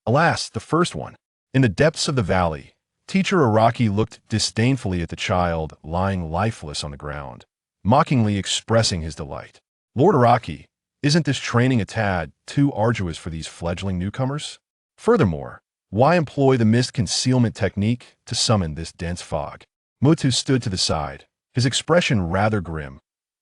Alas, the first one. In the depths of the valley, teacher Araki looked disdainfully at the child lying lifeless on the ground, mockingly expressing his delight. Lord Araki, isn't this training a tad too arduous for these fledgling newcomers? Furthermore, why employ the mist concealment technique to summon this dense fog? Mutu stood to the side, his expression rather grim.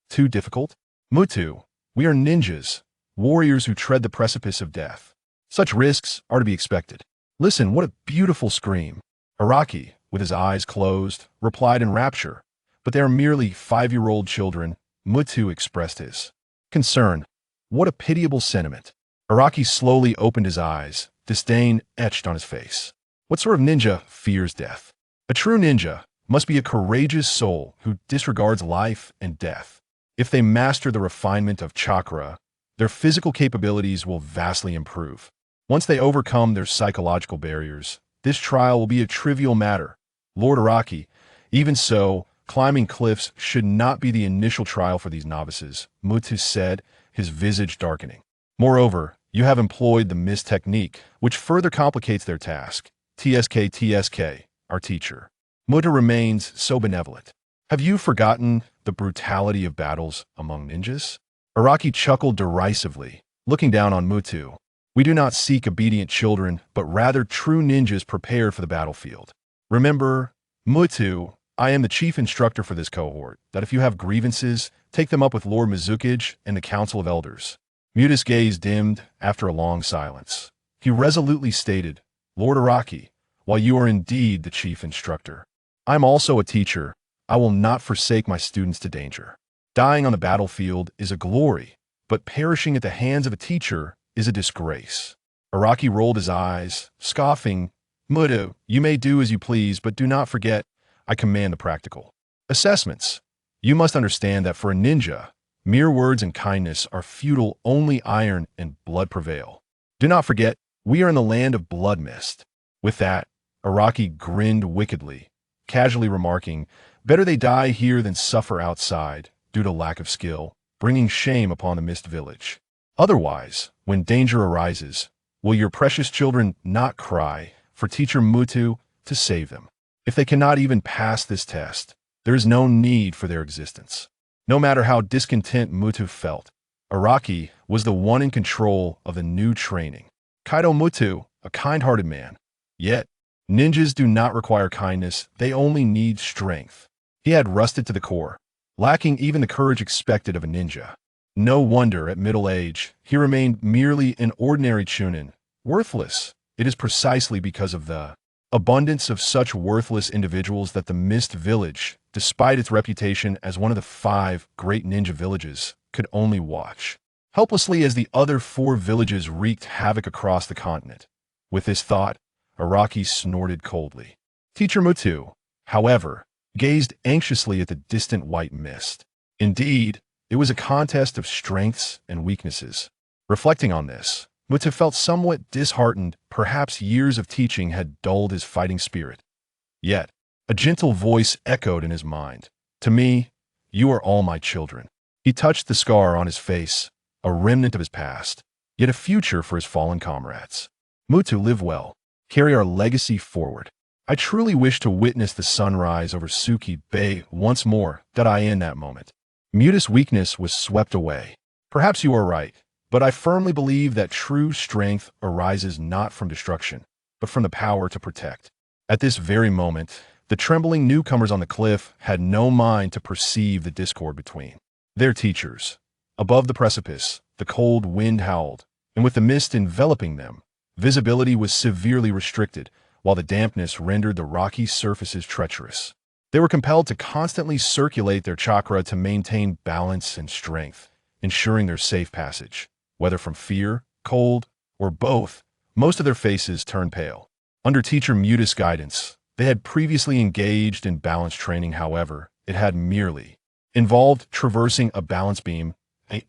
Too difficult? Mutu, we are ninjas, warriors who tread the precipice of death. Such risks are to be expected. Listen, what a beautiful scream. Araki, with his eyes closed, replied in rapture. But they are merely 5-year-old children. Mutu expressed his concern. What a pitiable sentiment. Araki slowly opened his eyes, disdain etched on his face. What sort of ninja fears death? A true ninja must be a courageous soul who disregards life and death. If they master the refinement of chakra, their physical capabilities will vastly improve. Once they overcome their psychological barriers, this trial will be a trivial matter. Lord Araki, even so, climbing cliffs should not be the initial trial for these novices, Mutu said, his visage darkening. Moreover, you have employed the mist technique, which further complicates their task. TSK, our teacher. Mutu remains so benevolent. Have you forgotten the brutality of battles among ninjas? Araki chuckled derisively, looking down on Mutu. We do not seek obedient children, but rather true ninjas prepared for the battlefield. Remember, Mutu, I am the chief instructor for this cohort, that if you have grievances, take them up with Lord Mizukage and the Council of Elders. Muta's gaze dimmed after a long silence. He resolutely stated, Lord Araki, while you are indeed the chief instructor, I am also a teacher. I will not forsake my students to danger. Dying on the battlefield is a glory, but perishing at the hands of a teacher is a disgrace. Araki rolled his eyes, scoffing, Mutu, you may do as you please, but do not forget, I command the practical assessments. You must understand that for a ninja, mere words and kindness are futile, only iron and blood prevail. Do not forget, we are in the land of blood mist. With that, Araki grinned wickedly, casually remarking, better they die here than suffer outside, due to lack of skill, bringing shame upon the mist village. Otherwise, when danger arises, will your precious children not cry for teacher Mutu to save them? If they cannot even pass this test, there is no need for their existence. No matter how discontent Mutu felt, Araki was the one in control of the new training. Kaido Mutu, a kind-hearted man. Yet, ninjas do not require kindness, they only need strength. He had rusted to the core, lacking even the courage expected of a ninja. No wonder at middle age, he remained merely an ordinary chunin, worthless. It is precisely because of the abundance of such worthless individuals that the Mist Village, despite its reputation as one of the 5 great ninja villages, could only watch helplessly as the other 4 villages wreaked havoc across the continent. With this thought, Araki snorted coldly. Teacher Mutu, however, gazed anxiously at the distant white mist. Indeed, it was a contest of strengths and weaknesses. Reflecting on this, Mutu felt somewhat disheartened. Perhaps years of teaching had dulled his fighting spirit. Yet, a gentle voice echoed in his mind. To me, you are all my children. He touched the scar on his face, a remnant of his past, yet a future for his fallen comrades. Mutu, live well. Carry our legacy forward. I truly wish to witness the sunrise over Suki Bay once more. Did I in that moment? Muta's weakness was swept away. Perhaps you are right, but I firmly believe that true strength arises not from destruction, but from the power to protect. At this very moment, the trembling newcomers on the cliff had no mind to perceive the discord between their teachers. Above the precipice, the cold wind howled, and with the mist enveloping them, visibility was severely restricted, while the dampness rendered the rocky surfaces treacherous. They were compelled to constantly circulate their chakra to maintain balance and strength, ensuring their safe passage. Whether from fear, cold, or both, most of their faces turned pale. Under teacher Muta's guidance, they had previously engaged in balance training. However, it had merely involved traversing a balance beam.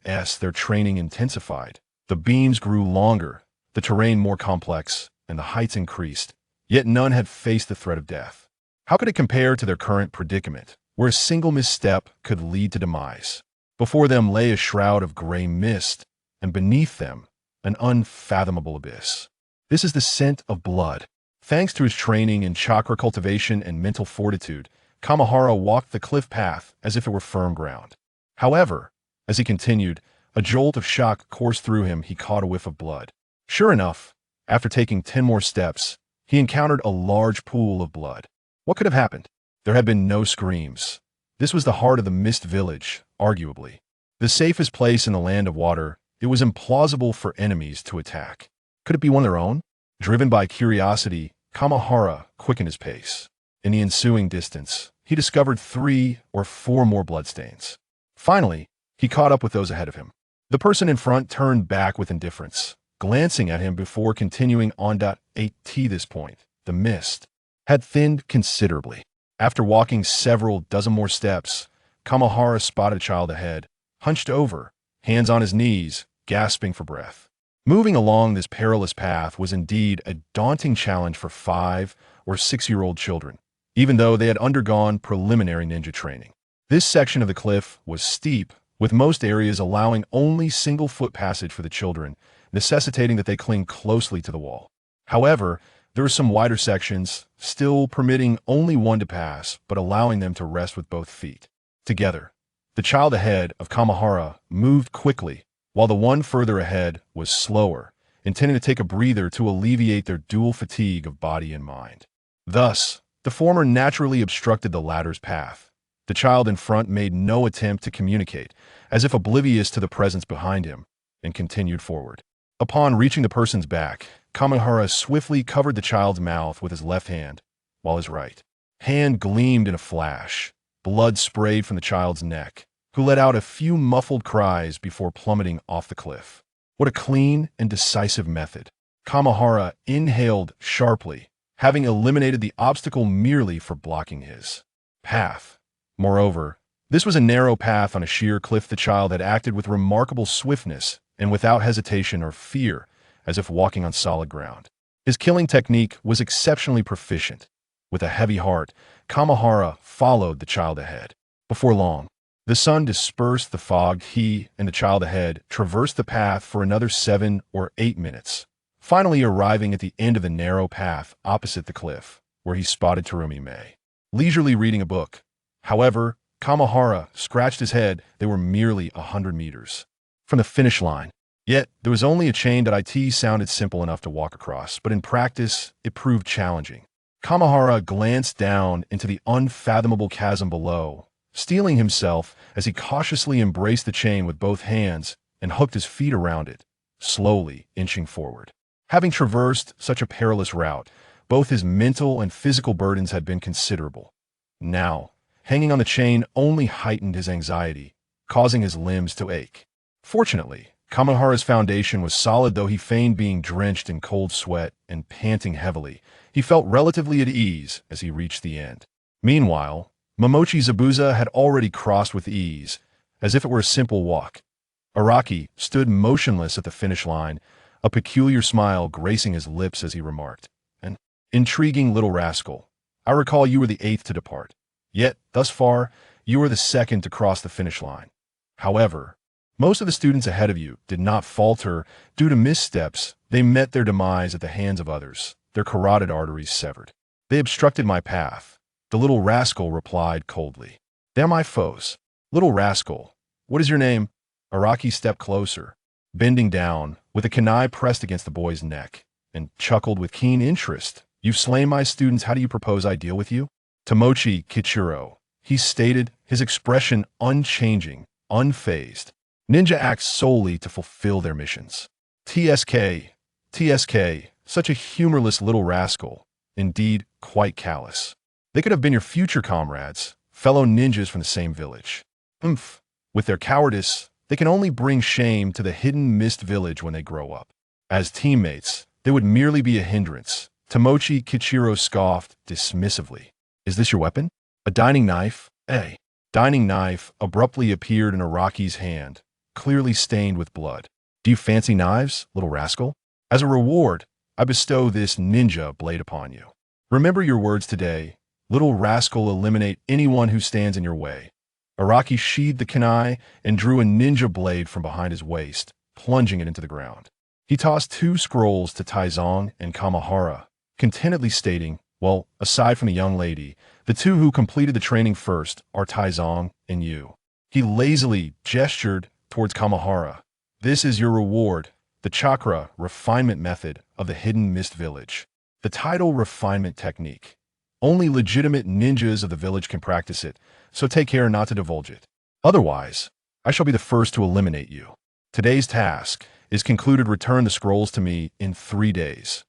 As their training intensified, the beams grew longer, the terrain more complex, and the heights increased, yet none had faced the threat of death. How could it compare to their current predicament, where a single misstep could lead to demise? Before them lay a shroud of gray mist, and beneath them, an unfathomable abyss. This is the scent of blood. Thanks to his training in chakra cultivation and mental fortitude, Kamahara walked the cliff path as if it were firm ground. However, as he continued, a jolt of shock coursed through him. He caught a whiff of blood. Sure enough, after taking 10 more steps, he encountered a large pool of blood. What could have happened? There had been no screams. This was the heart of the Mist Village, arguably. The safest place in the land of water. It was implausible for enemies to attack. Could it be one of their own? Driven by curiosity, Kamahara quickened his pace. In the ensuing distance, he discovered 3 or 4 more bloodstains. Finally, he caught up with those ahead of him. The person in front turned back with indifference, glancing at him before continuing on. At this point, the mist had thinned considerably. After walking several dozen more steps, Kamahara spotted a child ahead, hunched over, hands on his knees, gasping for breath. Moving along this perilous path was indeed a daunting challenge for 5 or 6-year-old children, even though they had undergone preliminary ninja training. This section of the cliff was steep, with most areas allowing only single-foot passage for the children, necessitating that they cling closely to the wall. However, there were some wider sections, still permitting only one to pass, but allowing them to rest with both feet. Together, the child ahead of Kamahara moved quickly, while the one further ahead was slower, intending to take a breather to alleviate their dual fatigue of body and mind. Thus, the former naturally obstructed the latter's path. The child in front made no attempt to communicate, as if oblivious to the presence behind him, and continued forward. Upon reaching the person's back, Kamahara swiftly covered the child's mouth with his left hand, while his right hand gleamed in a flash. Blood sprayed from the child's neck, who let out a few muffled cries before plummeting off the cliff. What a clean and decisive method. Kamahara inhaled sharply, having eliminated the obstacle merely for blocking his path. Moreover, this was a narrow path on a sheer cliff. The child had acted with remarkable swiftness and without hesitation or fear, as if walking on solid ground. His killing technique was exceptionally proficient. With a heavy heart, Kamahara followed the child ahead. Before long, the sun dispersed the fog. He and the child ahead traversed the path for another 7 or 8 minutes, finally arriving at the end of the narrow path opposite the cliff, where he spotted Terumi May, leisurely reading a book. However, Kamahara scratched his head. They were merely 100 meters from the finish line. Yet, there was only a chain. That it sounded simple enough to walk across, but in practice, it proved challenging. Kamahara glanced down into the unfathomable chasm below, steeling himself as he cautiously embraced the chain with both hands and hooked his feet around it, slowly inching forward. Having traversed such a perilous route, both his mental and physical burdens had been considerable. Now, hanging on the chain only heightened his anxiety, causing his limbs to ache. Fortunately, Kamahara's foundation was solid. Though he feigned being drenched in cold sweat and panting heavily, he felt relatively at ease as he reached the end. Meanwhile, Momochi Zabuza had already crossed with ease, as if it were a simple walk. Araki stood motionless at the finish line, a peculiar smile gracing his lips as he remarked, "An intriguing little rascal. I recall you were the 8th to depart. Yet, thus far, you were the 2nd to cross the finish line. However, most of the students ahead of you did not falter due to missteps. They met their demise at the hands of others, their carotid arteries severed. They obstructed my path," the little rascal replied coldly. "They are my foes." "Little rascal, what is your name?" Araki stepped closer, bending down, with a kunai pressed against the boy's neck, and chuckled with keen interest. "You've slain my students. How do you propose I deal with you?" "Tomochi Kichiro," he stated, his expression unchanging, unfazed. "Ninja acts solely to fulfill their missions." TSK, such a humorless little rascal, indeed quite callous. They could have been your future comrades, fellow ninjas from the same village. With their cowardice, they can only bring shame to the hidden mist village when they grow up. As teammates, they would merely be a hindrance. Tomochi Kichiro scoffed dismissively. "Is this your weapon?" "A dining knife." A dining knife abruptly appeared in Araki's hand, clearly stained with blood. "Do you fancy knives, little rascal? As a reward, I bestow this ninja blade upon you. Remember your words today. Little rascal, eliminate anyone who stands in your way." Araki sheathed the kunai and drew a ninja blade from behind his waist, plunging it into the ground. He tossed 2 scrolls to Taizong and Kamahara, contentedly stating, well, aside from the young lady, the 2 who completed the training first are Taizong and you. He lazily gestured towards Kamahara. This is your reward, the chakra refinement method of the Hidden Mist Village. The title refinement technique. Only legitimate ninjas of the village can practice it, so take care not to divulge it. Otherwise, I shall be the first to eliminate you. Today's task is concluded. Return the scrolls to me in 3 days.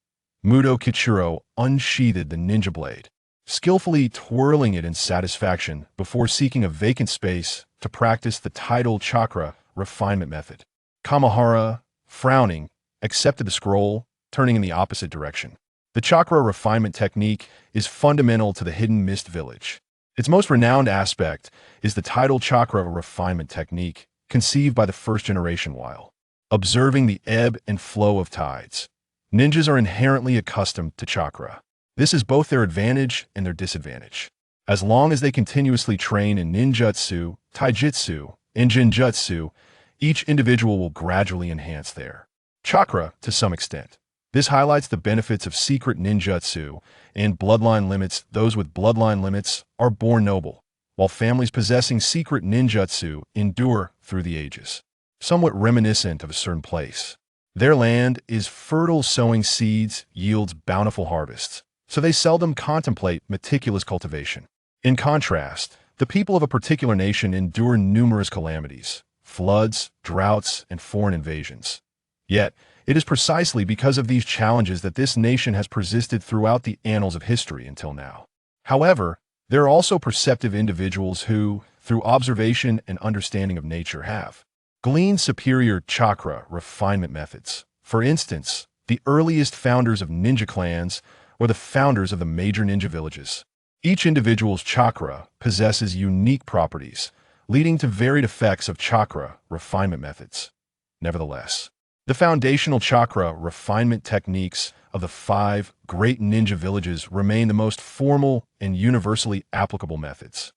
Muto Kichiro unsheathed the ninja blade, skillfully twirling it in satisfaction before seeking a vacant space to practice the tidal chakra refinement method. Kamahara, frowning, accepted the scroll, turning in the opposite direction. The chakra refinement technique is fundamental to the Hidden Mist Village. Its most renowned aspect is the tidal chakra refinement technique, conceived by the first generation while observing the ebb and flow of tides. Ninjas are inherently accustomed to chakra. This is both their advantage and their disadvantage. As long as they continuously train in ninjutsu, taijutsu, and jinjutsu, each individual will gradually enhance their chakra to some extent. This highlights the benefits of secret ninjutsu and bloodline limits. Those with bloodline limits are born noble, while families possessing secret ninjutsu endure through the ages. Somewhat reminiscent of a certain place. Their land is fertile, sowing seeds yields bountiful harvests, so they seldom contemplate meticulous cultivation. In contrast, the people of a particular nation endure numerous calamities, floods, droughts, and foreign invasions. Yet, it is precisely because of these challenges that this nation has persisted throughout the annals of history until now. However, there are also perceptive individuals who, through observation and understanding of nature, have gleaned superior chakra refinement methods. For instance, the earliest founders of ninja clans or the founders of the major ninja villages. Each individual's chakra possesses unique properties, leading to varied effects of chakra refinement methods. Nevertheless, the foundational chakra refinement techniques of the 5 great ninja villages remain the most formal and universally applicable methods.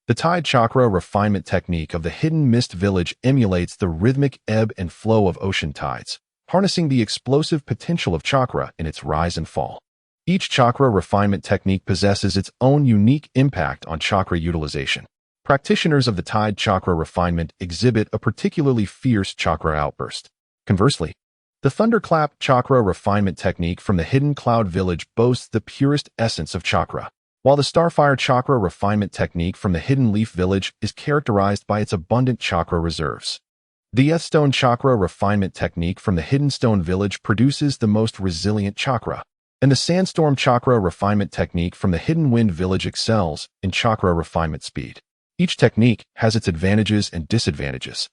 The tide chakra refinement technique of the Hidden Mist Village emulates the rhythmic ebb and flow of ocean tides, harnessing the explosive potential of chakra in its rise and fall. Each chakra refinement technique possesses its own unique impact on chakra utilization. Practitioners of the tide chakra refinement exhibit a particularly fierce chakra outburst. Conversely, the thunderclap chakra refinement technique from the Hidden Cloud Village boasts the purest essence of chakra, while the Starfire chakra refinement technique from the Hidden Leaf Village is characterized by its abundant chakra reserves. The Earthstone chakra refinement technique from the Hidden Stone Village produces the most resilient chakra, and the Sandstorm chakra refinement technique from the Hidden Wind Village excels in chakra refinement speed. Each technique has its advantages and disadvantages,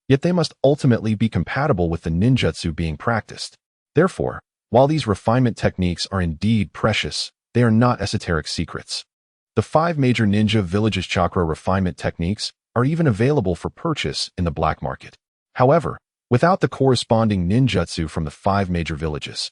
yet they must ultimately be compatible with the ninjutsu being practiced. Therefore, while these refinement techniques are indeed precious, they are not esoteric secrets. The 5 major ninja villages' chakra refinement techniques are even available for purchase in the black market. However, without the corresponding ninjutsu from the 5 major villages,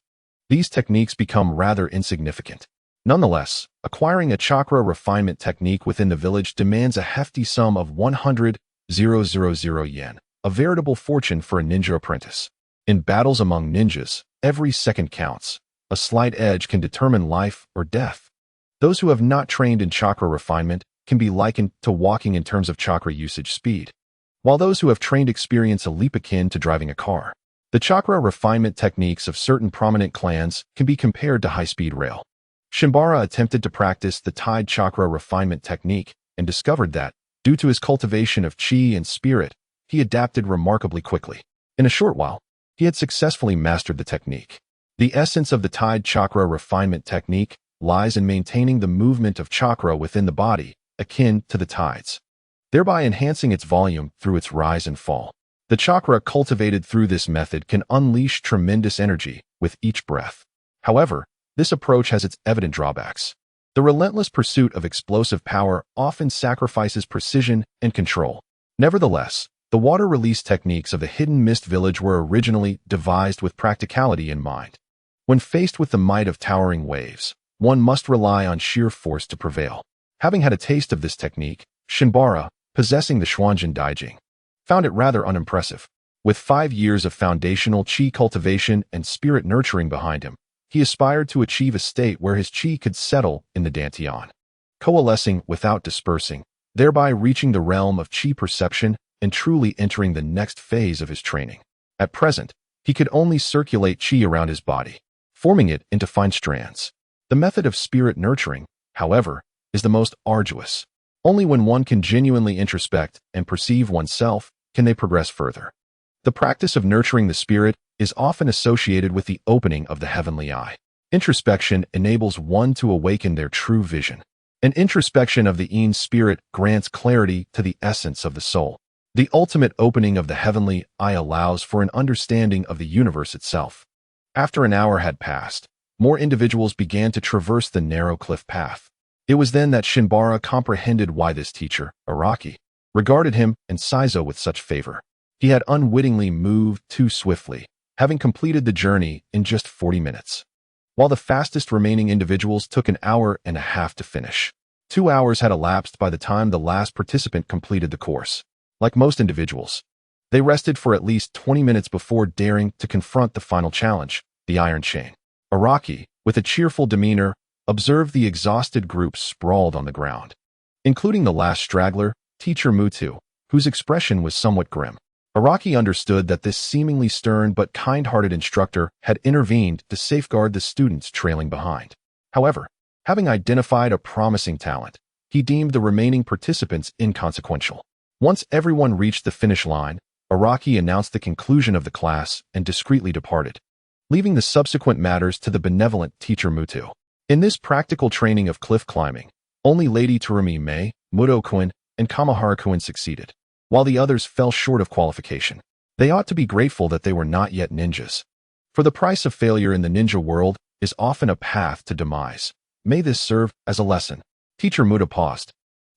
these techniques become rather insignificant. Nonetheless, acquiring a chakra refinement technique within the village demands a hefty sum of 100,000 yen, a veritable fortune for a ninja apprentice. In battles among ninjas, every second counts. A slight edge can determine life or death. Those who have not trained in chakra refinement can be likened to walking in terms of chakra usage speed, while those who have trained experience a leap akin to driving a car. The chakra refinement techniques of certain prominent clans can be compared to high-speed rail. Shimbara attempted to practice the tide chakra refinement technique and discovered that, due to his cultivation of chi and spirit, he adapted remarkably quickly. In a short while, he had successfully mastered the technique. The essence of the tide chakra refinement technique lies in maintaining the movement of chakra within the body, akin to the tides, thereby enhancing its volume through its rise and fall. The chakra cultivated through this method can unleash tremendous energy with each breath. However, this approach has its evident drawbacks. The relentless pursuit of explosive power often sacrifices precision and control. Nevertheless, the water release techniques of the Hidden Mist Village were originally devised with practicality in mind. When faced with the might of towering waves, one must rely on sheer force to prevail. Having had a taste of this technique, Shinbara, possessing the Xuanjin Daijing, found it rather unimpressive. With 5 years of foundational qi cultivation and spirit nurturing behind him, he aspired to achieve a state where his qi could settle in the dantian, coalescing without dispersing, thereby reaching the realm of qi perception and truly entering the next phase of his training. At present, he could only circulate qi around his body, forming it into fine strands. The method of spirit nurturing, however, is the most arduous. Only when one can genuinely introspect and perceive oneself can they progress further. The practice of nurturing the spirit is often associated with the opening of the heavenly eye. Introspection enables one to awaken their true vision. An introspection of the Yin spirit grants clarity to the essence of the soul. The ultimate opening of the heavenly eye allows for an understanding of the universe itself. After an hour had passed, more individuals began to traverse the narrow cliff path. It was then that Shinbara comprehended why this teacher, Araki, regarded him and Saizo with such favor. He had unwittingly moved too swiftly, having completed the journey in just 40 minutes, while the fastest remaining individuals took an hour and a half to finish. 2 hours had elapsed by the time the last participant completed the course. Like most individuals, they rested for at least 20 minutes before daring to confront the final challenge, the iron chain. Araki, with a cheerful demeanor, observed the exhausted group sprawled on the ground, including the last straggler, Teacher Mutu, whose expression was somewhat grim. Araki understood that this seemingly stern but kind-hearted instructor had intervened to safeguard the students trailing behind. However, having identified a promising talent, he deemed the remaining participants inconsequential. Once everyone reached the finish line, Araki announced the conclusion of the class and discreetly departed, leaving the subsequent matters to the benevolent Teacher Mutu. In this practical training of cliff climbing, only Lady Terumi Mei, Mudo-kun, and Kamahara-kun succeeded, while the others fell short of qualification. They ought to be grateful that they were not yet ninjas. For the price of failure in the ninja world is often a path to demise. May this serve as a lesson. Teacher Muda paused,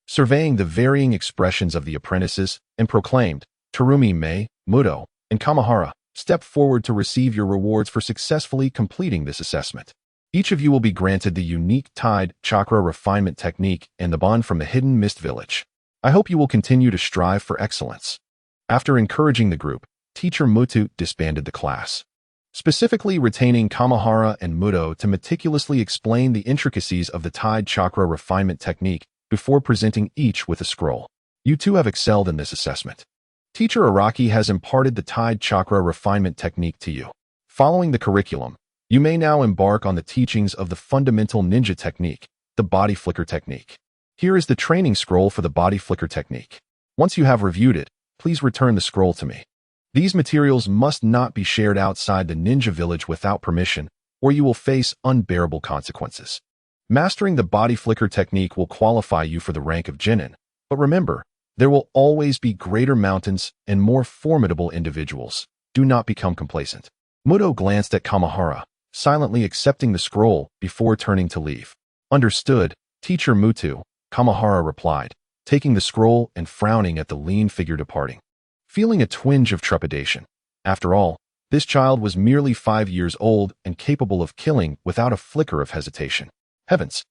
surveying the varying expressions of the apprentices, and proclaimed, Terumi Mei, Mudo, and Kamahara, step forward to receive your rewards for successfully completing this assessment. Each of you will be granted the unique Tide Chakra refinement technique and the bond from the Hidden Mist Village. I hope you will continue to strive for excellence. After encouraging the group, Teacher Mutu disbanded the class, specifically retaining Kamahara and Mudo to meticulously explain the intricacies of the Tide Chakra refinement technique before presenting each with a scroll. You two have excelled in this assessment. Teacher Araki has imparted the Tide Chakra refinement technique to you. Following the curriculum, you may now embark on the teachings of the fundamental ninja technique, the body flicker technique. Here is the training scroll for the body flicker technique. Once you have reviewed it, please return the scroll to me. These materials must not be shared outside the ninja village without permission, or you will face unbearable consequences. Mastering the body flicker technique will qualify you for the rank of Jinin, but remember, there will always be greater mountains and more formidable individuals. Do not become complacent. Mudo glanced at Kamahara, silently accepting the scroll before turning to leave. Understood, Teacher Mutu, Kamahara replied, taking the scroll and frowning at the lean figure departing, feeling a twinge of trepidation. After all, this child was merely 5 years old and capable of killing without a flicker of hesitation. Heavens!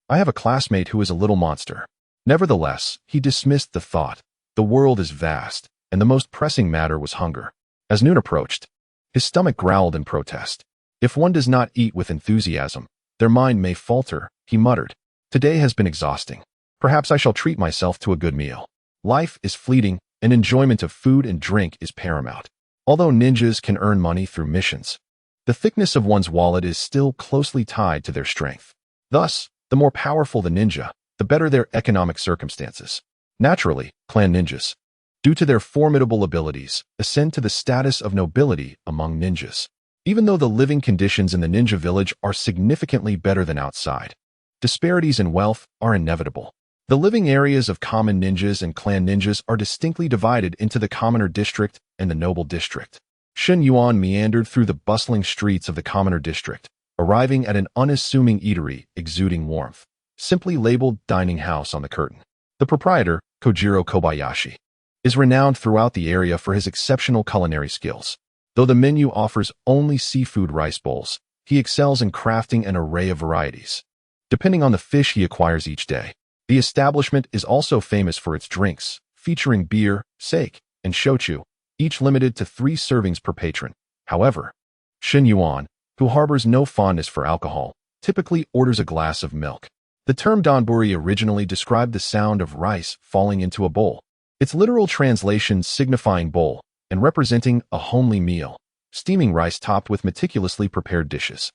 I have a classmate who is a little monster. Nevertheless, he dismissed the thought. The world is vast, and the most pressing matter was hunger. As noon approached, his stomach growled in protest. If one does not eat with enthusiasm, their mind may falter, he muttered. Today has been exhausting. Perhaps I shall treat myself to a good meal. Life is fleeting, and enjoyment of food and drink is paramount. Although ninjas can earn money through missions, the thickness of one's wallet is still closely tied to their strength. Thus, the more powerful the ninja, the better their economic circumstances. Naturally, clan ninjas, due to their formidable abilities, ascend to the status of nobility among ninjas. Even though the living conditions in the ninja village are significantly better than outside, disparities in wealth are inevitable. The living areas of common ninjas and clan ninjas are distinctly divided into the commoner district and the noble district. Shen Yuan meandered through the bustling streets of the commoner district, arriving at an unassuming eatery exuding warmth, simply labeled dining house on the curtain. The proprietor, Kojiro Kobayashi, is renowned throughout the area for his exceptional culinary skills. Though the menu offers only seafood rice bowls, he excels in crafting an array of varieties, depending on the fish he acquires each day. The establishment is also famous for its drinks, featuring beer, sake, and shochu, each limited to 3 servings per patron. However, Shen Yuan, who harbors no fondness for alcohol, typically orders a glass of milk. The term danburi originally described the sound of rice falling into a bowl, its literal translation signifying bowl and representing a homely meal, steaming rice topped with meticulously prepared dishes.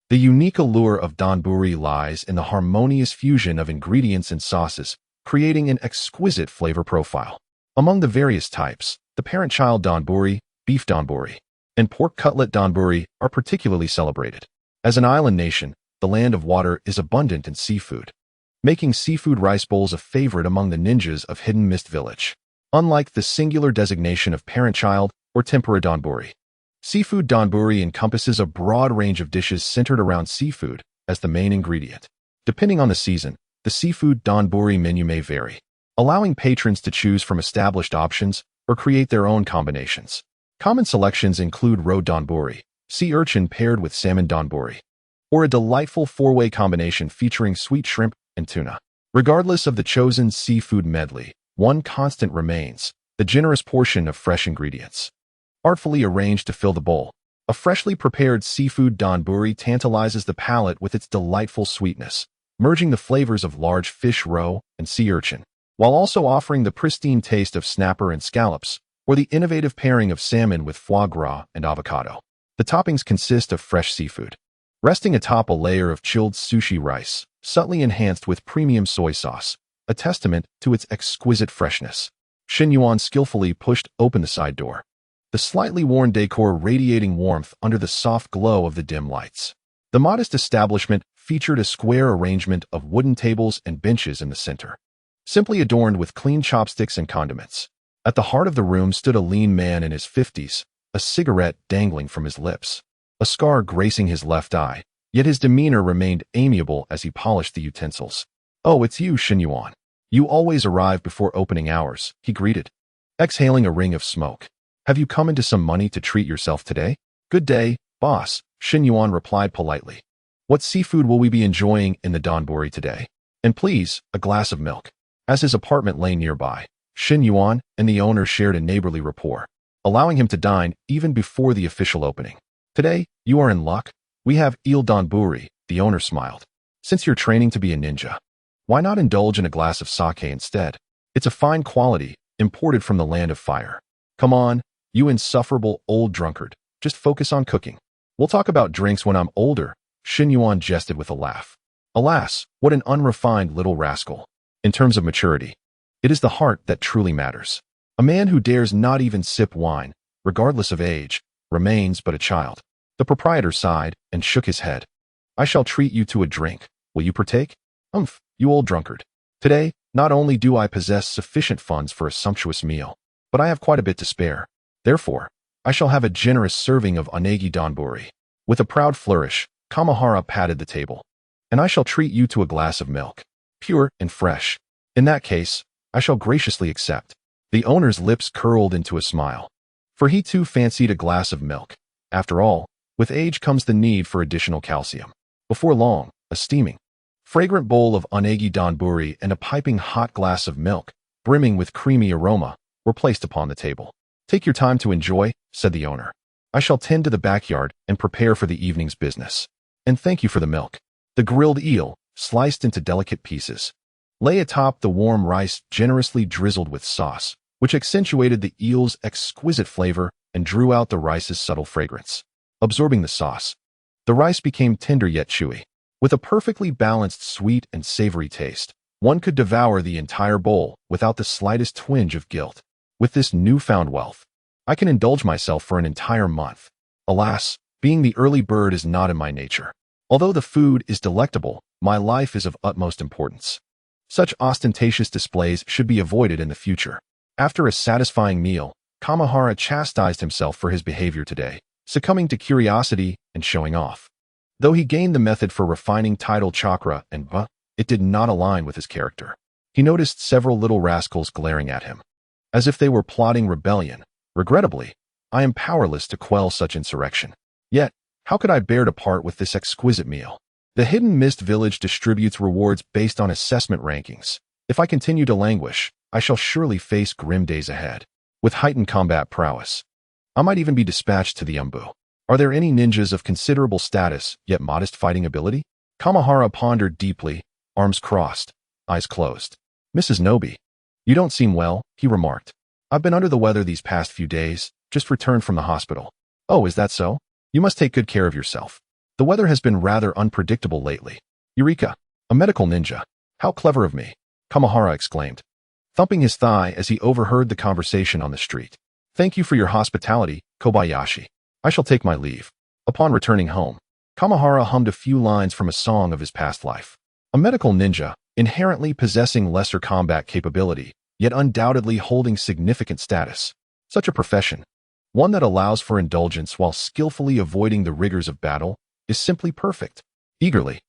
The unique allure of danburi lies in the harmonious fusion of ingredients and sauces, creating an exquisite flavor profile. Among the various types, the parent-child danburi, beef danburi, and pork cutlet danburi are particularly celebrated. As an island nation, the land of water is abundant in seafood, making seafood rice bowls a favorite among the ninjas of Hidden Mist Village. Unlike the singular designation of parent-child or tempura danburi, seafood danburi encompasses a broad range of dishes centered around seafood as the main ingredient. Depending on the season, the seafood danburi menu may vary, allowing patrons to choose from established options or create their own combinations. Common selections include roe danburi, sea urchin paired with salmon danburi, or a delightful 4-way combination featuring sweet shrimp and tuna. Regardless of the chosen seafood medley, one constant remains: the generous portion of fresh ingredients, artfully arranged to fill the bowl. A freshly prepared seafood danburi tantalizes the palate with its delightful sweetness, merging the flavors of large fish roe and sea urchin, while also offering the pristine taste of snapper and scallops, or the innovative pairing of salmon with foie gras and avocado. The toppings consist of fresh seafood, resting atop a layer of chilled sushi rice, subtly enhanced with premium soy sauce, a testament to its exquisite freshness. Shen Yuan skillfully pushed open the side door, the slightly worn decor radiating warmth under the soft glow of the dim lights. The modest establishment featured a square arrangement of wooden tables and benches in the center, simply adorned with clean chopsticks and condiments. At the heart of the room stood a lean man in his 50s, a cigarette dangling from his lips, a scar gracing his left eye, yet his demeanor remained amiable as he polished the utensils. "Oh, it's you, Shen Yuan. You always arrive before opening hours," he greeted, exhaling a ring of smoke. "Have you come into some money to treat yourself today?" "Good day, boss," Shen Yuan replied politely. "What seafood will we be enjoying in the danburi today? And please, a glass of milk." As his apartment lay nearby, Shen Yuan and the owner shared a neighborly rapport, allowing him to dine even before the official opening. "Today, you are in luck. We have eel danburi," the owner smiled. "Since you're training to be a ninja, why not indulge in a glass of sake instead? It's a fine quality, imported from the land of fire." "Come on, you insufferable old drunkard. Just focus on cooking. We'll talk about drinks when I'm older," Shen Yuan jested with a laugh. Alas, what an unrefined little rascal. In terms of maturity, it is the heart that truly matters. A man who dares not even sip wine, regardless of age, remains but a child. The proprietor sighed and shook his head. "I shall treat you to a drink. Will you partake?" "Umph, you old drunkard. Today, not only do I possess sufficient funds for a sumptuous meal, but I have quite a bit to spare. Therefore, I shall have a generous serving of onegi danburi." With a proud flourish, Kamahara patted the table. "And I shall treat you to a glass of milk, pure and fresh." "In that case, I shall graciously accept." The owner's lips curled into a smile, for he too fancied a glass of milk. After all, with age comes the need for additional calcium. Before long, a steaming, fragrant bowl of onegi danburi and a piping hot glass of milk, brimming with creamy aroma, were placed upon the table. "Take your time to enjoy," said the owner. "I shall tend to the backyard and prepare for the evening's business. And thank you for the milk." The grilled eel, sliced into delicate pieces, lay atop the warm rice generously drizzled with sauce, which accentuated the eel's exquisite flavor and drew out the rice's subtle fragrance. Absorbing the sauce, the rice became tender yet chewy. With a perfectly balanced sweet and savory taste, one could devour the entire bowl without the slightest twinge of guilt. With this newfound wealth, I can indulge myself for an entire month. Alas, being the early bird is not in my nature. Although the food is delectable, my life is of utmost importance. Such ostentatious displays should be avoided in the future. After a satisfying meal, Kamahara chastised himself for his behavior today, succumbing to curiosity and showing off. Though he gained the method for refining tidal chakra and it did not align with his character. He noticed several little rascals glaring at him, as if they were plotting rebellion. Regrettably, I am powerless to quell such insurrection. Yet, how could I bear to part with this exquisite meal? The Hidden Mist Village distributes rewards based on assessment rankings. If I continue to languish, I shall surely face grim days ahead. with heightened combat prowess. I might even be dispatched to the Umbu. Are there any ninjas of considerable status, yet modest fighting ability? Kamahara pondered deeply, arms crossed, eyes closed. Mrs. Nobi, you don't seem well, he remarked. I've been under the weather these past few days, just returned from the hospital. Oh, is that so? You must take good care of yourself. The weather has been rather unpredictable lately. Eureka! A medical ninja. How clever of me, Kamahara exclaimed, thumping his thigh as he overheard the conversation on the street. Thank you for your hospitality, Kobayashi. I shall take my leave. Upon returning home, Kamahara hummed a few lines from a song of his past life. A medical ninja, inherently possessing lesser combat capability, yet undoubtedly holding significant status. Such a profession, one that allows for indulgence while skillfully avoiding the rigors of battle, is simply perfect. Eagerly,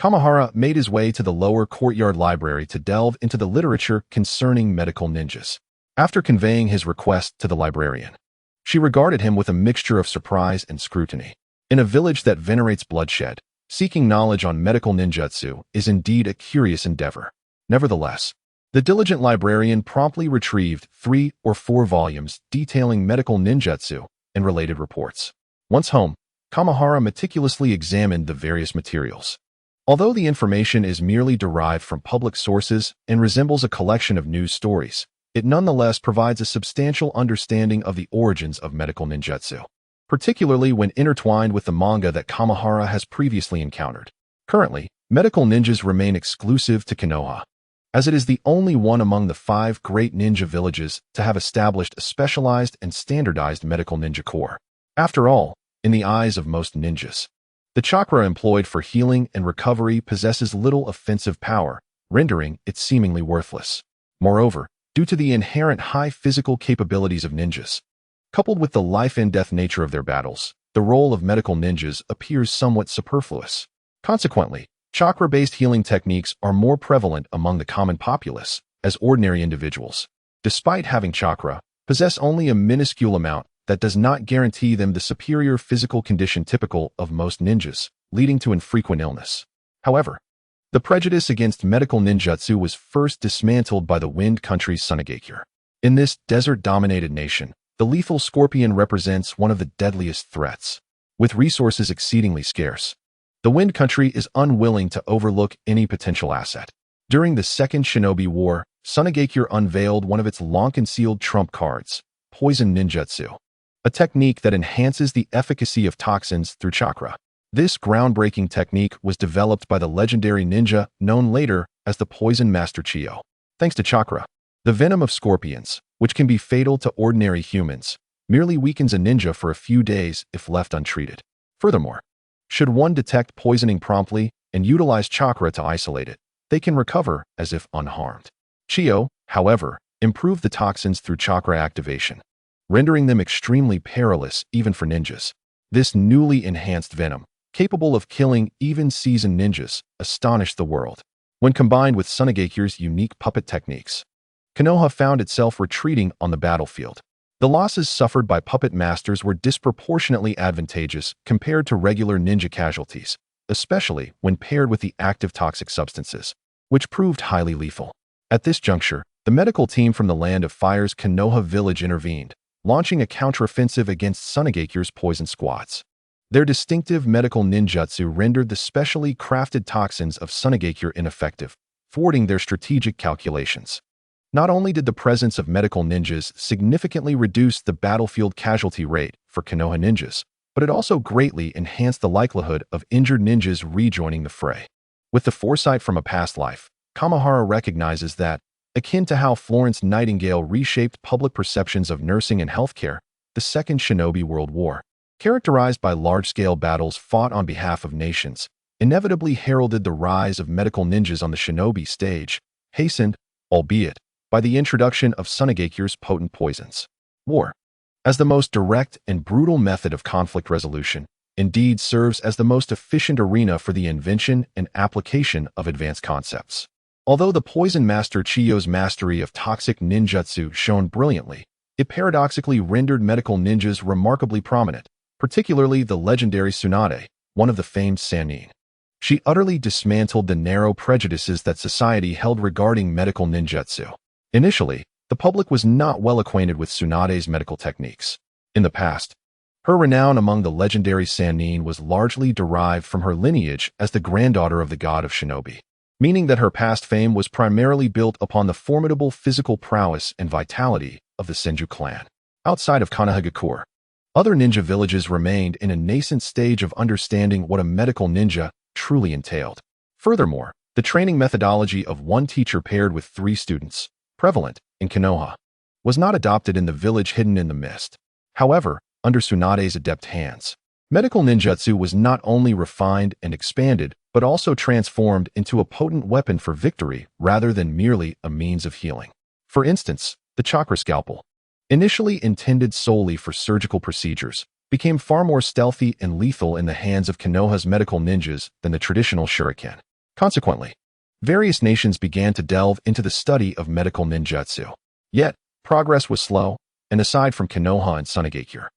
Kamahara made his way to the lower courtyard library to delve into the literature concerning medical ninjas. After conveying his request to the librarian, she regarded him with a mixture of surprise and scrutiny. In a village that venerates bloodshed, seeking knowledge on medical ninjutsu is indeed a curious endeavor. Nevertheless, the diligent librarian promptly retrieved 3 or 4 volumes detailing medical ninjutsu and related reports. Once home, Kamahara meticulously examined the various materials. Although the information is merely derived from public sources and resembles a collection of news stories, it nonetheless provides a substantial understanding of the origins of medical ninjutsu, particularly when intertwined with the manga that Kamahara has previously encountered. Currently, medical ninjas remain exclusive to Konoha, as it is the only one among the 5 great ninja villages to have established a specialized and standardized medical ninja corps. After all, in the eyes of most ninjas, the chakra employed for healing and recovery possesses little offensive power, rendering it seemingly worthless. Moreover, due to the inherent high physical capabilities of ninjas, coupled with the life-and-death nature of their battles, the role of medical ninjas appears somewhat superfluous. Consequently, chakra-based healing techniques are more prevalent among the common populace, as ordinary individuals, despite having chakra, possess only a minuscule amount that does not guarantee them the superior physical condition typical of most ninjas, leading to infrequent illness. However, the prejudice against medical ninjutsu was first dismantled by the Wind Country's Sunagakure. In this desert-dominated nation, the lethal scorpion represents one of the deadliest threats. With resources exceedingly scarce, the Wind Country is unwilling to overlook any potential asset. During the Second Shinobi War, Sunagakure unveiled one of its long-concealed trump cards, Poison Ninjutsu, a technique that enhances the efficacy of toxins through chakra. This groundbreaking technique was developed by the legendary ninja known later as the Poison Master Chiyo. Thanks to chakra, the venom of scorpions, which can be fatal to ordinary humans, merely weakens a ninja for a few days if left untreated. Furthermore, should one detect poisoning promptly and utilize chakra to isolate it, they can recover as if unharmed. Chiyo, however, improved the toxins through chakra activation, rendering them extremely perilous even for ninjas. This newly enhanced venom, capable of killing even seasoned ninjas, astonished the world. When combined with Sunagakure's unique puppet techniques, Konoha found itself retreating on the battlefield. The losses suffered by puppet masters were disproportionately advantageous compared to regular ninja casualties, especially when paired with the active toxic substances, which proved highly lethal. At this juncture, the medical team from the Land of Fire's Konoha village intervened, launching a counteroffensive against Sunagakure's poison squads. Their distinctive medical ninjutsu rendered the specially crafted toxins of Sunagakure ineffective, thwarting their strategic calculations. Not only did the presence of medical ninjas significantly reduce the battlefield casualty rate for Konoha ninjas, but it also greatly enhanced the likelihood of injured ninjas rejoining the fray. With the foresight from a past life, Kamahara recognizes that, akin to how Florence Nightingale reshaped public perceptions of nursing and healthcare, the Second Shinobi World War, characterized by large-scale battles fought on behalf of nations, inevitably heralded the rise of medical ninjas on the shinobi stage, hastened, albeit, by the introduction of Sunagakure's potent poisons. War, as the most direct and brutal method of conflict resolution, indeed serves as the most efficient arena for the invention and application of advanced concepts. Although the Poison Master Chiyo's mastery of toxic ninjutsu shone brilliantly, it paradoxically rendered medical ninjas remarkably prominent, particularly the legendary Tsunade, one of the famed Sannin. She utterly dismantled the narrow prejudices that society held regarding medical ninjutsu. Initially, the the public was not well acquainted with Tsunade's medical techniques. In the past, her renown among the legendary Sannin was largely derived from her lineage as the granddaughter of the god of shinobi, meaning that her past fame was primarily built upon the formidable physical prowess and vitality of the Senju clan. Outside of Konohagakure, other ninja villages remained in a nascent stage of understanding what a medical ninja truly entailed. Furthermore, the training methodology of one teacher paired with 3 students, prevalent in Konoha, was not adopted in the village hidden in the mist. However, under Tsunade's adept hands, medical ninjutsu was not only refined and expanded, but also transformed into a potent weapon for victory rather than merely a means of healing. For instance, the chakra scalpel, initially intended solely for surgical procedures, became far more stealthy and lethal in the hands of Konoha's medical ninjas than the traditional shuriken. Consequently, various nations began to delve into the study of medical ninjutsu. Yet, progress was slow, and aside from Konoha and Sunagakure,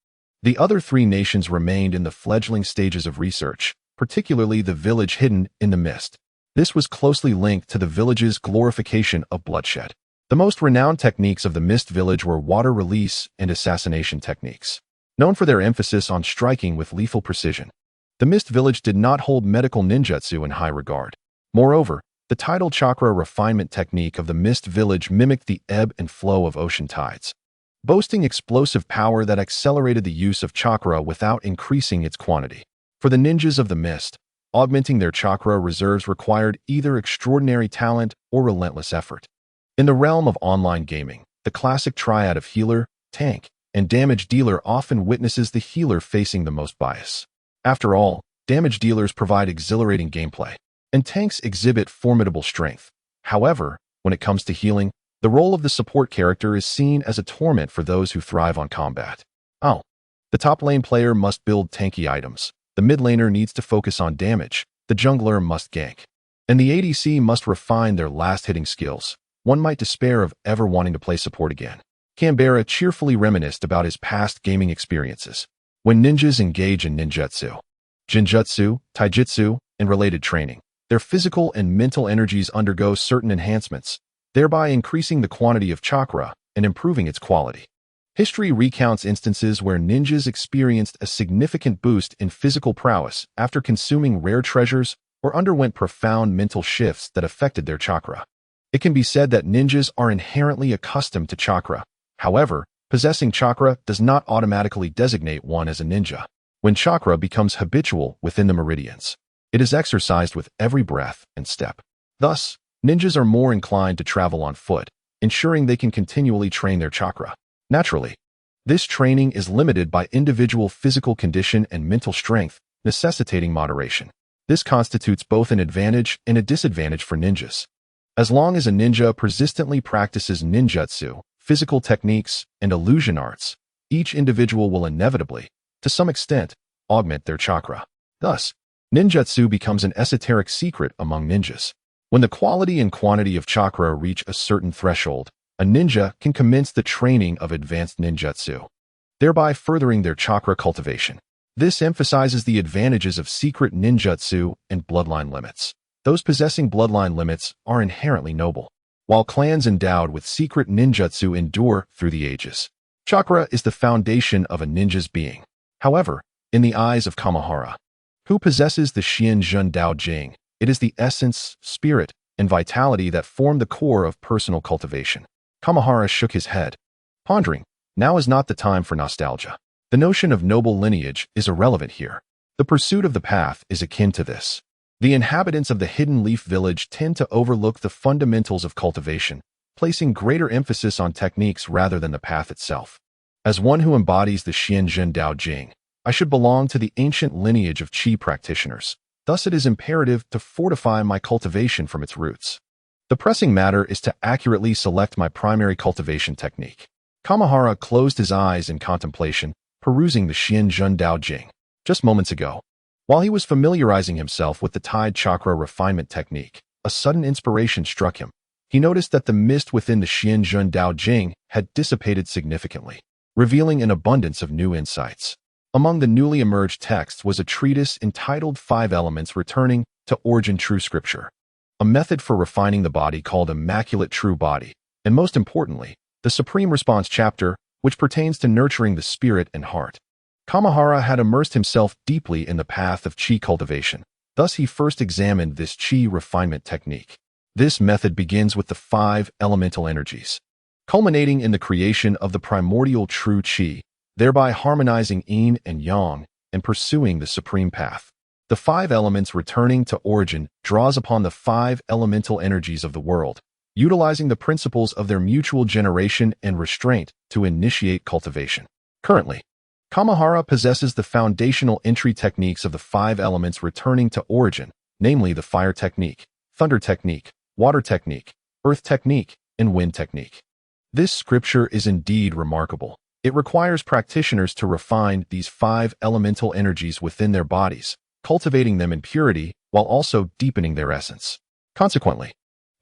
the other 3 nations remained in the fledgling stages of research, particularly the village hidden in the mist. This was closely linked to the village's glorification of bloodshed. The most renowned techniques of the Mist Village were water release and assassination techniques, known for their emphasis on striking with lethal precision. The Mist Village did not hold medical ninjutsu in high regard. Moreover, the tidal chakra refinement technique of the Mist Village mimicked the ebb and flow of ocean tides, boasting explosive power that accelerated the use of chakra without increasing its quantity. For the ninjas of the mist, augmenting their chakra reserves required either extraordinary talent or relentless effort. In the realm of online gaming, the classic triad of healer, tank, and damage dealer often witnesses the healer facing the most bias. After all, damage dealers provide exhilarating gameplay, and tanks exhibit formidable strength. However, when it comes to healing, the role of the support character is seen as a torment for those who thrive on combat. Oh, the top lane player must build tanky items, the mid laner needs to focus on damage, the jungler must gank, and the ADC must refine their last-hitting skills. One might despair of ever wanting to play support again. Canberra cheerfully reminisced about his past gaming experiences. When ninjas engage in ninjutsu, jinjutsu, taijutsu, and related training, their physical and mental energies undergo certain enhancements, thereby increasing the quantity of chakra and improving its quality. History recounts instances where ninjas experienced a significant boost in physical prowess after consuming rare treasures or underwent profound mental shifts that affected their chakra. It can be said that ninjas are inherently accustomed to chakra. However, possessing chakra does not automatically designate one as a ninja. When chakra becomes habitual within the meridians, it is exercised with every breath and step. Thus, ninjas are more inclined to travel on foot, ensuring they can continually train their chakra. Naturally, this training is limited by individual physical condition and mental strength, necessitating moderation. This constitutes both an advantage and a disadvantage for ninjas. As long as a ninja persistently practices ninjutsu, physical techniques, and illusion arts, each individual will inevitably, to some extent, augment their chakra. Thus, ninjutsu becomes an esoteric secret among ninjas. When the quality and quantity of chakra reach a certain threshold, a ninja can commence the training of advanced ninjutsu, thereby furthering their chakra cultivation. This emphasizes the advantages of secret ninjutsu and bloodline limits. Those possessing bloodline limits are inherently noble, while clans endowed with secret ninjutsu endure through the ages. Chakra is the foundation of a ninja's being. However, in the eyes of Kamahara, who possesses the Xianzhen Dao Jing, it is the essence, spirit, and vitality that form the core of personal cultivation. Kamahara shook his head, pondering, now is not the time for nostalgia. The notion of noble lineage is irrelevant here. The pursuit of the path is akin to this. The inhabitants of the Hidden Leaf Village tend to overlook the fundamentals of cultivation, placing greater emphasis on techniques rather than the path itself. As one who embodies the Xianzhen Dao Jing, I should belong to the ancient lineage of Qi practitioners. Thus it is imperative to fortify my cultivation from its roots. The pressing matter is to accurately select my primary cultivation technique. Kamahara closed his eyes in contemplation, perusing the Xianzhen Dao Jing. Just moments ago, while he was familiarizing himself with the Tide Chakra refinement technique, a sudden inspiration struck him. He noticed that the mist within the Xianzhen Dao Jing had dissipated significantly, revealing an abundance of new insights. Among the newly emerged texts was a treatise entitled 5 Elements Returning to Origin True Scripture, a method for refining the body called Immaculate True Body, and most importantly, the the Supreme Response chapter, which pertains to nurturing the spirit and heart. Kamahara had immersed himself deeply in the path of qi cultivation. Thus, he first examined this qi refinement technique. This method begins with the 5 elemental energies, culminating in the creation of the primordial true qi, thereby harmonizing yin and yang and pursuing the supreme path. The 5 elements returning to origin draws upon the 5 elemental energies of the world, utilizing the principles of their mutual generation and restraint to initiate cultivation. Currently, Kamahara possesses the foundational entry techniques of the 5 elements returning to origin, namely the fire technique, thunder technique, water technique, earth technique, and wind technique. This scripture is indeed remarkable. It requires practitioners to refine these 5 elemental energies within their bodies, cultivating them in purity while also deepening their essence. Consequently,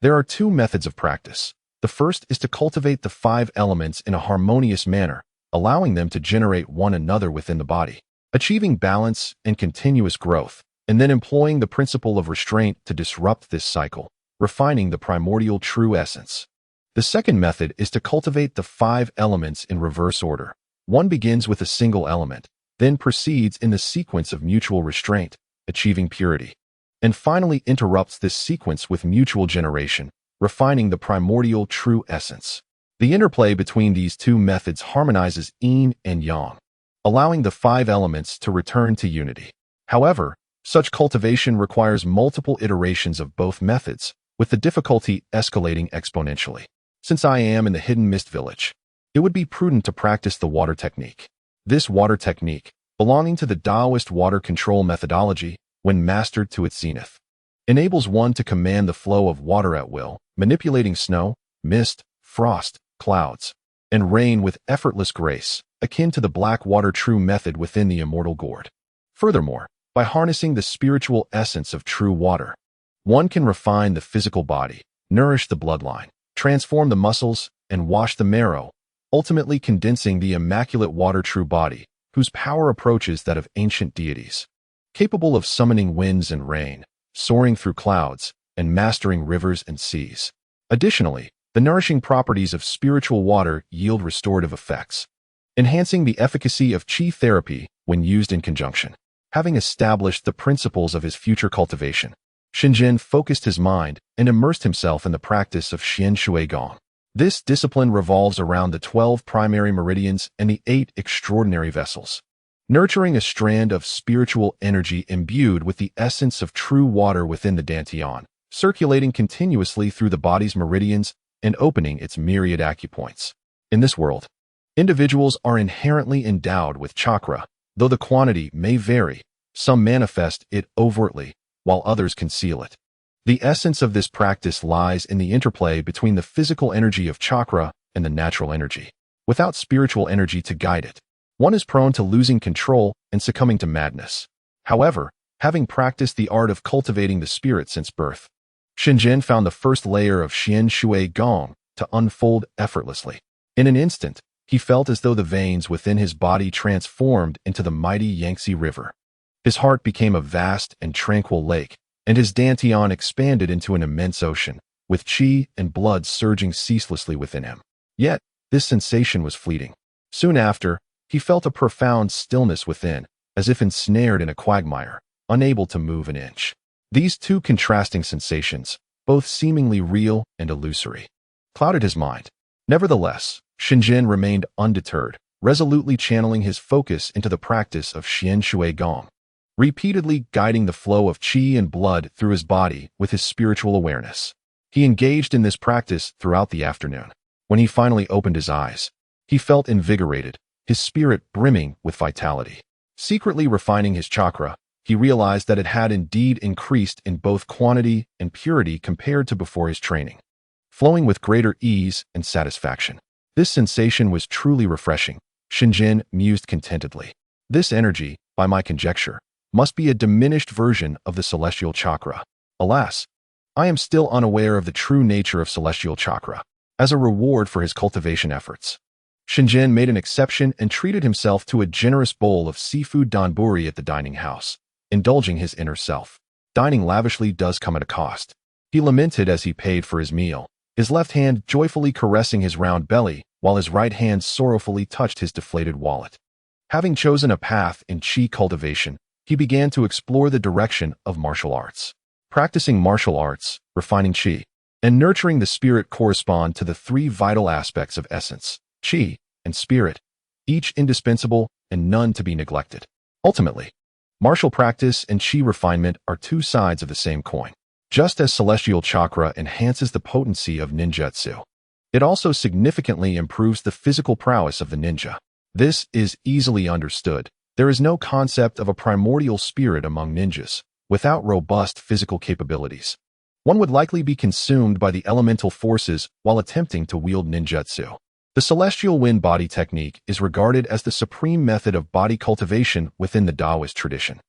there are 2 methods of practice. The first is to cultivate the 5 elements in a harmonious manner, allowing them to generate one another within the body, achieving balance and continuous growth, and then employing the principle of restraint to disrupt this cycle, refining the primordial true essence. The second method is to cultivate the 5 elements in reverse order. One begins with a single element, then proceeds in the sequence of mutual restraint, achieving purity, and finally interrupts this sequence with mutual generation, refining the primordial true essence. The interplay between these 2 methods harmonizes yin and yang, allowing the 5 elements to return to unity. However, such cultivation requires multiple iterations of both methods, with the difficulty escalating exponentially. Since I am in the Hidden Mist Village, it would be prudent to practice the water technique. This water technique, belonging to the Taoist water control methodology, when mastered to its zenith, enables one to command the flow of water at will, manipulating snow, mist, frost, clouds, and rain with effortless grace, akin to the black water true method within the immortal gourd. Furthermore, by harnessing the spiritual essence of true water, one can refine the physical body, nourish the bloodline, transform the muscles, and wash the marrow, ultimately condensing the immaculate water true body, whose power approaches that of ancient deities, capable of summoning winds and rain, soaring through clouds, and mastering rivers and seas. Additionally, the nourishing properties of spiritual water yield restorative effects, enhancing the efficacy of qi therapy when used in conjunction. Having established the principles of his future cultivation, Shenzhen focused his mind and immersed himself in the practice of Xian Shui Gong. This discipline revolves around the 12 primary meridians and the 8 extraordinary vessels, nurturing a strand of spiritual energy imbued with the essence of true water within the dantian, circulating continuously through the body's meridians and opening its myriad acupoints. In this world, individuals are inherently endowed with chakra, though the quantity may vary. Some manifest it overtly, while others conceal it. The essence of this practice lies in the interplay between the physical energy of chakra and the natural energy. Without spiritual energy to guide it, one is prone to losing control and succumbing to madness. However, having practiced the art of cultivating the spirit since birth, Shenzhen found the first layer of Xian Shui Gong to unfold effortlessly. In an instant, he felt as though the veins within his body transformed into the mighty Yangtze River. His heart became a vast and tranquil lake, and his dantian expanded into an immense ocean, with qi and blood surging ceaselessly within him. Yet, this sensation was fleeting. Soon after, he felt a profound stillness within, as if ensnared in a quagmire, unable to move an inch. These 2 contrasting sensations, both seemingly real and illusory, clouded his mind. Nevertheless, Shenzhen remained undeterred, resolutely channeling his focus into the practice of Xian Shui Gong, repeatedly guiding the flow of qi and blood through his body with his spiritual awareness. He engaged in this practice throughout the afternoon. When he finally opened his eyes, he felt invigorated, his spirit brimming with vitality. Secretly refining his chakra, he realized that it had indeed increased in both quantity and purity compared to before his training, flowing with greater ease and satisfaction. This sensation was truly refreshing, Shenzhen mused contentedly. This energy, by my conjecture, must be a diminished version of the celestial chakra. Alas, I am still unaware of the true nature of celestial chakra. As a reward for his cultivation efforts, Shenzhen made an exception and treated himself to a generous bowl of seafood donburi at the dining house, indulging his inner self. Dining lavishly does come at a cost. He lamented as he paid for his meal, his left hand joyfully caressing his round belly, while his right hand sorrowfully touched his deflated wallet. Having chosen a path in Qi cultivation, he began to explore the direction of martial arts. Practicing martial arts, refining Qi, and nurturing the spirit correspond to the three vital aspects of essence, Qi and spirit, each indispensable and none to be neglected. Ultimately, martial practice and Qi refinement are two sides of the same coin. Just as celestial chakra enhances the potency of ninjutsu, it also significantly improves the physical prowess of the ninja. This is easily understood. There is no concept of a primordial spirit among ninjas without robust physical capabilities. One would likely be consumed by the elemental forces while attempting to wield ninjutsu. The celestial wind body technique is regarded as the supreme method of body cultivation within the Taoist tradition,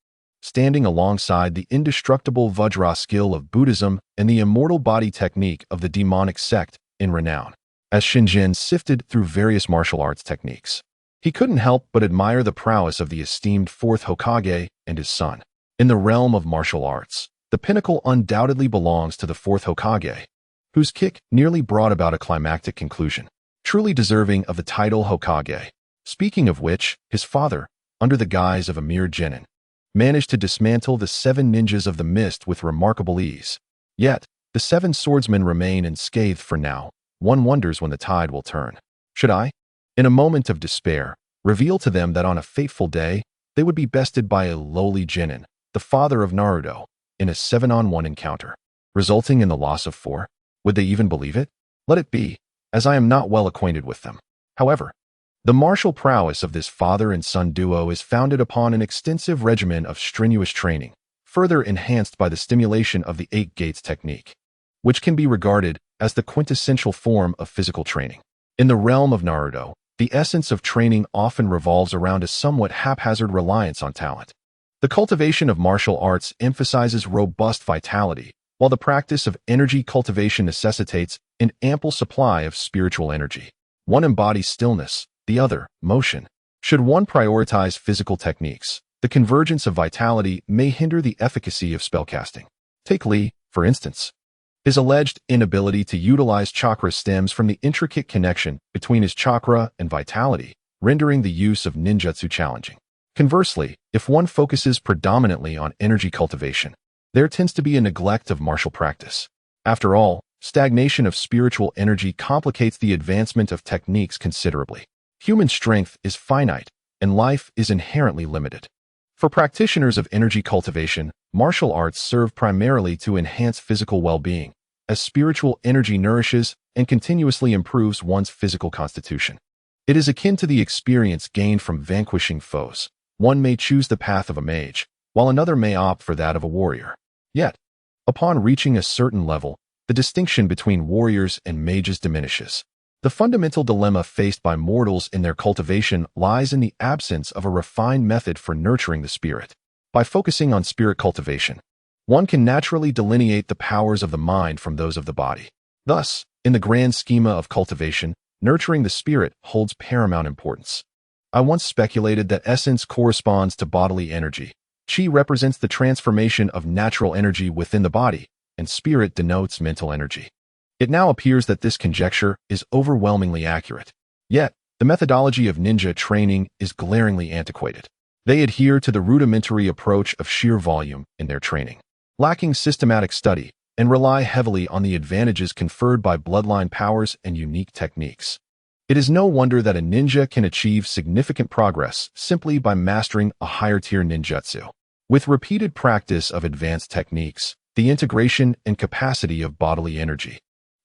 standing alongside the indestructible Vajra skill of Buddhism and the immortal body technique of the demonic sect in renown. As Shinjin sifted through various martial arts techniques, he couldn't help but admire the prowess of the esteemed fourth Hokage and his son. In the realm of martial arts, the pinnacle undoubtedly belongs to the fourth Hokage, whose kick nearly brought about a climactic conclusion, truly deserving of the title Hokage. Speaking of which, his father, under the guise of a mere genin, managed to dismantle the 7 ninjas of the mist with remarkable ease. Yet, the 7 swordsmen remain unscathed for now. One wonders when the tide will turn. Should I, in a moment of despair, reveal to them that on a fateful day, they would be bested by a lowly genin, the father of Naruto, in a 7-on-1 encounter, resulting in the loss of 4? Would they even believe it? Let it be, as I am not well acquainted with them. However, the martial prowess of this father and son duo is founded upon an extensive regimen of strenuous training, further enhanced by the stimulation of the 8 gates technique, which can be regarded as the quintessential form of physical training. In the realm of Naruto, the essence of training often revolves around a somewhat haphazard reliance on talent. The cultivation of martial arts emphasizes robust vitality, while the practice of energy cultivation necessitates an ample supply of spiritual energy. One embodies stillness, the other, motion. Should one prioritize physical techniques, the convergence of vitality may hinder the efficacy of spellcasting. Take Lee, for instance. His alleged inability to utilize chakra stems from the intricate connection between his chakra and vitality, rendering the use of ninjutsu challenging. Conversely, if one focuses predominantly on energy cultivation, there tends to be a neglect of martial practice. After all, stagnation of spiritual energy complicates the advancement of techniques considerably. Human strength is finite, and life is inherently limited. For practitioners of energy cultivation, martial arts serve primarily to enhance physical well-being, as spiritual energy nourishes and continuously improves one's physical constitution. It is akin to the experience gained from vanquishing foes. One may choose the path of a mage, while another may opt for that of a warrior. Yet, upon reaching a certain level, the distinction between warriors and mages diminishes. The fundamental dilemma faced by mortals in their cultivation lies in the absence of a refined method for nurturing the spirit. By focusing on spirit cultivation, one can naturally delineate the powers of the mind from those of the body. Thus, in the grand schema of cultivation, nurturing the spirit holds paramount importance. I once speculated that essence corresponds to bodily energy. Qi represents the transformation of natural energy within the body, and spirit denotes mental energy. It now appears that this conjecture is overwhelmingly accurate. Yet, the methodology of ninja training is glaringly antiquated. They adhere to the rudimentary approach of sheer volume in their training, lacking systematic study, and rely heavily on the advantages conferred by bloodline powers and unique techniques. It is no wonder that a ninja can achieve significant progress simply by mastering a higher-tier ninjutsu. With repeated practice of advanced techniques, the integration and capacity of bodily energy,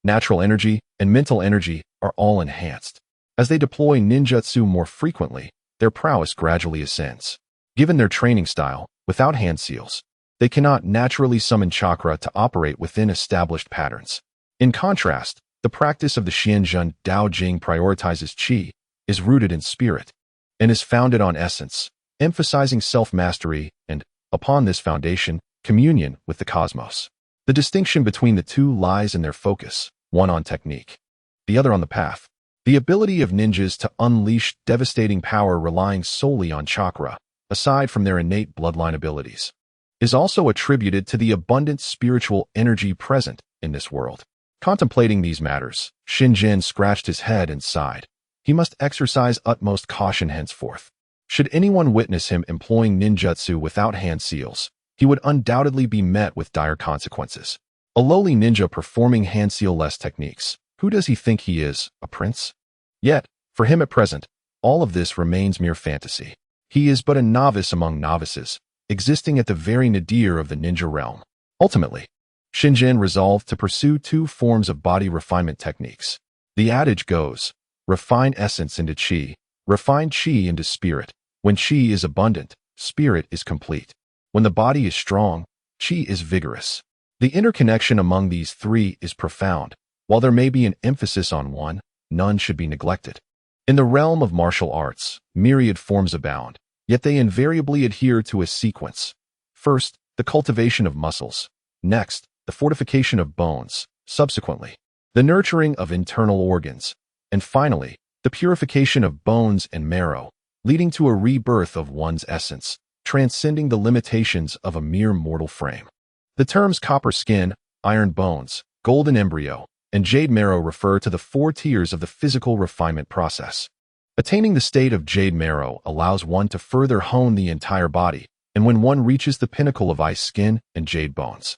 natural energy, and mental energy are all enhanced. As they deploy ninjutsu more frequently, their prowess gradually ascends. Given their training style, without hand seals, they cannot naturally summon chakra to operate within established patterns. In contrast, the practice of the Xianzhen Dao Jing prioritizes qi, is rooted in spirit, and is founded on essence, emphasizing self-mastery and, upon this foundation, communion with the cosmos. The distinction between the two lies in their focus, one on technique, the other on the path. The ability of ninjas to unleash devastating power relying solely on chakra, aside from their innate bloodline abilities, is also attributed to the abundant spiritual energy present in this world. Contemplating these matters, Shinjin scratched his head and sighed. He must exercise utmost caution henceforth. Should anyone witness him employing ninjutsu without hand seals, he would undoubtedly be met with dire consequences. A lowly ninja performing hand seal-less techniques. Who does he think he is, a prince? Yet, for him at present, all of this remains mere fantasy. He is but a novice among novices, existing at the very nadir of the ninja realm. Ultimately, Shinjin resolved to pursue two forms of body refinement techniques. The adage goes, refine essence into chi, refine chi into spirit. When chi is abundant, spirit is complete. When the body is strong, chi is vigorous. The interconnection among these three is profound. While there may be an emphasis on one, none should be neglected. In the realm of martial arts, myriad forms abound, yet they invariably adhere to a sequence. First, the cultivation of muscles. Next, the fortification of bones. Subsequently, the nurturing of internal organs. And finally, the purification of bones and marrow, leading to a rebirth of one's essence, transcending the limitations of a mere mortal frame. The terms copper skin, iron bones, golden embryo, and jade marrow refer to the 4 tiers of the physical refinement process. Attaining the state of jade marrow allows one to further hone the entire body, and when one reaches the pinnacle of ice skin and jade bones,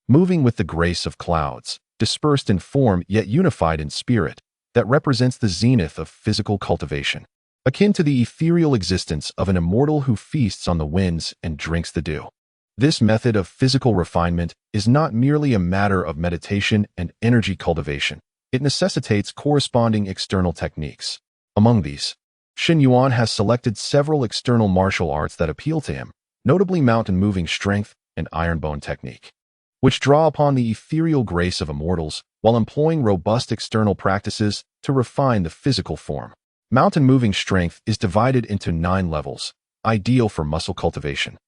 moving with the grace of clouds, dispersed in form yet unified in spirit, that represents the zenith of physical cultivation, akin to the ethereal existence of an immortal who feasts on the winds and drinks the dew. This method of physical refinement is not merely a matter of meditation and energy cultivation. It necessitates corresponding external techniques. Among these, Xin Yuan has selected several external martial arts that appeal to him, notably mountain moving strength and iron bone technique, which draw upon the ethereal grace of immortals while employing robust external practices to refine the physical form. Mountain moving strength is divided into 9 levels, ideal for muscle cultivation,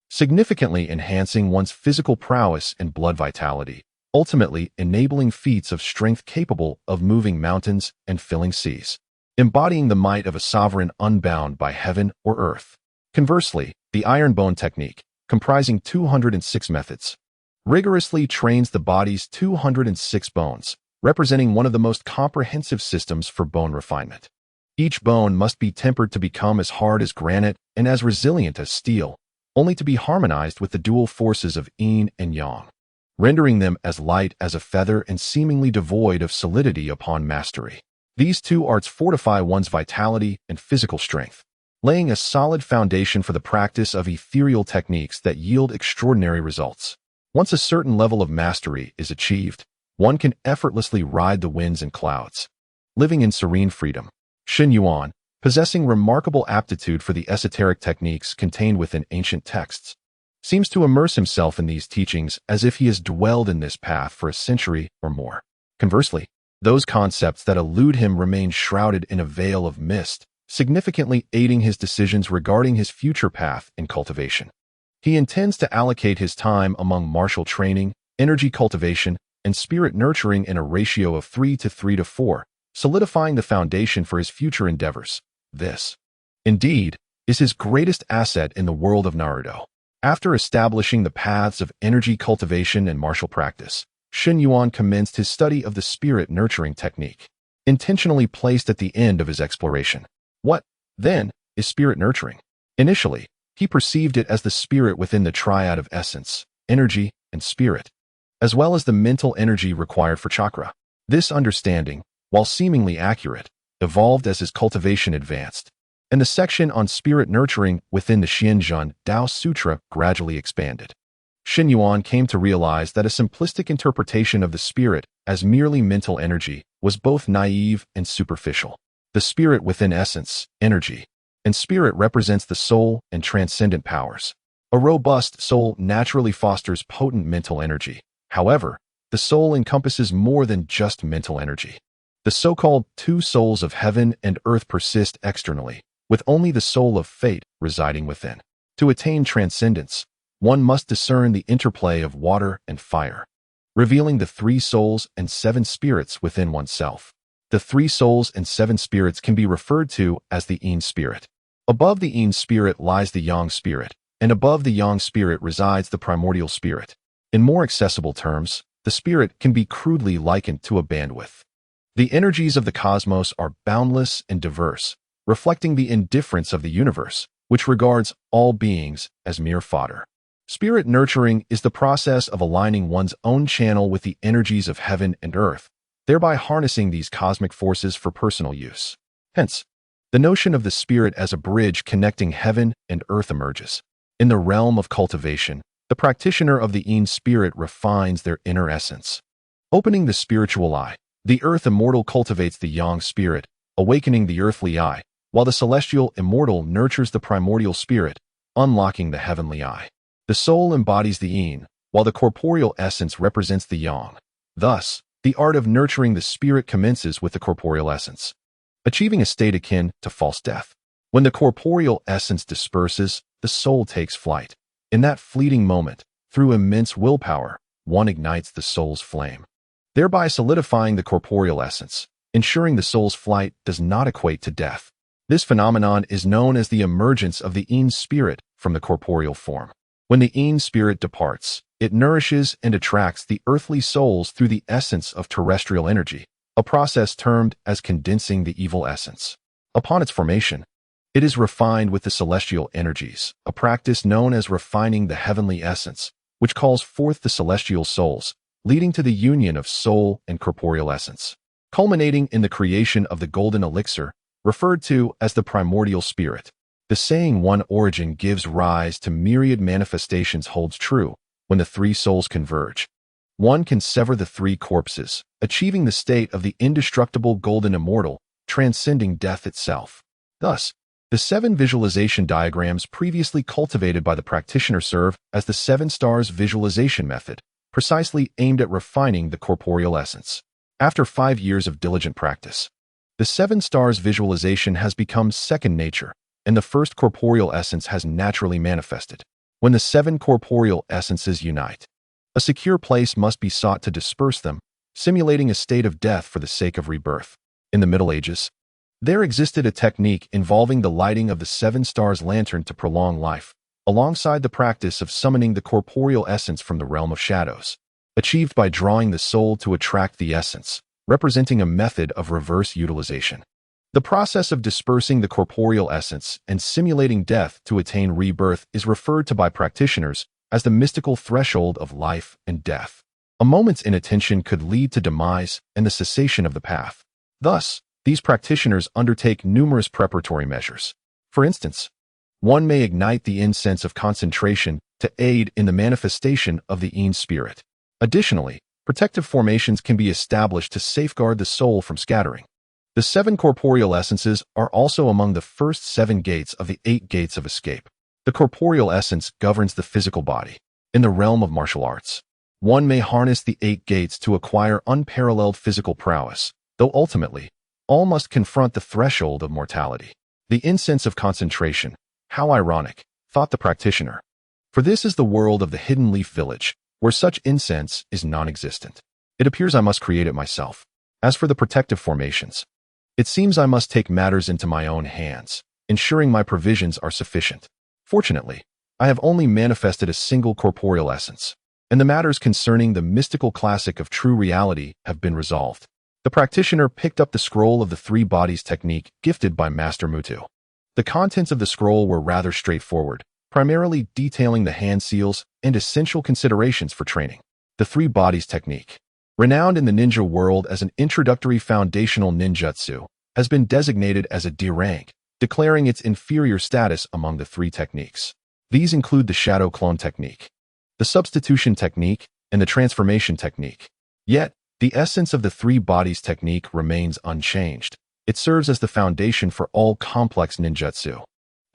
significantly enhancing one's physical prowess and blood vitality, ultimately enabling feats of strength capable of moving mountains and filling seas, embodying the might of a sovereign unbound by heaven or earth. Conversely, the iron bone technique, comprising 206 methods, rigorously trains the body's 206 bones, representing one of the most comprehensive systems for bone refinement. Each bone must be tempered to become as hard as granite and as resilient as steel, only to be harmonized with the dual forces of yin and yang, rendering them as light as a feather and seemingly devoid of solidity upon mastery. These two arts fortify one's vitality and physical strength, laying a solid foundation for the practice of ethereal techniques that yield extraordinary results. Once a certain level of mastery is achieved, one can effortlessly ride the winds and clouds, living in serene freedom. Xin Yuan, possessing remarkable aptitude for the esoteric techniques contained within ancient texts, seems to immerse himself in these teachings as if he has dwelled in this path for a century or more. Conversely, those concepts that elude him remain shrouded in a veil of mist, significantly aiding his decisions regarding his future path in cultivation. He intends to allocate his time among martial training, energy cultivation, and spirit nurturing in a ratio of 3 to 3 to 4, solidifying the foundation for his future endeavors. This, indeed, is his greatest asset in the world of Naruto. After establishing the paths of energy cultivation and martial practice, Xin Yuan commenced his study of the spirit nurturing technique, intentionally placed at the end of his exploration. What, then, is spirit nurturing? Initially, he perceived it as the spirit within the triad of essence, energy, and spirit, as well as the mental energy required for chakra. This understanding, while seemingly accurate, evolved as his cultivation advanced, and the section on spirit nurturing within the Xianzhen Dao Sutra gradually expanded. Xin Yuan came to realize that a simplistic interpretation of the spirit as merely mental energy was both naive and superficial. The spirit within essence, energy, and spirit represents the soul and transcendent powers. A robust soul naturally fosters potent mental energy. However, the soul encompasses more than just mental energy. The so-called 2 souls of heaven and earth persist externally, with only the soul of fate residing within. To attain transcendence, one must discern the interplay of water and fire, revealing the 3 souls and 7 spirits within oneself. The 3 souls and 7 spirits can be referred to as the Yin spirit. Above the Yin spirit lies the Yang spirit, and above the Yang spirit resides the primordial spirit. In more accessible terms, the spirit can be crudely likened to a bandwidth. The energies of the cosmos are boundless and diverse, reflecting the indifference of the universe, which regards all beings as mere fodder. Spirit nurturing is the process of aligning one's own channel with the energies of heaven and earth, thereby harnessing these cosmic forces for personal use. Hence, the notion of the spirit as a bridge connecting heaven and earth emerges. In the realm of cultivation, the practitioner of the Yin spirit refines their inner essence. Opening the spiritual eye, the earth immortal cultivates the Yang spirit, awakening the earthly eye, while the celestial immortal nurtures the primordial spirit, unlocking the heavenly eye. The soul embodies the Yin, while the corporeal essence represents the Yang. Thus, the art of nurturing the spirit commences with the corporeal essence, achieving a state akin to false death. When the corporeal essence disperses, the soul takes flight. In that fleeting moment, through immense willpower, one ignites the soul's flame, thereby solidifying the corporeal essence, ensuring the soul's flight does not equate to death. This phenomenon is known as the emergence of the Yin spirit from the corporeal form. When the Yin spirit departs, it nourishes and attracts the earthly souls through the essence of terrestrial energy, a process termed as condensing the evil essence. Upon its formation, it is refined with the celestial energies, a practice known as refining the heavenly essence, which calls forth the celestial souls, leading to the union of soul and corporeal essence, culminating in the creation of the golden elixir, referred to as the primordial spirit. The saying one origin gives rise to myriad manifestations holds true when the three souls converge. One can sever the three corpses, achieving the state of the indestructible golden immortal, transcending death itself. Thus, the 7 visualization diagrams previously cultivated by the practitioner serve as the 7 stars visualization method, precisely aimed at refining the corporeal essence. After 5 years of diligent practice, the 7 stars visualization has become second nature, and the first corporeal essence has naturally manifested. When the 7 corporeal essences unite, a secure place must be sought to disperse them, simulating a state of death for the sake of rebirth. In the Middle Ages, there existed a technique involving the lighting of the 7 stars lantern to prolong life, alongside the practice of summoning the corporeal essence from the realm of shadows, achieved by drawing the soul to attract the essence, representing a method of reverse utilization. The process of dispersing the corporeal essence and simulating death to attain rebirth is referred to by practitioners as the mystical threshold of life and death. A moment's inattention could lead to demise and the cessation of the path. Thus, these practitioners undertake numerous preparatory measures. For instance, one may ignite the incense of concentration to aid in the manifestation of the Yin spirit. Additionally, protective formations can be established to safeguard the soul from scattering. The 7 corporeal essences are also among the first 7 gates of the 8 gates of escape. The corporeal essence governs the physical body. In the realm of martial arts, one may harness the 8 gates to acquire unparalleled physical prowess, though ultimately, all must confront the threshold of mortality. The incense of concentration. How ironic, thought the practitioner. For this is the world of the hidden leaf village, where such incense is non-existent. It appears I must create it myself. As for the protective formations, it seems I must take matters into my own hands, ensuring my provisions are sufficient. Fortunately, I have only manifested a single corporeal essence, and the matters concerning the mystical classic of true reality have been resolved. The practitioner picked up the scroll of the 3 bodies technique gifted by Master Mutu. The contents of the scroll were rather straightforward, primarily detailing the hand seals and essential considerations for training. The 3 bodies technique, renowned in the ninja world as an introductory foundational ninjutsu, has been designated as a D rank, declaring its inferior status among the 3 techniques. These include the shadow clone technique, the substitution technique, and the transformation technique. Yet, the essence of the 3 bodies technique remains unchanged. It serves as the foundation for all complex ninjutsu,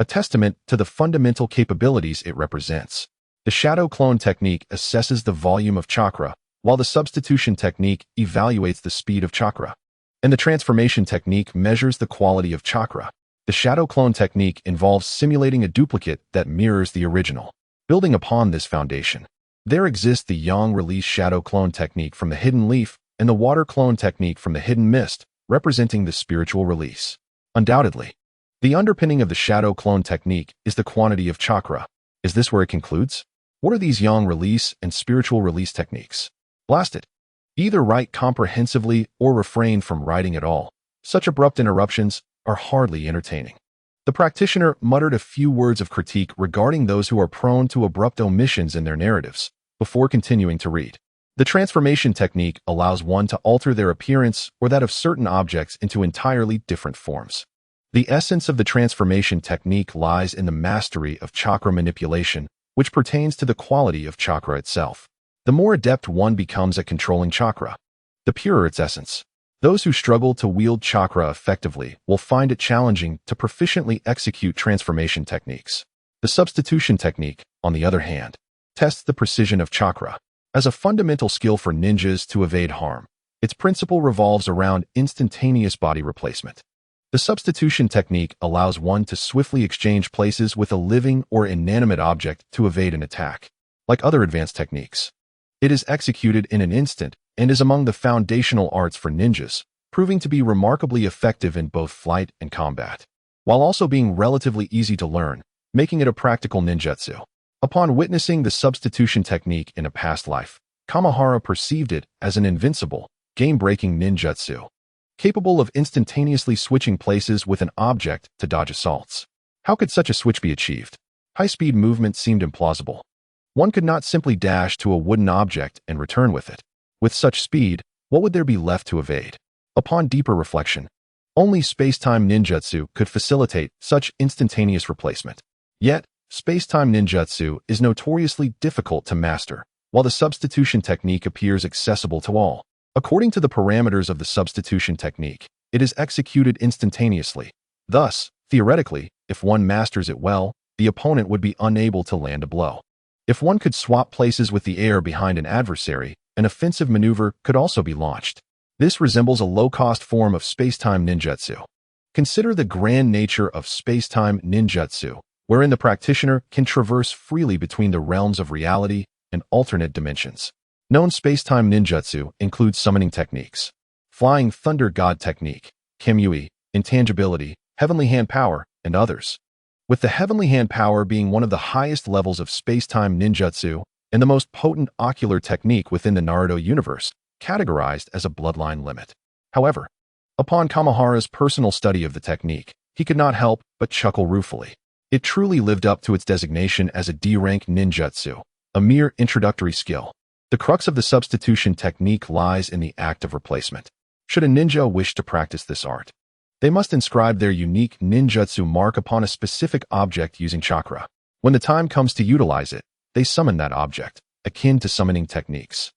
a testament to the fundamental capabilities it represents. The shadow clone technique assesses the volume of chakra, while the substitution technique evaluates the speed of chakra, and the transformation technique measures the quality of chakra. The shadow clone technique involves simulating a duplicate that mirrors the original. Building upon this foundation, there exists the yang release shadow clone technique from the hidden leaf and the water clone technique from the hidden mist, representing the spiritual release. Undoubtedly, the underpinning of the shadow clone technique is the quantity of chakra. Is this where it concludes? What are these yang release and spiritual release techniques? Blasted. Either write comprehensively or refrain from writing at all. Such abrupt interruptions are hardly entertaining. The practitioner muttered a few words of critique regarding those who are prone to abrupt omissions in their narratives, before continuing to read. The transformation technique allows one to alter their appearance or that of certain objects into entirely different forms. The essence of the transformation technique lies in the mastery of chakra manipulation, which pertains to the quality of chakra itself. The more adept one becomes at controlling chakra, the purer its essence. Those who struggle to wield chakra effectively will find it challenging to proficiently execute transformation techniques. The substitution technique, on the other hand, tests the precision of chakra. As a fundamental skill for ninjas to evade harm, its principle revolves around instantaneous body replacement. The substitution technique allows one to swiftly exchange places with a living or inanimate object to evade an attack. Like other advanced techniques, it is executed in an instant and is among the foundational arts for ninjas, proving to be remarkably effective in both flight and combat, while also being relatively easy to learn, making it a practical ninjutsu. Upon witnessing the substitution technique in a past life, Kamahara perceived it as an invincible, game-breaking ninjutsu, capable of instantaneously switching places with an object to dodge assaults. How could such a switch be achieved? High-speed movement seemed implausible. One could not simply dash to a wooden object and return with it. With such speed, what would there be left to evade? Upon deeper reflection, only space-time ninjutsu could facilitate such instantaneous replacement. Yet, space-time ninjutsu is notoriously difficult to master, while the substitution technique appears accessible to all. According to the parameters of the substitution technique, it is executed instantaneously. Thus, theoretically, if one masters it well, the opponent would be unable to land a blow. If one could swap places with the air behind an adversary, an offensive maneuver could also be launched. This resembles a low-cost form of space-time ninjutsu. Consider the grand nature of space-time ninjutsu, wherein the practitioner can traverse freely between the realms of reality and alternate dimensions. Known space-time ninjutsu includes summoning techniques, Flying Thunder God Technique, Kimyui, Intangibility, Heavenly Hand Power, and others. With the Heavenly Hand Power being one of the highest levels of space-time ninjutsu and the most potent ocular technique within the Naruto universe, categorized as a bloodline limit. However, upon Kamahara's personal study of the technique, he could not help but chuckle ruefully. It truly lived up to its designation as a D-rank ninjutsu, a mere introductory skill. The crux of the substitution technique lies in the act of replacement. Should a ninja wish to practice this art, they must inscribe their unique ninjutsu mark upon a specific object using chakra. When the time comes to utilize it, they summon that object, akin to summoning techniques,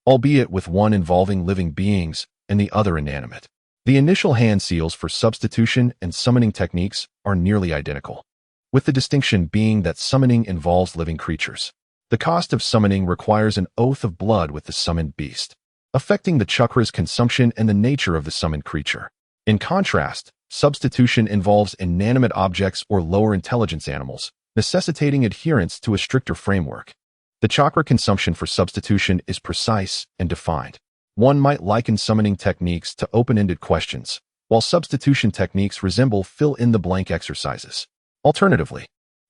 albeit with one involving living beings and the other inanimate. The initial hand seals for substitution and summoning techniques are nearly identical, with the distinction being that summoning involves living creatures. The cost of summoning requires an oath of blood with the summoned beast, affecting the chakra's consumption and the nature of the summoned creature. In contrast, substitution involves inanimate objects or lower intelligence animals, necessitating adherence to a stricter framework. The chakra consumption for substitution is precise and defined. One might liken summoning techniques to open-ended questions, while substitution techniques resemble fill-in-the-blank exercises. Alternatively,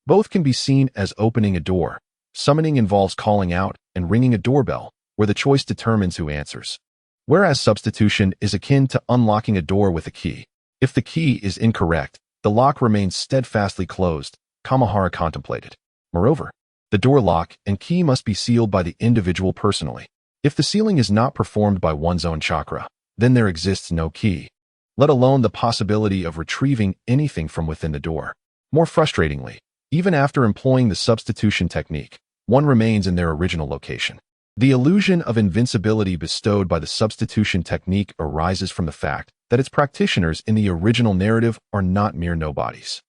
both can be seen as opening a door. Summoning involves calling out and ringing a doorbell, where the choice determines who answers, whereas substitution is akin to unlocking a door with a key. If the key is incorrect, the lock remains steadfastly closed, Kamahara contemplated. Moreover, the door lock and key must be sealed by the individual personally. If the sealing is not performed by one's own chakra, then there exists no key, let alone the possibility of retrieving anything from within the door. More frustratingly, even after employing the substitution technique, one remains in their original location. The illusion of invincibility bestowed by the substitution technique arises from the fact that its practitioners in the original narrative are not mere nobodies.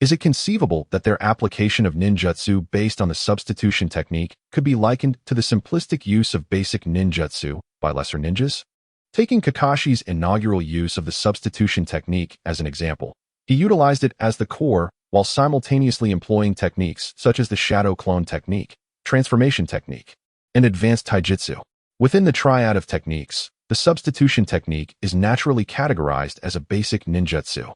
Is it conceivable that their application of ninjutsu based on the substitution technique could be likened to the simplistic use of basic ninjutsu by lesser ninjas? Taking Kakashi's inaugural use of the substitution technique as an example, he utilized it as the core while simultaneously employing techniques such as the shadow clone technique, transformation technique, and advanced taijutsu. Within the triad of techniques, the substitution technique is naturally categorized as a basic ninjutsu.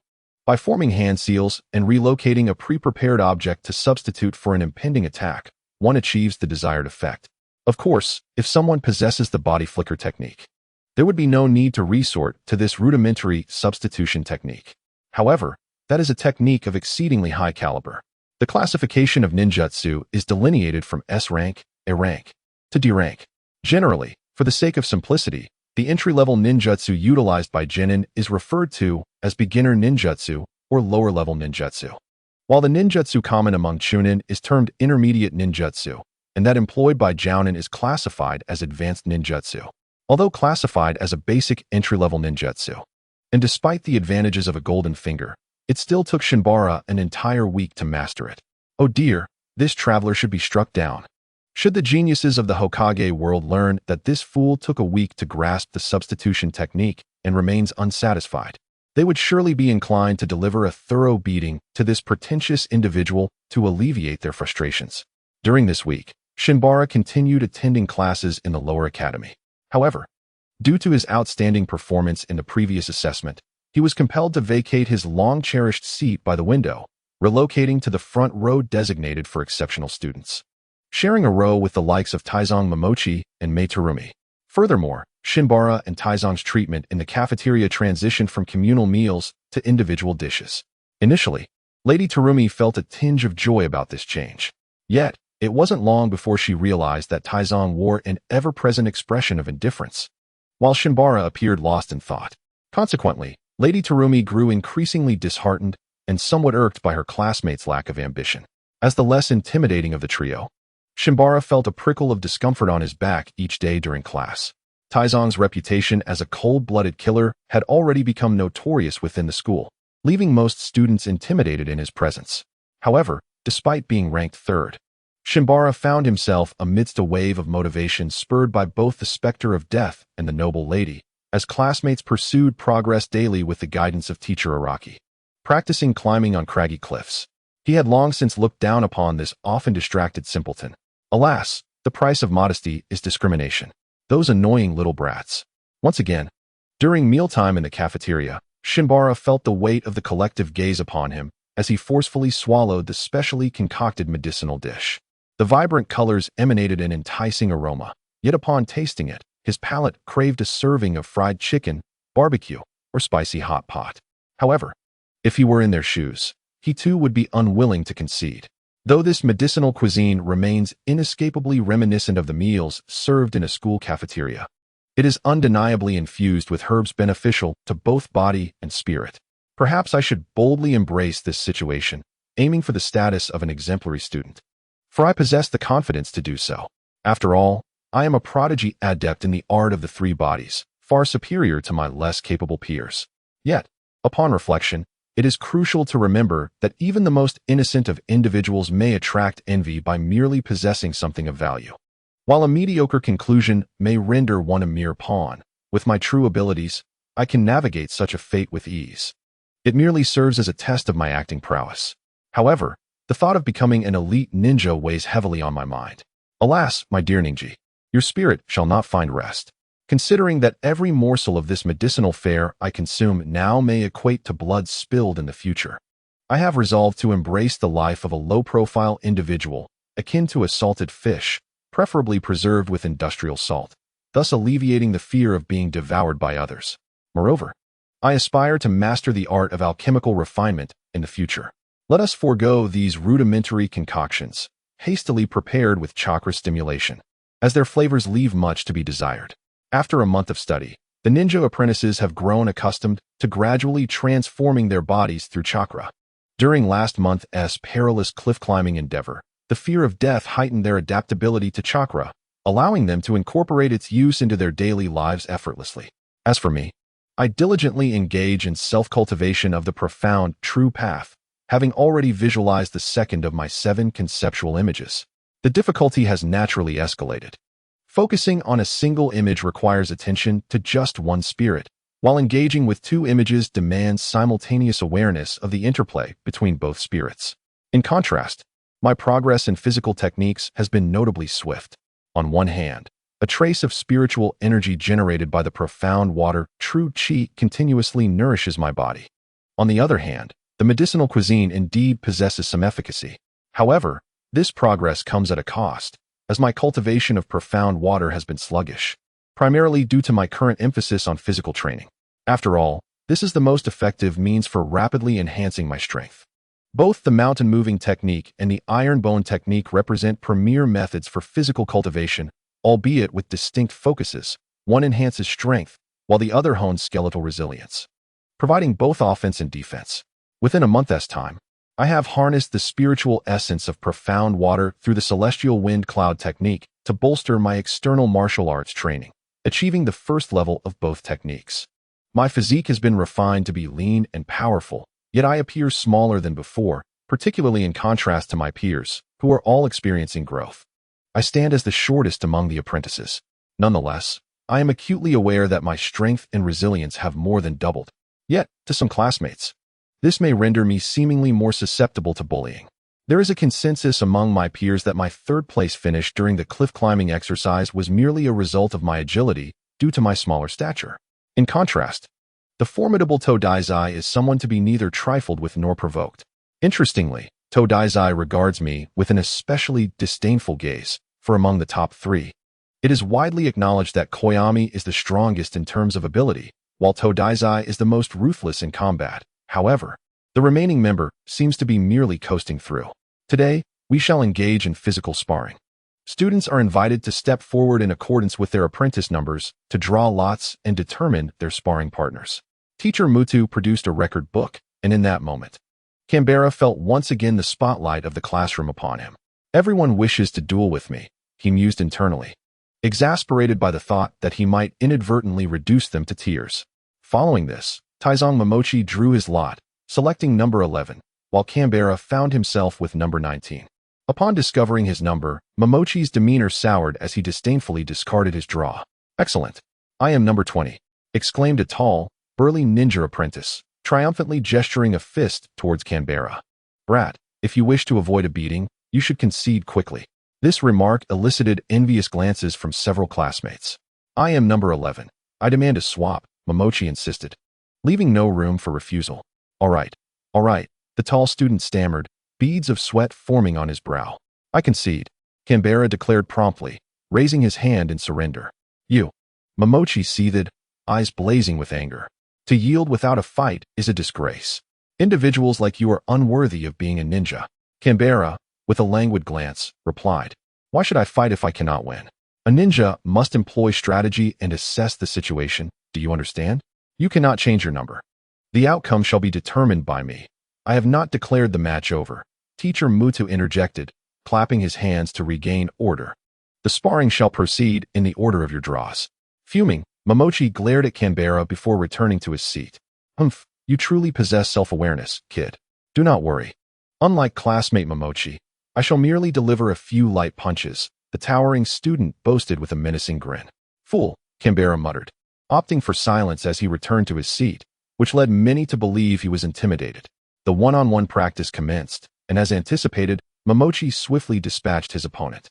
By forming hand seals and relocating a pre-prepared object to substitute for an impending attack, one achieves the desired effect. Of course, if someone possesses the body flicker technique, there would be no need to resort to this rudimentary substitution technique. However, that is a technique of exceedingly high caliber. The classification of ninjutsu is delineated from S rank, A rank, to D rank. Generally, for the sake of simplicity, the entry-level ninjutsu utilized by genin is referred to as beginner ninjutsu or lower-level ninjutsu, while the ninjutsu common among chunin is termed intermediate ninjutsu, and that employed by jounin is classified as advanced ninjutsu, although classified as a basic entry-level ninjutsu. And despite the advantages of a golden finger, it still took Shinbara an entire week to master it. Oh dear, this traveler should be struck down. Should the geniuses of the Hokage world learn that this fool took a week to grasp the substitution technique and remains unsatisfied, they would surely be inclined to deliver a thorough beating to this pretentious individual to alleviate their frustrations. During this week, Shinbara continued attending classes in the lower academy. However, due to his outstanding performance in the previous assessment, he was compelled to vacate his long-cherished seat by the window, relocating to the front row designated for exceptional students, sharing a row with the likes of Taizong Momochi and Mei Terumi. Furthermore, Shinbara and Taizong's treatment in the cafeteria transitioned from communal meals to individual dishes. Initially, Lady Terumi felt a tinge of joy about this change. Yet, it wasn't long before she realized that Taizong wore an ever-present expression of indifference, while Shinbara appeared lost in thought. Consequently, Lady Terumi grew increasingly disheartened and somewhat irked by her classmates' lack of ambition. As the less intimidating of the trio, Shinbara felt a prickle of discomfort on his back each day during class. Taizong's reputation as a cold-blooded killer had already become notorious within the school, leaving most students intimidated in his presence. However, despite being ranked third, Shinbara found himself amidst a wave of motivation spurred by both the specter of death and the noble lady, as classmates pursued progress daily with the guidance of teacher Araki. Practicing climbing on craggy cliffs, he had long since looked down upon this often distracted simpleton. Alas, the price of modesty is discrimination. Those annoying little brats. Once again, during mealtime in the cafeteria, Shinbara felt the weight of the collective gaze upon him as he forcefully swallowed the specially concocted medicinal dish. The vibrant colors emanated an enticing aroma, yet upon tasting it, his palate craved a serving of fried chicken, barbecue, or spicy hot pot. However, if he were in their shoes, he too would be unwilling to concede. Though this medicinal cuisine remains inescapably reminiscent of the meals served in a school cafeteria, it is undeniably infused with herbs beneficial to both body and spirit. Perhaps I should boldly embrace this situation, aiming for the status of an exemplary student, for I possess the confidence to do so. After all, I am a prodigy adept in the art of the three bodies, far superior to my less capable peers. Yet, upon reflection, it is crucial to remember that even the most innocent of individuals may attract envy by merely possessing something of value. While a mediocre conclusion may render one a mere pawn, with my true abilities, I can navigate such a fate with ease. It merely serves as a test of my acting prowess. However, the thought of becoming an elite ninja weighs heavily on my mind. Alas, my dear Ningji, your spirit shall not find rest. Considering that every morsel of this medicinal fare I consume now may equate to blood spilled in the future, I have resolved to embrace the life of a low-profile individual, akin to a salted fish, preferably preserved with industrial salt, thus alleviating the fear of being devoured by others. Moreover, I aspire to master the art of alchemical refinement in the future. Let us forego these rudimentary concoctions, hastily prepared with chakra stimulation, as their flavors leave much to be desired. After a month of study, the ninja apprentices have grown accustomed to gradually transforming their bodies through chakra. During last month's perilous cliff-climbing endeavor, the fear of death heightened their adaptability to chakra, allowing them to incorporate its use into their daily lives effortlessly. As for me, I diligently engage in self-cultivation of the profound, true path, having already visualized the second of my 7 conceptual images. The difficulty has naturally escalated. Focusing on a single image requires attention to just one spirit, while engaging with 2 images demands simultaneous awareness of the interplay between both spirits. In contrast, my progress in physical techniques has been notably swift. On one hand, a trace of spiritual energy generated by the profound water, true qi, continuously nourishes my body. On the other hand, the medicinal cuisine indeed possesses some efficacy. However, this progress comes at a cost. as my cultivation of profound water has been sluggish, primarily due to my current emphasis on physical training. After all, this is the most effective means for rapidly enhancing my strength. Both the mountain moving technique and the iron bone technique represent premier methods for physical cultivation, albeit with distinct focuses. One enhances strength, while the other hones skeletal resilience, providing both offense and defense. Within a month's time, I have harnessed the spiritual essence of profound water through the celestial wind cloud technique to bolster my external martial arts training, achieving the first level of both techniques. My physique has been refined to be lean and powerful, yet I appear smaller than before, particularly in contrast to my peers, who are all experiencing growth. I stand as the shortest among the apprentices. Nonetheless, I am acutely aware that my strength and resilience have more than doubled. Yet, to some classmates, this may render me seemingly more susceptible to bullying. There is a consensus among my peers that my third-place finish during the cliff-climbing exercise was merely a result of my agility due to my smaller stature. In contrast, the formidable Todaizai is someone to be neither trifled with nor provoked. Interestingly, Todaizai regards me with an especially disdainful gaze, for among the top 3, it is widely acknowledged that Koyami is the strongest in terms of ability, while Todaizai is the most ruthless in combat. However, the remaining member seems to be merely coasting through. Today, we shall engage in physical sparring. Students are invited to step forward in accordance with their apprentice numbers to draw lots and determine their sparring partners. Teacher Mutu produced a record book, and in that moment, Canberra felt once again the spotlight of the classroom upon him. Everyone wishes to duel with me, he mused internally, exasperated by the thought that he might inadvertently reduce them to tears. Following this, Taizong Momochi drew his lot, selecting number 11, while Canberra found himself with number 19. Upon discovering his number, Momochi's demeanor soured as he disdainfully discarded his draw. "Excellent. I am number 20, exclaimed a tall, burly ninja apprentice, triumphantly gesturing a fist towards Canberra. "Brat, if you wish to avoid a beating, you should concede quickly." This remark elicited envious glances from several classmates. "I am number 11. I demand a swap," Momochi insisted, leaving no room for refusal. All right, the tall student stammered, beads of sweat forming on his brow. "I concede," Canberra declared promptly, raising his hand in surrender. "You," Momochi seethed, eyes blazing with anger. "To yield without a fight is a disgrace. Individuals like you are unworthy of being a ninja." Canberra, with a languid glance, replied, "Why should I fight if I cannot win? A ninja must employ strategy and assess the situation, do you understand? You cannot change your number. The outcome shall be determined by me. I have not declared the match over," Teacher Mutu interjected, clapping his hands to regain order. "The sparring shall proceed in the order of your draws." Fuming, Momochi glared at Canberra before returning to his seat. "Humph, you truly possess self-awareness, kid. Do not worry. Unlike classmate Momochi, I shall merely deliver a few light punches," the towering student boasted with a menacing grin. "Fool," Canberra muttered, opting for silence as he returned to his seat, which led many to believe he was intimidated. The one-on-one practice commenced, and as anticipated, Momochi swiftly dispatched his opponent.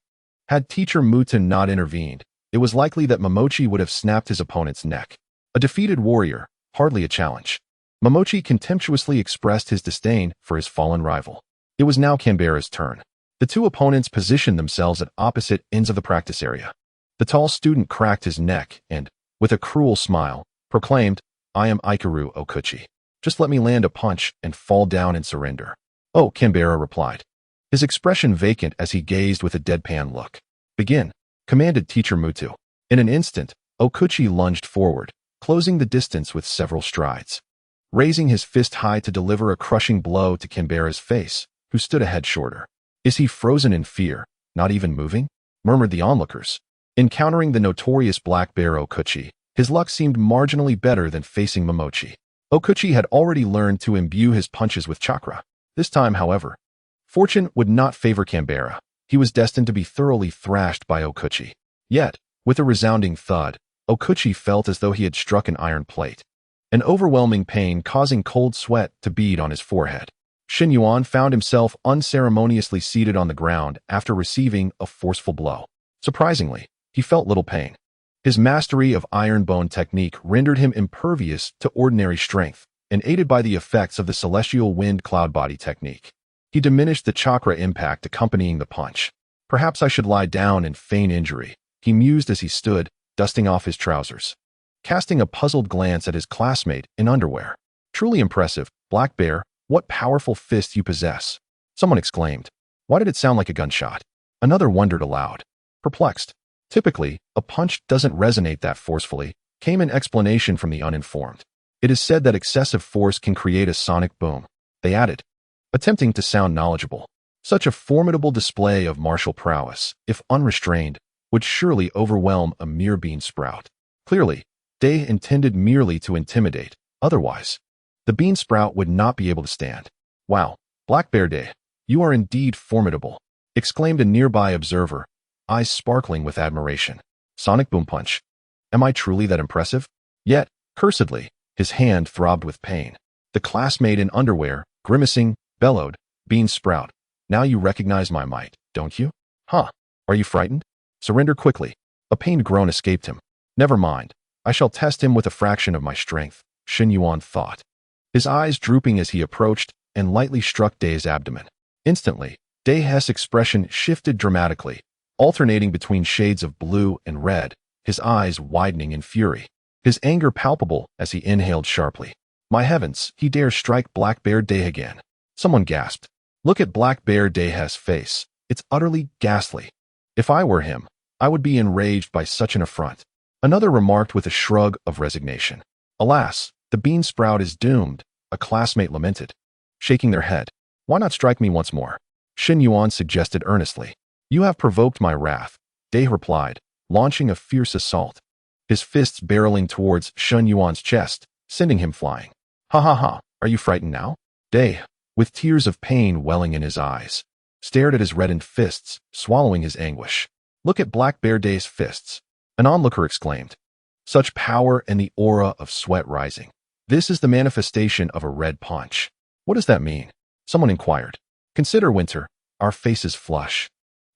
Had Teacher Mutu not intervened, it was likely that Momochi would have snapped his opponent's neck. A defeated warrior, hardly a challenge. Momochi contemptuously expressed his disdain for his fallen rival. It was now Canberra's turn. The two opponents positioned themselves at opposite ends of the practice area. The tall student cracked his neck and, with a cruel smile, proclaimed, "I am Ikaru Okuchi. Just let me land a punch and fall down and surrender." "Oh," Canberra replied, his expression vacant as he gazed with a deadpan look. "Begin," commanded Teacher Mutu. In an instant, Okuchi lunged forward, closing the distance with several strides. Raising his fist high to deliver a crushing blow to Canberra's face, who stood a head shorter. "Is he frozen in fear, not even moving?" murmured the onlookers. Encountering the notorious Black Bear Okuchi, his luck seemed marginally better than facing Momochi. Okuchi had already learned to imbue his punches with chakra. This time, however, fortune would not favor Canberra. He was destined to be thoroughly thrashed by Okuchi. Yet, with a resounding thud, Okuchi felt as though he had struck an iron plate, an overwhelming pain causing cold sweat to bead on his forehead. Shin Yuan found himself unceremoniously seated on the ground after receiving a forceful blow. Surprisingly, he felt little pain. His mastery of iron bone technique rendered him impervious to ordinary strength, and aided by the effects of the celestial wind cloud body technique, he diminished the chakra impact accompanying the punch. Perhaps I should lie down and feign injury, he mused as he stood, dusting off his trousers. Casting a puzzled glance at his classmate in underwear. Truly impressive, Black Bear, what powerful fists you possess. Someone exclaimed. Why did it sound like a gunshot? Another wondered aloud. Perplexed. Typically, a punch doesn't resonate that forcefully, came an explanation from the uninformed. It is said that excessive force can create a sonic boom. They added, attempting to sound knowledgeable. Such a formidable display of martial prowess, if unrestrained, would surely overwhelm a mere bean sprout. Clearly, Day intended merely to intimidate, otherwise, the bean sprout would not be able to stand. Wow, Black Bear Day, you are indeed formidable, exclaimed a nearby observer, eyes sparkling with admiration. Sonic boom punch. Am I truly that impressive? Yet, cursedly, his hand throbbed with pain. The classmate in underwear, grimacing, bellowed, Bean Sprout, now you recognize my might, don't you? Huh, are you frightened? Surrender quickly. A pained groan escaped him. Never mind, I shall test him with a fraction of my strength, Shin Yuan thought. His eyes drooping as he approached and lightly struck Day's abdomen. Instantly, Day's expression shifted dramatically, alternating between shades of blue and red, his eyes widening in fury. His anger palpable as he inhaled sharply. My heavens, he dares strike Black Bear Day again. Someone gasped. Look at Black Bear Day's face. It's utterly ghastly. If I were him, I would be enraged by such an affront. Another remarked with a shrug of resignation. Alas, the bean sprout is doomed, a classmate lamented. Shaking their head. Why not strike me once more? Shin Yuan suggested earnestly. You have provoked my wrath, Day replied, launching a fierce assault. His fists barreling towards Shin Yuan's chest, sending him flying. Ha ha ha, are you frightened now? Day, with tears of pain welling in his eyes, stared at his reddened fists, swallowing his anguish. Look at Black Bear Day's fists. An onlooker exclaimed. Such power and the aura of sweat rising. This is the manifestation of a red punch. What does that mean? Someone inquired. Consider winter, our faces flush,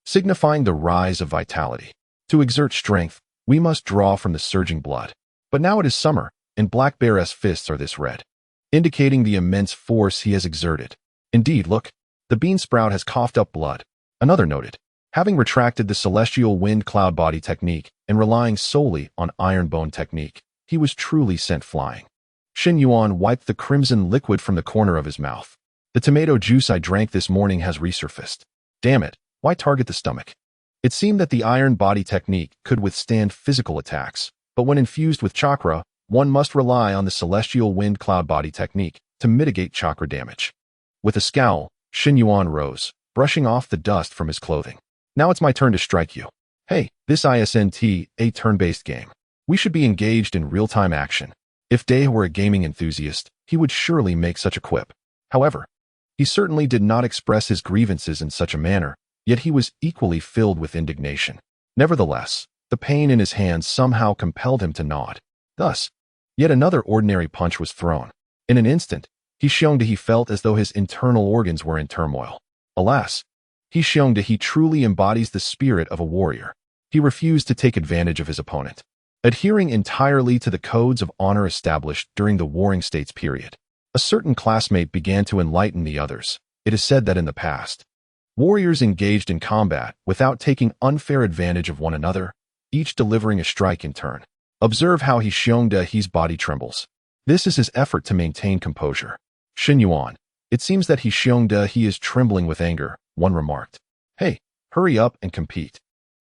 signifying the rise of vitality. To exert strength, we must draw from the surging blood. But now it is summer, and Black Bear's fists are this red, indicating the immense force he has exerted. Indeed, look, the bean sprout has coughed up blood. Another noted. Having retracted the celestial wind cloud body technique and relying solely on iron bone technique, he was truly sent flying. Shin Yuan wiped the crimson liquid from the corner of his mouth. The tomato juice I drank this morning has resurfaced. Damn it, why target the stomach? It seemed that the iron body technique could withstand physical attacks, but when infused with chakra, one must rely on the celestial wind cloud body technique to mitigate chakra damage. With a scowl, Shin Yuan rose, brushing off the dust from his clothing. Now it's my turn to strike you. Hey, this isn't a turn-based game. We should be engaged in real-time action. If Day were a gaming enthusiast, he would surely make such a quip. However, he certainly did not express his grievances in such a manner, yet he was equally filled with indignation. Nevertheless, the pain in his hands somehow compelled him to nod. Thus, yet another ordinary punch was thrown. In an instant, he felt as though his internal organs were in turmoil. Alas, he truly embodies the spirit of a warrior. He refused to take advantage of his opponent, adhering entirely to the codes of honor established during the Warring States period. A certain classmate began to enlighten the others. It is said that in the past, warriors engaged in combat without taking unfair advantage of one another, each delivering a strike in turn. Observe how his body trembles. This is his effort to maintain composure. Shin Yuan, it seems that he is trembling with anger, one remarked. Hey, hurry up and compete.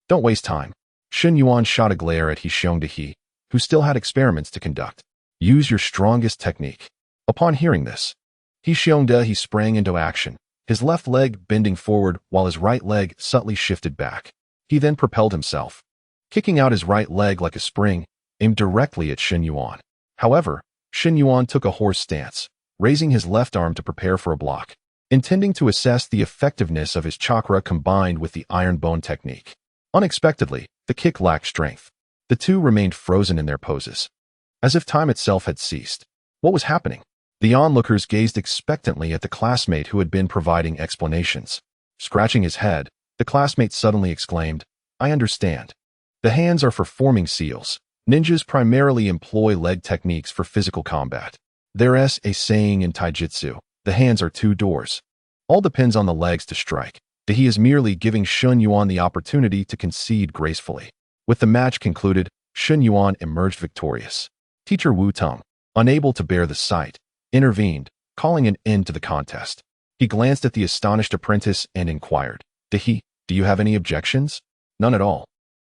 Don't waste time. Shin Yuan shot a glare at He, who still had experiments to conduct. Use your strongest technique. Upon hearing this, He sprang into action, his left leg bending forward while his right leg subtly shifted back. He then propelled himself, kicking out his right leg like a spring, aimed directly at Shin Yuan. However, Shin Yuan took a horse stance, raising his left arm to prepare for a block, intending to assess the effectiveness of his chakra combined with the iron bone technique. Unexpectedly, the kick lacked strength. The two remained frozen in their poses, as if time itself had ceased. What was happening? The onlookers gazed expectantly at the classmate who had been providing explanations. Scratching his head, the classmate suddenly exclaimed, I understand. The hands are for forming seals. Ninjas primarily employ leg techniques for physical combat. There's a saying in taijutsu, the hands are two doors. All depends on the legs to strike. He is merely giving Shun Yuan the opportunity to concede gracefully. With the match concluded, Shun Yuan emerged victorious. Teacher Wu Tong, unable to bear the sight, intervened, calling an end to the contest. He glanced at the astonished apprentice and inquired, Do you have any objections? None at all.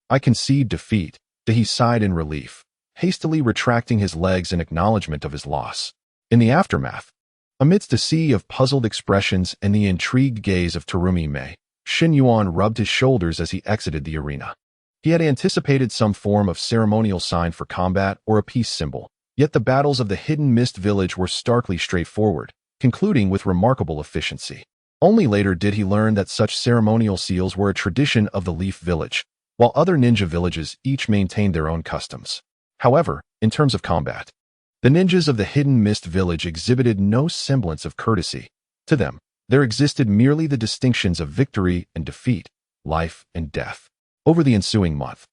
I concede defeat. He sighed in relief, hastily retracting his legs in acknowledgement of his loss. In the aftermath, amidst a sea of puzzled expressions and the intrigued gaze of Terumi Mei, Shin Yuan rubbed his shoulders as he exited the arena. He had anticipated some form of ceremonial sign for combat or a peace symbol, yet the battles of the Hidden Mist Village were starkly straightforward, concluding with remarkable efficiency. Only later did he learn that such ceremonial seals were a tradition of the Leaf Village, while other ninja villages each maintained their own customs. However, in terms of combat, the ninjas of the Hidden Mist Village exhibited no semblance of courtesy. To them, there existed merely the distinctions of victory and defeat, life and death. Over the ensuing month,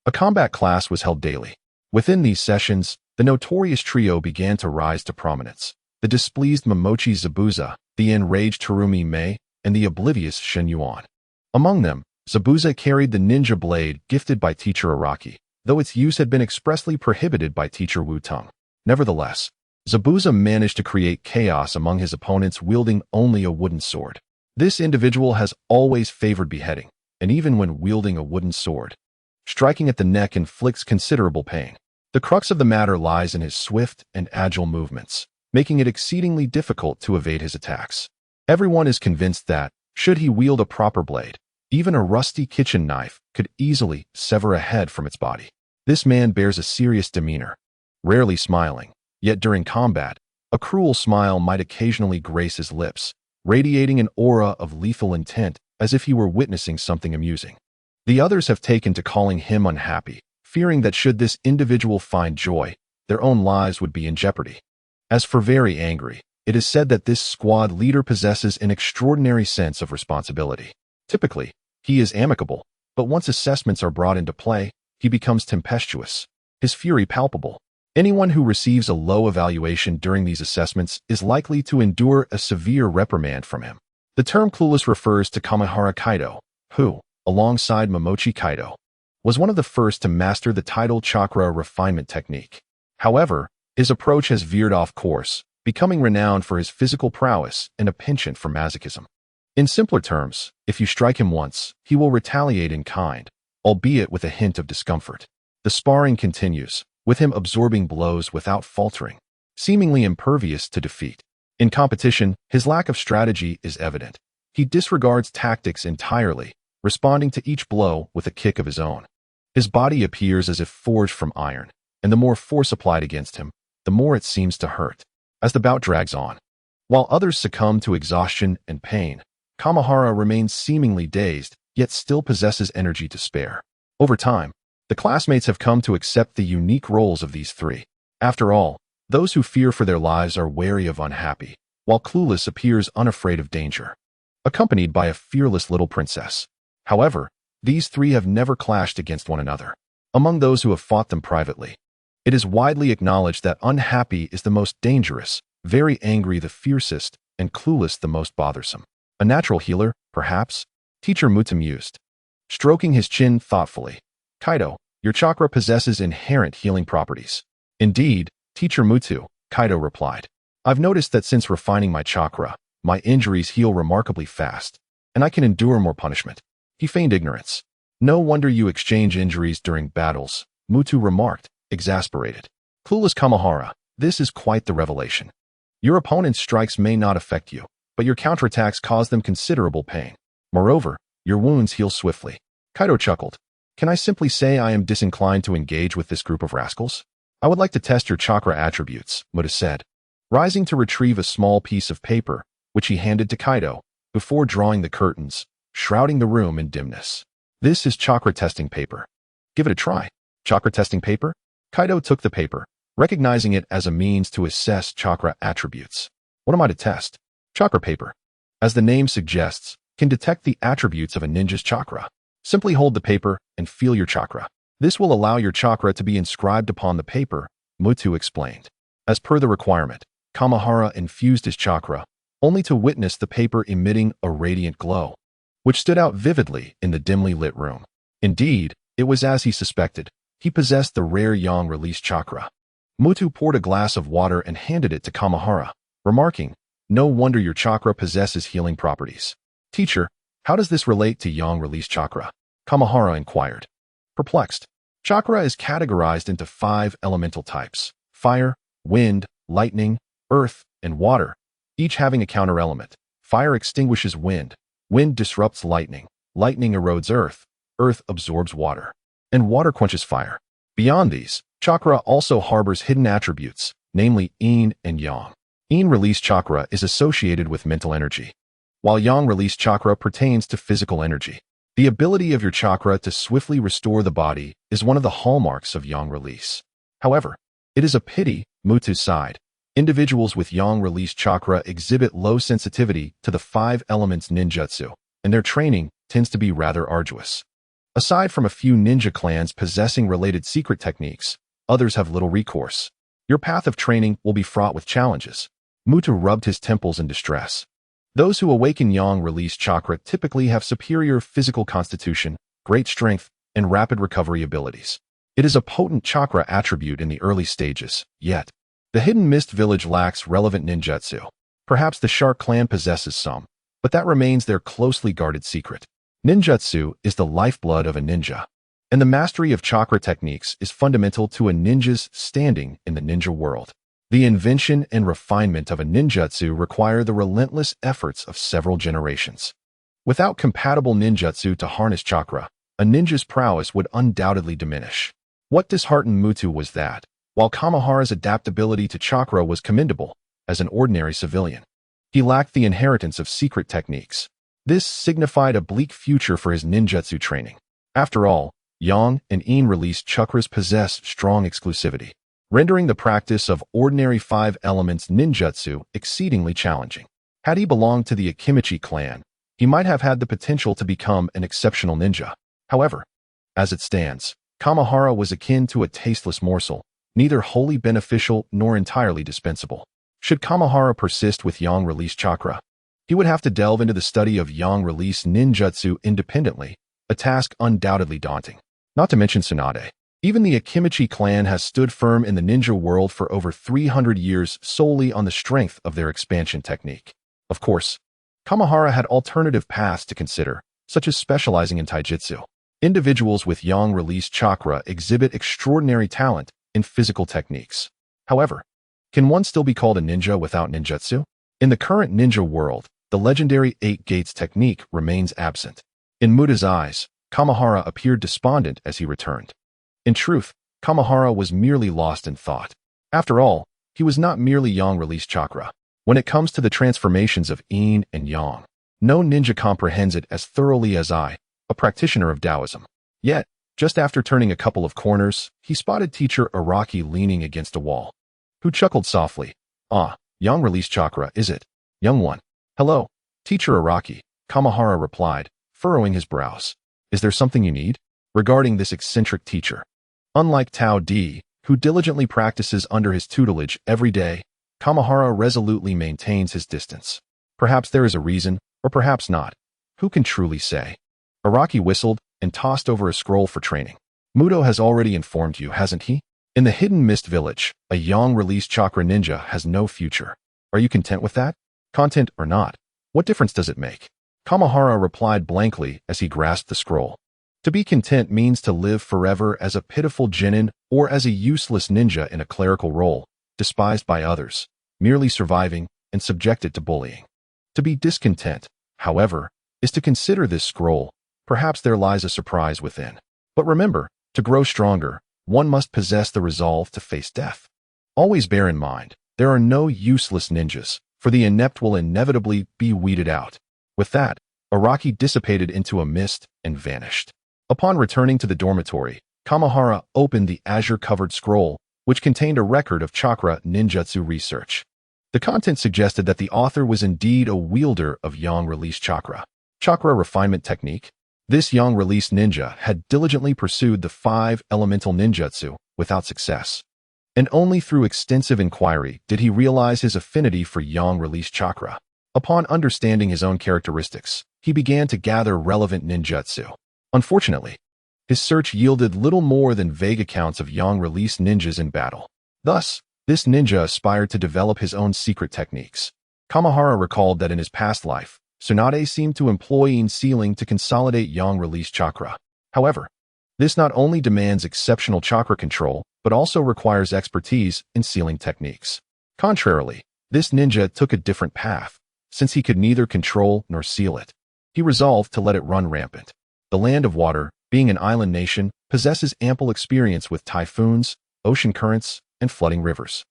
a combat class was held daily. Within these sessions, the notorious trio began to rise to prominence. The displeased Momochi Zabuza, the enraged Terumi Mei, and the oblivious Shin Yuan. Among them, Zabuza carried the ninja blade gifted by Teacher Araki, though its use had been expressly prohibited by Teacher Wu Tong. Nevertheless, Zabuza managed to create chaos among his opponents wielding only a wooden sword. This individual has always favored beheading, and even when wielding a wooden sword, striking at the neck inflicts considerable pain. The crux of the matter lies in his swift and agile movements, making it exceedingly difficult to evade his attacks. Everyone is convinced that, should he wield a proper blade, even a rusty kitchen knife could easily sever a head from its body. This man bears a serious demeanor, rarely smiling, yet during combat, a cruel smile might occasionally grace his lips, radiating an aura of lethal intent as if he were witnessing something amusing. The others have taken to calling him unhappy, fearing that should this individual find joy, their own lives would be in jeopardy. As for very angry, it is said that this squad leader possesses an extraordinary sense of responsibility. Typically, he is amicable, but once assessments are brought into play, he becomes tempestuous, his fury palpable. Anyone who receives a low evaluation during these assessments is likely to endure a severe reprimand from him. The term clueless refers to Kamihara Kaido, who, alongside Momochi Kaido, was one of the first to master the tidal chakra refinement technique. However, his approach has veered off course, becoming renowned for his physical prowess and a penchant for masochism. In simpler terms, if you strike him once, he will retaliate in kind, albeit with a hint of discomfort. The sparring continues, with him absorbing blows without faltering, seemingly impervious to defeat. In competition, his lack of strategy is evident. He disregards tactics entirely, responding to each blow with a kick of his own. His body appears as if forged from iron, and the more force applied against him, the more it seems to hurt. As the bout drags on, while others succumb to exhaustion and pain, Kamihara remains seemingly dazed, yet still possesses energy to spare. Over time, the classmates have come to accept the unique roles of these three. After all, those who fear for their lives are wary of unhappy, while Clueless appears unafraid of danger, accompanied by a fearless little princess. However, these three have never clashed against one another. Among those who have fought them privately, it is widely acknowledged that unhappy is the most dangerous, very angry the fiercest, and clueless the most bothersome. A natural healer, perhaps? Teacher Muta mused, stroking his chin thoughtfully. Kaido, your chakra possesses inherent healing properties. Indeed, Teacher Mutu, Kaido replied. I've noticed that since refining my chakra, my injuries heal remarkably fast, and I can endure more punishment. He feigned ignorance. No wonder you exchange injuries during battles, Mutu remarked, exasperated. Clueless Kamihara, this is quite the revelation. Your opponent's strikes may not affect you, but your counterattacks cause them considerable pain. Moreover, your wounds heal swiftly. Kaido chuckled. Can I simply say I am disinclined to engage with this group of rascals? I would like to test your chakra attributes, Muta said, rising to retrieve a small piece of paper, which he handed to Kaido, before drawing the curtains, shrouding the room in dimness. This is chakra testing paper. Give it a try. Chakra testing paper? Kaido took the paper, recognizing it as a means to assess chakra attributes. What am I to test? Chakra paper, as the name suggests, can detect the attributes of a ninja's chakra. Simply hold the paper and feel your chakra. This will allow your chakra to be inscribed upon the paper, Mutu explained. As per the requirement, Kamihara infused his chakra, only to witness the paper emitting a radiant glow. which stood out vividly in the dimly lit room. Indeed, it was as he suspected. He possessed the rare yang release chakra. Mutu poured a glass of water and handed it to Kamahara, remarking, "No wonder your chakra possesses healing properties." "Teacher, how does this relate to yang release chakra?" Kamahara inquired. Perplexed. Chakra is categorized into 5 elemental types: fire, wind, lightning, earth, and water, each having a counter-element. Fire extinguishes wind. Wind disrupts lightning. Lightning erodes earth. Earth absorbs water. And water quenches fire. Beyond these, chakra also harbors hidden attributes, namely yin and yang. Yin release chakra is associated with mental energy, while yang release chakra pertains to physical energy. The ability of your chakra to swiftly restore the body is one of the hallmarks of yang release. However, it is a pity, Mutu sighed. Individuals with yang release chakra exhibit low sensitivity to the 5 elements ninjutsu, and their training tends to be rather arduous. Aside from a few ninja clans possessing related secret techniques, others have little recourse. Your path of training will be fraught with challenges. Mutu rubbed his temples in distress. Those who awaken yang release chakra typically have superior physical constitution, great strength, and rapid recovery abilities. It is a potent chakra attribute in the early stages, yet the Hidden Mist Village lacks relevant ninjutsu. Perhaps the Shark clan possesses some, but that remains their closely guarded secret. Ninjutsu is the lifeblood of a ninja, and the mastery of chakra techniques is fundamental to a ninja's standing in the ninja world. The invention and refinement of a ninjutsu require the relentless efforts of several generations. Without compatible ninjutsu to harness chakra, a ninja's prowess would undoubtedly diminish. What disheartened Mutu was that, while Kamahara's adaptability to chakra was commendable, as an ordinary civilian, he lacked the inheritance of secret techniques. This signified a bleak future for his ninjutsu training. After all, yang and yin release chakras possess strong exclusivity, rendering the practice of ordinary 5 elements ninjutsu exceedingly challenging. Had he belonged to the Akimichi clan, he might have had the potential to become an exceptional ninja. However, as it stands, Kamahara was akin to a tasteless morsel, neither wholly beneficial nor entirely dispensable. Should Kamahara persist with yang release chakra, he would have to delve into the study of yang release ninjutsu independently, a task undoubtedly daunting. Not to mention Tsunade. Even the Akimichi clan has stood firm in the ninja world for over 300 years solely on the strength of their expansion technique. Of course, Kamahara had alternative paths to consider, such as specializing in taijutsu. Individuals with yang release chakra exhibit extraordinary talent in physical techniques. However, can one still be called a ninja without ninjutsu? In the current ninja world, the legendary 8 gates technique remains absent. In Muda's eyes, Kamahara appeared despondent as he returned. In truth, Kamahara was merely lost in thought. After all, he was not merely yang release chakra. When it comes to the transformations of yin and yang, no ninja comprehends it as thoroughly as I, a practitioner of Taoism. Yet, just after turning a couple of corners, he spotted teacher Araki leaning against a wall, who chuckled softly. "Ah, yang release chakra, is it? Young one." "Hello, teacher Araki," Kamahara replied, furrowing his brows. "Is there something you need?" Regarding this eccentric teacher, unlike Tao Di, who diligently practices under his tutelage every day, Kamahara resolutely maintains his distance. Perhaps there is a reason, or perhaps not. Who can truly say? Araki whistled and tossed over a scroll for training. "Muto has already informed you, hasn't he? In the Hidden Mist Village, a yang release chakra ninja has no future. Are you content with that? Content or not, what difference does it make?" Kamahara replied blankly as he grasped the scroll. To be content means to live forever as a pitiful genin or as a useless ninja in a clerical role, despised by others, merely surviving and subjected to bullying. To be discontent, however, is to consider this scroll. Perhaps there lies a surprise within. But remember, to grow stronger, one must possess the resolve to face death. Always bear in mind, there are no useless ninjas, for the inept will inevitably be weeded out. With that, Araki dissipated into a mist and vanished. Upon returning to the dormitory, Kamahara opened the azure-covered scroll, which contained a record of chakra ninjutsu research. The content suggested that the author was indeed a wielder of yang release chakra. Chakra refinement technique. This yang release ninja had diligently pursued the 5 elemental ninjutsu without success, and only through extensive inquiry did he realize his affinity for yang release chakra. Upon understanding his own characteristics, he began to gather relevant ninjutsu. Unfortunately, his search yielded little more than vague accounts of yang-released ninjas in battle. Thus, this ninja aspired to develop his own secret techniques. Kamahara recalled that in his past life, Tsunade seemed to employ in sealing to consolidate yang-released chakra. However, this not only demands exceptional chakra control, but also requires expertise in sealing techniques. Contrarily, this ninja took a different path, since he could neither control nor seal it. He resolved to let it run rampant. The Land of Water, being an island nation, possesses ample experience with typhoons, ocean currents, and flooding rivers.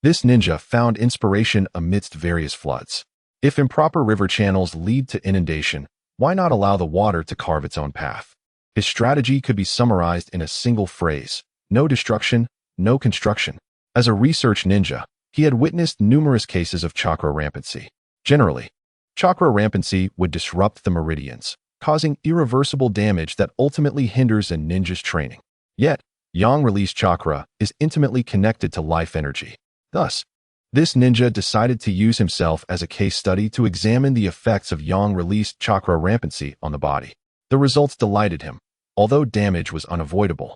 This ninja found inspiration amidst various floods. If improper river channels lead to inundation, why not allow the water to carve its own path? His strategy could be summarized in a single phrase: no destruction, no construction. As a research ninja, he had witnessed numerous cases of chakra rampancy. Generally, chakra rampancy would disrupt the meridians, causing irreversible damage that ultimately hinders a ninja's training. Yet, yang-released chakra is intimately connected to life energy. Thus, this ninja decided to use himself as a case study to examine the effects of yang-released chakra rampancy on the body. The results delighted him, although damage was unavoidable.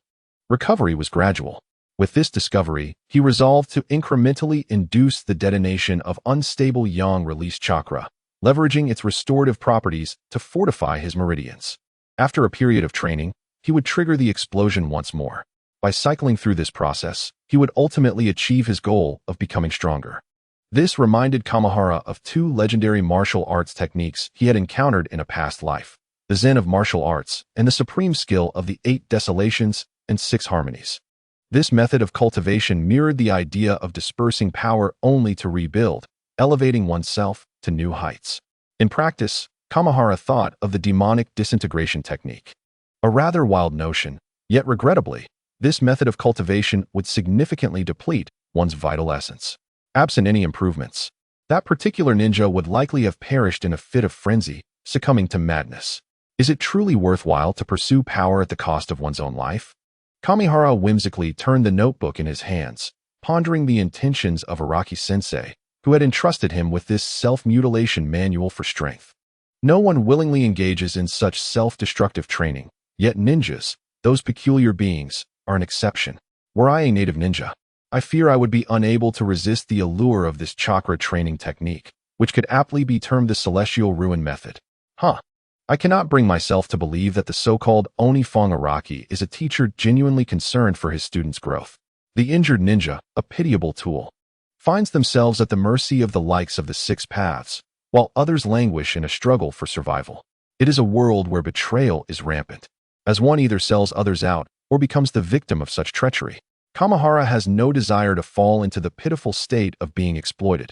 Recovery was gradual. With this discovery, he resolved to incrementally induce the detonation of unstable yang-released chakra, leveraging its restorative properties to fortify his meridians. After a period of training, he would trigger the explosion once more. By cycling through this process, he would ultimately achieve his goal of becoming stronger. This reminded Kamahara of two legendary martial arts techniques he had encountered in a past life: the Zen of martial arts and the supreme skill of the 8 desolations and 6 harmonies. This method of cultivation mirrored the idea of dispersing power only to rebuild, elevating oneself to new heights. In practice, Kamahara thought of the demonic disintegration technique. A rather wild notion, yet regrettably, this method of cultivation would significantly deplete one's vital essence. Absent any improvements, that particular ninja would likely have perished in a fit of frenzy, succumbing to madness. Is it truly worthwhile to pursue power at the cost of one's own life? Kamihara whimsically turned the notebook in his hands, pondering the intentions of Araki-sensei, who had entrusted him with this self-mutilation manual for strength. No one willingly engages in such self-destructive training, yet ninjas, those peculiar beings, are an exception. Were I a native ninja, I fear I would be unable to resist the allure of this chakra training technique, which could aptly be termed the celestial ruin method. I cannot bring myself to believe that the so-called Onifong Araki is a teacher genuinely concerned for his students' growth. The injured ninja, a pitiable tool, finds themselves at the mercy of the likes of the 6 paths, while others languish in a struggle for survival. It is a world where betrayal is rampant, as one either sells others out or becomes the victim of such treachery. Kamahara has no desire to fall into the pitiful state of being exploited.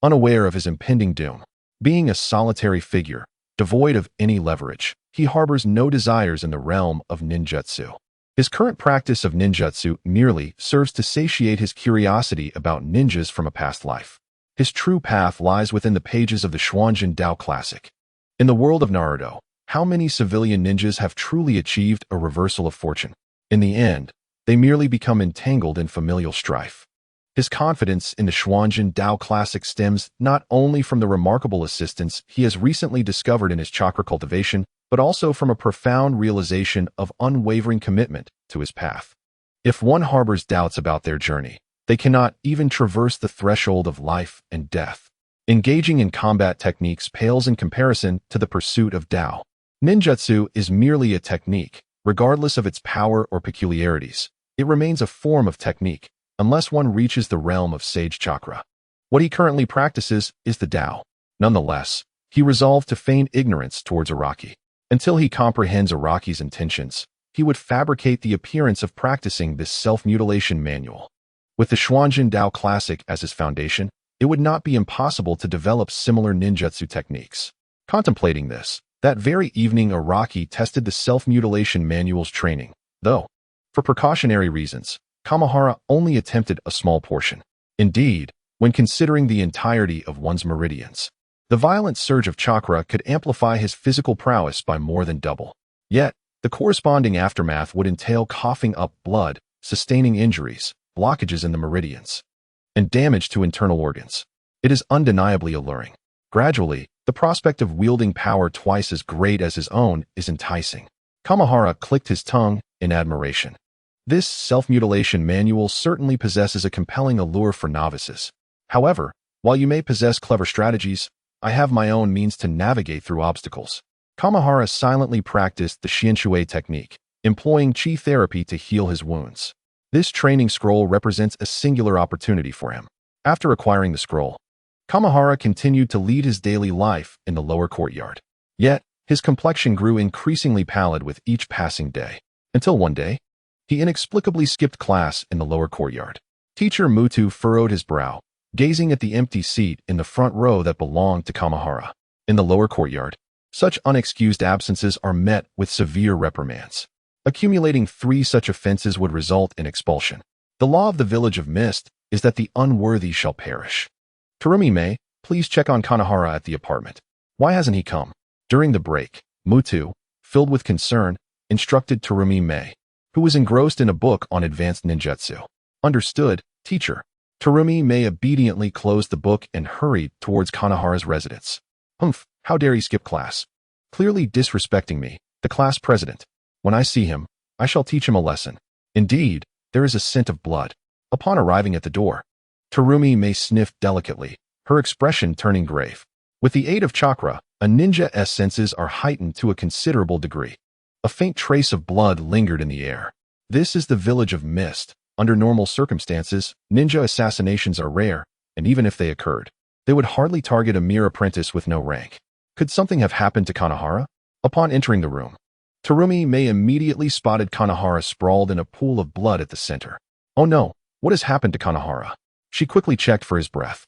Unaware of his impending doom, being a solitary figure, devoid of any leverage, he harbors no desires in the realm of ninjutsu. His current practice of ninjutsu merely serves to satiate his curiosity about ninjas from a past life. His true path lies within the pages of the Xuanjin Dao classic. In the world of Naruto, how many civilian ninjas have truly achieved a reversal of fortune? In the end, they merely become entangled in familial strife. His confidence in the Xuanjin Dao classic stems not only from the remarkable assistance he has recently discovered in his chakra cultivation, but also from a profound realization of unwavering commitment to his path. If one harbors doubts about their journey, they cannot even traverse the threshold of life and death. Engaging in combat techniques pales in comparison to the pursuit of Dao. Ninjutsu is merely a technique, regardless of its power or peculiarities. It remains a form of technique, unless one reaches the realm of sage chakra. What he currently practices is the Dao. Nonetheless, he resolved to feign ignorance towards Araki. Until he comprehends Araki's intentions, he would fabricate the appearance of practicing this self-mutilation manual. With the Xuanjin Dao classic as his foundation, it would not be impossible to develop similar ninjutsu techniques. Contemplating this, that very evening Araki tested the self-mutilation manual's training, though, for precautionary reasons, Kamahara only attempted a small portion. Indeed, when considering the entirety of one's meridians, the violent surge of chakra could amplify his physical prowess by more than double. Yet, the corresponding aftermath would entail coughing up blood, sustaining injuries, blockages in the meridians, and damage to internal organs. It is undeniably alluring. Gradually, the prospect of wielding power twice as great as his own is enticing. Kamahara clicked his tongue in admiration. This self-mutilation manual certainly possesses a compelling allure for novices. However, while you may possess clever strategies, I have my own means to navigate through obstacles. Kamahara silently practiced the Xianshui technique, employing chi therapy to heal his wounds. This training scroll represents a singular opportunity for him. After acquiring the scroll, Kamahara continued to lead his daily life in the lower courtyard. Yet, his complexion grew increasingly pallid with each passing day, until one day, he inexplicably skipped class in the lower courtyard. Teacher Mutu furrowed his brow, gazing at the empty seat in the front row that belonged to Kamahara. In the lower courtyard, such unexcused absences are met with severe reprimands. Accumulating 3 such offenses would result in expulsion. The law of the village of Mist is that the unworthy shall perish. Terumi-Mei, please check on Kanahara at the apartment. Why hasn't he come? During the break, Mutu, filled with concern, instructed Terumi-Mei, who was engrossed in a book on advanced ninjutsu. Understood, teacher. Terumi-Mei obediently closed the book and hurried towards Kanahara's residence. Humph, how dare he skip class? Clearly disrespecting me, the class president. When I see him, I shall teach him a lesson. Indeed, there is a scent of blood. Upon arriving at the door, Terumi-Mei sniffed delicately, her expression turning grave. With the aid of chakra, a ninja's senses are heightened to a considerable degree. A faint trace of blood lingered in the air. This is the village of Mist. Under normal circumstances, ninja assassinations are rare, and even if they occurred, they would hardly target a mere apprentice with no rank. Could something have happened to Kanahara? Upon entering the room, Terumi-Mei immediately spotted Kanahara sprawled in a pool of blood at the center. Oh no, what has happened to Kanahara? She quickly checked for his breath,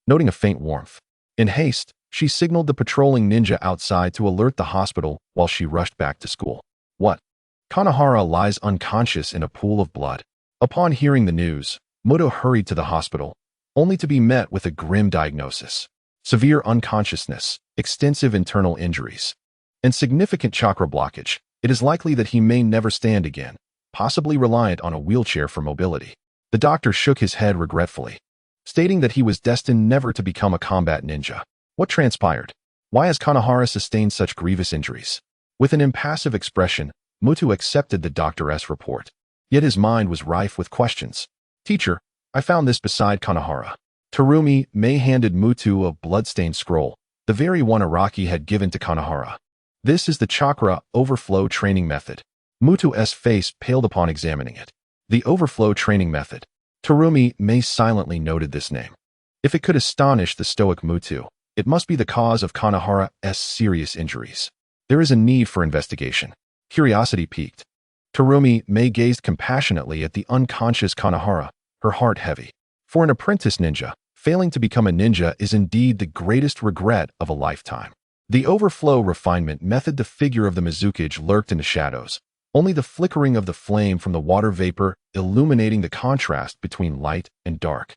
noting a faint warmth. In haste, she signaled the patrolling ninja outside to alert the hospital while she rushed back to school. What? Kanahara lies unconscious in a pool of blood. Upon hearing the news, Muto hurried to the hospital, only to be met with a grim diagnosis. Severe unconsciousness, extensive internal injuries, and significant chakra blockage. It is likely that he may never stand again, possibly reliant on a wheelchair for mobility. The doctor shook his head regretfully, stating that he was destined never to become a combat ninja. What transpired? Why has Kanahara sustained such grievous injuries? With an impassive expression, Mutu accepted the doctor's report. Yet his mind was rife with questions. Teacher, I found this beside Kanahara. Terumi-Mei handed Mutu a bloodstained scroll, the very one Araki had given to Kanahara. This is the chakra overflow training method. Mutu's face paled upon examining it. The overflow training method. Terumi-Mei silently noted this name. If it could astonish the stoic Mutu, it must be the cause of Kanahara's serious injuries. There is a need for investigation. Curiosity piqued. Terumi-Mei gazed compassionately at the unconscious Kanahara, her heart heavy. For an apprentice ninja, failing to become a ninja is indeed the greatest regret of a lifetime. The overflow refinement method. The figure of the Mizukage lurked in the shadows, only the flickering of the flame from the water vapor illuminating the contrast between light and dark,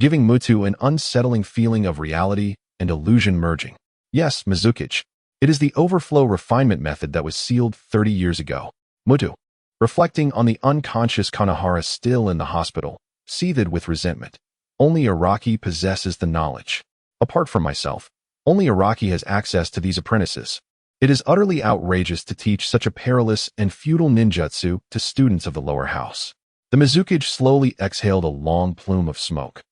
giving Mutu an unsettling feeling of reality and illusion merging. Yes, Mizukage. It is the overflow refinement method that was sealed 30 years ago. Mutu, reflecting on the unconscious Kanahara still in the hospital, seethed with resentment. Only Araki possesses the knowledge. Apart from myself, only Araki has access to these apprentices. It is utterly outrageous to teach such a perilous and futile ninjutsu to students of the lower house. The Mizukage slowly exhaled a long plume of smoke,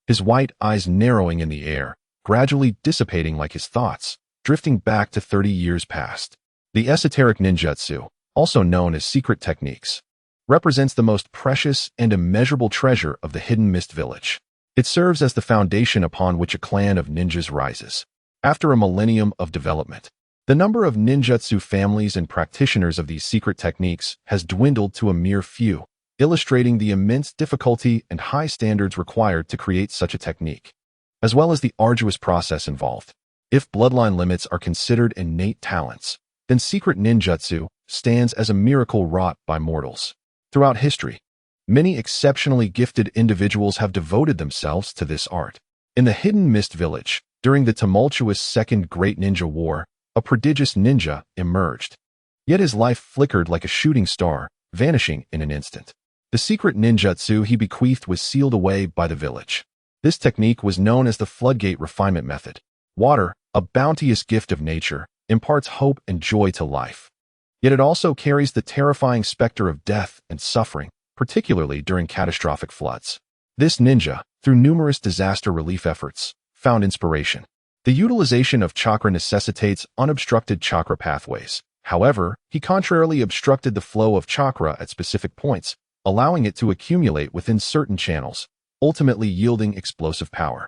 his white eyes narrowing in the air, gradually dissipating like his thoughts, drifting back to 30 years past. The esoteric ninjutsu, also known as secret techniques, represents the most precious and immeasurable treasure of the hidden mist village. It serves as the foundation upon which a clan of ninjas rises. After a millennium of development, the number of ninjutsu families and practitioners of these secret techniques has dwindled to a mere few, illustrating the immense difficulty and high standards required to create such a technique, as well as the arduous process involved. If bloodline limits are considered innate talents, then secret ninjutsu stands as a miracle wrought by mortals. Throughout history, many exceptionally gifted individuals have devoted themselves to this art. In the hidden mist village, during the tumultuous Second Great Ninja War, a prodigious ninja emerged. Yet his life flickered like a shooting star, vanishing in an instant. The secret ninjutsu he bequeathed was sealed away by the village. This technique was known as the floodgate refinement method. Water, a bounteous gift of nature, imparts hope and joy to life. Yet it also carries the terrifying specter of death and suffering, particularly during catastrophic floods. This ninja, through numerous disaster relief efforts, found inspiration. The utilization of chakra necessitates unobstructed chakra pathways. However, he contrarily obstructed the flow of chakra at specific points, allowing it to accumulate within certain channels, ultimately yielding explosive power.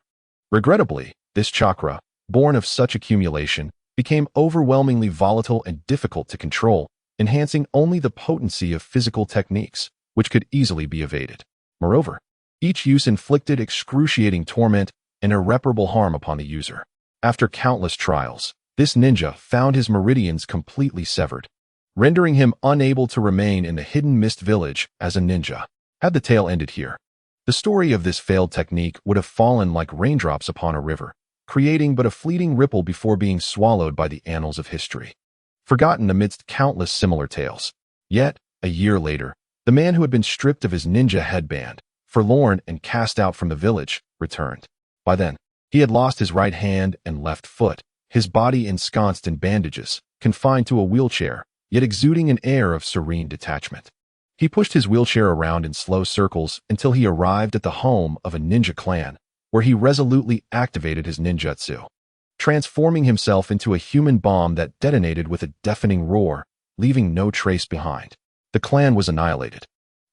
Regrettably, this chakra, born of such accumulation, became overwhelmingly volatile and difficult to control, enhancing only the potency of physical techniques, which could easily be evaded. Moreover, each use inflicted excruciating torment and irreparable harm upon the user. After countless trials, this ninja found his meridians completely severed, rendering him unable to remain in the hidden mist village as a ninja. Had the tale ended here, the story of this failed technique would have fallen like raindrops upon a river, creating but a fleeting ripple before being swallowed by the annals of history, forgotten amidst countless similar tales. Yet, a year later, the man who had been stripped of his ninja headband, forlorn and cast out from the village, returned. By then, he had lost his right hand and left foot, his body ensconced in bandages, confined to a wheelchair, yet exuding an air of serene detachment. He pushed his wheelchair around in slow circles until he arrived at the home of a ninja clan, where he resolutely activated his ninjutsu, transforming himself into a human bomb that detonated with a deafening roar, leaving no trace behind. The clan was annihilated.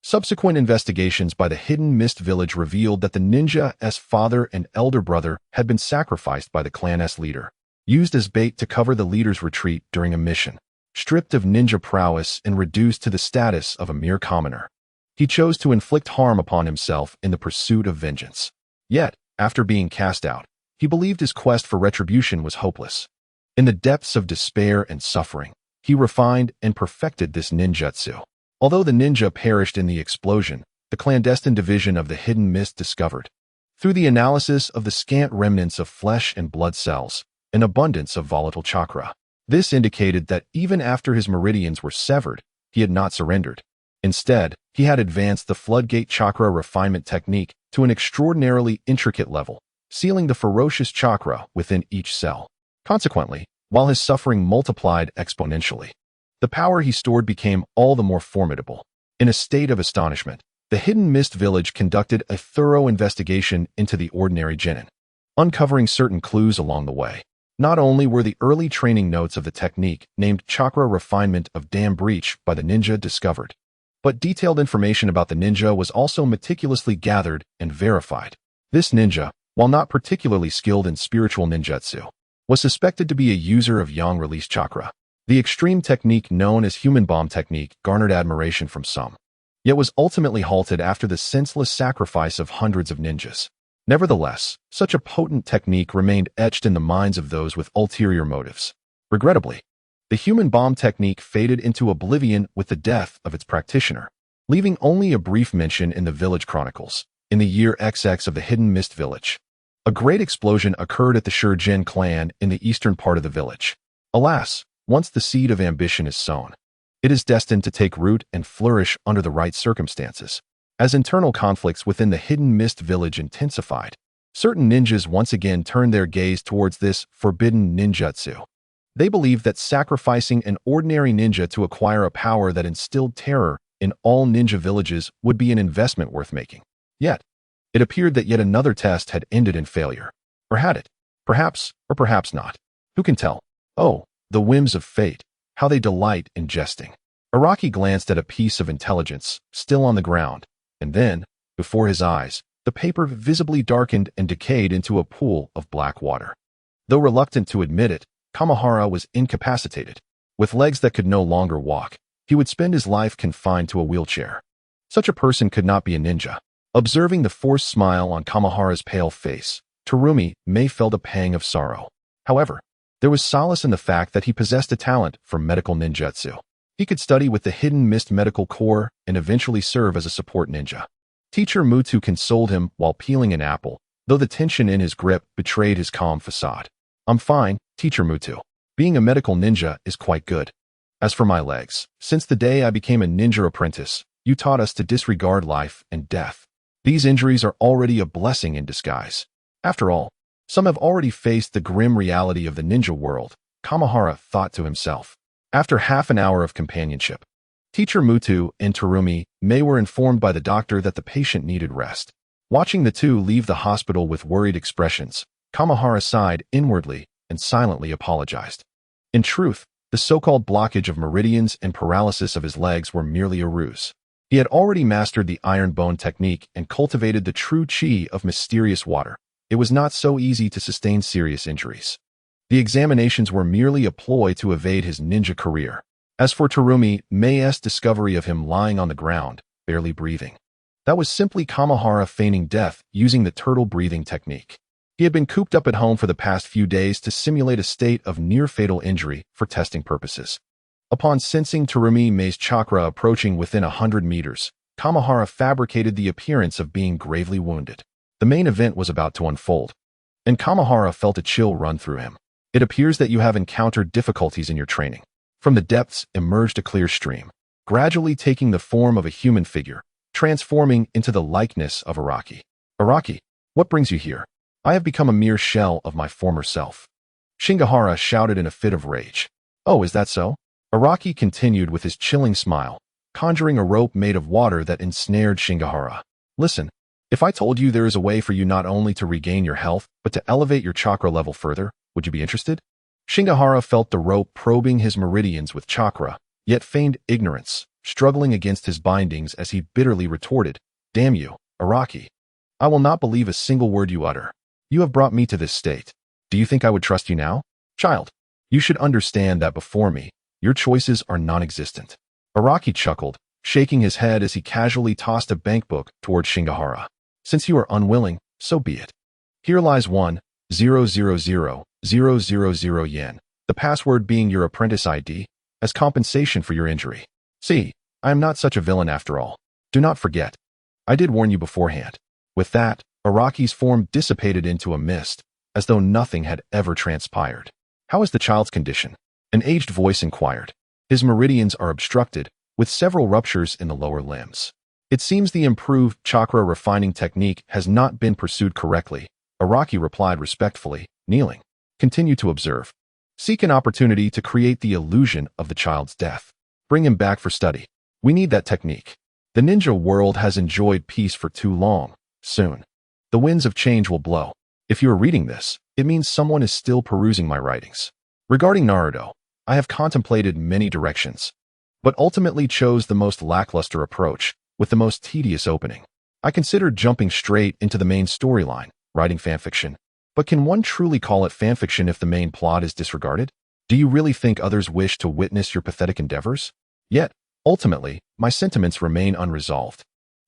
Subsequent investigations by the Hidden Mist Village revealed that the ninja's father and elder brother had been sacrificed by the clan's leader, used as bait to cover the leader's retreat during a mission. Stripped of ninja prowess and reduced to the status of a mere commoner, he chose to inflict harm upon himself in the pursuit of vengeance. Yet, after being cast out, he believed his quest for retribution was hopeless. In the depths of despair and suffering, he refined and perfected this ninjutsu. Although the ninja perished in the explosion, the clandestine division of the Hidden Mist discovered, through the analysis of the scant remnants of flesh and blood cells, an abundance of volatile chakra. This indicated that even after his meridians were severed, he had not surrendered. Instead, he had advanced the floodgate chakra refinement technique to an extraordinarily intricate level, sealing the ferocious chakra within each cell. Consequently, while his suffering multiplied exponentially, the power he stored became all the more formidable. In a state of astonishment, the Hidden Mist Village conducted a thorough investigation into the ordinary genin, uncovering certain clues along the way. Not only were the early training notes of the technique named Chakra Refinement of Dam Breach by the ninja discovered, but detailed information about the ninja was also meticulously gathered and verified. This ninja, while not particularly skilled in spiritual ninjutsu, was suspected to be a user of yang release chakra. The extreme technique known as human bomb technique garnered admiration from some, yet was ultimately halted after the senseless sacrifice of hundreds of ninjas. Nevertheless, such a potent technique remained etched in the minds of those with ulterior motives. Regrettably, the human bomb technique faded into oblivion with the death of its practitioner, leaving only a brief mention in the village chronicles. In the year XX of the Hidden Mist Village, a great explosion occurred at the Shurjin clan in the eastern part of the village. Alas, once the seed of ambition is sown, it is destined to take root and flourish under the right circumstances. As internal conflicts within the Hidden Mist Village intensified, certain ninjas once again turned their gaze towards this forbidden ninjutsu. They believed that sacrificing an ordinary ninja to acquire a power that instilled terror in all ninja villages would be an investment worth making. Yet, it appeared that yet another test had ended in failure. Or had it? Perhaps, or perhaps not. Who can tell? Oh, the whims of fate, how they delight in jesting. Araki glanced at a piece of intelligence, still on the ground, and then, before his eyes, the paper visibly darkened and decayed into a pool of black water. Though reluctant to admit it, Kamahara was incapacitated. With legs that could no longer walk, he would spend his life confined to a wheelchair. Such a person could not be a ninja. Observing the forced smile on Kamahara's pale face, Terumi May felt a pang of sorrow. However, there was solace in the fact that he possessed a talent for medical ninjutsu. He could study with the Hidden Mist Medical Corps and eventually serve as a support ninja. Teacher Mutu consoled him while peeling an apple, though the tension in his grip betrayed his calm facade. "I'm fine, Teacher Mutu. Being a medical ninja is quite good. As for my legs, since the day I became a ninja apprentice, you taught us to disregard life and death. These injuries are already a blessing in disguise. After all, Some have already faced the grim reality of the ninja world, Kamahara thought to himself. After half an hour of companionship, Teacher Mutu and Terumi Mei were informed by the doctor that the patient needed rest. Watching the two leave the hospital with worried expressions, Kamahara sighed inwardly and silently apologized. In truth, the so-called blockage of meridians and paralysis of his legs were merely a ruse. He had already mastered the iron bone technique and cultivated the true chi of mysterious water. It was not so easy to sustain serious injuries. The examinations were merely a ploy to evade his ninja career. As for Terumi Mei's discovery of him lying on the ground, barely breathing, that was simply Kamahara feigning death using the turtle breathing technique. He had been cooped up at home for the past few days to simulate a state of near-fatal injury for testing purposes. Upon sensing Terumi Mei's chakra approaching within 100 meters, Kamahara fabricated the appearance of being gravely wounded. The main event was about to unfold, and Kamahara felt a chill run through him. It appears that you have encountered difficulties in your training. From the depths emerged a clear stream, gradually taking the form of a human figure, transforming into the likeness of Araki. Araki, what brings you here? I have become a mere shell of my former self. Shingahara shouted in a fit of rage. Oh, is that so? Araki continued with his chilling smile, conjuring a rope made of water that ensnared Shingahara. Listen, if I told you there is a way for you not only to regain your health, but to elevate your chakra level further, would you be interested? Shingahara felt the rope probing his meridians with chakra, yet feigned ignorance, struggling against his bindings as he bitterly retorted, Damn you, Araki. I will not believe a single word you utter. You have brought me to this state. Do you think I would trust you now? Child, you should understand that before me, your choices are non-existent. Araki chuckled, shaking his head as he casually tossed a bankbook toward Shingahara. Since you are unwilling, so be it. Here lies 1,000,000 yen, the password being your apprentice ID, as compensation for your injury. See, I am not such a villain after all. Do not forget. I did warn you beforehand. With that, Araki's form dissipated into a mist, as though nothing had ever transpired. How is the child's condition? An aged voice inquired. His meridians are obstructed, with several ruptures in the lower limbs. It seems the improved chakra refining technique has not been pursued correctly, Araki replied respectfully, kneeling. Continue to observe. Seek an opportunity to create the illusion of the child's death. Bring him back for study. We need that technique. The ninja world has enjoyed peace for too long. Soon, the winds of change will blow. If you are reading this, it means someone is still perusing my writings. Regarding Naruto, I have contemplated many directions, but ultimately chose the most lackluster approach, with the most tedious opening. I considered jumping straight into the main storyline, writing fanfiction. But can one truly call it fanfiction if the main plot is disregarded? Do you really think others wish to witness your pathetic endeavors? Yet, ultimately, my sentiments remain unresolved.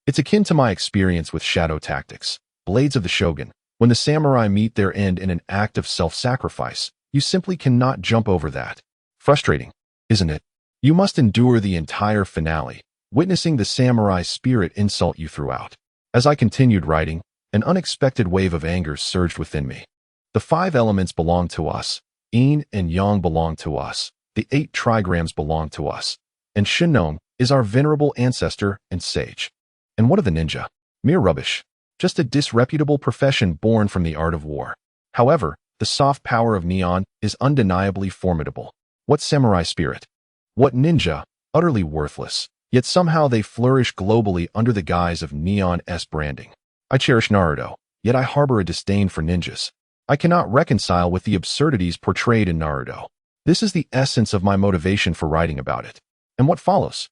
It's akin to my experience with shadow tactics, blades of the shogun. When the samurai meet their end in an act of self-sacrifice, you simply cannot jump over that. Frustrating, isn't it? You must endure the entire finale, witnessing the samurai spirit insult you throughout. As I continued writing, an unexpected wave of anger surged within me. The 5 elements belong to us, yin and yang belong to us, the 8 trigrams belong to us, and Shinnon is our venerable ancestor and sage. And what of the ninja? Mere rubbish. Just a disreputable profession born from the art of war. However, the soft power of neon is undeniably formidable. What samurai spirit? What ninja? Utterly worthless. Yet somehow they flourish globally under the guise of neon-esque branding. I cherish Naruto, yet I harbor a disdain for ninjas. I cannot reconcile with the absurdities portrayed in Naruto. This is the essence of my motivation for writing about it. And what follows?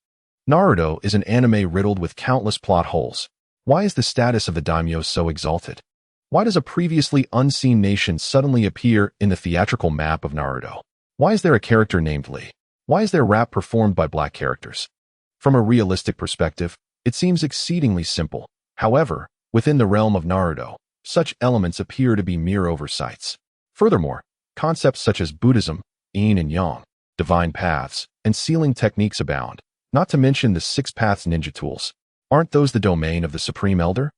Naruto is an anime riddled with countless plot holes. Why is the status of the daimyo so exalted? Why does a previously unseen nation suddenly appear in the theatrical map of Naruto? Why is there a character named Lee? Why is there rap performed by black characters? From a realistic perspective, it seems exceedingly simple. However, within the realm of Naruto, such elements appear to be mere oversights. Furthermore, concepts such as Buddhism, yin and yang, divine paths, and sealing techniques abound, not to mention the 6 paths ninja tools. Aren't those the domain of the Supreme Elder?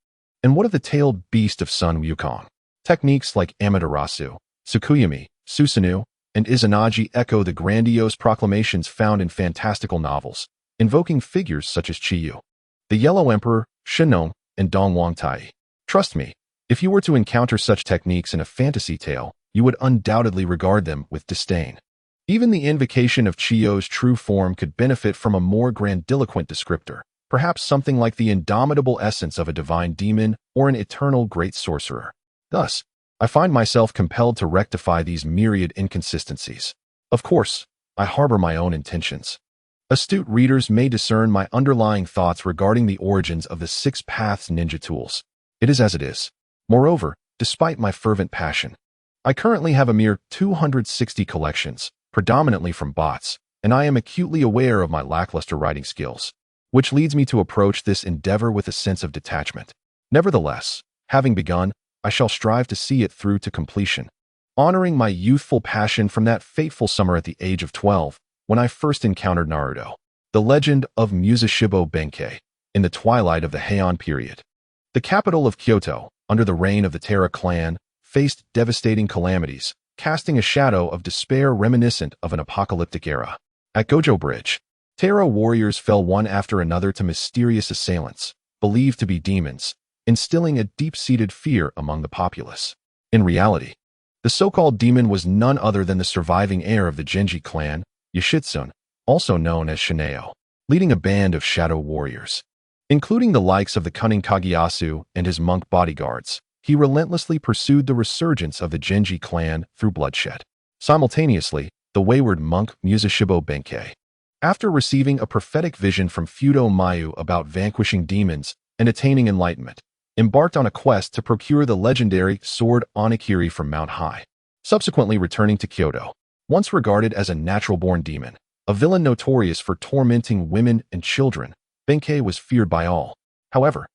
And what of the tailed beast of Sun Wukong? Techniques like Amaterasu, Tsukuyomi, Susanoo, and Izanagi echo the grandiose proclamations found in fantastical novels, invoking figures such as Chiyu, the Yellow Emperor, Shinnon, and Dong Wangtai. Trust me, If you were to encounter such techniques in a fantasy tale, you would undoubtedly regard them with disdain. Even the invocation of Chiyo's true form could benefit from a more grandiloquent descriptor, perhaps something like the indomitable essence of a divine demon or an eternal great sorcerer. Thus, I find myself compelled to rectify these myriad inconsistencies. Of course, I harbor my own intentions. Astute readers may discern my underlying thoughts regarding the origins of the Six Paths ninja tools. It is as it is. Moreover, despite my fervent passion, I currently have a mere 260 collections, predominantly from bots, and I am acutely aware of my lackluster writing skills, which leads me to approach this endeavor with a sense of detachment. Nevertheless, having begun, I shall strive to see it through to completion, honoring my youthful passion from that fateful summer at the age of 12, when I first encountered Naruto, the legend of Musashibo Benkei, in the twilight of the Heian period. The capital of Kyoto, under the reign of the Terra clan, faced devastating calamities, casting a shadow of despair reminiscent of an apocalyptic era. At Gojo Bridge, Terra warriors fell one after another to mysterious assailants, believed to be demons, instilling a deep-seated fear among the populace. In reality, the so-called demon was none other than the surviving heir of the Genji clan, Yoshitsune, also known as Shineo, leading a band of shadow warriors. Including the likes of the cunning Kageyasu and his monk bodyguards, he relentlessly pursued the resurgence of the Genji clan through bloodshed. Simultaneously, the wayward monk Musashibo Benkei, after receiving a prophetic vision from Fudo Mayu about vanquishing demons and attaining enlightenment, embarked on a quest to procure the legendary sword Onigiri from Mount High. Subsequently returning to Kyoto, once regarded as a natural-born demon, a villain notorious for tormenting women and children, Benkei was feared by all. However,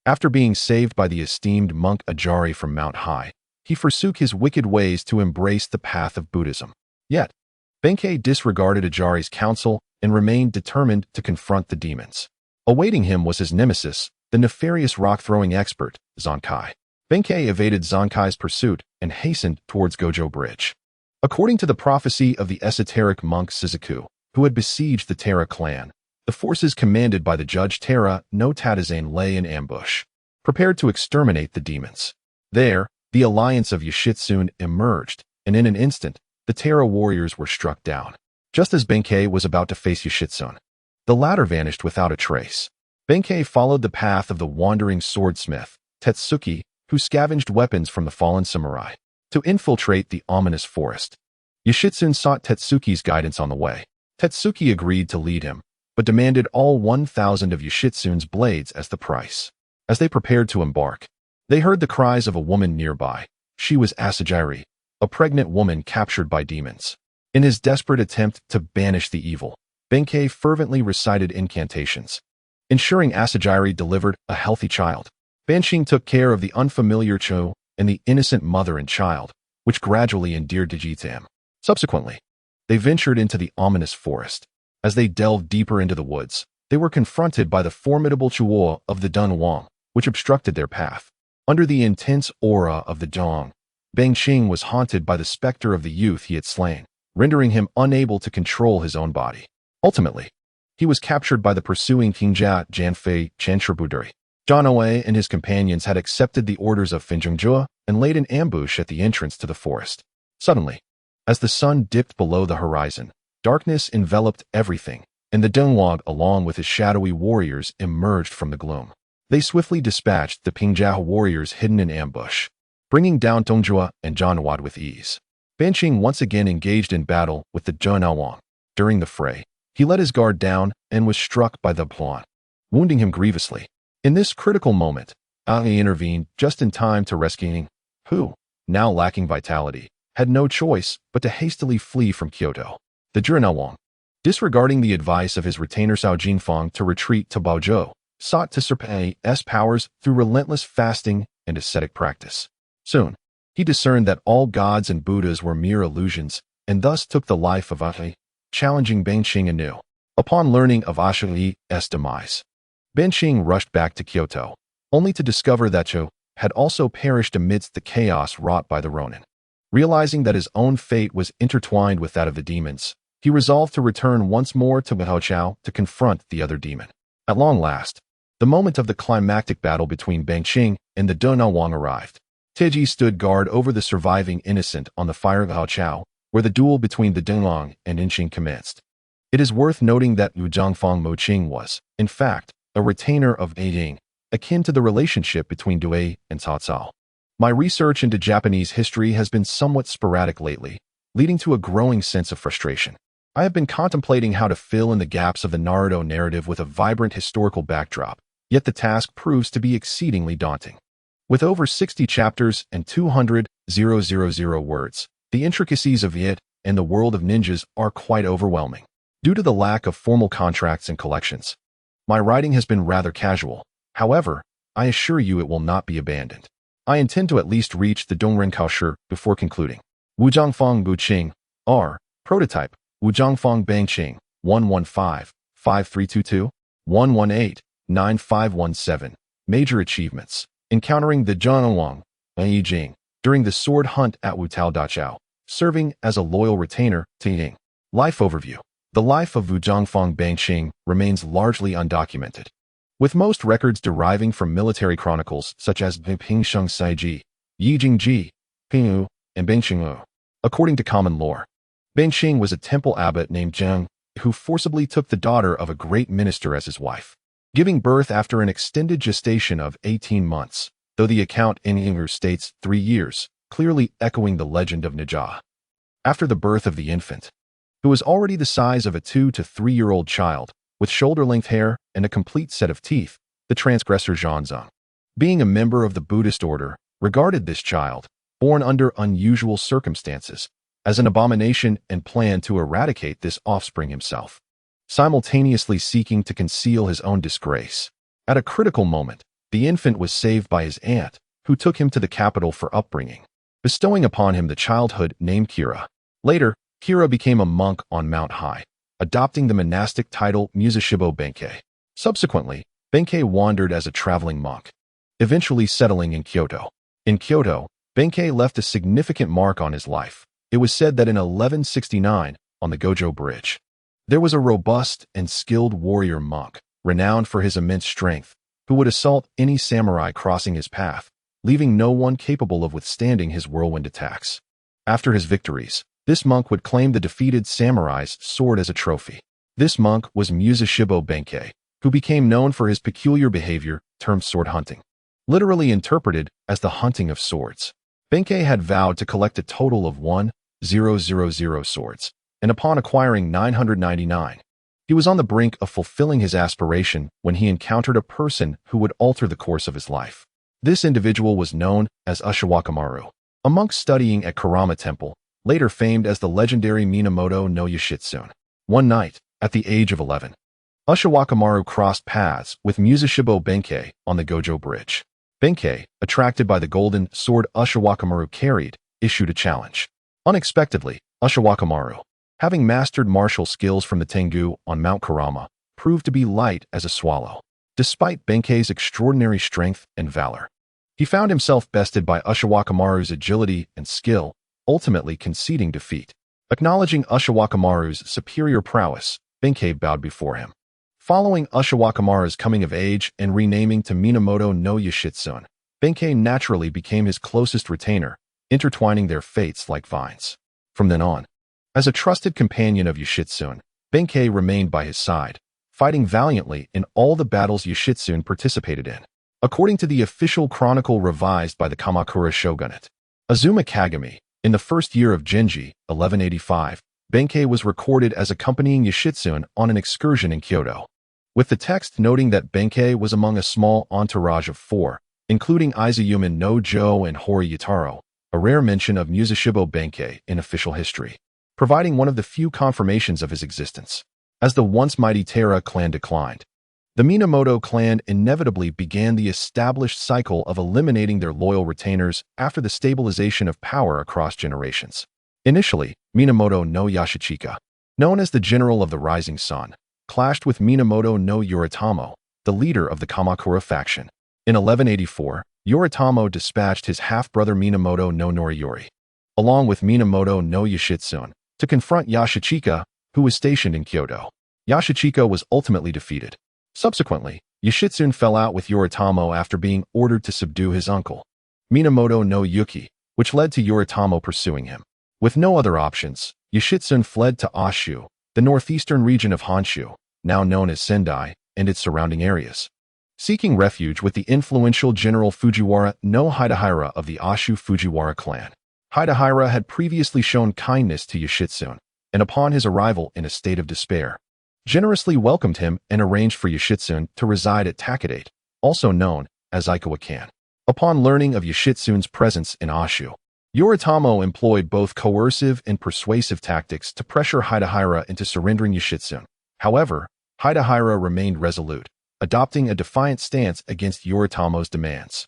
after being saved by the esteemed monk Ajari from Mount High, he forsook his wicked ways to embrace the path of Buddhism. Yet, Benkei disregarded Ajari's counsel and remained determined to confront the demons. Awaiting him was his nemesis, the nefarious rock-throwing expert, Zankai. Benkei evaded Zankai's pursuit and hastened towards Gojo Bridge. According to the prophecy of the esoteric monk Shizuku, who had besieged the Terra clan, the forces commanded by the judge Terra no Tadazane lay in ambush, prepared to exterminate the demons. There, the alliance of Yoshitsune emerged, and in an instant, the Terra warriors were struck down. Just as Benkei was about to face Yoshitsune, the latter vanished without a trace. Benkei followed the path of the wandering swordsmith, Tetsuki, who scavenged weapons from the fallen samurai, to infiltrate the ominous forest. Yoshitsune sought Tetsuki's guidance on the way. Tetsuki agreed to lead him, but demanded all 1,000 of Yoshitsune's blades as the price. As they prepared to embark, they heard the cries of a woman nearby. She was Asajiri, a pregnant woman captured by demons. In his desperate attempt to banish the evil, Benkei fervently recited incantations, ensuring Asajiri delivered a healthy child. Banshing took care of the unfamiliar Cho and the innocent mother and child, which gradually endeared Deji to him. Subsequently, they ventured into the ominous forest. As they delved deeper into the woods, they were confronted by the formidable Chuo of the Dunhuang, which obstructed their path. Under the intense aura of the Dong, Bangqing was haunted by the specter of the youth he had slain, rendering him unable to control his own body. Ultimately, he was captured by the pursuing Qingjia Janfei Chantrabuduri. Zhang Oe and his companions had accepted the orders of Finjungjua and laid an ambush at the entrance to the forest. Suddenly, as the sun dipped below the horizon, darkness enveloped everything, and the Dunhuang, along with his shadowy warriors, emerged from the gloom. They swiftly dispatched the Qingjia warriors hidden in ambush, bringing down Dongjua and Zhanwad with ease. Banqing once again engaged in battle with the Dunhuang. During the fray, he let his guard down and was struck by the Pluan, wounding him grievously. In this critical moment, Ali intervened just in time to rescue Ning, who, now lacking vitality, had no choice but to hastily flee from Kyoto. The Dunhuang, disregarding the advice of his retainer Cao Jinfang to retreat to Baozhou, sought to surpass his powers through relentless fasting and ascetic practice. Soon, he discerned that all gods and Buddhas were mere illusions, and thus took the life of Ashley, challenging Banqing anew. Upon learning of Ashley's demise, Banqing rushed back to Kyoto, only to discover that Cho had also perished amidst the chaos wrought by the Ronin. Realizing that his own fate was intertwined with that of the demons, he resolved to return once more to Baochao to confront the other demon. At long last, the moment of the climactic battle between Banqing and the Dunhuang arrived. Teji stood guard over the surviving innocent on the fire of Haochao, where the duel between the Dunlong and Inqing commenced. It is worth noting that Wu Zhangfang Moqing was, in fact, a retainer of Beijing, akin to the relationship between Dui and Cao Cao. My research into Japanese history has been somewhat sporadic lately, leading to a growing sense of frustration. I have been contemplating how to fill in the gaps of the Naruto narrative with a vibrant historical backdrop, yet the task proves to be exceedingly daunting. With over 60 chapters and 200,000 words, the intricacies of it and the world of ninjas are quite overwhelming. Due to the lack of formal contracts and collections, my writing has been rather casual. However, I assure you it will not be abandoned. I intend to at least reach the Dongren Kaoshi before concluding. Wuzhangfang Buqing, R. Prototype, Wuzhangfang Bangqing, 115-5322, 118-9517. Major achievements. Encountering the Zhanwang, Yijing, during the sword hunt at Wutao Dachao, serving as a loyal retainer to Ying. Life overview. The life of Wuzhangfang Bangqing remains largely undocumented, with most records deriving from military chronicles such as Pingsheng Saiji, Yijingji, Pingu, and Bangqinglu. According to common lore, Bangqing was a temple abbot named Zheng who forcibly took the daughter of a great minister as his wife, giving birth after an extended gestation of 18 months, though the account in Ying'er states 3 years, clearly echoing the legend of Najah. After the birth of the infant, who was already the size of a 2 to 3-year-old child, with shoulder-length hair and a complete set of teeth, the transgressor Zhanzong, being a member of the Buddhist order, regarded this child, born under unusual circumstances, as an abomination and planned to eradicate this offspring himself, simultaneously seeking to conceal his own disgrace. At a critical moment, the infant was saved by his aunt, who took him to the capital for upbringing, bestowing upon him the childhood name Kira. Later, Kira became a monk on Mount High, adopting the monastic title Musashibo Benkei. Subsequently, Benkei wandered as a traveling monk, eventually settling in Kyoto. In Kyoto, Benkei left a significant mark on his life. It was said that in 1169, on the Gojo Bridge, there was a robust and skilled warrior monk, renowned for his immense strength, who would assault any samurai crossing his path, leaving no one capable of withstanding his whirlwind attacks. After his victories, this monk would claim the defeated samurai's sword as a trophy. This monk was Musashibo Benkei, who became known for his peculiar behavior, termed sword hunting, literally interpreted as the hunting of swords. Benkei had vowed to collect a total of 1,000 swords, and upon acquiring 999, he was on the brink of fulfilling his aspiration when he encountered a person who would alter the course of his life. This individual was known as Ushawakamaru, a monk studying at Karama Temple, later famed as the legendary Minamoto no Yoshitsune. One night, at the age of 11, Ushawakamaru crossed paths with Musashibo Benkei on the Gojo Bridge. Benkei, attracted by the golden sword Ushawakamaru carried, issued a challenge. Unexpectedly, Ushawakamaru, having mastered martial skills from the Tengu on Mount Karama, proved to be light as a swallow. Despite Benkei's extraordinary strength and valor, he found himself bested by Ushawakamaru's agility and skill, ultimately conceding defeat. Acknowledging Ushawakamaru's superior prowess, Benkei bowed before him. Following Ushawakamaru's coming of age and renaming to Minamoto no Yoshitsune, Benkei naturally became his closest retainer, intertwining their fates like vines. From then on, as a trusted companion of Yoshitsune, Benkei remained by his side, fighting valiantly in all the battles Yoshitsune participated in. According to the official chronicle revised by the Kamakura shogunate, Azuma Kagami, in the first year of Genji, 1185, Benkei was recorded as accompanying Yoshitsune on an excursion in Kyoto, with the text noting that Benkei was among a small entourage of 4, including Izayuman no Jo and Hori Yutaro, a rare mention of Musashibo Benkei in official history, providing one of the few confirmations of his existence. As the once mighty Taira clan declined, the Minamoto clan inevitably began the established cycle of eliminating their loyal retainers after the stabilization of power across generations. Initially, Minamoto no Yashichika, known as the General of the Rising Sun, clashed with Minamoto no Yoritamo, the leader of the Kamakura faction. In 1184, Yoritamo dispatched his half-brother Minamoto no Noriyori, along with Minamoto no Yoshitsune, to confront Yashichika, who was stationed in Kyoto. Yashichika was ultimately defeated. Subsequently, Yoshitsune fell out with Yoritamo after being ordered to subdue his uncle, Minamoto no Yuki, which led to Yoritomo pursuing him. With no other options, Yoshitsune fled to Ashu, the northeastern region of Honshu, now known as Sendai, and its surrounding areas. Seeking refuge with the influential General Fujiwara no Hidehira of the Ashu Fujiwara clan. Hidehira had previously shown kindness to Yoshitsune, and upon his arrival in a state of despair, generously welcomed him and arranged for Yoshitsune to reside at Takadate, also known as Ikawa-kan. Upon learning of Yoshitsune's presence in Ashu, Yoritomo employed both coercive and persuasive tactics to pressure Hidehira into surrendering Yoshitsune. However, Hidehira remained resolute, adopting a defiant stance against Yoritomo's demands.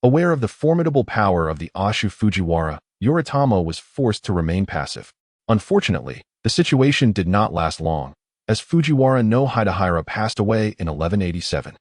Aware of the formidable power of the Ashu Fujiwara, Yoritomo was forced to remain passive. Unfortunately, the situation did not last long, as Fujiwara no Hidehira passed away in 1187,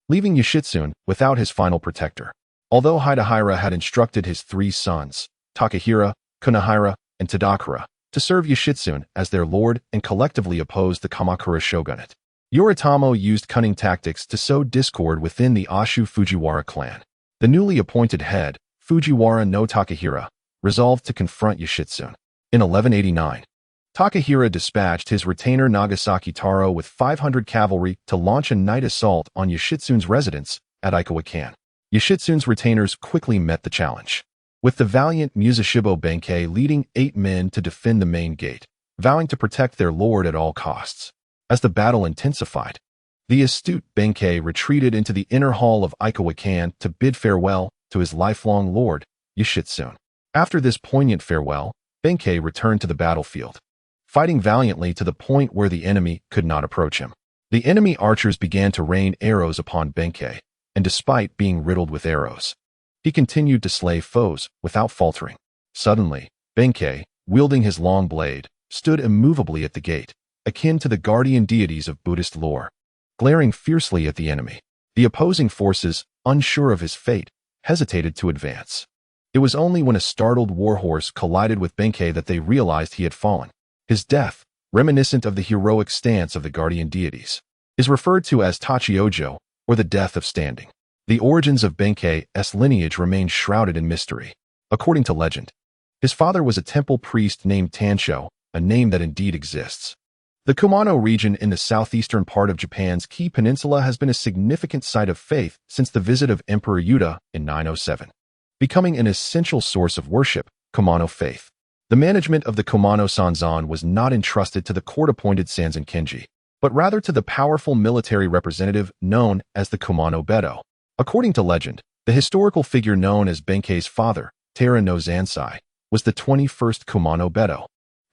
leaving Yoshitsune without his final protector. Although Hidehira had instructed his three sons, Takahira, Kunihira, and Tadakura, to serve Yoshitsune as their lord and collectively oppose the Kamakura shogunate, Yoritomo used cunning tactics to sow discord within the Ashu Fujiwara clan. The newly appointed head, Fujiwara no Takahira, resolved to confront Yoshitsune. In 1189, Takahira dispatched his retainer Nagasaki Taro with 500 cavalry to launch a night assault on Yoshitsune's residence at Ikawa-kan. Yoshitsune's retainers quickly met the challenge, with the valiant Musashibo Benkei leading 8 men to defend the main gate, vowing to protect their lord at all costs. As the battle intensified, the astute Benkei retreated into the inner hall of Ikawa-kan to bid farewell to his lifelong lord, Yoshitsune. After this poignant farewell, Benkei returned to the battlefield, fighting valiantly to the point where the enemy could not approach him. The enemy archers began to rain arrows upon Benkei, and despite being riddled with arrows, he continued to slay foes without faltering. Suddenly, Benkei, wielding his long blade, stood immovably at the gate, akin to the guardian deities of Buddhist lore, glaring fiercely at the enemy. The opposing forces, unsure of his fate, hesitated to advance. It was only when a startled warhorse collided with Benkei that they realized he had fallen. His death, reminiscent of the heroic stance of the guardian deities, is referred to as Tachiojo, or the death of standing. The origins of Benkei's lineage remain shrouded in mystery. According to legend, his father was a temple priest named Tansho, a name that indeed exists. The Kumano region in the southeastern part of Japan's Kii Peninsula has been a significant site of faith since the visit of Emperor Yuda in 907, becoming an essential source of worship, Kumano faith. The management of the Kumano Sanzan was not entrusted to the court-appointed Sanzan Kenji, but rather to the powerful military representative known as the Kumano Bedo. According to legend, the historical figure known as Benkei's father, Tera no Zansai, was the 21st Kumano Bedo,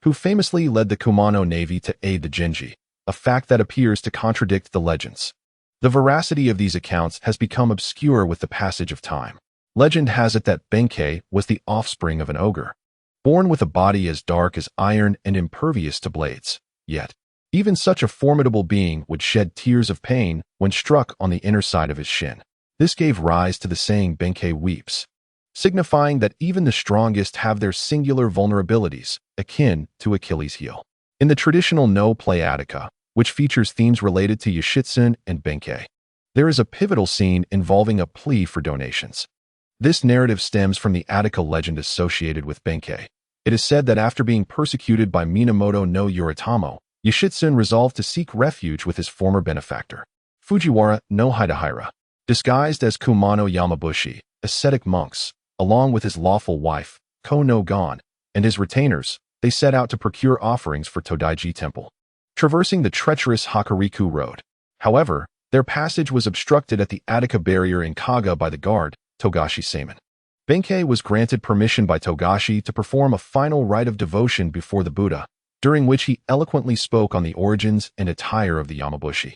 who famously led the Kumano navy to aid the Genji, a fact that appears to contradict the legends. The veracity of these accounts has become obscure with the passage of time. Legend has it that Benkei was the offspring of an ogre, born with a body as dark as iron and impervious to blades. Yet, even such a formidable being would shed tears of pain when struck on the inner side of his shin. This gave rise to the saying Benkei weeps, signifying that even the strongest have their singular vulnerabilities, akin to Achilles' heel. In the traditional no play Attica, which features themes related to Yoshitsune and Benkei, there is a pivotal scene involving a plea for donations. This narrative stems from the Attica legend associated with Benkei. It is said that after being persecuted by Minamoto no Yoritomo, Yoshitsune resolved to seek refuge with his former benefactor, Fujiwara no Hidehira. Disguised as Kumano Yamabushi, ascetic monks, along with his lawful wife, Ko no Gon, and his retainers, they set out to procure offerings for Todaiji Temple, traversing the treacherous Hakariku Road. However, their passage was obstructed at the Attica barrier in Kaga by the guard, Togashi Seimin. Benkei was granted permission by Togashi to perform a final rite of devotion before the Buddha, during which he eloquently spoke on the origins and attire of the Yamabushi,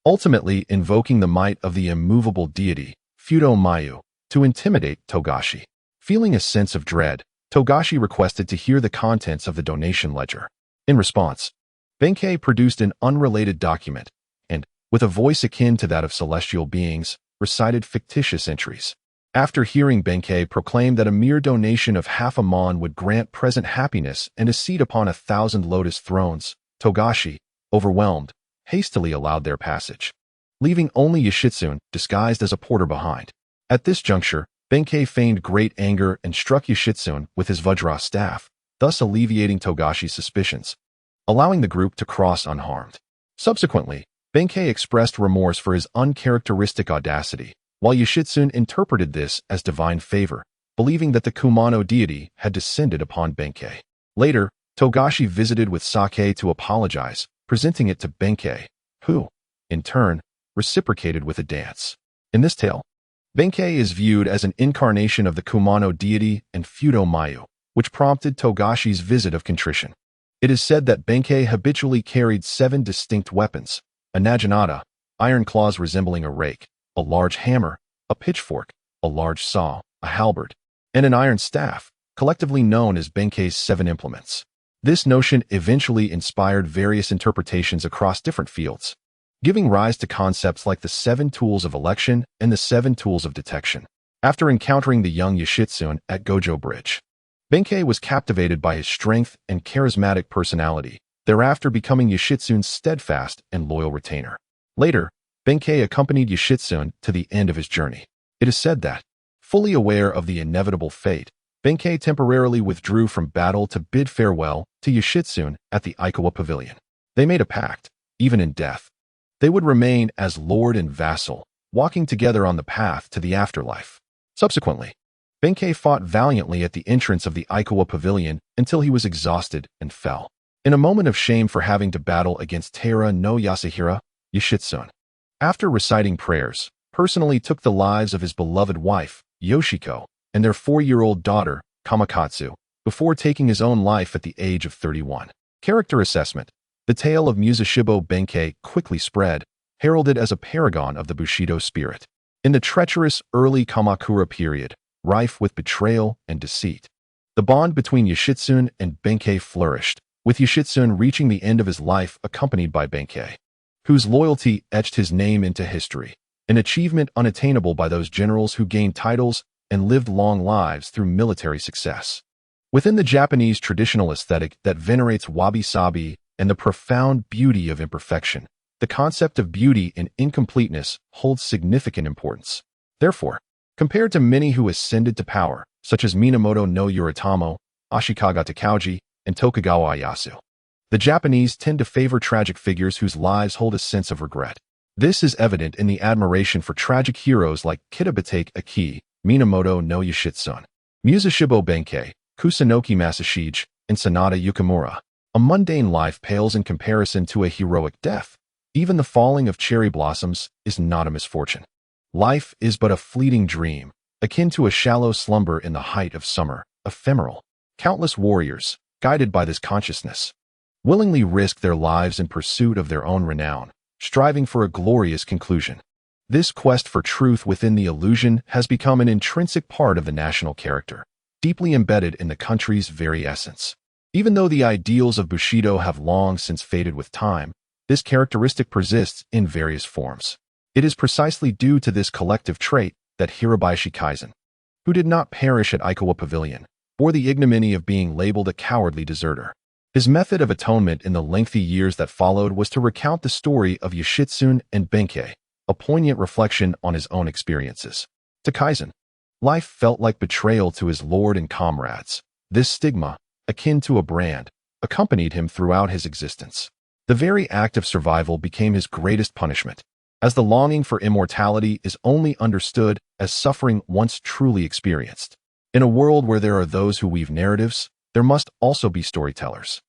ultimately invoking the might of the immovable deity, Fudo Mayu, to intimidate Togashi. Feeling a sense of dread, Togashi requested to hear the contents of the donation ledger. In response, Benkei produced an unrelated document and, with a voice akin to that of celestial beings, recited fictitious entries. After hearing Benkei proclaim that a mere donation of half a mon would grant present happiness and a seat upon 1,000 lotus thrones, Togashi, overwhelmed, hastily allowed their passage, leaving only Yoshitsune disguised as a porter behind. At this juncture, Benkei feigned great anger and struck Yoshitsune with his Vajra staff, thus alleviating Togashi's suspicions, allowing the group to cross unharmed. Subsequently, Benkei expressed remorse for his uncharacteristic audacity, while Yoshitsune interpreted this as divine favor, believing that the Kumano deity had descended upon Benkei. Later, Togashi visited with sake to apologize, presenting it to Benkei, who, in turn, reciprocated with a dance. In this tale, Benkei is viewed as an incarnation of the Kumano deity and Fudo Mayu, which prompted Togashi's visit of contrition. It is said that Benkei habitually carried 7 distinct weapons: a naginata, iron claws resembling a rake, a large hammer, a pitchfork, a large saw, a halberd, and an iron staff, collectively known as Benkei's 7 implements. This notion eventually inspired various interpretations across different fields, giving rise to concepts like the 7 tools of election and the 7 tools of detection. After encountering the young Yoshitsune at Gojo Bridge, Benkei was captivated by his strength and charismatic personality, thereafter becoming Yoshitsune's steadfast and loyal retainer. Later, Benkei accompanied Yoshitsune to the end of his journey. It is said that, fully aware of the inevitable fate, Benkei temporarily withdrew from battle to bid farewell to Yoshitsune at the Ikawa Pavilion. They made a pact, even in death. They would remain as lord and vassal, walking together on the path to the afterlife. Subsequently, Benkei fought valiantly at the entrance of the Ikawa Pavilion until he was exhausted and fell. In a moment of shame for having to battle against Taira no Yasuhira, Yoshitsune, after reciting prayers, personally took the lives of his beloved wife, Yoshiko, and their 4-year-old daughter, Kamakatsu, before taking his own life at the age of 31. Character assessment. The tale of Musashibo Benkei quickly spread, heralded as a paragon of the Bushido spirit. In the treacherous early Kamakura period, rife with betrayal and deceit, the bond between Yoshitsune and Benkei flourished, with Yoshitsune reaching the end of his life accompanied by Benkei, whose loyalty etched his name into history, an achievement unattainable by those generals who gained titles and lived long lives through military success. Within the Japanese traditional aesthetic that venerates wabi-sabi and the profound beauty of imperfection, the concept of beauty in incompleteness holds significant importance. Therefore, compared to many who ascended to power, such as Minamoto no Yoritomo, Ashikaga Takauji, and Tokugawa Ieyasu, the Japanese tend to favor tragic figures whose lives hold a sense of regret. This is evident in the admiration for tragic heroes like Kitabatake Aki, Minamoto no Yoshitsune, Musashibo Benkei, Kusunoki Masashige, and Sanada Yukimura. A mundane life pales in comparison to a heroic death. Even the falling of cherry blossoms is not a misfortune. Life is but a fleeting dream, akin to a shallow slumber in the height of summer, ephemeral. Countless warriors, guided by this consciousness, willingly risk their lives in pursuit of their own renown, striving for a glorious conclusion. This quest for truth within the illusion has become an intrinsic part of the national character, deeply embedded in the country's very essence. Even though the ideals of Bushido have long since faded with time, this characteristic persists in various forms. It is precisely due to this collective trait that Hirabayashi Kaizen, who did not perish at Ikawa Pavilion, bore the ignominy of being labeled a cowardly deserter. His method of atonement in the lengthy years that followed was to recount the story of Yoshitsune and Benkei, a poignant reflection on his own experiences. To Kaizen, life felt like betrayal to his lord and comrades. This stigma, akin to a brand, accompanied him throughout his existence. The very act of survival became his greatest punishment, as the longing for immortality is only understood as suffering once truly experienced. In a world where there are those who weave narratives, there must also be storytellers.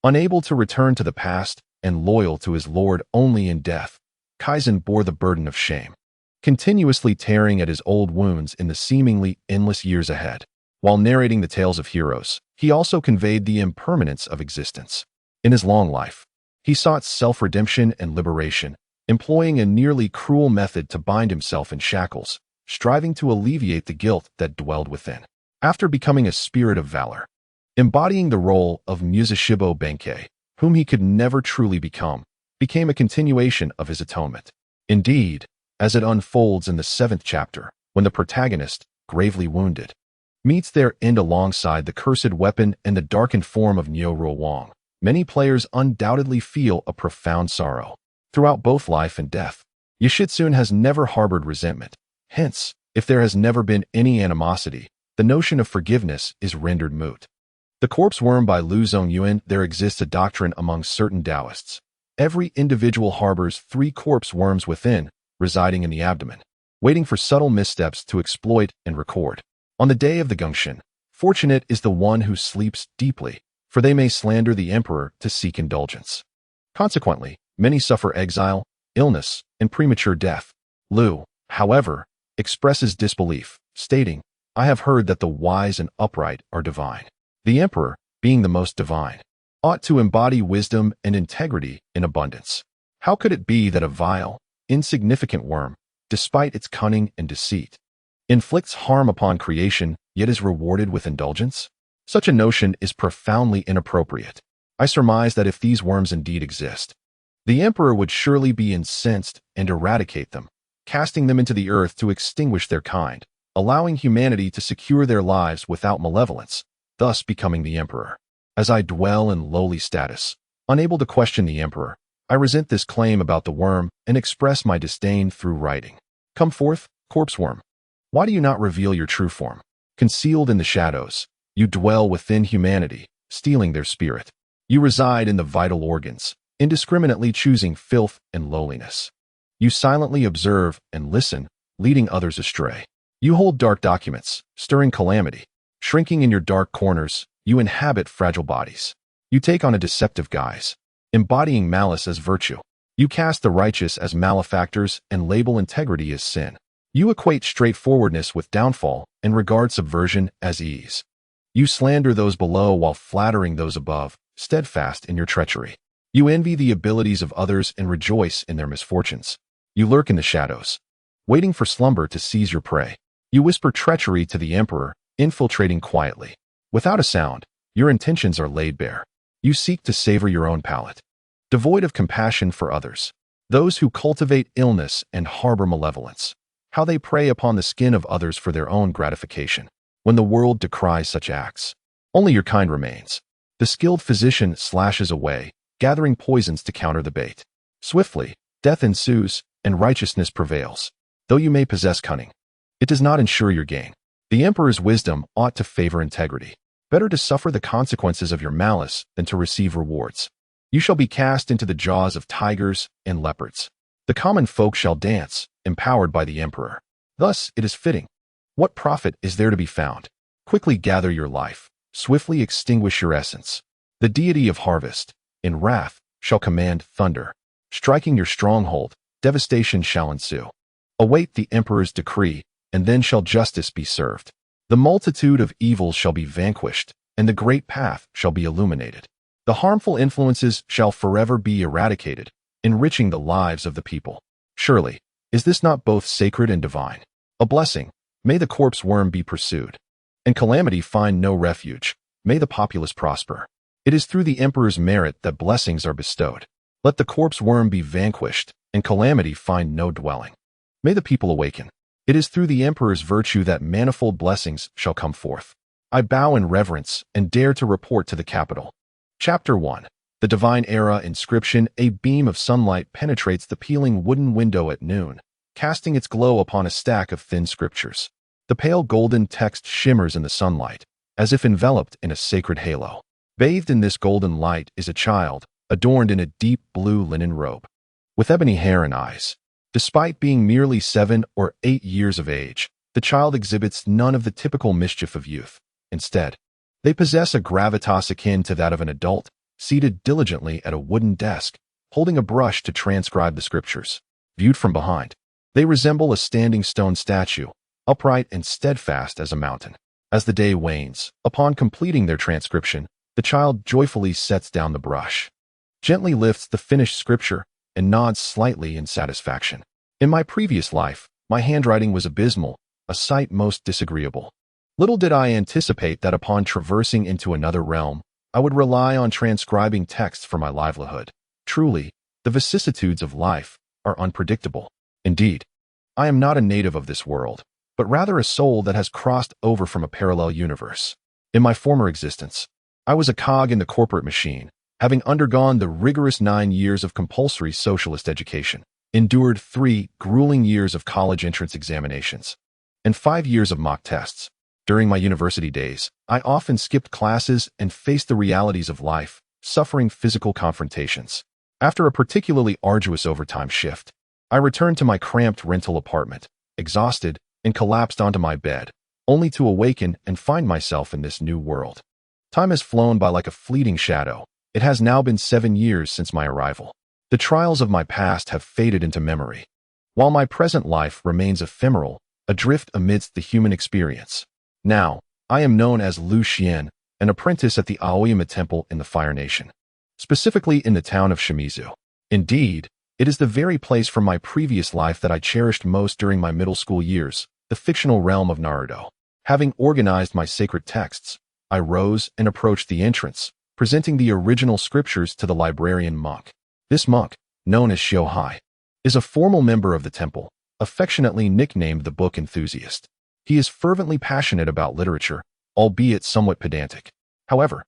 Unable to return to the past and loyal to his lord only in death, Kaizen bore the burden of shame, continuously tearing at his old wounds in the seemingly endless years ahead. While narrating the tales of heroes, he also conveyed the impermanence of existence. In his long life, he sought self-redemption and liberation, employing a nearly cruel method to bind himself in shackles, striving to alleviate the guilt that dwelled within. After becoming a spirit of valor, embodying the role of Musashibo Benkei, whom he could never truly become, became a continuation of his atonement. Indeed, as it unfolds in the 7th chapter, when the protagonist, gravely wounded, meets their end alongside the cursed weapon and the darkened form of Nyoruo Wang, many players undoubtedly feel a profound sorrow. Throughout both life and death, Yoshitsune has never harbored resentment. Hence, If there has never been any animosity, the notion of forgiveness is rendered moot. The corpse worm by Lu Zongyuan. There exists a doctrine among certain Taoists. Every individual harbors 3 corpse worms within, residing in the abdomen, waiting for subtle missteps to exploit and record. On the day of the Gongxin, fortunate is the one who sleeps deeply, for they may slander the emperor to seek indulgence. Consequently, many suffer exile, illness, and premature death. Lu, however, expresses disbelief, stating, "I have heard that the wise and upright are divine." The emperor, being the most divine, ought to embody wisdom and integrity in abundance. How could it be that a vile, insignificant worm, despite its cunning and deceit, inflicts harm upon creation, yet is rewarded with indulgence? Such a notion is profoundly inappropriate. I surmise that if these worms indeed exist, the emperor would surely be incensed and eradicate them, casting them into the earth to extinguish their kind, allowing humanity to secure their lives without malevolence, thus becoming the emperor. As I dwell in lowly status, unable to question the emperor, I resent this claim about the worm and express my disdain through writing. Come forth, corpse worm. Why do you not reveal your true form? Concealed in the shadows, you dwell within humanity, stealing their spirit. You reside in the vital organs, indiscriminately choosing filth and lowliness. You silently observe and listen, leading others astray. You hold dark documents, stirring calamity. Shrinking in your dark corners, you inhabit fragile bodies. You take on a deceptive guise, embodying malice as virtue. You cast the righteous as malefactors and label integrity as sin. You equate straightforwardness with downfall and regard subversion as ease. You slander those below while flattering those above, steadfast in your treachery. You envy the abilities of others and rejoice in their misfortunes. You lurk in the shadows, waiting for slumber to seize your prey. You whisper treachery to the emperor, infiltrating quietly. Without a sound, your intentions are laid bare. You seek to savor your own palate, devoid of compassion for others. Those who cultivate illness and harbor malevolence, how they prey upon the skin of others for their own gratification. When the world decries such acts, only your kind remains. The skilled physician slashes away, gathering poisons to counter the bait. Swiftly, death ensues, and righteousness prevails. Though you may possess cunning, it does not ensure your gain. The emperor's wisdom ought to favor integrity. Better to suffer the consequences of your malice than to receive rewards. You shall be cast into the jaws of tigers and leopards. The common folk shall dance, empowered by the emperor. Thus it is fitting. What profit is there to be found? Quickly gather your life, swiftly extinguish your essence. The deity of harvest, in wrath, shall command thunder. Striking your stronghold, devastation shall ensue. Await the emperor's decree, and then shall justice be served. The multitude of evils shall be vanquished, and the great path shall be illuminated. The harmful influences shall forever be eradicated, enriching the lives of the people. Surely, is this not both sacred and divine? A blessing, may the corpse worm be pursued, and calamity find no refuge. May the populace prosper. It is through the emperor's merit that blessings are bestowed. Let the corpse worm be vanquished, and calamity find no dwelling. May the people awaken. It is through the emperor's virtue that manifold blessings shall come forth. I bow in reverence and dare to report to the capital. Chapter 1. The Divine Era Inscription. A beam of sunlight penetrates the peeling wooden window at noon, casting its glow upon a stack of thin scriptures. The pale golden text shimmers in the sunlight, as if enveloped in a sacred halo. Bathed in this golden light is a child, adorned in a deep blue linen robe, with ebony hair and eyes. Despite being merely 7 or 8 years of age, the child exhibits none of the typical mischief of youth. Instead, they possess a gravitas akin to that of an adult, seated diligently at a wooden desk, holding a brush to transcribe the scriptures. Viewed from behind, they resemble a standing stone statue, upright and steadfast as a mountain. As the day wanes, upon completing their transcription, the child joyfully sets down the brush, gently lifts the finished scripture, and nods slightly in satisfaction. In my previous life, my handwriting was abysmal, a sight most disagreeable. Little did I anticipate that upon traversing into another realm, I would rely on transcribing texts for my livelihood. Truly, the vicissitudes of life are unpredictable. Indeed, I am not a native of this world, but rather a soul that has crossed over from a parallel universe. In my former existence, I was a cog in the corporate machine, having undergone the rigorous 9 years of compulsory socialist education, endured 3 grueling years of college entrance examinations, and 5 years of mock tests. During my university days, I often skipped classes and faced the realities of life, suffering physical confrontations. After a particularly arduous overtime shift, I returned to my cramped rental apartment, exhausted, and collapsed onto my bed, only to awaken and find myself in this new world. Time has flown by like a fleeting shadow. It has now been 7 years since my arrival. The trials of my past have faded into memory, while my present life remains ephemeral, adrift amidst the human experience. Now, I am known as Lu Xian, an apprentice at the Aoyama Temple in the Fire Nation, specifically in the town of Shimizu. Indeed, it is the very place from my previous life that I cherished most during my middle school years, the fictional realm of Naruto. Having organized my sacred texts, I rose and approached the entrance, presenting the original scriptures to the librarian monk. This monk, known as Shohai, is a formal member of the temple, affectionately nicknamed the book enthusiast. He is fervently passionate about literature, albeit somewhat pedantic. However,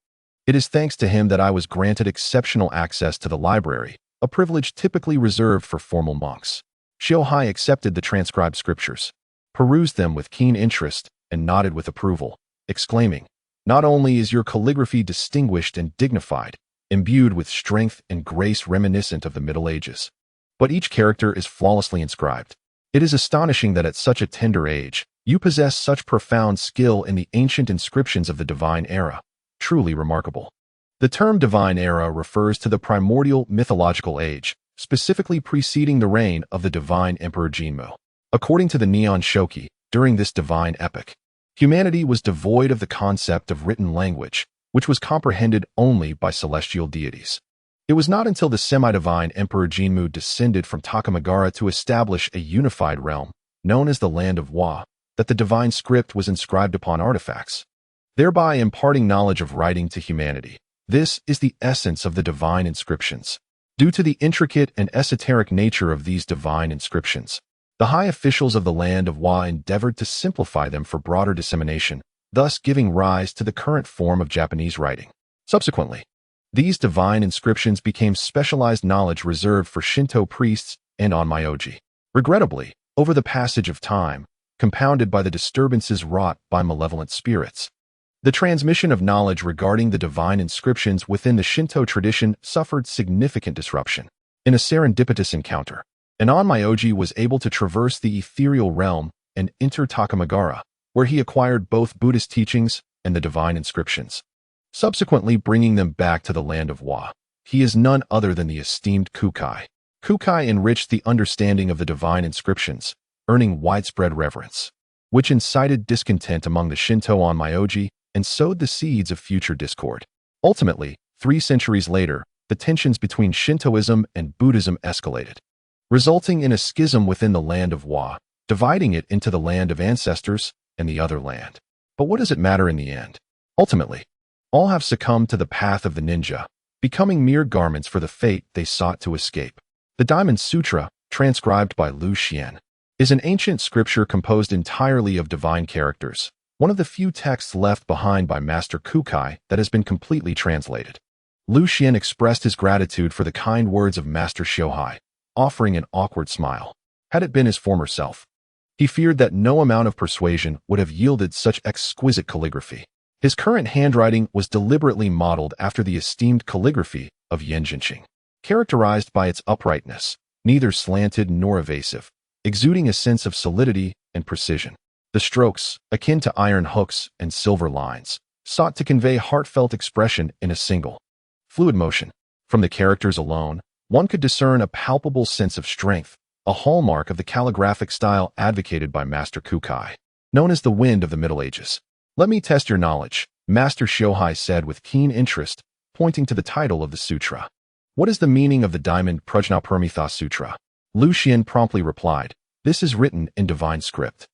it is thanks to him that I was granted exceptional access to the library, a privilege typically reserved for formal monks. Shohai accepted the transcribed scriptures, perused them with keen interest, and nodded with approval, exclaiming, "Not only is your calligraphy distinguished and dignified, imbued with strength and grace reminiscent of the Middle Ages, but each character is flawlessly inscribed. It is astonishing that at such a tender age, you possess such profound skill in the ancient inscriptions of the divine era. Truly remarkable." The term divine era refers to the primordial mythological age, specifically preceding the reign of the divine Emperor Jinmu. According to the Neon Shoki, during this divine epoch, humanity was devoid of the concept of written language, which was comprehended only by celestial deities. It was not until the semi-divine Emperor Jinmu descended from Takamagara to establish a unified realm, known as the Land of Wa, that the divine script was inscribed upon artifacts, thereby imparting knowledge of writing to humanity. This is the essence of the divine inscriptions. Due to the intricate and esoteric nature of these divine inscriptions, the high officials of the Land of Wa endeavored to simplify them for broader dissemination, thus giving rise to the current form of Japanese writing. Subsequently, these divine inscriptions became specialized knowledge reserved for Shinto priests and onmyoji. Regrettably, over the passage of time, compounded by the disturbances wrought by malevolent spirits, the transmission of knowledge regarding the divine inscriptions within the Shinto tradition suffered significant disruption. In a serendipitous encounter, an onmyoji was able to traverse the ethereal realm and enter Takamagara, where he acquired both Buddhist teachings and the divine inscriptions, subsequently bringing them back to the Land of Wa. He is none other than the esteemed Kukai. Kukai enriched the understanding of the divine inscriptions, earning widespread reverence, which incited discontent among the Shinto onmyoji and sowed the seeds of future discord. Ultimately, 3 centuries later, the tensions between Shintoism and Buddhism escalated, resulting in a schism within the Land of Wa, dividing it into the land of ancestors and the other land. But what does it matter in the end? Ultimately, all have succumbed to the path of the ninja, becoming mere garments for the fate they sought to escape. The Diamond Sutra, transcribed by Lu Xian, is an ancient scripture composed entirely of divine characters, one of the few texts left behind by Master Kukai that has been completely translated. Lu Xian expressed his gratitude for the kind words of Master Shohai, offering an awkward smile. Had it been his former self, he feared that no amount of persuasion would have yielded such exquisite calligraphy. His current handwriting was deliberately modeled after the esteemed calligraphy of Yen Jinqing, characterized by its uprightness, neither slanted nor evasive, exuding a sense of solidity and precision. The strokes, akin to iron hooks and silver lines, sought to convey heartfelt expression in a single, fluid motion. From the characters alone, one could discern a palpable sense of strength, a hallmark of the calligraphic style advocated by Master Kukai, known as the Wind of the Middle Ages. "Let me test your knowledge," Master Shohai said with keen interest, pointing to the title of the sutra. "What is the meaning of the Diamond Prajnaparamita Sutra?" Lu Xian promptly replied, "This is written in divine script.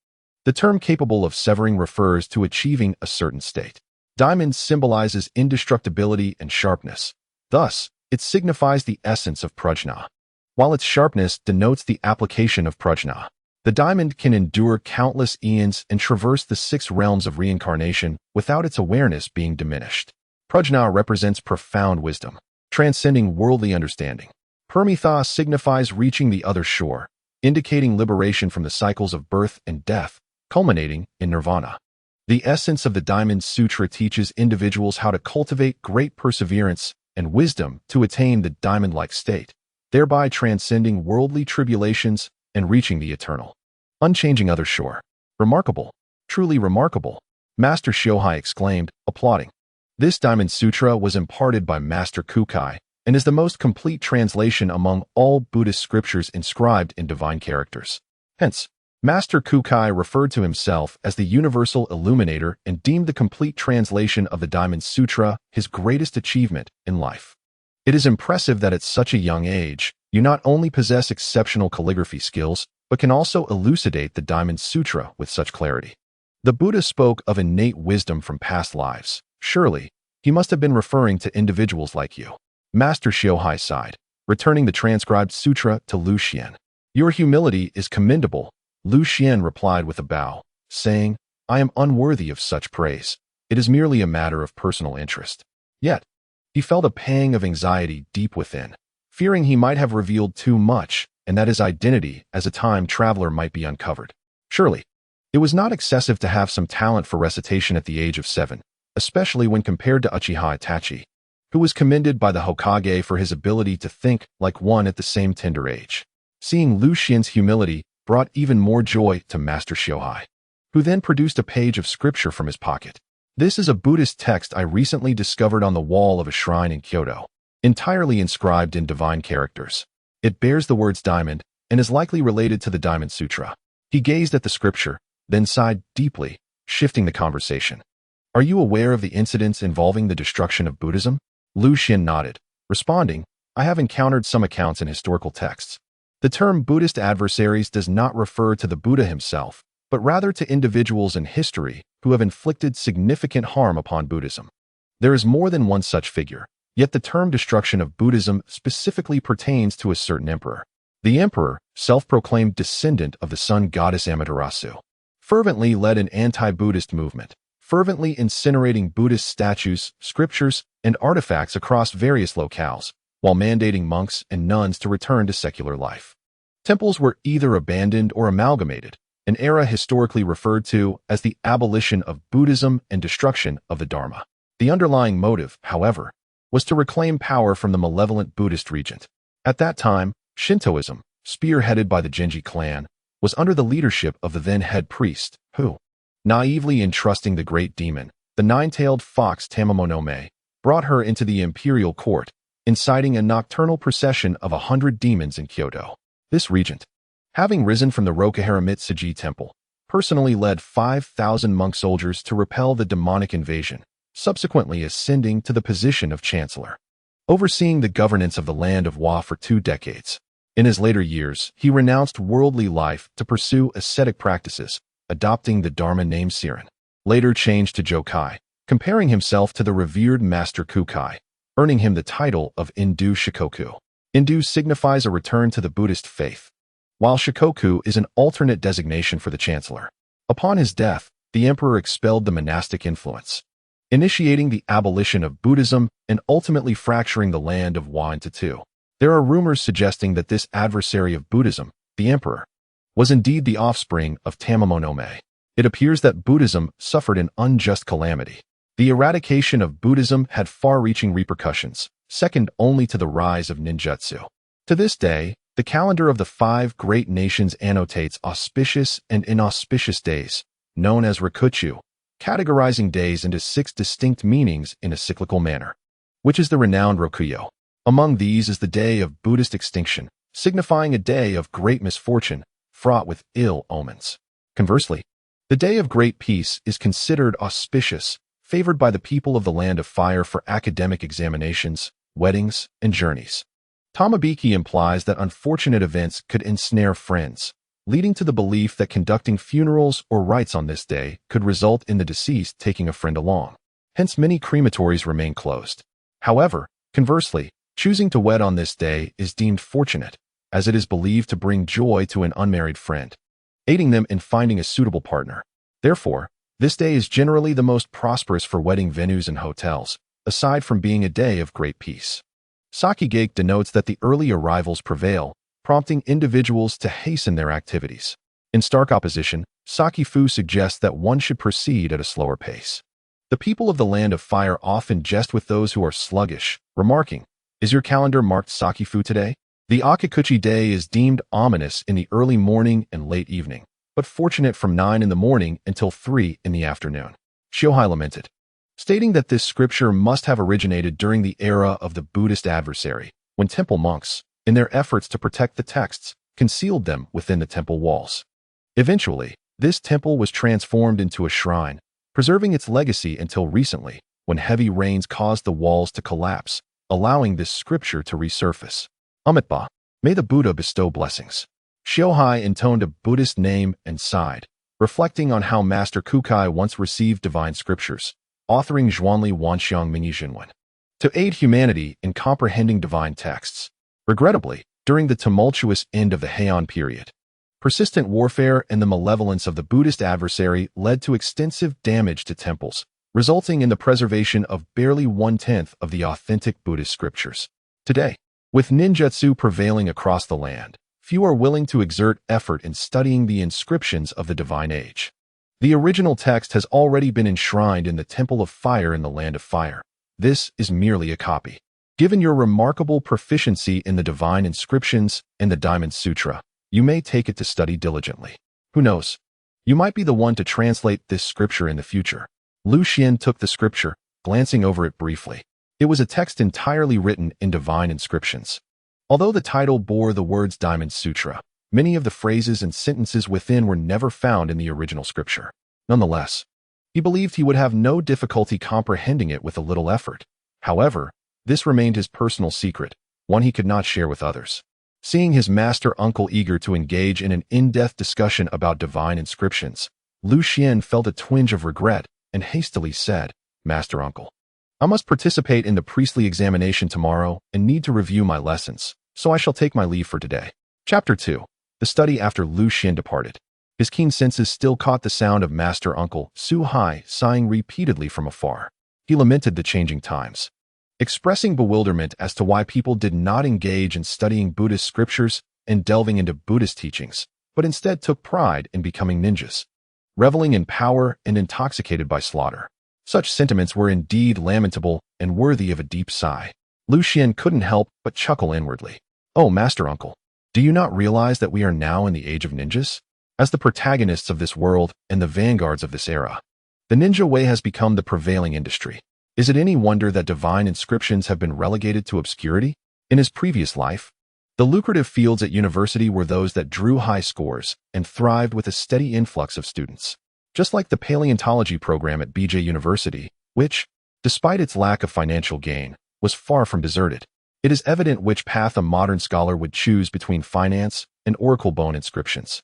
The term capable of severing refers to achieving a certain state. Diamond symbolizes indestructibility and sharpness. Thus, it signifies the essence of prajna, while its sharpness denotes the application of prajna. The diamond can endure countless eons and traverse the 6 realms of reincarnation without its awareness being diminished. Prajna represents profound wisdom, transcending worldly understanding. Paramitha signifies reaching the other shore, indicating liberation from the cycles of birth and death, culminating in nirvana. The essence of the Diamond Sutra teaches individuals how to cultivate great perseverance and wisdom to attain the diamond-like state, thereby transcending worldly tribulations and reaching the eternal, unchanging other shore. Remarkable, truly remarkable, Master Shohei exclaimed, applauding. This Diamond Sutra was imparted by Master Kukai and is the most complete translation among all Buddhist scriptures inscribed in divine characters. Hence, Master Kukai referred to himself as the universal illuminator and deemed the complete translation of the Diamond Sutra his greatest achievement in life. It is impressive that at such a young age, you not only possess exceptional calligraphy skills, but can also elucidate the Diamond Sutra with such clarity. The Buddha spoke of innate wisdom from past lives. Surely, he must have been referring to individuals like you. Master Shohei sighed, returning the transcribed sutra to Lu Xian. Your humility is commendable, Lu Xian replied with a bow, saying, I am unworthy of such praise. It is merely a matter of personal interest. Yet, he felt a pang of anxiety deep within, fearing he might have revealed too much and that his identity as a time traveler might be uncovered. Surely, it was not excessive to have some talent for recitation at the age of 7, especially when compared to Uchiha Itachi, who was commended by the Hokage for his ability to think like one at the same tender age. Seeing Lu Xian's humility brought even more joy to Master Shohei, who then produced a page of scripture from his pocket. This is a Buddhist text I recently discovered on the wall of a shrine in Kyoto, entirely inscribed in divine characters. It bears the words diamond and is likely related to the Diamond Sutra. He gazed at the scripture, then sighed deeply, shifting the conversation. Are you aware of the incidents involving the destruction of Buddhism? Lu Xian nodded, responding, I have encountered some accounts in historical texts. The term Buddhist adversaries does not refer to the Buddha himself, but rather to individuals in history who have inflicted significant harm upon Buddhism. There is more than one such figure, yet the term destruction of Buddhism specifically pertains to a certain emperor. The emperor, self-proclaimed descendant of the sun goddess Amaterasu, fervently led an anti-Buddhist movement, fervently incinerating Buddhist statues, scriptures, and artifacts across various locales, while mandating monks and nuns to return to secular life. Temples were either abandoned or amalgamated, an era historically referred to as the abolition of Buddhism and destruction of the Dharma. The underlying motive, however, was to reclaim power from the malevolent Buddhist regent. At that time, Shintoism, spearheaded by the Genji clan, was under the leadership of the then head priest, who, naively entrusting the great demon, the nine-tailed fox Tamamonome, brought her into the imperial court, inciting a nocturnal procession of 100 demons in Kyoto. This regent, having risen from the Rokuhara Mitsuji temple, personally led 5,000 monk soldiers to repel the demonic invasion, subsequently ascending to the position of chancellor, overseeing the governance of the land of Wa for 2 decades. In his later years, he renounced worldly life to pursue ascetic practices, adopting the Dharma name Siren, later changed to Jokai, comparing himself to the revered Master Kukai, earning him the title of Indu Shikoku. Indu signifies a return to the Buddhist faith, while Shikoku is an alternate designation for the chancellor. Upon his death, the emperor expelled the monastic influence, initiating the abolition of Buddhism and ultimately fracturing the land of Wa into 2. There are rumors suggesting that this adversary of Buddhism, the emperor, was indeed the offspring of Tamamonome. It appears that Buddhism suffered an unjust calamity. The eradication of Buddhism had far-reaching repercussions, second only to the rise of ninjutsu. To this day, the calendar of the 5 great nations annotates auspicious and inauspicious days, known as Rikuchu, categorizing days into 6 distinct meanings in a cyclical manner, which is the renowned Rokuyo. Among these is the day of Buddhist extinction, signifying a day of great misfortune, fraught with ill omens. Conversely, the day of great peace is considered auspicious, favored by the people of the land of fire for academic examinations, weddings, and journeys. Tamabiki implies that unfortunate events could ensnare friends, leading to the belief that conducting funerals or rites on this day could result in the deceased taking a friend along. Hence, many crematories remain closed. However, conversely, choosing to wed on this day is deemed fortunate, as it is believed to bring joy to an unmarried friend, aiding them in finding a suitable partner. Therefore, this day is generally the most prosperous for wedding venues and hotels, aside from being a day of great peace. Sakigake denotes that the early arrivals prevail, prompting individuals to hasten their activities. In stark opposition, Saki Fu suggests that one should proceed at a slower pace. The people of the Land of Fire often jest with those who are sluggish, remarking, "Is your calendar marked Saki Fu today?" The Akikuchi day is deemed ominous in the early morning and late evening, but fortunate from 9 in the morning until 3 in the afternoon. Shohei lamented, stating that this scripture must have originated during the era of the Buddhist adversary, when temple monks, in their efforts to protect the texts, concealed them within the temple walls. Eventually, this temple was transformed into a shrine, preserving its legacy until recently, when heavy rains caused the walls to collapse, allowing this scripture to resurface. Amitabha, may the Buddha bestow blessings. Shohei intoned a Buddhist name and sighed, reflecting on how Master Kukai once received divine scriptures, authoring Zhuanli Wanxiang Minyi Zhenwen, to aid humanity in comprehending divine texts. Regrettably, during the tumultuous end of the Heian period, persistent warfare and the malevolence of the Buddhist adversary led to extensive damage to temples, resulting in the preservation of barely 1/10 of the authentic Buddhist scriptures. Today, with ninjutsu prevailing across the land, few are willing to exert effort in studying the inscriptions of the divine age. The original text has already been enshrined in the Temple of Fire in the Land of Fire. This is merely a copy. Given your remarkable proficiency in the divine inscriptions and the Diamond Sutra, you may take it to study diligently. Who knows? You might be the one to translate this scripture in the future. Lu Xian took the scripture, glancing over it briefly. It was a text entirely written in divine inscriptions. Although the title bore the words Diamond Sutra, many of the phrases and sentences within were never found in the original scripture. Nonetheless, he believed he would have no difficulty comprehending it with a little effort. However, this remained his personal secret, one he could not share with others. Seeing his master uncle eager to engage in an in-depth discussion about divine inscriptions, Lu Xian felt a twinge of regret and hastily said, "Master uncle, I must participate in the priestly examination tomorrow and need to review my lessons, so I shall take my leave for today." Chapter 2. The study after Lu Xian departed. His keen senses still caught the sound of Master Uncle Su Hai sighing repeatedly from afar. He lamented the changing times, expressing bewilderment as to why people did not engage in studying Buddhist scriptures and delving into Buddhist teachings, but instead took pride in becoming ninjas, reveling in power and intoxicated by slaughter. Such sentiments were indeed lamentable and worthy of a deep sigh. Lu Xian couldn't help but chuckle inwardly. "Oh, Master Uncle, do you not realize that we are now in the age of ninjas? As the protagonists of this world and the vanguards of this era, the ninja way has become the prevailing industry. Is it any wonder that divine inscriptions have been relegated to obscurity? In his previous life, the lucrative fields at university were those that drew high scores and thrived with a steady influx of students. Just like the paleontology program at BJ University, which, despite its lack of financial gain, was far from deserted. It is evident which path a modern scholar would choose between finance and oracle bone inscriptions.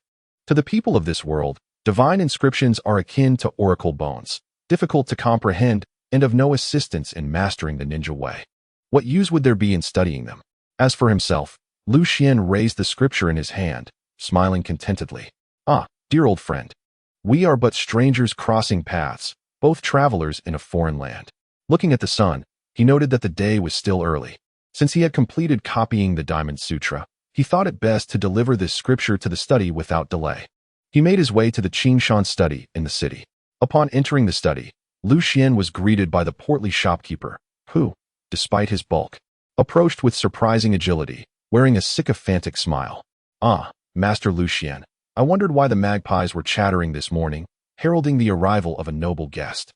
To the people of this world, divine inscriptions are akin to oracle bones, difficult to comprehend and of no assistance in mastering the ninja way. What use would there be in studying them? As for himself, Lu Xian raised the scripture in his hand, smiling contentedly. "Ah, dear old friend. We are but strangers crossing paths, both travelers in a foreign land." Looking at the sun, he noted that the day was still early. Since he had completed copying the Diamond Sutra, he thought it best to deliver this scripture to the study without delay. He made his way to the Qingshan study in the city. Upon entering the study, Lu Xian was greeted by the portly shopkeeper, who, despite his bulk, approached with surprising agility, wearing a sycophantic smile. "Ah, Master Lu Xian, I wondered why the magpies were chattering this morning, heralding the arrival of a noble guest.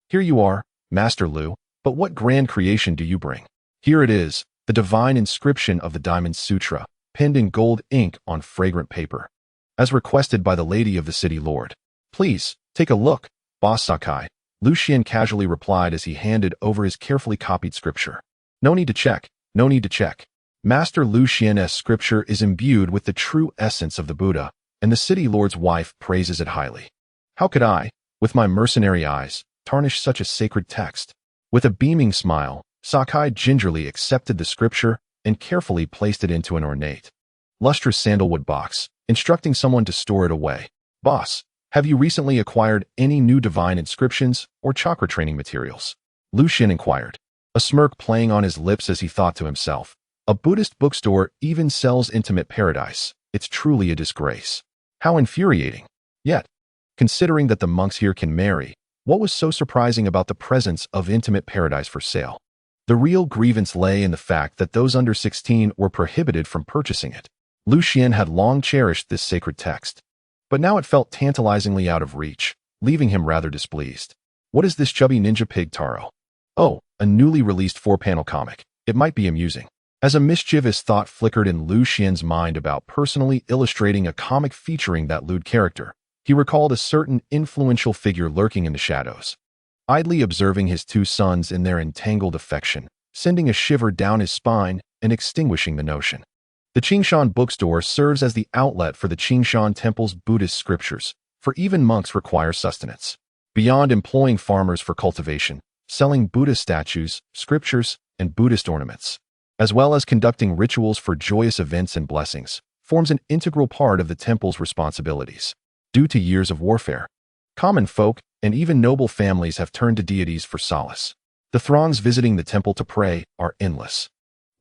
Here you are, Master Lu, but what grand creation do you bring?" "Here it is, the divine inscription of the Diamond Sutra, penned in gold ink on fragrant paper, as requested by the lady of the city lord." "Please, take a look, Boss Sakai," Lu Xian casually replied as he handed over his carefully copied scripture. "No need to check, no need to check. Master Lu Xian's scripture is imbued with the true essence of the Buddha, and the city lord's wife praises it highly. How could I, with my mercenary eyes, tarnish such a sacred text?" With a beaming smile, Sakai gingerly accepted the scripture and carefully placed it into an ornate, lustrous sandalwood box, instructing someone to store it away. "Boss, have you recently acquired any new divine inscriptions or chakra training materials?" Lu Xian inquired, a smirk playing on his lips as he thought to himself. A Buddhist bookstore even sells intimate paradise. It's truly a disgrace. How infuriating. Yet, Considering that the monks here can marry, what was so surprising about the presence of intimate paradise for sale? The real grievance lay in the fact that those under 16 were prohibited from purchasing it. Lu Xian had long cherished this sacred text, but now it felt tantalizingly out of reach, leaving him rather displeased. What is this chubby ninja pig Taro? Oh, a newly released 4-panel comic. It might be amusing. As a mischievous thought flickered in Lu Xian's mind about personally illustrating a comic featuring that lewd character, he recalled a certain influential figure lurking in the shadows, idly observing his two sons in their entangled affection, sending a shiver down his spine and extinguishing the notion. The Qingshan bookstore serves as the outlet for the Qingshan Temple's Buddhist scriptures, for even monks require sustenance. Beyond employing farmers for cultivation, selling Buddhist statues, scriptures, and Buddhist ornaments, as well as conducting rituals for joyous events and blessings, forms an integral part of the temple's responsibilities. Due to years of warfare, common folk and even noble families have turned to deities for solace. The throngs visiting the temple to pray are endless,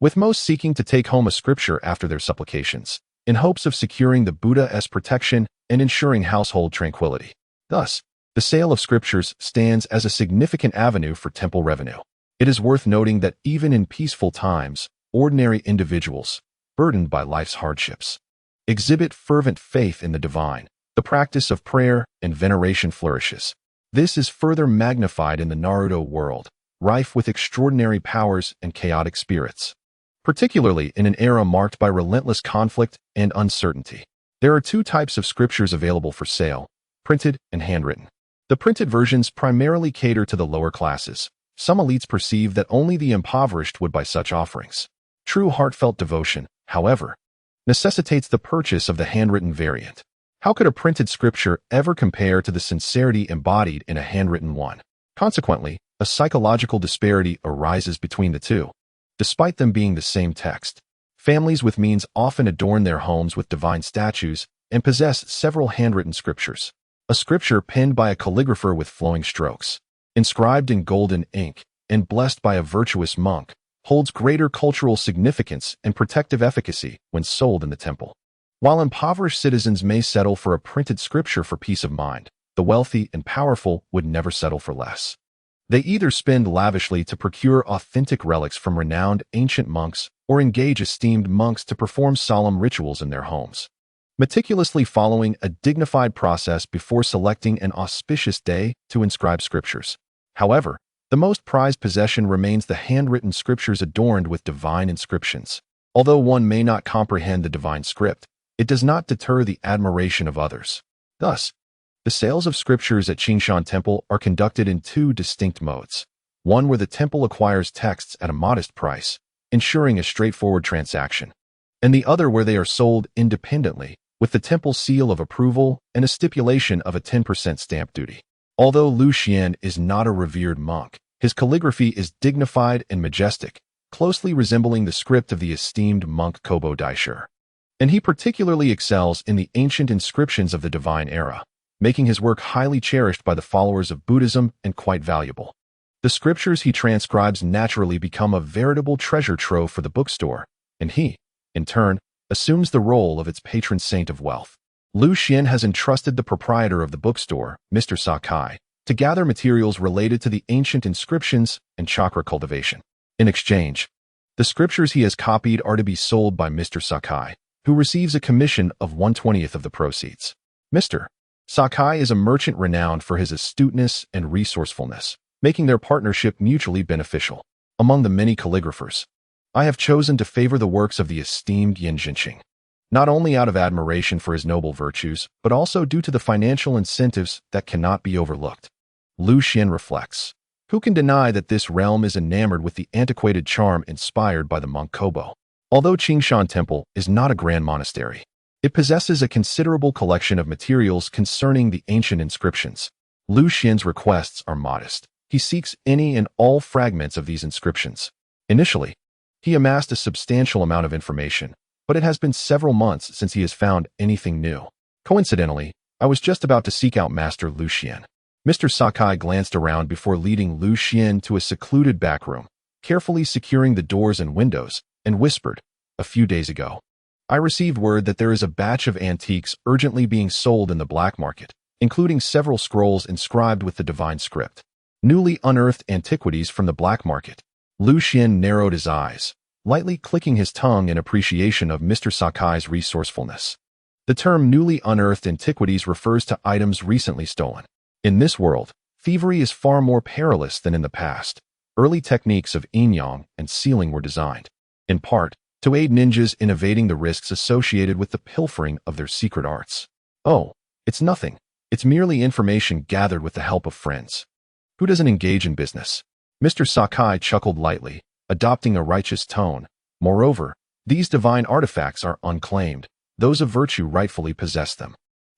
with most seeking to take home a scripture after their supplications, in hopes of securing the Buddha's protection and ensuring household tranquility. Thus, the sale of scriptures stands as a significant avenue for temple revenue. It is worth noting that even in peaceful times, ordinary individuals, burdened by life's hardships, exhibit fervent faith in the divine. The practice of prayer and veneration flourishes. This is further magnified in the Naruto world, rife with extraordinary powers and chaotic spirits, particularly in an era marked by relentless conflict and uncertainty. There are two types of scriptures available for sale, printed and handwritten. The printed versions primarily cater to the lower classes. Some elites perceive that only the impoverished would buy such offerings. True heartfelt devotion, however, necessitates the purchase of the handwritten variant. How could a printed scripture ever compare to the sincerity embodied in a handwritten one? Consequently, a psychological disparity arises between the two. Despite them being the same text, families with means often adorn their homes with divine statues and possess several handwritten scriptures. A scripture penned by a calligrapher with flowing strokes, inscribed in golden ink, and blessed by a virtuous monk, holds greater cultural significance and protective efficacy when sold in the temple. While impoverished citizens may settle for a printed scripture for peace of mind, the wealthy and powerful would never settle for less. They either spend lavishly to procure authentic relics from renowned ancient monks or engage esteemed monks to perform solemn rituals in their homes, meticulously following a dignified process before selecting an auspicious day to inscribe scriptures. However, the most prized possession remains the handwritten scriptures adorned with divine inscriptions. Although one may not comprehend the divine script, it does not deter the admiration of others. Thus, the sales of scriptures at Qingshan Temple are conducted in two distinct modes. One where the temple acquires texts at a modest price, ensuring a straightforward transaction, and the other where they are sold independently, with the temple seal of approval and a stipulation of a 10% stamp duty. Although Lu Xian is not a revered monk, his calligraphy is dignified and majestic, closely resembling the script of the esteemed monk Kobo Daisher. And he particularly excels in the ancient inscriptions of the divine era, making his work highly cherished by the followers of Buddhism and quite valuable. The scriptures he transcribes naturally become a veritable treasure trove for the bookstore, and he, in turn, assumes the role of its patron saint of wealth. Lu Xian has entrusted the proprietor of the bookstore, Mr. Sakai, to gather materials related to the ancient inscriptions and chakra cultivation. In exchange, the scriptures he has copied are to be sold by Mr. Sakai, who receives a commission of 1/20th of the proceeds. Mr. Sakai is a merchant renowned for his astuteness and resourcefulness, making their partnership mutually beneficial. Among the many calligraphers, I have chosen to favor the works of the esteemed Yin Jinqing, not only out of admiration for his noble virtues, but also due to the financial incentives that cannot be overlooked. Lu Xian reflects, who can deny that this realm is enamored with the antiquated charm inspired by the monk Kobo? Although Qingshan Temple is not a grand monastery, it possesses a considerable collection of materials concerning the ancient inscriptions. Lu Xian's requests are modest. He seeks any and all fragments of these inscriptions. Initially, he amassed a substantial amount of information, but it has been several months since he has found anything new. Coincidentally, I was just about to seek out Master Lu Xian. Mr. Sakai glanced around before leading Lu Xian to a secluded back room, carefully securing the doors and windows, and whispered, "A few days ago, I received word that there is a batch of antiques urgently being sold in the black market. including several scrolls inscribed with the divine script. Newly unearthed antiquities from the black market. Lu Xian narrowed his eyes, lightly clicking his tongue in appreciation of Mr. Sakai's resourcefulness. The term newly unearthed antiquities refers to items recently stolen. In this world, thievery is far more perilous than in the past. Early techniques of yin-yang and sealing were designed, in part, to aid ninjas in evading the risks associated with the pilfering of their secret arts. Oh, it's nothing. It's merely information gathered with the help of friends. Who doesn't engage in business? Mr. Sakai chuckled lightly, adopting a righteous tone. Moreover, these divine artifacts are unclaimed. Those of virtue rightfully possess them.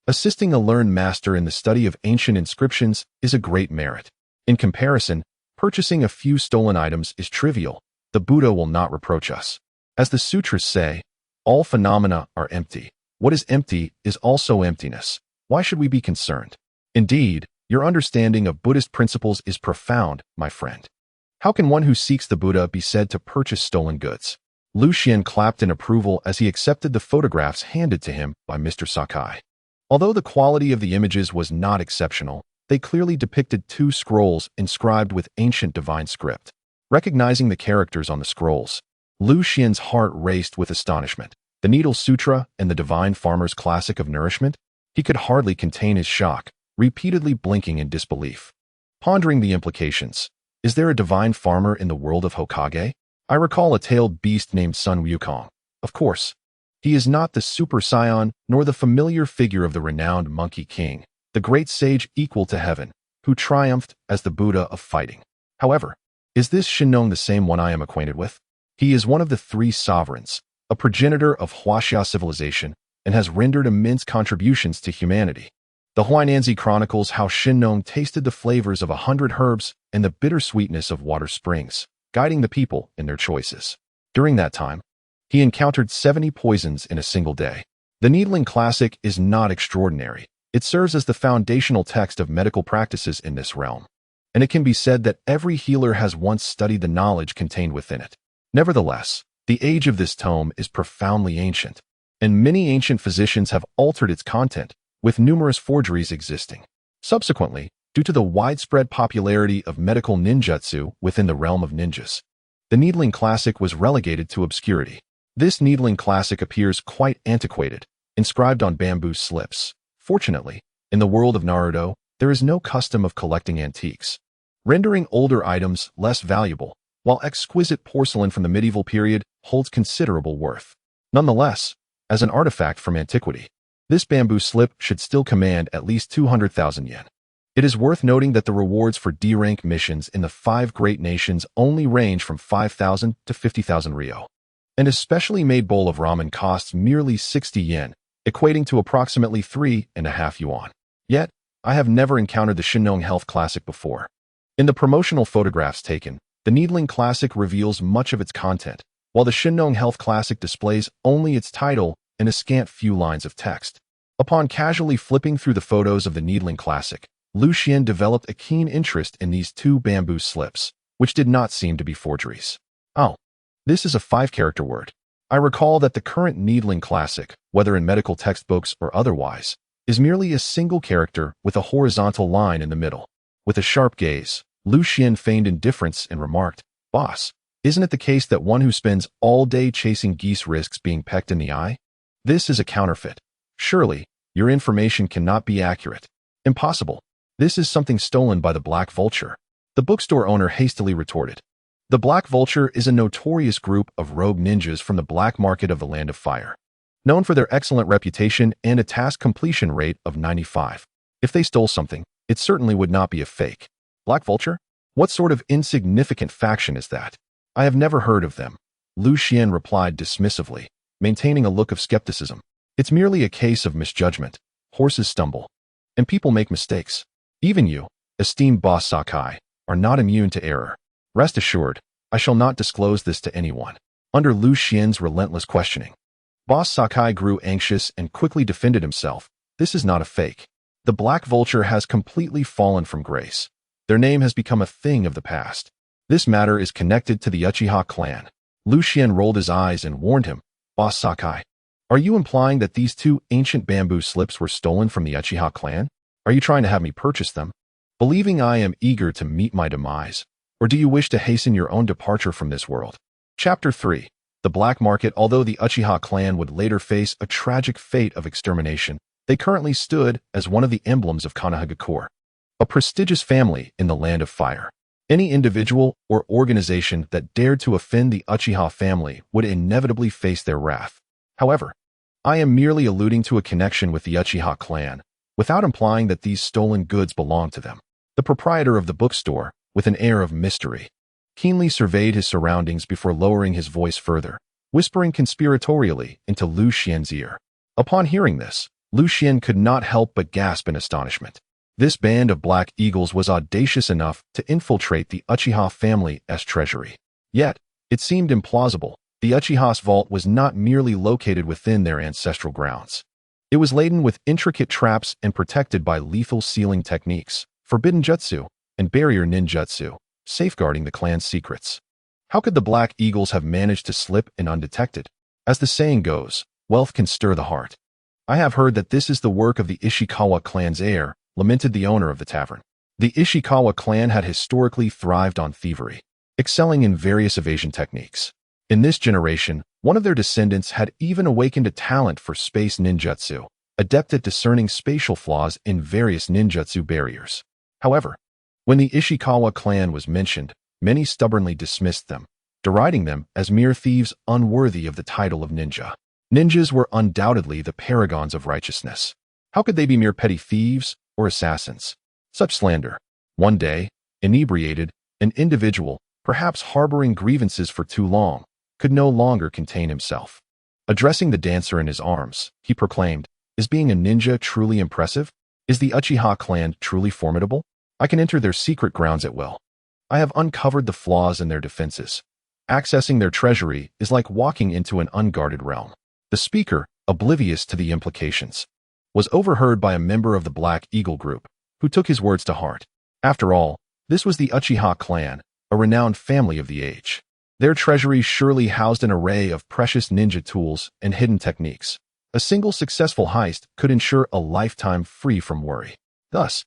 Assisting a learned master in the study of ancient inscriptions is a great merit. In comparison, purchasing a few stolen items is trivial. The Buddha will not reproach us. As the sutras say, all phenomena are empty. What is empty is also emptiness. Why should we be concerned? Indeed, your understanding of Buddhist principles is profound, my friend. How can one who seeks the Buddha be said to purchase stolen goods? Lu Xian clapped in approval as he accepted the photographs handed to him by Mr. Sakai. Although the quality of the images was not exceptional, they clearly depicted two scrolls inscribed with ancient divine script. Recognizing the characters on the scrolls, Lu Xian's heart raced with astonishment. The Needle Sutra and the Divine Farmer's Classic of Nourishment? He could hardly contain his shock, repeatedly blinking in disbelief. Pondering the implications, is there a divine farmer in the world of Hokage? I recall a tailed beast named Sun Wukong. Of course, he is not the Super Saiyan nor the familiar figure of the renowned Monkey King, the great sage equal to heaven, who triumphed as the Buddha of fighting. However, is this Shinnong the same one I am acquainted with? He is one of the three sovereigns, a progenitor of Huaxia civilization, and has rendered immense contributions to humanity. The Huainanzi chronicles how Shinnong tasted the flavors of 100 herbs and the bittersweetness of water springs, guiding the people in their choices. During that time, he encountered 70 poisons in a single day. The Needling Classic is not extraordinary. It serves as the foundational text of medical practices in this realm, and it can be said that every healer has once studied the knowledge contained within it. Nevertheless, the age of this tome is profoundly ancient, and many ancient physicians have altered its content, with numerous forgeries existing. Subsequently, due to the widespread popularity of medical ninjutsu within the realm of ninjas, the Needling Classic was relegated to obscurity. This Needling Classic appears quite antiquated, inscribed on bamboo slips. Fortunately, in the world of Naruto, there is no custom of collecting antiques, rendering older items less valuable, while exquisite porcelain from the medieval period holds considerable worth. Nonetheless, as an artifact from antiquity, this bamboo slip should still command at least 200,000 yen. It is worth noting that the rewards for D-rank missions in the 5 great nations only range from 5,000 to 50,000 ryo. An especially made bowl of ramen costs merely 60 yen, equating to approximately 3.5 yuan. Yet, I have never encountered the Shinnong Health Classic before. In the promotional photographs taken, the Needling Classic reveals much of its content, while the Shinnong Health Classic displays only its title and a scant few lines of text. Upon casually flipping through the photos of the Needling Classic, Lu Xian developed a keen interest in these 2 bamboo slips, which did not seem to be forgeries. Oh, this is a 5-character word. I recall that the current Needling Classic, whether in medical textbooks or otherwise, is merely a single character with a horizontal line in the middle. With a sharp gaze, Lu Xian feigned indifference and remarked, "Boss, isn't it the case that one who spends all day chasing geese risks being pecked in the eye? This is a counterfeit. Surely, your information cannot be accurate. Impossible. This is something stolen by the Black Vulture." The bookstore owner hastily retorted. The Black Vulture is a notorious group of rogue ninjas from the black market of the Land of Fire, known for their excellent reputation and a task completion rate of 95. If they stole something, it certainly would not be a fake. Black Vulture? What sort of insignificant faction is that? I have never heard of them. Lu Xian replied dismissively, maintaining a look of skepticism. It's merely a case of misjudgment. Horses stumble, and people make mistakes. Even you, esteemed Boss Sakai, are not immune to error. Rest assured, I shall not disclose this to anyone. Under Lu Xian's relentless questioning, Boss Sakai grew anxious and quickly defended himself. This is not a fake. The Black Vulture has completely fallen from grace. Their name has become a thing of the past. This matter is connected to the Uchiha clan. Lu Xian rolled his eyes and warned him, "Boss Sakai, are you implying that these 2 ancient bamboo slips were stolen from the Uchiha clan? Are you trying to have me purchase them, believing I am eager to meet my demise? Or do you wish to hasten your own departure from this world? Chapter 3. The Black Market. Although the Uchiha clan would later face a tragic fate of extermination, they currently stood as one of the emblems of Konohagakure, a prestigious family in the Land of Fire. Any individual or organization that dared to offend the Uchiha family would inevitably face their wrath. However, I am merely alluding to a connection with the Uchiha clan, without implying that these stolen goods belong to them. The proprietor of the bookstore, with an air of mystery, keenly surveyed his surroundings before lowering his voice further, whispering conspiratorially into Lu Xian's ear. Upon hearing this, Lu Xian could not help but gasp in astonishment. This band of Black Eagles was audacious enough to infiltrate the Uchiha family's treasury. Yet, it seemed implausible. The Uchiha's vault was not merely located within their ancestral grounds. It was laden with intricate traps and protected by lethal sealing techniques, forbidden jutsu, and barrier ninjutsu, safeguarding the clan's secrets. How could the Black Eagles have managed to slip in undetected? As the saying goes, wealth can stir the heart. I have heard that this is the work of the Ishikawa clan's heir, lamented the owner of the tavern. The Ishikawa clan had historically thrived on thievery, excelling in various evasion techniques. In this generation, one of their descendants had even awakened a talent for space ninjutsu, adept at discerning spatial flaws in various ninjutsu barriers. However, when the Ishikawa clan was mentioned, many stubbornly dismissed them, deriding them as mere thieves unworthy of the title of ninja. Ninjas were undoubtedly the paragons of righteousness. How could they be mere petty thieves or assassins? Such slander. One day, inebriated, an individual, perhaps harboring grievances for too long, could no longer contain himself. Addressing the dancer in his arms, he proclaimed, "Is being a ninja truly impressive? Is the Uchiha clan truly formidable? I can enter their secret grounds at will. I have uncovered the flaws in their defenses. Accessing their treasury is like walking into an unguarded realm." The speaker, oblivious to the implications, was overheard by a member of the Black Eagle group, who took his words to heart. After all, this was the Uchiha clan, a renowned family of the age. Their treasury surely housed an array of precious ninja tools and hidden techniques. A single successful heist could ensure a lifetime free from worry. Thus,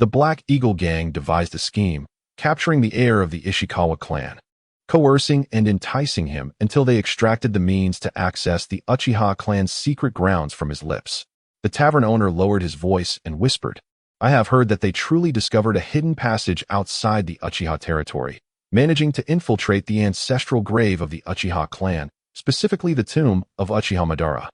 the Black Eagle gang devised a scheme, capturing the heir of the Ishikawa clan, coercing and enticing him until they extracted the means to access the Uchiha clan's secret grounds from his lips. The tavern owner lowered his voice and whispered, "I have heard that they truly discovered a hidden passage outside the Uchiha territory, managing to infiltrate the ancestral grave of the Uchiha clan, specifically the tomb of Uchiha Madara,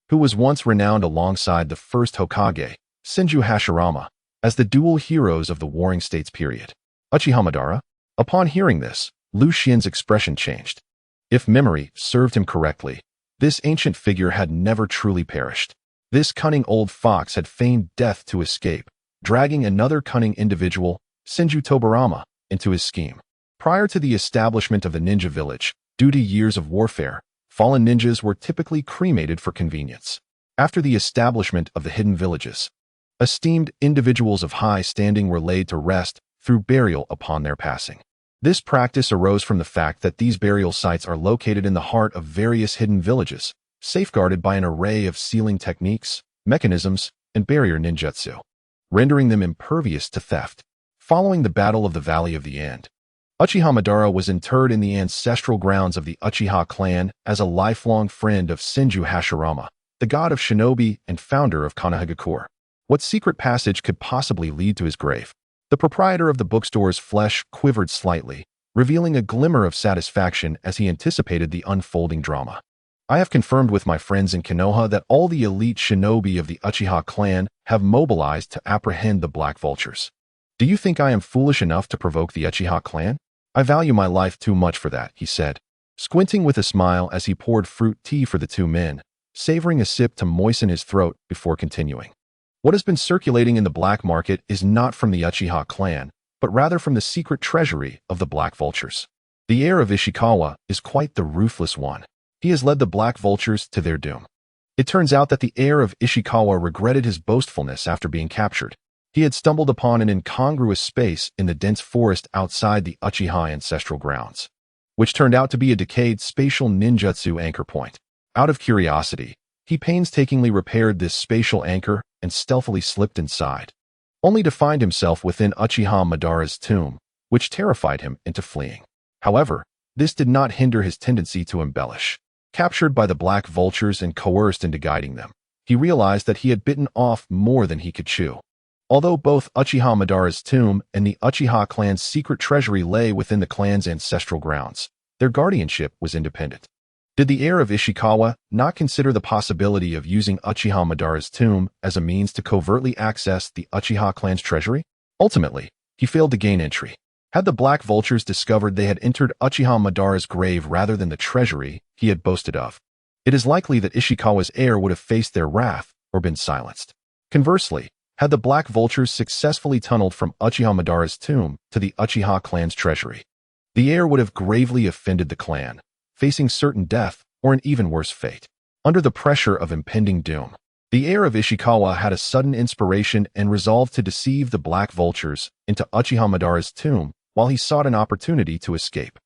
who was once renowned alongside the first Hokage, Senju Hashirama, as the dual heroes of the Warring States period." Uchiha Madara? Upon hearing this, Lu Xian's expression changed. If memory served him correctly, this ancient figure had never truly perished. This cunning old fox had feigned death to escape, dragging another cunning individual, Senju Tobarama, into his scheme. Prior to the establishment of the ninja village, due to years of warfare, fallen ninjas were typically cremated for convenience. After the establishment of the hidden villages, esteemed individuals of high standing were laid to rest through burial upon their passing. This practice arose from the fact that these burial sites are located in the heart of various hidden villages, safeguarded by an array of sealing techniques, mechanisms, and barrier ninjutsu, rendering them impervious to theft. Following the Battle of the Valley of the End, Uchiha Madara was interred in the ancestral grounds of the Uchiha clan as a lifelong friend of Senju Hashirama, the god of shinobi and founder of Konohagakure. What secret passage could possibly lead to his grave? The proprietor of the bookstore's flesh quivered slightly, revealing a glimmer of satisfaction as he anticipated the unfolding drama. "I have confirmed with my friends in Konoha that all the elite shinobi of the Uchiha clan have mobilized to apprehend the Black Vultures. Do you think I am foolish enough to provoke the Uchiha clan? I value my life too much for that," he said, squinting with a smile as he poured fruit tea for the two men, savoring a sip to moisten his throat before continuing. "What has been circulating in the black market is not from the Uchiha clan, but rather from the secret treasury of the Black Vultures. The heir of Ishikawa is quite the ruthless one. He has led the Black Vultures to their doom. It turns out that the heir of Ishikawa regretted his boastfulness after being captured. He had stumbled upon an incongruous space in the dense forest outside the Uchiha ancestral grounds, which turned out to be a decayed spatial ninjutsu anchor point. Out of curiosity, he painstakingly repaired this spatial anchor and stealthily slipped inside. only to find himself within Uchiha Madara's tomb, which terrified him into fleeing. However, this did not hinder his tendency to embellish. Captured by the black vultures and coerced into guiding them, he realized that he had bitten off more than he could chew. Although both Uchiha Madara's tomb and the Uchiha clan's secret treasury lay within the clan's ancestral grounds, their guardianship was independent. Did the heir of Ishikawa not consider the possibility of using Uchiha Madara's tomb as a means to covertly access the Uchiha clan's treasury? Ultimately, he failed to gain entry. Had the black vultures discovered they had entered Uchiha Madara's grave rather than the treasury he had boasted of, it is likely that Ishikawa's heir would have faced their wrath or been silenced. Conversely, had the black vultures successfully tunneled from Uchiha Madara's tomb to the Uchiha clan's treasury, the heir would have gravely offended the clan, facing certain death or an even worse fate. Under the pressure of impending doom, the heir of Ishikawa had a sudden inspiration and resolved to deceive the black vultures into Uchiha Madara's tomb while he sought an opportunity to escape.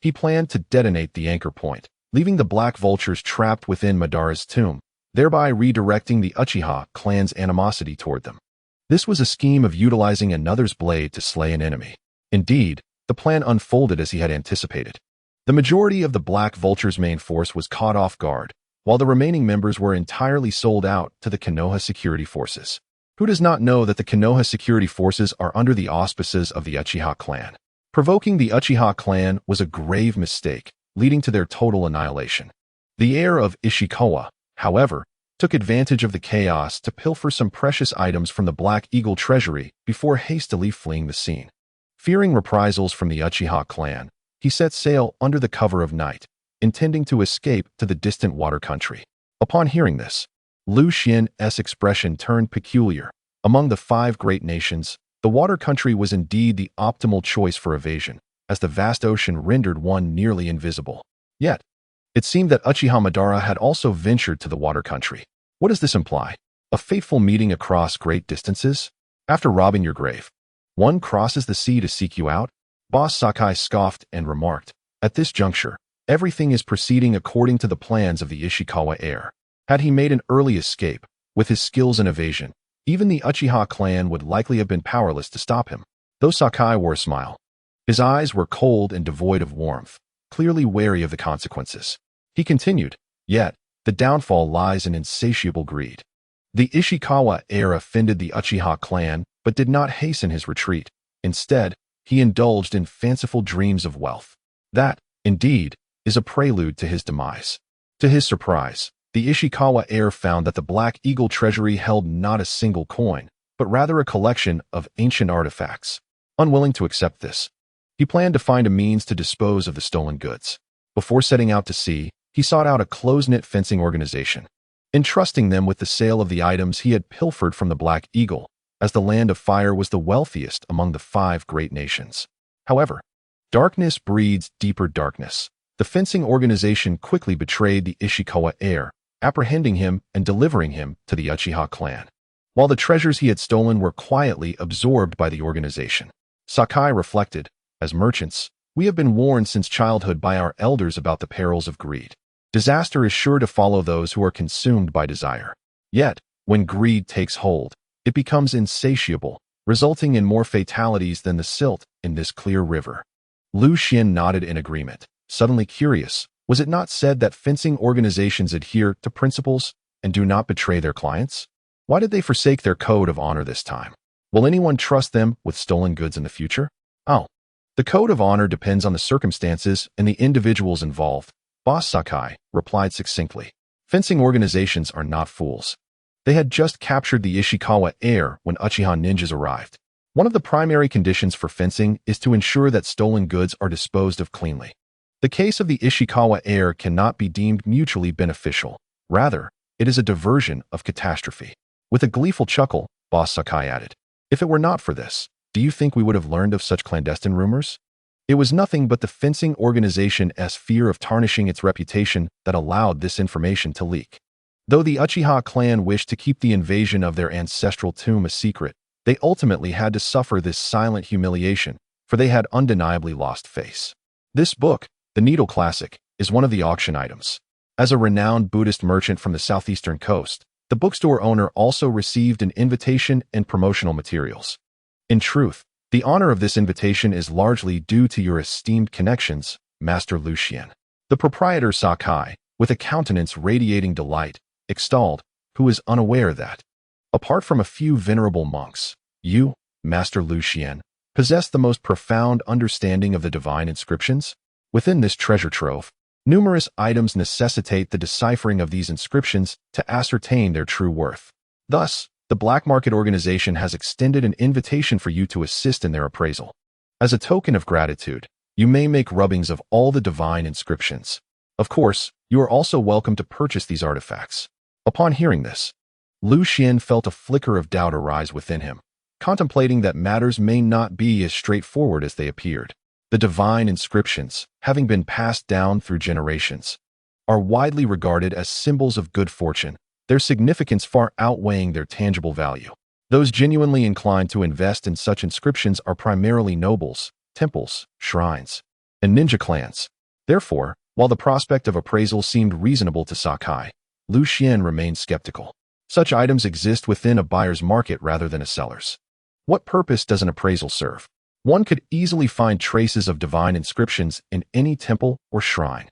He planned to detonate the anchor point, leaving the black vultures trapped within Madara's tomb, thereby redirecting the Uchiha clan's animosity toward them. This was a scheme of utilizing another's blade to slay an enemy. Indeed, the plan unfolded as he had anticipated. The majority of the black vultures' main force was caught off guard, while the remaining members were entirely sold out to the Konoha security forces. Who does not know that the Konoha security forces are under the auspices of the Uchiha clan? Provoking the Uchiha clan was a grave mistake, leading to their total annihilation. The heir of Ishikawa, however, took advantage of the chaos to pilfer some precious items from the Black Eagle treasury before hastily fleeing the scene. Fearing reprisals from the Uchiha clan, he set sail under the cover of night, intending to escape to the distant water country. Upon hearing this, Lu Xian's expression turned peculiar. Among the 5 great nations, the water country was indeed the optimal choice for evasion, as the vast ocean rendered one nearly invisible. Yet, it seemed that Uchiha Madara had also ventured to the water country. What does this imply? A fateful meeting across great distances? After robbing your grave, one crosses the sea to seek you out? Boss Sakai scoffed and remarked, at this juncture, everything is proceeding according to the plans of the Ishikawa heir. Had he made an early escape, with his skills in evasion, even the Uchiha clan would likely have been powerless to stop him. Though Sakai wore a smile, his eyes were cold and devoid of warmth, clearly wary of the consequences. He continued, yet, the downfall lies in insatiable greed. The Ishikawa heir offended the Uchiha clan, but did not hasten his retreat. Instead, he indulged in fanciful dreams of wealth. That, indeed, is a prelude to his demise. To his surprise, the Ishikawa heir found that the Black Eagle treasury held not a single coin, but rather a collection of ancient artifacts. Unwilling to accept this, he planned to find a means to dispose of the stolen goods. Before setting out to sea, he sought out a close-knit fencing organization, entrusting them with the sale of the items he had pilfered from the Black Eagle, as the Land of Fire was the wealthiest among the 5 great nations. However, darkness breeds deeper darkness. The fencing organization quickly betrayed the Ishikawa heir, apprehending him and delivering him to the Uchiha clan, while the treasures he had stolen were quietly absorbed by the organization. Sakai reflected, as merchants, we have been warned since childhood by our elders about the perils of greed. Disaster is sure to follow those who are consumed by desire. Yet, when greed takes hold, it becomes insatiable, resulting in more fatalities than the silt in this clear river. Lu Xian nodded in agreement, suddenly curious. Was it not said that fencing organizations adhere to principles and do not betray their clients? Why did they forsake their code of honor this time? Will anyone trust them with stolen goods in the future? Oh, the code of honor depends on the circumstances and the individuals involved, Boss Sakai replied succinctly. Fencing organizations are not fools. They had just captured the Ishikawa heir when Uchiha ninjas arrived. One of the primary conditions for fencing is to ensure that stolen goods are disposed of cleanly. The case of the Ishikawa heir cannot be deemed mutually beneficial. Rather, it is a diversion of catastrophe. With a gleeful chuckle, Boss Sakai added, if it were not for this, do you think we would have learned of such clandestine rumors? It was nothing but the fencing organization's fear of tarnishing its reputation that allowed this information to leak. Though the Uchiha clan wished to keep the invasion of their ancestral tomb a secret, they ultimately had to suffer this silent humiliation, for they had undeniably lost face. This book, the Needle Classic, is one of the auction items. As a renowned Buddhist merchant from the southeastern coast, The bookstore owner also received an invitation and promotional materials. In truth, the honor of this invitation is largely due to your esteemed connections, Master Lucian. The proprietor Sakai, with a countenance radiating delight, extolled, who is unaware that, apart from a few venerable monks, you, Master Lucian, possess the most profound understanding of the divine inscriptions? Within this treasure trove, numerous items necessitate the deciphering of these inscriptions to ascertain their true worth. Thus, the black market organization has extended an invitation for you to assist in their appraisal. As a token of gratitude, you may make rubbings of all the divine inscriptions. Of course, you are also welcome to purchase these artifacts. Upon hearing this, Lucian felt a flicker of doubt arise within him, contemplating that matters may not be as straightforward as they appeared. The divine inscriptions, having been passed down through generations, are widely regarded as symbols of good fortune, their significance far outweighing their tangible value. Those genuinely inclined to invest in such inscriptions are primarily nobles, temples, shrines, and ninja clans. Therefore, while the prospect of appraisal seemed reasonable to Sakai, Lucian remained skeptical. Such items exist within a buyer's market rather than a seller's. What purpose does an appraisal serve? One could easily find traces of divine inscriptions in any temple or shrine.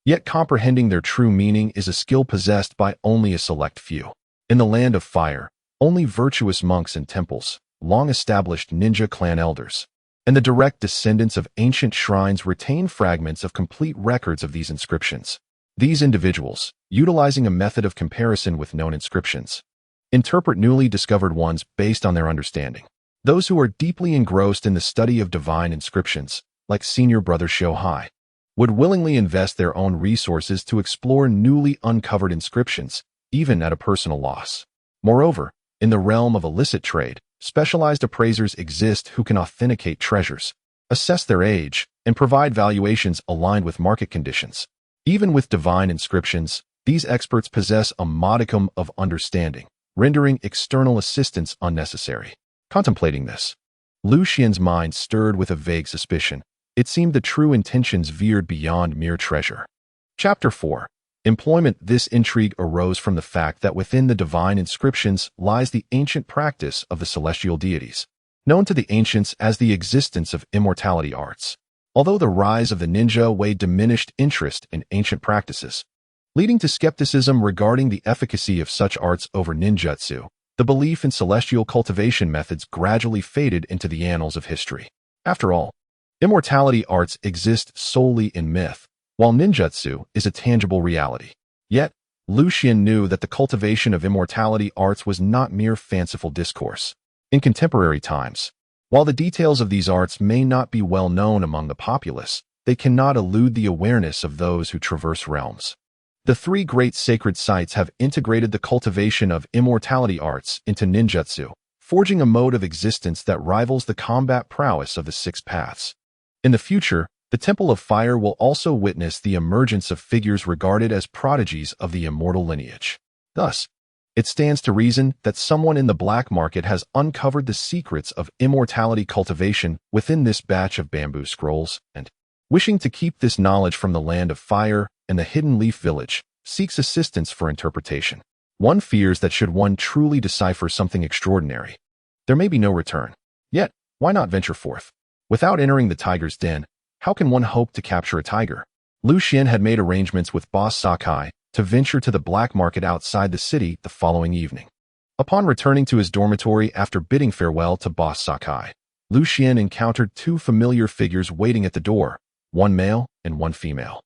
Yet comprehending their true meaning is a skill possessed by only a select few. In the land of fire, only virtuous monks and temples, long-established ninja clan elders, and the direct descendants of ancient shrines retain fragments of complete records of these inscriptions. These individuals, utilizing a method of comparison with known inscriptions, interpret newly discovered ones based on their understanding. Those who are deeply engrossed in the study of divine inscriptions, like Senior Brother Shohei, would willingly invest their own resources to explore newly uncovered inscriptions, even at a personal loss. Moreover, in the realm of illicit trade, specialized appraisers exist who can authenticate treasures, assess their age, and provide valuations aligned with market conditions. Even with divine inscriptions, these experts possess a modicum of understanding, rendering external assistance unnecessary. Contemplating this, Lucian's mind stirred with a vague suspicion. It seemed the true intentions veered beyond mere treasure. Chapter 4. Employment. This intrigue arose from the fact that within the divine inscriptions lies the ancient practice of the celestial deities, known to the ancients as the existence of immortality arts. Although the rise of the ninja weighed diminished interest in ancient practices, leading to skepticism regarding the efficacy of such arts over ninjutsu, the belief in celestial cultivation methods gradually faded into the annals of history. After all, immortality arts exist solely in myth, while ninjutsu is a tangible reality. Yet, Lucian knew that the cultivation of immortality arts was not mere fanciful discourse. In contemporary times, while the details of these arts may not be well known among the populace, they cannot elude the awareness of those who traverse realms. The three great sacred sites have integrated the cultivation of immortality arts into ninjutsu, forging a mode of existence that rivals the combat prowess of the six paths. In the future, the Temple of Fire will also witness the emergence of figures regarded as prodigies of the immortal lineage. Thus, it stands to reason that someone in the black market has uncovered the secrets of immortality cultivation within this batch of bamboo scrolls, and, wishing to keep this knowledge from the land of fire and the hidden leaf village, seeks assistance for interpretation. One fears that should one truly decipher something extraordinary, there may be no return. Yet, why not venture forth? Without entering the tiger's den, how can one hope to capture a tiger? Lucian had made arrangements with boss Sakai to venture to the black market outside the city the following evening. Upon returning to his dormitory after bidding farewell to boss Sakai, Lucian encountered two familiar figures waiting at the door, one male and one female.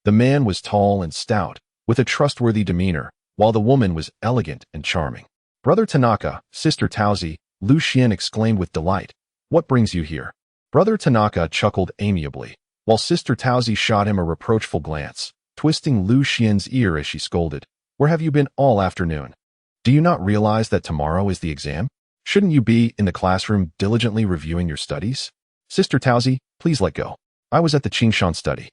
The man was tall and stout, with a trustworthy demeanor, while the woman was elegant and charming. "Brother Tanaka, Sister Tauzi," Lucian exclaimed with delight. "What brings you here?" Brother Tanaka chuckled amiably, while Sister Tauzi shot him a reproachful glance, twisting Lucian's ear as she scolded. "Where have you been all afternoon? Do you not realize that tomorrow is the exam? Shouldn't you be in the classroom diligently reviewing your studies?" "Sister Tauzi, please let go. I was at the Qingshan study,"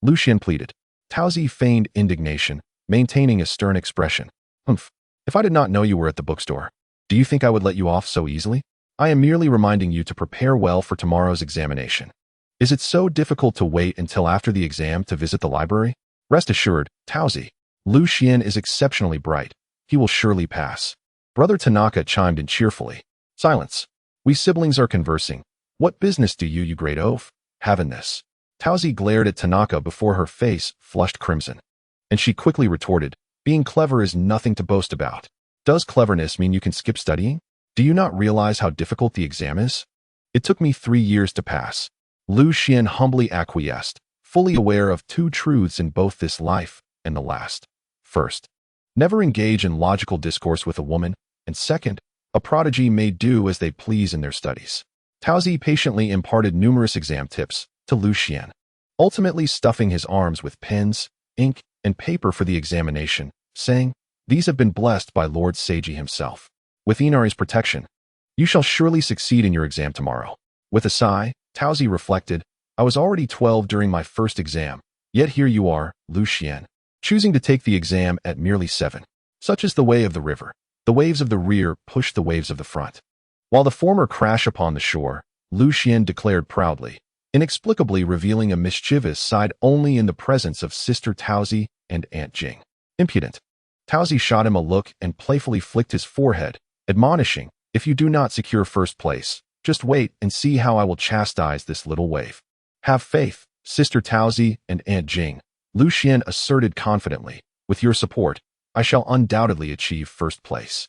Lucian pleaded. Tauzi feigned indignation, maintaining a stern expression. "Humph. If I did not know you were at the bookstore, do you think I would let you off so easily? I am merely reminding you to prepare well for tomorrow's examination. Is it so difficult to wait until after the exam to visit the library? Rest assured, Tauzi, Lucian is exceptionally bright. He will surely pass. Brother Tanaka chimed in cheerfully. Silence. We siblings are conversing. What business do you great oaf, have in this? Taozi glared at Tanaka before her face flushed crimson. And she quickly retorted, being clever is nothing to boast about. Does cleverness mean you can skip studying? Do you not realize how difficult the exam is? It took me 3 years to pass. Lu Xian humbly acquiesced, fully aware of 2 truths in both this life and the last. First, never engage in logical discourse with a woman, and second, a prodigy may do as they please in their studies. Taozi patiently imparted numerous exam tips to Lu Xian, ultimately stuffing his arms with pens, ink, and paper for the examination, saying, "These have been blessed by Lord Seiji himself. With Inari's protection, you shall surely succeed in your exam tomorrow." With a sigh, Taozi reflected, I was already 12 during my first exam, yet here you are, Lu Xian, choosing to take the exam at merely 7. Such is the way of the river. The waves of the rear push the waves of the front. While the former crash upon the shore, Lu Xian declared proudly, inexplicably revealing a mischievous side only in the presence of Sister Taozi and Aunt Jing. Impudent. Taozi shot him a look and playfully flicked his forehead, admonishing, if you do not secure first place, just wait and see how I will chastise this little wave. Have faith, Sister Taozi and Aunt Jing, Lu Xian asserted confidently. With your support, I shall undoubtedly achieve first place.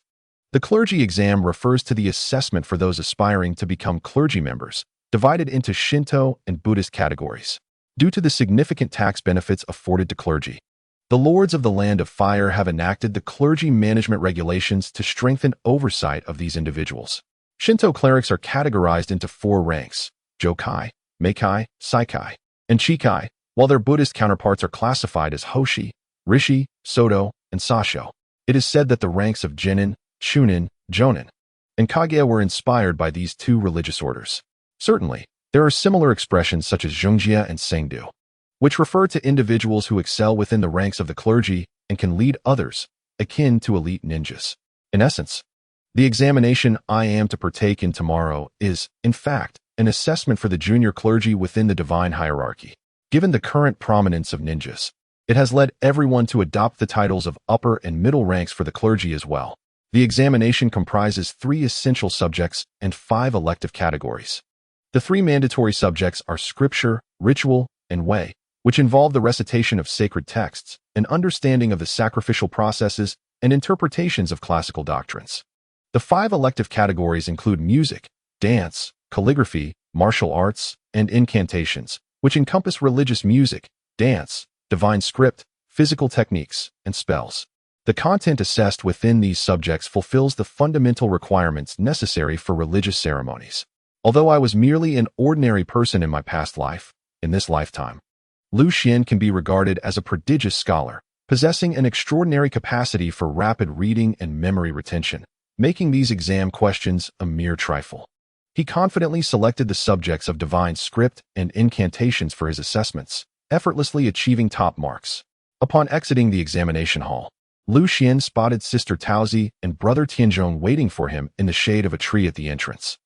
The clergy exam refers to the assessment for those aspiring to become clergy members, divided into Shinto and Buddhist categories. Due to the significant tax benefits afforded to clergy, the lords of the Land of Fire have enacted the clergy management regulations to strengthen oversight of these individuals. Shinto clerics are categorized into 4 ranks: Jokai, Meikai, Saikai, and Chikai, while their Buddhist counterparts are classified as Hoshi, Rishi, Soto, and Sasho. It is said that the ranks of Jinin, Chunin, Jonin, and Kage were inspired by these 2 religious orders. Certainly, there are similar expressions such as Zhongjia and Sengdu, which refer to individuals who excel within the ranks of the clergy and can lead others, akin to elite ninjas. In essence, the examination I am to partake in tomorrow is, in fact, an assessment for the junior clergy within the divine hierarchy. Given the current prominence of ninjas, it has led everyone to adopt the titles of upper and middle ranks for the clergy as well. The examination comprises 3 essential subjects and 5 elective categories. The 3 mandatory subjects are scripture, ritual, and way, which involve the recitation of sacred texts, an understanding of the sacrificial processes, and interpretations of classical doctrines. The 5 elective categories include music, dance, calligraphy, martial arts, and incantations, which encompass religious music, dance, divine script, physical techniques, and spells. The content assessed within these subjects fulfills the fundamental requirements necessary for religious ceremonies. Although I was merely an ordinary person in my past life, in this lifetime, Lu Xian can be regarded as a prodigious scholar, possessing an extraordinary capacity for rapid reading and memory retention, making these exam questions a mere trifle. He confidently selected the subjects of divine script and incantations for his assessments, effortlessly achieving top marks. Upon exiting the examination hall, Lu Xian spotted Sister Taozi and Brother Tianzhong waiting for him in the shade of a tree at the entrance,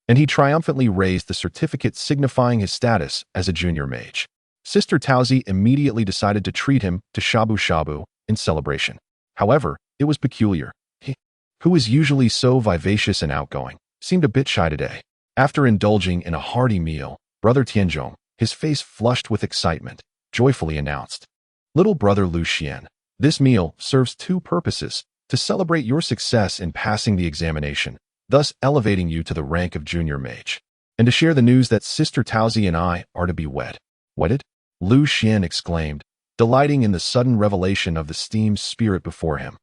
and he triumphantly raised the certificate signifying his status as a junior mage. Sister Taozi immediately decided to treat him to shabu-shabu in celebration. However, it was peculiar. He, who is usually so vivacious and outgoing, seemed a bit shy today. After indulging in a hearty meal, Brother Tianzhong, his face flushed with excitement, joyfully announced, "Little brother Lu Xian, this meal serves 2 purposes: to celebrate your success in passing the examination, thus elevating you to the rank of junior mage, and to share the news that Sister Taozi and I are to be wed." "Wedded?" Lu Xian exclaimed, delighting in the sudden revelation of the steamed spirit before him.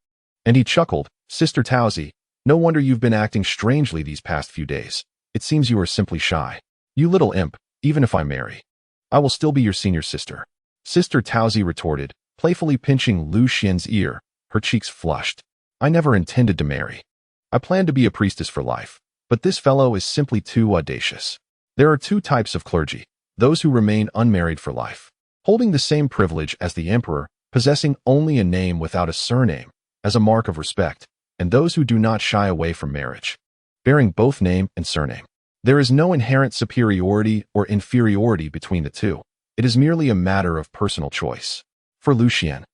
And he chuckled, "Sister Taozi, no wonder you've been acting strangely these past few days. It seems you are simply shy. You little imp, even if I marry, I will still be your senior sister." Sister Taozi retorted, playfully pinching Lu Xian's ear, her cheeks flushed. "I never intended to marry. I planned to be a priestess for life, but this fellow is simply too audacious. There are 2 types of clergy: those who remain unmarried for life, holding the same privilege as the emperor, possessing only a name without a surname, as a mark of respect, and those who do not shy away from marriage, bearing both name and surname. There is no inherent superiority or inferiority between the 2. It is merely a matter of personal choice. For Lu Xian,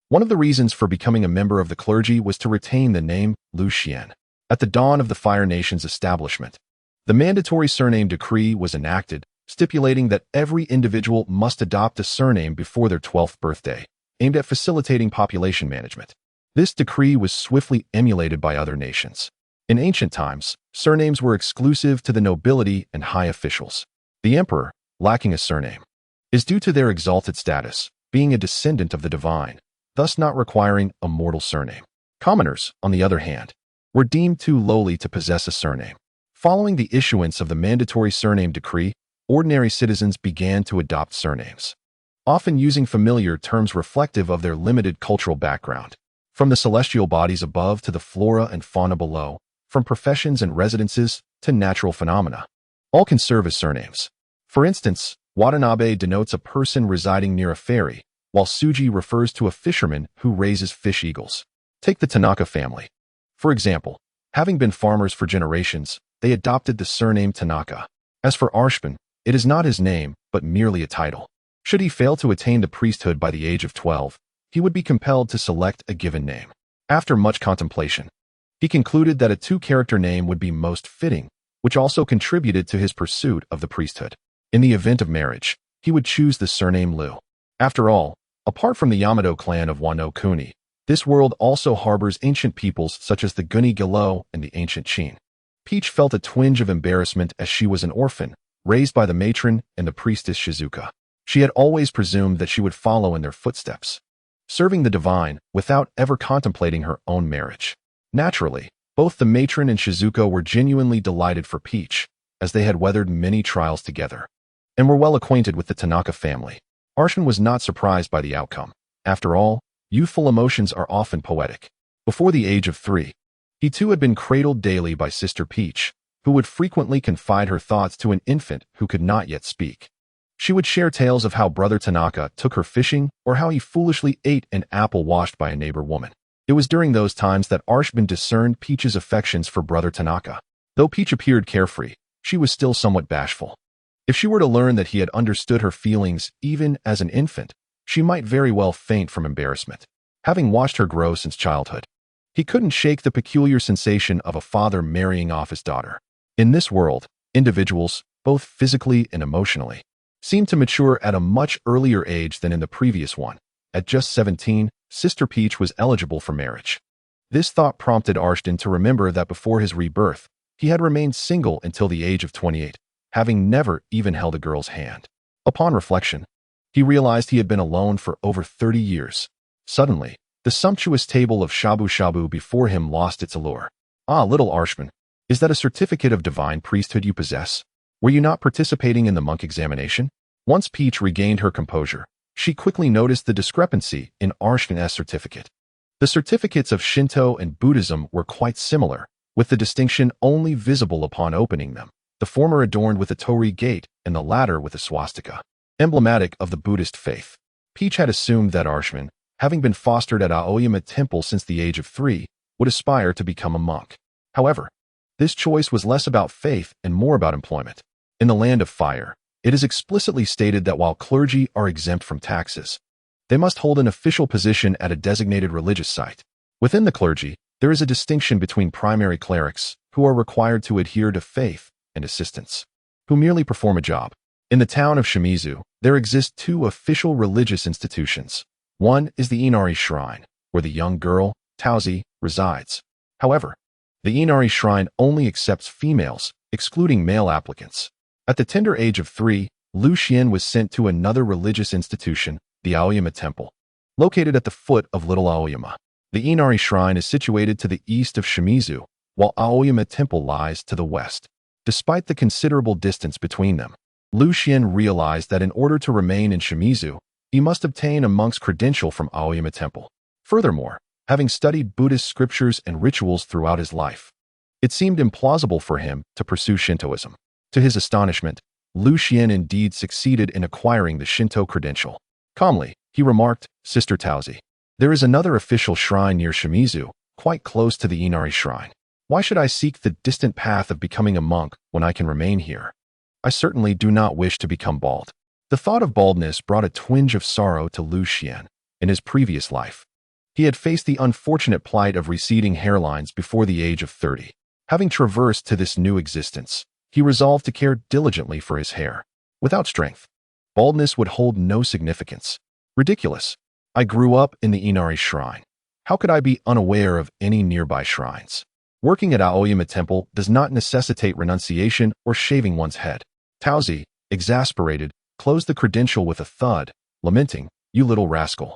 One of the reasons for becoming a member of the clergy was to retain the name Lu Xian. At the dawn of the Fire Nation's establishment, the mandatory surname decree was enacted, stipulating that every individual must adopt a surname before their 12th birthday, aimed at facilitating population management. This decree was swiftly emulated by other nations. In ancient times, surnames were exclusive to the nobility and high officials. The emperor, lacking a surname, is due to their exalted status, being a descendant of the divine, thus not requiring a mortal surname. Commoners, on the other hand, were deemed too lowly to possess a surname. Following the issuance of the mandatory surname decree, ordinary citizens began to adopt surnames, often using familiar terms reflective of their limited cultural background. From the celestial bodies above to the flora and fauna below, from professions and residences to natural phenomena, all can serve as surnames. For instance, Watanabe denotes a person residing near a ferry, while Suji refers to a fisherman who raises fish eagles. Take the Tanaka family. For example, having been farmers for generations, they adopted the surname Tanaka. As for Arshman, it is not his name, but merely a title. Should he fail to attain the priesthood by the age of 12, he would be compelled to select a given name. After much contemplation, he concluded that a two-character name would be most fitting, which also contributed to his pursuit of the priesthood. In the event of marriage, he would choose the surname Liu. After all, apart from the Yamato clan of Wano Kuni, this world also harbors ancient peoples such as the Guni Gilo and the ancient Qin. Peach felt a twinge of embarrassment as she was an orphan, raised by the matron and the priestess Shizuka. She had always presumed that she would follow in their footsteps, serving the divine without ever contemplating her own marriage. Naturally, both the matron and Shizuka were genuinely delighted for Peach, as they had weathered many trials together, and were well acquainted with the Tanaka family. Arshman was not surprised by the outcome. After all, youthful emotions are often poetic. Before the age of 3, he too had been cradled daily by Sister Peach, who would frequently confide her thoughts to an infant who could not yet speak. She would share tales of how Brother Tanaka took her fishing or how he foolishly ate an apple washed by a neighbor woman. It was during those times that Arshman discerned Peach's affections for Brother Tanaka. Though Peach appeared carefree, she was still somewhat bashful. If she were to learn that he had understood her feelings even as an infant, she might very well faint from embarrassment. Having watched her grow since childhood, he couldn't shake the peculiar sensation of a father marrying off his daughter. In this world, individuals, both physically and emotionally, seem to mature at a much earlier age than in the previous one. At just 17, Sister Peach was eligible for marriage. This thought prompted Arshman to remember that before his rebirth, he had remained single until the age of 28, having never even held a girl's hand. Upon reflection, he realized he had been alone for over 30 years. Suddenly, the sumptuous table of shabu-shabu before him lost its allure. Ah, little Arshman, is that a certificate of divine priesthood you possess? Were you not participating in the monk examination? Once Peach regained her composure, she quickly noticed the discrepancy in Arshman's certificate. The certificates of Shinto and Buddhism were quite similar, with the distinction only visible upon opening them, the former adorned with a torii gate and the latter with a swastika, emblematic of the Buddhist faith. Peach had assumed that Arshman, having been fostered at Aoyama Temple since the age of 3, would aspire to become a monk. However, this choice was less about faith and more about employment. In the Land of Fire, it is explicitly stated that while clergy are exempt from taxes, they must hold an official position at a designated religious site. Within the clergy, there is a distinction between primary clerics, who are required to adhere to faith, and assistants, who merely perform a job. In the town of Shimizu, there exist 2 official religious institutions. One is the Inari Shrine, where the young girl, Tauzi, resides. However, the Inari Shrine only accepts females, excluding male applicants. At the tender age of 3, Lu Xian was sent to another religious institution, the Aoyama Temple, located at the foot of Little Aoyama. The Inari Shrine is situated to the east of Shimizu, while Aoyama Temple lies to the west. Despite the considerable distance between them, Lu Xian realized that in order to remain in Shimizu, he must obtain a monk's credential from Aoyama Temple. Furthermore, having studied Buddhist scriptures and rituals throughout his life, it seemed implausible for him to pursue Shintoism. To his astonishment, Lu Xian indeed succeeded in acquiring the Shinto credential. Calmly, he remarked, "Sister Tauzi, there is another official shrine near Shimizu, quite close to the Inari Shrine. Why should I seek the distant path of becoming a monk when I can remain here? I certainly do not wish to become bald." The thought of baldness brought a twinge of sorrow to Lu Xian. In his previous life, He had faced the unfortunate plight of receding hairlines before the age of 30. Having traversed to this new existence, he resolved to care diligently for his hair. Without strength, baldness would hold no significance. Ridiculous. I grew up in the Inari Shrine. How could I be unaware of any nearby shrines? Working at Aoyama Temple does not necessitate renunciation or shaving one's head. Taozi, exasperated, closed the credential with a thud, lamenting, "You little rascal.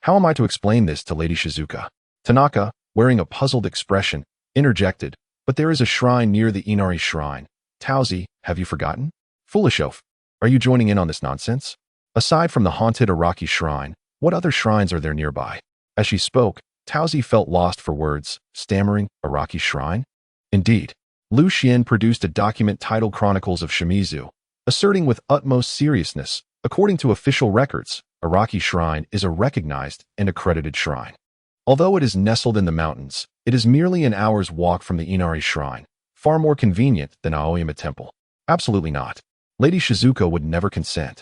How am I to explain this to Lady Shizuka?" Tanaka, wearing a puzzled expression, interjected, "But there is a shrine near the Inari Shrine. Taozi, have you forgotten? Foolish oaf. Are you joining in on this nonsense? Aside from the haunted Araki Shrine, what other shrines are there nearby?" As she spoke, Taozi felt lost for words, stammering, "Araki Shrine?" Indeed. Lu Xian produced a document titled Chronicles of Shimizu, asserting with utmost seriousness, according to official records, Araki Shrine is a recognized and accredited shrine. Although it is nestled in the mountains, it is merely an hour's walk from the Inari Shrine, far more convenient than Aoyama Temple. Absolutely not. Lady Shizuka would never consent.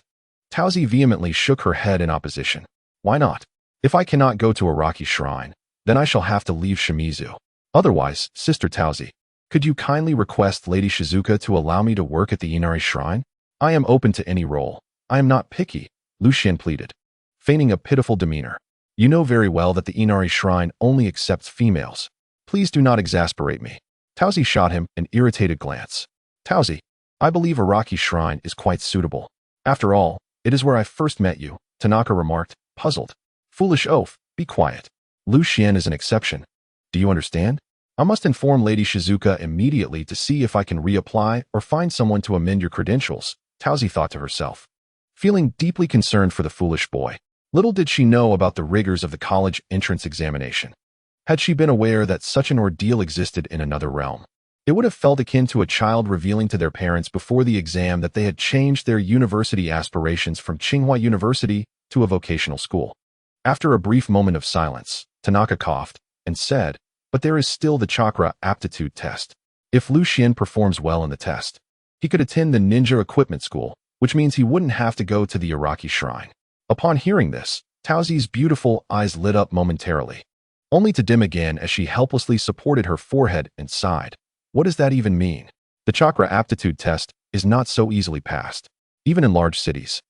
Taozi vehemently shook her head in opposition. Why not? If I cannot go to Araki Shrine, then I shall have to leave Shimizu. Otherwise, Sister Taozi, could you kindly request Lady Shizuka to allow me to work at the Inari Shrine? I am open to any role. I am not picky, Lu Xian pleaded, feigning a pitiful demeanor. You know very well that the Inari Shrine only accepts females. Please do not exasperate me. Taozi shot him an irritated glance. Taozi, I believe Araki Shrine is quite suitable. After all, it is where I first met you, Tanaka remarked, puzzled. Foolish oaf, be quiet. Lu Xian is an exception. Do you understand? I must inform Lady Shizuka immediately to see if I can reapply or find someone to amend your credentials, Taozi thought to herself. Feeling deeply concerned for the foolish boy, little did she know about the rigors of the college entrance examination. Had she been aware that such an ordeal existed in another realm, it would have felt akin to a child revealing to their parents before the exam that they had changed their university aspirations from Tsinghua University to a vocational school. After a brief moment of silence, Tanaka coughed and said, but there is still the chakra aptitude test. If Lu Xian performs well in the test, he could attend the ninja equipment school, which means he wouldn't have to go to the Araki Shrine. Upon hearing this, Taozi's beautiful eyes lit up momentarily, only to dim again as she helplessly supported her forehead and sighed. What does that even mean? The chakra aptitude test is not so easily passed. Even in large cities,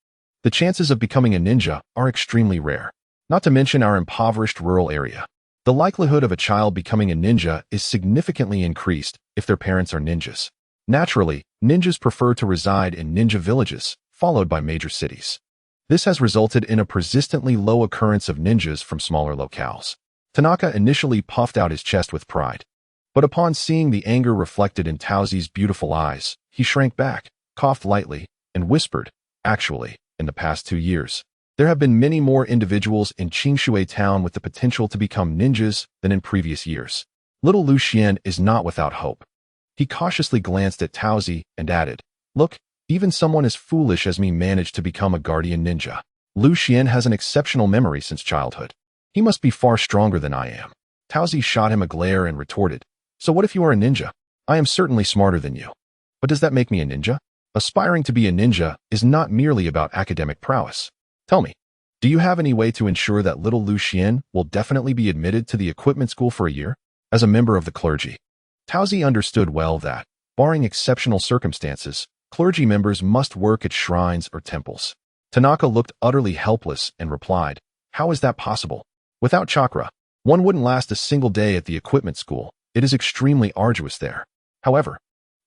the chances of becoming a ninja are extremely rare, not to mention our impoverished rural area. The likelihood of a child becoming a ninja is significantly increased if their parents are ninjas. Naturally, ninjas prefer to reside in ninja villages, followed by major cities. This has resulted in a persistently low occurrence of ninjas from smaller locales. Tanaka initially puffed out his chest with pride, but upon seeing the anger reflected in Taozi's beautiful eyes, he shrank back, coughed lightly, and whispered, actually, in the past 2 years, there have been many more individuals in Qingshui town with the potential to become ninjas than in previous years. Little Lu Xian is not without hope. He cautiously glanced at Taozi and added, look, even someone as foolish as me managed to become a guardian ninja. Lu Xian has an exceptional memory since childhood. He must be far stronger than I am. Taozi shot him a glare and retorted, so what if you are a ninja? I am certainly smarter than you. But does that make me a ninja? Aspiring to be a ninja is not merely about academic prowess. Tell me, do you have any way to ensure that little Lu Xian will definitely be admitted to the equipment school for a year? As a member of the clergy, Taozi understood well that, barring exceptional circumstances, clergy members must work at shrines or temples. Tanaka looked utterly helpless and replied, how is that possible? Without chakra, one wouldn't last a single day at the equipment school. It is extremely arduous there. However,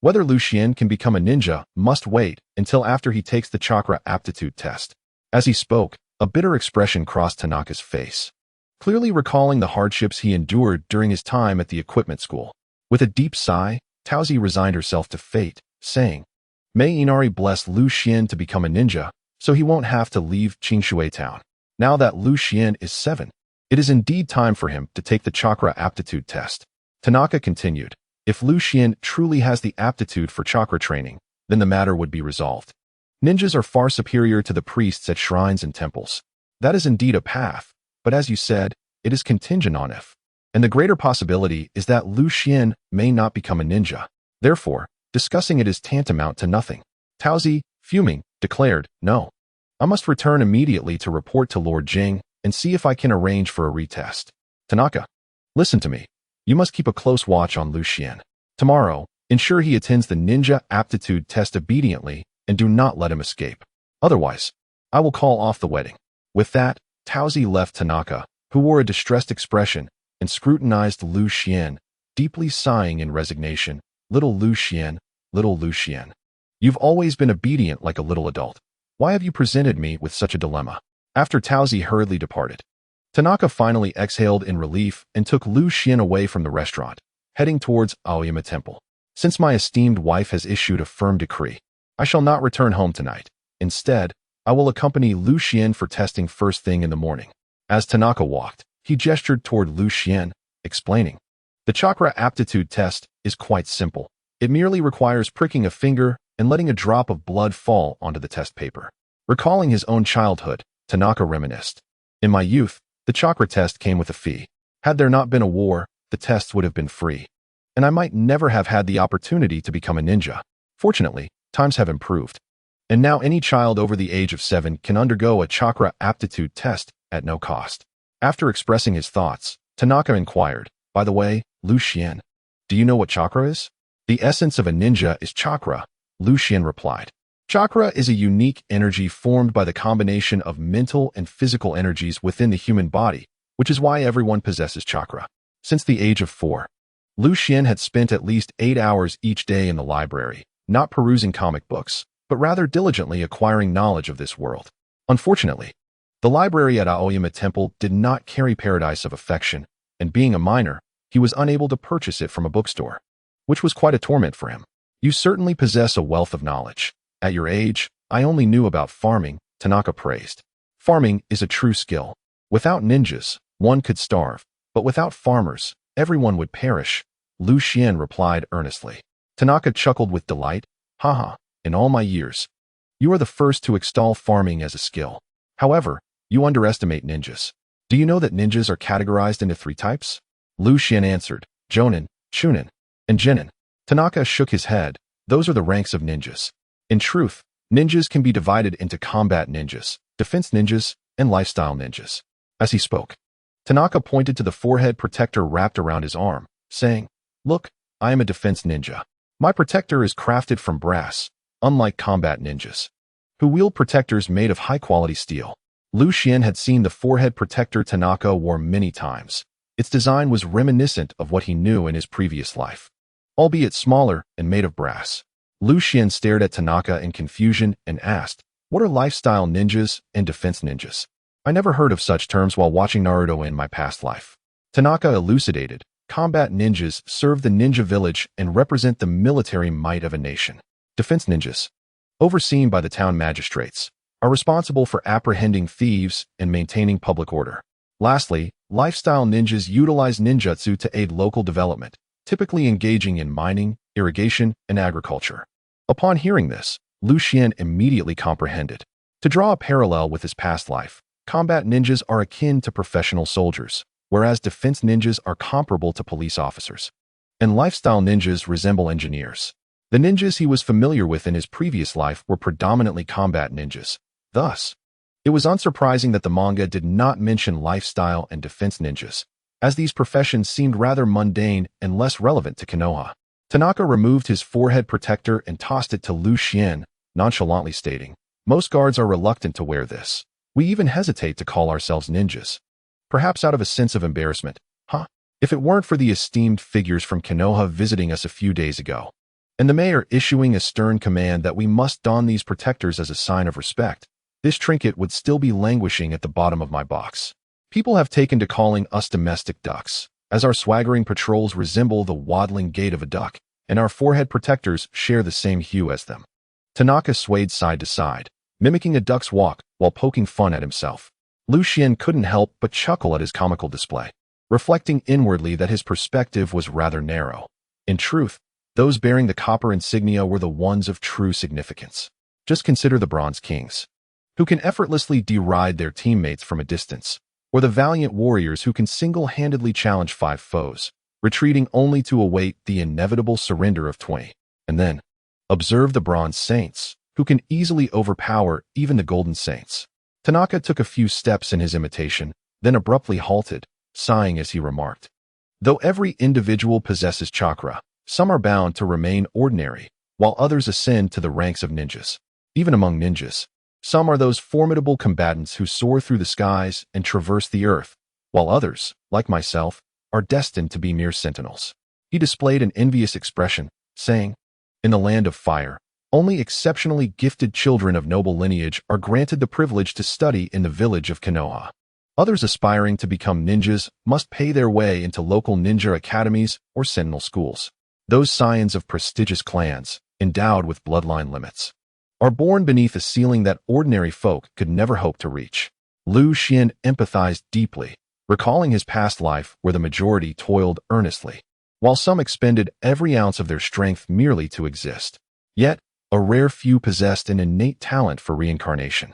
whether Lu Xian can become a ninja must wait until after he takes the chakra aptitude test. As he spoke, a bitter expression crossed Tanaka's face, clearly recalling the hardships he endured during his time at the equipment school. With a deep sigh, Taozi resigned herself to fate, saying, may Inari bless Lu Xian to become a ninja, so he won't have to leave Qingshui town. Now that Lu Xian is 7, it is indeed time for him to take the chakra aptitude test. Tanaka continued, if Lu Xian truly has the aptitude for chakra training, then the matter would be resolved. Ninjas are far superior to the priests at shrines and temples. That is indeed a path, but as you said, it is contingent on if. And the greater possibility is that Lu Xian may not become a ninja. Therefore, discussing it is tantamount to nothing. Taozi, fuming, declared, no. I must return immediately to report to Lord Jing and see if I can arrange for a retest. Tanaka, listen to me. You must keep a close watch on Lu Xian. Tomorrow, ensure he attends the ninja aptitude test obediently and do not let him escape. Otherwise, I will call off the wedding. With that, Taozi left Tanaka, who wore a distressed expression, and scrutinized Lu Xian, deeply sighing in resignation. Little Lu Xian, little Lu Xian. You've always been obedient like a little adult. Why have you presented me with such a dilemma? After Taozi hurriedly departed, Tanaka finally exhaled in relief and took Lu Xian away from the restaurant, heading towards Aoyama Temple. Since my esteemed wife has issued a firm decree, I shall not return home tonight. Instead, I will accompany Lu Xian for testing first thing in the morning. As Tanaka walked, he gestured toward Lu Xian, explaining, the chakra aptitude test is quite simple. It merely requires pricking a finger and letting a drop of blood fall onto the test paper. Recalling his own childhood, Tanaka reminisced. In my youth, the chakra test came with a fee. Had there not been a war, the test would have been free. And I might never have had the opportunity to become a ninja. Fortunately, times have improved. And now any child over the age of 7 can undergo a chakra aptitude test at no cost. After expressing his thoughts, Tanaka inquired, by the way, Lu Xian, do you know what chakra is? The essence of a ninja is chakra, Lu Xian replied. Chakra is a unique energy formed by the combination of mental and physical energies within the human body, which is why everyone possesses chakra. Since the age of 4, Lu Xian had spent at least 8 hours each day in the library, not perusing comic books, but rather diligently acquiring knowledge of this world. Unfortunately, the library at Aoyama Temple did not carry Paradise of Affection, and being a minor, he was unable to purchase it from a bookstore, which was quite a torment for him. You certainly possess a wealth of knowledge. At your age, I only knew about farming, Tanaka praised. Farming is a true skill. Without ninjas, one could starve, but without farmers, everyone would perish, Lu Xian replied earnestly. Tanaka chuckled with delight. Haha, in all my years, you are the first to extol farming as a skill. However, you underestimate ninjas. Do you know that ninjas are categorized into 3 types? Lu Xian answered, Jonin, Chunin, and Genin. Tanaka shook his head. Those are the ranks of ninjas. In truth, ninjas can be divided into combat ninjas, defense ninjas, and lifestyle ninjas. As he spoke, Tanaka pointed to the forehead protector wrapped around his arm, saying, look, I am a defense ninja. My protector is crafted from brass, unlike combat ninjas, who wield protectors made of high-quality steel. Lu Xian had seen the forehead protector Tanaka wore many times. Its design was reminiscent of what he knew in his previous life, albeit smaller and made of brass. Lu Xian stared at Tanaka in confusion and asked, what are lifestyle ninjas and defense ninjas? I never heard of such terms while watching Naruto in my past life. Tanaka elucidated, combat ninjas serve the ninja village and represent the military might of a nation. Defense ninjas, overseen by the town magistrates, are responsible for apprehending thieves and maintaining public order. Lastly, lifestyle ninjas utilize ninjutsu to aid local development, typically engaging in mining, irrigation, and agriculture. Upon hearing this, Lu Xian immediately comprehended. To draw a parallel with his past life, combat ninjas are akin to professional soldiers, whereas defense ninjas are comparable to police officers. And lifestyle ninjas resemble engineers. The ninjas he was familiar with in his previous life were predominantly combat ninjas. Thus, it was unsurprising that the manga did not mention lifestyle and defense ninjas, as these professions seemed rather mundane and less relevant to Konoha. Tanaka removed his forehead protector and tossed it to Lu Xian, nonchalantly stating, most guards are reluctant to wear this. We even hesitate to call ourselves ninjas. Perhaps out of a sense of embarrassment. If it weren't for the esteemed figures from Konoha visiting us a few days ago, and the mayor issuing a stern command that we must don these protectors as a sign of respect, this trinket would still be languishing at the bottom of my box. People have taken to calling us domestic ducks, as our swaggering patrols resemble the waddling gait of a duck, and our forehead protectors share the same hue as them. Tanaka swayed side to side, mimicking a duck's walk while poking fun at himself. Lu Xian couldn't help but chuckle at his comical display, reflecting inwardly that his perspective was rather narrow. In truth, those bearing the copper insignia were the ones of true significance. Just consider the Bronze Kings, who can effortlessly deride their teammates from a distance, or the valiant warriors who can single-handedly challenge 5 foes, retreating only to await the inevitable surrender of 20. And then, observe the Bronze Saints, who can easily overpower even the Golden Saints. Tanaka took a few steps in his imitation, then abruptly halted, sighing as he remarked. Though every individual possesses chakra, some are bound to remain ordinary, while others ascend to the ranks of ninjas. Even among ninjas, some are those formidable combatants who soar through the skies and traverse the earth, while others, like myself, are destined to be mere sentinels. He displayed an envious expression, saying, "In the land of fire, only exceptionally gifted children of noble lineage are granted the privilege to study in the village of Konoha. Others aspiring to become ninjas must pay their way into local ninja academies or sentinel schools. Those scions of prestigious clans, endowed with bloodline limits, are born beneath a ceiling that ordinary folk could never hope to reach." Lu Xian empathized deeply, recalling his past life where the majority toiled earnestly, while some expended every ounce of their strength merely to exist. Yet, a rare few possessed an innate talent for reincarnation.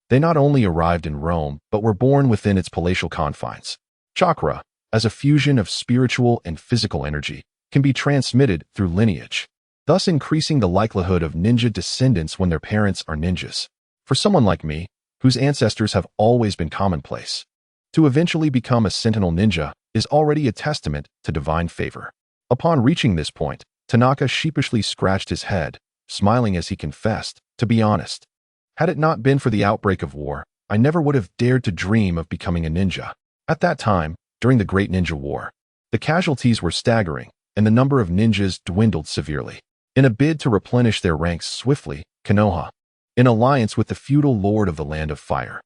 They not only arrived in Rome, but were born within its palatial confines. Chakra, as a fusion of spiritual and physical energy, can be transmitted through lineage, thus increasing the likelihood of ninja descendants when their parents are ninjas. For someone like me, whose ancestors have always been commonplace, to eventually become a sentinel ninja is already a testament to divine favor. Upon reaching this point, Tanaka sheepishly scratched his head, smiling as he confessed, "To be honest, had it not been for the outbreak of war, I never would have dared to dream of becoming a ninja." At that time, during the Great Ninja War, the casualties were staggering, and the number of ninjas dwindled severely. In a bid to replenish their ranks swiftly, Konoha, in alliance with the feudal lord of the Land of Fire,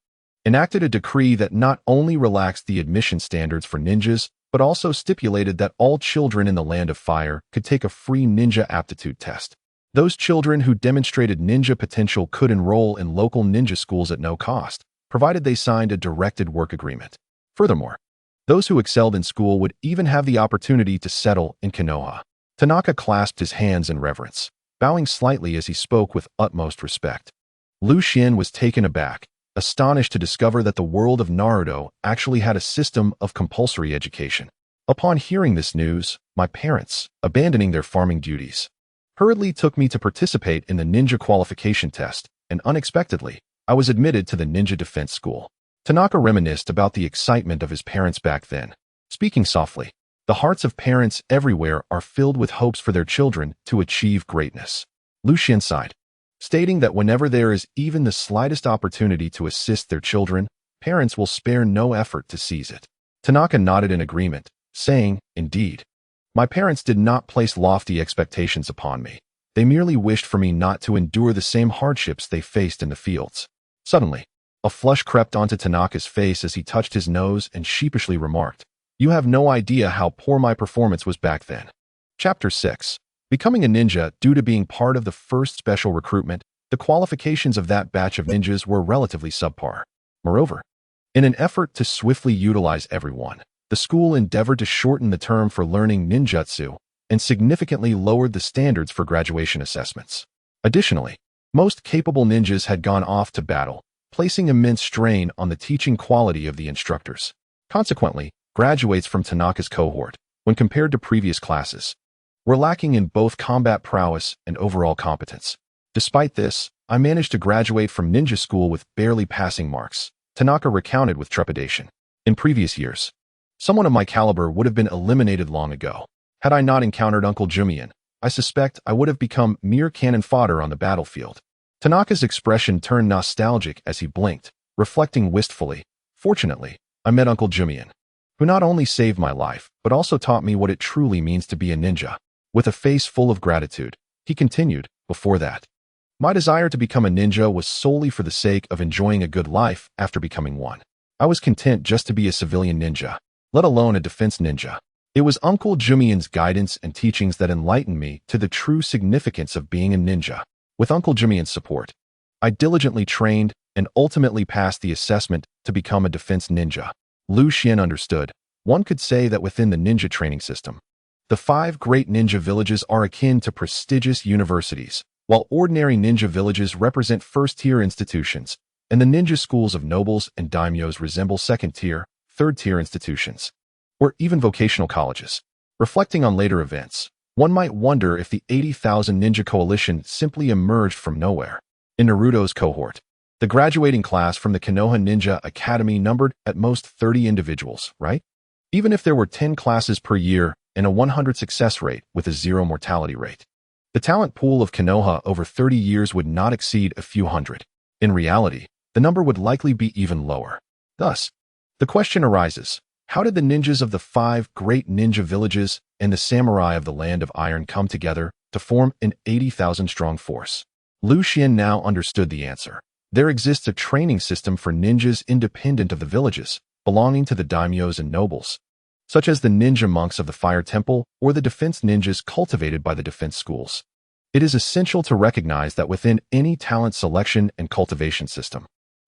enacted a decree that not only relaxed the admission standards for ninjas, but also stipulated that all children in the Land of Fire could take a free ninja aptitude test. Those children who demonstrated ninja potential could enroll in local ninja schools at no cost, provided they signed a directed work agreement. Furthermore, those who excelled in school would even have the opportunity to settle in Konoha. Tanaka clasped his hands in reverence, bowing slightly as he spoke with utmost respect. Lu Xian was taken aback, astonished to discover that the world of Naruto actually had a system of compulsory education. Upon hearing this news, my parents, abandoning their farming duties, hurriedly took me to participate in the ninja qualification test, and unexpectedly, I was admitted to the ninja defense school. Tanaka reminisced about the excitement of his parents back then. Speaking softly, the hearts of parents everywhere are filled with hopes for their children to achieve greatness. Lu Xian sighed, stating that whenever there is even the slightest opportunity to assist their children, parents will spare no effort to seize it. Tanaka nodded in agreement, saying, "Indeed, my parents did not place lofty expectations upon me. They merely wished for me not to endure the same hardships they faced in the fields." Suddenly, a flush crept onto Tanaka's face as he touched his nose and sheepishly remarked, "You have no idea how poor my performance was back then." Chapter 6. Becoming a ninja. Due to being part of the first special recruitment, the qualifications of that batch of ninjas were relatively subpar. Moreover, in an effort to swiftly utilize everyone, the school endeavored to shorten the term for learning ninjutsu and significantly lowered the standards for graduation assessments. Additionally, most capable ninjas had gone off to battle, placing immense strain on the teaching quality of the instructors. Consequently, graduates from Tanaka's cohort, when compared to previous classes, were lacking in both combat prowess and overall competence. Despite this, I managed to graduate from ninja school with barely passing marks, Tanaka recounted with trepidation. In previous years, someone of my caliber would have been eliminated long ago. Had I not encountered Uncle Jumian, I suspect I would have become mere cannon fodder on the battlefield. Tanaka's expression turned nostalgic as he blinked, reflecting wistfully, "Fortunately, I met Uncle Jumian, who not only saved my life, but also taught me what it truly means to be a ninja." With a face full of gratitude, he continued, "Before that, my desire to become a ninja was solely for the sake of enjoying a good life after becoming one. I was content just to be a civilian ninja, let alone a defense ninja. It was Uncle Jumian's guidance and teachings that enlightened me to the true significance of being a ninja. With Uncle Jumian's support, I diligently trained and ultimately passed the assessment to become a defense ninja." Lu Xian understood. One could say that within the ninja training system, the 5 great ninja villages are akin to prestigious universities, while ordinary ninja villages represent first-tier institutions, and the ninja schools of nobles and daimyos resemble second-tier, third-tier institutions, or even vocational colleges. Reflecting on later events, one might wonder if the 80,000 ninja coalition simply emerged from nowhere. In Naruto's cohort, the graduating class from the Konoha Ninja Academy numbered at most 30 individuals, right? even if there were 10 classes per year and a 100 success rate with a 0 mortality rate. The talent pool of Konoha over 30 years would not exceed a few hundred. In reality, the number would likely be even lower. Thus, the question arises, how did the ninjas of the 5 great ninja villages and the samurai of the Land of Iron come together to form an 80,000-strong force? Lu Xian now understood the answer. There exists a training system for ninjas independent of the villages, belonging to the daimyos and nobles, such as the ninja monks of the Fire Temple or the defense ninjas cultivated by the defense schools. It is essential to recognize that within any talent selection and cultivation system,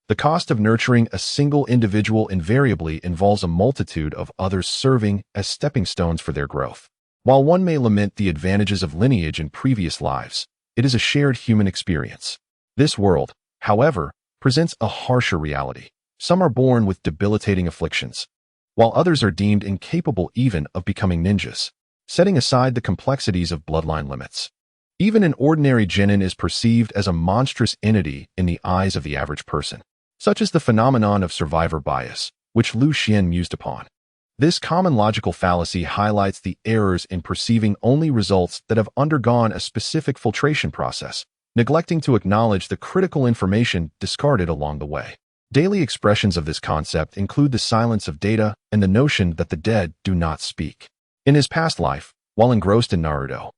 the cost of nurturing a single individual invariably involves a multitude of others serving as stepping stones for their growth. While one may lament the advantages of lineage in previous lives, it is a shared human experience. This world, however, presents a harsher reality. Some are born with debilitating afflictions, while others are deemed incapable even of becoming ninjas, setting aside the complexities of bloodline limits. Even an ordinary genin is perceived as a monstrous entity in the eyes of the average person. Such is the phenomenon of survivor bias, which Lu Xian mused upon. This common logical fallacy highlights the errors in perceiving only results that have undergone a specific filtration process, neglecting to acknowledge the critical information discarded along the way. Daily expressions of this concept include the silence of data and the notion that the dead do not speak. In his past life, while engrossed in Naruto,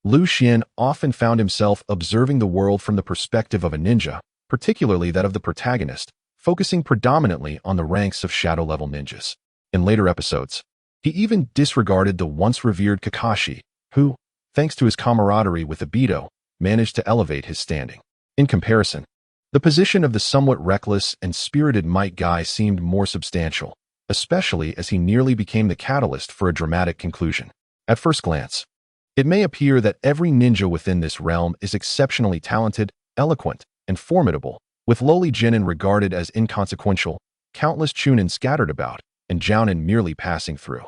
Lu Xian often found himself observing the world from the perspective of a ninja, particularly that of the protagonist, focusing predominantly on the ranks of shadow-level ninjas. In later episodes, he even disregarded the once-revered Kakashi, who, thanks to his camaraderie with Obito, managed to elevate his standing. In comparison, the position of the somewhat reckless and spirited Might Guy seemed more substantial, especially as he nearly became the catalyst for a dramatic conclusion. At first glance, it may appear that every ninja within this realm is exceptionally talented, eloquent, and formidable, with lowly genin regarded as inconsequential, countless chunin scattered about, and jounin merely passing through,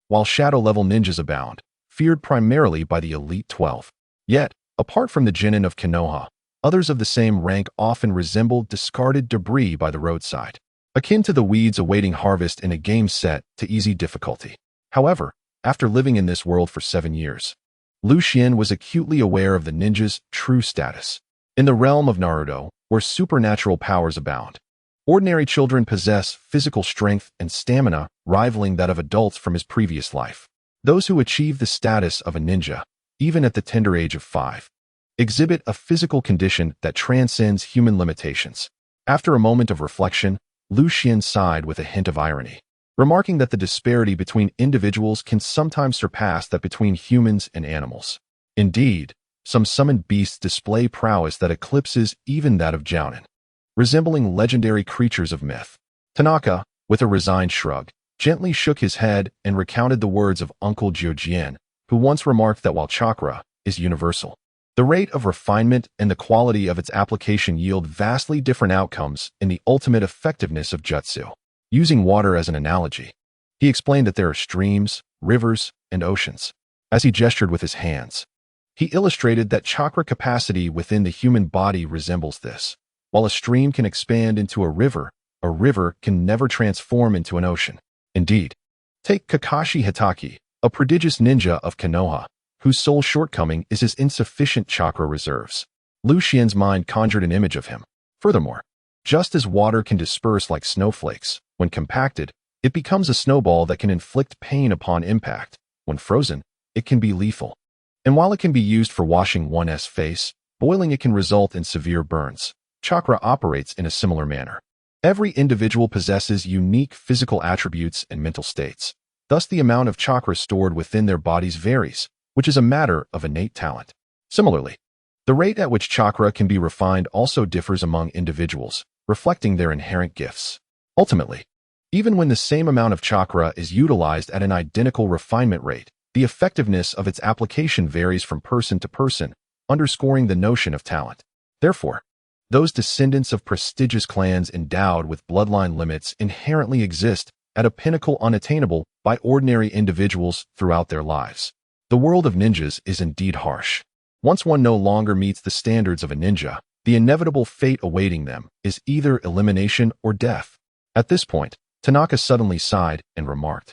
while shadow-level ninjas abound, feared primarily by the elite 12. Yet, apart from the genin of Konoha, others of the same rank often resemble discarded debris by the roadside, akin to the weeds awaiting harvest in a game set to easy difficulty. However, after living in this world for 7 years, Lu Xian was acutely aware of the ninja's true status. In the realm of Naruto, where supernatural powers abound, ordinary children possess physical strength and stamina rivaling that of adults from his previous life. Those who achieve the status of a ninja, even at the tender age of 5, exhibit a physical condition that transcends human limitations. After a moment of reflection, Lu Xian sighed with a hint of irony, remarking that the disparity between individuals can sometimes surpass that between humans and animals. Indeed, some summoned beasts display prowess that eclipses even that of jounin, resembling legendary creatures of myth. Tanaka, with a resigned shrug, gently shook his head and recounted the words of Uncle Jian, who once remarked that while chakra is universal, the rate of refinement and the quality of its application yield vastly different outcomes in the ultimate effectiveness of jutsu. Using water as an analogy, he explained that there are streams, rivers, and oceans. As he gestured with his hands, he illustrated that chakra capacity within the human body resembles this. While a stream can expand into a river can never transform into an ocean. Indeed, take Kakashi Hitaki, a prodigious ninja of Konoha, whose sole shortcoming is his insufficient chakra reserves. Lu Xian's mind conjured an image of him. Furthermore, just as water can disperse like snowflakes, when compacted, it becomes a snowball that can inflict pain upon impact. When frozen, it can be lethal. And while it can be used for washing one's face, boiling it can result in severe burns. Chakra operates in a similar manner. Every individual possesses unique physical attributes and mental states. Thus, the amount of chakra stored within their bodies varies, which is a matter of innate talent. Similarly, the rate at which chakra can be refined also differs among individuals, reflecting their inherent gifts. Ultimately, even when the same amount of chakra is utilized at an identical refinement rate, the effectiveness of its application varies from person to person, underscoring the notion of talent. Therefore, those descendants of prestigious clans endowed with bloodline limits inherently exist at a pinnacle unattainable by ordinary individuals throughout their lives. The world of ninjas is indeed harsh. Once one no longer meets the standards of a ninja, the inevitable fate awaiting them is either elimination or death. At this point, Tanaka suddenly sighed and remarked,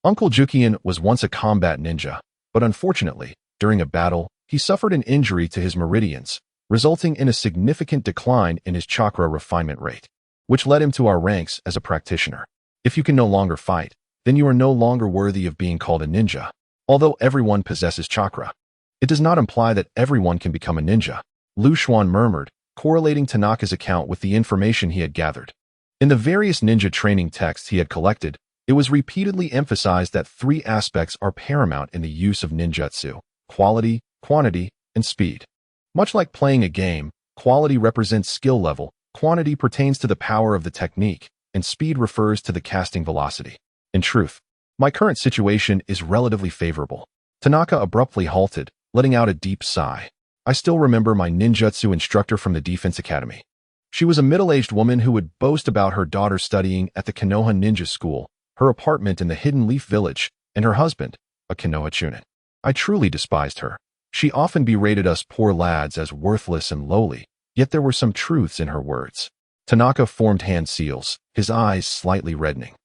Uncle Jukian was once a combat ninja, but unfortunately, during a battle, he suffered an injury to his meridians, resulting in a significant decline in his chakra refinement rate, which led him to our ranks as a practitioner. If you can no longer fight, then you are no longer worthy of being called a ninja. Although everyone possesses chakra, it does not imply that everyone can become a ninja, Lu Xuan murmured, correlating Tanaka's account with the information he had gathered. In the various ninja training texts he had collected, it was repeatedly emphasized that three aspects are paramount in the use of ninjutsu: quality, quantity, and speed. Much like playing a game, quality represents skill level, quantity pertains to the power of the technique, and speed refers to the casting velocity. In truth, my current situation is relatively favorable. Tanaka abruptly halted, letting out a deep sigh. I still remember my ninjutsu instructor from the defense academy. She was a middle-aged woman who would boast about her daughter studying at the Konoha Ninja School, her apartment in the Hidden Leaf Village, and her husband, a Konoha Chunin. I truly despised her. She often berated us poor lads as worthless and lowly, yet there were some truths in her words. Tanaka formed hand seals, his eyes slightly reddening,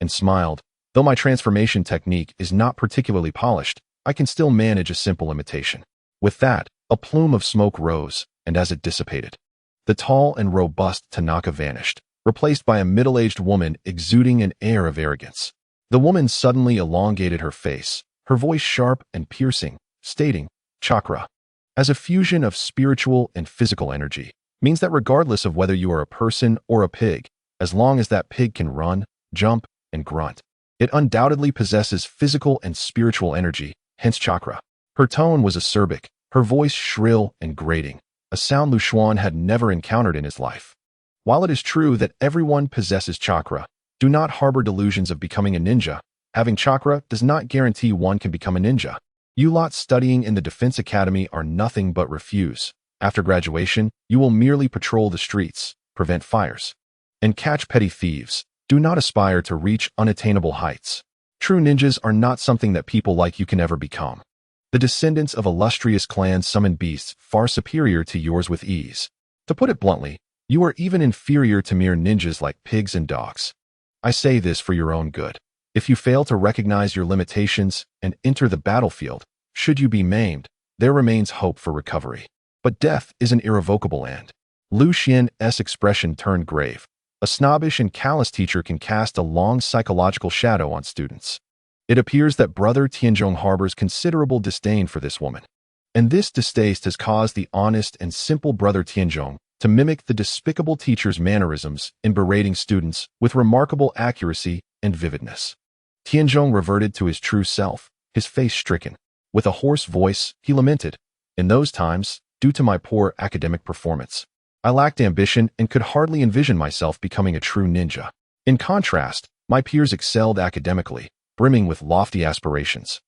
and smiled. Though my transformation technique is not particularly polished, I can still manage a simple imitation. With that, a plume of smoke rose, and as it dissipated, the tall and robust Tanaka vanished, replaced by a middle-aged woman exuding an air of arrogance. The woman suddenly elongated her face, her voice sharp and piercing, stating, "Chakra, as a fusion of spiritual and physical energy, means that regardless of whether you are a person or a pig, as long as that pig can run, jump, and grunt, it undoubtedly possesses physical and spiritual energy, hence chakra." Her tone was acerbic, her voice shrill and grating, a sound Lu Xuan had never encountered in his life. While it is true that everyone possesses chakra, do not harbor delusions of becoming a ninja. Having chakra does not guarantee one can become a ninja. You lot studying in the Defense Academy are nothing but refuse. After graduation, you will merely patrol the streets, prevent fires, and catch petty thieves. Do not aspire to reach unattainable heights. True ninjas are not something that people like you can ever become. The descendants of illustrious clans summon beasts far superior to yours with ease. To put it bluntly, you are even inferior to mere ninjas like pigs and dogs. I say this for your own good. If you fail to recognize your limitations and enter the battlefield, should you be maimed, there remains hope for recovery. But death is an irrevocable end. Lu Xian's expression turned grave. A snobbish and callous teacher can cast a long psychological shadow on students. It appears that Brother Tianzhong harbors considerable disdain for this woman. And this distaste has caused the honest and simple Brother Tianzhong to mimic the despicable teacher's mannerisms in berating students with remarkable accuracy and vividness. Tianzhong reverted to his true self, his face stricken. With a hoarse voice, he lamented, "In those times, due to my poor academic performance, I lacked ambition and could hardly envision myself becoming a true ninja. In contrast, my peers excelled academically, brimming with lofty aspirations,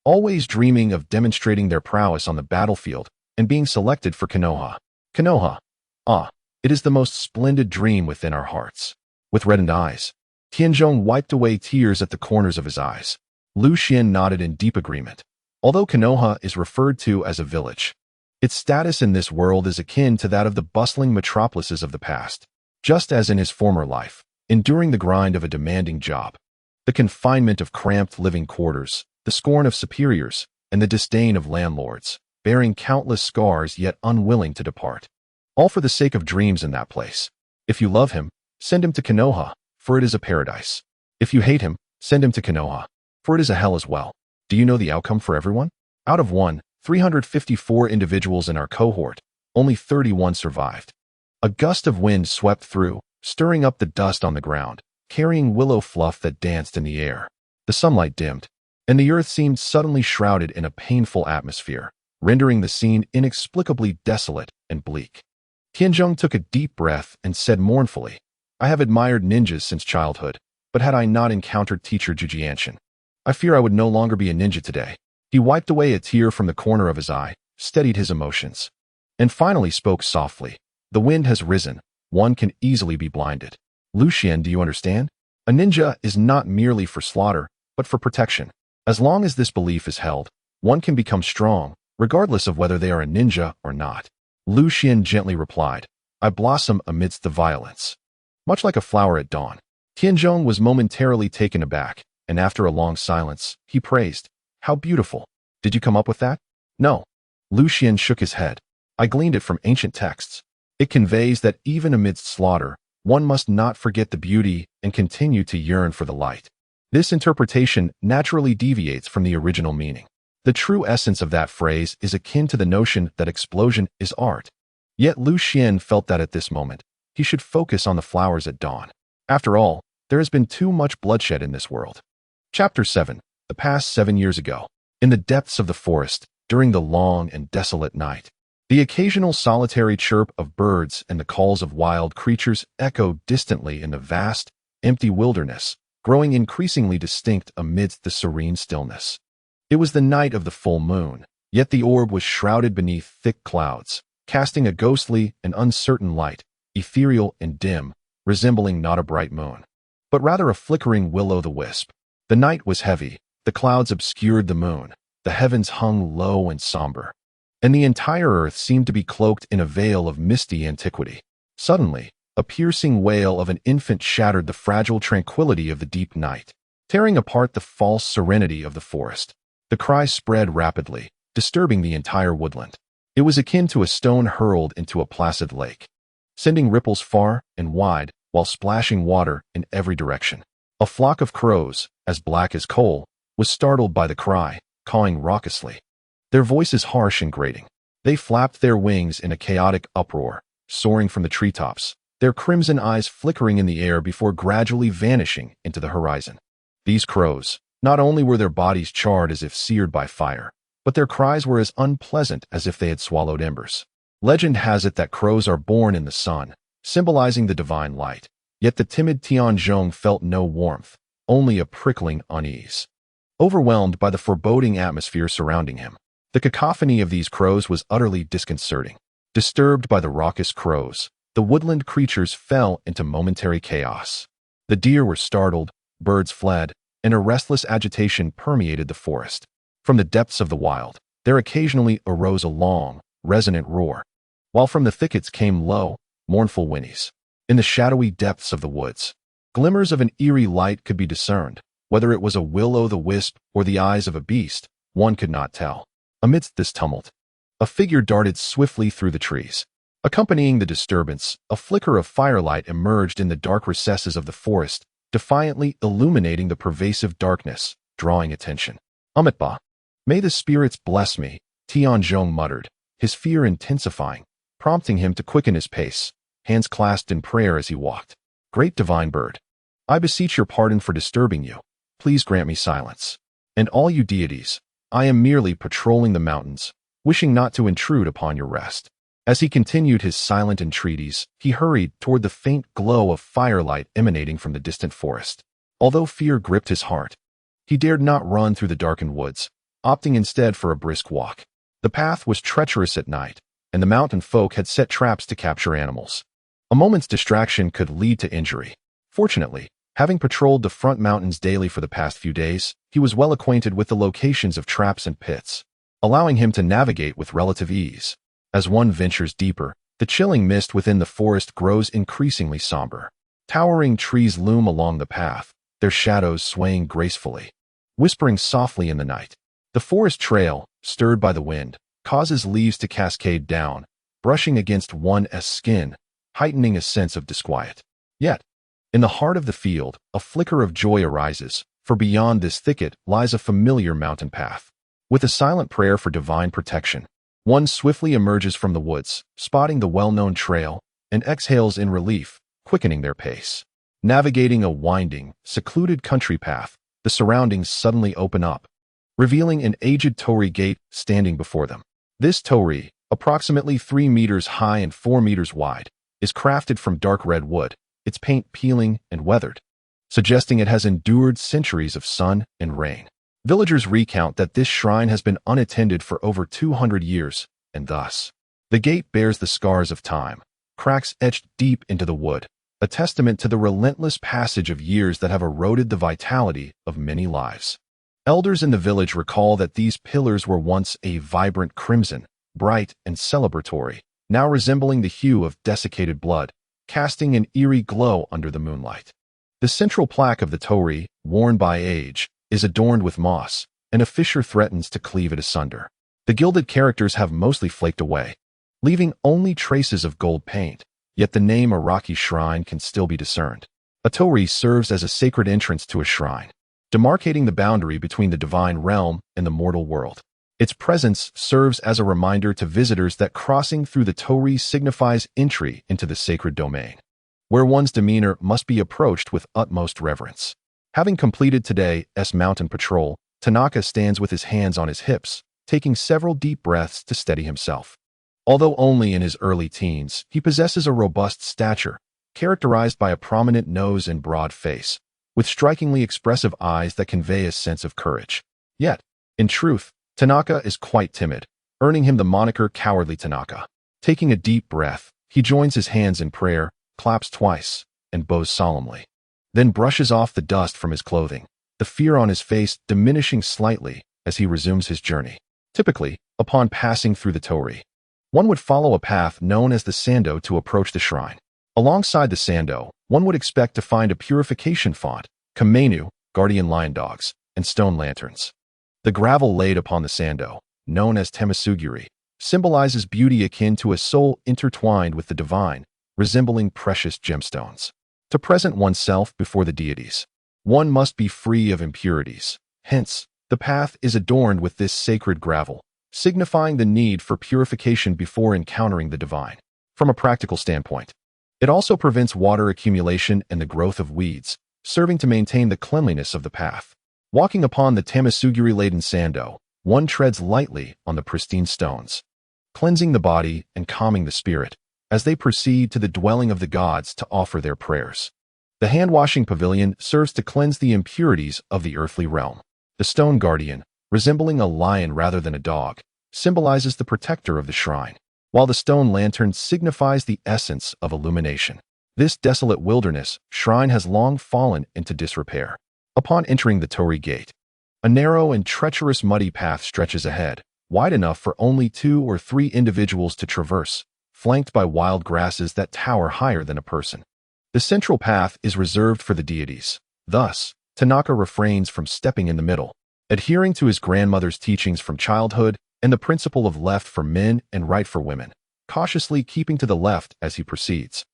always dreaming of demonstrating their prowess on the battlefield and being selected for Konoha. Konoha, it is the most splendid dream within our hearts." With reddened eyes, Tianzhong wiped away tears at the corners of his eyes. Lu Xian nodded in deep agreement. Although Konoha is referred to as a village, its status in this world is akin to that of the bustling metropolises of the past. Just as in his former life, enduring the grind of a demanding job, the confinement of cramped living quarters, the scorn of superiors, and the disdain of landlords, bearing countless scars yet unwilling to depart. All for the sake of dreams in that place. If you love him, send him to Konoha, for it is a paradise. If you hate him, send him to Konoha, for it is a hell as well. Do you know the outcome for everyone? Out of 354 individuals in our cohort, only 31 survived. A gust of wind swept through, stirring up the dust on the ground, carrying willow fluff that danced in the air. The sunlight dimmed, and the earth seemed suddenly shrouded in a painful atmosphere, rendering the scene inexplicably desolate and bleak. Tianzhong took a deep breath and said mournfully, "I have admired ninjas since childhood, but had I not encountered teacher Jujianshan, I fear I would no longer be a ninja today." He wiped away a tear from the corner of his eye, steadied his emotions, and finally spoke softly. "The wind has risen. One can easily be blinded. Lu Xian, do you understand? A ninja is not merely for slaughter, but for protection. As long as this belief is held, one can become strong, regardless of whether they are a ninja or not." Lu Xian gently replied, "I blossom amidst the violence, much like a flower at dawn." Tianzhong was momentarily taken aback. and after a long silence, he praised, "How beautiful! Did you come up with that?" "No." Lu Xian shook his head. "I gleaned it from ancient texts. It conveys that even amidst slaughter, one must not forget the beauty and continue to yearn for the light. This interpretation naturally deviates from the original meaning. The true essence of that phrase is akin to the notion that explosion is art. Yet Lu Xian felt that at this moment, he should focus on the flowers at dawn. After all, there has been too much bloodshed in this world. Chapter 7. The past 7 years ago. In the depths of the forest, during the long and desolate night, the occasional solitary chirp of birds and the calls of wild creatures echoed distantly in the vast, empty wilderness, growing increasingly distinct amidst the serene stillness. It was the night of the full moon, yet the orb was shrouded beneath thick clouds, casting a ghostly and uncertain light, ethereal and dim, resembling not a bright moon, but rather a flickering will-o'-the-wisp. The night was heavy, the clouds obscured the moon, the heavens hung low and somber, and the entire earth seemed to be cloaked in a veil of misty antiquity. Suddenly, a piercing wail of an infant shattered the fragile tranquility of the deep night, tearing apart the false serenity of the forest. The cry spread rapidly, disturbing the entire woodland. It was akin to a stone hurled into a placid lake, sending ripples far and wide while splashing water in every direction. A flock of crows, as black as coal, was startled by the cry, cawing raucously. Their voices harsh and grating. They flapped their wings in a chaotic uproar, soaring from the treetops, their crimson eyes flickering in the air before gradually vanishing into the horizon. These crows, not only were their bodies charred as if seared by fire, but their cries were as unpleasant as if they had swallowed embers. Legend has it that crows are born in the sun, symbolizing the divine light, yet the timid Tianzhong felt no warmth, only a prickling unease. Overwhelmed by the foreboding atmosphere surrounding him, the cacophony of these crows was utterly disconcerting. Disturbed by the raucous crows, the woodland creatures fell into momentary chaos. The deer were startled, birds fled, and a restless agitation permeated the forest. From the depths of the wild, there occasionally arose a long, resonant roar, while from the thickets came low, mournful whinnies. In the shadowy depths of the woods, glimmers of an eerie light could be discerned. Whether it was a will-o'-the-wisp or the eyes of a beast, one could not tell. Amidst this tumult, a figure darted swiftly through the trees. Accompanying the disturbance, a flicker of firelight emerged in the dark recesses of the forest, defiantly illuminating the pervasive darkness, drawing attention. "Amitba, may the spirits bless me," Tianzhong muttered, his fear intensifying, prompting him to quicken his pace, hands clasped in prayer as he walked. "Great divine bird, I beseech your pardon for disturbing you. Please grant me silence. And all you deities, I am merely patrolling the mountains, wishing not to intrude upon your rest." As he continued his silent entreaties, he hurried toward the faint glow of firelight emanating from the distant forest. Although fear gripped his heart, he dared not run through the darkened woods, opting instead for a brisk walk. The path was treacherous at night, and the mountain folk had set traps to capture animals. A moment's distraction could lead to injury. Fortunately, having patrolled the front mountains daily for the past few days, he was well acquainted with the locations of traps and pits, allowing him to navigate with relative ease. As one ventures deeper, the chilling mist within the forest grows increasingly somber. Towering trees loom along the path, their shadows swaying gracefully, whispering softly in the night. The forest trail, stirred by the wind, causes leaves to cascade down, brushing against one's skin, heightening a sense of disquiet. Yet, in the heart of the field, a flicker of joy arises, for beyond this thicket lies a familiar mountain path. With a silent prayer for divine protection, one swiftly emerges from the woods, spotting the well-known trail, and exhales in relief, quickening their pace. Navigating a winding, secluded country path, the surroundings suddenly open up, revealing an aged torii gate standing before them. This torii, approximately 3 meters high and 4 meters wide, is crafted from dark red wood, its paint peeling and weathered, suggesting it has endured centuries of sun and rain. Villagers recount that this shrine has been unattended for over 200 years, and thus, the gate bears the scars of time, cracks etched deep into the wood, a testament to the relentless passage of years that have eroded the vitality of many lives. Elders in the village recall that these pillars were once a vibrant crimson, bright and celebratory, now resembling the hue of desiccated blood, casting an eerie glow under the moonlight. The central plaque of the torii, worn by age, is adorned with moss, and a fissure threatens to cleave it asunder. The gilded characters have mostly flaked away, leaving only traces of gold paint, yet the name Araki Shrine can still be discerned. A torii serves as a sacred entrance to a shrine, demarcating the boundary between the divine realm and the mortal world. Its presence serves as a reminder to visitors that crossing through the torii signifies entry into the sacred domain, where one's demeanor must be approached with utmost reverence. Having completed today's mountain patrol, Tanaka stands with his hands on his hips, taking several deep breaths to steady himself. Although only in his early teens, he possesses a robust stature, characterized by a prominent nose and broad face, with strikingly expressive eyes that convey a sense of courage. Yet, in truth, Tanaka is quite timid, earning him the moniker Cowardly Tanaka. Taking a deep breath, he joins his hands in prayer, claps twice, and bows solemnly. Then brushes off the dust from his clothing, the fear on his face diminishing slightly as he resumes his journey. Typically, upon passing through the torii, one would follow a path known as the sando to approach the shrine. Alongside the sando, one would expect to find a purification font, kamenu, guardian lion dogs, and stone lanterns. The gravel laid upon the sando, known as temasugiri, symbolizes beauty akin to a soul intertwined with the divine, resembling precious gemstones. To present oneself before the deities, one must be free of impurities. Hence, the path is adorned with this sacred gravel, signifying the need for purification before encountering the divine. From a practical standpoint, it also prevents water accumulation and the growth of weeds, serving to maintain the cleanliness of the path. Walking upon the temasugiri-laden sando, one treads lightly on the pristine stones, cleansing the body and calming the spirit, as they proceed to the dwelling of the gods to offer their prayers. The hand-washing pavilion serves to cleanse the impurities of the earthly realm. The stone guardian, resembling a lion rather than a dog, symbolizes the protector of the shrine, while the stone lantern signifies the essence of illumination. This desolate wilderness shrine has long fallen into disrepair. Upon entering the torii gate, a narrow and treacherous muddy path stretches ahead, wide enough for only 2 or 3 individuals to traverse, flanked by wild grasses that tower higher than a person. The central path is reserved for the deities. Thus, Tanaka refrains from stepping in the middle, adhering to his grandmother's teachings from childhood and the principle of left for men and right for women, cautiously keeping to the left as he proceeds.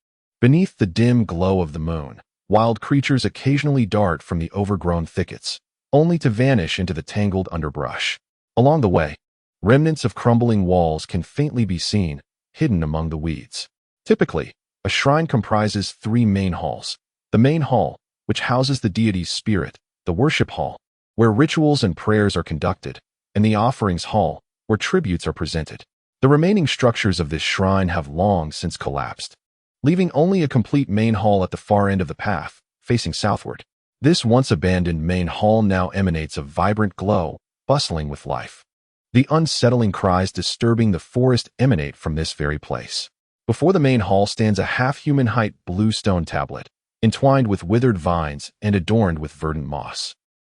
Beneath the dim glow of the moon, wild creatures occasionally dart from the overgrown thickets, only to vanish into the tangled underbrush. Along the way, remnants of crumbling walls can faintly be seen, hidden among the weeds. Typically, a shrine comprises 3 main halls. The main hall, which houses the deity's spirit, the worship hall, where rituals and prayers are conducted, and the offerings hall, where tributes are presented. The remaining structures of this shrine have long since collapsed, leaving only a complete main hall at the far end of the path, facing southward. This once abandoned main hall now emanates a vibrant glow, bustling with life. The unsettling cries disturbing the forest emanate from this very place. Before the main hall stands a half-human-height blue stone tablet, entwined with withered vines and adorned with verdant moss.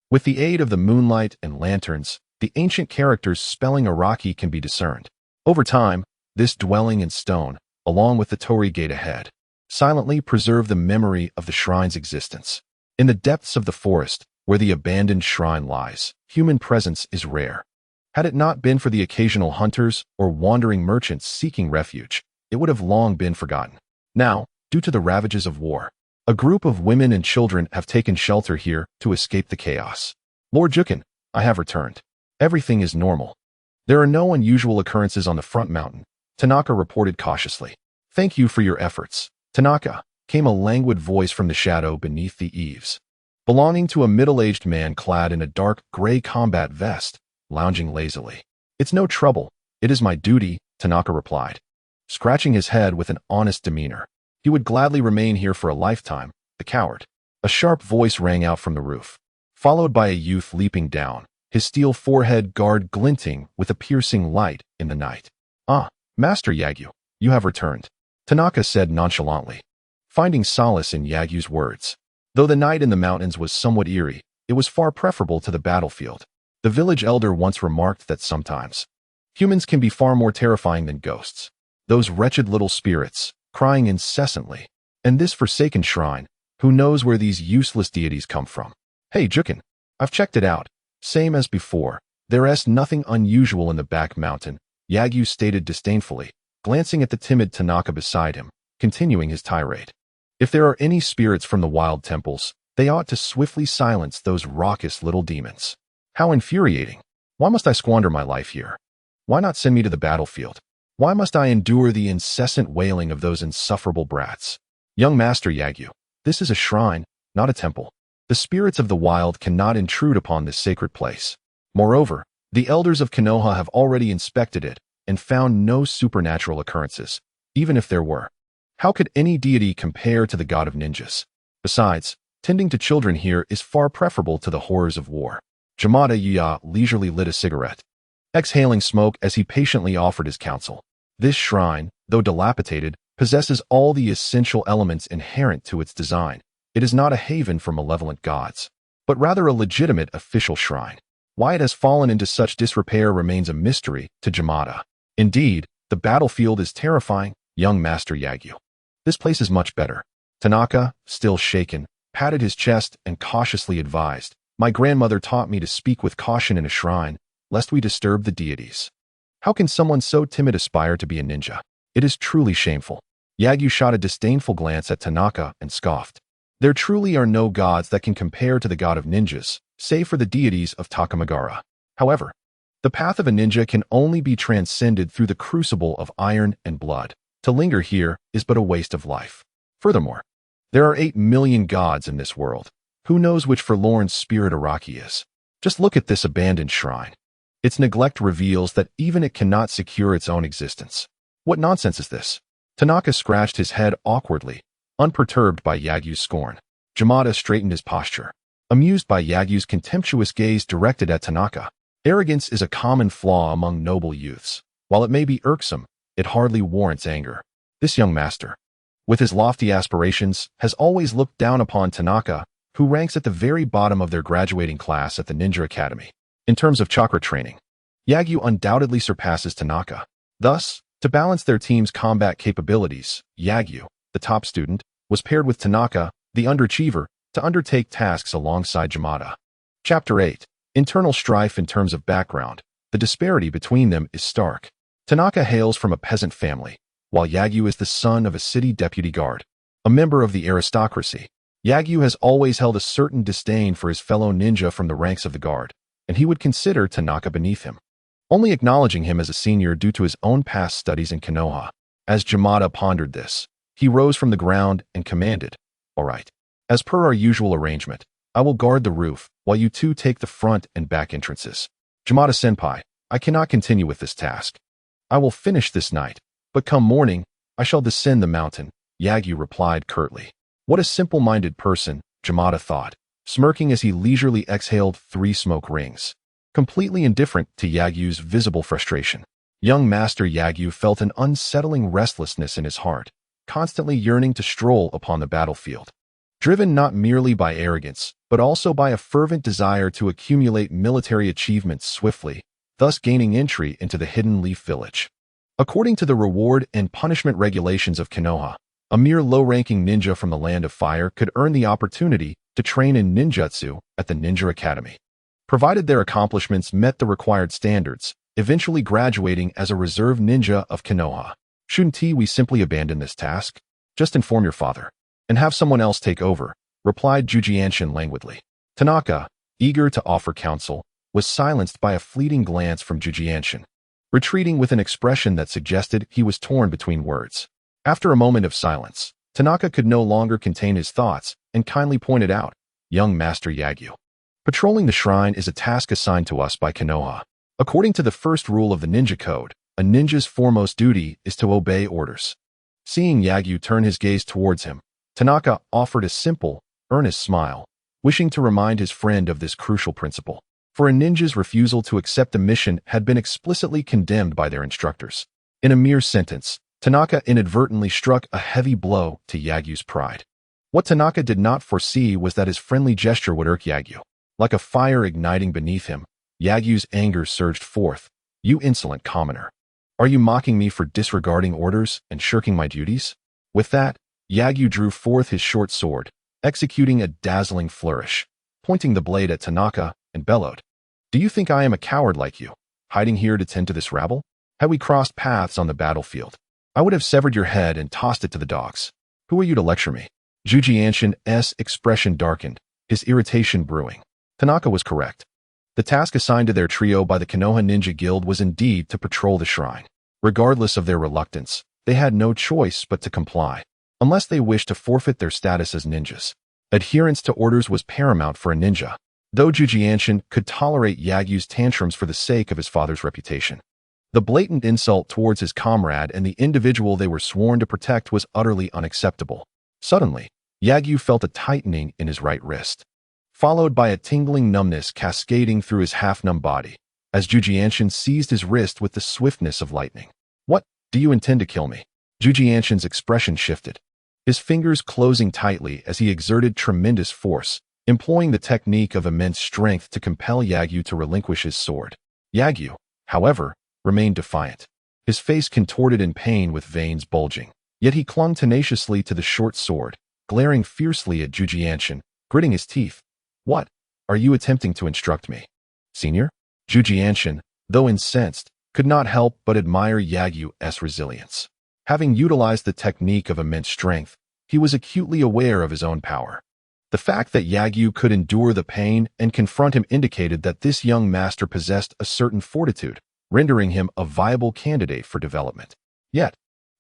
With the aid of the moonlight and lanterns, the ancient characters spelling Araki can be discerned. Over time, this dwelling in stone, along with the torii gate ahead, silently preserve the memory of the shrine's existence. In the depths of the forest, where the abandoned shrine lies, human presence is rare. Had it not been for the occasional hunters or wandering merchants seeking refuge, it would have long been forgotten. Now, due to the ravages of war, a group of women and children have taken shelter here to escape the chaos. Lord Jukin, I have returned. Everything is normal. There are no unusual occurrences on the front mountain, Tanaka reported cautiously. Thank you for your efforts, Tanaka, came a languid voice from the shadow beneath the eaves, belonging to a middle-aged man clad in a dark gray combat vest, lounging lazily. It's no trouble. It is my duty, Tanaka replied, scratching his head with an honest demeanor. He would gladly remain here for a lifetime, the coward. A sharp voice rang out from the roof, followed by a youth leaping down, his steel forehead guard glinting with a piercing light in the night. Ah, Master Yagyu, you have returned, Tanaka said nonchalantly, finding solace in Yagyu's words. Though the night in the mountains was somewhat eerie, it was far preferable to the battlefield. The village elder once remarked that sometimes humans can be far more terrifying than ghosts. Those wretched little spirits, crying incessantly. And this forsaken shrine, Who knows where these useless deities come from? Hey, Jukin, I've checked it out. Same as before. There's nothing unusual in the back mountain, Yagyu stated disdainfully, glancing at the timid Tanaka beside him, continuing his tirade. If there are any spirits from the wild temples, they ought to swiftly silence those raucous little demons. How infuriating. Why must I squander my life here? Why not send me to the battlefield? Why must I endure the incessant wailing of those insufferable brats? Young Master Yagyu, this is a shrine, not a temple. The spirits of the wild cannot intrude upon this sacred place. Moreover, the elders of Konoha have already inspected it and found no supernatural occurrences, even if there were. How could any deity compare to the god of ninjas? Besides, tending to children here is far preferable to the horrors of war. Yamada Yuya leisurely lit a cigarette, exhaling smoke as he patiently offered his counsel. This shrine, though dilapidated, possesses all the essential elements inherent to its design. It is not a haven for malevolent gods, but rather a legitimate official shrine. Why it has fallen into such disrepair remains a mystery to Yamada. Indeed, the battlefield is terrifying, young Master Yagyu. This place is much better. Tanaka, still shaken, patted his chest and cautiously advised, my grandmother taught me to speak with caution in a shrine, lest we disturb the deities. How can someone so timid aspire to be a ninja? It is truly shameful. Yagyu shot a disdainful glance at Tanaka and scoffed. There truly are no gods that can compare to the god of ninjas, save for the deities of Takamagara. However, the path of a ninja can only be transcended through the crucible of iron and blood. To linger here is but a waste of life. Furthermore, there are 8 million gods in this world. Who knows which forlorn spirit Araki is? Just look at this abandoned shrine. Its neglect reveals that even it cannot secure its own existence. What nonsense is this? Tanaka scratched his head awkwardly, unperturbed by Yagyu's scorn. Yamada straightened his posture, amused by Yagyu's contemptuous gaze directed at Tanaka. Arrogance is a common flaw among noble youths. While it may be irksome, it hardly warrants anger. This young master, with his lofty aspirations, has always looked down upon Tanaka, who ranks at the very bottom of their graduating class at the Ninja Academy. In terms of chakra training, Yagyu undoubtedly surpasses Tanaka. Thus, to balance their team's combat capabilities, Yagyu, the top student, was paired with Tanaka, the underachiever, to undertake tasks alongside Yamada. Chapter 8. Internal strife. In terms of background, the disparity between them is stark. Tanaka hails from a peasant family, while Yagyu is the son of a city deputy guard, a member of the aristocracy. Yagyu has always held a certain disdain for his fellow ninja from the ranks of the guard, and he would consider Tanaka beneath him, only acknowledging him as a senior due to his own past studies in Konoha. As Yamada pondered this, he rose from the ground and commanded, "All right. As per our usual arrangement, I will guard the roof, while you two take the front and back entrances." Yamada-senpai, I cannot continue with this task. I will finish this night, but come morning, I shall descend the mountain, Yagyu replied curtly. What a simple-minded person, Yamada thought, smirking as he leisurely exhaled 3 smoke rings, completely indifferent to Yagyu's visible frustration. Young Master Yagyu felt an unsettling restlessness in his heart, constantly yearning to stroll upon the battlefield. Driven not merely by arrogance, but also by a fervent desire to accumulate military achievements swiftly, thus gaining entry into the Hidden Leaf Village. According to the reward and punishment regulations of Konoha, a mere low-ranking ninja from the Land of Fire could earn the opportunity to train in ninjutsu at the Ninja Academy, provided their accomplishments met the required standards, eventually graduating as a reserve ninja of Konoha. Shouldn't we simply abandon this task? Just inform your father, and have someone else take over, replied Jujianshin languidly. Tanaka, eager to offer counsel, was silenced by a fleeting glance from Jujianshin, retreating with an expression that suggested he was torn between words. After a moment of silence, Tanaka could no longer contain his thoughts and kindly pointed out, young Master Yagyu, patrolling the shrine is a task assigned to us by Konoha. According to the first rule of the ninja code, a ninja's foremost duty is to obey orders. Seeing Yagyu turn his gaze towards him, Tanaka offered a simple, earnest smile, wishing to remind his friend of this crucial principle. For a ninja's refusal to accept a mission had been explicitly condemned by their instructors. In a mere sentence, Tanaka inadvertently struck a heavy blow to Yagyu's pride. What Tanaka did not foresee was that his friendly gesture would irk Yagyu. Like a fire igniting beneath him, Yagyu's anger surged forth. You insolent commoner. Are you mocking me for disregarding orders and shirking my duties? With that, Yagyu drew forth his short sword, executing a dazzling flourish, pointing the blade at Tanaka, and bellowed. "Do you think I am a coward like you, hiding here to tend to this rabble? Had we crossed paths on the battlefield, I would have severed your head and tossed it to the dogs. Who are you to lecture me?" Jujianshin's expression darkened, his irritation brewing. Tanaka was correct. The task assigned to their trio by the Konoha Ninja Guild was indeed to patrol the shrine. Regardless of their reluctance, they had no choice but to comply, unless they wished to forfeit their status as ninjas. Adherence to orders was paramount for a ninja, though Jujianshin could tolerate Yagyu's tantrums for the sake of his father's reputation. The blatant insult towards his comrade and the individual they were sworn to protect was utterly unacceptable. Suddenly, Yagyu felt a tightening in his right wrist, followed by a tingling numbness cascading through his half-numb body, as Jujianshin seized his wrist with the swiftness of lightning. "What? Do you intend to kill me?" Jujianshin's expression shifted, his fingers closing tightly as he exerted tremendous force, employing the technique of immense strength to compel Yagyu to relinquish his sword. Yagyu, however, remained defiant, his face contorted in pain with veins bulging, yet he clung tenaciously to the short sword, glaring fiercely at Jujianshin, gritting his teeth. "What? Are you attempting to instruct me, senior?" Jujianshin, though incensed, could not help but admire Yagyu's resilience. Having utilized the technique of immense strength, he was acutely aware of his own power. The fact that Yagyu could endure the pain and confront him indicated that this young master possessed a certain fortitude, rendering him a viable candidate for development. Yet,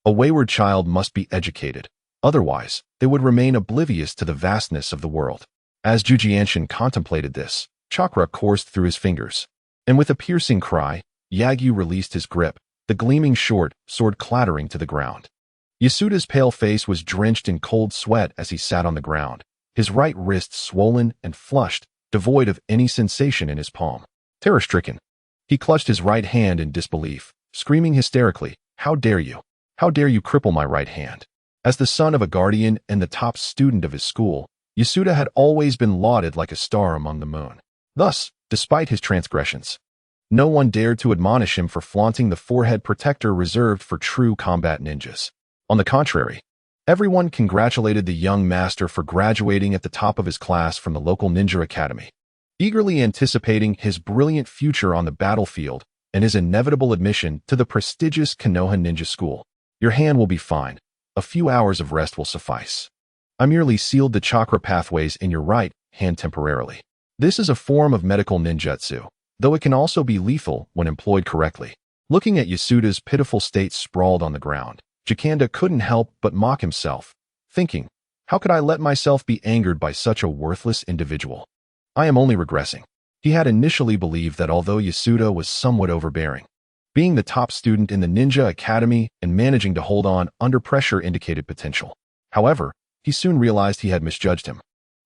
a wayward child must be educated, otherwise they would remain oblivious to the vastness of the world. As Jujianshin contemplated this, chakra coursed through his fingers, and with a piercing cry, Yagyu released his grip, the gleaming short sword clattering to the ground. Yasuda's pale face was drenched in cold sweat as he sat on the ground, his right wrist swollen and flushed, devoid of any sensation in his palm. Terror-stricken, he clutched his right hand in disbelief, screaming hysterically, "How dare you? How dare you cripple my right hand?" As the son of a guardian and the top student of his school, Yasuda had always been lauded like a star among the moon. Thus, despite his transgressions, no one dared to admonish him for flaunting the forehead protector reserved for true combat ninjas. On the contrary, everyone congratulated the young master for graduating at the top of his class from the local ninja academy, eagerly anticipating his brilliant future on the battlefield and his inevitable admission to the prestigious Konoha Ninja School. "Your hand will be fine. A few hours of rest will suffice. I merely sealed the chakra pathways in your right hand temporarily. This is a form of medical ninjutsu, though it can also be lethal when employed correctly." Looking at Yasuda's pitiful state sprawled on the ground, Jikanda couldn't help but mock himself, thinking, "How could I let myself be angered by such a worthless individual? I am only regressing." He had initially believed that although Yasuda was somewhat overbearing, being the top student in the ninja academy and managing to hold on under pressure indicated potential. However, he soon realized he had misjudged him.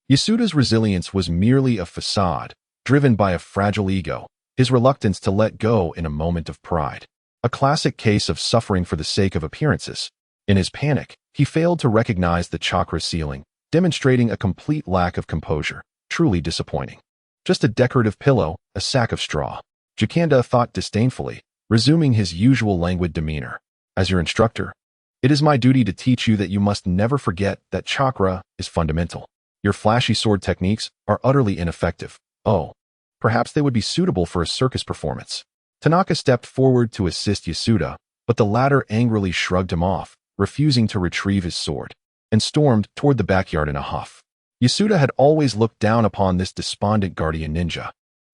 Yasuda's resilience was merely a facade, driven by a fragile ego, his reluctance to let go in a moment of pride. A classic case of suffering for the sake of appearances. In his panic, he failed to recognize the chakra ceiling, demonstrating a complete lack of composure, truly disappointing. "Just a decorative pillow, a sack of straw," Jikanda thought disdainfully, resuming his usual languid demeanor. "As your instructor, it is my duty to teach you that you must never forget that chakra is fundamental. Your flashy sword techniques are utterly ineffective. Oh, perhaps they would be suitable for a circus performance." Tanaka stepped forward to assist Yasuda, but the latter angrily shrugged him off, refusing to retrieve his sword, and stormed toward the backyard in a huff. Yasuda had always looked down upon this despondent guardian ninja,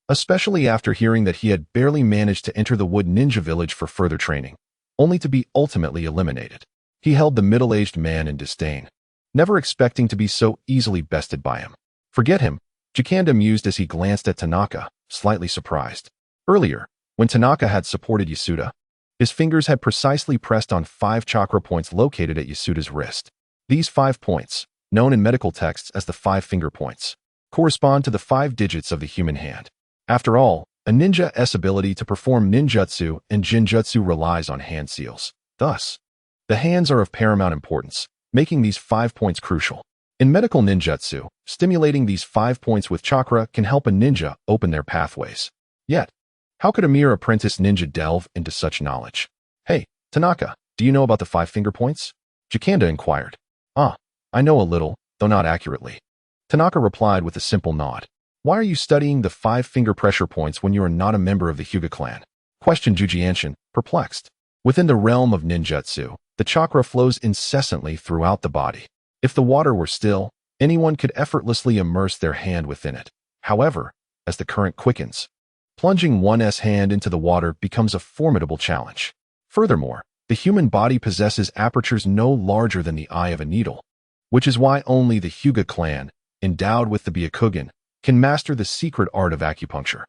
especially after hearing that he had barely managed to enter the wood ninja village for further training, only to be ultimately eliminated. He held the middle-aged man in disdain, never expecting to be so easily bested by him. "Forget him," Jikanda mused as he glanced at Tanaka, slightly surprised. Earlier, when Tanaka had supported Yasuda, his fingers had precisely pressed on 5 chakra points located at Yasuda's wrist. These 5 points, known in medical texts as the 5 finger points, correspond to the 5 digits of the human hand. After all, a ninja's ability to perform ninjutsu and jinjutsu relies on hand seals. Thus, the hands are of paramount importance, making these 5 points crucial. In medical ninjutsu, stimulating these 5 points with chakra can help a ninja open their pathways. Yet, how could a mere apprentice ninja delve into such knowledge? "Hey, Tanaka, do you know about the 5 finger points?" Jikanda inquired. "Ah, I know a little, though not accurately." Tanaka replied with a simple nod. Why are you studying the 5-finger pressure points when you are not a member of the Hyuga clan? Questioned Jujianshin, perplexed. Within the realm of ninjutsu, the chakra flows incessantly throughout the body. If the water were still, anyone could effortlessly immerse their hand within it. However, as the current quickens, plunging one's hand into the water becomes a formidable challenge. Furthermore, the human body possesses apertures no larger than the eye of a needle, which is why only the Hyuga clan, endowed with the Byakugan, can master the secret art of acupuncture,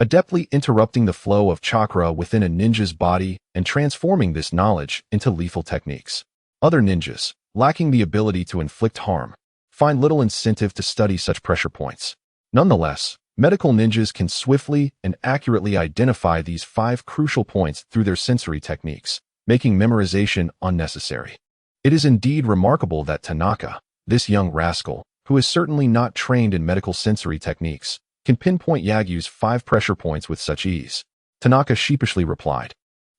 adeptly interrupting the flow of chakra within a ninja's body and transforming this knowledge into lethal techniques. Other ninjas, lacking the ability to inflict harm, find little incentive to study such pressure points. Nonetheless, medical ninjas can swiftly and accurately identify these 5 crucial points through their sensory techniques, making memorization unnecessary. It is indeed remarkable that Tanaka, this young rascal, who is certainly not trained in medical sensory techniques, can pinpoint Yagyu's 5 pressure points with such ease. Tanaka sheepishly replied,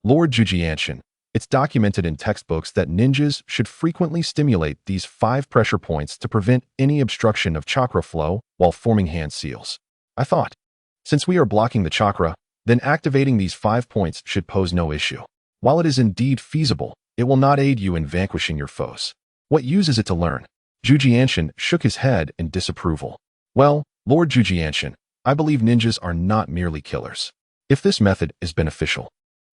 Lord Jujianshin, it's documented in textbooks that ninjas should frequently stimulate these 5 pressure points to prevent any obstruction of chakra flow while forming hand seals. I thought, since we are blocking the chakra, then activating these 5 points should pose no issue. While it is indeed feasible, it will not aid you in vanquishing your foes. What use is it to learn? Jujianshin shook his head in disapproval. Well, Lord Jujianshin, I believe ninjas are not merely killers. If this method is beneficial,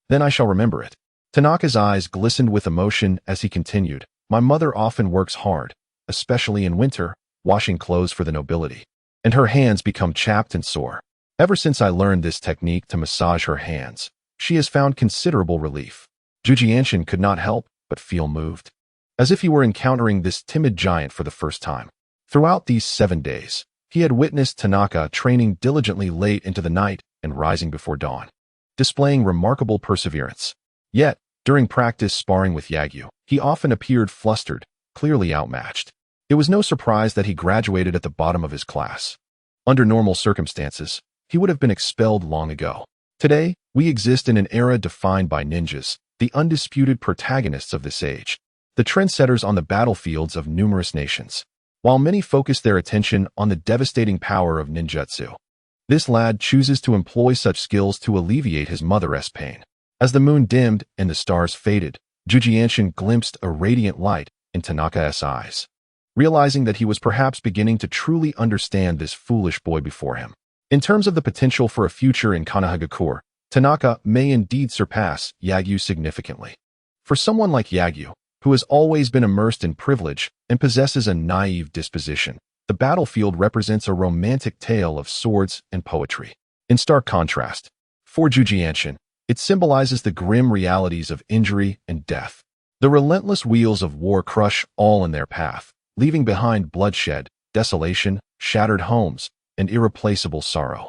then I shall remember it. Tanaka's eyes glistened with emotion as he continued, My mother often works hard, especially in winter, washing clothes for the nobility, and her hands become chapped and sore. Ever since I learned this technique to massage her hands, she has found considerable relief. Jujianshin could not help but feel moved, as if he were encountering this timid giant for the first time. Throughout these 7 days, he had witnessed Tanaka training diligently late into the night and rising before dawn, displaying remarkable perseverance. Yet, during practice sparring with Yagyu, he often appeared flustered, clearly outmatched. It was no surprise that he graduated at the bottom of his class. Under normal circumstances, he would have been expelled long ago. Today, we exist in an era defined by ninjas, the undisputed protagonists of this age, the trendsetters on the battlefields of numerous nations. While many focus their attention on the devastating power of ninjutsu, this lad chooses to employ such skills to alleviate his mother's pain. As the moon dimmed and the stars faded, Jujianshin glimpsed a radiant light in Tanaka's eyes, realizing that he was perhaps beginning to truly understand this foolish boy before him. In terms of the potential for a future in Konohagakure, Tanaka may indeed surpass Yagyu significantly. For someone like Yagyu, who has always been immersed in privilege and possesses a naive disposition, the battlefield represents a romantic tale of swords and poetry. In stark contrast, for Jujianshin, it symbolizes the grim realities of injury and death. The relentless wheels of war crush all in their path, leaving behind bloodshed, desolation, shattered homes, and irreplaceable sorrow.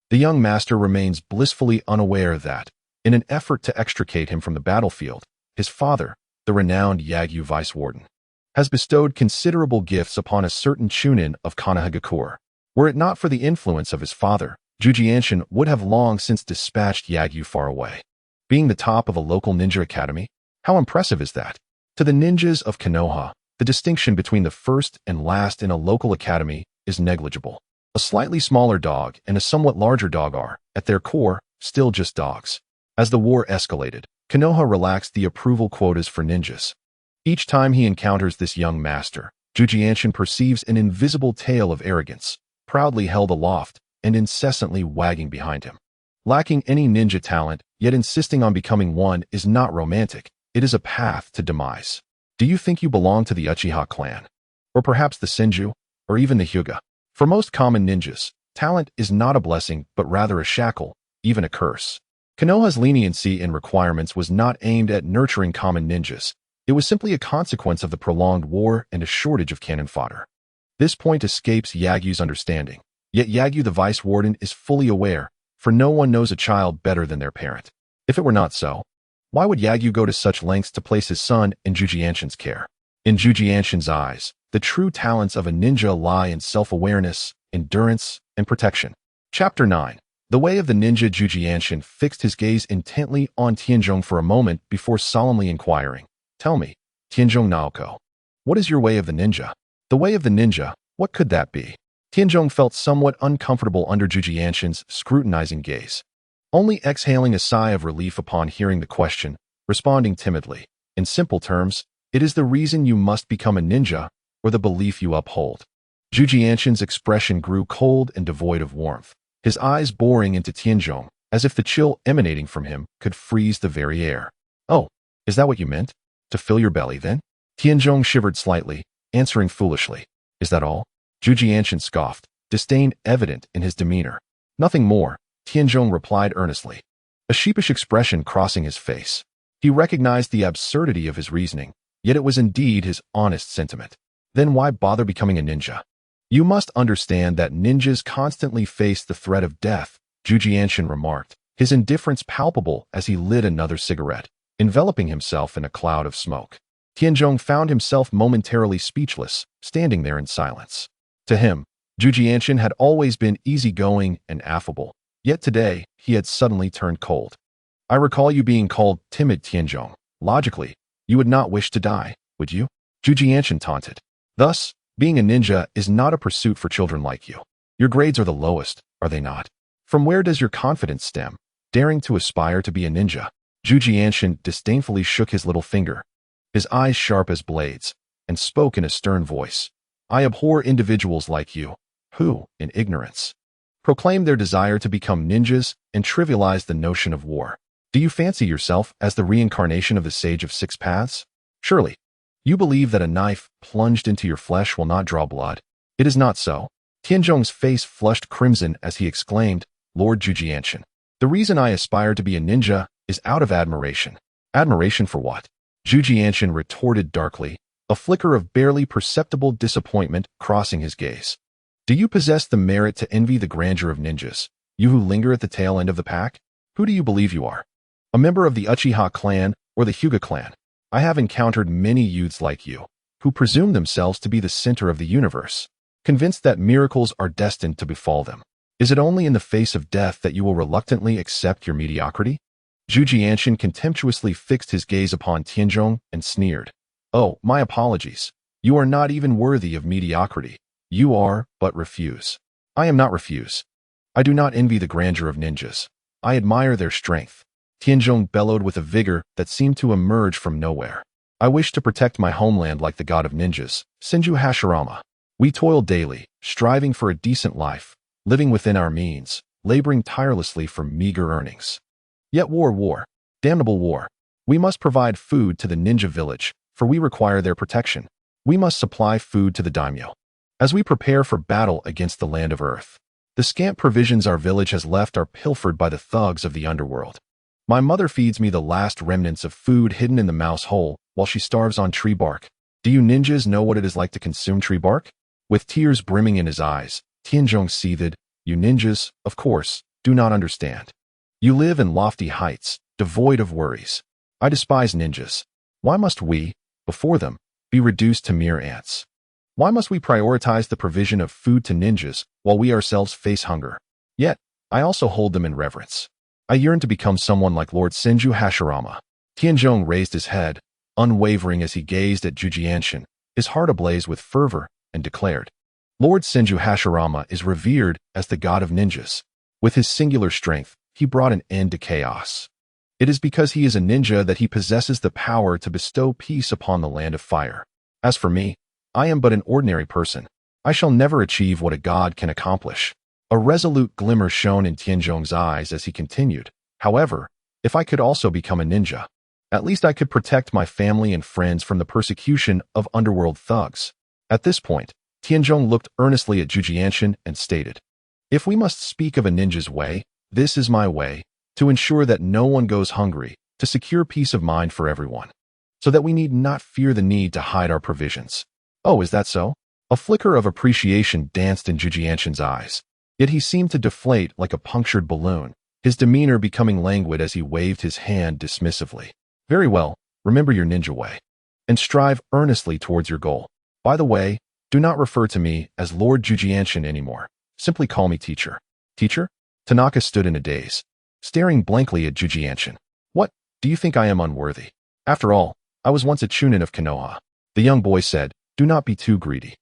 The young master remains blissfully unaware that, in an effort to extricate him from the battlefield, his father, the renowned Yagyu Vice Warden, has bestowed considerable gifts upon a certain chunin of Konohagakure. Were it not for the influence of his father, Jujianshin would have long since dispatched Yagyu far away. Being the top of a local ninja academy, how impressive is that? To the ninjas of Konoha, the distinction between the first and last in a local academy is negligible. A slightly smaller dog and a somewhat larger dog are, at their core, still just dogs. As the war escalated, Konoha relaxed the approval quotas for ninjas. Each time he encounters this young master, Jujianshin perceives an invisible tail of arrogance, proudly held aloft and incessantly wagging behind him. Lacking any ninja talent, yet insisting on becoming one is not romantic, it is a path to demise. Do you think you belong to the Uchiha clan? Or perhaps the Senju? Or even the Hyuga? For most common ninjas, talent is not a blessing but rather a shackle, even a curse. Konoha's leniency in requirements was not aimed at nurturing common ninjas. It was simply a consequence of the prolonged war and a shortage of cannon fodder. This point escapes Yagyu's understanding. Yet Yagyu the Vice Warden is fully aware, for no one knows a child better than their parent. If it were not so, why would Yagyu go to such lengths to place his son in Jujianshin's care? In Jujianshin's eyes, the true talents of a ninja lie in self-awareness, endurance, and protection. Chapter 9. The way of the ninja. Jujianshin fixed his gaze intently on Tianzhong for a moment before solemnly inquiring, Tell me, Tianzhong Naoko, what is your way of the ninja? The way of the ninja, What could that be? Tianzhong felt somewhat uncomfortable under Zhu Jianshan's scrutinizing gaze. Only exhaling a sigh of relief upon hearing the question, responding timidly. In simple terms, it is the reason you must become a ninja, or the belief you uphold. Zhu Jianshan's expression grew cold and devoid of warmth, his eyes boring into Tianzhong, as if the chill emanating from him could freeze the very air. Oh, is that what you meant? To fill your belly, then? Tianzhong shivered slightly, answering foolishly. Is that all? Zhu Jianshan scoffed, disdain evident in his demeanor. Nothing more, Tianzhong replied earnestly, a sheepish expression crossing his face. He recognized the absurdity of his reasoning, yet it was indeed his honest sentiment. Then why bother becoming a ninja? You must understand that ninjas constantly face the threat of death, Zhu Jianshan remarked, his indifference palpable as he lit another cigarette, enveloping himself in a cloud of smoke. Tianzhong found himself momentarily speechless, standing there in silence. To him, Zhu Jianshan had always been easygoing and affable, yet today he had suddenly turned cold. I recall you being called timid, Tianzhong. Logically, you would not wish to die, would you? Zhu Jianshan taunted. Thus, being a ninja is not a pursuit for children like you. Your grades are the lowest, are they not? From where does your confidence stem, daring to aspire to be a ninja? Zhu Jianshan disdainfully shook his little finger, his eyes sharp as blades, and spoke in a stern voice. I abhor individuals like you, who, in ignorance, proclaim their desire to become ninjas and trivialize the notion of war. Do you fancy yourself as the reincarnation of the Sage of Six Paths? Surely, you believe that a knife plunged into your flesh will not draw blood. It is not so. Tianzhong's face flushed crimson as he exclaimed, Lord Zhu Jianshan, the reason I aspire to be a ninja is out of admiration. Admiration for what? Zhu Jianshan retorted darkly, a flicker of barely perceptible disappointment crossing his gaze. Do you possess the merit to envy the grandeur of ninjas, you who linger at the tail end of the pack? Who do you believe you are? A member of the Uchiha clan or the Hyuga clan? I have encountered many youths like you, who presume themselves to be the center of the universe, convinced that miracles are destined to befall them. Is it only in the face of death that you will reluctantly accept your mediocrity? Zhu Jianshan contemptuously fixed his gaze upon Tianzhong and sneered. Oh, my apologies. You are not even worthy of mediocrity. You are, but refuse. I am not refuse. I do not envy the grandeur of ninjas. I admire their strength. Tianzhong bellowed with a vigor that seemed to emerge from nowhere. I wish to protect my homeland like the god of ninjas, Senju Hashirama. We toil daily, striving for a decent life, living within our means, laboring tirelessly for meager earnings. Yet war, damnable war. We must provide food to the ninja village, for we require their protection. We must supply food to the daimyo, as we prepare for battle against the land of earth. The scant provisions our village has left are pilfered by the thugs of the underworld. My mother feeds me the last remnants of food hidden in the mouse hole while she starves on tree bark. Do you ninjas know what it is like to consume tree bark? With tears brimming in his eyes, Tianzhong seethed. You ninjas, of course, do not understand. You live in lofty heights, devoid of worries. I despise ninjas. Why must we, before them, be reduced to mere ants? Why must we prioritize the provision of food to ninjas while we ourselves face hunger? Yet, I also hold them in reverence. I yearn to become someone like Lord Senju Hashirama. Tianzhong raised his head, unwavering as he gazed at Zhu Jianshan, his heart ablaze with fervor, and declared, Lord Senju Hashirama is revered as the god of ninjas. With his singular strength, he brought an end to chaos. It is because he is a ninja that he possesses the power to bestow peace upon the land of fire. As for me, I am but an ordinary person. I shall never achieve what a god can accomplish. A resolute glimmer shone in Tianzhong's eyes as he continued. However, if I could also become a ninja, at least I could protect my family and friends from the persecution of underworld thugs. At this point, Tianzhong looked earnestly at Zhu Jianshan and stated, If we must speak of a ninja's way, this is my way, to ensure that no one goes hungry, to secure peace of mind for everyone, so that we need not fear the need to hide our provisions. Oh, is that so? A flicker of appreciation danced in Zhu Jianshan's eyes. Yet he seemed to deflate like a punctured balloon, his demeanor becoming languid as he waved his hand dismissively. Very well, remember your ninja way, and strive earnestly towards your goal. By the way, do not refer to me as Lord Zhu Jianshan anymore. Simply call me teacher. Teacher? Tanaka stood in a daze, staring blankly at Zhu Jianshan. What, do you think I am unworthy? After all, I was once a chunin of Konoha. The young boy said, Do not be too greedy.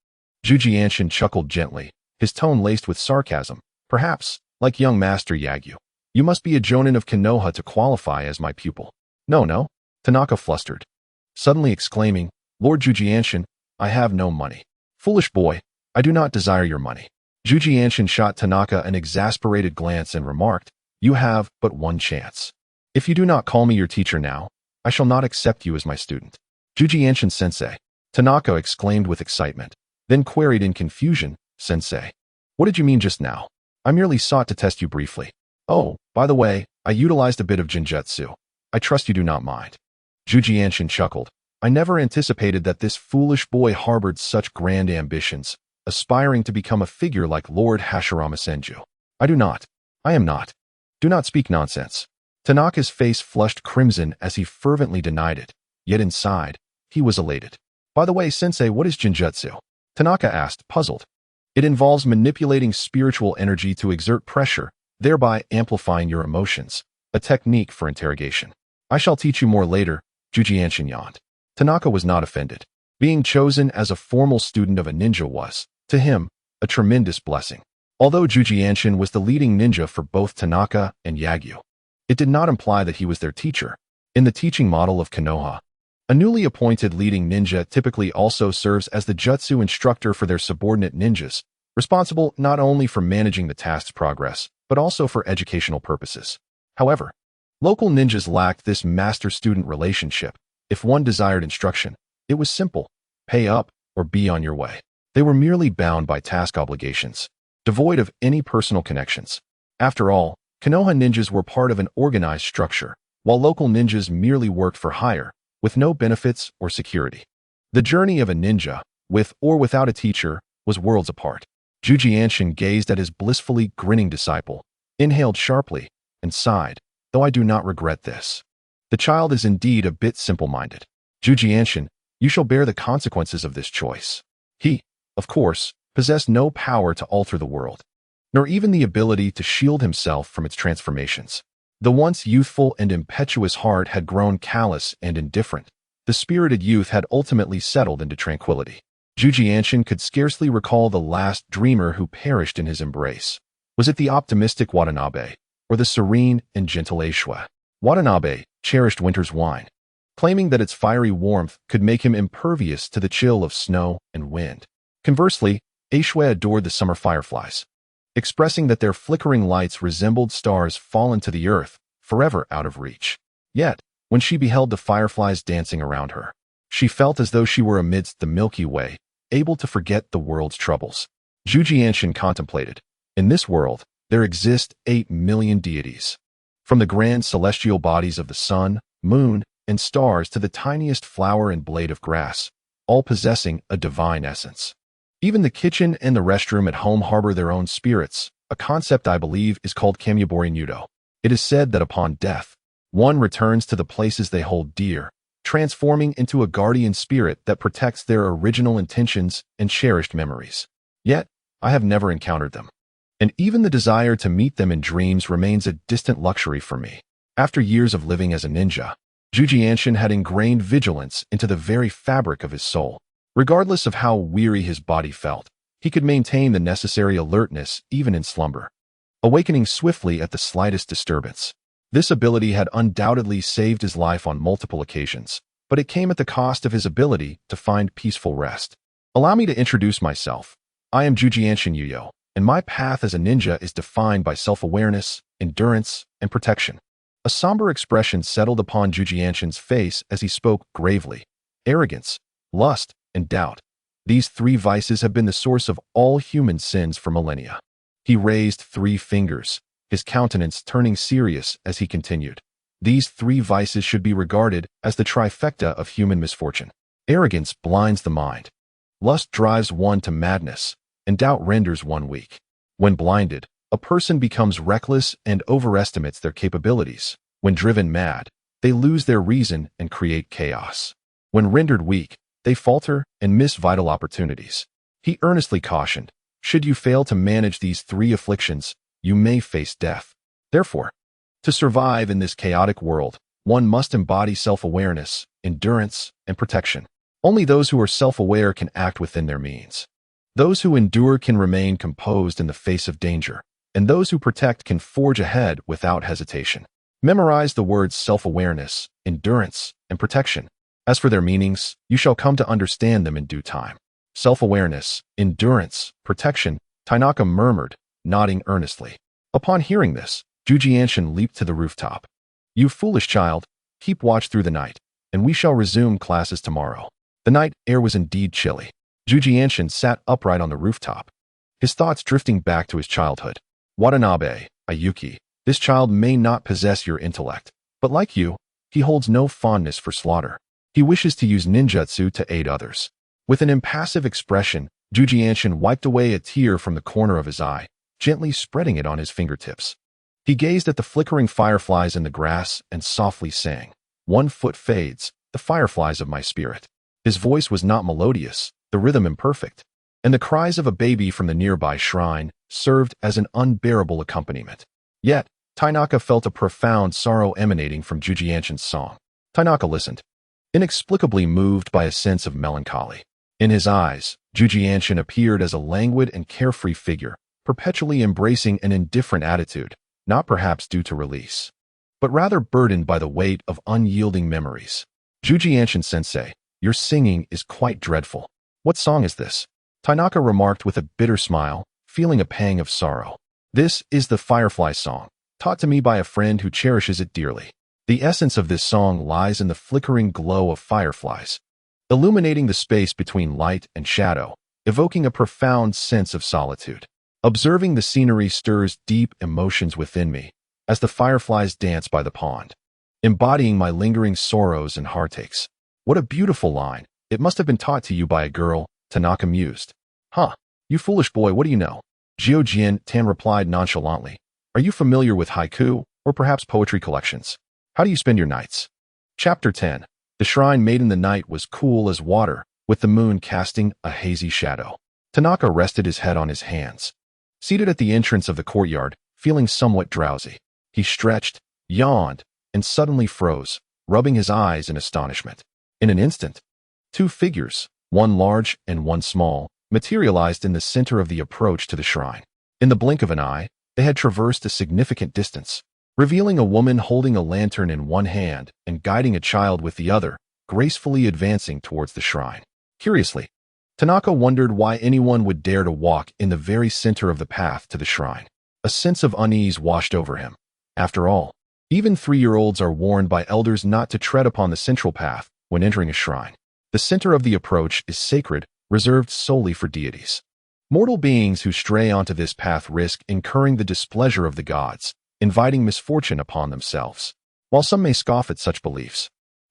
Zhu Jianshan chuckled gently, his tone laced with sarcasm. Perhaps, like young Master Yagyu, you must be a Jonin of Konoha to qualify as my pupil. No, Tanaka flustered, suddenly exclaiming, Lord Zhu Jianshan, I have no money. Foolish boy, I do not desire your money. Zhu Jianshan shot Tanaka an exasperated glance and remarked, You have but one chance. If you do not call me your teacher now, I shall not accept you as my student. Zhu Jianshan sensei, Tanaka exclaimed with excitement, then queried in confusion, Sensei, what did you mean just now? I merely sought to test you briefly. Oh, by the way, I utilized a bit of Jinjutsu. I trust you do not mind. Zhu Jianshan chuckled. I never anticipated that this foolish boy harbored such grand ambitions, aspiring to become a figure like Lord Hashirama Senju. I am not. Do not speak nonsense. Tanaka's face flushed crimson as he fervently denied it, yet inside, he was elated. By the way, Sensei, what is Jinjutsu? Tanaka asked, puzzled. It involves manipulating spiritual energy to exert pressure, thereby amplifying your emotions, a technique for interrogation. I shall teach you more later, Zhu Jianshan yawned. Tanaka was not offended. Being chosen as a formal student of a ninja was, to him, a tremendous blessing. Although Zhu Jianshan was the leading ninja for both Tanaka and Yagyu, it did not imply that he was their teacher. In the teaching model of Konoha, a newly appointed leading ninja typically also serves as the jutsu instructor for their subordinate ninjas, responsible not only for managing the task's progress, but also for educational purposes. However, local ninjas lacked this master-student relationship. If one desired instruction, it was simple: pay up or be on your way. They were merely bound by task obligations, devoid of any personal connections. After all, Konoha ninjas were part of an organized structure, while local ninjas merely worked for hire, with no benefits or security. The journey of a ninja, with or without a teacher, was worlds apart. Zhu Jianshan gazed at his blissfully grinning disciple, inhaled sharply, and sighed, though I do not regret this. The child is indeed a bit simple-minded. Zhu Jianshan, you shall bear the consequences of this choice. He, of course, possessed no power to alter the world, nor even the ability to shield himself from its transformations. The once youthful and impetuous heart had grown callous and indifferent. The spirited youth had ultimately settled into tranquility. Zhu Jianshan could scarcely recall the last dreamer who perished in his embrace. Was it the optimistic Watanabe, or the serene and gentle Eishue? Watanabe cherished winter's wine, claiming that its fiery warmth could make him impervious to the chill of snow and wind. Conversely, Eishue adored the summer fireflies, expressing that their flickering lights resembled stars fallen to the earth, forever out of reach. Yet, when she beheld the fireflies dancing around her, she felt as though she were amidst the Milky Way, able to forget the world's troubles. Zhu Jianshan contemplated. In this world, there exist 8 million deities. From the grand celestial bodies of the sun, moon, and stars to the tiniest flower and blade of grass, all possessing a divine essence. Even the kitchen and the restroom at home harbor their own spirits, a concept I believe is called Kamyabori Nudo. It is said that upon death, one returns to the places they hold dear, transforming into a guardian spirit that protects their original intentions and cherished memories. Yet, I have never encountered them, and even the desire to meet them in dreams remains a distant luxury for me. After years of living as a ninja, Zhu Jianshan had ingrained vigilance into the very fabric of his soul. Regardless of how weary his body felt, he could maintain the necessary alertness even in slumber, awakening swiftly at the slightest disturbance. This ability had undoubtedly saved his life on multiple occasions, but it came at the cost of his ability to find peaceful rest. Allow me to introduce myself. I am Zhu Jianshan Yuyo, and my path as a ninja is defined by self-awareness, endurance, and protection. A somber expression settled upon Zhu Jianshan's face as he spoke gravely. Arrogance, lust, and doubt. These 3 vices have been the source of all human sins for millennia. He raised 3 fingers, his countenance turning serious as he continued. These 3 vices should be regarded as the trifecta of human misfortune. Arrogance blinds the mind. Lust drives one to madness, and doubt renders one weak. When blinded, a person becomes reckless and overestimates their capabilities. When driven mad, they lose their reason and create chaos. When rendered weak, they falter and miss vital opportunities. He earnestly cautioned, should you fail to manage these 3 afflictions, you may face death. Therefore, to survive in this chaotic world, one must embody self-awareness, endurance, and protection. Only those who are self-aware can act within their means. Those who endure can remain composed in the face of danger, and those who protect can forge ahead without hesitation. Memorize the words self-awareness, endurance, and protection. As for their meanings, you shall come to understand them in due time. Self-awareness, endurance, protection, Tanaka murmured, nodding earnestly. Upon hearing this, Jujianshan leaped to the rooftop. You foolish child, keep watch through the night, and we shall resume classes tomorrow. The night air was indeed chilly. Jujianshan sat upright on the rooftop, his thoughts drifting back to his childhood. Watanabe, Ayuki, this child may not possess your intellect, but like you, he holds no fondness for slaughter. He wishes to use ninjutsu to aid others. With an impassive expression, Jujianshan wiped away a tear from the corner of his eye, gently spreading it on his fingertips. He gazed at the flickering fireflies in the grass and softly sang, "One foot fades, the fireflies of my spirit." His voice was not melodious, the rhythm imperfect, and the cries of a baby from the nearby shrine served as an unbearable accompaniment. Yet, Tanaka felt a profound sorrow emanating from Jujianshan's song. Tanaka listened, inexplicably moved by a sense of melancholy. In his eyes, Jujianshan appeared as a languid and carefree figure, perpetually embracing an indifferent attitude, not perhaps due to release, but rather burdened by the weight of unyielding memories. Jujianshan-sensei, your singing is quite dreadful. What song is this? Tanaka remarked with a bitter smile, feeling a pang of sorrow. This is the Firefly song, taught to me by a friend who cherishes it dearly. The essence of this song lies in the flickering glow of fireflies, illuminating the space between light and shadow, evoking a profound sense of solitude. Observing the scenery stirs deep emotions within me, as the fireflies dance by the pond, embodying my lingering sorrows and heartaches. What a beautiful line. It must have been taught to you by a girl, Tanaka mused. Huh, you foolish boy, what do you know? Jiojin Tan replied nonchalantly. Are you familiar with haiku, or perhaps poetry collections? How do you spend your nights? Chapter 10. The shrine made in the night was cool as water, with the moon casting a hazy shadow. Tanaka rested his head on his hands. Seated at the entrance of the courtyard, feeling somewhat drowsy, he stretched, yawned, and suddenly froze, rubbing his eyes in astonishment. In an instant, two figures, one large and one small, materialized in the center of the approach to the shrine. In the blink of an eye, they had traversed a significant distance, revealing a woman holding a lantern in one hand and guiding a child with the other, gracefully advancing towards the shrine. Curiously, Tanaka wondered why anyone would dare to walk in the very center of the path to the shrine. A sense of unease washed over him. After all, even 3-year-olds are warned by elders not to tread upon the central path when entering a shrine. The center of the approach is sacred, reserved solely for deities. Mortal beings who stray onto this path risk incurring the displeasure of the gods, inviting misfortune upon themselves. While some may scoff at such beliefs,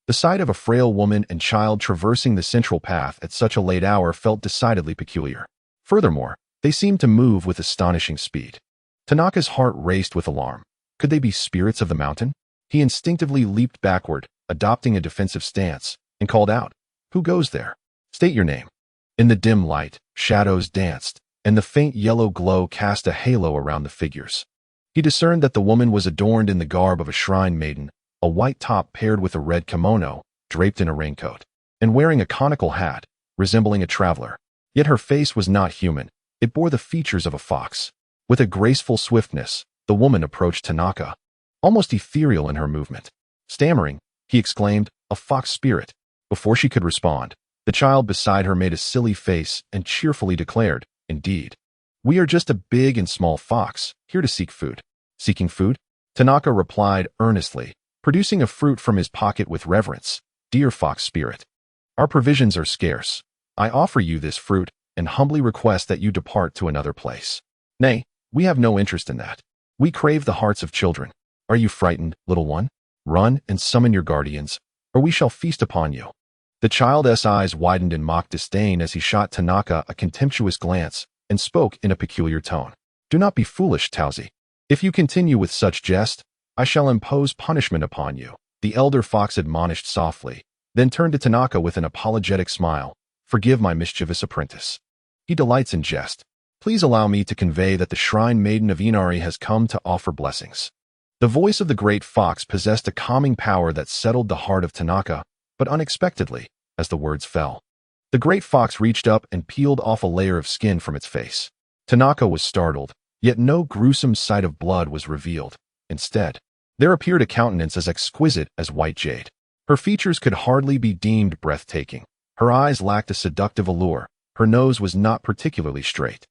the sight of a frail woman and child traversing the central path at such a late hour felt decidedly peculiar. Furthermore, they seemed to move with astonishing speed. Tanaka's heart raced with alarm. Could they be spirits of the mountain? He instinctively leaped backward, adopting a defensive stance, and called out, "Who goes there? State your name." In the dim light, shadows danced, and the faint yellow glow cast a halo around the figures. He discerned that the woman was adorned in the garb of a shrine maiden, a white top paired with a red kimono, draped in a raincoat, and wearing a conical hat, resembling a traveler. Yet her face was not human. It bore the features of a fox. With a graceful swiftness, the woman approached Tanaka, almost ethereal in her movement. Stammering, he exclaimed, "A fox spirit." Before she could respond, the child beside her made a silly face and cheerfully declared, "Indeed. We are just a big and small fox, here to seek food." Seeking food? Tanaka replied earnestly, producing a fruit from his pocket with reverence. "Dear fox spirit, our provisions are scarce. I offer you this fruit and humbly request that you depart to another place." "Nay, we have no interest in that. We crave the hearts of children. Are you frightened, little one? Run and summon your guardians, or we shall feast upon you." The child's eyes widened in mock disdain as he shot Tanaka a contemptuous glance and spoke in a peculiar tone. "Do not be foolish, Taozi. If you continue with such jest, I shall impose punishment upon you." The elder fox admonished softly, then turned to Tanaka with an apologetic smile. "Forgive my mischievous apprentice. He delights in jest. Please allow me to convey that the shrine maiden of Inari has come to offer blessings." The voice of the great fox possessed a calming power that settled the heart of Tanaka, but unexpectedly, as the words fell, The great fox reached up and peeled off a layer of skin from its face. Tanaka was startled, yet no gruesome sight of blood was revealed. Instead, there appeared a countenance as exquisite as white jade. Her features could hardly be deemed breathtaking. Her eyes lacked a seductive allure, her nose was not particularly straight,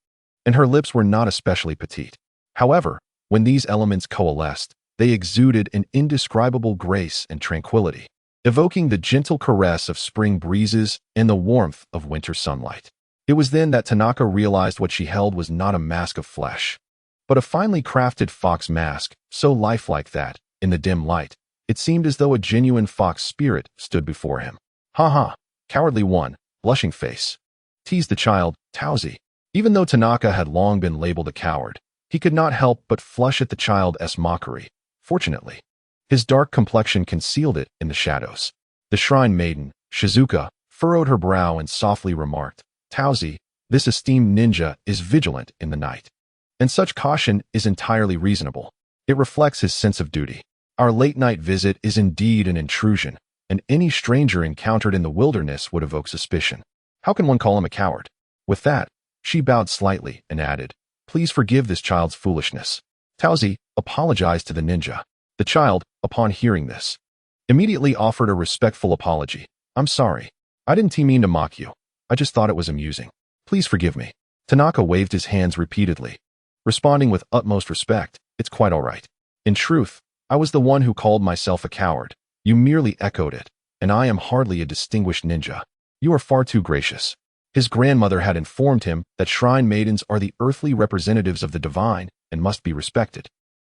and her lips were not especially petite. However, when these elements coalesced, they exuded an indescribable grace and tranquility, evoking the gentle caress of spring breezes and the warmth of winter sunlight. It was then that Tanaka realized what she held was not a mask of flesh, but a finely crafted fox mask, so lifelike that, in the dim light, it seemed as though a genuine fox spirit stood before him. "Ha ha, cowardly one, blushing face," teased the child, Tauzi. Even though Tanaka had long been labeled a coward, he could not help but flush at the child's mockery. Fortunately, his dark complexion concealed it in the shadows. The shrine maiden, Shizuka, furrowed her brow and softly remarked, "Tauzi, this esteemed ninja is vigilant in the night, and such caution is entirely reasonable. It reflects his sense of duty. Our late-night visit is indeed an intrusion, and any stranger encountered in the wilderness would evoke suspicion. How can one call him a coward?" With that, she bowed slightly and added, "Please forgive this child's foolishness." Tauzi apologized to the ninja. The child, upon hearing this, immediately offered a respectful apology. "I'm sorry. I didn't mean to mock you. I just thought it was amusing. Please forgive me." Tanaka waved his hands repeatedly, responding with utmost respect, "It's quite all right. In truth, I was the one who called myself a coward. You merely echoed it, and I am hardly a distinguished ninja. You are far too gracious." His grandmother had informed him that shrine maidens are the earthly representatives of the divine and must be respected.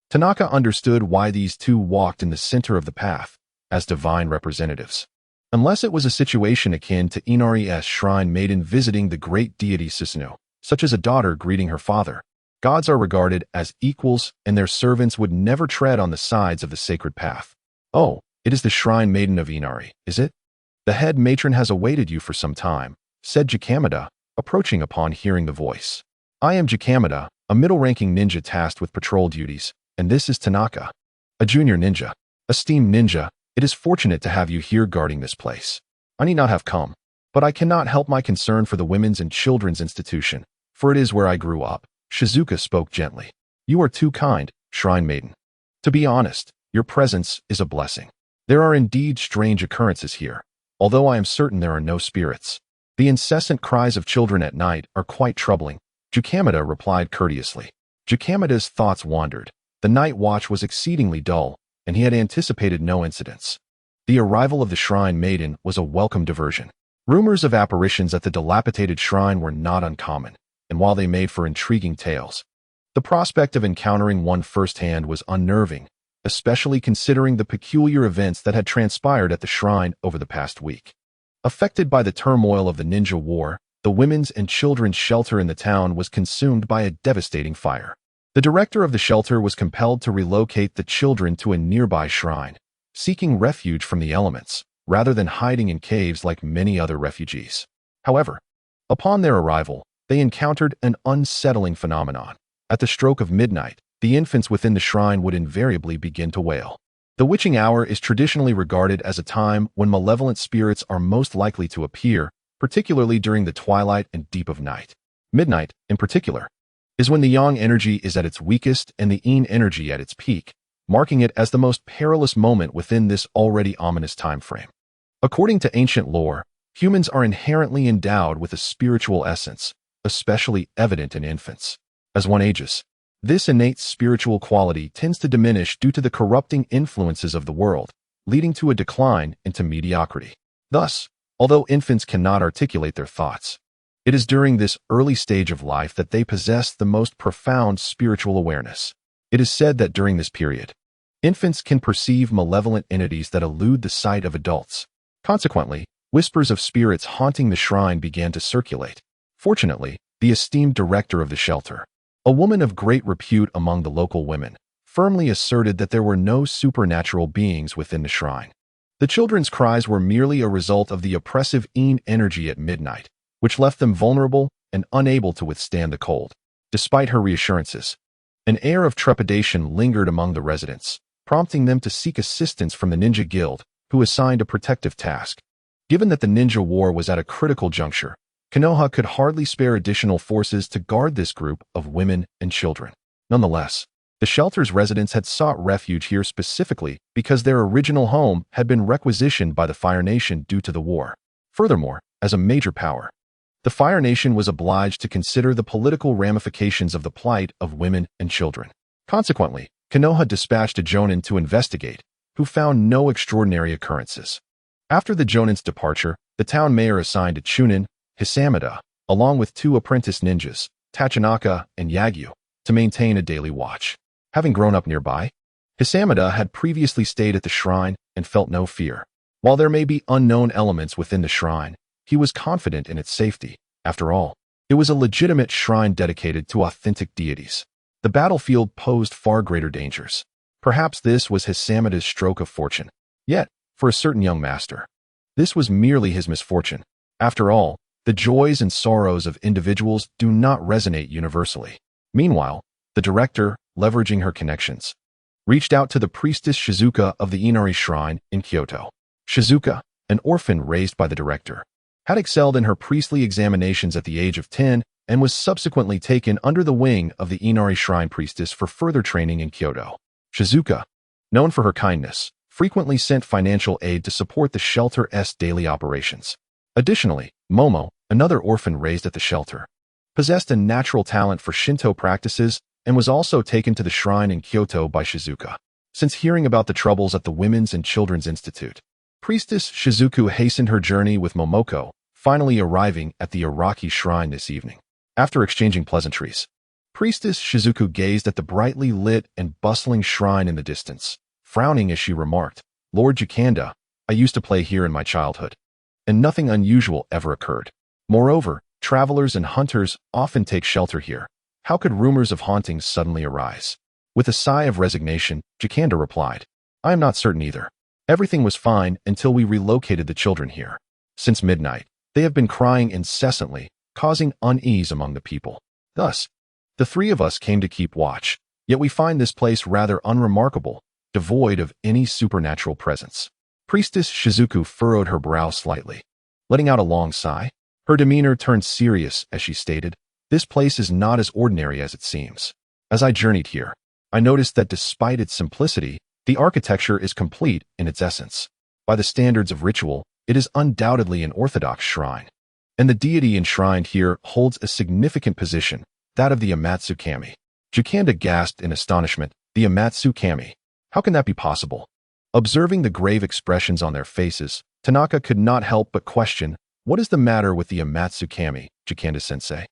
Tanaka understood why these two walked in the center of the path, as divine representatives. Unless it was a situation akin to Inari's shrine maiden visiting the great deity Susanoo, such as a daughter greeting her father. Gods are regarded as equals, and their servants would never tread on the sides of the sacred path. "Oh, it is the shrine maiden of Inari, is it? The head matron has awaited you for some time," said Jakamada, approaching upon hearing the voice. "I am Jakamada, a middle-ranking ninja tasked with patrol duties, and this is Tanaka, a junior ninja. Esteemed ninja, it is fortunate to have you here guarding this place. I need not have come, but I cannot help my concern for the women's and children's institution, for it is where I grew up." Shizuka spoke gently. "You are too kind, shrine maiden. To be honest, your presence is a blessing. There are indeed strange occurrences here, although I am certain there are no spirits. The incessant cries of children at night are quite troubling," Jakamada replied courteously. Jakamada's thoughts wandered. The night watch was exceedingly dull, and he had anticipated no incidents. The arrival of the shrine maiden was a welcome diversion. Rumors of apparitions at the dilapidated shrine were not uncommon, and while they made for intriguing tales, the prospect of encountering one firsthand was unnerving, especially considering the peculiar events that had transpired at the shrine over the past week. Affected by the turmoil of the ninja war, the women's and children's shelter in the town was consumed by a devastating fire. The director of the shelter was compelled to relocate the children to a nearby shrine, seeking refuge from the elements, rather than hiding in caves like many other refugees. However, upon their arrival, they encountered an unsettling phenomenon. At the stroke of midnight, the infants within the shrine would invariably begin to wail. The witching hour is traditionally regarded as a time when malevolent spirits are most likely to appear, particularly during the twilight and deep of night. Midnight, in particular, is when the yang energy is at its weakest and the yin energy at its peak, marking it as the most perilous moment within this already ominous time frame. According to ancient lore, humans are inherently endowed with a spiritual essence, especially evident in infants. As one ages, this innate spiritual quality tends to diminish due to the corrupting influences of the world, leading to a decline into mediocrity. Thus, although infants cannot articulate their thoughts, it is during this early stage of life that they possess the most profound spiritual awareness. It is said that during this period, infants can perceive malevolent entities that elude the sight of adults. Consequently, whispers of spirits haunting the shrine began to circulate. Fortunately, the esteemed director of the shelter, a woman of great repute among the local women, firmly asserted that there were no supernatural beings within the shrine. The children's cries were merely a result of the oppressive yin energy at midnight, which left them vulnerable and unable to withstand the cold. Despite her reassurances, an air of trepidation lingered among the residents, prompting them to seek assistance from the ninja guild, who assigned a protective task. Given that the ninja war was at a critical juncture, Konoha could hardly spare additional forces to guard this group of women and children. Nonetheless, the shelter's residents had sought refuge here specifically because their original home had been requisitioned by the Fire Nation due to the war. Furthermore, as a major power, the Fire Nation was obliged to consider the political ramifications of the plight of women and children. Consequently, Konoha dispatched a jonin to investigate, who found no extraordinary occurrences. After the jonin's departure, the town mayor assigned a chunin, Hisamada, along with 2 apprentice ninjas, Tachanaka and Yagyu, to maintain a daily watch. Having grown up nearby, Hisamada had previously stayed at the shrine and felt no fear. While there may be unknown elements within the shrine, he was confident in its safety. After all, it was a legitimate shrine dedicated to authentic deities. The battlefield posed far greater dangers. Perhaps this was Hisamada's stroke of fortune. Yet, for a certain young master, this was merely his misfortune. After all, the joys and sorrows of individuals do not resonate universally. Meanwhile, the director, leveraging her connections, reached out to the priestess Shizuka of the Inari Shrine in Kyoto. Shizuka, an orphan raised by the director, had excelled in her priestly examinations at the age of 10 and was subsequently taken under the wing of the Inari Shrine priestess for further training in Kyoto. Shizuka, known for her kindness, frequently sent financial aid to support the shelter's daily operations. Additionally, Momo, another orphan raised at the shelter, possessed a natural talent for Shinto practices and was also taken to the shrine in Kyoto by Shizuka. Since hearing about the troubles at the Women's and Children's Institute, Priestess Shizuku hastened her journey with Momoko, finally arriving at the Araki Shrine this evening. After exchanging pleasantries, Priestess Shizuku gazed at the brightly lit and bustling shrine in the distance, frowning as she remarked, "Lord Jukanda, I used to play here in my childhood, and nothing unusual ever occurred. Moreover, travelers and hunters often take shelter here. How could rumors of hauntings suddenly arise?" With a sigh of resignation, Jukanda replied, "I am not certain either. Everything was fine until we relocated the children here. Since midnight, they have been crying incessantly, causing unease among the people. Thus, the 3 of us came to keep watch, yet we find this place rather unremarkable, devoid of any supernatural presence." Priestess Shizuku furrowed her brow slightly, letting out a long sigh. Her demeanor turned serious as she stated, "This place is not as ordinary as it seems. As I journeyed here, I noticed that despite its simplicity, the architecture is complete in its essence. By the standards of ritual, it is undoubtedly an orthodox shrine. And the deity enshrined here holds a significant position, that of the Amatsu Kami." Jukanda gasped in astonishment, "The Amatsu Kami? How can that be possible?" Observing the grave expressions on their faces, Tanaka could not help but question, "What is the matter with the Amatsu Kami, Jukanda-sensei?"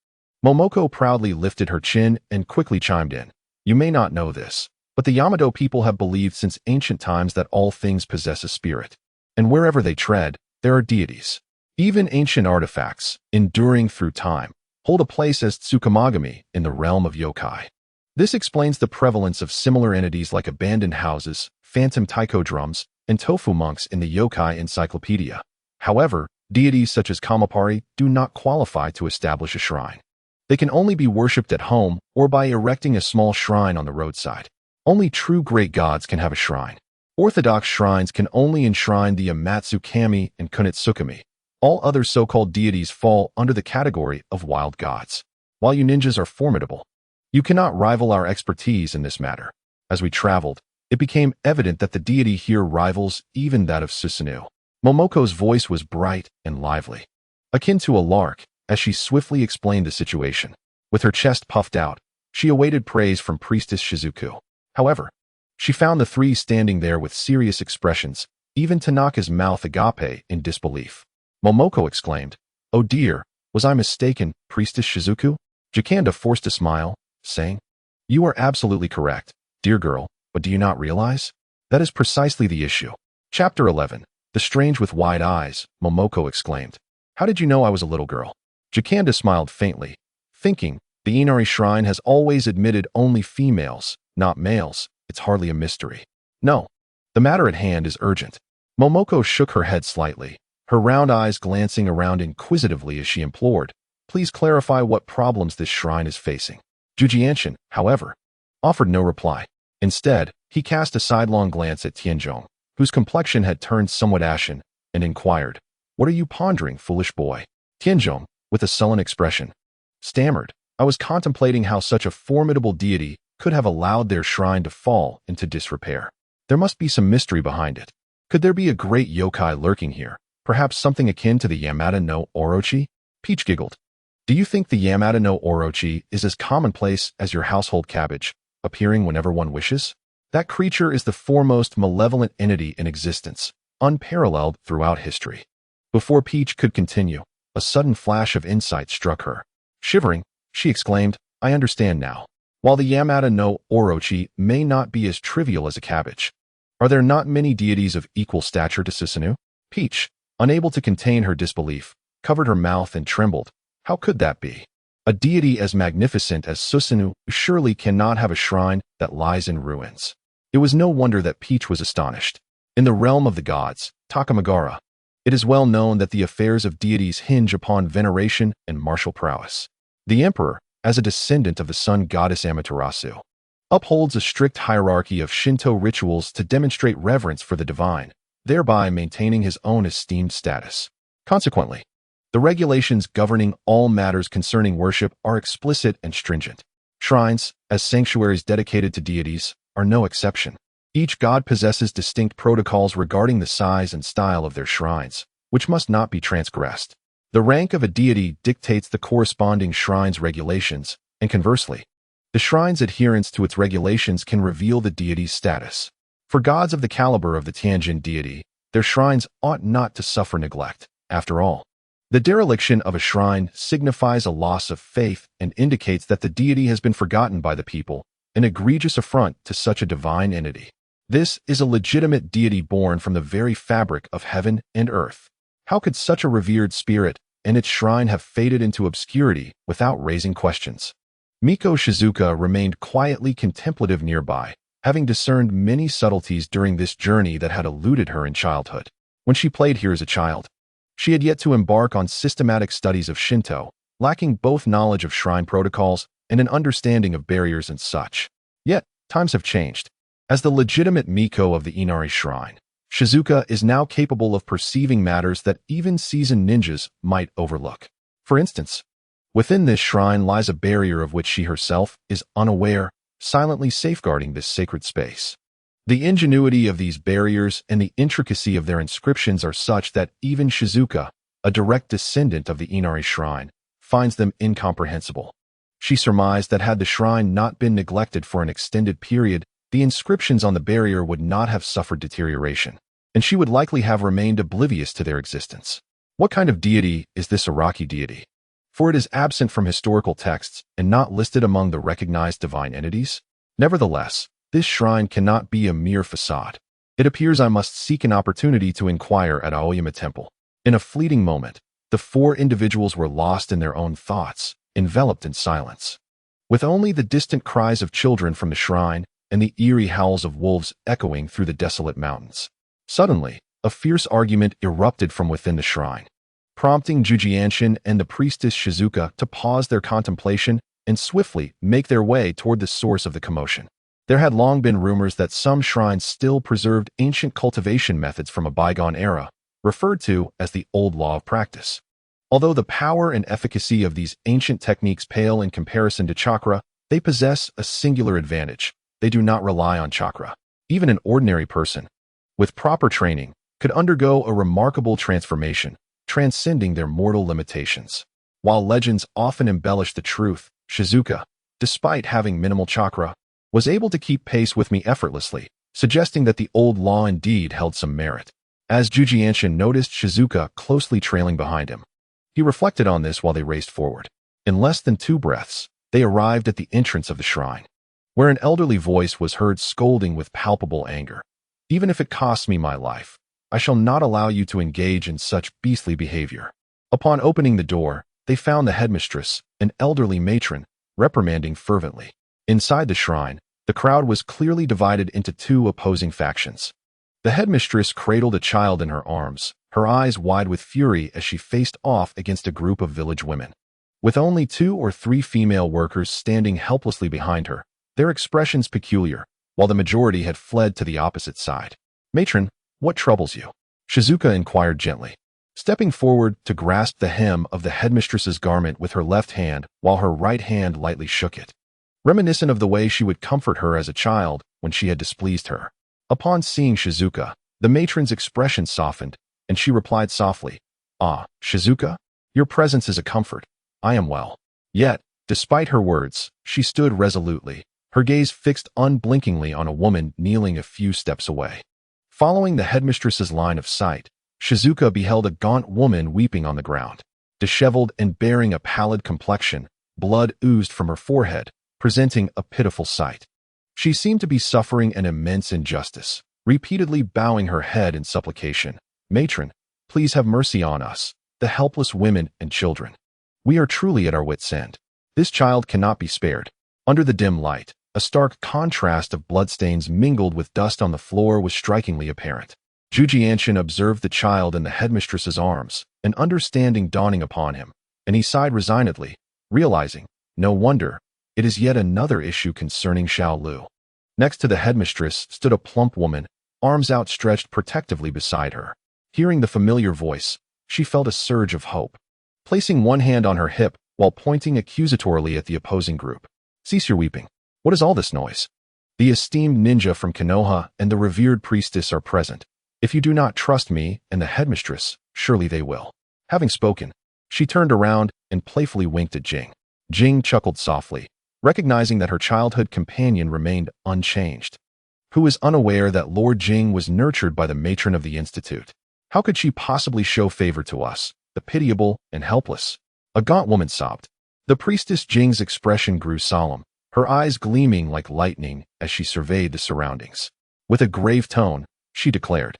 Momoko proudly lifted her chin and quickly chimed in, "You may not know this, but the Yamato people have believed since ancient times that all things possess a spirit, and wherever they tread, there are deities. Even ancient artifacts, enduring through time, hold a place as tsukamagami in the realm of yokai. This explains the prevalence of similar entities like abandoned houses, phantom taiko drums, and tofu monks in the yokai encyclopedia. However, deities such as Kamapari do not qualify to establish a shrine. They can only be worshipped at home or by erecting a small shrine on the roadside. Only true great gods can have a shrine. Orthodox shrines can only enshrine the Amatsu Kami and Kunitsukami. All other so-called deities fall under the category of wild gods. While you ninjas are formidable, you cannot rival our expertise in this matter. As we traveled, it became evident that the deity here rivals even that of Susanoo." Momoko's voice was bright and lively, akin to a lark, as she swiftly explained the situation. With her chest puffed out, she awaited praise from Priestess Shizuku. However, she found the 3 standing there with serious expressions, even Tanaka's mouth agape in disbelief. Momoko exclaimed, "Oh dear, was I mistaken, Priestess Shizuku?" Jukanda forced a smile, saying, "You are absolutely correct, dear girl, but do you not realize? That is precisely the issue." Chapter 11. The Strange with Wide Eyes, Momoko exclaimed, "How did you know I was a little girl?" Jukanda smiled faintly, thinking, the Inari Shrine has always admitted only females, not males. It's hardly a mystery. "No, the matter at hand is urgent." Momoko shook her head slightly, her round eyes glancing around inquisitively as she implored, "Please clarify what problems this shrine is facing." Jujianshin, however, offered no reply. Instead, he cast a sidelong glance at Tianzhong, whose complexion had turned somewhat ashen, and inquired, What are you pondering, foolish boy? Tianzhong, with a sullen expression, stammered. I was contemplating how such a formidable deity could have allowed their shrine to fall into disrepair. There must be some mystery behind it. Could there be a great yokai lurking here? Perhaps something akin to the Yamada no Orochi? Peach giggled. Do you think the Yamada no Orochi is as commonplace as your household cabbage, appearing whenever one wishes? That creature is the foremost malevolent entity in existence, unparalleled throughout history. Before Peach could continue, a sudden flash of insight struck her. Shivering, she exclaimed, I understand now. While the Yamada no Orochi may not be as trivial as a cabbage, are there not many deities of equal stature to Susanoo? Peach, unable to contain her disbelief, covered her mouth and trembled. How could that be? A deity as magnificent as Susanoo surely cannot have a shrine that lies in ruins. It was no wonder that Peach was astonished. In the realm of the gods, Takamagara, it is well known that the affairs of deities hinge upon veneration and martial prowess. The emperor, as a descendant of the sun goddess Amaterasu, upholds a strict hierarchy of Shinto rituals to demonstrate reverence for the divine, thereby maintaining his own esteemed status. Consequently, the regulations governing all matters concerning worship are explicit and stringent. Shrines, as sanctuaries dedicated to deities, are no exception. Each god possesses distinct protocols regarding the size and style of their shrines, which must not be transgressed. The rank of a deity dictates the corresponding shrine's regulations, and conversely, the shrine's adherence to its regulations can reveal the deity's status. For gods of the caliber of the Tianjin deity, their shrines ought not to suffer neglect. After all, the dereliction of a shrine signifies a loss of faith and indicates that the deity has been forgotten by the people, an egregious affront to such a divine entity. This is a legitimate deity born from the very fabric of heaven and earth. How could such a revered spirit and its shrine have faded into obscurity without raising questions? Miko Shizuka remained quietly contemplative nearby, having discerned many subtleties during this journey that had eluded her in childhood. When she played here as a child, she had yet to embark on systematic studies of Shinto, lacking both knowledge of shrine protocols and an understanding of barriers and such. Yet, times have changed. As the legitimate Miko of the Inari Shrine, Shizuka is now capable of perceiving matters that even seasoned ninjas might overlook. For instance, within this shrine lies a barrier of which she herself is unaware, silently safeguarding this sacred space. The ingenuity of these barriers and the intricacy of their inscriptions are such that even Shizuka, a direct descendant of the Inari Shrine, finds them incomprehensible. She surmised that had the shrine not been neglected for an extended period, the inscriptions on the barrier would not have suffered deterioration, and she would likely have remained oblivious to their existence. What kind of deity is this Araki deity? For it is absent from historical texts and not listed among the recognized divine entities. Nevertheless, this shrine cannot be a mere facade. It appears I must seek an opportunity to inquire at Aoyama Temple. In a fleeting moment, the four individuals were lost in their own thoughts, enveloped in silence. With only the distant cries of children from the shrine and the eerie howls of wolves echoing through the desolate mountains. Suddenly, a fierce argument erupted from within the shrine, prompting Jujianshin and the priestess Shizuka to pause their contemplation and swiftly make their way toward the source of the commotion. There had long been rumors that some shrines still preserved ancient cultivation methods from a bygone era, referred to as the old law of practice. Although the power and efficacy of these ancient techniques pale in comparison to chakra, they possess a singular advantage. They do not rely on chakra. Even an ordinary person, with proper training, could undergo a remarkable transformation, transcending their mortal limitations. While legends often embellish the truth, Shizuka, despite having minimal chakra, was able to keep pace with me effortlessly, suggesting that the old law indeed held some merit. As Jujianshin noticed Shizuka closely trailing behind him, he reflected on this while they raced forward. In less than 2 breaths, they arrived at the entrance of the shrine, where an elderly voice was heard scolding with palpable anger. Even if it costs me my life, I shall not allow you to engage in such beastly behavior. Upon opening the door, they found the headmistress, an elderly matron, reprimanding fervently. Inside the shrine, the crowd was clearly divided into 2 opposing factions. The headmistress cradled a child in her arms, her eyes wide with fury as she faced off against a group of village women. With only 2 or 3 female workers standing helplessly behind her, their expressions peculiar, while the majority had fled to the opposite side. "Matron, what troubles you?" Shizuka inquired gently. stepping forward to grasp the hem of the headmistress's garment with her left hand while her right hand lightly shook it, reminiscent of the way she would comfort her as a child when she had displeased her. Upon seeing Shizuka, the matron's expression softened, and she replied softly, "Ah, Shizuka, your presence is a comfort. I am well." Yet, despite her words, she stood resolutely, her gaze fixed unblinkingly on a woman kneeling a few steps away. Following the headmistress's line of sight, Shizuka beheld a gaunt woman weeping on the ground. Disheveled and bearing a pallid complexion, blood oozed from her forehead, presenting a pitiful sight. She seemed to be suffering an immense injustice, repeatedly bowing her head in supplication. "Matron, please have mercy on us, the helpless women and children. We are truly at our wits' end. This child cannot be spared." Under the dim light, a stark contrast of bloodstains mingled with dust on the floor was strikingly apparent. Jujianshin observed the child in the headmistress's arms, an understanding dawning upon him, and he sighed resignedly, realizing, no wonder, it is yet another issue concerning Xiaolu. Next to the headmistress stood a plump woman, arms outstretched protectively beside her. Hearing the familiar voice, she felt a surge of hope. Placing one hand on her hip while pointing accusatorily at the opposing group. "Cease your weeping. What is all this noise? The esteemed ninja from Konoha and the revered priestess are present. If you do not trust me and the headmistress, surely they will." Having spoken, she turned around and playfully winked at Jing. Jing chuckled softly, recognizing that her childhood companion remained unchanged. Who was unaware that Lord Jing was nurtured by the matron of the institute? How could she possibly show favor to us, the pitiable and helpless? A gaunt woman sobbed. The priestess Jing's expression grew solemn, her eyes gleaming like lightning as she surveyed the surroundings. With a grave tone, she declared,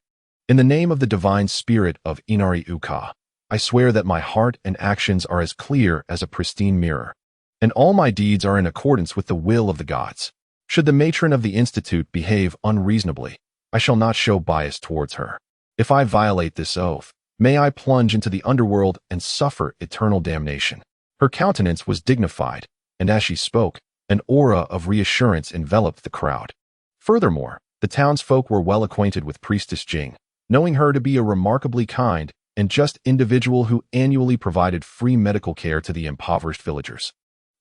"In the name of the divine spirit of Inari Uka, I swear that my heart and actions are as clear as a pristine mirror, and all my deeds are in accordance with the will of the gods. Should the matron of the institute behave unreasonably, I shall not show bias towards her. If I violate this oath, may I plunge into the underworld and suffer eternal damnation." Her countenance was dignified, and as she spoke, an aura of reassurance enveloped the crowd. Furthermore, the townsfolk were well acquainted with Priestess Jing, knowing her to be a remarkably kind and just individual who annually provided free medical care to the impoverished villagers,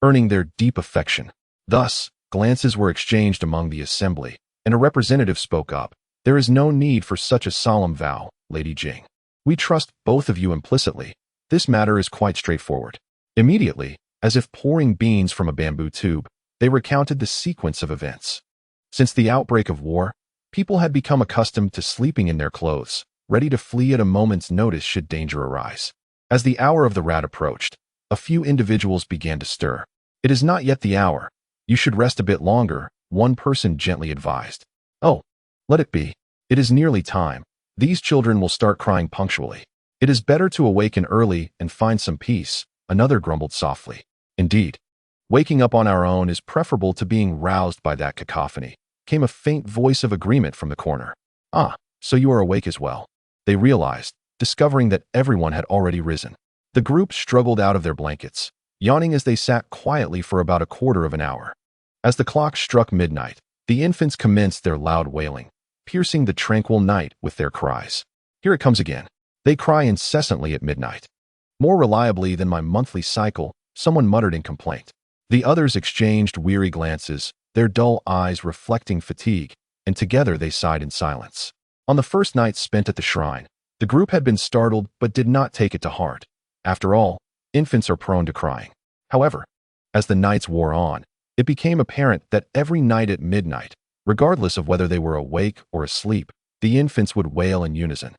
earning their deep affection. Thus, glances were exchanged among the assembly, and a representative spoke up. "There is no need for such a solemn vow, Lady Jing. We trust both of you implicitly. This matter is quite straightforward." Immediately, as if pouring beans from a bamboo tube, they recounted the sequence of events. Since the outbreak of war, people had become accustomed to sleeping in their clothes, ready to flee at a moment's notice should danger arise. As the hour of the rat approached, a few individuals began to stir. "It is not yet the hour. You should rest a bit longer," one person gently advised. "Oh, let it be. It is nearly time. These children will start crying punctually. It is better to awaken early and find some peace," another grumbled softly. "Indeed, waking up on our own is preferable to being roused by that cacophony," came a faint voice of agreement from the corner. "Ah, so you are awake as well," they realized, discovering that everyone had already risen. The group struggled out of their blankets, yawning as they sat quietly for about a quarter of an hour. As the clock struck midnight, the infants commenced their loud wailing, piercing the tranquil night with their cries. "Here it comes again. They cry incessantly at midnight. More reliably than my monthly cycle," someone muttered in complaint. The others exchanged weary glances, their dull eyes reflecting fatigue, and together they sighed in silence. On the first night spent at the shrine, the group had been startled but did not take it to heart. After all, infants are prone to crying. However, as the nights wore on, it became apparent that every night at midnight, regardless of whether they were awake or asleep, the infants would wail in unison,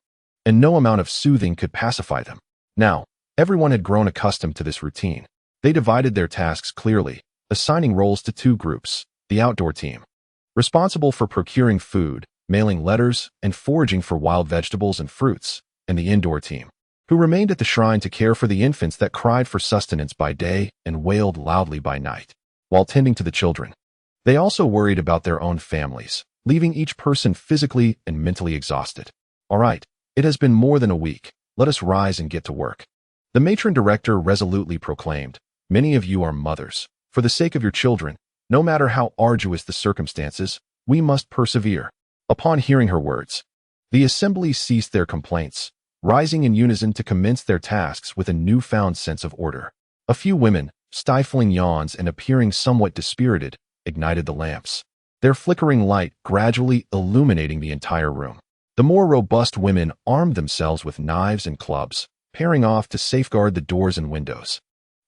and no amount of soothing could pacify them. Now, everyone had grown accustomed to this routine. They divided their tasks clearly, assigning roles to two groups: the outdoor team, responsible for procuring food, mailing letters, and foraging for wild vegetables and fruits, and the indoor team, who remained at the shrine to care for the infants that cried for sustenance by day and wailed loudly by night. While tending to the children, they also worried about their own families, leaving each person physically and mentally exhausted. "All right, it has been more than a week. Let us rise and get to work," the matron director resolutely proclaimed. "Many of you are mothers. For the sake of your children, no matter how arduous the circumstances, we must persevere." Upon hearing her words, the assembly ceased their complaints, rising in unison to commence their tasks with a newfound sense of order. A few women, stifling yawns and appearing somewhat dispirited, ignited the lamps, their flickering light gradually illuminating the entire room. The more robust women armed themselves with knives and clubs, pairing off to safeguard the doors and windows,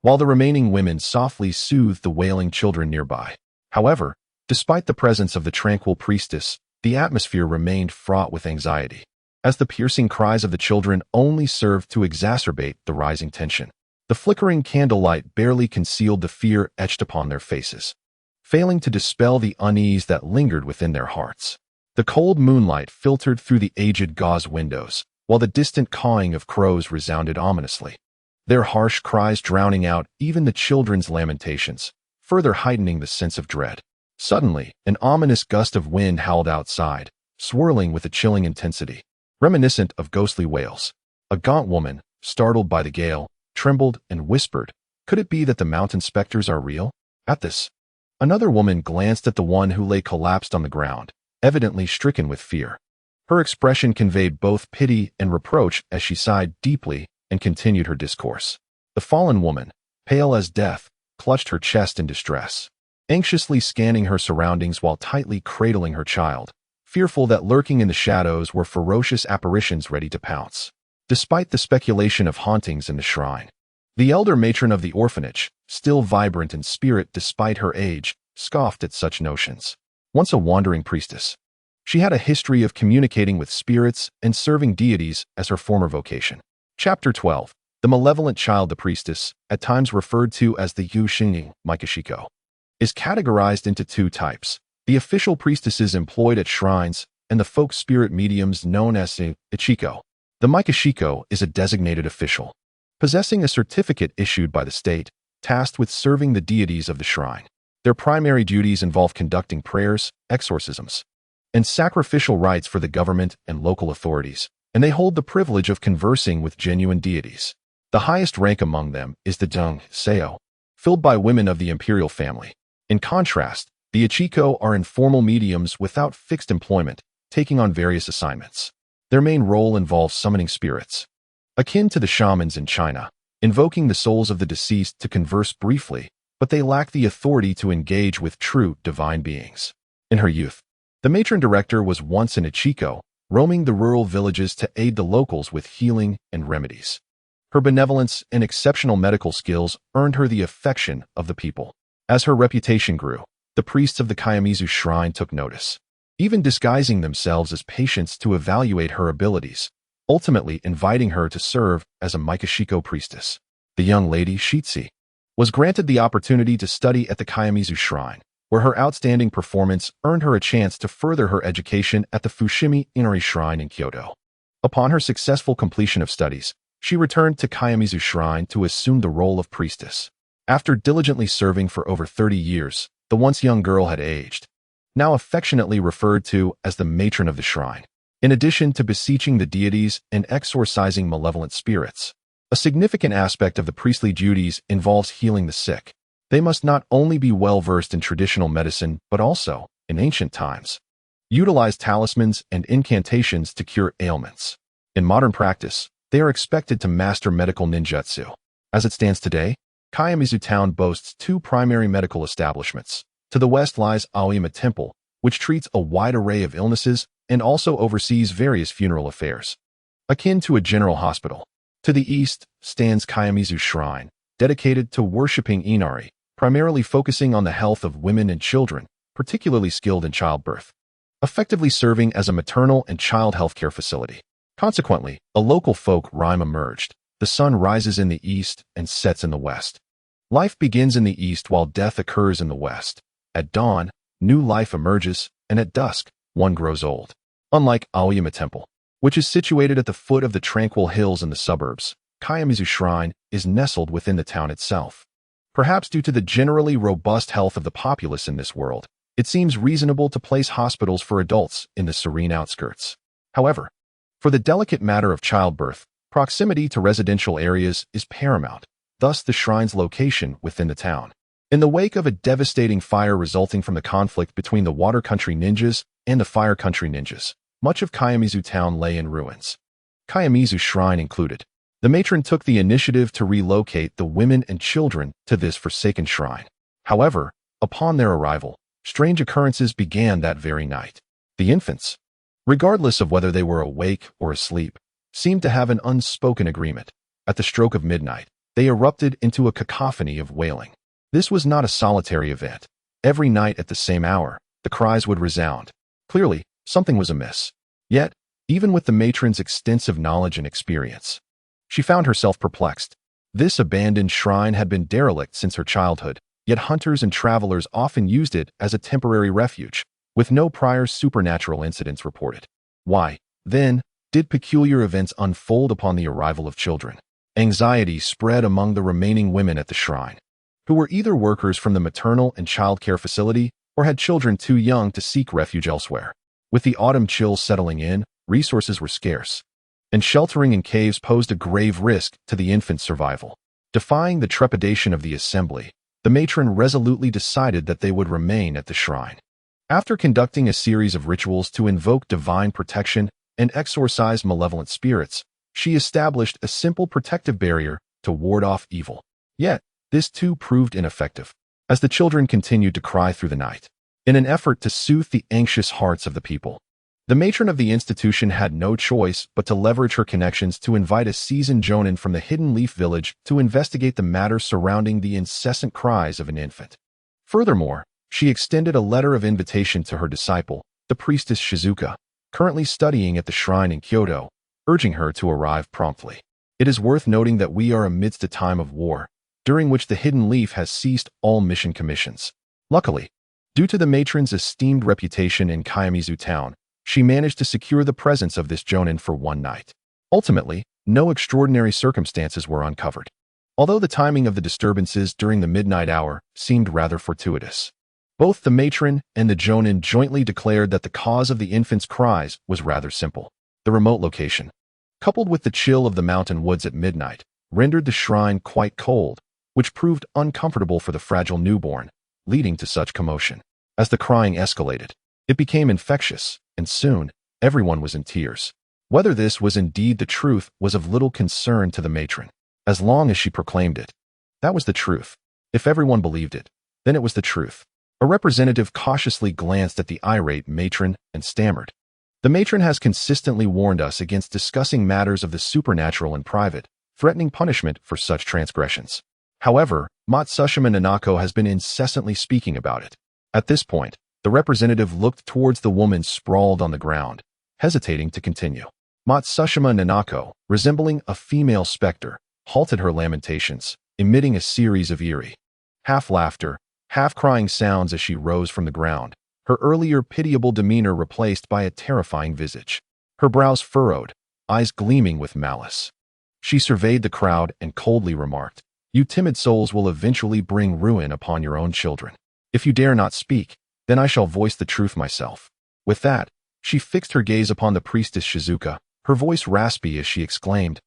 while the remaining women softly soothed the wailing children nearby. However, despite the presence of the tranquil priestess, the atmosphere remained fraught with anxiety, as the piercing cries of the children only served to exacerbate the rising tension. The flickering candlelight barely concealed the fear etched upon their faces, failing to dispel the unease that lingered within their hearts. The cold moonlight filtered through the aged gauze windows, while the distant cawing of crows resounded ominously, their harsh cries drowning out even the children's lamentations, further heightening the sense of dread. Suddenly, an ominous gust of wind howled outside, swirling with a chilling intensity, reminiscent of ghostly wails. A gaunt woman, startled by the gale, trembled and whispered, "Could it be that the mountain specters are real?" At this, another woman glanced at the one who lay collapsed on the ground, evidently stricken with fear. Her expression conveyed both pity and reproach as she sighed deeply and continued her discourse. The fallen woman, pale as death, clutched her chest in distress, anxiously scanning her surroundings while tightly cradling her child, fearful that lurking in the shadows were ferocious apparitions ready to pounce. Despite the speculation of hauntings in the shrine, the elder matron of the orphanage, still vibrant in spirit despite her age, scoffed at such notions. Once a wandering priestess, she had a history of communicating with spirits and serving deities as her former vocation. Chapter 12. The malevolent child. The priestess, at times referred to as the Yu Xingning Mikashiko, is categorized into two types: the official priestesses employed at shrines and the folk spirit mediums known as the Ichiko. The Mikashiko is a designated official, possessing a certificate issued by the state, tasked with serving the deities of the shrine. Their primary duties involve conducting prayers, exorcisms, and sacrificial rites for the government and local authorities, and they hold the privilege of conversing with genuine deities. The highest rank among them is the Dung Seo, filled by women of the imperial family. In contrast, the Ichiko are informal mediums without fixed employment, taking on various assignments. Their main role involves summoning spirits, akin to the shamans in China, invoking the souls of the deceased to converse briefly, but they lack the authority to engage with true divine beings. In her youth, the matron director was once an Ichiko, roaming the rural villages to aid the locals with healing and remedies. Her benevolence and exceptional medical skills earned her the affection of the people. As her reputation grew, the priests of the Kayamizu shrine took notice, even disguising themselves as patients to evaluate her abilities, ultimately inviting her to serve as a Mikashiko priestess. The young lady, Shitsi, was granted the opportunity to study at the Kayamizu shrine, where her outstanding performance earned her a chance to further her education at the Fushimi Inari Shrine in Kyoto. Upon her successful completion of studies, she returned to Kayamizu Shrine to assume the role of priestess. After diligently serving for over 30 years, the once young girl had aged, now affectionately referred to as the matron of the shrine. In addition to beseeching the deities and exorcising malevolent spirits, a significant aspect of the priestly duties involves healing the sick. They must not only be well-versed in traditional medicine, but also, in ancient times, utilize talismans and incantations to cure ailments. In modern practice, they are expected to master medical ninjutsu. As it stands today, Kayamizu Town boasts two primary medical establishments. To the west lies Aoyama Temple, which treats a wide array of illnesses and also oversees various funeral affairs, akin to a general hospital. To the east stands Kayamizu Shrine, dedicated to worshipping Inari, primarily focusing on the health of women and children, particularly skilled in childbirth, effectively serving as a maternal and child healthcare facility. Consequently, a local folk rhyme emerged: the sun rises in the east and sets in the west. Life begins in the east while death occurs in the west. At dawn, new life emerges, and at dusk, one grows old. Unlike Aoyama Temple, which is situated at the foot of the tranquil hills in the suburbs, Kayamizu Shrine is nestled within the town itself. Perhaps due to the generally robust health of the populace in this world, it seems reasonable to place hospitals for adults in the serene outskirts. However, for the delicate matter of childbirth, proximity to residential areas is paramount, thus the shrine's location within the town. In the wake of a devastating fire resulting from the conflict between the Water Country ninjas and the Fire Country ninjas, much of Kayamizu Town lay in ruins. Kayamizu Shrine included. The matron took the initiative to relocate the women and children to this forsaken shrine. However, upon their arrival, strange occurrences began that very night. The infants, regardless of whether they were awake or asleep, seemed to have an unspoken agreement. At the stroke of midnight, they erupted into a cacophony of wailing. This was not a solitary event. Every night at the same hour, the cries would resound. Clearly, something was amiss. Yet, even with the matron's extensive knowledge and experience, she found herself perplexed. This abandoned shrine had been derelict since her childhood, yet hunters and travelers often used it as a temporary refuge, with no prior supernatural incidents reported. Why, then, did peculiar events unfold upon the arrival of children? Anxiety spread among the remaining women at the shrine, who were either workers from the maternal and child care facility or had children too young to seek refuge elsewhere. With the autumn chill settling in, resources were scarce, and sheltering in caves posed a grave risk to the infant's survival. Defying the trepidation of the assembly, the matron resolutely decided that they would remain at the shrine. After conducting a series of rituals to invoke divine protection and exorcise malevolent spirits, she established a simple protective barrier to ward off evil. Yet, this too proved ineffective, as the children continued to cry through the night. In an effort to soothe the anxious hearts of the people, the matron of the institution had no choice but to leverage her connections to invite a seasoned jonin from the Hidden Leaf village to investigate the matter surrounding the incessant cries of an infant. Furthermore, she extended a letter of invitation to her disciple, the priestess Shizuka, currently studying at the shrine in Kyoto, urging her to arrive promptly. It is worth noting that we are amidst a time of war, during which the Hidden Leaf has ceased all mission commissions. Luckily, due to the matron's esteemed reputation in Kayamizu town, she managed to secure the presence of this jonin for one night. Ultimately, no extraordinary circumstances were uncovered, although the timing of the disturbances during the midnight hour seemed rather fortuitous. Both the matron and the jonin jointly declared that the cause of the infant's cries was rather simple. The remote location, coupled with the chill of the mountain woods at midnight, rendered the shrine quite cold, which proved uncomfortable for the fragile newborn, leading to such commotion. As the crying escalated, it became infectious, and soon, everyone was in tears. Whether this was indeed the truth was of little concern to the matron, as long as she proclaimed it. That was the truth. If everyone believed it, then it was the truth. A representative cautiously glanced at the irate matron and stammered. The matron has consistently warned us against discussing matters of the supernatural in private, threatening punishment for such transgressions. However, Matsushima Nanako has been incessantly speaking about it. At this point, the representative looked towards the woman sprawled on the ground, hesitating to continue. Matsushima Nanako, resembling a female specter, halted her lamentations, emitting a series of eerie, half-laughter, half-crying sounds as she rose from the ground, her earlier pitiable demeanor replaced by a terrifying visage. Her brows furrowed, eyes gleaming with malice. She surveyed the crowd and coldly remarked, "You timid souls will eventually bring ruin upon your own children. If you dare not speak, then I shall voice the truth myself." With that, she fixed her gaze upon the priestess Shizuka, her voice raspy as she exclaimed,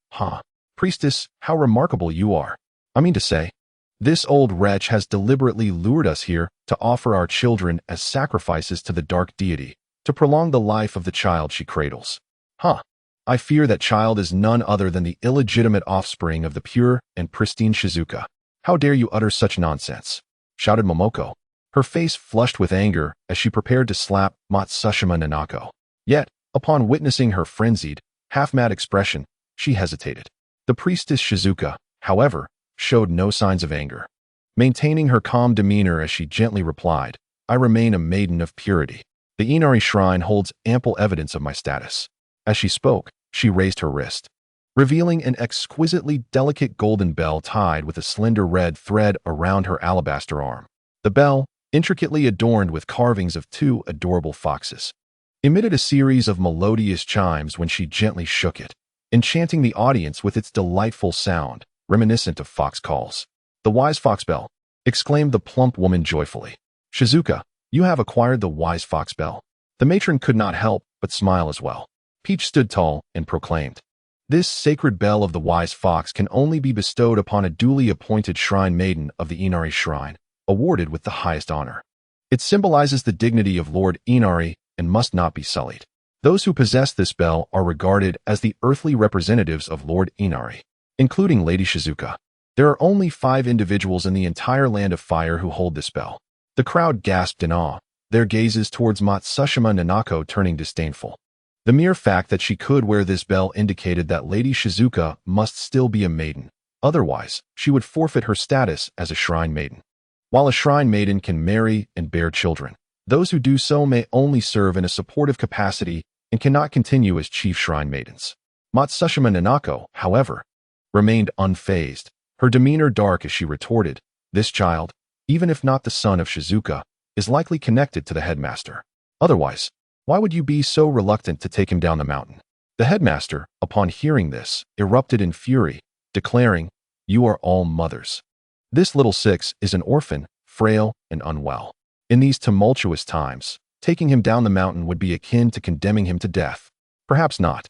"Priestess, how remarkable you are. I mean to say, this old wretch has deliberately lured us here to offer our children as sacrifices to the dark deity, to prolong the life of the child she cradles. I fear that child is none other than the illegitimate offspring of the pure and pristine Shizuka. How dare you utter such nonsense?" shouted Momoko, her face flushed with anger as she prepared to slap Matsushima Nanako. Yet, upon witnessing her frenzied, half-mad expression, she hesitated. The priestess Shizuka, however, showed no signs of anger, maintaining her calm demeanor as she gently replied, "I remain a maiden of purity. The Inari shrine holds ample evidence of my status." As she spoke, she raised her wrist, revealing an exquisitely delicate golden bell tied with a slender red thread around her alabaster arm. The bell, intricately adorned with carvings of two adorable foxes, emitted a series of melodious chimes when she gently shook it, enchanting the audience with its delightful sound, reminiscent of fox calls. "The wise fox bell," exclaimed the plump woman joyfully. "Shizuka, you have acquired the wise fox bell." The matron could not help but smile as well. Peach stood tall and proclaimed, "This sacred bell of the wise fox can only be bestowed upon a duly appointed shrine maiden of the Inari shrine, awarded with the highest honor. It symbolizes the dignity of Lord Inari and must not be sullied." Those who possess this spell are regarded as the earthly representatives of Lord Inari, including Lady Shizuka. There are only 5 individuals in the entire land of fire who hold this spell. The crowd gasped in awe, their gazes towards Matsushima Nanako turning disdainful. The mere fact that she could wear this bell indicated that Lady Shizuka must still be a maiden. Otherwise, she would forfeit her status as a shrine maiden. While a shrine maiden can marry and bear children, those who do so may only serve in a supportive capacity and cannot continue as chief shrine maidens. Matsushima Nanako, however, remained unfazed, her demeanor dark as she retorted, "This child, even if not the son of Shizuka, is likely connected to the headmaster. Otherwise, why would you be so reluctant to take him down the mountain?" The headmaster, upon hearing this, erupted in fury, declaring, "You are all mothers. This little six is an orphan, frail, and unwell. In these tumultuous times, taking him down the mountain would be akin to condemning him to death." "Perhaps not."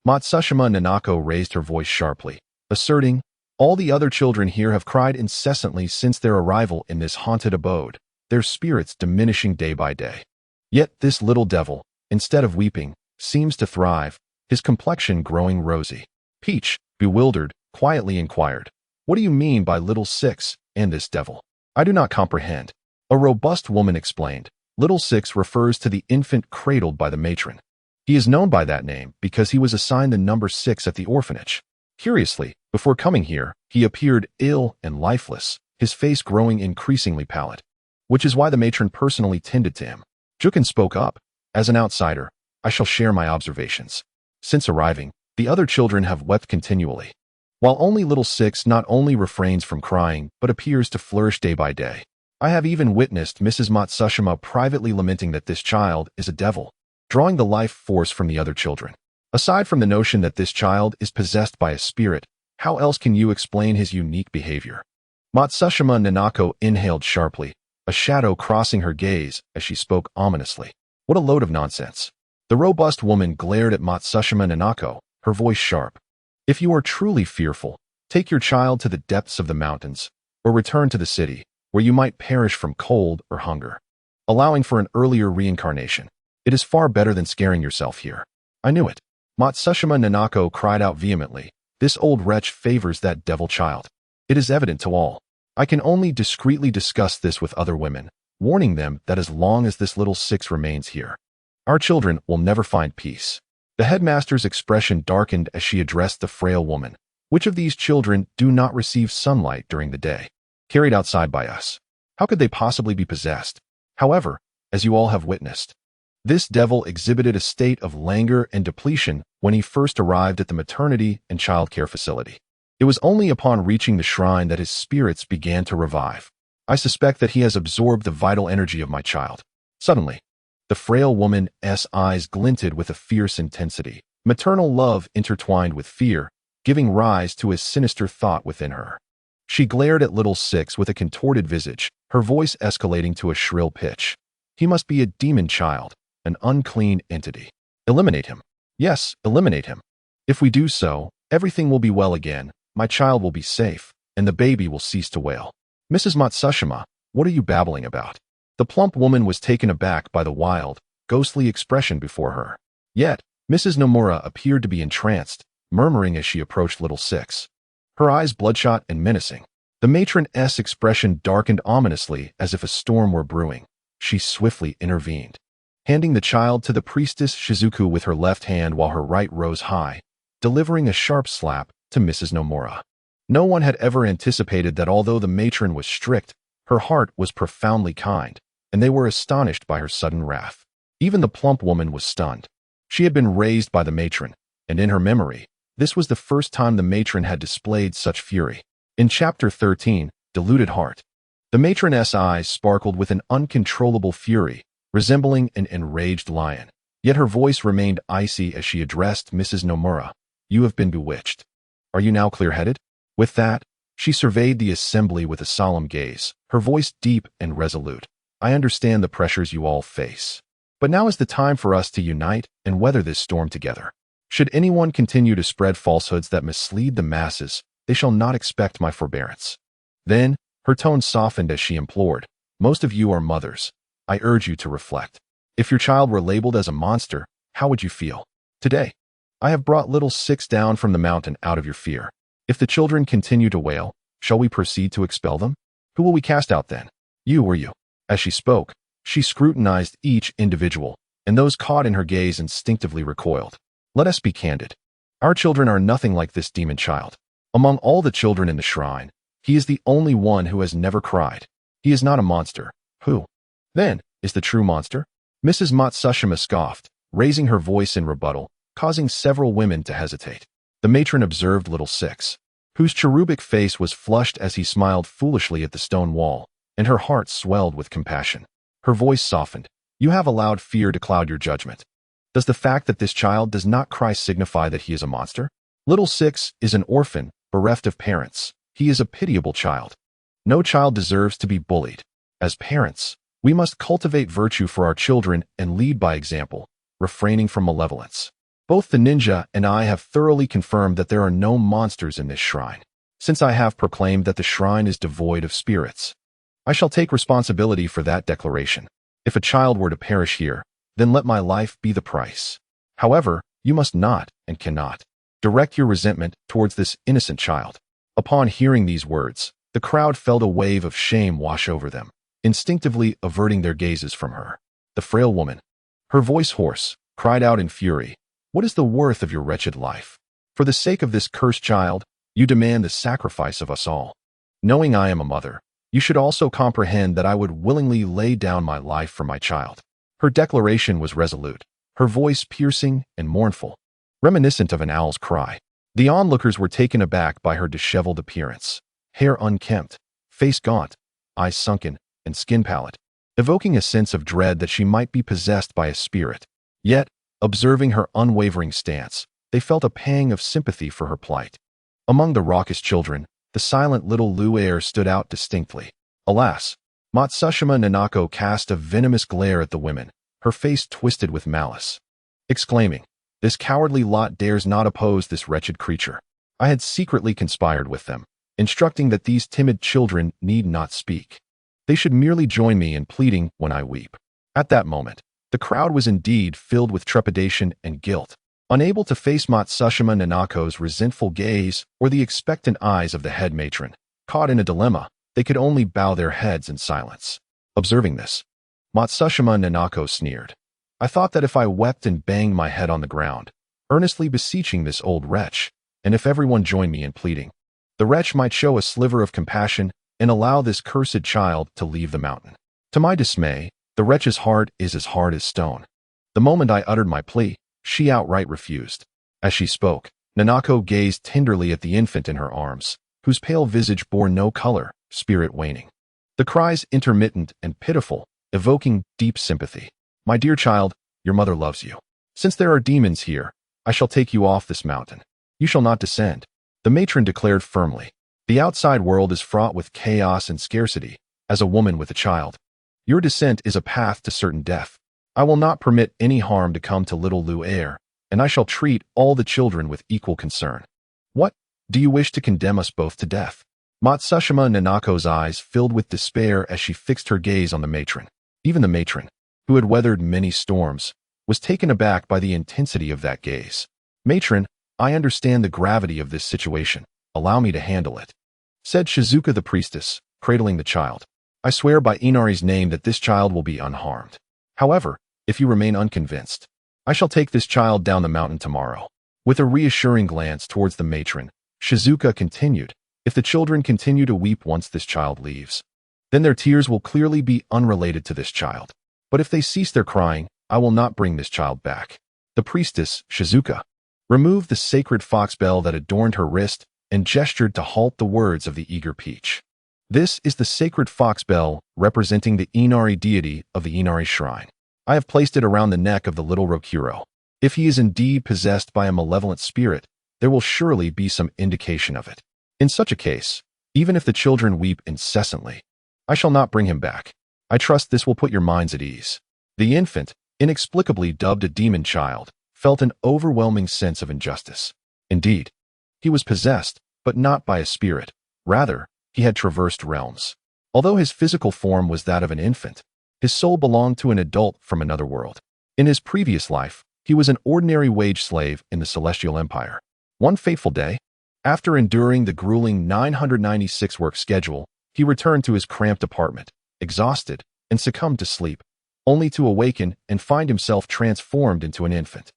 Matsushima Nanako raised her voice sharply, asserting, "All the other children here have cried incessantly since their arrival in this haunted abode, their spirits diminishing day by day. Yet this little devil, instead of weeping, seems to thrive, his complexion growing rosy." Peach, bewildered, quietly inquired, "What do you mean by little six and this devil? I do not comprehend." A robust woman explained, "Little six refers to the infant cradled by the matron. He is known by that name because he was assigned the number 6 at the orphanage. Curiously, before coming here, he appeared ill and lifeless, his face growing increasingly pallid, which is why the matron personally tended to him." Jukin spoke up, "As an outsider, I shall share my observations. Since arriving, the other children have wept continually, while only little six not only refrains from crying but appears to flourish day by day. I have even witnessed Mrs. Matsushima privately lamenting that this child is a devil, drawing the life force from the other children. Aside from the notion that this child is possessed by a spirit, how else can you explain his unique behavior?" Matsushima Nanako inhaled sharply, a shadow crossing her gaze as she spoke ominously. "What a load of nonsense." The robust woman glared at Matsushima Nanako, her voice sharp. "If you are truly fearful, take your child to the depths of the mountains, or return to the city, where you might perish from cold or hunger, allowing for an earlier reincarnation. It is far better than scaring yourself here." "I knew it." Matsushima Nanako cried out vehemently, "This old wretch favors that devil child. It is evident to all. I can only discreetly discuss this with other women, warning them that as long as this little six remains here, our children will never find peace." The headmaster's expression darkened as she addressed the frail woman. "Which of these children do not receive sunlight during the day, carried outside by us? How could they possibly be possessed? However, as you all have witnessed, this devil exhibited a state of languor and depletion when he first arrived at the maternity and child care facility. It was only upon reaching the shrine that his spirits began to revive. I suspect that he has absorbed the vital energy of my child." Suddenly, the frail woman's eyes glinted with a fierce intensity, maternal love intertwined with fear, giving rise to a sinister thought within her. She glared at little six with a contorted visage, her voice escalating to a shrill pitch. "He must be a demon child, an unclean entity. Eliminate him. Yes, eliminate him. If we do so, everything will be well again, my child will be safe, and the baby will cease to wail." "Mrs. Matsushima, what are you babbling about?" The plump woman was taken aback by the wild, ghostly expression before her. Yet, Mrs. Nomura appeared to be entranced, murmuring as she approached little six, her eyes bloodshot and menacing. The matron's expression darkened ominously as if a storm were brewing. She swiftly intervened, handing the child to the priestess Shizuku with her left hand while her right rose high, delivering a sharp slap to Mrs. Nomura. No one had ever anticipated that although the matron was strict, her heart was profoundly kind, and they were astonished by her sudden wrath. Even the plump woman was stunned. She had been raised by the matron, and in her memory, this was the first time the matron had displayed such fury. In Chapter 13, Deluded Heart, the matron's eyes sparkled with an uncontrollable fury, resembling an enraged lion. Yet her voice remained icy as she addressed Mrs. Nomura. "You have been bewitched. Are you now clear-headed?" With that, she surveyed the assembly with a solemn gaze, her voice deep and resolute. "I understand the pressures you all face. But now is the time for us to unite and weather this storm together. Should anyone continue to spread falsehoods that mislead the masses, they shall not expect my forbearance." Then, her tone softened as she implored, "Most of you are mothers. I urge you to reflect. If your child were labeled as a monster, how would you feel? Today, I have brought little six down from the mountain out of your fear. If the children continue to wail, shall we proceed to expel them? Who will we cast out then? You or you? As she spoke, she scrutinized each individual, and those caught in her gaze instinctively recoiled. Let us be candid. Our children are nothing like this demon child. Among all the children in the shrine, he is the only one who has never cried. He is not a monster. Who, then, is the true monster? Mrs. Matsushima scoffed, raising her voice in rebuttal, causing several women to hesitate. The matron observed little six, whose cherubic face was flushed as he smiled foolishly at the stone wall, and her heart swelled with compassion. Her voice softened. You have allowed fear to cloud your judgment. Does the fact that this child does not cry signify that he is a monster? Little six is an orphan, bereft of parents. He is a pitiable child. No child deserves to be bullied. As parents, we must cultivate virtue for our children and lead by example, refraining from malevolence. Both the ninja and I have thoroughly confirmed that there are no monsters in this shrine. Since I have proclaimed that the shrine is devoid of spirits, I shall take responsibility for that declaration. If a child were to perish here, then let my life be the price. However, you must not and cannot direct your resentment towards this innocent child. Upon hearing these words, the crowd felt a wave of shame wash over them, instinctively averting their gazes from her. The frail woman, her voice hoarse, cried out in fury, "What is the worth of your wretched life? For the sake of this cursed child, you demand the sacrifice of us all. Knowing I am a mother, you should also comprehend that I would willingly lay down my life for my child." Her declaration was resolute, her voice piercing and mournful, reminiscent of an owl's cry. The onlookers were taken aback by her disheveled appearance, hair unkempt, face gaunt, eyes sunken, and skin pallid, evoking a sense of dread that she might be possessed by a spirit. Yet, observing her unwavering stance, they felt a pang of sympathy for her plight. Among the raucous children, the silent little Luair stood out distinctly. Alas, Matsushima Nanako cast a venomous glare at the women, her face twisted with malice, exclaiming, "This cowardly lot dares not oppose this wretched creature. I had secretly conspired with them, instructing that these timid children need not speak. They should merely join me in pleading when I weep." At that moment, the crowd was indeed filled with trepidation and guilt, unable to face Matsushima Nanako's resentful gaze or the expectant eyes of the head matron. Caught in a dilemma, they could only bow their heads in silence. Observing this, Matsushima Nanako sneered. "I thought that if I wept and banged my head on the ground, earnestly beseeching this old wretch, and if everyone joined me in pleading, the wretch might show a sliver of compassion and allow this cursed child to leave the mountain. To my dismay, the wretch's heart is as hard as stone. The moment I uttered my plea, she outright refused." As she spoke, Nanako gazed tenderly at the infant in her arms, whose pale visage bore no color, spirit waning. The cries intermittent and pitiful, evoking deep sympathy. "My dear child, your mother loves you. Since there are demons here, I shall take you off this mountain. You shall not descend," the matron declared firmly. "The outside world is fraught with chaos and scarcity. As a woman with a child, your descent is a path to certain death. I will not permit any harm to come to little Luair, and I shall treat all the children with equal concern. What? Do you wish to condemn us both to death?" Matsushima Nanako's eyes filled with despair as she fixed her gaze on the matron. Even the matron, who had weathered many storms, was taken aback by the intensity of that gaze. "Matron, I understand the gravity of this situation. Allow me to handle it," said Shizuka the priestess, cradling the child. "I swear by Inari's name that this child will be unharmed. However, if you remain unconvinced, I shall take this child down the mountain tomorrow." With a reassuring glance towards the matron, Shizuka continued, "If the children continue to weep once this child leaves, then their tears will clearly be unrelated to this child. But if they cease their crying, I will not bring this child back." The priestess, Shizuka, removed the sacred fox bell that adorned her wrist and gestured to halt the words of the eager peach. "This is the sacred fox bell representing the Inari deity of the Inari shrine. I have placed it around the neck of the little Rokuro. If he is indeed possessed by a malevolent spirit, there will surely be some indication of it. In such a case, even if the children weep incessantly, I shall not bring him back. I trust this will put your minds at ease." The infant, inexplicably dubbed a demon child, felt an overwhelming sense of injustice. Indeed, he was possessed, but not by a spirit. Rather, he had traversed realms. Although his physical form was that of an infant, his soul belonged to an adult from another world. In his previous life, He was an ordinary wage slave in the Celestial Empire. One fateful day, after enduring the grueling 996 work schedule, he returned to his cramped apartment, exhausted, and succumbed to sleep, only to awaken and find himself transformed into an infant.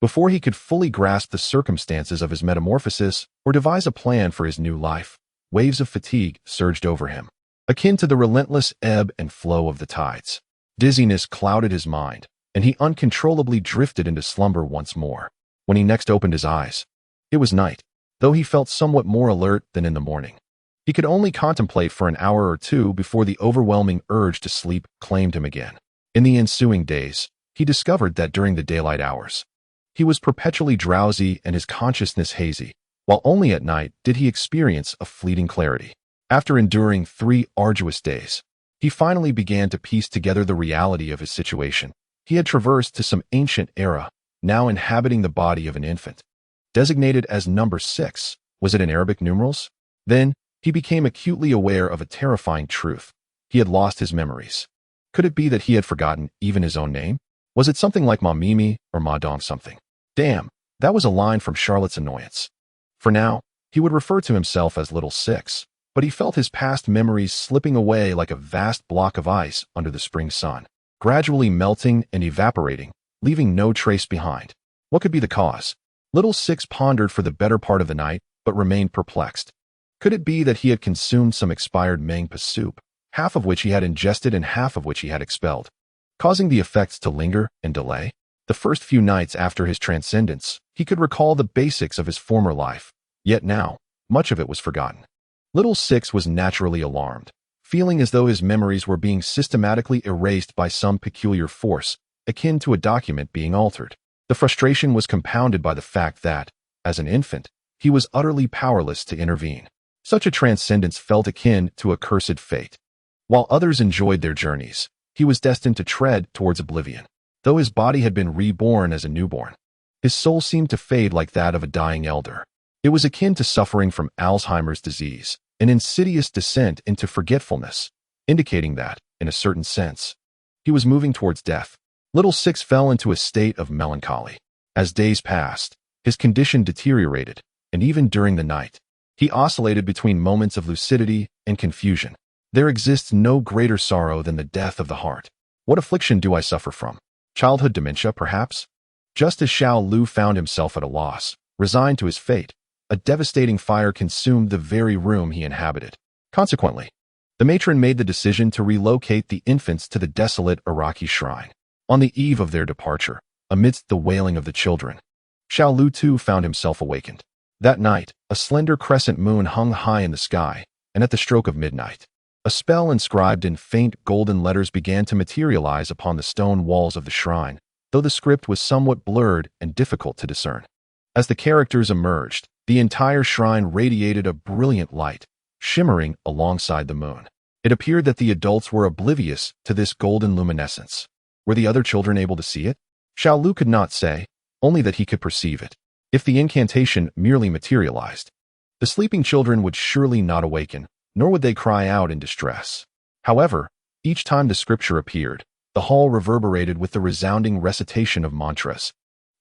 Before he could fully grasp the circumstances of his metamorphosis or devise a plan for his new life, waves of fatigue surged over him, akin to the relentless ebb and flow of the tides. Dizziness clouded his mind, and he uncontrollably drifted into slumber once more. When he next opened his eyes, it was night, though he felt somewhat more alert than in the morning. He could only contemplate for an hour or two before the overwhelming urge to sleep claimed him again. In the ensuing days, he discovered that during the daylight hours, he was perpetually drowsy and his consciousness hazy, while only at night did he experience a fleeting clarity. After enduring 3 arduous days, he finally began to piece together the reality of his situation. He had traversed to some ancient era, now inhabiting the body of an infant. Designated as number 6, was it in Arabic numerals? Then, he became acutely aware of a terrifying truth. He had lost his memories. Could it be that he had forgotten even his own name? Was it something like Ma Mimi or Ma Dom something? Damn, that was a line from Charlotte's Annoyance. For now, he would refer to himself as Little Six, but he felt his past memories slipping away like a vast block of ice under the spring sun, gradually melting and evaporating, leaving no trace behind. What could be the cause? Little Six pondered for the better part of the night, but remained perplexed. Could it be that he had consumed some expired mangpa soup, half of which he had ingested and half of which he had expelled, causing the effects to linger and delay? The first few nights after his transcendence, he could recall the basics of his former life, yet now, much of it was forgotten. Little Six was naturally alarmed, feeling as though his memories were being systematically erased by some peculiar force, akin to a document being altered. The frustration was compounded by the fact that, as an infant, he was utterly powerless to intervene. Such a transcendence felt akin to a cursed fate. While others enjoyed their journeys, he was destined to tread towards oblivion. Though his body had been reborn as a newborn, his soul seemed to fade like that of a dying elder. It was akin to suffering from Alzheimer's disease, an insidious descent into forgetfulness, indicating that, in a certain sense, he was moving towards death. Little Six fell into a state of melancholy. As days passed, his condition deteriorated, and even during the night, he oscillated between moments of lucidity and confusion. There exists no greater sorrow than the death of the heart. What affliction do I suffer from? Childhood dementia, perhaps? Just as Xiao Lu found himself at a loss, resigned to his fate, a devastating fire consumed the very room he inhabited. Consequently, the matron made the decision to relocate the infants to the desolate Iraqi shrine. On the eve of their departure, amidst the wailing of the children, Xiao Lu too found himself awakened. That night, a slender crescent moon hung high in the sky, and at the stroke of midnight, a spell inscribed in faint golden letters began to materialize upon the stone walls of the shrine, though the script was somewhat blurred and difficult to discern. As the characters emerged, the entire shrine radiated a brilliant light, shimmering alongside the moon. It appeared that the adults were oblivious to this golden luminescence. Were the other children able to see it? Xiao Lu could not say, only that he could perceive it. If the incantation merely materialized, the sleeping children would surely not awaken, nor would they cry out in distress. However, each time the scripture appeared, the hall reverberated with the resounding recitation of mantras,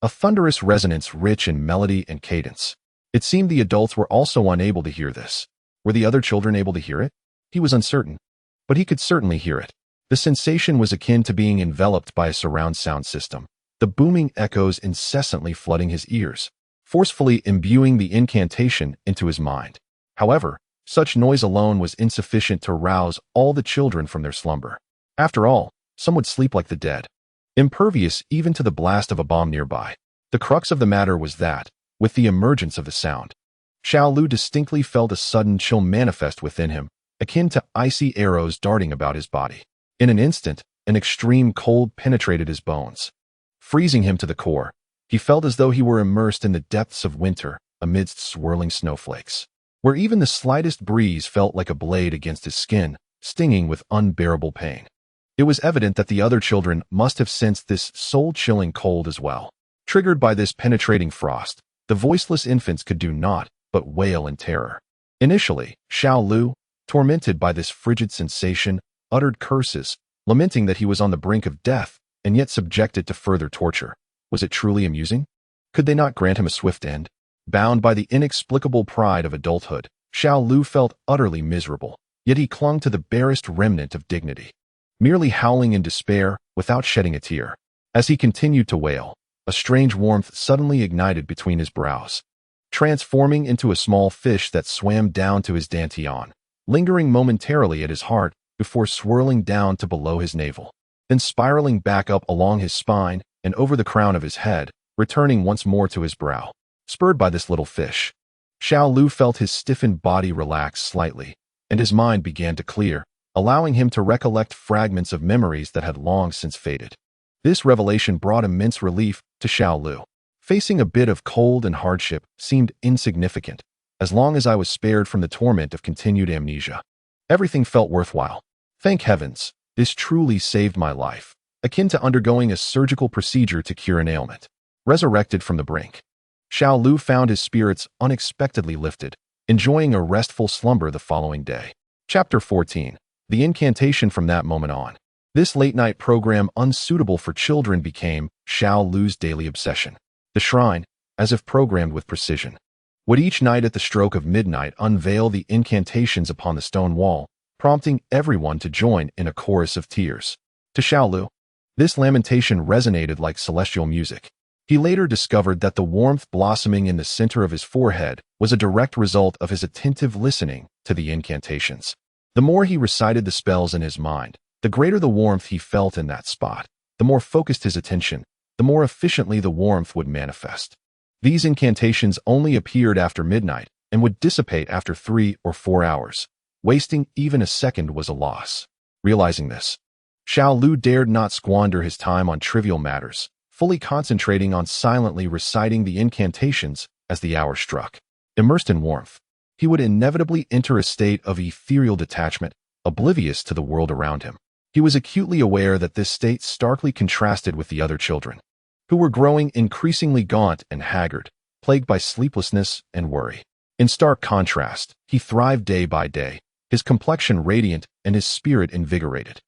a thunderous resonance rich in melody and cadence. It seemed the adults were also unable to hear this. Were the other children able to hear it? He was uncertain, but he could certainly hear it. The sensation was akin to being enveloped by a surround sound system, the booming echoes incessantly flooding his ears, forcefully imbuing the incantation into his mind. However, such noise alone was insufficient to rouse all the children from their slumber. After all, some would sleep like the dead, impervious even to the blast of a bomb nearby. The crux of the matter was that, with the emergence of the sound, Xiao Lu distinctly felt a sudden chill manifest within him, akin to icy arrows darting about his body. In an instant, an extreme cold penetrated his bones, freezing him to the core. He felt as though he were immersed in the depths of winter amidst swirling snowflakes, where even the slightest breeze felt like a blade against his skin, stinging with unbearable pain. It was evident that the other children must have sensed this soul-chilling cold as well. Triggered by this penetrating frost, the voiceless infants could do naught but wail in terror. Initially, Xiao Lu, tormented by this frigid sensation, uttered curses, lamenting that he was on the brink of death and yet subjected to further torture. Was it truly amusing? Could they not grant him a swift end? Bound by the inexplicable pride of adulthood, Xiao Lu felt utterly miserable, yet he clung to the barest remnant of dignity, merely howling in despair without shedding a tear. As he continued to wail, a strange warmth suddenly ignited between his brows, transforming into a small fish that swam down to his dantian, lingering momentarily at his heart before swirling down to below his navel, then spiraling back up along his spine and over the crown of his head, returning once more to his brow. Spurred by this little fish, Xiao Lu felt his stiffened body relax slightly, and his mind began to clear, allowing him to recollect fragments of memories that had long since faded. This revelation brought immense relief to Xiao Lu. Facing a bit of cold and hardship seemed insignificant, as long as I was spared from the torment of continued amnesia. Everything felt worthwhile. Thank heavens, this truly saved my life, akin to undergoing a surgical procedure to cure an ailment. Resurrected from the brink, Xiao Lu found his spirits unexpectedly lifted, enjoying a restful slumber the following day. Chapter 14. The incantation. From that moment on, this late-night program unsuitable for children became Xiao Lu's daily obsession. The shrine, as if programmed with precision, would each night at the stroke of midnight unveil the incantations upon the stone wall, prompting everyone to join in a chorus of tears. To Xiao Lu, this lamentation resonated like celestial music. He later discovered that the warmth blossoming in the center of his forehead was a direct result of his attentive listening to the incantations. The more he recited the spells in his mind, the greater the warmth he felt in that spot. The more focused his attention, the more efficiently the warmth would manifest. These incantations only appeared after midnight and would dissipate after 3 or 4 hours. Wasting even a second was a loss. Realizing this, Xiao Lu dared not squander his time on trivial matters, fully concentrating on silently reciting the incantations as the hour struck. Immersed in warmth, he would inevitably enter a state of ethereal detachment, oblivious to the world around him. He was acutely aware that this state starkly contrasted with the other children, who were growing increasingly gaunt and haggard, plagued by sleeplessness and worry. In stark contrast, he thrived day by day, his complexion radiant and his spirit invigorated.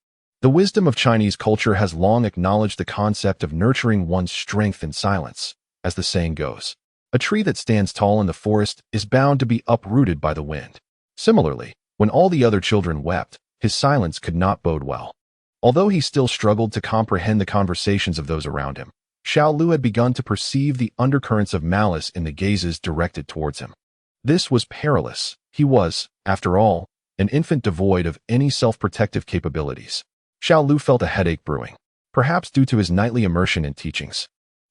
The wisdom of Chinese culture has long acknowledged the concept of nurturing one's strength in silence. As the saying goes, a tree that stands tall in the forest is bound to be uprooted by the wind. Similarly, when all the other children wept, his silence could not bode well. Although he still struggled to comprehend the conversations of those around him, Xiao Lu had begun to perceive the undercurrents of malice in the gazes directed towards him. This was perilous. He was, after all, an infant devoid of any self-protective capabilities. Xiao Lu felt a headache brewing, perhaps due to his nightly immersion in teachings.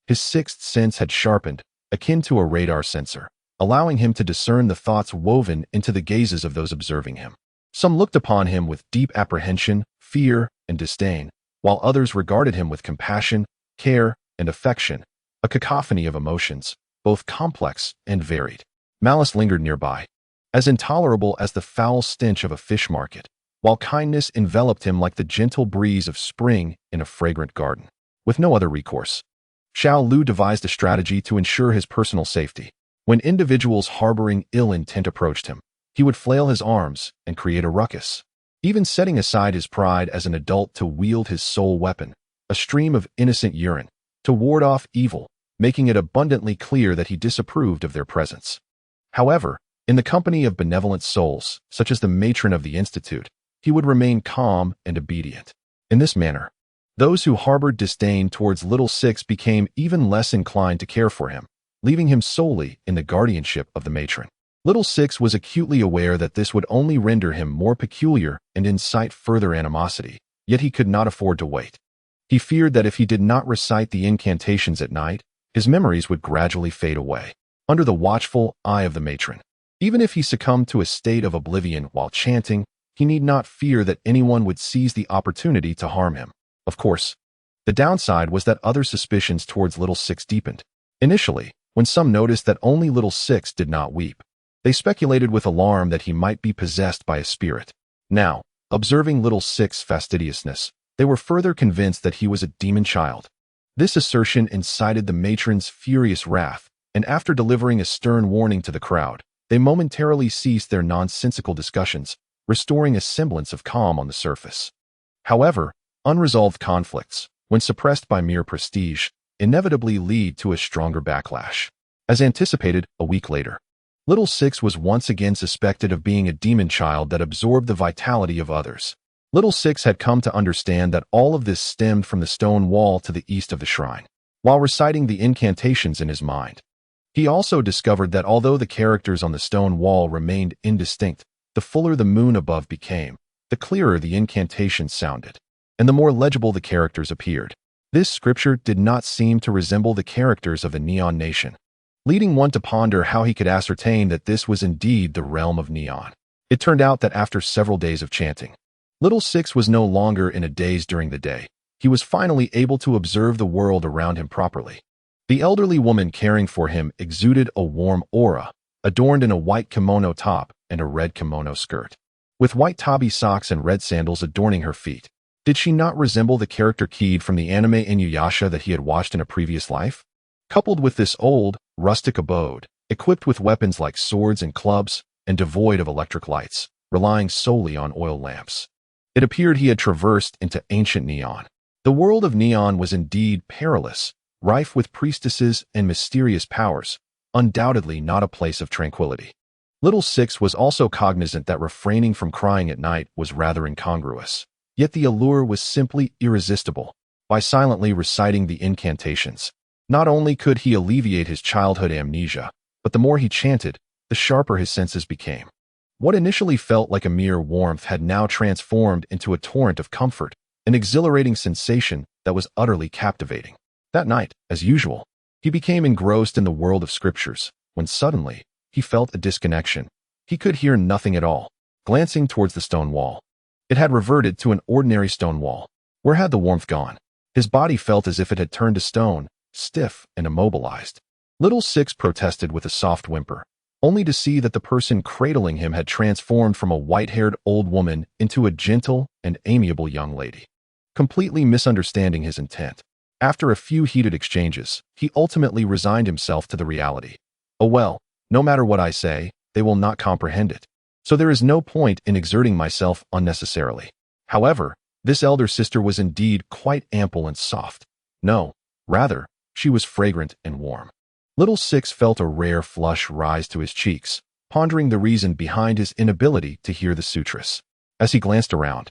His sixth sense had sharpened, akin to a radar sensor, allowing him to discern the thoughts woven into the gazes of those observing him. Some looked upon him with deep apprehension, fear, and disdain, while others regarded him with compassion, care, and affection, a cacophony of emotions, both complex and varied. Malice lingered nearby, as intolerable as the foul stench of a fish market, while kindness enveloped him like the gentle breeze of spring in a fragrant garden. With no other recourse, Xiao Lu devised a strategy to ensure his personal safety. When individuals harboring ill intent approached him, he would flail his arms and create a ruckus, even setting aside his pride as an adult to wield his sole weapon, a stream of innocent urine, to ward off evil, making it abundantly clear that he disapproved of their presence. However, in the company of benevolent souls, such as the matron of the institute, he would remain calm and obedient. In this manner, those who harbored disdain towards Little Six became even less inclined to care for him, leaving him solely in the guardianship of the matron. Little Six was acutely aware that this would only render him more peculiar and incite further animosity, yet he could not afford to wait. He feared that if he did not recite the incantations at night, his memories would gradually fade away, under the watchful eye of the matron. Even if he succumbed to a state of oblivion while chanting, he need not fear that anyone would seize the opportunity to harm him. Of course, the downside was that other suspicions towards Little Six deepened. Initially, when some noticed that only Little Six did not weep, they speculated with alarm that he might be possessed by a spirit. Now, observing Little Six's fastidiousness, they were further convinced that he was a demon child. This assertion incited the matron's furious wrath, and after delivering a stern warning to the crowd, they momentarily ceased their nonsensical discussions, restoring a semblance of calm on the surface. However, unresolved conflicts, when suppressed by mere prestige, inevitably lead to a stronger backlash. As anticipated, a week later, Little Six was once again suspected of being a demon child that absorbed the vitality of others. Little Six had come to understand that all of this stemmed from the stone wall to the east of the shrine. While reciting the incantations in his mind, he also discovered that although the characters on the stone wall remained indistinct, the fuller the moon above became, the clearer the incantations sounded, and the more legible the characters appeared. This scripture did not seem to resemble the characters of the Neon Nation, leading one to ponder how he could ascertain that this was indeed the realm of Neon. It turned out that after several days of chanting, Little Six was no longer in a daze during the day. He was finally able to observe the world around him properly. The elderly woman caring for him exuded a warm aura, adorned in a white kimono top and a red kimono skirt, with white tabi socks and red sandals adorning her feet. Did she not resemble the character Kid from the anime Inuyasha that he had watched in a previous life? Coupled with this old, rustic abode, equipped with weapons like swords and clubs, and devoid of electric lights, relying solely on oil lamps, it appeared he had traversed into ancient Neon. The world of Neon was indeed perilous, rife with priestesses and mysterious powers, undoubtedly not a place of tranquility. Little Six was also cognizant that refraining from crying at night was rather incongruous. Yet the allure was simply irresistible. By silently reciting the incantations, not only could he alleviate his childhood amnesia, but the more he chanted, the sharper his senses became. What initially felt like a mere warmth had now transformed into a torrent of comfort, an exhilarating sensation that was utterly captivating. That night, as usual, he became engrossed in the world of scriptures, when suddenly, he felt a disconnection. He could hear nothing at all. Glancing towards the stone wall, it had reverted to an ordinary stone wall. Where had the warmth gone? His body felt as if it had turned to stone, stiff and immobilized. Little Six protested with a soft whimper, only to see that the person cradling him had transformed from a white-haired old woman into a gentle and amiable young lady. Completely misunderstanding his intent, after a few heated exchanges, he ultimately resigned himself to the reality. Oh well, no matter what I say, they will not comprehend it. So there is no point in exerting myself unnecessarily. However, this elder sister was indeed quite ample and soft. No, rather, she was fragrant and warm. Little Six felt a rare flush rise to his cheeks, pondering the reason behind his inability to hear the sutras. As he glanced around,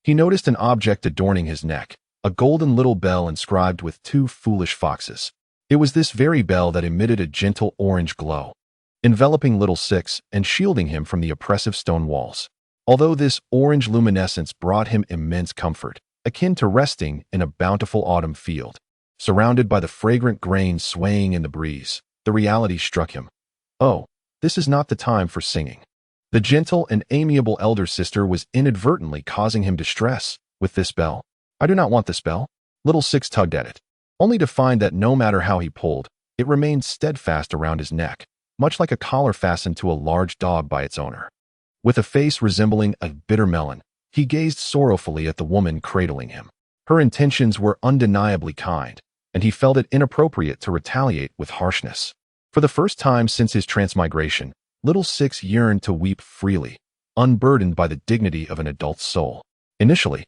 he noticed an object adorning his neck, a golden little bell inscribed with two foolish foxes. It was this very bell that emitted a gentle orange glow, enveloping Little Six and shielding him from the oppressive stone walls. Although this orange luminescence brought him immense comfort, akin to resting in a bountiful autumn field, surrounded by the fragrant grain swaying in the breeze, the reality struck him. Oh, this is not the time for singing. The gentle and amiable elder sister was inadvertently causing him distress with this bell. I do not want this bell. Little Six tugged at it, only to find that no matter how he pulled, it remained steadfast around his neck, much like a collar fastened to a large dog by its owner. With a face resembling a bitter melon, he gazed sorrowfully at the woman cradling him. Her intentions were undeniably kind, and he felt it inappropriate to retaliate with harshness. For the first time since his transmigration, Little Six yearned to weep freely, unburdened by the dignity of an adult's soul. Initially,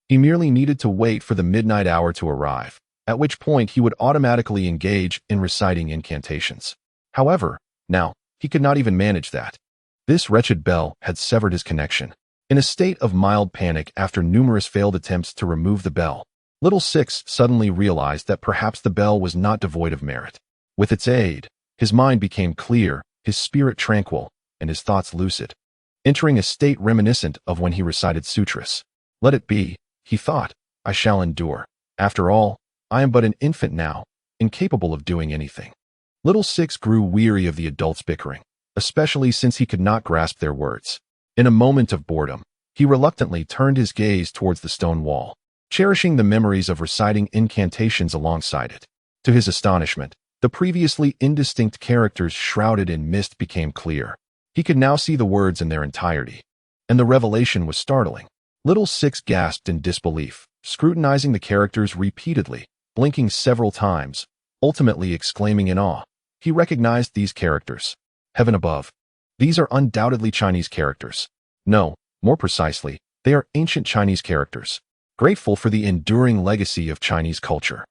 he merely needed to wait for the midnight hour to arrive, at which point he would automatically engage in reciting incantations. However, now, he could not even manage that. This wretched bell had severed his connection. In a state of mild panic after numerous failed attempts to remove the bell, Little Six suddenly realized that perhaps the bell was not devoid of merit. With its aid, his mind became clear, his spirit tranquil, and his thoughts lucid, entering a state reminiscent of when he recited sutras. Let it be, he thought, I shall endure. After all, I am but an infant now, incapable of doing anything. Little Six grew weary of the adults' bickering, especially since he could not grasp their words. In a moment of boredom, he reluctantly turned his gaze towards the stone wall, cherishing the memories of reciting incantations alongside it. To his astonishment, the previously indistinct characters shrouded in mist became clear. He could now see the words in their entirety, and the revelation was startling. Little Six gasped in disbelief, scrutinizing the characters repeatedly, blinking several times, ultimately exclaiming in awe. He recognized these characters. Heaven above. These are undoubtedly Chinese characters. No, more precisely, they are ancient Chinese characters, grateful for the enduring legacy of Chinese culture.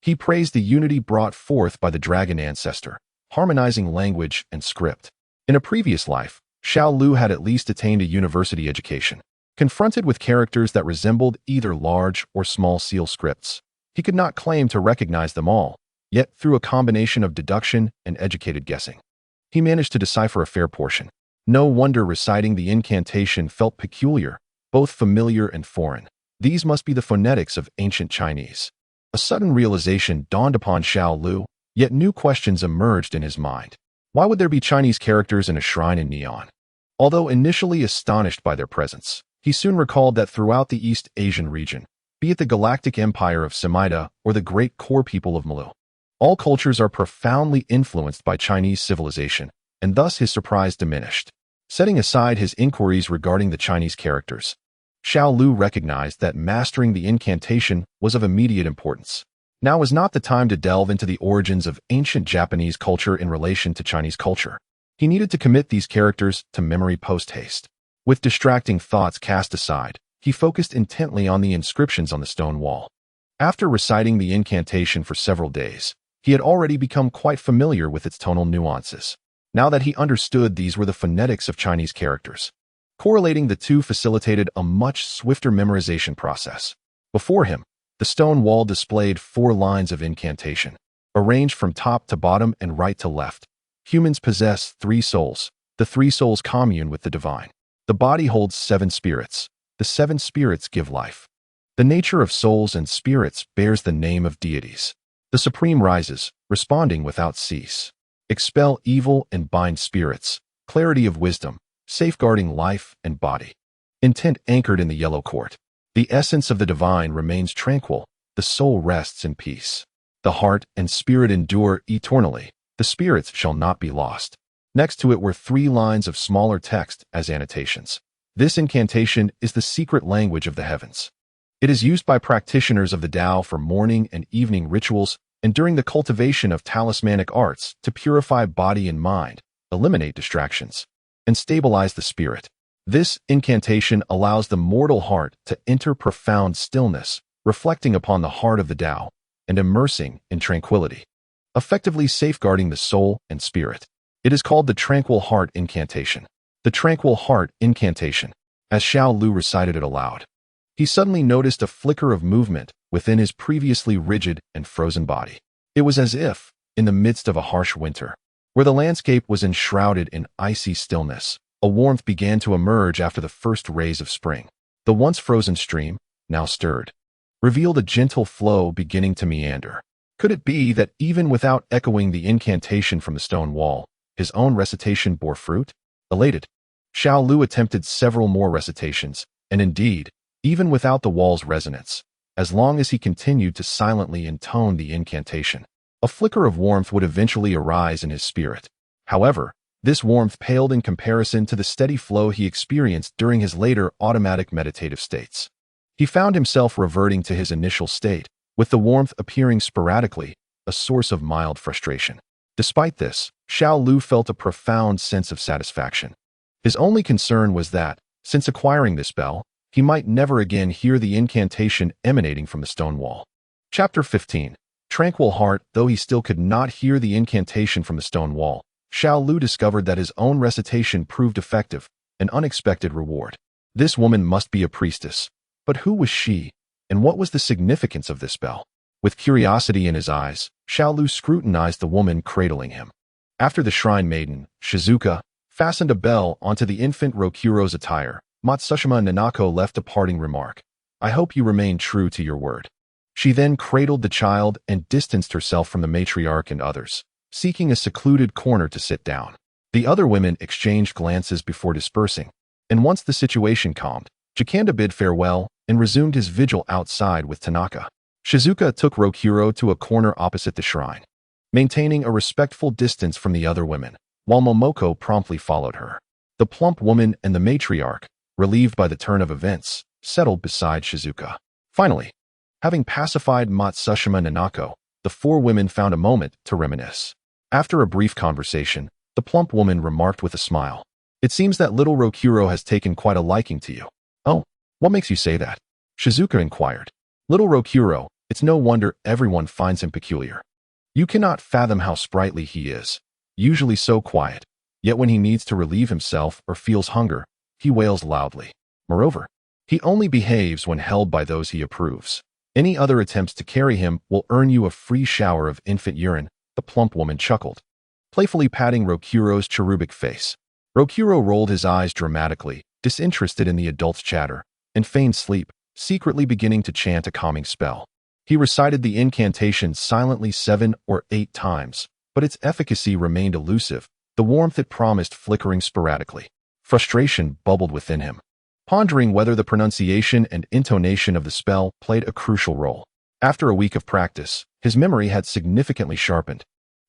He praised the unity brought forth by the dragon ancestor, harmonizing language and script. In a previous life, Xiao Lu had at least attained a university education. Confronted with characters that resembled either large or small seal scripts, he could not claim to recognize them all, yet through a combination of deduction and educated guessing, he managed to decipher a fair portion. No wonder reciting the incantation felt peculiar, both familiar and foreign. These must be the phonetics of ancient Chinese. A sudden realization dawned upon Xiao Lu, yet new questions emerged in his mind. Why would there be Chinese characters in a shrine in Neon? Although initially astonished by their presence, he soon recalled that throughout the East Asian region, be it the galactic empire of Semida or the great core people of Malu, all cultures are profoundly influenced by Chinese civilization, and thus his surprise diminished. Setting aside his inquiries regarding the Chinese characters, Xiao Lu recognized that mastering the incantation was of immediate importance. Now was not the time to delve into the origins of ancient Japanese culture in relation to Chinese culture. He needed to commit these characters to memory post-haste. With distracting thoughts cast aside, he focused intently on the inscriptions on the stone wall. After reciting the incantation for several days, he had already become quite familiar with its tonal nuances. Now that he understood these were the phonetics of Chinese characters, correlating the two facilitated a much swifter memorization process. Before him, the stone wall displayed 4 lines of incantation, arranged from top to bottom and right to left. Humans possess 3 souls. The 3 souls commune with the divine. The body holds 7 spirits. The 7 spirits give life. The nature of souls and spirits bears the name of deities. The Supreme rises, responding without cease. Expel evil and bind spirits. Clarity of wisdom, safeguarding life and body. Intent anchored in the yellow court. The essence of the divine remains tranquil. The soul rests in peace. The heart and spirit endure eternally. The spirits shall not be lost. Next to it were 3 lines of smaller text as annotations. This incantation is the secret language of the heavens. It is used by practitioners of the Dao for morning and evening rituals and during the cultivation of talismanic arts to purify body and mind, eliminate distractions, and stabilize the spirit. This incantation allows the mortal heart to enter profound stillness, reflecting upon the heart of the Dao and immersing in tranquility, effectively safeguarding the soul and spirit. It is called the Tranquil Heart Incantation. The Tranquil Heart Incantation. As Xiao Lu recited it aloud, he suddenly noticed a flicker of movement within his previously rigid and frozen body. It was as if, in the midst of a harsh winter, where the landscape was enshrouded in icy stillness, a warmth began to emerge after the first rays of spring. The once frozen stream, now stirred, revealed a gentle flow beginning to meander. Could it be that even without echoing the incantation from the stone wall, his own recitation bore fruit? Elated, Xiao Lu attempted several more recitations, and indeed, even without the wall's resonance, as long as he continued to silently intone the incantation, a flicker of warmth would eventually arise in his spirit. However, this warmth paled in comparison to the steady flow he experienced during his later automatic meditative states. He found himself reverting to his initial state, with the warmth appearing sporadically, a source of mild frustration. Despite this, Xiao Lu felt a profound sense of satisfaction. His only concern was that, since acquiring this spell, he might never again hear the incantation emanating from the stone wall. Chapter 15. Tranquil Heart. Though he still could not hear the incantation from the stone wall, Xiao Lu discovered that his own recitation proved effective, an unexpected reward. This woman must be a priestess. But who was she, and what was the significance of this spell? With curiosity in his eyes, Xiao Lu scrutinized the woman cradling him. After the shrine maiden, Shizuka, fastened a bell onto the infant Rokuro's attire, Matsushima Nanako left a parting remark. "I hope you remain true to your word." She then cradled the child and distanced herself from the matriarch and others, seeking a secluded corner to sit down. The other women exchanged glances before dispersing, and once the situation calmed, Jikanda bid farewell and resumed his vigil outside with Tanaka. Shizuka took Rokuro to a corner opposite the shrine, maintaining a respectful distance from the other women, while Momoko promptly followed her. The plump woman and the matriarch, relieved by the turn of events, settled beside Shizuka. Finally, having pacified Matsushima Nanako, the 4 women found a moment to reminisce. After a brief conversation, the plump woman remarked with a smile, "It seems that little Rokuro has taken quite a liking to you." "Oh, what makes you say that?" Shizuka inquired. Little Rokuro, It's no wonder everyone finds him peculiar. You cannot fathom how sprightly he is, usually so quiet, yet when he needs to relieve himself or feels hunger, he wails loudly. Moreover, he only behaves when held by those he approves. Any other attempts to carry him will earn you a free shower of infant urine, the plump woman chuckled, playfully patting Rokuro's cherubic face. Rokuro rolled his eyes dramatically, disinterested in the adult's chatter, and feigned sleep, secretly beginning to chant a calming spell. He recited the incantation silently 7 or 8 times, but its efficacy remained elusive, the warmth it promised flickering sporadically. Frustration bubbled within him, pondering whether the pronunciation and intonation of the spell played a crucial role. After a week of practice, his memory had significantly sharpened,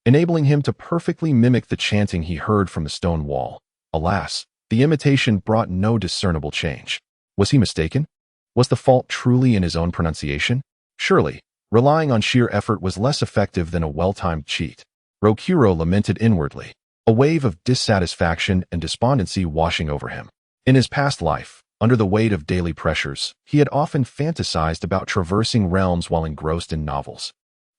enabling him to perfectly mimic the chanting he heard from the stone wall. Alas, the imitation brought no discernible change. Was he mistaken? Was the fault truly in his own pronunciation? Surely, relying on sheer effort was less effective than a well-timed cheat. Rokuro lamented inwardly, a wave of dissatisfaction and despondency washing over him. In his past life, under the weight of daily pressures, he had often fantasized about traversing realms while engrossed in novels,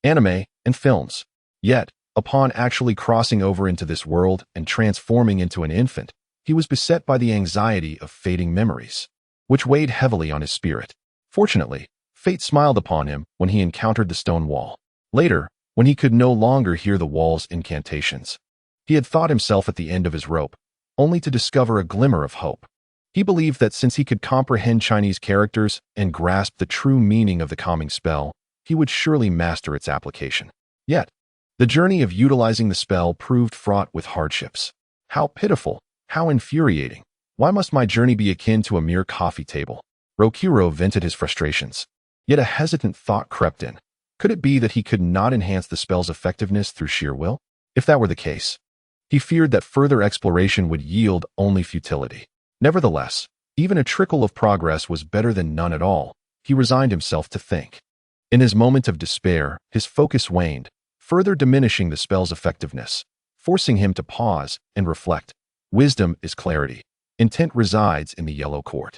anime, and films. Yet, upon actually crossing over into this world and transforming into an infant, he was beset by the anxiety of fading memories, which weighed heavily on his spirit. Fortunately, fate smiled upon him when he encountered the stone wall. Later, when he could no longer hear the wall's incantations, he had thought himself at the end of his rope, only to discover a glimmer of hope. He believed that since he could comprehend Chinese characters and grasp the true meaning of the calming spell, he would surely master its application. Yet, the journey of utilizing the spell proved fraught with hardships. How pitiful, how infuriating. Why must my journey be akin to a mere coffee table? Rokuro vented his frustrations. Yet a hesitant thought crept in. Could it be that he could not enhance the spell's effectiveness through sheer will? If that were the case, he feared that further exploration would yield only futility. Nevertheless, even a trickle of progress was better than none at all. He resigned himself to think. In his moment of despair, his focus waned, further diminishing the spell's effectiveness, forcing him to pause and reflect. Wisdom is clarity. Intent resides in the yellow court.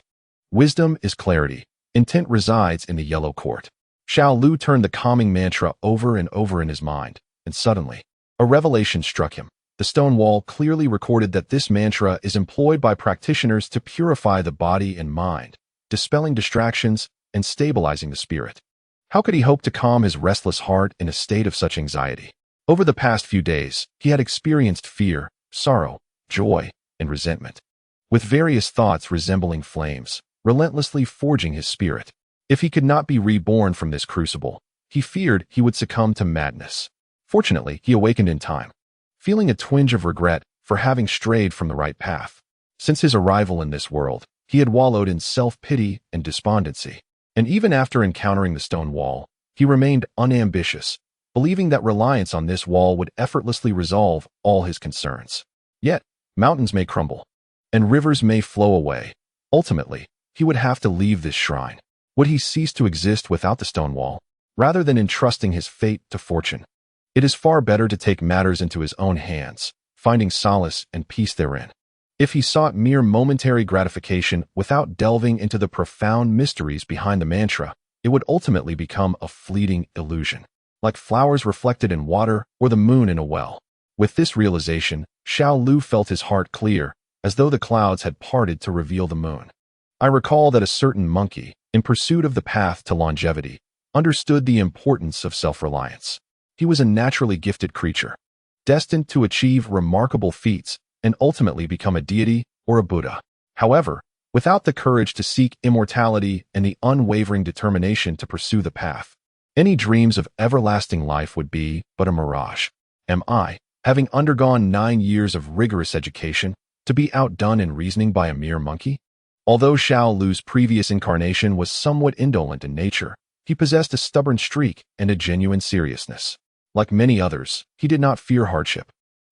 Wisdom is clarity. Intent resides in the yellow court. Xiao Lu turned the calming mantra over and over in his mind, and suddenly, a revelation struck him. The stone wall clearly recorded that this mantra is employed by practitioners to purify the body and mind, dispelling distractions and stabilizing the spirit. How could he hope to calm his restless heart in a state of such anxiety? Over the past few days, he had experienced fear, sorrow, joy, and resentment, with various thoughts resembling flames, relentlessly forging his spirit. If he could not be reborn from this crucible, he feared he would succumb to madness. Fortunately, he awakened in time, feeling a twinge of regret for having strayed from the right path. Since his arrival in this world, he had wallowed in self-pity and despondency. And even after encountering the stone wall, he remained unambitious, believing that reliance on this wall would effortlessly resolve all his concerns. Yet, mountains may crumble, and rivers may flow away. Ultimately, he would have to leave this shrine. Would he cease to exist without the stone wall? Rather than entrusting his fate to fortune, it is far better to take matters into his own hands, finding solace and peace therein. If he sought mere momentary gratification without delving into the profound mysteries behind the mantra, it would ultimately become a fleeting illusion, like flowers reflected in water or the moon in a well. With this realization, Xiao Lu felt his heart clear, as though the clouds had parted to reveal the moon. I recall that a certain monkey, in pursuit of the path to longevity, understood the importance of self-reliance. He was a naturally gifted creature, destined to achieve remarkable feats and ultimately become a deity or a Buddha. However, without the courage to seek immortality and the unwavering determination to pursue the path, any dreams of everlasting life would be but a mirage. Am I, having undergone 9 years of rigorous education, to be outdone in reasoning by a mere monkey? Although Xiao Lu's previous incarnation was somewhat indolent in nature, he possessed a stubborn streak and a genuine seriousness. Like many others, he did not fear hardship,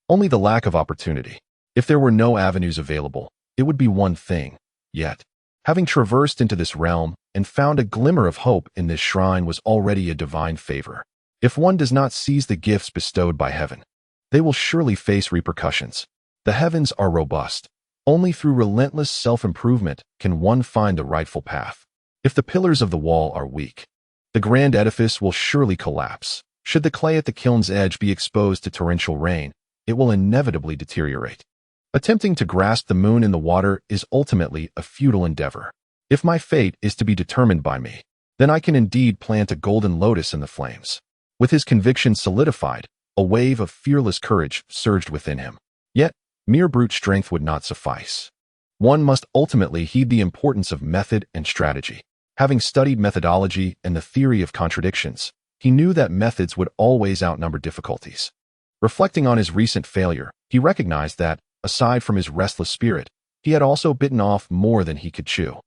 only the lack of opportunity. If there were no avenues available, it would be one thing. Yet, having traversed into this realm and found a glimmer of hope in this shrine was already a divine favor. If one does not seize the gifts bestowed by heaven, they will surely face repercussions. The heavens are robust. Only through relentless self-improvement can one find the rightful path. If the pillars of the wall are weak, The grand edifice will surely collapse. Should the clay at the kiln's edge be exposed to torrential rain, it will inevitably deteriorate. Attempting to grasp the moon in the water is ultimately a futile endeavor. If my fate is to be determined by me, then I can indeed plant a golden lotus in the flames. With his conviction solidified, a wave of fearless courage surged within him. Yet, mere brute strength would not suffice. One must ultimately heed the importance of method and strategy. Having studied methodology and the theory of contradictions, he knew that methods would always outnumber difficulties. Reflecting on his recent failure, he recognized that, aside from his restless spirit, he had also bitten off more than he could chew.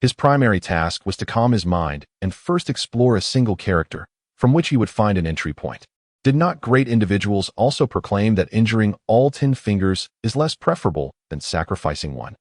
His primary task was to calm his mind and first explore a single character, from which he would find an entry point. Did not great individuals also proclaim that injuring all 10 fingers is less preferable than sacrificing one?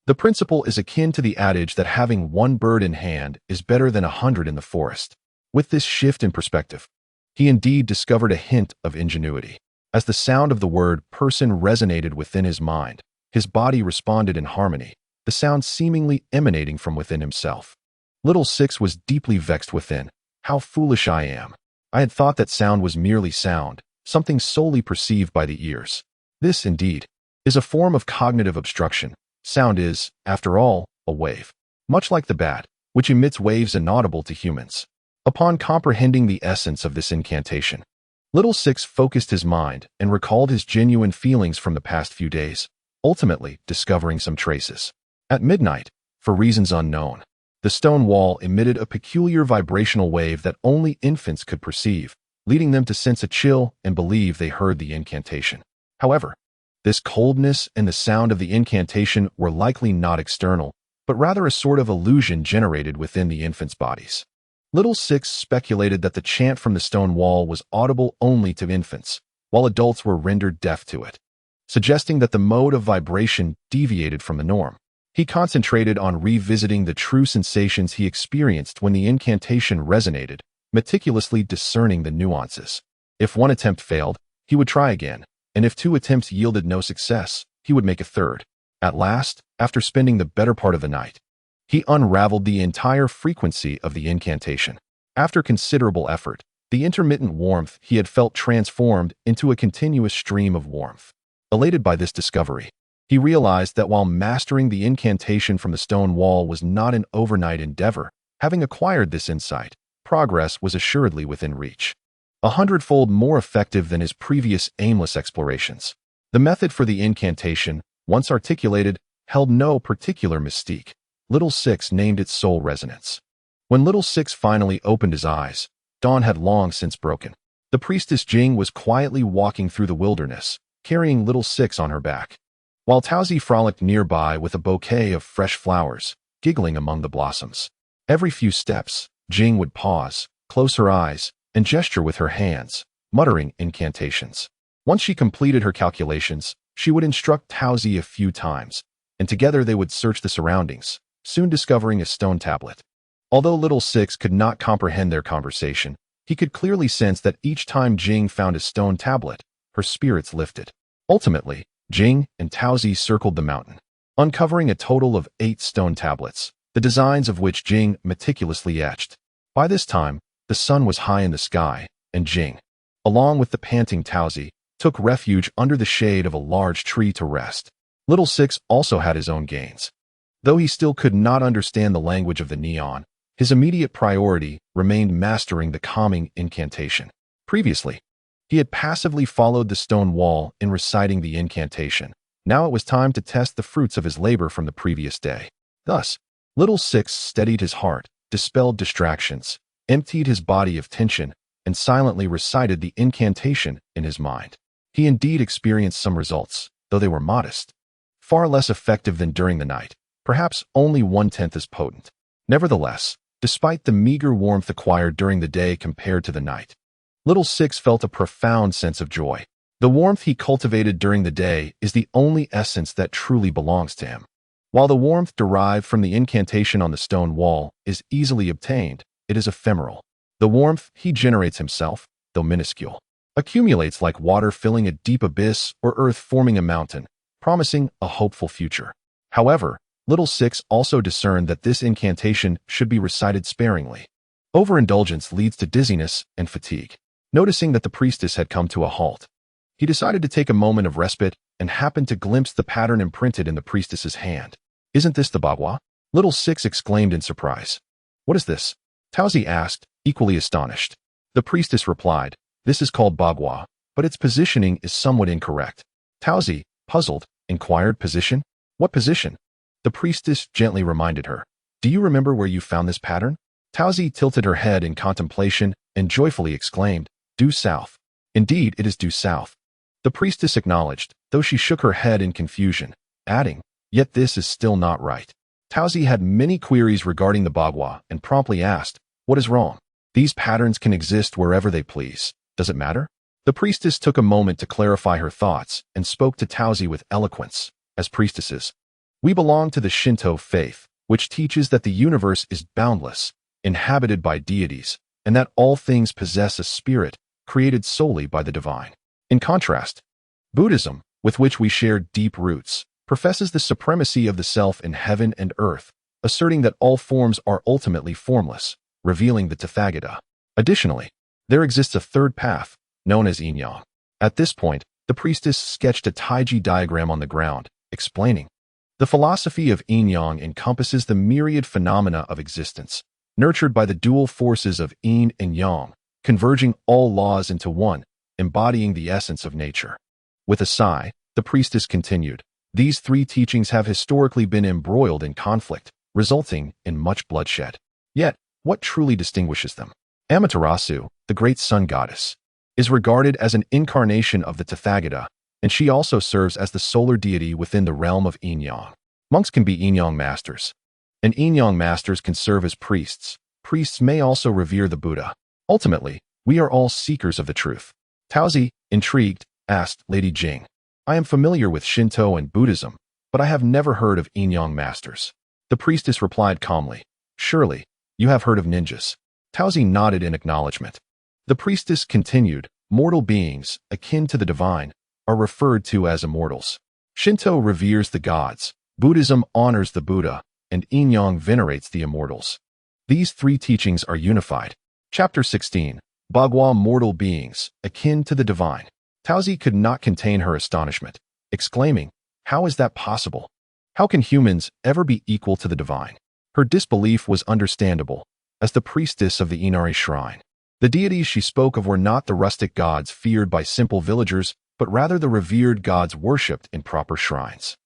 The principle is akin to the adage that having one bird in hand is better than 100 in the forest. With this shift in perspective, he indeed discovered a hint of ingenuity. As the sound of the word person resonated within his mind, his body responded in harmony, the sound seemingly emanating from within himself. Little Six was deeply vexed within. How foolish I am. I had thought that sound was merely sound, something solely perceived by the ears. This, indeed, is a form of cognitive obstruction. Sound is, after all, a wave. Much like the bat, which emits waves inaudible to humans. Upon comprehending the essence of this incantation, Little Six focused his mind and recalled his genuine feelings from the past few days, ultimately discovering some traces. At midnight, for reasons unknown, the stone wall emitted a peculiar vibrational wave that only infants could perceive, leading them to sense a chill and believe they heard the incantation. However, this coldness and the sound of the incantation were likely not external, but rather a sort of illusion generated within the infants' bodies. Little Six speculated that the chant from the stone wall was audible only to infants, while adults were rendered deaf to it, suggesting that the mode of vibration deviated from the norm. He concentrated on revisiting the true sensations he experienced when the incantation resonated, meticulously discerning the nuances. If one attempt failed, he would try again, and if 2 attempts yielded no success, he would make a third. At last, after spending the better part of the night, he unraveled the entire frequency of the incantation. After considerable effort, the intermittent warmth he had felt transformed into a continuous stream of warmth. Elated by this discovery, he realized that while mastering the incantation from the stone wall was not an overnight endeavor, having acquired this insight, progress was assuredly within reach. 100-fold more effective than his previous aimless explorations. The method for the incantation, once articulated, held no particular mystique. Little Six named it soul resonance. When Little Six finally opened his eyes, dawn had long since broken. The priestess Jing was quietly walking through the wilderness, carrying Little Six on her back, while Taozi frolicked nearby with a bouquet of fresh flowers, giggling among the blossoms. Every few steps, Jing would pause, close her eyes, and gesture with her hands, muttering incantations. Once she completed her calculations, she would instruct Taozi a few times, and together they would search the surroundings, soon discovering a stone tablet. Although Little Six could not comprehend their conversation, he could clearly sense that each time Jing found a stone tablet, her spirits lifted. Ultimately, Jing and Taozi circled the mountain, uncovering a total of 8 stone tablets, the designs of which Jing meticulously etched. By this time, the sun was high in the sky, and Jing, along with the panting Taozi, took refuge under the shade of a large tree to rest. Little Six also had his own gains. Though he still could not understand the language of the neon, his immediate priority remained mastering the calming incantation. Previously, he had passively followed the stone wall in reciting the incantation. Now it was time to test the fruits of his labor from the previous day. Thus, Little Six steadied his heart, dispelled distractions, emptied his body of tension, and silently recited the incantation in his mind. He indeed experienced some results, though they were modest. Far less effective than during the night, perhaps only 1/10 as potent. Nevertheless, despite the meager warmth acquired during the day compared to the night, Little Six felt a profound sense of joy. The warmth he cultivated during the day is the only essence that truly belongs to him. While the warmth derived from the incantation on the stone wall is easily obtained, it is ephemeral. The warmth he generates himself, though minuscule, accumulates like water filling a deep abyss or earth forming a mountain, promising a hopeful future. However, Little Six also discerned that this incantation should be recited sparingly. Overindulgence leads to dizziness and fatigue. Noticing that the priestess had come to a halt, he decided to take a moment of respite and happened to glimpse the pattern imprinted in the priestess's hand. "Isn't this the bagua?" Little Six exclaimed in surprise. "What is this?" Taozi asked, equally astonished. The priestess replied, "This is called bagua, but its positioning is somewhat incorrect." Taozi, puzzled, inquired, "Position? What position?" The priestess gently reminded her. "Do you remember where you found this pattern?" Taozi tilted her head in contemplation and joyfully exclaimed, "Due south." "Indeed, it is due south." The priestess acknowledged, though she shook her head in confusion, adding, "Yet this is still not right." Taozi had many queries regarding the bagua and promptly asked, "What is wrong? These patterns can exist wherever they please. Does it matter?" The priestess took a moment to clarify her thoughts and spoke to Taozi with eloquence. "As priestesses, we belong to the Shinto faith, which teaches that the universe is boundless, inhabited by deities, and that all things possess a spirit created solely by the divine. In contrast, Buddhism, with which we share deep roots, professes the supremacy of the self in heaven and earth, asserting that all forms are ultimately formless, revealing the Tathagata. Additionally, there exists a third path, known as Yin Yang." At this point, the priestess sketched a Taiji diagram on the ground, explaining, "The philosophy of Yin Yang encompasses the myriad phenomena of existence, nurtured by the dual forces of Yin and Yang, converging all laws into one, embodying the essence of nature." With a sigh, the priestess continued, "These three teachings have historically been embroiled in conflict, resulting in much bloodshed. Yet, what truly distinguishes them? Amaterasu, the great sun goddess, is regarded as an incarnation of the Tathagata, and she also serves as the solar deity within the realm of Yin Yang. Monks can be Yin Yang masters, and Yin Yang masters can serve as priests. Priests may also revere the Buddha. Ultimately, we are all seekers of the truth." Taozi, intrigued, asked, "Lady Jing, I am familiar with Shinto and Buddhism, but I have never heard of Yin Yang masters." The priestess replied calmly, "Surely, you have heard of ninjas." Taozi nodded in acknowledgement. The priestess continued, "Mortal beings, akin to the divine, are referred to as immortals. Shinto reveres the gods, Buddhism honors the Buddha, and Yin Yang venerates the immortals. These three teachings are unified." Chapter 16. Bagua, mortal beings, akin to the divine. Taozi could not contain her astonishment, exclaiming, "How is that possible? How can humans ever be equal to the divine?" Her disbelief was understandable, as the priestess of the Inari shrine. The deities she spoke of were not the rustic gods feared by simple villagers, but rather the revered gods worshipped in proper shrines.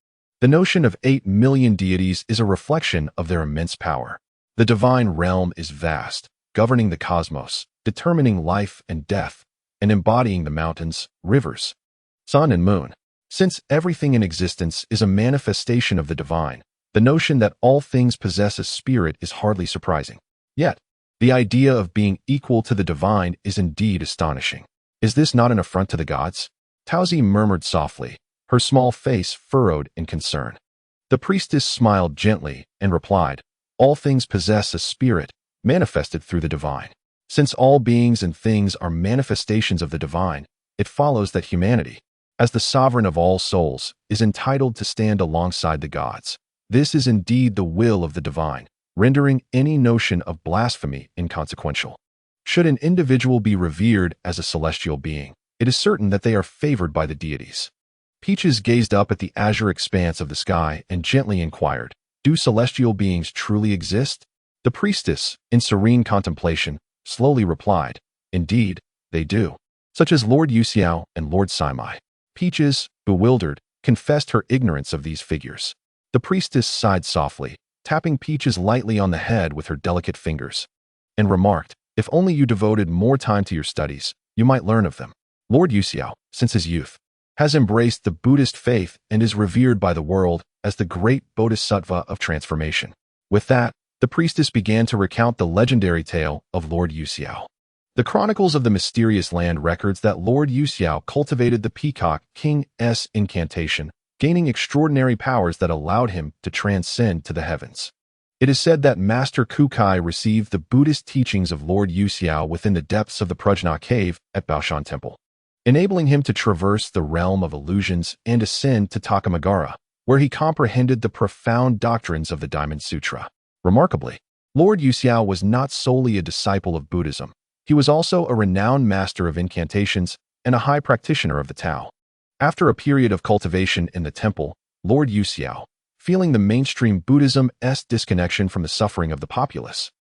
The notion of 8 million deities is a reflection of their immense power. The divine realm is vast, governing the cosmos, determining life and death, and embodying the mountains, rivers, sun and moon. Since everything in existence is a manifestation of the divine, the notion that all things possess a spirit is hardly surprising. Yet, the idea of being equal to the divine is indeed astonishing. Is this not an affront to the gods? Taozi murmured softly, her small face furrowed in concern. The priestess smiled gently and replied, "All things possess a spirit, manifested through the divine. Since all beings and things are manifestations of the divine, it follows that humanity, as the sovereign of all souls, is entitled to stand alongside the gods. This is indeed the will of the divine, rendering any notion of blasphemy inconsequential. Should an individual be revered as a celestial being, it is certain that they are favored by the deities." Peaches gazed up at the azure expanse of the sky and gently inquired, "Do celestial beings truly exist?" The priestess, in serene contemplation, slowly replied, "Indeed, they do, such as Lord Yuxiao and Lord Saimai." Peaches, bewildered, confessed her ignorance of these figures. The priestess sighed softly, tapping Peaches lightly on the head with her delicate fingers, and remarked, "If only you devoted more time to your studies, you might learn of them. Lord Yuxiao, since his youth, has embraced the Buddhist faith and is revered by the world as the great bodhisattva of transformation." With that, the priestess began to recount the legendary tale of Lord Yuxiao. The Chronicles of the Mysterious Land records that Lord Yuxiao cultivated the Peacock King's incantation, gaining extraordinary powers that allowed him to transcend to the heavens. It is said that Master Kukai received the Buddhist teachings of Lord Yuxiao within the depths of the Prajna cave at Baoshan Temple, enabling him to traverse the realm of illusions and ascend to Takamagara, where he comprehended the profound doctrines of the Diamond Sutra. Remarkably, Lord Yuxiao was not solely a disciple of Buddhism. He was also a renowned master of incantations and a high practitioner of the Tao. After a period of cultivation in the temple, Lord Yuxiao, feeling the mainstream Buddhism's disconnection from the suffering of the populace,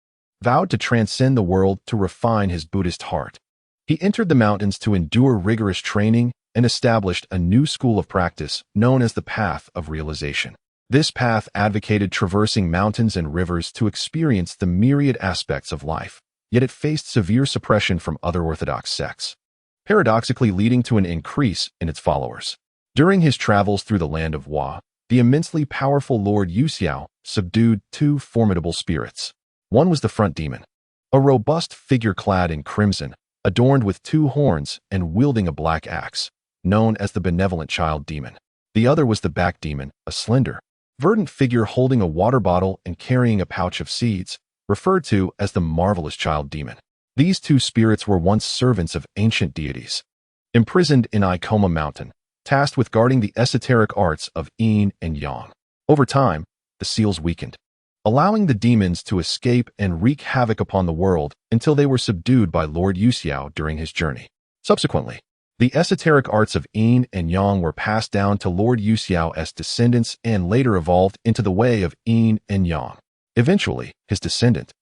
vowed to transcend the world to refine his Buddhist heart. He entered the mountains to endure rigorous training and established a new school of practice known as the Path of Realization. This path advocated traversing mountains and rivers to experience the myriad aspects of life, yet it faced severe suppression from other orthodox sects, paradoxically leading to an increase in its followers. During his travels through the land of Hua, the immensely powerful Lord Yuxiao subdued two formidable spirits. One was the front demon, a robust figure clad in crimson, adorned with two horns and wielding a black axe, known as the benevolent child demon. The other was the back demon, a slender, verdant figure holding a water bottle and carrying a pouch of seeds, referred to as the marvelous child demon. These two spirits were once servants of ancient deities, imprisoned in Ikoma Mountain, tasked with guarding the esoteric arts of Yin and Yang. Over time, the seals weakened, allowing the demons to escape and wreak havoc upon the world until they were subdued by Lord Yuxiao during his journey. Subsequently, the esoteric arts of Yin and Yang were passed down to Lord Yuxiao's descendants and later evolved into the way of Yin and Yang. Eventually, his descendant,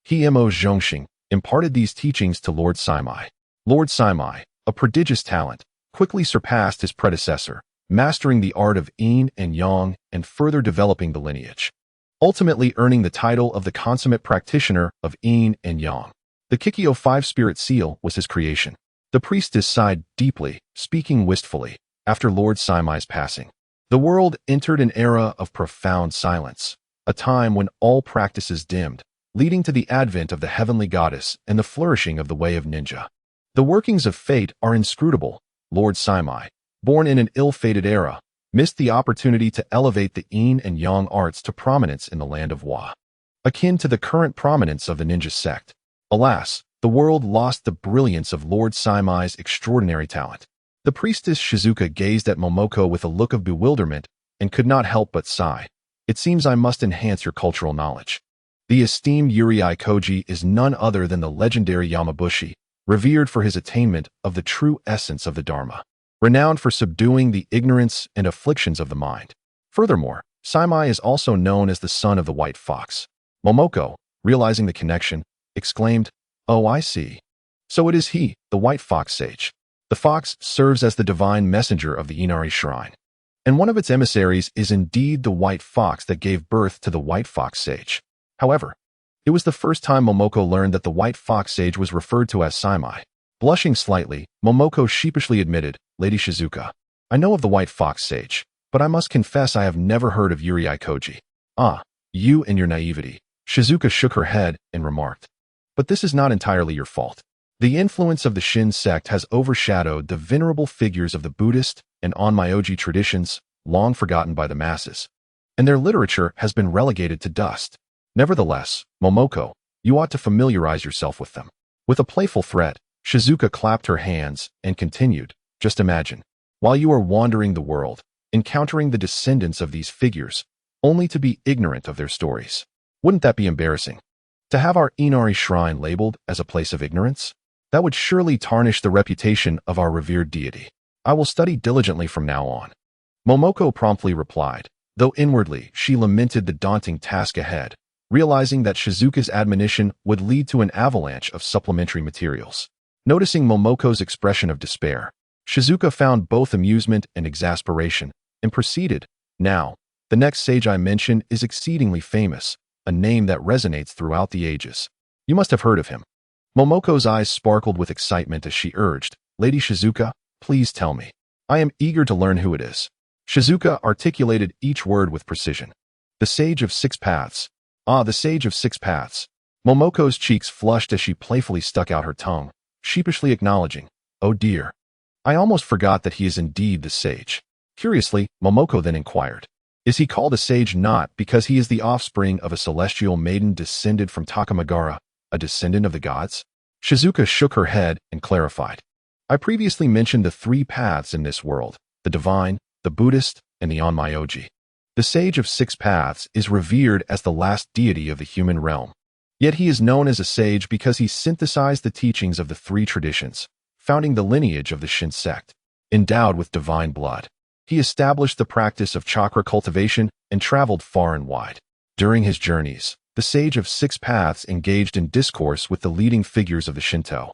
Hemo Zhongxing, imparted these teachings to Lord Saimai. Lord Saimai, a prodigious talent, quickly surpassed his predecessor, mastering the art of Yin and Yang and further developing the lineage, ultimately earning the title of the consummate practitioner of Yin and Yang. The Kikyo 5-spirit seal was his creation. The priestess sighed deeply, speaking wistfully, after Lord Saimai's passing. The world entered an era of profound silence, a time when all practices dimmed, leading to the advent of the heavenly goddess and the flourishing of the way of ninja. The workings of fate are inscrutable. Lord Saimai, born in an ill-fated era, missed the opportunity to elevate the Yin and Yang arts to prominence in the land of Hua, akin to the current prominence of the ninja sect. Alas, the world lost the brilliance of Lord Saimai's extraordinary talent. The priestess Shizuka gazed at Momoko with a look of bewilderment and could not help but sigh. It seems I must enhance your cultural knowledge. The esteemed Yurei Koji is none other than the legendary Yamabushi, revered for his attainment of the true essence of the Dharma, renowned for subduing the ignorance and afflictions of the mind. Furthermore, Saimai is also known as the son of the white fox. Momoko, realizing the connection, exclaimed, "Oh, I see. So it is he, the white fox sage." The fox serves as the divine messenger of the Inari shrine, and one of its emissaries is indeed the white fox that gave birth to the white fox sage. However, it was the first time Momoko learned that the white fox sage was referred to as Saimai. Blushing slightly, Momoko sheepishly admitted, "Lady Shizuka, I know of the white fox sage, but I must confess I have never heard of Yurei Koji." "Ah, you and your naivety." Shizuka shook her head and remarked, "But this is not entirely your fault. The influence of the Shin sect has overshadowed the venerable figures of the Buddhist and Onmyoji traditions, long forgotten by the masses, and their literature has been relegated to dust. Nevertheless, Momoko, you ought to familiarize yourself with them." With a playful threat, Shizuka clapped her hands and continued, "Just imagine, while you are wandering the world, encountering the descendants of these figures, only to be ignorant of their stories. Wouldn't that be embarrassing? To have our Inari shrine labeled as a place of ignorance? That would surely tarnish the reputation of our revered deity. I will study diligently from now on." Momoko promptly replied, though inwardly she lamented the daunting task ahead, realizing that Shizuka's admonition would lead to an avalanche of supplementary materials. Noticing Momoko's expression of despair, Shizuka found both amusement and exasperation and proceeded, "Now, the next sage I mention is exceedingly famous, a name that resonates throughout the ages. You must have heard of him." Momoko's eyes sparkled with excitement as she urged, "Lady Shizuka, please tell me. I am eager to learn who it is." Shizuka articulated each word with precision. "The Sage of Six Paths." "Ah, the Sage of Six Paths." Momoko's cheeks flushed as she playfully stuck out her tongue, sheepishly acknowledging, "Oh dear. I almost forgot that he is indeed the sage." Curiously, Momoko then inquired, "Is he called a sage not because he is the offspring of a celestial maiden descended from Takamagara, a descendant of the gods?" Shizuka shook her head and clarified, "I previously mentioned the three paths in this world, the divine, the Buddhist, and the Onmyoji. The Sage of Six Paths is revered as the last deity of the human realm. Yet he is known as a sage because he synthesized the teachings of the three traditions, founding the lineage of the Shin sect. Endowed with divine blood, he established the practice of chakra cultivation and traveled far and wide. During his journeys, the sage of six paths engaged in discourse with the leading figures of the Shinto,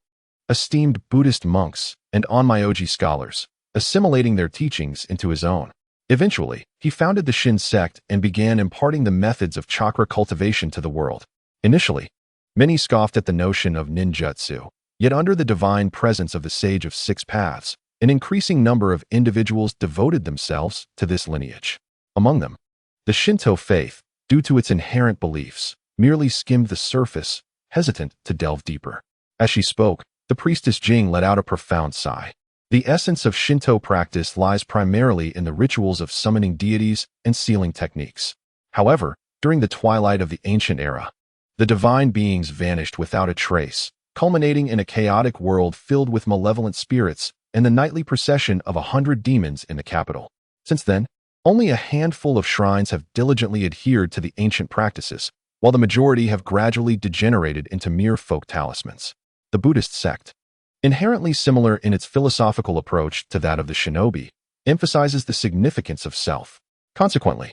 esteemed Buddhist monks, and Onmyoji scholars, assimilating their teachings into his own. Eventually, he founded the Shin sect and began imparting the methods of chakra cultivation to the world. Initially, many scoffed at the notion of ninjutsu, yet under the divine presence of the sage of six paths, an increasing number of individuals devoted themselves to this lineage. Among them, the Shinto faith, due to its inherent beliefs, merely skimmed the surface, hesitant to delve deeper. As she spoke, the priestess Jing let out a profound sigh. The essence of Shinto practice lies primarily in the rituals of summoning deities and sealing techniques. However, during the twilight of the ancient era, the divine beings vanished without a trace, culminating in a chaotic world filled with malevolent spirits and the nightly procession of 100 demons in the capital. Since then, only a handful of shrines have diligently adhered to the ancient practices, while the majority have gradually degenerated into mere folk talismans. The Buddhist sect, inherently similar in its philosophical approach to that of the shinobi, emphasizes the significance of self. Consequently,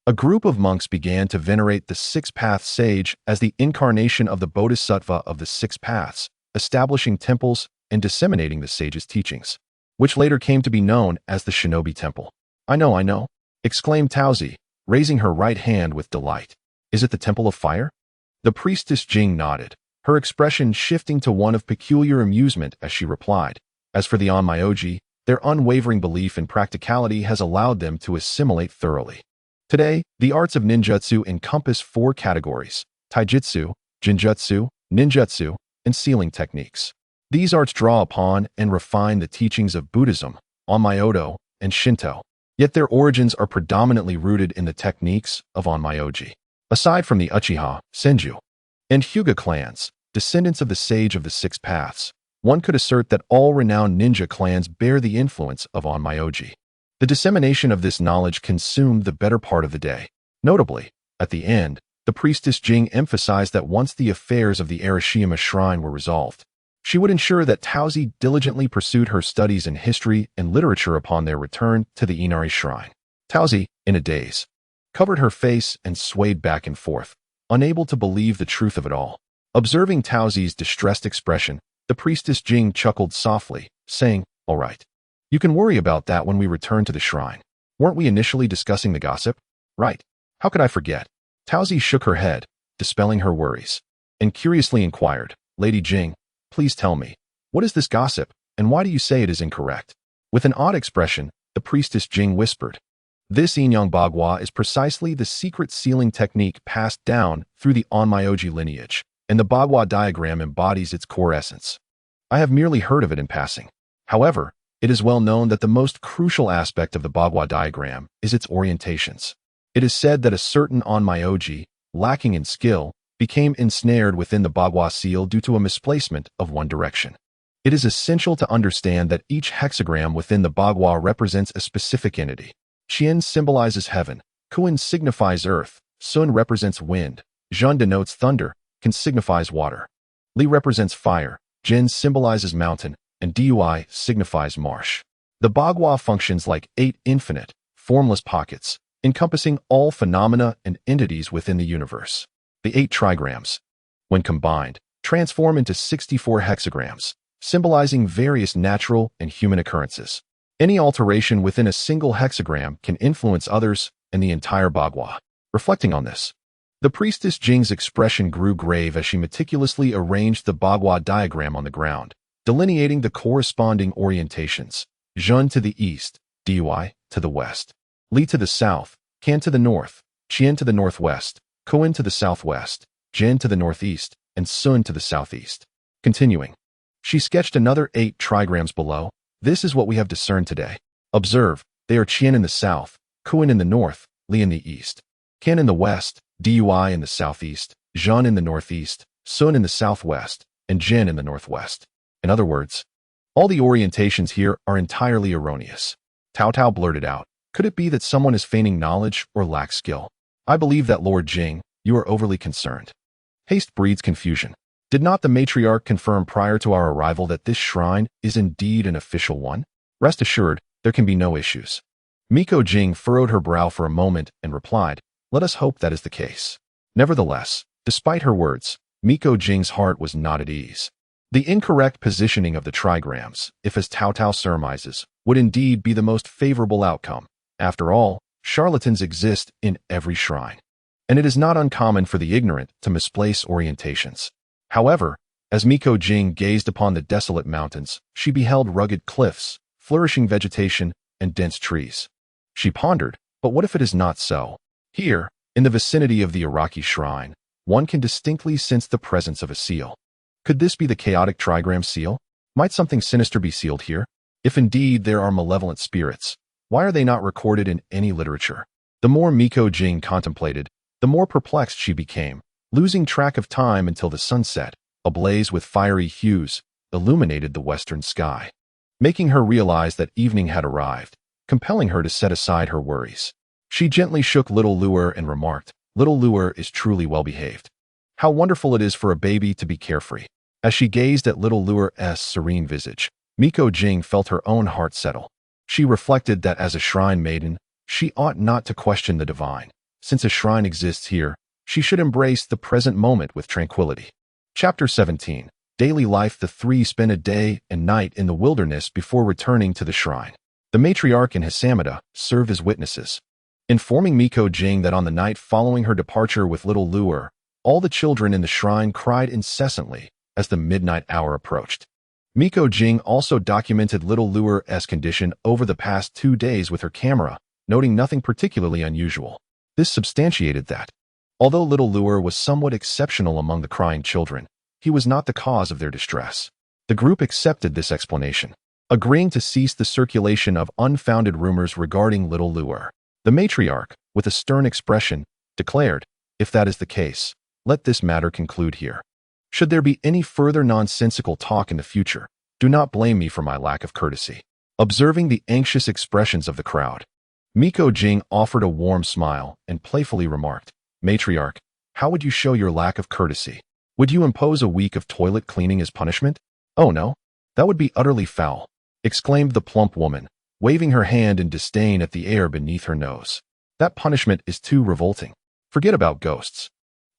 a group of monks began to venerate the six-path sage as the incarnation of the bodhisattva of the six paths, establishing temples and disseminating the sage's teachings, which later came to be known as the Shinobi Temple. I know, exclaimed Taozi, raising her right hand with delight. Is it the Temple of Fire? The priestess Jing nodded, her expression shifting to one of peculiar amusement as she replied. As for the Onmyoji, their unwavering belief in practicality has allowed them to assimilate thoroughly. Today, the arts of ninjutsu encompass four categories: taijutsu, jinjutsu, ninjutsu, and sealing techniques. These arts draw upon and refine the teachings of Buddhism, Onmyodo, and Shinto, yet their origins are predominantly rooted in the techniques of Onmyoji. Aside from the Uchiha, Senju, and Hyuga clans, descendants of the sage of the six paths, one could assert that all renowned ninja clans bear the influence of Onmyoji. The dissemination of this knowledge consumed the better part of the day. Notably, at the end, the priestess Jing emphasized that once the affairs of the Arashiyama shrine were resolved, she would ensure that Taozi diligently pursued her studies in history and literature upon their return to the Inari shrine. Taozi, in a daze, covered her face and swayed back and forth, unable to believe the truth of it all. Observing Taozi's distressed expression, the priestess Jing chuckled softly, saying, "All right. You can worry about that when we return to the shrine. Weren't we initially discussing the gossip? Right. How could I forget?" Taozi shook her head, dispelling her worries, and curiously inquired, "Lady Jing, please tell me, what is this gossip, and why do you say it is incorrect?" With an odd expression, the priestess Jing whispered, "This Inyang Bagua is precisely the secret sealing technique passed down through the Onmyoji lineage, and the Bagua diagram embodies its core essence. I have merely heard of it in passing. However, it is well known that the most crucial aspect of the Bagua diagram is its orientations. It is said that a certain Onmyoji, lacking in skill, became ensnared within the Bagua seal due to a misplacement of one direction. It is essential to understand that each hexagram within the Bagua represents a specific entity. Qian symbolizes heaven, Kuan signifies earth, Sun represents wind, Zhen denotes thunder, Kan signifies water. Li represents fire, Jin symbolizes mountain, and Dui signifies marsh. The Bagua functions like 8 infinite, formless pockets, encompassing all phenomena and entities within the universe. The 8 trigrams, when combined, transform into 64 hexagrams, symbolizing various natural and human occurrences. Any alteration within a single hexagram can influence others and the entire Bagua. Reflecting on this, the priestess Jing's expression grew grave as she meticulously arranged the Bagua diagram on the ground, delineating the corresponding orientations: Zhen to the east, Dui to the west, Li to the south, Kan to the north, Qian to the northwest, Kuan to the southwest, Jin to the northeast, and Sun to the southeast. Continuing, she sketched another 8 trigrams below. This is what we have discerned today. Observe, they are Qian in the south, Kuan in the north, Li in the east, Kan in the west, Dui in the southeast, Zhen in the northeast, Sun in the southwest, and Jin in the northwest. In other words, all the orientations here are entirely erroneous. Tao Tao blurted out, "Could it be that someone is feigning knowledge or lacks skill? I believe that, Lord Jing, you are overly concerned." Haste breeds confusion. Did not the matriarch confirm prior to our arrival that this shrine is indeed an official one? Rest assured, there can be no issues. Miko Jing furrowed her brow for a moment and replied, let us hope that is the case. Nevertheless, despite her words, Miko Jing's heart was not at ease. The incorrect positioning of the trigrams, if as Tao Tao surmises, would indeed be the most favorable outcome. After all, charlatans exist in every shrine, and it is not uncommon for the ignorant to misplace orientations. However, as Miko Jing gazed upon the desolate mountains, she beheld rugged cliffs, flourishing vegetation, and dense trees. She pondered, but what if it is not so? Here, in the vicinity of the Araki shrine, one can distinctly sense the presence of a seal. Could this be the chaotic trigram seal? Might something sinister be sealed here? If indeed there are malevolent spirits, why are they not recorded in any literature? The more Miko Jing contemplated, the more perplexed she became, losing track of time until the sunset, ablaze with fiery hues, illuminated the western sky, making her realize that evening had arrived, compelling her to set aside her worries. She gently shook little Lure and remarked, little Lure is truly well-behaved. How wonderful it is for a baby to be carefree. As she gazed at little Lure's serene visage, Miko Jing felt her own heart settle. She reflected that as a shrine maiden, she ought not to question the divine. Since a shrine exists here, she should embrace the present moment with tranquility. Chapter 17. Daily life. The three spend a day and night in the wilderness before returning to the shrine. The matriarch and Hisamida serve as witnesses, informing Miko Jing that on the night following her departure with little Lure, all the children in the shrine cried incessantly as the midnight hour approached. Miko Jing also documented little Lure's condition over the past 2 days with her camera, noting nothing particularly unusual. This substantiated that, although little Lure was somewhat exceptional among the crying children, he was not the cause of their distress. The group accepted this explanation, agreeing to cease the circulation of unfounded rumors regarding little Lure. The matriarch, with a stern expression, declared, if that is the case, let this matter conclude here. Should there be any further nonsensical talk in the future, do not blame me for my lack of courtesy. Observing the anxious expressions of the crowd, Miko Jing offered a warm smile and playfully remarked, matriarch, how would you show your lack of courtesy? Would you impose a week of toilet cleaning as punishment? Oh no, that would be utterly foul, exclaimed the plump woman, waving her hand in disdain at the air beneath her nose. That punishment is too revolting. Forget about ghosts.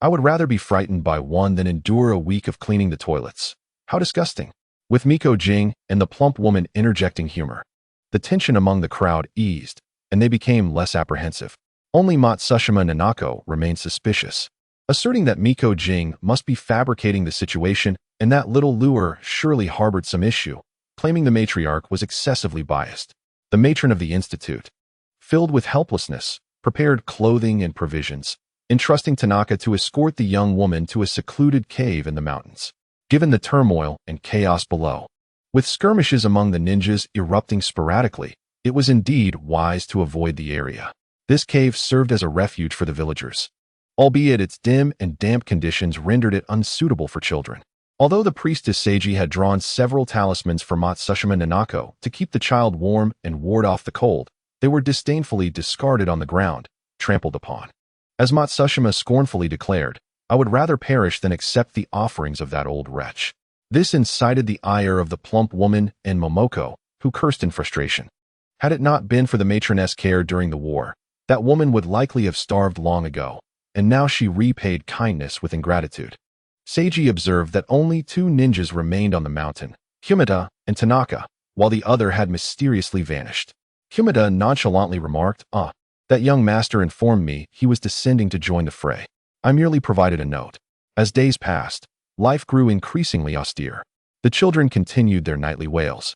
I would rather be frightened by one than endure a week of cleaning the toilets. How disgusting. With Miko Jing and the plump woman interjecting humor, the tension among the crowd eased, and they became less apprehensive. Only Matsushima Nanako remained suspicious, asserting that Miko Jing must be fabricating the situation and that little Lure surely harbored some issue, claiming the matriarch was excessively biased. The matron of the institute, filled with helplessness, prepared clothing and provisions, entrusting Tanaka to escort the young woman to a secluded cave in the mountains. Given the turmoil and chaos below, with skirmishes among the ninjas erupting sporadically, it was indeed wise to avoid the area. This cave served as a refuge for the villagers, albeit its dim and damp conditions rendered it unsuitable for children. Although the priestess Seiji had drawn several talismans for Matsushima Nanako to keep the child warm and ward off the cold, they were disdainfully discarded on the ground, trampled upon. As Matsushima scornfully declared, I would rather perish than accept the offerings of that old wretch. This incited the ire of the plump woman and Momoko, who cursed in frustration. Had it not been for the matroness care during the war, that woman would likely have starved long ago, and now she repaid kindness with ingratitude. Seiji observed that only 2 ninjas remained on the mountain, Humida and Tanaka, while the other had mysteriously vanished. Humida nonchalantly remarked, that young master informed me he was descending to join the fray. I merely provided a note. As days passed, life grew increasingly austere. The children continued their nightly wails,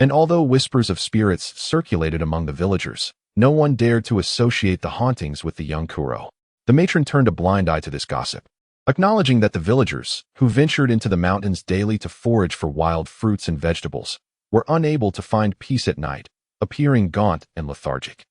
and although whispers of spirits circulated among the villagers, no one dared to associate the hauntings with the young Kuro. The matron turned a blind eye to this gossip, acknowledging that the villagers, who ventured into the mountains daily to forage for wild fruits and vegetables, were unable to find peace at night, appearing gaunt and lethargic.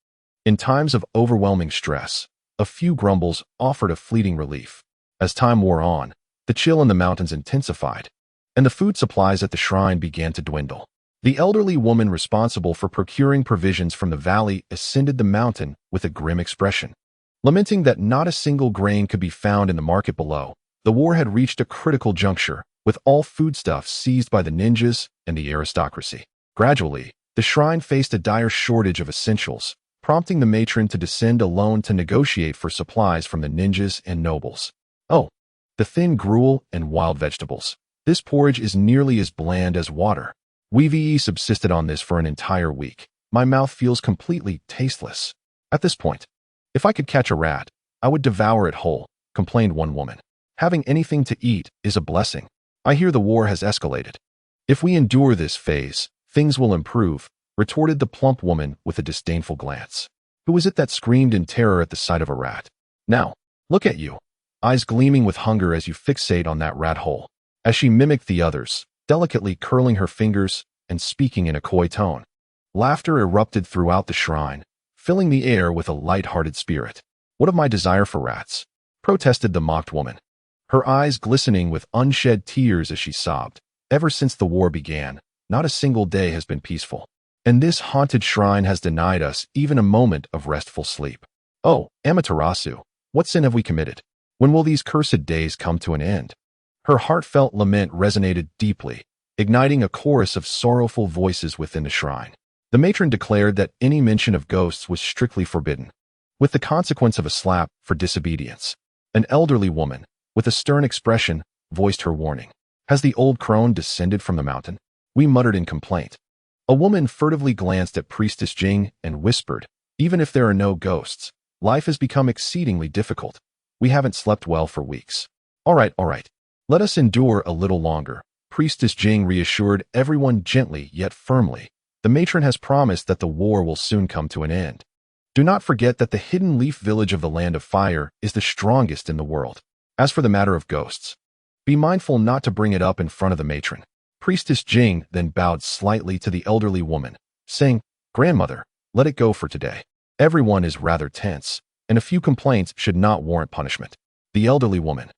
In times of overwhelming stress, a few grumbles offered a fleeting relief. As time wore on, the chill in the mountains intensified, and the food supplies at the shrine began to dwindle. The elderly woman responsible for procuring provisions from the valley ascended the mountain with a grim expression, lamenting that not a single grain could be found in the market below, The war had reached a critical juncture, with all foodstuffs seized by the ninjas and the aristocracy. Gradually, the shrine faced a dire shortage of essentials, prompting the matron to descend alone to negotiate for supplies from the ninjas and nobles. Oh, the thin gruel and wild vegetables. This porridge is nearly as bland as water. We subsisted on this for an entire week. My mouth feels completely tasteless. At this point, if I could catch a rat, I would devour it whole, complained one woman. Having anything to eat is a blessing. I hear the war has escalated. If we endure this phase, things will improve, retorted the plump woman with a disdainful glance. Who was it that screamed in terror at the sight of a rat? Now, look at you, eyes gleaming with hunger as you fixate on that rat hole. As she mimicked the others, delicately curling her fingers and speaking in a coy tone. Laughter erupted throughout the shrine, filling the air with a light-hearted spirit. What of my desire for rats? Protested the mocked woman, her eyes glistening with unshed tears as she sobbed. Ever since the war began, not a single day has been peaceful. And this haunted shrine has denied us even a moment of restful sleep. Oh, Amaterasu, what sin have we committed? When will these cursed days come to an end? Her heartfelt lament resonated deeply, igniting a chorus of sorrowful voices within the shrine. The matron declared that any mention of ghosts was strictly forbidden, with the consequence of a slap for disobedience. An elderly woman, with a stern expression, voiced her warning. Has the old crone descended from the mountain? We muttered in complaint. A woman furtively glanced at Priestess Jing and whispered, even if there are no ghosts, life has become exceedingly difficult. We haven't slept well for weeks. All right. Let us endure a little longer. Priestess Jing reassured everyone gently yet firmly. The matron has promised that the war will soon come to an end. Do not forget that the hidden leaf village of the Land of Fire is the strongest in the world. As for the matter of ghosts, be mindful not to bring it up in front of the matron. Priestess Jing then bowed slightly to the elderly woman, saying, Grandmother, let it go for today. Everyone is rather tense, and a few complaints should not warrant punishment. The elderly woman,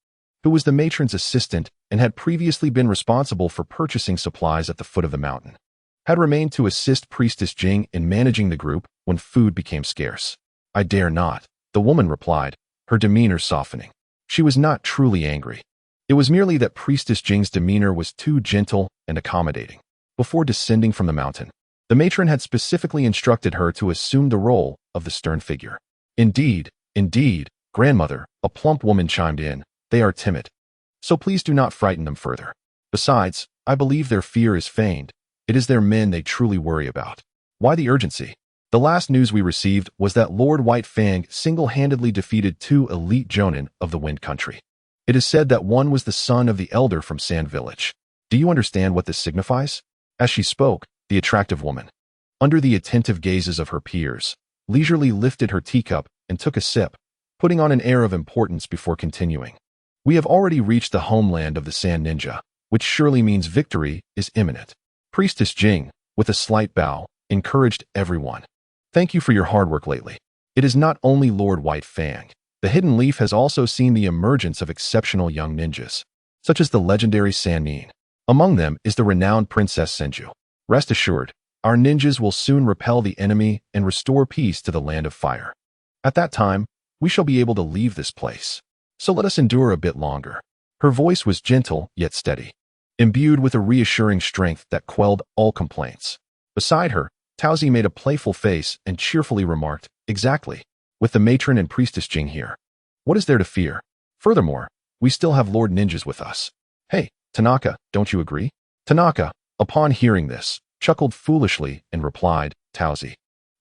who was the matron's assistant and had previously been responsible for purchasing supplies at the foot of the mountain, had remained to assist Priestess Jing in managing the group when food became scarce. I dare not, the woman replied, her demeanor softening. She was not truly angry. It was merely that Priestess Jing's demeanor was too gentle and accommodating. Before descending from the mountain, the matron had specifically instructed her to assume the role of the stern figure. Indeed, grandmother, a plump woman chimed in, they are timid. So please do not frighten them further. Besides, I believe their fear is feigned. It is their men they truly worry about. Why the urgency? The last news we received was that Lord White Fang single-handedly defeated 2 elite jonin of the Wind Country. It is said that one was the son of the elder from Sand Village. Do you understand what this signifies? As she spoke, the attractive woman, under the attentive gazes of her peers, leisurely lifted her teacup and took a sip, putting on an air of importance before continuing. We have already reached the homeland of the Sand Ninja, which surely means victory is imminent. Priestess Jing, with a slight bow, encouraged everyone. Thank you for your hard work lately. It is not only Lord White Fang. The Hidden Leaf has also seen the emergence of exceptional young ninjas, such as the legendary San Nin. Among them is the renowned Princess Senju. Rest assured, our ninjas will soon repel the enemy and restore peace to the Land of Fire. At that time, we shall be able to leave this place. So let us endure a bit longer. Her voice was gentle yet steady, imbued with a reassuring strength that quelled all complaints. Beside her, Taozi made a playful face and cheerfully remarked, Exactly, with the matron and Priestess Jing here. What is there to fear? Furthermore, we still have Lord Ninjas with us. Hey, Tanaka, don't you agree? Tanaka, upon hearing this, chuckled foolishly and replied, Taozi,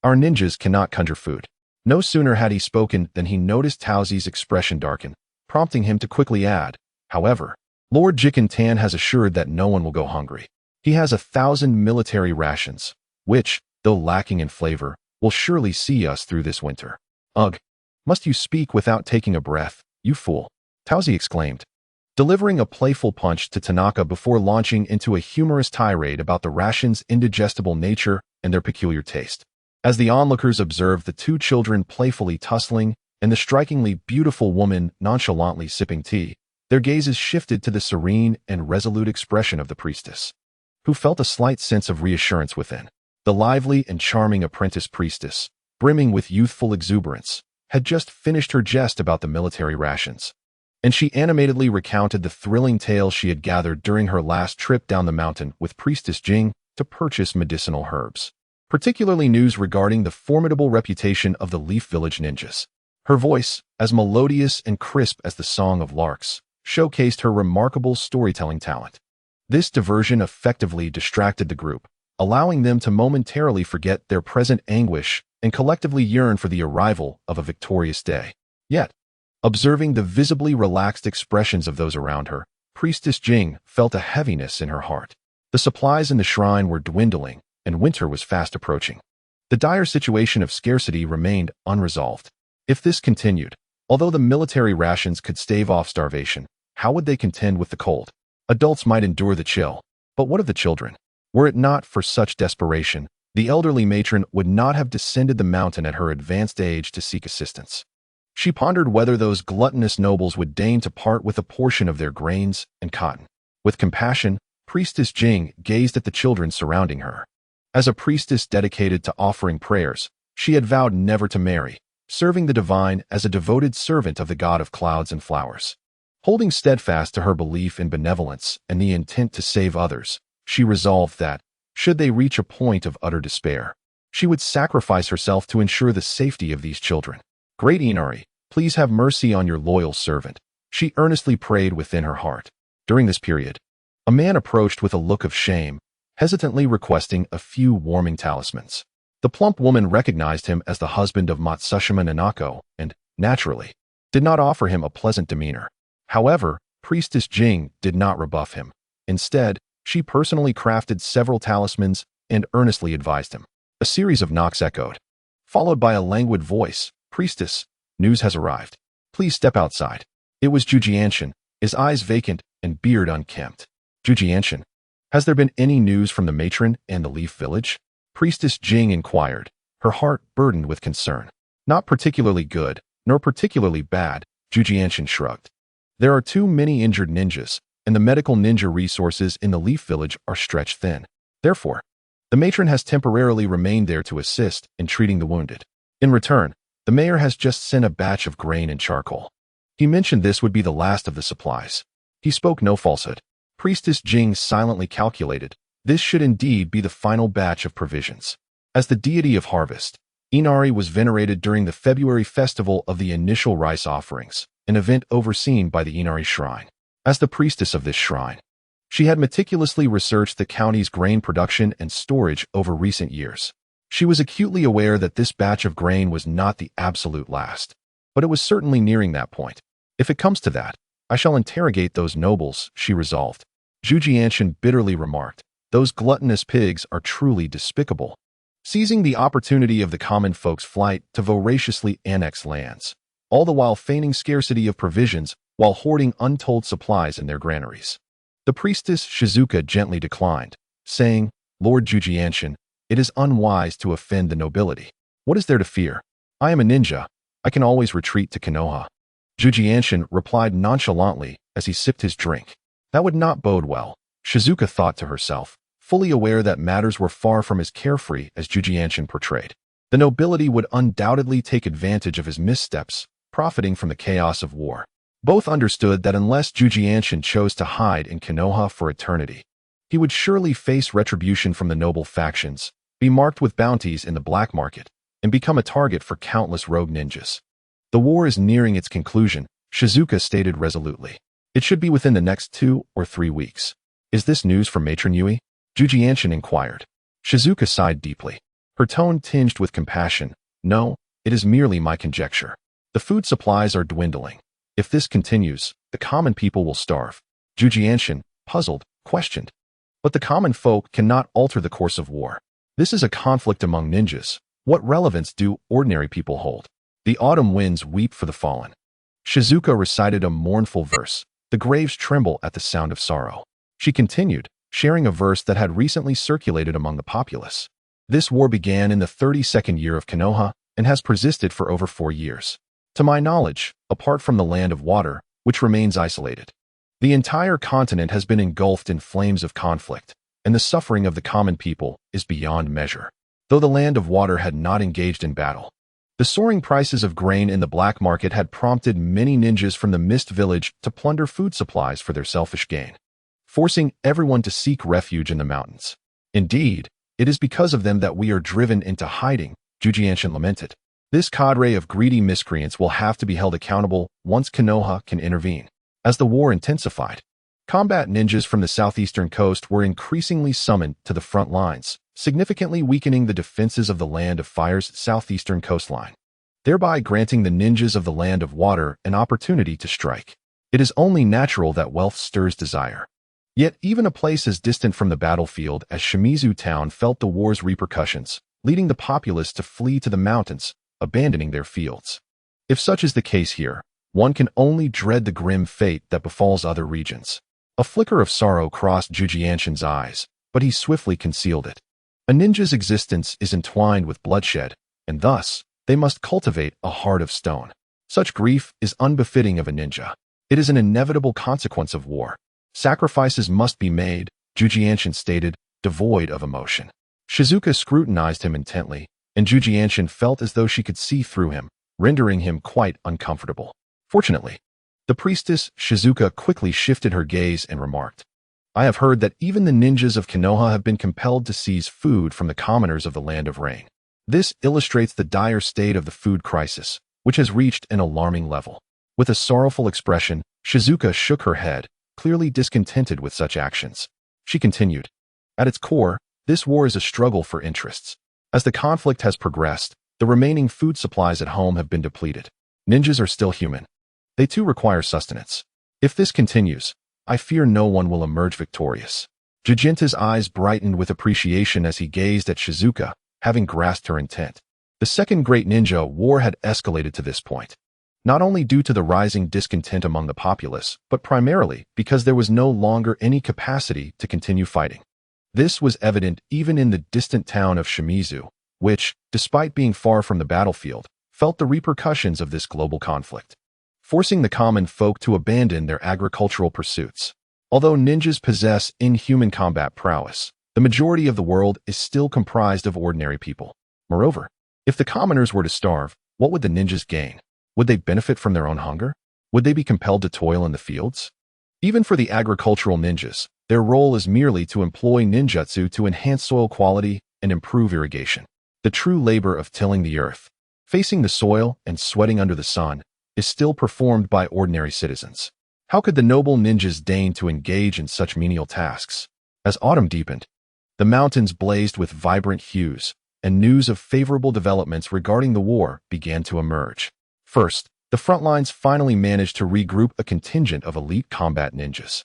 our ninjas cannot conjure food. No sooner had he spoken than he noticed Taozi's expression darken, prompting him to quickly add, However, Lord Jikin Tan has assured that no one will go hungry. He has 1,000 military rations, which, though lacking in flavor, will surely see us through this winter. Ugh! Must you speak without taking a breath, you fool? Taozi exclaimed, delivering a playful punch to Tanaka before launching into a humorous tirade about the ration's indigestible nature and their peculiar taste. As the onlookers observed the 2 children playfully tussling and the strikingly beautiful woman nonchalantly sipping tea, their gazes shifted to the serene and resolute expression of the priestess, who felt a slight sense of reassurance within. The lively and charming apprentice priestess, brimming with youthful exuberance, had just finished her jest about the military rations. and she animatedly recounted the thrilling tale she had gathered during her last trip down the mountain with Priestess Jing to purchase medicinal herbs, particularly news regarding the formidable reputation of the Leaf Village ninjas. Her voice, as melodious and crisp as the song of larks, showcased her remarkable storytelling talent. This diversion effectively distracted the group, allowing them to momentarily forget their present anguish and collectively yearn for the arrival of a victorious day. Yet, observing the visibly relaxed expressions of those around her, Priestess Jing felt a heaviness in her heart. The supplies in the shrine were dwindling, and winter was fast approaching. The dire situation of scarcity remained unresolved. If this continued, although the military rations could stave off starvation, how would they contend with the cold? Adults might endure the chill, but what of the children? Were it not for such desperation, the elderly matron would not have descended the mountain at her advanced age to seek assistance. She pondered whether those gluttonous nobles would deign to part with a portion of their grains and cotton. With compassion, Priestess Jing gazed at the children surrounding her. As a priestess dedicated to offering prayers, she had vowed never to marry, serving the divine as a devoted servant of the god of clouds and flowers. Holding steadfast to her belief in benevolence and the intent to save others, she resolved that, should they reach a point of utter despair, she would sacrifice herself to ensure the safety of these children. Great Inari, please have mercy on your loyal servant, she earnestly prayed within her heart. During this period, a man approached with a look of shame, hesitantly requesting a few warming talismans. The plump woman recognized him as the husband of Matsushima Nanako and, naturally, did not offer him a pleasant demeanor. However, Priestess Jing did not rebuff him. Instead, she personally crafted several talismans and earnestly advised him. A series of knocks echoed, followed by a languid voice. Priestess, news has arrived. Please step outside. It was Jujianshin, his eyes vacant and beard unkempt. Jujianshin, has there been any news from the matron and the Leaf Village? Priestess Jing inquired, her heart burdened with concern. Not particularly good, nor particularly bad, Jujianshin shrugged. There are too many injured ninjas, and the medical ninja resources in the Leaf Village are stretched thin. Therefore, the matron has temporarily remained there to assist in treating the wounded. In return, the mayor has just sent a batch of grain and charcoal. He mentioned this would be the last of the supplies. He spoke no falsehood. Priestess Jing silently calculated, this should indeed be the final batch of provisions. As the deity of harvest, Inari was venerated during the February festival of the initial rice offerings, an event overseen by the Inari Shrine. As the priestess of this shrine, she had meticulously researched the county's grain production and storage over recent years. She was acutely aware that this batch of grain was not the absolute last, but it was certainly nearing that point. If it comes to that, I shall interrogate those nobles, she resolved. Jujianshin bitterly remarked, those gluttonous pigs are truly despicable. Seizing the opportunity of the common folk's flight to voraciously annex lands, all the while feigning scarcity of provisions while hoarding untold supplies in their granaries. The priestess Shizuka gently declined, saying, Lord Jujianshin, it is unwise to offend the nobility. What is there to fear? I am a ninja. I can always retreat to Konoha. Jujianshin replied nonchalantly as he sipped his drink. That would not bode well, Shizuka thought to herself, fully aware that matters were far from as carefree as Jujianshin portrayed. The nobility would undoubtedly take advantage of his missteps, profiting from the chaos of war. Both understood that unless Jujianshin chose to hide in Konoha for eternity, he would surely face retribution from the noble factions, be marked with bounties in the black market, and become a target for countless rogue ninjas. The war is nearing its conclusion, Shizuka stated resolutely. It should be within the next 2 or 3 weeks. Is this news from Matron Yui? Jujianshin inquired. Shizuka sighed deeply, her tone tinged with compassion. No, it is merely my conjecture. The food supplies are dwindling. If this continues, the common people will starve. Jujianshin, puzzled, questioned. But the common folk cannot alter the course of war. This is a conflict among ninjas. What relevance do ordinary people hold? The autumn winds weep for the fallen. Shizuka recited a mournful verse. The graves tremble at the sound of sorrow. She continued, sharing a verse that had recently circulated among the populace. This war began in the 32nd year of Konoha and has persisted for over 4 years. To my knowledge, apart from the land of water, which remains isolated, the entire continent has been engulfed in flames of conflict, and the suffering of the common people is beyond measure. Though the land of water had not engaged in battle, The soaring prices of grain in the black market had prompted many ninjas from the Mist Village to plunder food supplies for their selfish gain, forcing everyone to seek refuge in the mountains. Indeed, it is because of them that we are driven into hiding, Jujianshin lamented. This cadre of greedy miscreants will have to be held accountable once Konoha can intervene. As the war intensified, combat ninjas from the southeastern coast were increasingly summoned to the front lines, significantly weakening the defenses of the Land of Fire's southeastern coastline, thereby granting the ninjas of the Land of Water an opportunity to strike. It is only natural that wealth stirs desire. Yet even a place as distant from the battlefield as Shimizu town felt the war's repercussions, leading the populace to flee to the mountains, abandoning their fields. If such is the case here, one can only dread the grim fate that befalls other regions. A flicker of sorrow crossed Jujianshin's eyes, but he swiftly concealed it. A ninja's existence is entwined with bloodshed, and thus, they must cultivate a heart of stone. Such grief is unbefitting of a ninja. It is an inevitable consequence of war. Sacrifices must be made, Jujianshin stated, devoid of emotion. Shizuka scrutinized him intently, and Jujianshin felt as though she could see through him, rendering him quite uncomfortable. Fortunately, the priestess Shizuka quickly shifted her gaze and remarked, I have heard that even the ninjas of Konoha have been compelled to seize food from the commoners of the Land of Rain. This illustrates the dire state of the food crisis, which has reached an alarming level. With a sorrowful expression, Shizuka shook her head, clearly discontented with such actions. She continued, At its core, this war is a struggle for interests. As the conflict has progressed, the remaining food supplies at home have been depleted. Ninjas are still human. They too require sustenance. If this continues, I fear no one will emerge victorious. Jujinta's eyes brightened with appreciation as he gazed at Shizuka, having grasped her intent. The second great ninja war had escalated to this point, not only due to the rising discontent among the populace, but primarily because there was no longer any capacity to continue fighting. This was evident even in the distant town of Shimizu, which, despite being far from the battlefield, felt the repercussions of this global conflict, forcing the common folk to abandon their agricultural pursuits. Although ninjas possess inhuman combat prowess, the majority of the world is still comprised of ordinary people. Moreover, if the commoners were to starve, what would the ninjas gain? Would they benefit from their own hunger? Would they be compelled to toil in the fields? Even for the agricultural ninjas, their role is merely to employ ninjutsu to enhance soil quality and improve irrigation. The true labor of tilling the earth, facing the soil and sweating under the sun, is still performed by ordinary citizens. How could the noble ninjas deign to engage in such menial tasks? As autumn deepened, the mountains blazed with vibrant hues, and news of favorable developments regarding the war began to emerge. First, the front lines finally managed to regroup a contingent of elite combat ninjas,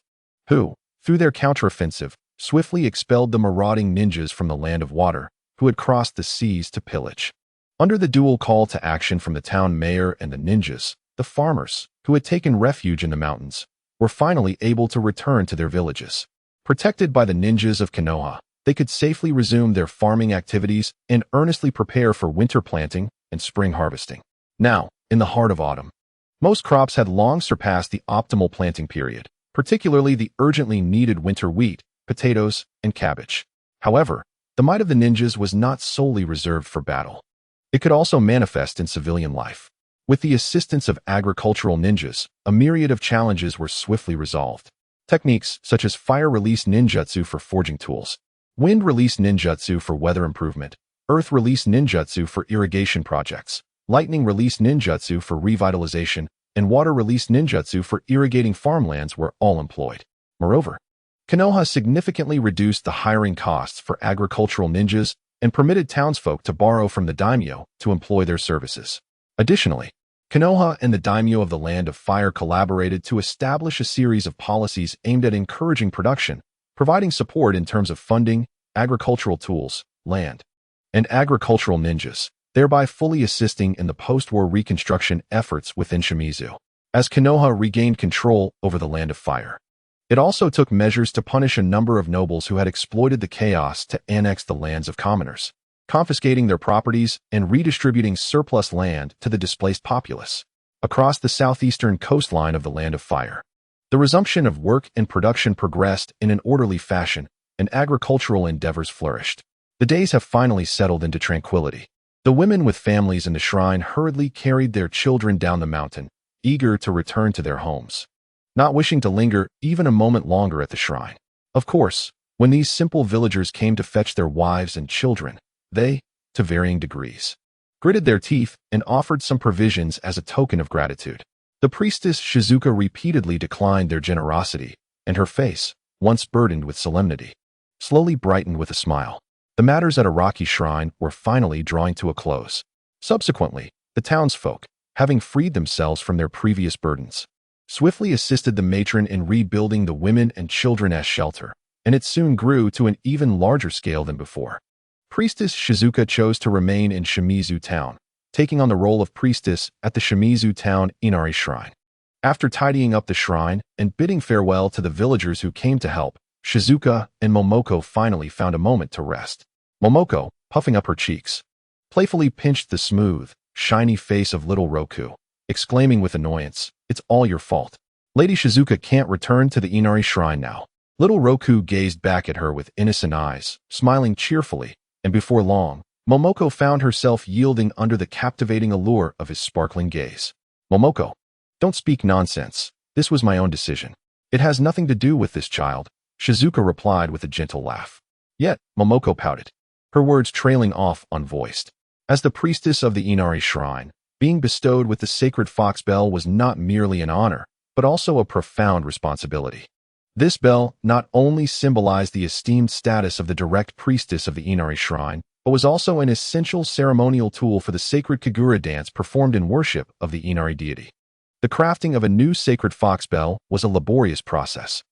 who, through their counteroffensive, swiftly expelled the marauding ninjas from the Land of Water, who had crossed the seas to pillage. Under the dual call to action from the town mayor and the ninjas, the farmers, who had taken refuge in the mountains, were finally able to return to their villages. Protected by the ninjas of Konoha, they could safely resume their farming activities and earnestly prepare for winter planting and spring harvesting. Now, in the heart of autumn, most crops had long surpassed the optimal planting period, particularly the urgently needed winter wheat, potatoes, and cabbage. However, the might of the ninjas was not solely reserved for battle. It could also manifest in civilian life. With the assistance of agricultural ninjas, a myriad of challenges were swiftly resolved. Techniques such as fire-release ninjutsu for forging tools, wind-release ninjutsu for weather improvement, earth-release ninjutsu for irrigation projects, lightning-release ninjutsu for revitalization, and water-release ninjutsu for irrigating farmlands were all employed. Moreover, Konoha significantly reduced the hiring costs for agricultural ninjas and permitted townsfolk to borrow from the daimyo to employ their services. Additionally, Konoha and the daimyo of the Land of Fire collaborated to establish a series of policies aimed at encouraging production, providing support in terms of funding, agricultural tools, land, and agricultural ninjas, thereby fully assisting in the post-war reconstruction efforts within Shimizu. As Konoha regained control over the Land of Fire, it also took measures to punish a number of nobles who had exploited the chaos to annex the lands of commoners, confiscating their properties and redistributing surplus land to the displaced populace. Across the southeastern coastline of the Land of Fire, the resumption of work and production progressed in an orderly fashion, and agricultural endeavors flourished. The days have finally settled into tranquility. The women with families in the shrine hurriedly carried their children down the mountain, eager to return to their homes, not wishing to linger even a moment longer at the shrine. Of course, when these simple villagers came to fetch their wives and children, they, to varying degrees, gritted their teeth and offered some provisions as a token of gratitude. The priestess Shizuka repeatedly declined their generosity, and her face, once burdened with solemnity, slowly brightened with a smile. The matters at Araki Shrine were finally drawing to a close. Subsequently, the townsfolk, having freed themselves from their previous burdens, swiftly assisted the matron in rebuilding the women and children as shelter, and it soon grew to an even larger scale than before. Priestess Shizuka chose to remain in Shimizu Town, taking on the role of priestess at the Shimizu Town Inari Shrine. After tidying up the shrine and bidding farewell to the villagers who came to help, Shizuka and Momoko finally found a moment to rest. Momoko, puffing up her cheeks, playfully pinched the smooth, shiny face of little Roku, exclaiming with annoyance, "It's all your fault. Lady Shizuka can't return to the Inari Shrine now." Little Roku gazed back at her with innocent eyes, smiling cheerfully, and before long, Momoko found herself yielding under the captivating allure of his sparkling gaze. "Momoko, don't speak nonsense. This was my own decision. It has nothing to do with this child," Shizuka replied with a gentle laugh. Yet, Momoko pouted, her words trailing off unvoiced. As the priestess of the Inari Shrine, being bestowed with the sacred fox bell was not merely an honor, but also a profound responsibility. This bell not only symbolized the esteemed status of the direct priestess of the Inari Shrine, but was also an essential ceremonial tool for the sacred Kagura dance performed in worship of the Inari deity. The crafting of a new sacred fox bell was a laborious process,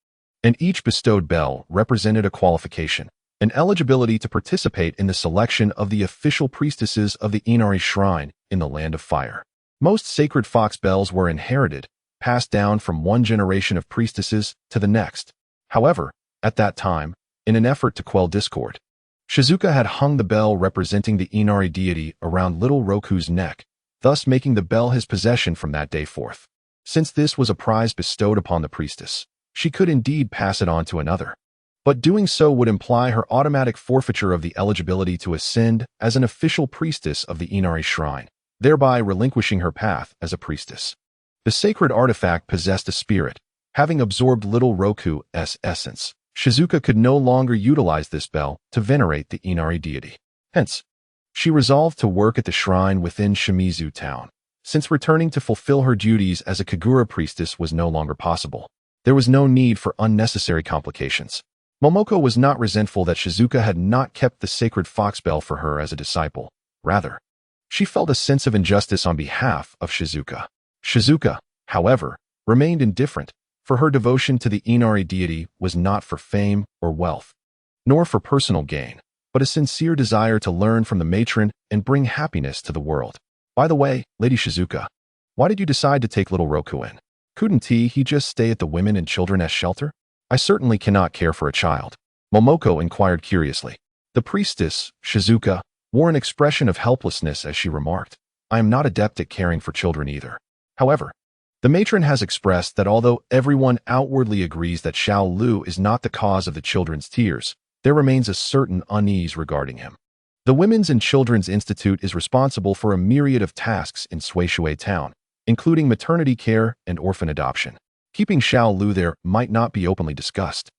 and each bestowed bell represented a qualification, an eligibility to participate in the selection of the official priestesses of the Inari Shrine in the Land of Fire. Most sacred fox bells were inherited, passed down from one generation of priestesses to the next. However, at that time, in an effort to quell discord, Shizuka had hung the bell representing the Inari deity around little Roku's neck, thus making the bell his possession from that day forth. Since this was a prize bestowed upon the priestess, she could indeed pass it on to another. But doing so would imply her automatic forfeiture of the eligibility to ascend as an official priestess of the Inari Shrine, thereby relinquishing her path as a priestess. The sacred artifact possessed a spirit. Having absorbed little Roku's essence, Shizuka could no longer utilize this bell to venerate the Inari deity. Hence, she resolved to work at the shrine within Shimizu Town. Since returning to fulfill her duties as a Kagura priestess was no longer possible, there was no need for unnecessary complications. Momoko was not resentful that Shizuka had not kept the sacred fox bell for her as a disciple. Rather, she felt a sense of injustice on behalf of Shizuka. Shizuka, however, remained indifferent, for her devotion to the Inari deity was not for fame or wealth, nor for personal gain, but a sincere desire to learn from the matron and bring happiness to the world. By the way, Lady Shizuka, why did you decide to take little Roku in? Couldn't he just stay at the women and children as shelter? I certainly cannot care for a child, Momoko inquired curiously. The priestess, Shizuka, wore an expression of helplessness as she remarked, I am not adept at caring for children either. However, the matron has expressed that although everyone outwardly agrees that Xiao Lu is not the cause of the children's tears, there remains a certain unease regarding him. The Women's and Children's Institute is responsible for a myriad of tasks in Suishui Town, including maternity care and orphan adoption. Keeping Xiao Lu there might not be openly discussed,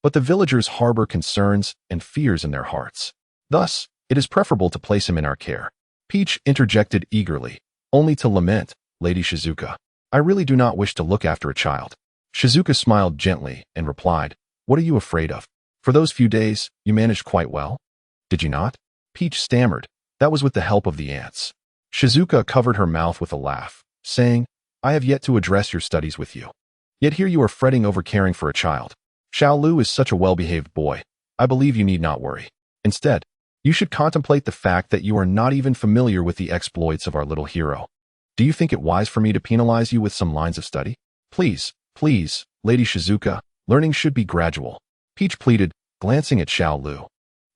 but the villagers harbor concerns and fears in their hearts. Thus, it is preferable to place him in our care. Peach interjected eagerly, only to lament, Lady Shizuka, I really do not wish to look after a child. Shizuka smiled gently and replied, What are you afraid of? For those few days, you managed quite well. Did you not? Peach stammered, That was with the help of the ants. Shizuka covered her mouth with a laugh, saying, I have yet to address your studies with you. Yet here you are fretting over caring for a child. Xiao Lu is such a well-behaved boy. I believe you need not worry. Instead, you should contemplate the fact that you are not even familiar with the exploits of our little hero. Do you think it wise for me to penalize you with some lines of study? Please, Lady Shizuka, learning should be gradual. Peach pleaded, glancing at Xiao Lu,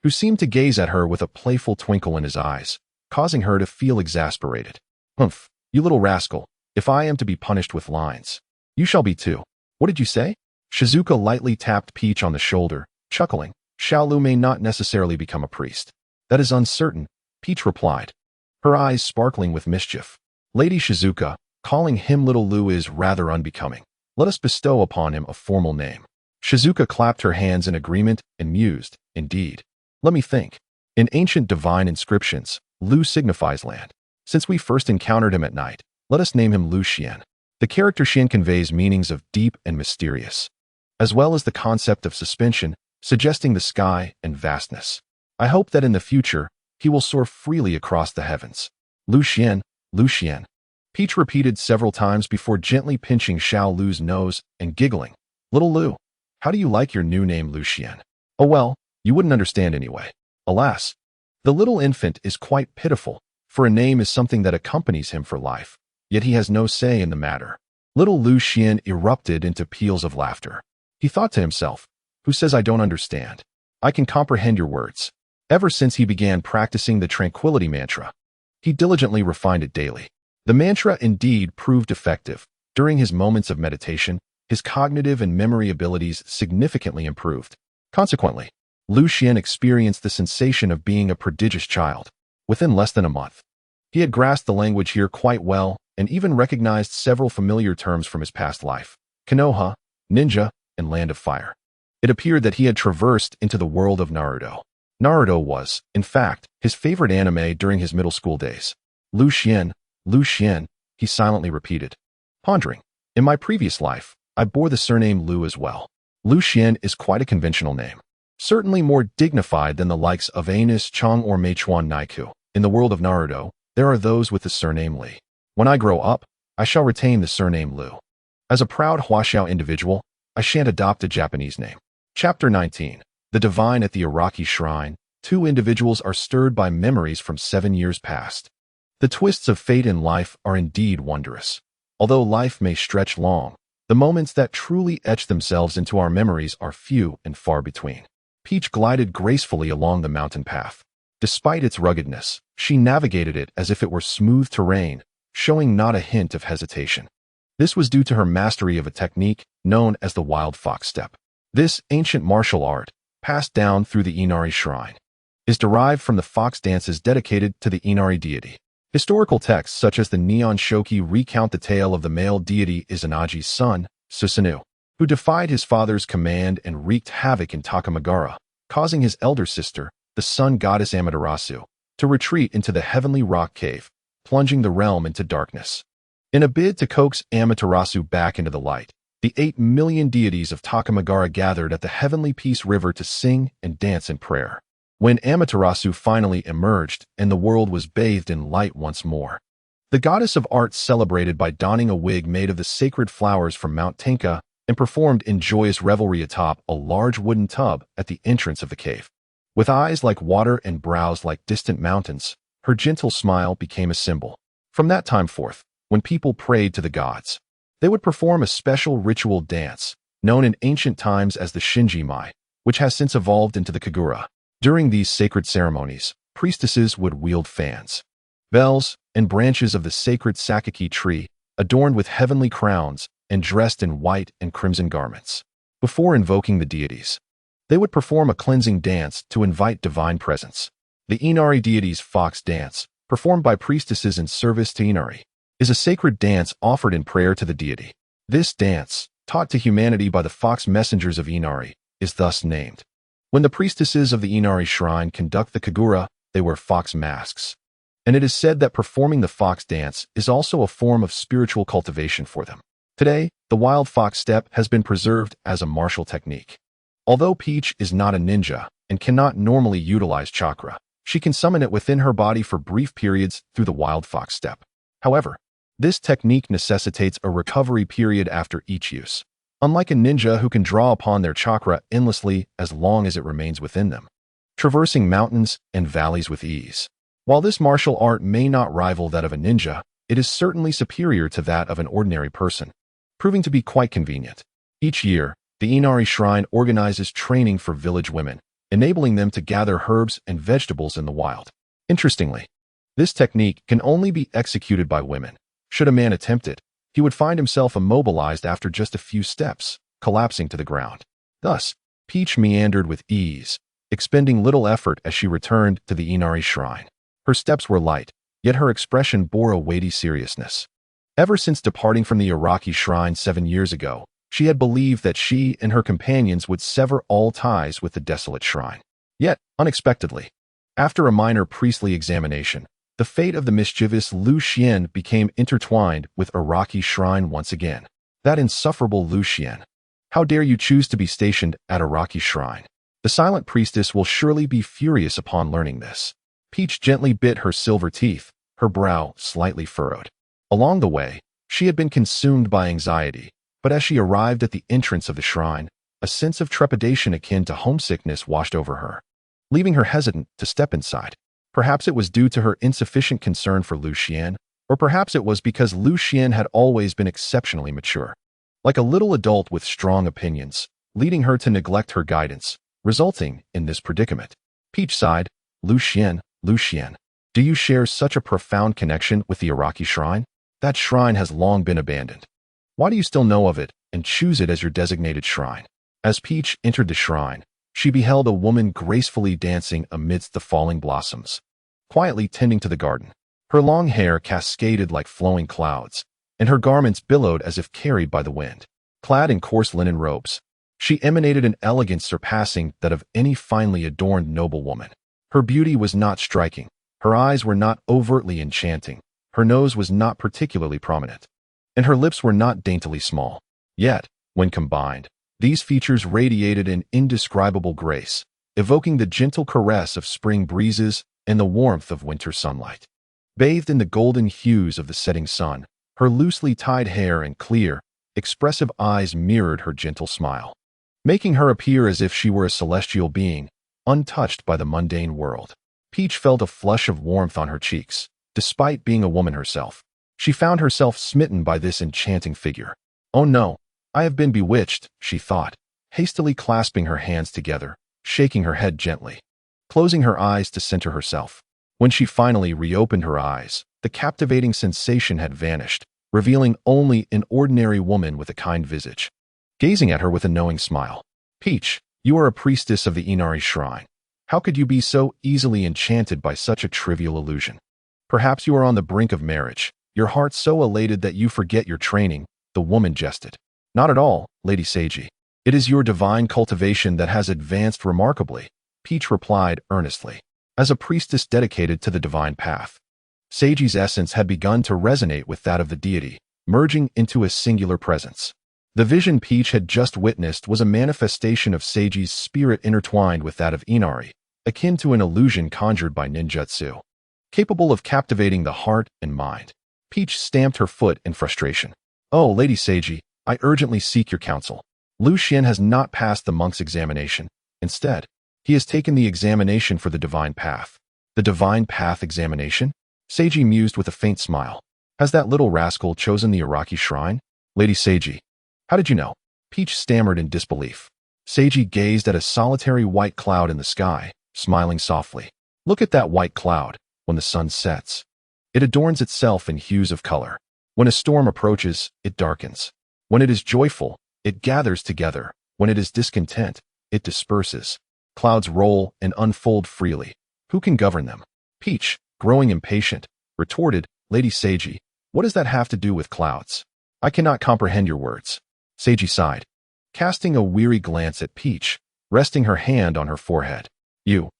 who seemed to gaze at her with a playful twinkle in his eyes, causing her to feel exasperated. Humph, you little rascal, if I am to be punished with lines, you shall be too. What did you say? Shizuka lightly tapped Peach on the shoulder, chuckling. Xiao Lu may not necessarily become a priest. That is uncertain, Peach replied. her eyes sparkling with mischief. Lady Shizuka, calling him Little Lu is rather unbecoming. Let us bestow upon him a formal name. Shizuka clapped her hands in agreement and mused, indeed. Let me think. In ancient divine inscriptions, Lu signifies land. Since we first encountered him at night, let us name him Lu Xian. The character Xian conveys meanings of deep and mysterious, as well as the concept of suspension, suggesting the sky and vastness. I hope that in the future, he will soar freely across the heavens. Lu Xian, Lu Xian. Peach repeated several times before gently pinching Xiao Lu's nose and giggling. Little Lu, how do you like your new name, Lu Xian? Oh well, you wouldn't understand anyway. Alas, the little infant is quite pitiful, for a name is something that accompanies him for life, yet he has no say in the matter. Little Lu Xian erupted into peals of laughter. He thought to himself, who says I don't understand? I can comprehend your words. Ever since he began practicing the tranquility mantra, he diligently refined it daily. The mantra indeed proved effective. During his moments of meditation, his cognitive and memory abilities significantly improved. Consequently, Lu Xian experienced the sensation of being a prodigious child. Within less than a month, he had grasped the language here quite well and even recognized several familiar terms from his past life: Konoha, ninja, and land of fire. It appeared that he had traversed into the world of Naruto. Naruto was, in fact, his favorite anime during his middle school days. Lu Xian, he silently repeated, pondering. In my previous life, I bore the surname Lu as well. Lu Xian is quite a conventional name, certainly more dignified than the likes of Anus Chong or Meichuan Naiku. In the world of Naruto, there are those with the surname Li. When I grow up, I shall retain the surname Lu. As a proud Huaxiao individual, I shan't adopt a Japanese name. Chapter 19. The Divine at the Araki Shrine. Two individuals are stirred by memories from 7 years past. The twists of fate in life are indeed wondrous. Although life may stretch long, the moments that truly etch themselves into our memories are few and far between. Peach glided gracefully along the mountain path. Despite its ruggedness, she navigated it as if it were smooth terrain, showing not a hint of hesitation. This was due to her mastery of a technique known as the wild fox step. This ancient martial art, passed down through the Inari shrine, is derived from the fox dances dedicated to the Inari deity. Historical texts such as the Neon Shoki recount the tale of the male deity Izanagi's son, Susanoo, who defied his father's command and wreaked havoc in Takamagara, causing his elder sister, the sun goddess Amaterasu, to retreat into the heavenly rock cave, plunging the realm into darkness. In a bid to coax Amaterasu back into the light, the 8 million deities of Takamagara gathered at the heavenly peace river to sing and dance in prayer. When Amaterasu finally emerged and the world was bathed in light once more, the goddess of art celebrated by donning a wig made of the sacred flowers from Mount Tenka and performed in joyous revelry atop a large wooden tub at the entrance of the cave. With eyes like water and brows like distant mountains, her gentle smile became a symbol. From that time forth, when people prayed to the gods, they would perform a special ritual dance, known in ancient times as the Shinji Mai, which has since evolved into the Kagura. During these sacred ceremonies, priestesses would wield fans, bells, and branches of the sacred Sakaki tree, adorned with heavenly crowns and dressed in white and crimson garments. Before invoking the deities, they would perform a cleansing dance to invite divine presence. The Inari deity's fox dance, performed by priestesses in service to Inari, is a sacred dance offered in prayer to the deity. This dance, taught to humanity by the fox messengers of Inari, is thus named. When the priestesses of the Inari shrine conduct the Kagura, they wear fox masks. And it is said that performing the fox dance is also a form of spiritual cultivation for them. Today, the wild fox step has been preserved as a martial technique. Although Peach is not a ninja and cannot normally utilize chakra, she can summon it within her body for brief periods through the wild fox step. However, this technique necessitates a recovery period after each use, unlike a ninja who can draw upon their chakra endlessly as long as it remains within them, traversing mountains and valleys with ease. While this martial art may not rival that of a ninja, it is certainly superior to that of an ordinary person, proving to be quite convenient. Each year, the Inari Shrine organizes training for village women, enabling them to gather herbs and vegetables in the wild. Interestingly, this technique can only be executed by women. Should a man attempt it, he would find himself immobilized after just a few steps, collapsing to the ground. Thus, Peach meandered with ease, expending little effort as she returned to the Inari Shrine. Her steps were light, yet her expression bore a weighty seriousness. Ever since departing from the Iraqi shrine 7 years ago, she had believed that she and her companions would sever all ties with the desolate shrine. Yet, unexpectedly, after a minor priestly examination, the fate of the mischievous Lu Xian became intertwined with Iraqi shrine once again. That insufferable Lu Xian. How dare you choose to be stationed at Iraqi shrine? The silent priestess will surely be furious upon learning this. Peach gently bit her silver teeth, her brow slightly furrowed. Along the way, she had been consumed by anxiety, but as she arrived at the entrance of the shrine, a sense of trepidation akin to homesickness washed over her, leaving her hesitant to step inside. Perhaps it was due to her insufficient concern for Lu Xian, or perhaps it was because Lu Xian had always been exceptionally mature, like a little adult with strong opinions, leading her to neglect her guidance, resulting in this predicament. Peach sighed. Lu Xian, do you share such a profound connection with the Iraqi shrine? That shrine has long been abandoned. Why do you still know of it and choose it as your designated shrine? As Peach entered the shrine, she beheld a woman gracefully dancing amidst the falling blossoms, quietly tending to the garden. Her long hair cascaded like flowing clouds, and her garments billowed as if carried by the wind. Clad in coarse linen robes, she emanated an elegance surpassing that of any finely adorned noblewoman. Her beauty was not striking, her eyes were not overtly enchanting, her nose was not particularly prominent, and her lips were not daintily small. Yet, when combined, these features radiated an indescribable grace, evoking the gentle caress of spring breezes and the warmth of winter sunlight. Bathed in the golden hues of the setting sun, her loosely tied hair and clear, expressive eyes mirrored her gentle smile, making her appear as if she were a celestial being, untouched by the mundane world. Peach felt a flush of warmth on her cheeks. Despite being a woman herself, she found herself smitten by this enchanting figure. Oh no, I have been bewitched, she thought, hastily clasping her hands together, shaking her head gently, closing her eyes to center herself. When she finally reopened her eyes, the captivating sensation had vanished, revealing only an ordinary woman with a kind visage, gazing at her with a knowing smile. Peach, you are a priestess of the Inari shrine. How could you be so easily enchanted by such a trivial illusion? Perhaps you are on the brink of marriage, your heart so elated that you forget your training, the woman jested. Not at all, Lady Seiji. It is your divine cultivation that has advanced remarkably, Peach replied earnestly. As a priestess dedicated to the divine path, Seiji's essence had begun to resonate with that of the deity, merging into a singular presence. The vision Peach had just witnessed was a manifestation of Seiji's spirit intertwined with that of Inari, akin to an illusion conjured by ninjutsu, capable of captivating the heart and mind. Peach stamped her foot in frustration. Oh, Lady Seiji, I urgently seek your counsel. Lu Xian has not passed the monk's examination. Instead, he has taken the examination for the divine path. The divine path examination? Seiji mused with a faint smile. Has that little rascal chosen the Iraqi shrine? Lady Seiji, how did you know? Peach stammered in disbelief. Seiji gazed at a solitary white cloud in the sky, smiling softly. Look at that white cloud. When the sun sets, it adorns itself in hues of color. When a storm approaches, it darkens. When it is joyful, it gathers together. When it is discontent, it disperses. Clouds roll and unfold freely. Who can govern them? Peach, growing impatient, retorted, Lady Seiji, what does that have to do with clouds? I cannot comprehend your words. Seiji sighed, casting a weary glance at Peach, resting her hand on her forehead. You,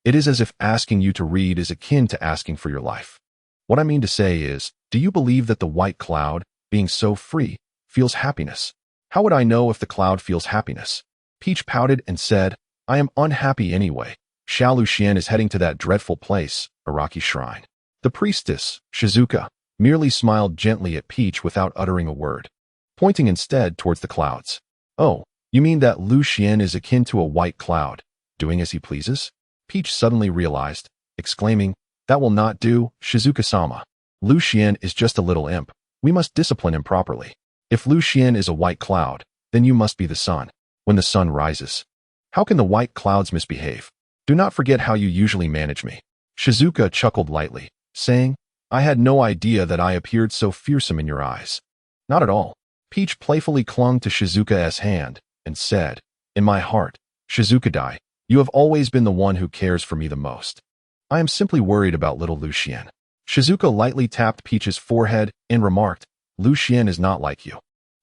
it is as if asking you to read is akin to asking for your life. What I mean to say is, do you believe that the white cloud, being so free, feels happiness? How would I know if the cloud feels happiness? Peach pouted and said, I am unhappy anyway. Xiao Luxian is heading to that dreadful place, Iraqi shrine. The priestess, Shizuka, merely smiled gently at Peach without uttering a word, pointing instead towards the clouds. Oh, you mean that Lu Xian is akin to a white cloud, doing as he pleases? Peach suddenly realized, exclaiming, that will not do, Shizuka-sama. Lu Xian is just a little imp. We must discipline him properly. If Lu Xian is a white cloud, then you must be the sun. When the sun rises, how can the white clouds misbehave? Do not forget how you usually manage me. Shizuka chuckled lightly, saying, I had no idea that I appeared so fearsome in your eyes. Not at all. Peach playfully clung to Shizuka's hand and said, in my heart, Shizuka-dai, you have always been the one who cares for me the most. I am simply worried about little Lu Xian. Shizuka lightly tapped Peach's forehead and remarked, Lu Xian is not like you.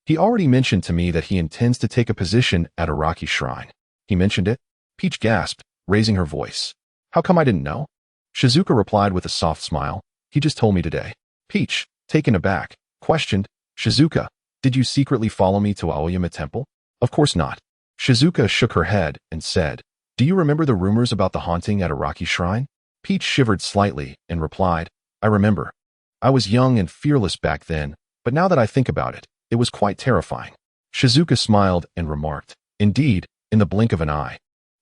He already mentioned to me that he intends to take a position at Araki Shrine. He mentioned it? Peach gasped, raising her voice. How come I didn't know? Shizuka replied with a soft smile. He just told me today. Peach, taken aback, questioned, Shizuka, did you secretly follow me to Aoyama Temple? Of course not. Shizuka shook her head and said, do you remember the rumors about the haunting at Araki Shrine? Peach shivered slightly and replied, I remember. I was young and fearless back then, but now that I think about it, it was quite terrifying. Shizuka smiled and remarked, indeed, in the blink of an eye.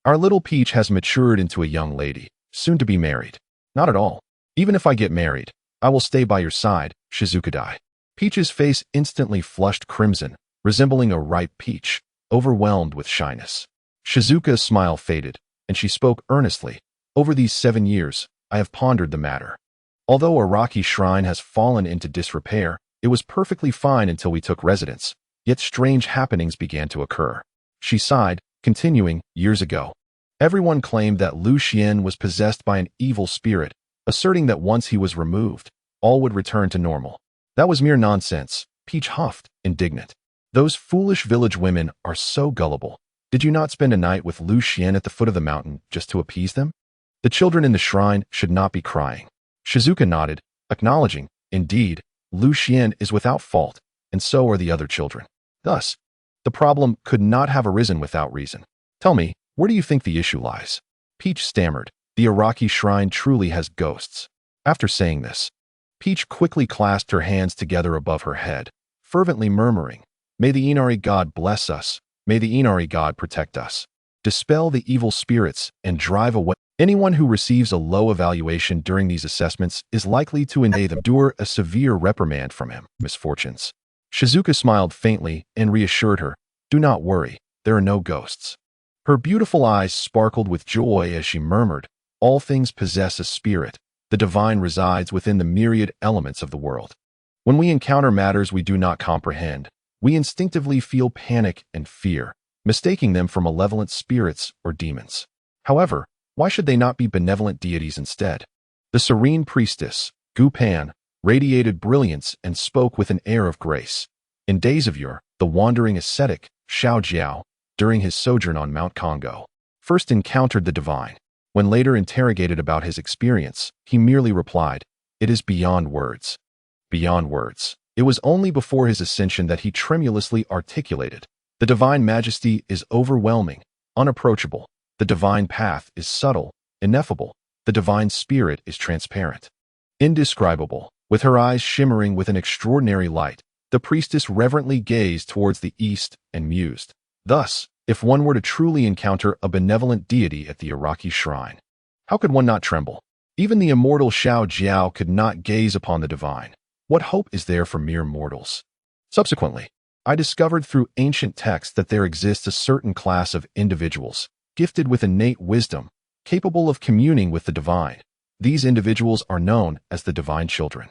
Our little Peach has matured into a young lady, soon to be married. Not at all. Even if I get married, I will stay by your side, Shizuka Dai. Peach's face instantly flushed crimson, resembling a ripe peach, overwhelmed with shyness. Shizuka's smile faded, and she spoke earnestly. Over these 7 years, I have pondered the matter. Although Araki Shrine has fallen into disrepair, it was perfectly fine until we took residence, yet strange happenings began to occur. She sighed, continuing, years ago. Everyone claimed that Lu Xian was possessed by an evil spirit, asserting that once he was removed, all would return to normal. That was mere nonsense, Peach huffed, indignant. Those foolish village women are so gullible. Did you not spend a night with Lu Xian at the foot of the mountain just to appease them? The children in the shrine should not be crying. Shizuka nodded, acknowledging, indeed, Lu Xian is without fault, and so are the other children. Thus, the problem could not have arisen without reason. Tell me, where do you think the issue lies? Peach stammered, the Araki Shrine truly has ghosts. After saying this, Peach quickly clasped her hands together above her head, fervently murmuring, May the Inari God bless us, may the Inari God protect us. Dispel the evil spirits and drive away. Anyone who receives a low evaluation during these assessments is likely to endure a severe reprimand from him. Misfortunes. Shizuka smiled faintly and reassured her, do not worry, there are no ghosts. Her beautiful eyes sparkled with joy as she murmured, all things possess a spirit. The divine resides within the myriad elements of the world. When we encounter matters we do not comprehend, we instinctively feel panic and fear, mistaking them for malevolent spirits or demons. However, why should they not be benevolent deities instead? The serene priestess, Gu Pan, radiated brilliance and spoke with an air of grace. In days of yore, the wandering ascetic, Xiao Jiao, during his sojourn on Mount Congo, first encountered the divine. When later interrogated about his experience, he merely replied, it is beyond words. Beyond words. It was only before his ascension that he tremulously articulated, the divine majesty is overwhelming, unapproachable. The divine path is subtle, ineffable. The divine spirit is transparent, indescribable. With her eyes shimmering with an extraordinary light, the priestess reverently gazed towards the east and mused. Thus, if one were to truly encounter a benevolent deity at the Araki Shrine, how could one not tremble? Even the immortal Xiao Jiao could not gaze upon the divine. What hope is there for mere mortals? Subsequently, I discovered through ancient texts that there exists a certain class of individuals, gifted with innate wisdom, capable of communing with the divine. These individuals are known as the divine children.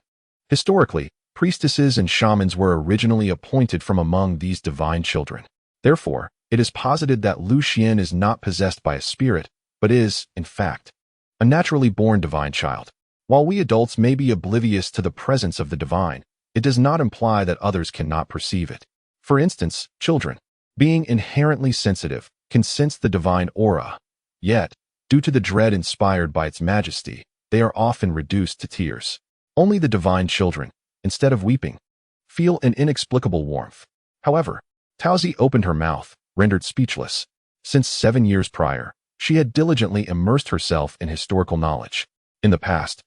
Historically, priestesses and shamans were originally appointed from among these divine children. Therefore, it is posited that Lu Xian is not possessed by a spirit, but is, in fact, a naturally born divine child. While we adults may be oblivious to the presence of the divine, it does not imply that others cannot perceive it. For instance, children, being inherently sensitive, can sense the divine aura. Yet, due to the dread inspired by its majesty, they are often reduced to tears. Only the divine children, instead of weeping, feel an inexplicable warmth. However, Taozi opened her mouth, rendered speechless. Since 7 years prior, she had diligently immersed herself in historical knowledge. In the past,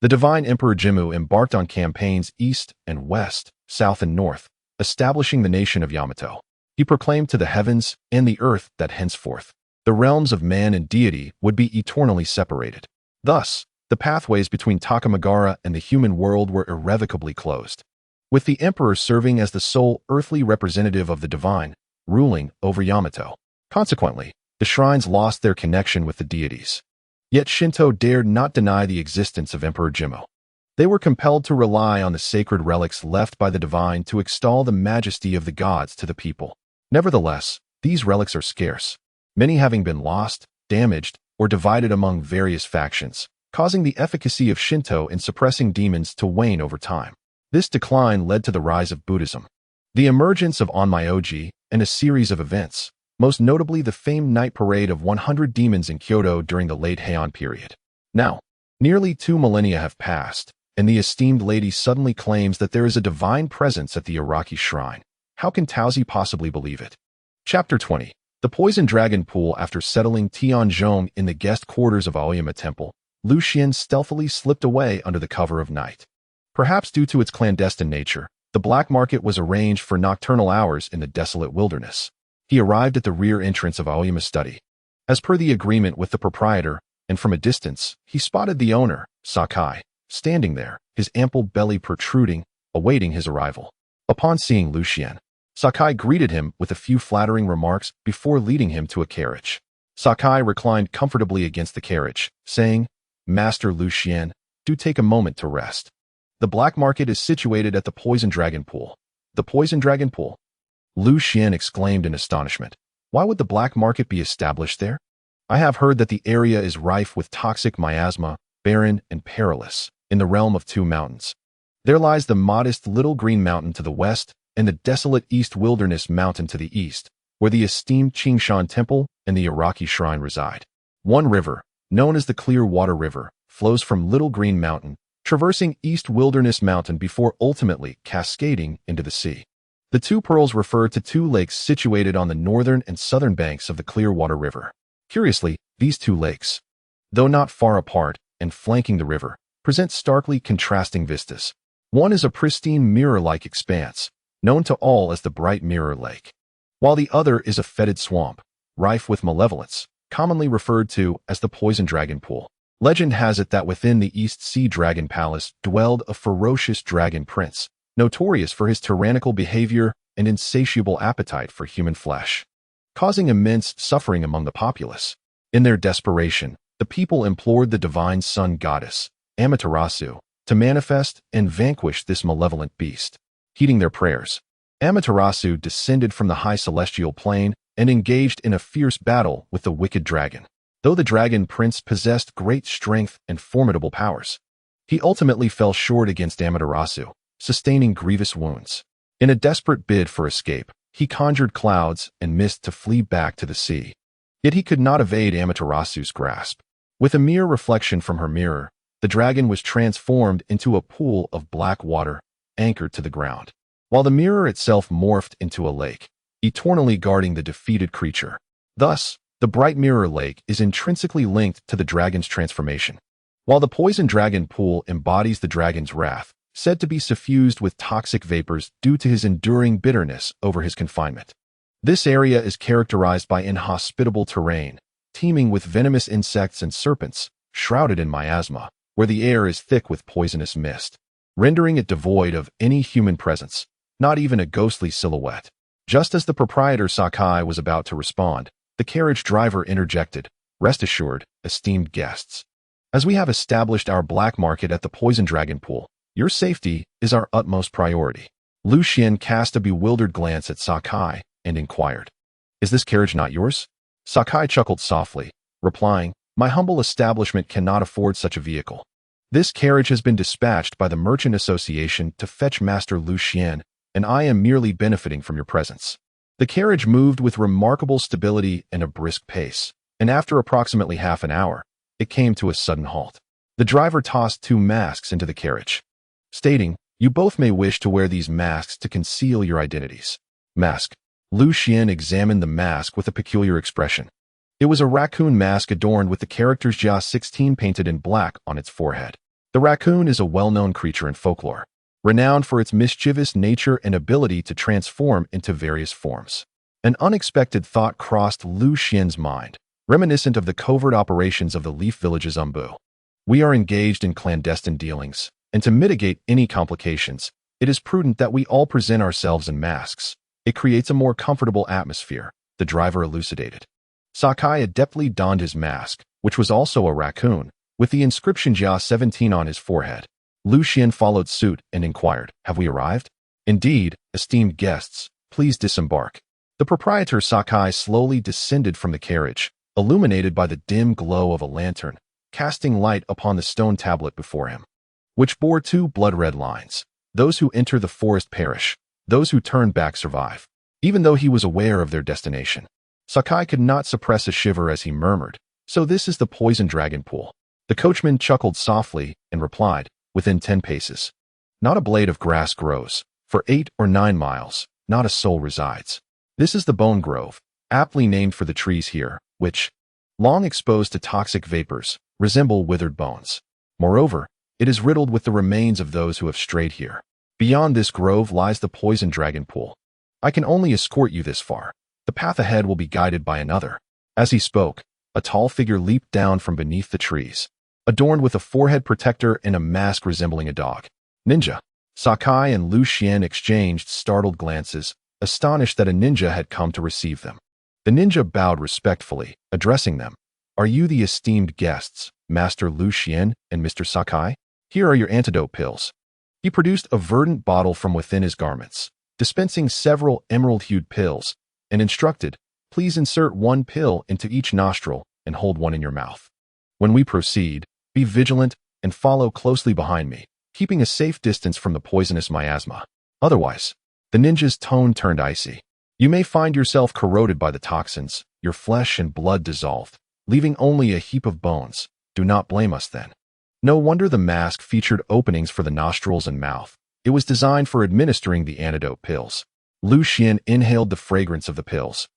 the divine Emperor Jimmu embarked on campaigns east and west, south and north, establishing the nation of Yamato. He proclaimed to the heavens and the earth that henceforth, the realms of man and deity would be eternally separated. Thus, the pathways between Takamagara and the human world were irrevocably closed, with the emperor serving as the sole earthly representative of the divine, ruling over Yamato. Consequently, the shrines lost their connection with the deities. Yet Shinto dared not deny the existence of Emperor Jimmu. They were compelled to rely on the sacred relics left by the divine to extol the majesty of the gods to the people. Nevertheless, these relics are scarce, many having been lost, damaged, or divided among various factions. causing the efficacy of Shinto in suppressing demons to wane over time. This decline led to the rise of Buddhism, the emergence of Onmyoji, and a series of events, most notably the famed night parade of 100 demons in Kyoto during the late Heian period. Now, nearly 2 millennia have passed, and the esteemed lady suddenly claims that there is a divine presence at the Araki shrine. How can Taozi possibly believe it? Chapter 20. The Poison Dragon Pool. After settling Tianzhong in the guest quarters of Aoyama Temple, Lucian stealthily slipped away under the cover of night. Perhaps due to its clandestine nature, the black market was arranged for nocturnal hours in the desolate wilderness. He arrived at the rear entrance of Aoyama's study. As per the agreement with the proprietor, and from a distance, he spotted the owner, Sakai, standing there, his ample belly protruding, awaiting his arrival. Upon seeing Lucian, Sakai greeted him with a few flattering remarks before leading him to a carriage. Sakai reclined comfortably against the carriage, saying, "Master Lucian, do take a moment to rest. The black market is situated at the Poison Dragon Pool." The Poison Dragon Pool? Lucian exclaimed in astonishment. Why would the black market be established there? I have heard that the area is rife with toxic miasma, barren and perilous, in the realm of 2 mountains. There lies the modest Little Green Mountain to the west, and the desolate East Wilderness Mountain to the east, where the esteemed Qingshan Temple and the Araki Shrine reside. One river, known as the Clear Water River, flows from Little Green Mountain, traversing East Wilderness Mountain before ultimately cascading into the sea. The 2 pearls refer to 2 lakes situated on the northern and southern banks of the Clear Water River. Curiously, these 2 lakes, though not far apart and flanking the river, present starkly contrasting vistas. One is a pristine mirror-like expanse, known to all as the Bright Mirror Lake, while the other is a fetid swamp, rife with malevolence, commonly referred to as the Poison Dragon Pool. Legend has it that within the East Sea Dragon Palace dwelled a ferocious dragon prince, notorious for his tyrannical behavior and insatiable appetite for human flesh, causing immense suffering among the populace. In their desperation, the people implored the divine sun goddess, Amaterasu, to manifest and vanquish this malevolent beast. Heeding their prayers, Amaterasu descended from the high celestial plane and engaged in a fierce battle with the wicked dragon. Though the dragon prince possessed great strength and formidable powers, he ultimately fell short against Amaterasu, sustaining grievous wounds. In a desperate bid for escape, he conjured clouds and mist to flee back to the sea. Yet he could not evade Amaterasu's grasp. With a mere reflection from her mirror, the dragon was transformed into a pool of black water, anchored to the ground, while the mirror itself morphed into a lake, eternally guarding the defeated creature. Thus, the Bright Mirror Lake is intrinsically linked to the dragon's transformation, while the Poison Dragon Pool embodies the dragon's wrath, said to be suffused with toxic vapors due to his enduring bitterness over his confinement. This area is characterized by inhospitable terrain, teeming with venomous insects and serpents, shrouded in miasma, where the air is thick with poisonous mist, rendering it devoid of any human presence, not even a ghostly silhouette. Just as the proprietor Sakai was about to respond, the carriage driver interjected, "Rest assured, esteemed guests. As we have established our black market at the Poison Dragon Pool, your safety is our utmost priority." Lucian cast a bewildered glance at Sakai and inquired, "Is this carriage not yours?" Sakai chuckled softly, replying, "My humble establishment cannot afford such a vehicle. This carriage has been dispatched by the Merchant Association to fetch Master Lucian, and I am merely benefiting from your presence." The carriage moved with remarkable stability and a brisk pace, and after approximately half an hour, it came to a sudden halt. The driver tossed 2 masks into the carriage, stating, "You both may wish to wear these masks to conceal your identities." Mask. Lucian examined the mask with a peculiar expression. It was a raccoon mask adorned with the characters Jia 16 painted in black on its forehead. The raccoon is a well-known creature in folklore, renowned for its mischievous nature and ability to transform into various forms. An unexpected thought crossed Lucian's mind, reminiscent of the covert operations of the Leaf Village's Umbu. We are engaged in clandestine dealings, and to mitigate any complications, it is prudent that we all present ourselves in masks. It creates a more comfortable atmosphere, the driver elucidated. Sakai adeptly donned his mask, which was also a raccoon, with the inscription Jia 17 on his forehead. Lucian followed suit and inquired, "Have we arrived?" "Indeed, esteemed guests, please disembark." The proprietor Sakai slowly descended from the carriage, illuminated by the dim glow of a lantern, casting light upon the stone tablet before him, which bore two blood-red lines. Those who enter the forest perish. Those who turn back survive. Even though he was aware of their destination, Sakai could not suppress a shiver as he murmured, "So this is the poison dragon pool." The coachman chuckled softly and replied, "Within 10 paces. Not a blade of grass grows. For 8 or 9 miles, not a soul resides. This is the bone grove, aptly named for the trees here, which, long exposed to toxic vapors, resemble withered bones. Moreover, it is riddled with the remains of those who have strayed here. Beyond this grove lies the poison dragon pool. I can only escort you this far. The path ahead will be guided by another." As he spoke, a tall figure leaped down from beneath the trees, adorned with a forehead protector and a mask resembling a dog. "Ninja." Sakai and Lu Xian exchanged startled glances, astonished that a ninja had come to receive them. The ninja bowed respectfully, addressing them. "Are you the esteemed guests, Master Lu Xian and Mr. Sakai? Here are your antidote pills." He produced a verdant bottle from within his garments, dispensing several emerald-hued pills, and instructed, "Please insert 1 pill into each nostril and hold 1 in your mouth. When we proceed, be vigilant and follow closely behind me, keeping a safe distance from the poisonous miasma. Otherwise," the ninja's tone turned icy, "you may find yourself corroded by the toxins, your flesh and blood dissolved, leaving only a heap of bones. Do not blame us then." No wonder the mask featured openings for the nostrils and mouth. It was designed for administering the antidote pills. Lu Xian inhaled the fragrance of the pills,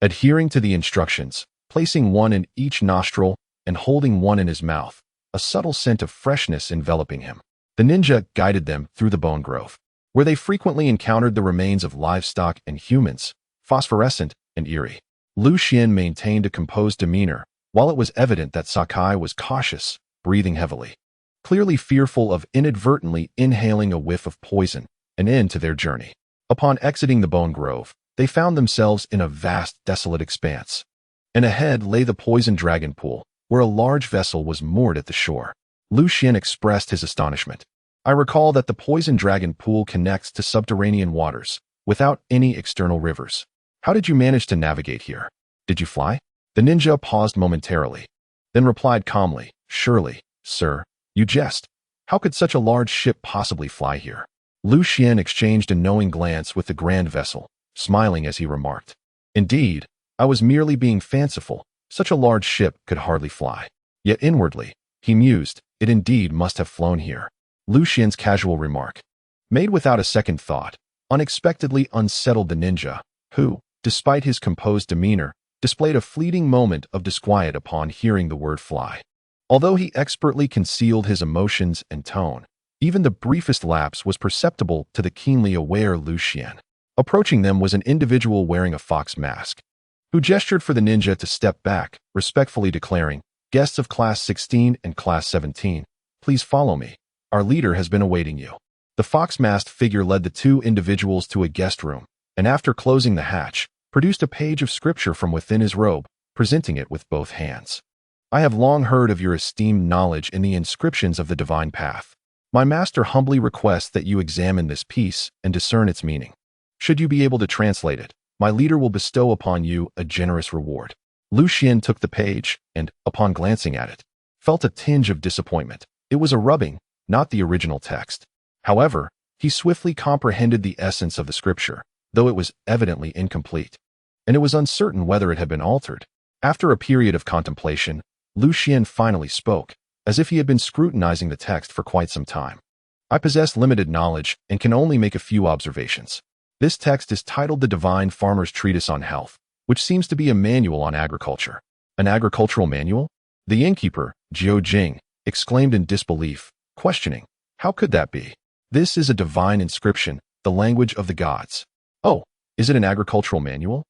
adhering to the instructions, placing 1 in each nostril and holding 1 in his mouth, a subtle scent of freshness enveloping him. The ninja guided them through the bone grove, where they frequently encountered the remains of livestock and humans, phosphorescent and eerie. Lu Xian maintained a composed demeanor, while it was evident that Sakai was cautious, breathing heavily, clearly fearful of inadvertently inhaling a whiff of poison, an end to their journey. Upon exiting the bone grove, they found themselves in a vast, desolate expanse, and ahead lay the poison dragon pool, where a large vessel was moored at the shore. Lu Xian expressed his astonishment. "I recall that the poison dragon pool connects to subterranean waters, without any external rivers. How did you manage to navigate here? Did you fly?" The ninja paused momentarily, then replied calmly, "Surely, sir, you jest. How could such a large ship possibly fly here?" Lu Xian exchanged a knowing glance with the grand vessel, smiling as he remarked, "Indeed, I was merely being fanciful. Such a large ship could hardly fly." Yet inwardly, he mused, it indeed must have flown here. Lu Xian's casual remark, made without a second thought, unexpectedly unsettled the ninja, who, despite his composed demeanor, displayed a fleeting moment of disquiet upon hearing the word fly. Although he expertly concealed his emotions and tone, even the briefest lapse was perceptible to the keenly aware Lu Xian. Approaching them was an individual wearing a fox mask, who gestured for the ninja to step back, respectfully declaring, "Guests of Class 16 and Class 17, please follow me. Our leader has been awaiting you." The fox-masked figure led the 2 individuals to a guest room, and after closing the hatch, produced a page of scripture from within his robe, presenting it with both hands. "I have long heard of your esteemed knowledge in the inscriptions of the divine path. My master humbly requests that you examine this piece and discern its meaning. Should you be able to translate it, my leader will bestow upon you a generous reward." Lu Xian took the page and, upon glancing at it, felt a tinge of disappointment. It was a rubbing, not the original text. However, he swiftly comprehended the essence of the scripture, though it was evidently incomplete, and it was uncertain whether it had been altered. After a period of contemplation, Lu Xian finally spoke, as if he had been scrutinizing the text for quite some time. "I possess limited knowledge and can only make a few observations. This text is titled The Divine Farmer's Treatise on Health, which seems to be a manual on agriculture." "An agricultural manual?" The innkeeper, Jiao Jing, exclaimed in disbelief, questioning, "How could that be? This is a divine inscription, the language of the gods." "Oh, is it an agricultural manual?"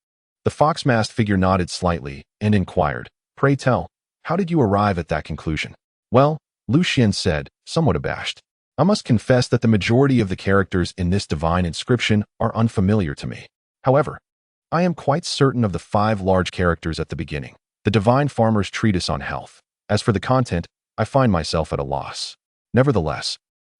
The fox-masked figure nodded slightly and inquired, "Pray tell, how did you arrive at that conclusion?" "Well," Lu Xian said, somewhat abashed, "I must confess that the majority of the characters in this divine inscription are unfamiliar to me. However, I am quite certain of the 5 large characters at the beginning, the divine farmer's treatise on health. As for the content, I find myself at a loss. Nevertheless,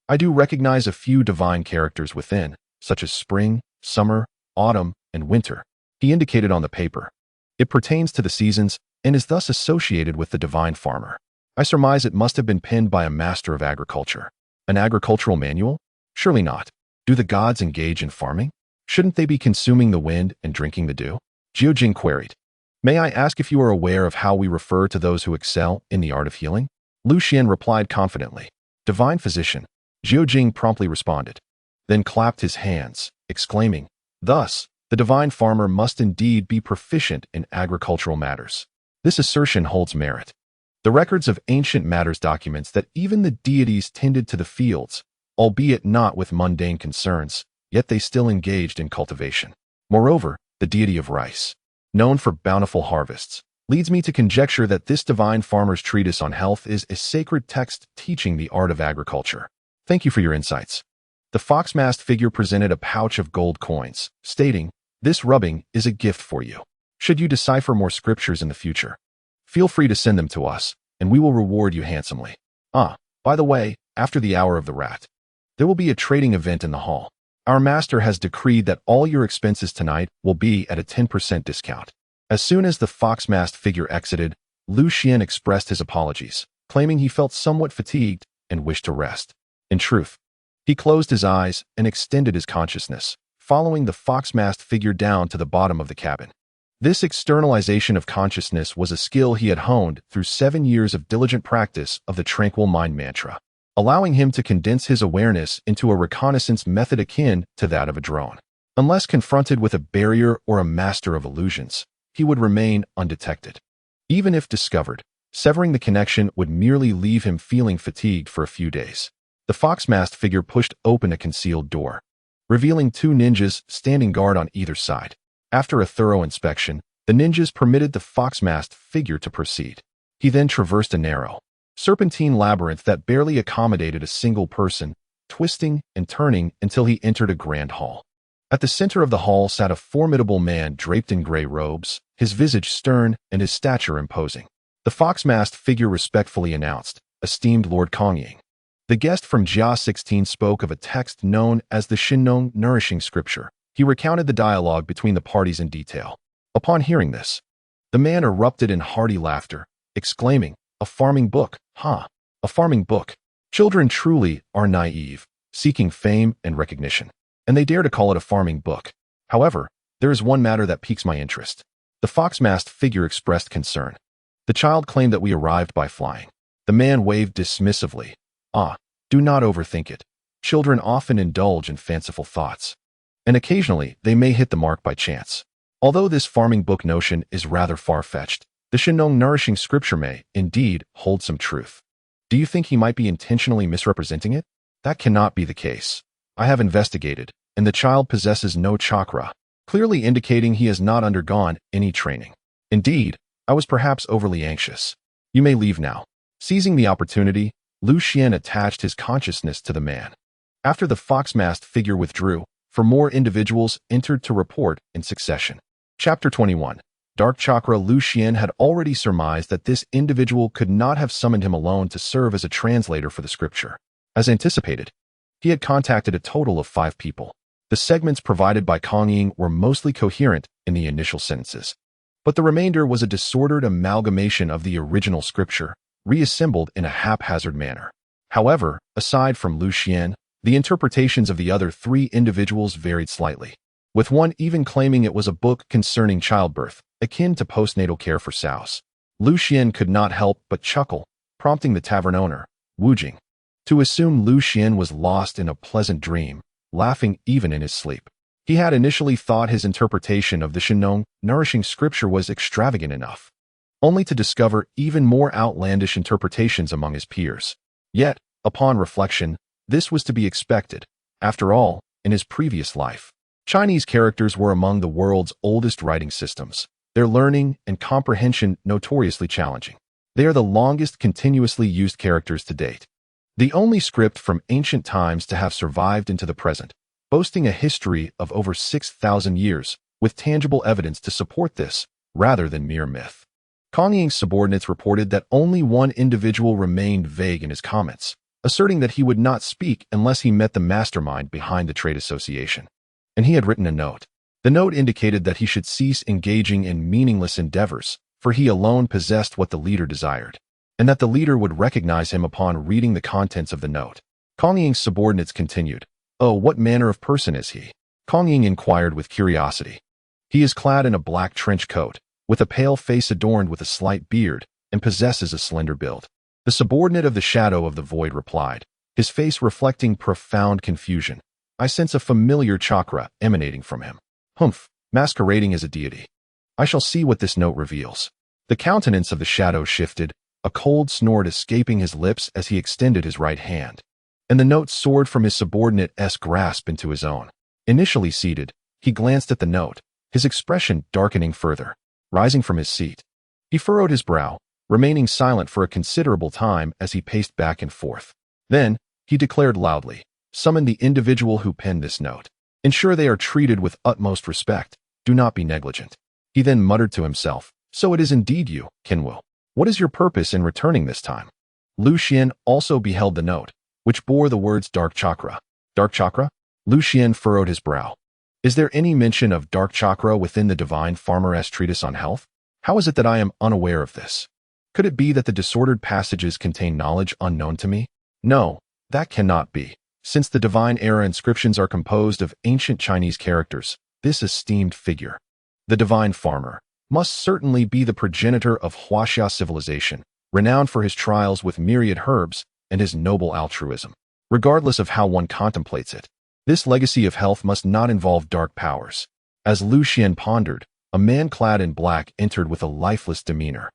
I do recognize a few divine characters within, such as spring, summer, autumn, and winter." He indicated on the paper. "It pertains to the seasons and is thus associated with the divine farmer." I surmise it must have been penned by a master of agriculture. An agricultural manual? Surely not. Do the gods engage in farming? Shouldn't they be consuming the wind and drinking the dew? Jiujing queried. May I ask if you are aware of how we refer to those who excel in the art of healing? Lu Xian replied confidently. Divine physician. Jiujing promptly responded, then clapped his hands, exclaiming, thus, the divine farmer must indeed be proficient in agricultural matters. This assertion holds merit. The records of ancient matters documents that even the deities tended to the fields, albeit not with mundane concerns, yet they still engaged in cultivation. Moreover, the deity of rice, known for bountiful harvests, leads me to conjecture that this divine farmer's treatise on health is a sacred text teaching the art of agriculture. Thank you for your insights. The fox-masked figure presented a pouch of gold coins, stating, this rubbing is a gift for you. Should you decipher more scriptures in the future, feel free to send them to us, and we will reward you handsomely. By the way, after the hour of the rat, there will be a trading event in the hall. Our master has decreed that all your expenses tonight will be at a 10% discount. As soon as the fox-masked figure exited, Lu Xian expressed his apologies, claiming he felt somewhat fatigued and wished to rest. In truth, he closed his eyes and extended his consciousness, following the fox-masked figure down to the bottom of the cabin. This externalization of consciousness was a skill he had honed through 7 years of diligent practice of the tranquil mind mantra, allowing him to condense his awareness into a reconnaissance method akin to that of a drone. Unless confronted with a barrier or a master of illusions, he would remain undetected. Even if discovered, severing the connection would merely leave him feeling fatigued for a few days. The fox-masked figure pushed open a concealed door, revealing 2 ninjas standing guard on either side. After a thorough inspection, the ninjas permitted the fox-masked figure to proceed. He then traversed a narrow, serpentine labyrinth that barely accommodated a single person, twisting and turning until he entered a grand hall. At the center of the hall sat a formidable man draped in gray robes, his visage stern and his stature imposing. The fox-masked figure respectfully announced, esteemed Lord Kongying. The guest from Jia 16 spoke of a text known as the Shinong Nourishing Scripture. He recounted the dialogue between the parties in detail. Upon hearing this, the man erupted in hearty laughter, exclaiming, a farming book, huh? A farming book. Children truly are naive, seeking fame and recognition, and they dare to call it a farming book. However, there is one matter that piques my interest. The fox-masked figure expressed concern. The child claimed that we arrived by flying. The man waved dismissively. Do not overthink it. Children often indulge in fanciful thoughts, and occasionally they may hit the mark by chance. Although this farming book notion is rather far-fetched, the Shinong Nourishing Scripture may, indeed, hold some truth. Do you think he might be intentionally misrepresenting it? That cannot be the case. I have investigated, and the child possesses no chakra, clearly indicating he has not undergone any training. Indeed, I was perhaps overly anxious. You may leave now. Seizing the opportunity, Lu Xian attached his consciousness to the man. After the fox-masked figure withdrew, more individuals entered to report in succession. Chapter 21. Dark Chakra. Lu Xian had already surmised that this individual could not have summoned him alone to serve as a translator for the scripture. As anticipated, he had contacted a total of 5 people. The segments provided by Kongying were mostly coherent in the initial sentences, but the remainder was a disordered amalgamation of the original scripture, reassembled in a haphazard manner. However, aside from Lu Xian, the interpretations of the other 3 individuals varied slightly, with one even claiming it was a book concerning childbirth, akin to postnatal care for sows. Lu Xian could not help but chuckle, prompting the tavern owner, Wu Jing, to assume Lu Xian was lost in a pleasant dream, laughing even in his sleep. He had initially thought his interpretation of the Shinong Nourishing Scripture was extravagant enough, only to discover even more outlandish interpretations among his peers. Yet, upon reflection, this was to be expected. After all, in his previous life, Chinese characters were among the world's oldest writing systems, their learning and comprehension notoriously challenging. They are the longest continuously used characters to date, the only script from ancient times to have survived into the present, boasting a history of over 6,000 years, with tangible evidence to support this, rather than mere myth. Kongying's subordinates reported that only one individual remained vague in his comments, asserting that he would not speak unless he met the mastermind behind the trade association. And he had written a note. The note indicated that he should cease engaging in meaningless endeavors, for he alone possessed what the leader desired. and that the leader would recognize him upon reading the contents of the note. Kong Ying's subordinates continued, "Oh, what manner of person is he?" Kong Ying inquired with curiosity. "He is clad in a black trench coat, with a pale face adorned with a slight beard, and possesses a slender build." The subordinate of the Shadow of the Void replied, his face reflecting profound confusion. "I sense a familiar chakra emanating from him. Humph, masquerading as a deity. I shall see what this note reveals." The countenance of the Shadow shifted, a cold snort escaping his lips as he extended his right hand, and the note soared from his subordinate's grasp into his own. Initially seated, he glanced at the note, his expression darkening further. Rising from his seat, he furrowed his brow, remaining silent for a considerable time as he paced back and forth. Then, he declared loudly, "Summon the individual who penned this note. Ensure they are treated with utmost respect. Do not be negligent." He then muttered to himself, "So it is indeed you, Kinwu. What is your purpose in returning this time?" Lu Xian also beheld the note, which bore the words Dark Chakra. Dark Chakra? Lu Xian furrowed his brow. Is there any mention of Dark Chakra within the Divine Farmer's Treatise on Health? How is it that I am unaware of this? Could it be that the disordered passages contain knowledge unknown to me? No, that cannot be. Since the Divine Era inscriptions are composed of ancient Chinese characters, this esteemed figure, the Divine Farmer, must certainly be the progenitor of Huaxia civilization, renowned for his trials with myriad herbs and his noble altruism. Regardless of how one contemplates it, this legacy of health must not involve dark powers. As Lu Xian pondered, a man clad in black entered with a lifeless demeanor.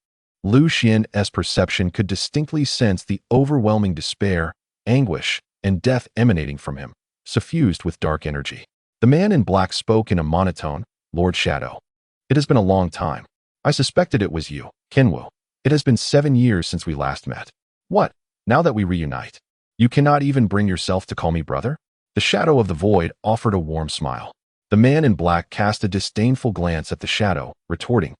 Lu Xian's perception could distinctly sense the overwhelming despair, anguish, and death emanating from him, suffused with dark energy. The man in black spoke in a monotone, "Lord Shadow, it has been a long time. I suspected it was you, Kinwu. It has been 7 years since we last met. What, now that we reunite, you cannot even bring yourself to call me brother?" The Shadow of the Void offered a warm smile. The man in black cast a disdainful glance at the Shadow, retorting,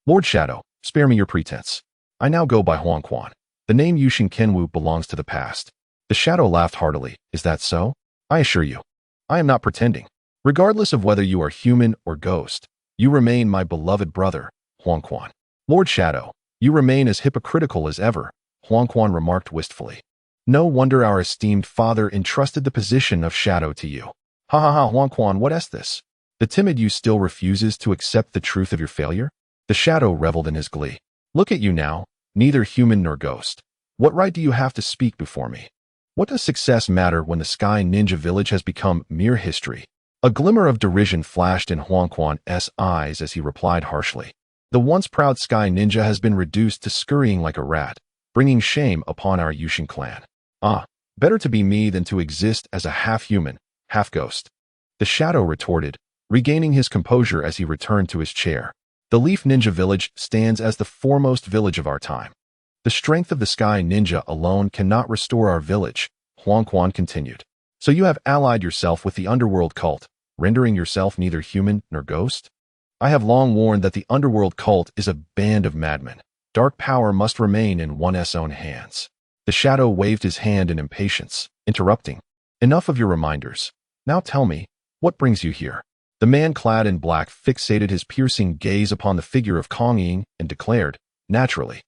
"Lord Shadow, spare me your pretense. I now go by Huangquan. The name Yushin Kinwu belongs to the past." The Shadow laughed heartily. "Is that so? I assure you, I am not pretending. Regardless of whether you are human or ghost, you remain my beloved brother, Huangquan." "Lord Shadow, you remain as hypocritical as ever," Huangquan remarked wistfully. "No wonder our esteemed father entrusted the position of Shadow to you." "Ha ha ha, Huangquan, what is this? The timid you still refuses to accept the truth of your failure?" The Shadow reveled in his glee. "Look at you now, neither human nor ghost. What right do you have to speak before me? What does success matter when the Sky Ninja Village has become mere history?" A glimmer of derision flashed in Huangquan's eyes as he replied harshly, "The once proud Sky Ninja has been reduced to scurrying like a rat, bringing shame upon our Yushin clan. Ah, better to be me than to exist as a half-human, half-ghost." The Shadow retorted, regaining his composure as he returned to his chair. "The Leaf Ninja Village stands as the foremost village of our time. The strength of the Sky Ninja alone cannot restore our village," Huangquan continued. "So you have allied yourself with the underworld cult, rendering yourself neither human nor ghost? I have long warned that the underworld cult is a band of madmen. Dark power must remain in one's own hands." The Shadow waved his hand in impatience, interrupting, "Enough of your reminders. Now tell me, what brings you here?" The man clad in black fixated his piercing gaze upon the figure of Kong Ying and declared, "Naturally.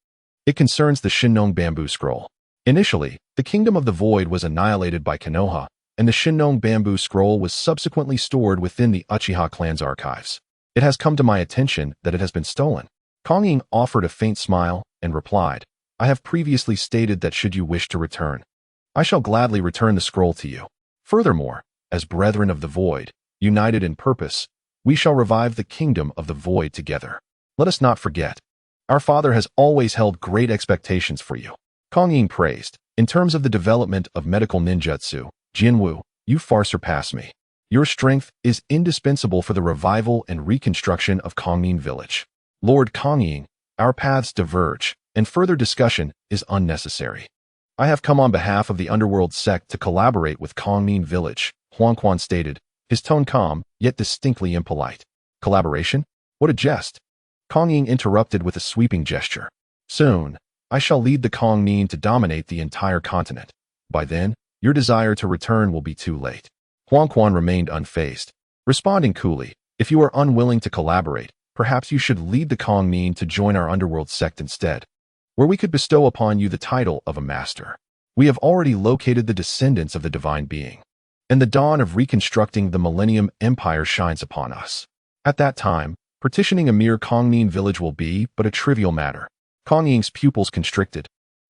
It concerns the Shinnong bamboo scroll. Initially, the Kingdom of the Void was annihilated by Konoha, and the Shinnong bamboo scroll was subsequently stored within the Uchiha clan's archives. It has come to my attention that it has been stolen." Kong Ying offered a faint smile and replied, "I have previously stated that should you wish to return, I shall gladly return the scroll to you. Furthermore, as brethren of the Void, united in purpose, we shall revive the Kingdom of the Void together. Let us not forget, our father has always held great expectations for you." Kong Ying praised, "In terms of the development of medical ninjutsu, Jinwu, you far surpass me. Your strength is indispensable for the revival and reconstruction of Kongning Village. Lord Kong Ying, our paths diverge, and further discussion is unnecessary. I have come on behalf of the Underworld sect to collaborate with Kongning Village," Huangquan stated, his tone calm, yet distinctly impolite. "Collaboration? What a jest!" Kong Ying interrupted with a sweeping gesture. "Soon, I shall lead the Kongning to dominate the entire continent. By then, your desire to return will be too late." Huangquan remained unfazed, responding coolly, "If you are unwilling to collaborate, perhaps you should lead the Kongning to join our Underworld sect instead. where we could bestow upon you the title of a master. We have already located the descendants of the divine being, and the dawn of reconstructing the Millennium Empire shines upon us. At that time, partitioning a mere Kongning village will be but a trivial matter. Kong Ying's pupils constricted,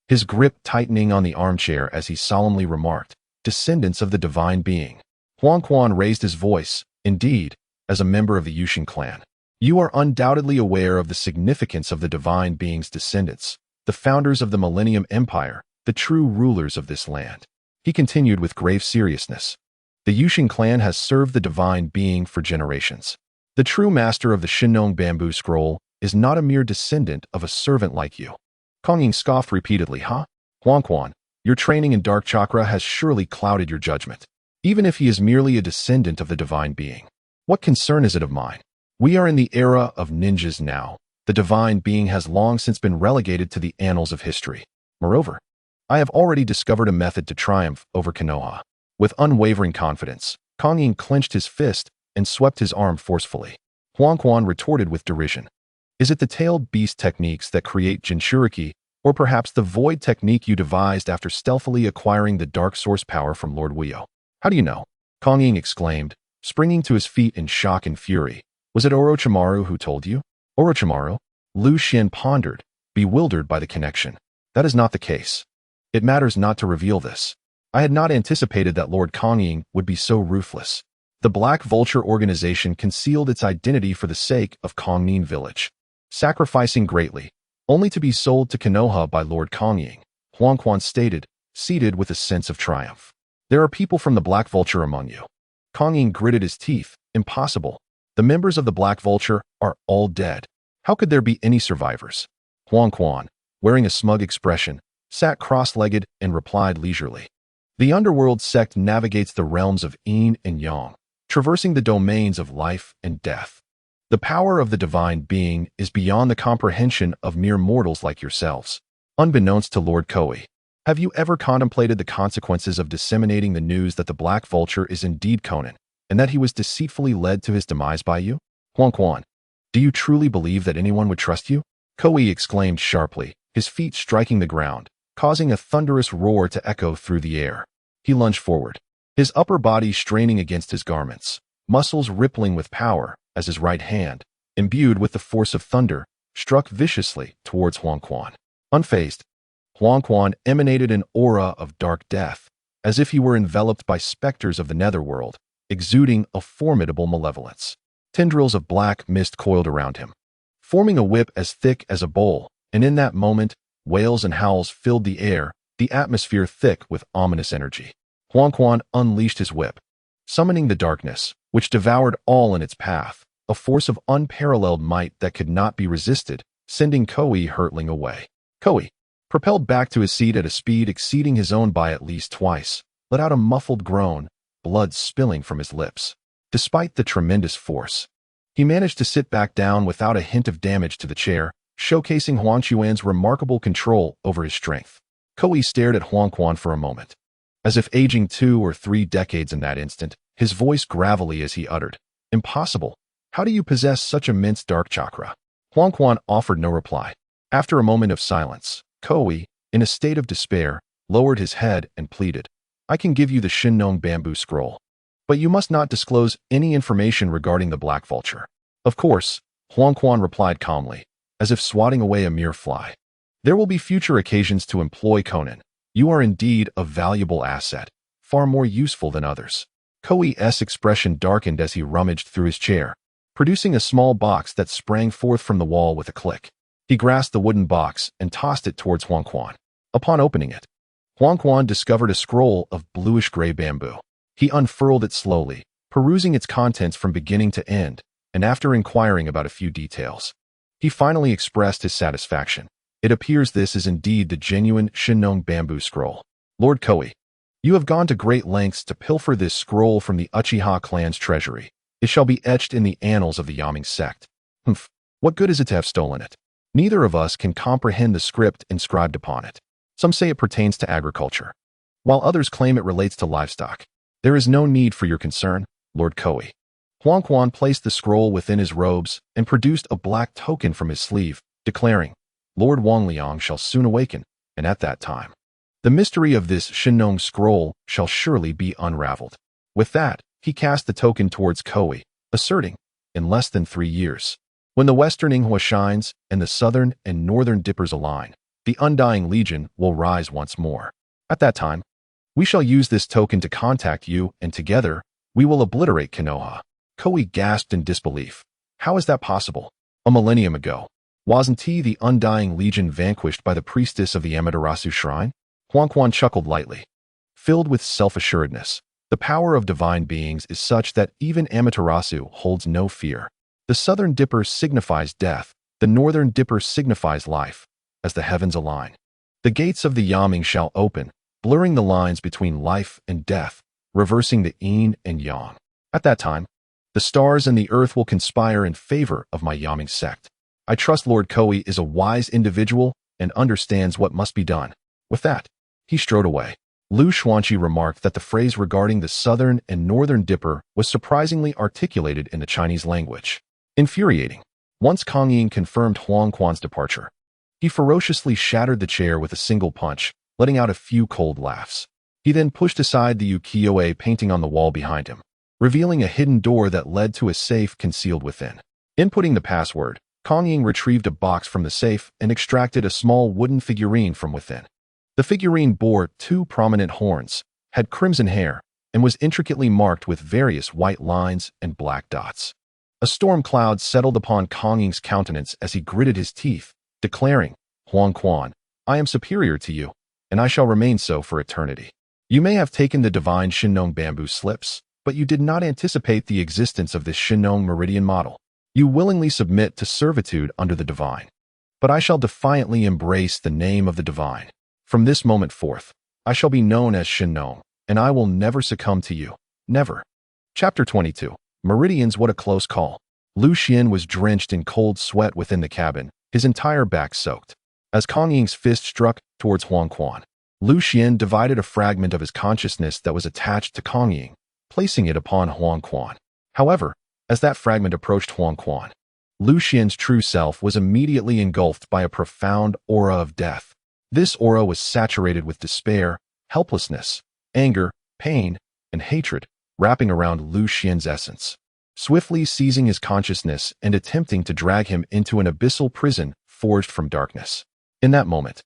his grip tightening on the armchair as he solemnly remarked, "Descendants of the divine being." Huang Quan raised his voice. "Indeed, as a member of the Yushin clan, you are undoubtedly aware of the significance of the divine being's descendants, the founders of the Millennium Empire, the true rulers of this land." He continued with grave seriousness. "The Yushin clan has served the divine being for generations. The true master of the Shinnong bamboo scroll is not a mere descendant of a servant like you." Kong Ying scoffed repeatedly. "Huh? Huang Quan, your training in dark chakra has surely clouded your judgment. Even if he is merely a descendant of the divine being, what concern is it of mine? We are in the era of ninjas now. The divine being has long since been relegated to the annals of history. Moreover, I have already discovered a method to triumph over Konoha." With unwavering confidence, Kong Ying clenched his fist and swept his arm forcefully. Huang Quan retorted with derision. "Is it the tailed beast techniques that create Jinchuriki, or perhaps the void technique you devised after stealthily acquiring the dark source power from Lord Weo?" "How do you know?" Kong Ying exclaimed, springing to his feet in shock and fury. "Was it Orochimaru who told you?" "Orochimaru?" Lu Xun pondered, bewildered by the connection. "That is not the case. It matters not to reveal this. I had not anticipated that Lord Kong Ying would be so ruthless. The Black Vulture organization concealed its identity for the sake of Kongning Village, sacrificing greatly, only to be sold to Konoha by Lord Kong Ying," Huang Quan stated, seated with a sense of triumph. "There are people from the Black Vulture among you." Kong Ying gritted his teeth. "Impossible. The members of the Black Vulture are all dead. How could there be any survivors?" Huang Quan, wearing a smug expression, sat cross-legged and replied leisurely. "The underworld sect navigates the realms of yin and yang, traversing the domains of life and death. The power of the divine being is beyond the comprehension of mere mortals like yourselves. Unbeknownst to Lord Koei, have you ever contemplated the consequences of disseminating the news that the Black Vulture is indeed Conan, and that he was deceitfully led to his demise by you?" "Huang Quan, do you truly believe that anyone would trust you?" Koei exclaimed sharply, his feet striking the ground, causing a thunderous roar to echo through the air. He lunged forward, his upper body straining against his garments, muscles rippling with power as his right hand, imbued with the force of thunder, struck viciously towards Huang Quan. Unfazed, Huang Quan emanated an aura of dark death, as if he were enveloped by specters of the netherworld, exuding a formidable malevolence. Tendrils of black mist coiled around him, forming a whip as thick as a bowl, and in that moment, wails and howls filled the air, the atmosphere thick with ominous energy. Huang Quan unleashed his whip, summoning the darkness, which devoured all in its path, a force of unparalleled might that could not be resisted, sending Koei hurtling away. Koei, propelled back to his seat at a speed exceeding his own by at least twice, let out a muffled groan, blood spilling from his lips. Despite the tremendous force, he managed to sit back down without a hint of damage to the chair, showcasing Huang Quan's remarkable control over his strength. Koei stared at Huang Quan for a moment, as if aging 2 or 3 decades in that instant, his voice gravelly as he uttered, "Impossible. How do you possess such immense dark chakra?" Huang Quan offered no reply. After a moment of silence, Koei, in a state of despair, lowered his head and pleaded, "I can give you the Shinnong bamboo scroll, but you must not disclose any information regarding the Black Vulture." "Of course," Huang Quan replied calmly, as if swatting away a mere fly. "There will be future occasions to employ Conan. You are indeed a valuable asset, far more useful than others." Koei's expression darkened as he rummaged through his chair, producing a small box that sprang forth from the wall with a click. He grasped the wooden box and tossed it towards Huang Quan. Upon opening it, Huang Quan discovered a scroll of bluish-gray bamboo. He unfurled it slowly, perusing its contents from beginning to end, and after inquiring about a few details, he finally expressed his satisfaction. "It appears this is indeed the genuine Shinnong bamboo scroll. Lord Koei, you have gone to great lengths to pilfer this scroll from the Uchiha clan's treasury. It shall be etched in the annals of the Yaming sect." "Humph, what good is it to have stolen it? Neither of us can comprehend the script inscribed upon it. Some say it pertains to agriculture, while others claim it relates to livestock. There is no need for your concern, Lord Koei." Huang Quan placed the scroll within his robes and produced a black token from his sleeve, declaring, Lord Wangliang shall soon awaken, and at that time, the mystery of this Shinong scroll shall surely be unraveled. With that, he cast the token towards Koei, asserting, in less than 3 years, when the western Inghua shines and the southern and northern dippers align, the Undying Legion will rise once more. At that time, we shall use this token to contact you, and together, we will obliterate Konoha. Koei gasped in disbelief. How is that possible? A millennium ago, wasn't the Undying Legion vanquished by the priestess of the Amaterasu Shrine? Huangquan chuckled lightly. Filled with self-assuredness, the power of divine beings is such that even Amaterasu holds no fear. The southern dipper signifies death, the northern dipper signifies life. As the heavens align, the gates of the Yaming shall open, blurring the lines between life and death, reversing the yin and yang. At that time, the stars and the earth will conspire in favor of my Yaming sect. I trust Lord Koei is a wise individual and understands what must be done. With that, he strode away. Lu Xuanqi remarked that the phrase regarding the southern and northern dipper was surprisingly articulated in the Chinese language. Infuriating. Once Kang Ying confirmed Huangquan's departure, he ferociously shattered the chair with a single punch, letting out a few cold laughs. He then pushed aside the ukiyo-e painting on the wall behind him, revealing a hidden door that led to a safe concealed within. Inputting the password, Kang Ying retrieved a box from the safe and extracted a small wooden figurine from within. The figurine bore 2 prominent horns, had crimson hair, and was intricately marked with various white lines and black dots. A storm cloud settled upon Kang Ying's countenance as he gritted his teeth, declaring, Huangquan, I am superior to you, and I shall remain so for eternity. You may have taken the divine Shinong bamboo slips, but you did not anticipate the existence of this Shinong meridian model. You willingly submit to servitude under the divine. But I shall defiantly embrace the name of the divine. From this moment forth, I shall be known as Shinong, and I will never succumb to you. Never. Chapter 22. Meridians, what a close call. Lu Xian was drenched in cold sweat within the cabin, his entire back soaked. As Kang Ying's fist struck towards Huangquan, Lu Xian divided a fragment of his consciousness that was attached to Kang Ying, placing it upon Huangquan. However, as that fragment approached Huangquan, Lu Xian's true self was immediately engulfed by a profound aura of death. This aura was saturated with despair, helplessness, anger, pain, and hatred, wrapping around Lu Xian's essence, swiftly seizing his consciousness and attempting to drag him into an abyssal prison forged from darkness. In that moment,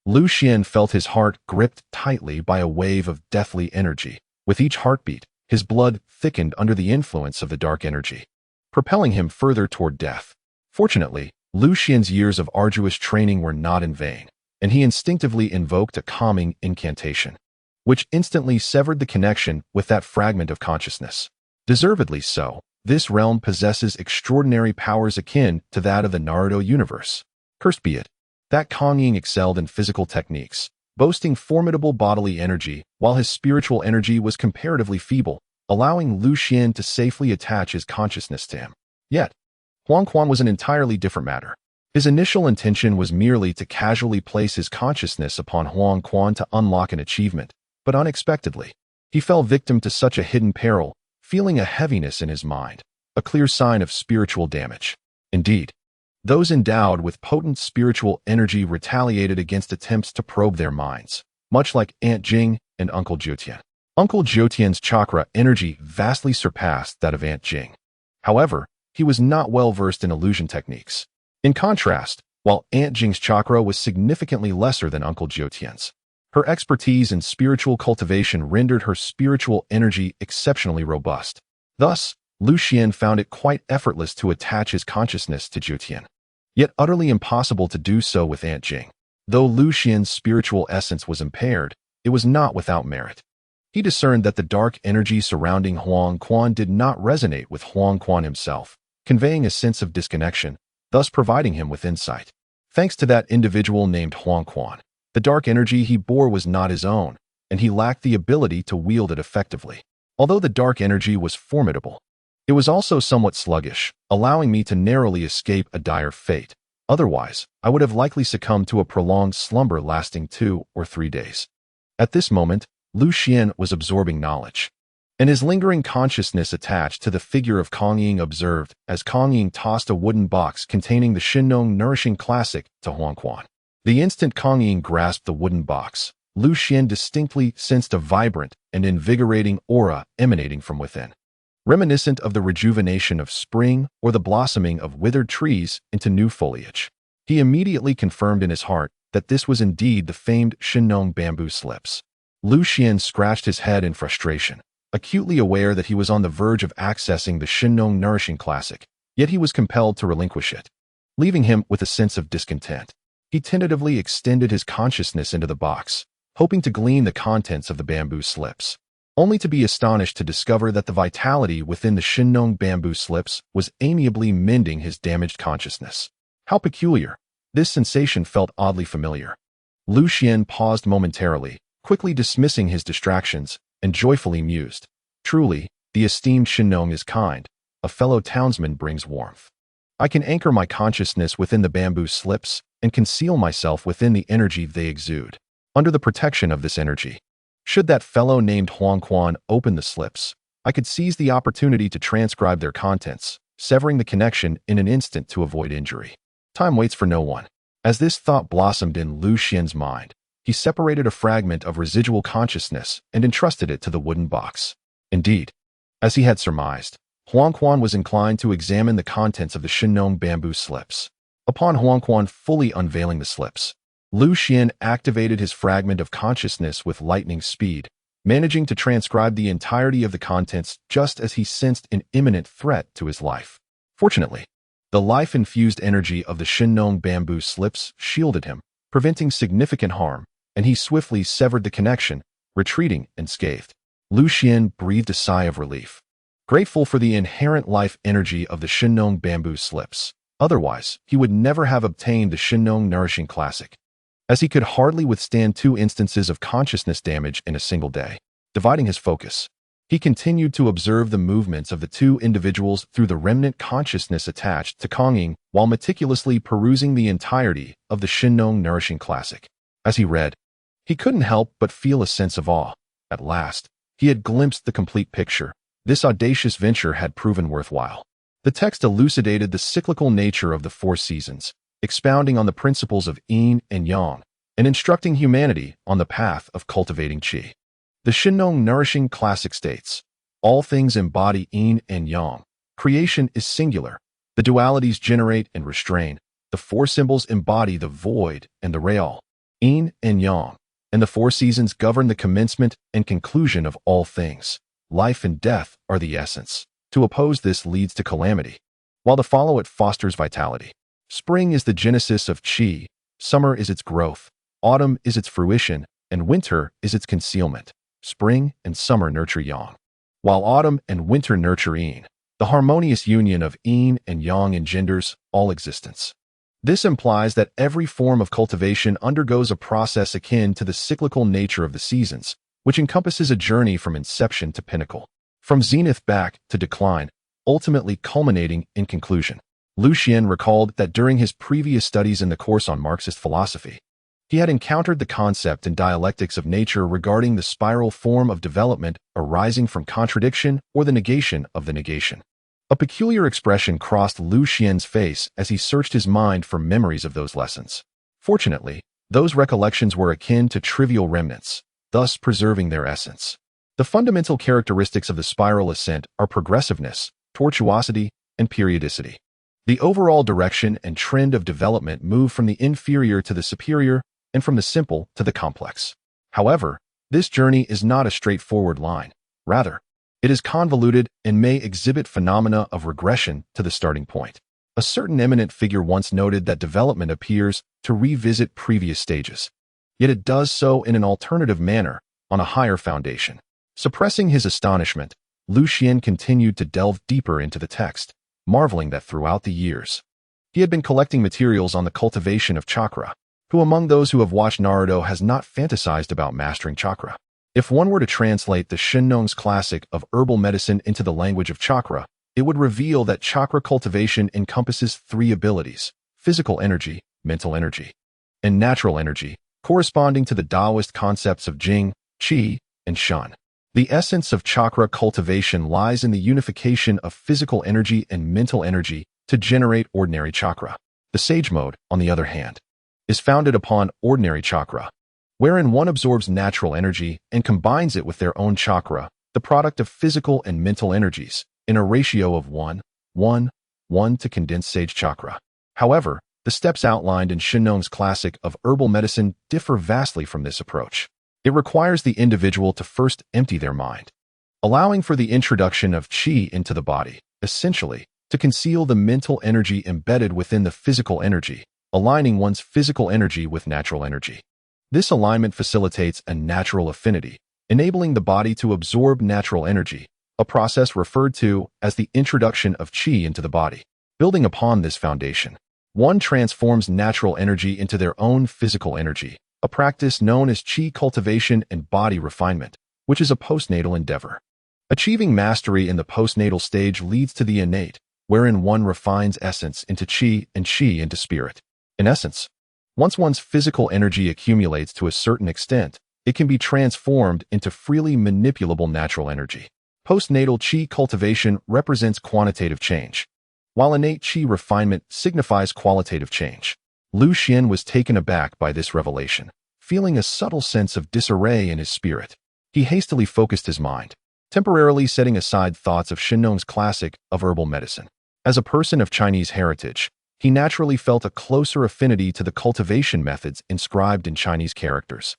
Lu Xian felt his heart gripped tightly by a wave of deathly energy. With each heartbeat, his blood thickened under the influence of the dark energy, propelling him further toward death. Fortunately, Lu Xian's years of arduous training were not in vain, and he instinctively invoked a calming incantation, which instantly severed the connection with that fragment of consciousness. Deservedly so, this realm possesses extraordinary powers akin to that of the Naruto universe. Cursed be it, that Kang Ying excelled in physical techniques, boasting formidable bodily energy, while his spiritual energy was comparatively feeble, allowing Lu Xian to safely attach his consciousness to him. Yet, Huangquan was an entirely different matter. His initial intention was merely to casually place his consciousness upon Huangquan to unlock an achievement, but unexpectedly, he fell victim to such a hidden peril, feeling a heaviness in his mind, a clear sign of spiritual damage. Indeed, those endowed with potent spiritual energy retaliated against attempts to probe their minds, much like Aunt Jing and Uncle Jiutian. Uncle Jiutian's chakra energy vastly surpassed that of Aunt Jing. However, he was not well versed in illusion techniques. In contrast, while Aunt Jing's chakra was significantly lesser than Uncle Jiutian's, her expertise in spiritual cultivation rendered her spiritual energy exceptionally robust. Thus, Lu Xian found it quite effortless to attach his consciousness to Jiutian, yet utterly impossible to do so with Aunt Jing. Though Lu Xian's spiritual essence was impaired, it was not without merit. He discerned that the dark energy surrounding Huangquan did not resonate with Huangquan himself, conveying a sense of disconnection, thus providing him with insight. Thanks to that individual named Huangquan, the dark energy he bore was not his own, and he lacked the ability to wield it effectively. Although the dark energy was formidable, it was also somewhat sluggish, allowing me to narrowly escape a dire fate. Otherwise, I would have likely succumbed to a prolonged slumber lasting 2 or 3 days. At this moment, Lu Xian was absorbing knowledge. and his lingering consciousness attached to the figure of Kong Ying observed as Kong Ying tossed a wooden box containing the Shinnong nourishing classic to Huang Quan. The instant Kong Ying grasped the wooden box, Lu Xian distinctly sensed a vibrant and invigorating aura emanating from within, reminiscent of the rejuvenation of spring or the blossoming of withered trees into new foliage. He immediately confirmed in his heart that this was indeed the famed Shinnong bamboo slips. Lu Xian scratched his head in frustration, acutely aware that he was on the verge of accessing the Shinnong nourishing classic, yet he was compelled to relinquish it, leaving him with a sense of discontent. He tentatively extended his consciousness into the box, hoping to glean the contents of the bamboo slips, only to be astonished to discover that the vitality within the Shinnong bamboo slips was amiably mending his damaged consciousness. How peculiar! This sensation felt oddly familiar. Lu Xian paused momentarily, quickly dismissing his distractions, and joyfully mused. Truly, the esteemed Shinnong is kind. A fellow townsman brings warmth. I can anchor my consciousness within the bamboo slips and conceal myself within the energy they exude, under the protection of this energy. Should that fellow named Huang Quan open the slips, I could seize the opportunity to transcribe their contents, severing the connection in an instant to avoid injury. Time waits for no one. As this thought blossomed in Lu Xian's mind, he separated a fragment of residual consciousness and entrusted it to the wooden box. Indeed, as he had surmised, Huang Quan was inclined to examine the contents of the Shinnong bamboo slips. Upon Huang Quan fully unveiling the slips, Lu Xian activated his fragment of consciousness with lightning speed, managing to transcribe the entirety of the contents just as he sensed an imminent threat to his life. Fortunately, the life-infused energy of the Shinnong bamboo slips shielded him, preventing significant harm, and he swiftly severed the connection, retreating unscathed. Lu Xian breathed a sigh of relief, grateful for the inherent life energy of the Shinnong bamboo slips. Otherwise, he would never have obtained the Shinnong nourishing classic, as he could hardly withstand 2 instances of consciousness damage in a single day. Dividing his focus, he continued to observe the movements of the 2 individuals through the remnant consciousness attached to Kong Ying while meticulously perusing the entirety of the Shinnong nourishing classic. As he read, he couldn't help but feel a sense of awe. At last, he had glimpsed the complete picture. This audacious venture had proven worthwhile. The text elucidated the cyclical nature of the 4 seasons, expounding on the principles of yin and yang, and instructing humanity on the path of cultivating qi. The Shinnong nourishing classic states, all things embody yin and yang. Creation is singular. The dualities generate and restrain. The 4 symbols embody the void and the real, yin and yang, and the 4 seasons govern the commencement and conclusion of all things. Life and death are the essence. To oppose this leads to calamity, while to follow it fosters vitality. Spring is the genesis of qi, summer is its growth, autumn is its fruition, and winter is its concealment. Spring and summer nurture yang, while autumn and winter nurture yin. The harmonious union of yin and yang engenders all existence. This implies that every form of cultivation undergoes a process akin to the cyclical nature of the seasons, which encompasses a journey from inception to pinnacle, from zenith back to decline, ultimately culminating in conclusion. Lu Xian recalled that during his previous studies in the course on Marxist philosophy, he had encountered the concept in dialectics of nature regarding the spiral form of development arising from contradiction or the negation of the negation. A peculiar expression crossed Lu Xian's face as he searched his mind for memories of those lessons. Fortunately, those recollections were akin to trivial remnants, thus preserving their essence. The fundamental characteristics of the spiral ascent are progressiveness, tortuosity, and periodicity. The overall direction and trend of development move from the inferior to the superior and from the simple to the complex. However, this journey is not a straightforward line. Rather, it is convoluted and may exhibit phenomena of regression to the starting point. A certain eminent figure once noted that development appears to revisit previous stages, yet it does so in an alternative manner on a higher foundation. Suppressing his astonishment, Lu Xian continued to delve deeper into the text, marveling that throughout the years, he had been collecting materials on the cultivation of chakra. Who among those who have watched Naruto has not fantasized about mastering chakra? If one were to translate the Shinnong's classic of herbal medicine into the language of chakra, it would reveal that chakra cultivation encompasses 3 abilities: physical energy, mental energy, and natural energy, corresponding to the Taoist concepts of Jing, Qi, and Shan. The essence of chakra cultivation lies in the unification of physical energy and mental energy to generate ordinary chakra. The sage mode, on the other hand, is founded upon ordinary chakra, wherein one absorbs natural energy and combines it with their own chakra, the product of physical and mental energies, in a ratio of 1:1:1 to condensed sage chakra. However, the steps outlined in Shinong's classic of herbal medicine differ vastly from this approach. It requires the individual to first empty their mind, allowing for the introduction of qi into the body, essentially, to conceal the mental energy embedded within the physical energy, aligning one's physical energy with natural energy. This alignment facilitates a natural affinity, enabling the body to absorb natural energy, a process referred to as the introduction of qi into the body. Building upon this foundation, one transforms natural energy into their own physical energy, a practice known as qi cultivation and body refinement, which is a postnatal endeavor. Achieving mastery in the postnatal stage leads to the innate, wherein one refines essence into qi and qi into spirit. In essence, once one's physical energy accumulates to a certain extent, it can be transformed into freely manipulable natural energy. Postnatal qi cultivation represents quantitative change, while innate qi refinement signifies qualitative change. Lu Xian was taken aback by this revelation, feeling a subtle sense of disarray in his spirit. He hastily focused his mind, temporarily setting aside thoughts of Shinong's classic of herbal medicine. As a person of Chinese heritage, he naturally felt a closer affinity to the cultivation methods inscribed in Chinese characters.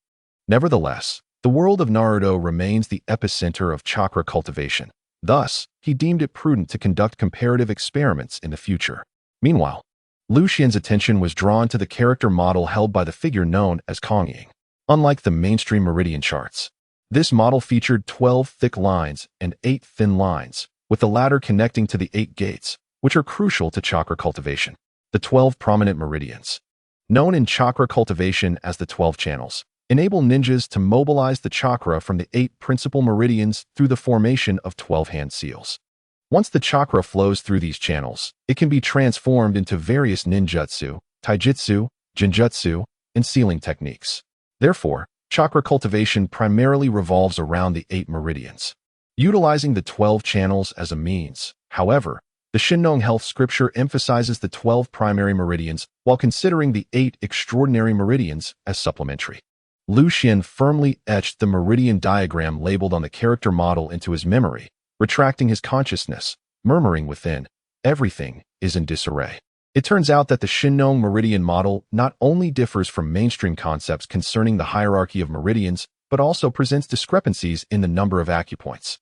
Nevertheless, the world of Naruto remains the epicenter of chakra cultivation. Thus, he deemed it prudent to conduct comparative experiments in the future. Meanwhile, Lu Xian's attention was drawn to the character model held by the figure known as Kongying. Unlike the mainstream meridian charts, this model featured 12 thick lines and 8 thin lines, with the latter connecting to the 8 gates, which are crucial to chakra cultivation. The 12 prominent meridians, known in chakra cultivation as the 12 channels, enable ninjas to mobilize the chakra from the 8 principal meridians through the formation of 12 hand seals. Once the chakra flows through these channels, it can be transformed into various ninjutsu, taijutsu, genjutsu, and sealing techniques. Therefore, chakra cultivation primarily revolves around the 8 meridians, utilizing the 12 channels as a means. However, the Shinong health scripture emphasizes the 12 primary meridians while considering the 8 extraordinary meridians as supplementary. Lu Xian firmly etched the meridian diagram labeled on the character model into his memory, retracting his consciousness, murmuring within, "Everything is in disarray." It turns out that the Shinong meridian model not only differs from mainstream concepts concerning the hierarchy of meridians, but also presents discrepancies in the number of acupoints.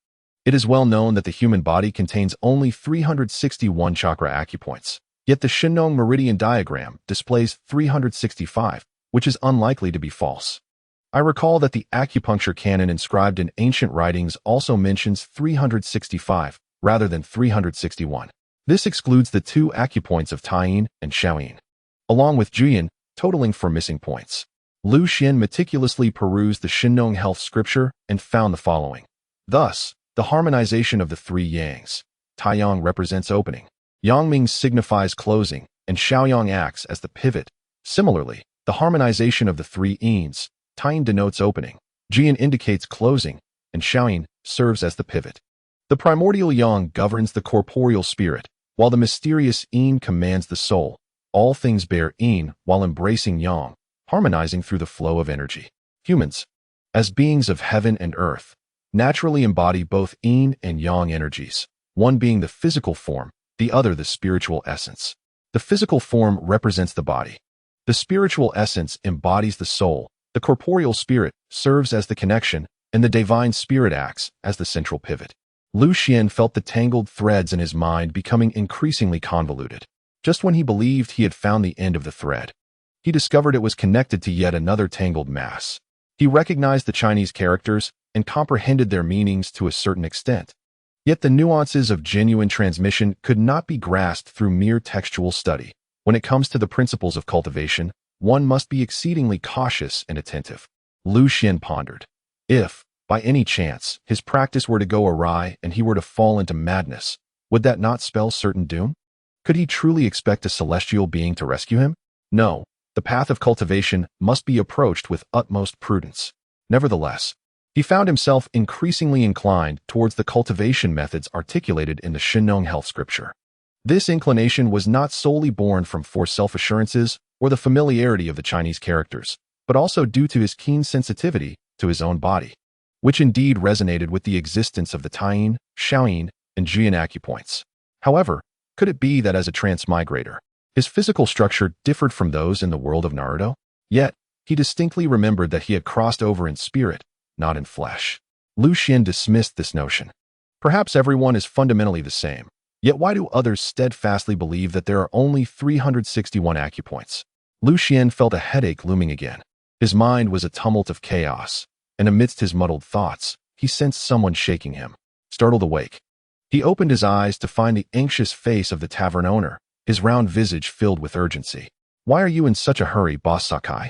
It is well known that the human body contains only 361 chakra acupoints, yet the Shinong meridian diagram displays 365, which is unlikely to be false. I recall that the acupuncture canon inscribed in ancient writings also mentions 365, rather than 361. This excludes the 2 acupoints of Taiyin and Shaoyin, along with Juyin, totaling 4 missing points. Lu Xian meticulously perused the Shinong health scripture and found the following. Thus, the harmonization of the 3 yangs. Taiyang represents opening, Yangming signifies closing, and Shaoyang acts as the pivot. Similarly, the harmonization of the 3 yins. Taiyin denotes opening, Jian indicates closing, and Shaoyin serves as the pivot. The primordial yang governs the corporeal spirit, while the mysterious yin commands the soul. All things bear yin while embracing yang, harmonizing through the flow of energy. Humans, as beings of heaven and earth, naturally embody both yin and yang energies, one being the physical form, the other the spiritual essence. The physical form represents the body. The spiritual essence embodies the soul. The corporeal spirit serves as the connection, and the divine spirit acts as the central pivot. Lu Xian felt the tangled threads in his mind becoming increasingly convoluted. Just when he believed he had found the end of the thread, he discovered it was connected to yet another tangled mass. He recognized the Chinese characters and comprehended their meanings to a certain extent. Yet the nuances of genuine transmission could not be grasped through mere textual study. When it comes to the principles of cultivation, one must be exceedingly cautious and attentive. Lu Xian pondered. If, by any chance, his practice were to go awry and he were to fall into madness, would that not spell certain doom? Could he truly expect a celestial being to rescue him? No, the path of cultivation must be approached with utmost prudence. Nevertheless, He found himself increasingly inclined towards the cultivation methods articulated in the Shinong health scripture. This inclination was not solely born from forced self-assurances or the familiarity of the Chinese characters, but also due to his keen sensitivity to his own body, which indeed resonated with the existence of the Taiyin, Shaoyin, and Jian acupoints. However, could it be that as a transmigrator, his physical structure differed from those in the world of Naruto? Yet, he distinctly remembered that he had crossed over in spirit, not in flesh. Lu Xian dismissed this notion. Perhaps everyone is fundamentally the same, yet why do others steadfastly believe that there are only 361 acupoints? Lu Xian felt a headache looming again. His mind was a tumult of chaos, and amidst his muddled thoughts, he sensed someone shaking him. Startled awake, he opened his eyes to find the anxious face of the tavern owner, his round visage filled with urgency. "Why are you in such a hurry, Boss Sakai?"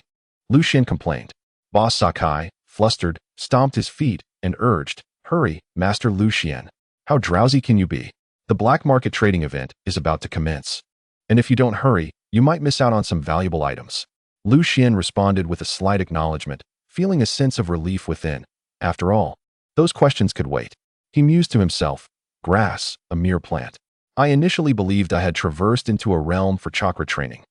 Lu Xian complained. Boss Sakai, flustered, stomped his feet and urged, "Hurry, Master Lu Xian. How drowsy can you be? The black market trading event is about to commence. And if you don't hurry, you might miss out on some valuable items." Lu Xian responded with a slight acknowledgement, feeling a sense of relief within. After all, those questions could wait. He mused to himself, "Grass, a mere plant. I initially believed I had traversed into a realm for chakra training.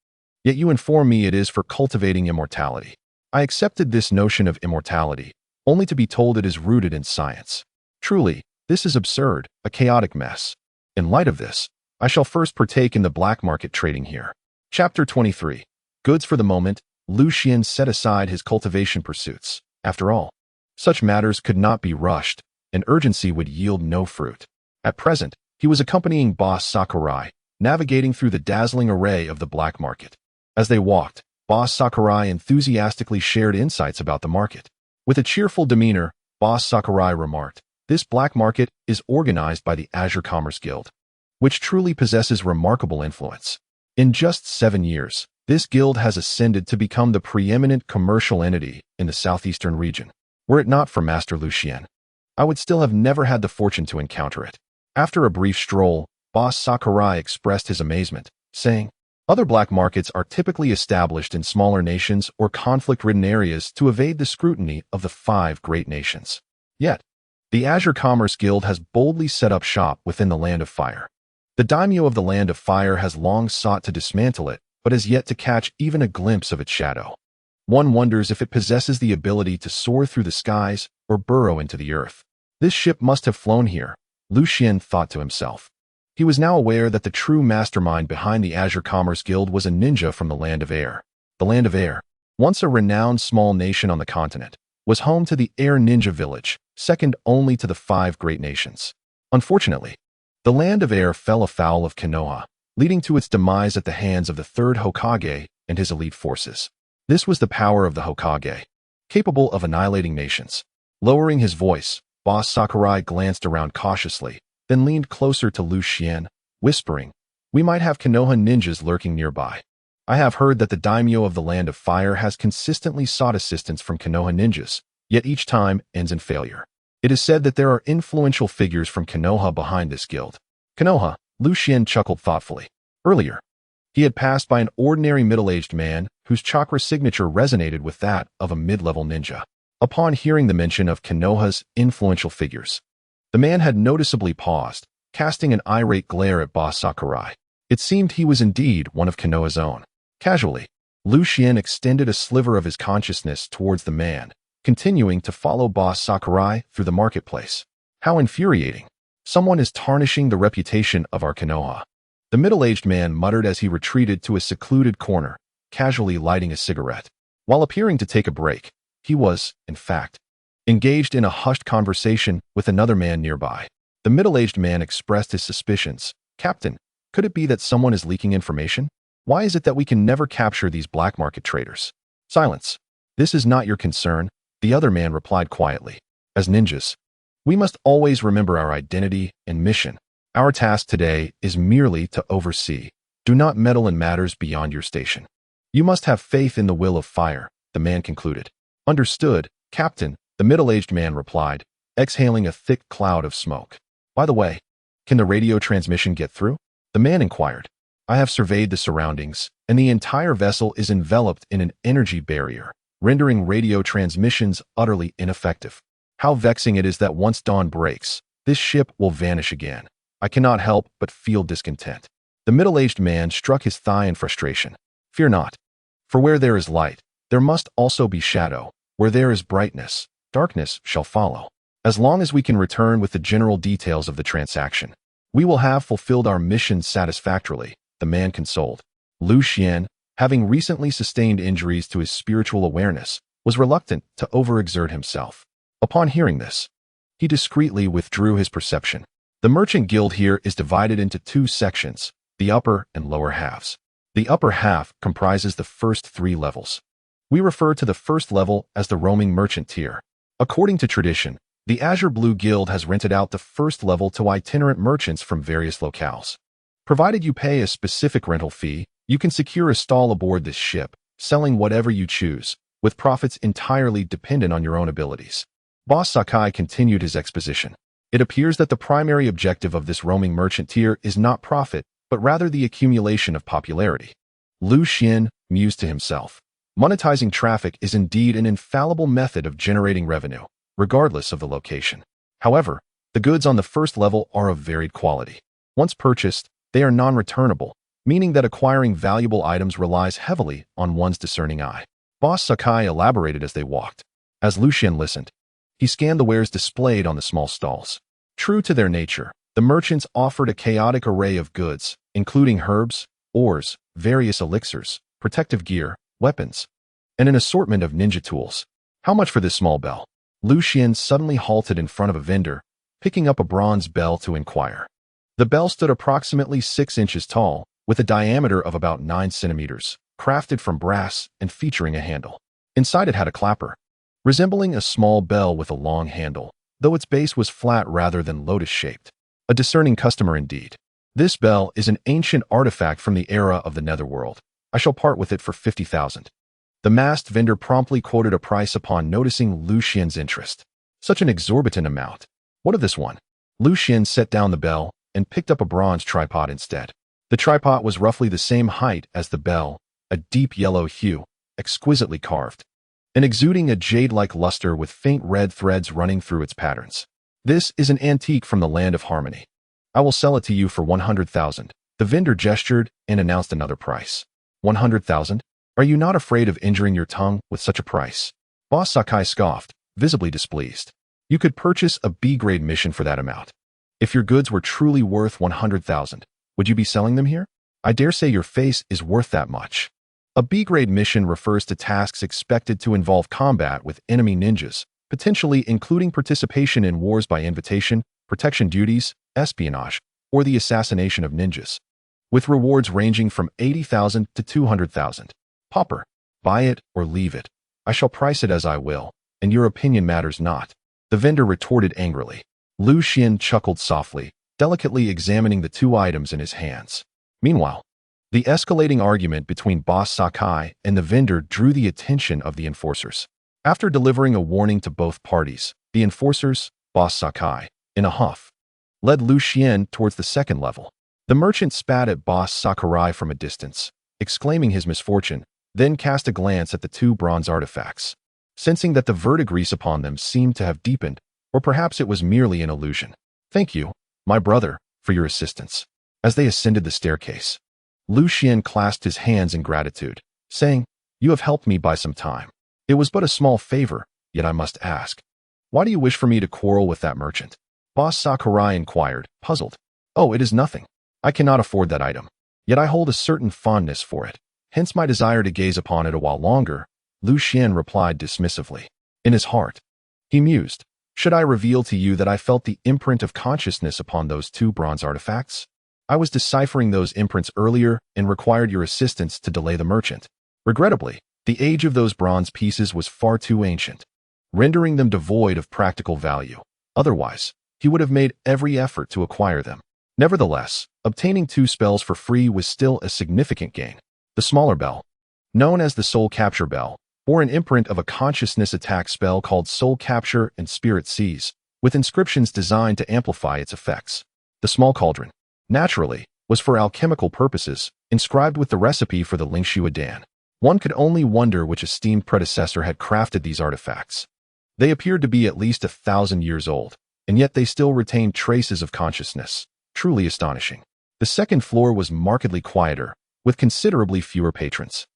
Yet you inform me it is for cultivating immortality. I accepted this notion of immortality, only to be told it is rooted in science. Truly, this is absurd, a chaotic mess. In light of this, I shall first partake in the black market trading here." Chapter 23. Goods for the moment, Lu Xian set aside his cultivation pursuits. After all, such matters could not be rushed, and urgency would yield no fruit. At present, he was accompanying Boss Sakurai, navigating through the dazzling array of the black market. As they walked, Boss Sakurai enthusiastically shared insights about the market. With a cheerful demeanor, Boss Sakurai remarked, "This black market is organized by the Azure Commerce Guild, which truly possesses remarkable influence. In just 7 years, this guild has ascended to become the preeminent commercial entity in the southeastern region. Were it not for Master Lu Xian, I would still have never had the fortune to encounter it." After a brief stroll, Boss Sakurai expressed his amazement, saying, "Other black markets are typically established in smaller nations or conflict-ridden areas to evade the scrutiny of the 5 great nations. Yet, the Azure Commerce Guild has boldly set up shop within the Land of Fire. The daimyo of the Land of Fire has long sought to dismantle it, but has yet to catch even a glimpse of its shadow. One wonders if it possesses the ability to soar through the skies or burrow into the earth. This ship must have flown here," Lu Xian thought to himself. He was now aware that the true mastermind behind the Azure Commerce Guild was a ninja from the Land of Air. The Land of Air, once a renowned small nation on the continent, was home to the Air Ninja Village, second only to the 5 great nations. Unfortunately, the Land of Air fell afoul of Konoha, leading to its demise at the hands of the 3rd Hokage and his elite forces. This was the power of the Hokage, capable of annihilating nations. Lowering his voice, Boss Sakurai glanced around cautiously, then leaned closer to Lu Xian, whispering, "We might have Konoha ninjas lurking nearby. I have heard that the daimyo of the Land of Fire has consistently sought assistance from Konoha ninjas, yet each time ends in failure. It is said that there are influential figures from Konoha behind this guild." Konoha, Lu Xian chuckled thoughtfully. Earlier, he had passed by an ordinary middle-aged man whose chakra signature resonated with that of a mid-level ninja. Upon hearing the mention of Konoha's influential figures, the man had noticeably paused, casting an irate glare at Boss Sakurai. It seemed he was indeed one of Konoha's own. Casually, Lu Xian extended a sliver of his consciousness towards the man, continuing to follow Boss Sakurai through the marketplace. How infuriating. Someone is tarnishing the reputation of our Konoha. The middle-aged man muttered as he retreated to a secluded corner, casually lighting a cigarette. While appearing to take a break, he was, in fact, engaged in a hushed conversation with another man nearby. The middle-aged man expressed his suspicions. "Captain, could it be that someone is leaking information? Why is it that we can never capture these black market traders?" "Silence. This is not your concern," the other man replied quietly. "As ninjas, we must always remember our identity and mission. Our task today is merely to oversee. Do not meddle in matters beyond your station. You must have faith in the will of fire," the man concluded. "Understood, Captain," the middle-aged man replied, exhaling a thick cloud of smoke. "By the way, can the radio transmission get through?" the man inquired. "I have surveyed the surroundings, and the entire vessel is enveloped in an energy barrier, rendering radio transmissions utterly ineffective. How vexing it is that once dawn breaks, this ship will vanish again. I cannot help but feel discontent. The middle-aged man struck his thigh in frustration. Fear not. For where there is light, there must also be shadow. Where there is brightness, darkness shall follow. As long as we can return with the general details of the transaction, we will have fulfilled our mission satisfactorily, the man consoled. Lu Xian, having recently sustained injuries to his spiritual awareness, was reluctant to overexert himself. Upon hearing this, he discreetly withdrew his perception. The merchant guild here is divided into two sections, the upper and lower halves. The upper half comprises the first 3 levels. We refer to the first level as the roaming merchant tier. According to tradition, the Azure Blue Guild has rented out the first level to itinerant merchants from various locales. Provided you pay a specific rental fee, you can secure a stall aboard this ship, selling whatever you choose, with profits entirely dependent on your own abilities. Boss Sakai continued his exposition. It appears that the primary objective of this roaming merchant tier is not profit, but rather the accumulation of popularity. Lu Xian mused to himself. Monetizing traffic is indeed an infallible method of generating revenue, regardless of the location. However, the goods on the first level are of varied quality. Once purchased, they are non-returnable, meaning that acquiring valuable items relies heavily on one's discerning eye. Boss Sakai elaborated as they walked. As Lu Xian listened, he scanned the wares displayed on the small stalls. True to their nature, the merchants offered a chaotic array of goods, including herbs, ores, various elixirs, protective gear, weapons, and an assortment of ninja tools. How much for this small bell? Lu Xian suddenly halted in front of a vendor, picking up a bronze bell to inquire. The bell stood approximately 6 inches tall, with a diameter of about 9 centimeters, crafted from brass and featuring a handle. Inside it had a clapper, resembling a small bell with a long handle, though its base was flat rather than lotus-shaped. A discerning customer indeed. This bell is an ancient artifact from the era of the Netherworld. I shall part with it for 50,000. The masked vendor promptly quoted a price upon noticing Lu Xian's interest. Such an exorbitant amount. What of this one? Lu Xian set down the bell and picked up a bronze tripod instead. The tripod was roughly the same height as the bell, a deep yellow hue, exquisitely carved, and exuding a jade-like luster with faint red threads running through its patterns. This is an antique from the land of harmony. I will sell it to you for 100,000. The vendor gestured and announced another price. 100,000? Are you not afraid of injuring your tongue with such a price? Boss Sakai scoffed, visibly displeased. You could purchase a B-grade mission for that amount. If your goods were truly worth 100,000, would you be selling them here? I dare say your face is worth that much. A B-grade mission refers to tasks expected to involve combat with enemy ninjas, potentially including participation in wars by invitation, protection duties, espionage, or the assassination of ninjas, with rewards ranging from 80,000 to 200,000. Pauper, buy it or leave it. I shall price it as I will, and your opinion matters not. The vendor retorted angrily. Lu Xian chuckled softly, delicately examining the 2 items in his hands. Meanwhile, the escalating argument between Boss Sakai and the vendor drew the attention of the enforcers. After delivering a warning to both parties, the enforcers, Boss Sakai, in a huff, led Lu Xian towards the second level. The merchant spat at Boss Sakurai from a distance, exclaiming his misfortune, then cast a glance at the 2 bronze artifacts. Sensing that the verdigris upon them seemed to have deepened, or perhaps it was merely an illusion. Thank you, my brother, for your assistance. As they ascended the staircase, Lu Xian clasped his hands in gratitude, saying, You have helped me by some time. It was but a small favor, yet I must ask. Why do you wish for me to quarrel with that merchant? Boss Sakurai inquired, puzzled. Oh, it is nothing. I cannot afford that item. Yet I hold a certain fondness for it. Hence my desire to gaze upon it a while longer, Lu Xian replied dismissively. In his heart, he mused, Should I reveal to you that I felt the imprint of consciousness upon those 2 bronze artifacts? I was deciphering those imprints earlier and required your assistance to delay the merchant. Regrettably, the age of those bronze pieces was far too ancient, rendering them devoid of practical value. Otherwise, he would have made every effort to acquire them. Nevertheless, obtaining 2 spells for free was still a significant gain. The smaller bell, known as the Soul Capture Bell, bore an imprint of a consciousness attack spell called Soul Capture and Spirit Seize, with inscriptions designed to amplify its effects. The small cauldron, naturally, was for alchemical purposes, inscribed with the recipe for the Lingshu Adan. One could only wonder which esteemed predecessor had crafted these artifacts. They appeared to be at least 1,000 years old, and yet they still retained traces of consciousness. Truly astonishing. The second floor was markedly quieter, with considerably fewer patrons.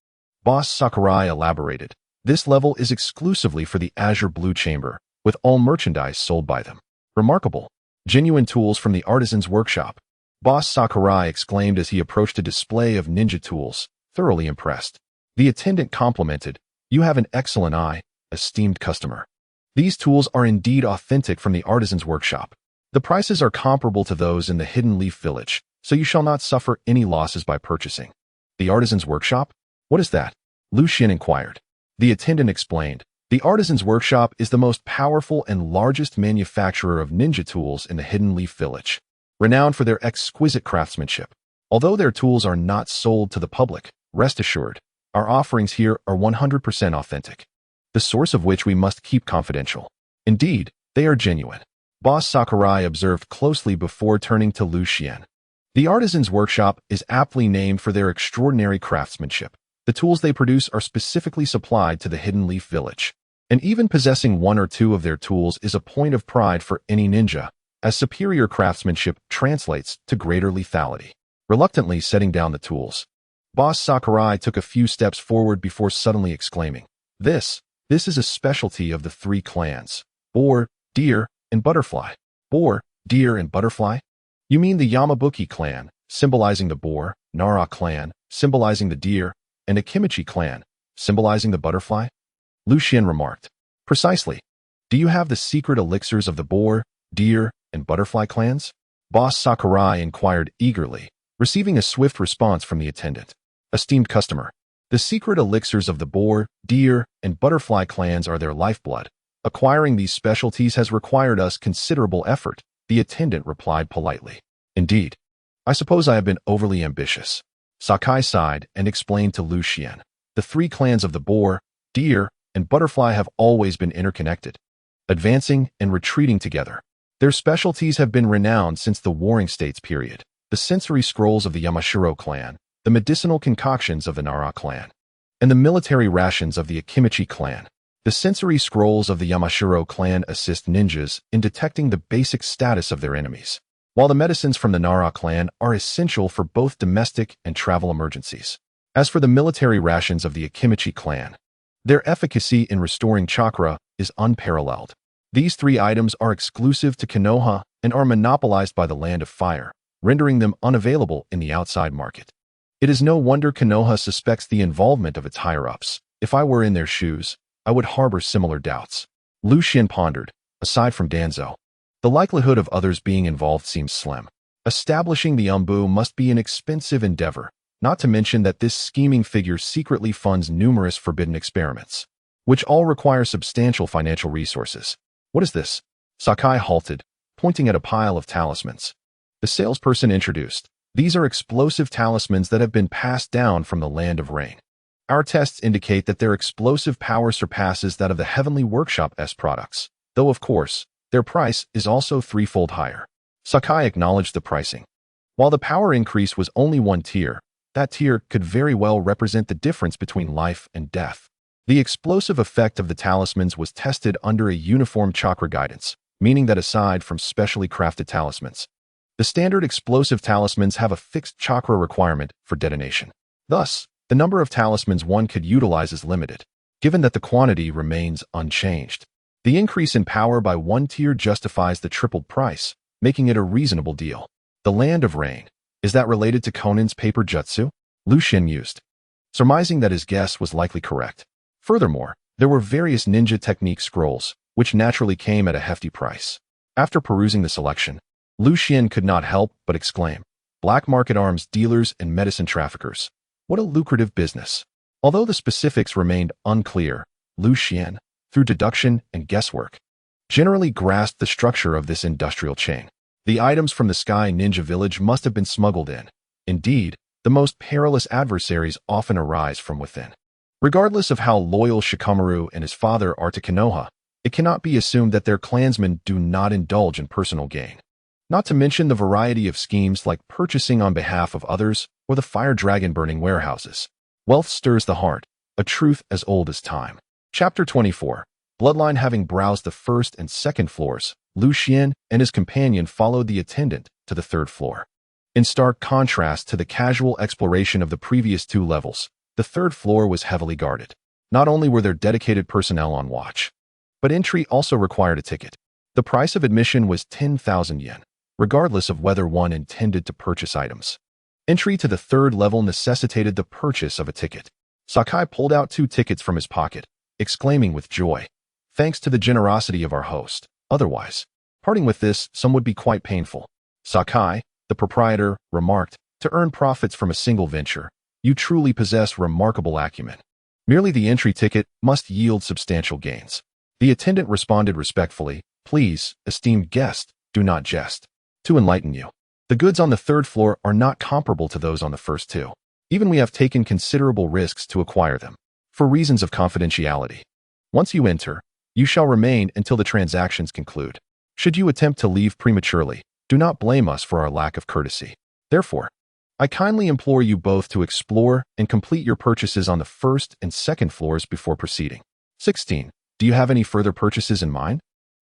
Boss Sakurai elaborated. This level is exclusively for the Azure Blue Chamber, with all merchandise sold by them. Remarkable. Genuine tools from the artisan's workshop. Boss Sakurai exclaimed as he approached a display of ninja tools, thoroughly impressed. The attendant complimented, "You have an excellent eye, esteemed customer. These tools are indeed authentic from the artisan's workshop. The prices are comparable to those in the Hidden Leaf Village, so you shall not suffer any losses by purchasing." The artisan's workshop? What is that? Lu Xian inquired. The attendant explained, "The artisan's workshop is the most powerful and largest manufacturer of ninja tools in the Hidden Leaf Village, renowned for their exquisite craftsmanship. Although their tools are not sold to the public, rest assured, our offerings here are 100% authentic, the source of which we must keep confidential. Indeed, they are genuine." Boss Sakurai observed closely before turning to Lu Xian. The artisan's workshop is aptly named for their extraordinary craftsmanship. The tools they produce are specifically supplied to the Hidden Leaf Village, and even possessing one or two of their tools is a point of pride for any ninja, as superior craftsmanship translates to greater lethality. Reluctantly setting down the tools, Boss Sakurai took a few steps forward before suddenly exclaiming, This is a specialty of the three clans, Boar, Deer, and Butterfly." Boar, Deer, and Butterfly? You mean the Yamabuki clan, symbolizing the boar, Nara clan, symbolizing the deer, and Akimichi clan, symbolizing the butterfly? Lu Xian remarked. Precisely. Do you have the secret elixirs of the boar, deer, and butterfly clans? Boss Sakurai inquired eagerly, receiving a swift response from the attendant. Esteemed customer, the secret elixirs of the boar, deer, and butterfly clans are their lifeblood. Acquiring these specialties has required us considerable effort, the attendant replied politely. Indeed. I suppose I have been overly ambitious. Sakai sighed and explained to Lu Xian. The three clans of the boar, deer, and butterfly have always been interconnected, advancing and retreating together. Their specialties have been renowned since the Warring States period. The sensory scrolls of the Yamashiro clan, the medicinal concoctions of the Nara clan, and the military rations of the Akimichi clan. The sensory scrolls of the Yamashiro clan assist ninjas in detecting the basic status of their enemies, while the medicines from the Nara clan are essential for both domestic and travel emergencies. As for the military rations of the Akimichi clan, their efficacy in restoring chakra is unparalleled. These three items are exclusive to Konoha and are monopolized by the Land of Fire, rendering them unavailable in the outside market. It is no wonder Konoha suspects the involvement of its higher-ups. If I were in their shoes, I would harbor similar doubts. Lu Xian pondered. Aside from Danzo, the likelihood of others being involved seems slim. Establishing the Umbu must be an expensive endeavor, not to mention that this scheming figure secretly funds numerous forbidden experiments, which all require substantial financial resources. What is this? Sakai halted, pointing at a pile of talismans. The salesperson introduced. These are explosive talismans that have been passed down from the Land of Rain. Our tests indicate that their explosive power surpasses that of the Heavenly Workshop's products, though of course, their price is also threefold higher. Sakai acknowledged the pricing. While the power increase was only one tier, that tier could very well represent the difference between life and death. The explosive effect of the talismans was tested under a uniform chakra guidance, meaning that aside from specially crafted talismans, the standard explosive talismans have a fixed chakra requirement for detonation. Thus, the number of talismans one could utilize is limited, given that the quantity remains unchanged. The increase in power by one tier justifies the tripled price, making it a reasonable deal. The Land of Rain. Is that related to Conan's paper jutsu? Lu Xian mused, surmising that his guess was likely correct. Furthermore, there were various ninja technique scrolls, which naturally came at a hefty price. After perusing the selection, Lu Xian could not help but exclaim, black market arms dealers and medicine traffickers. What a lucrative business. Although the specifics remained unclear, Lu Xian, through deduction and guesswork, generally grasped the structure of this industrial chain. The items from the Sky Ninja Village must have been smuggled in. Indeed, the most perilous adversaries often arise from within. Regardless of how loyal Shikamaru and his father are to Konoha, it cannot be assumed that their clansmen do not indulge in personal gain. Not to mention the variety of schemes like purchasing on behalf of others or the fire dragon burning warehouses. Wealth stirs the heart, a truth as old as time. Chapter 24. Bloodline having browsed the first and second floors, Lu Xian and his companion followed the attendant to the third floor. In stark contrast to the casual exploration of the previous two levels, the third floor was heavily guarded. Not only were there dedicated personnel on watch, but entry also required a ticket. The price of admission was 10,000 yen, regardless of whether one intended to purchase items. Entry to the third level necessitated the purchase of a ticket. Sakai pulled out 2 tickets from his pocket, exclaiming with joy, "Thanks to the generosity of our host. Otherwise, parting with this sum would be quite painful." Sakai, the proprietor, remarked, "To earn profits from a single venture, you truly possess remarkable acumen. Merely the entry ticket must yield substantial gains." The attendant responded respectfully, "Please, esteemed guest, do not jest. To enlighten you, the goods on the third floor are not comparable to those on the first 2. Even we have taken considerable risks to acquire them, for reasons of confidentiality. Once you enter, you shall remain until the transactions conclude. Should you attempt to leave prematurely, do not blame us for our lack of courtesy. Therefore, I kindly implore you both to explore and complete your purchases on the first and second floors before proceeding." 16. "Do you have any further purchases in mind?"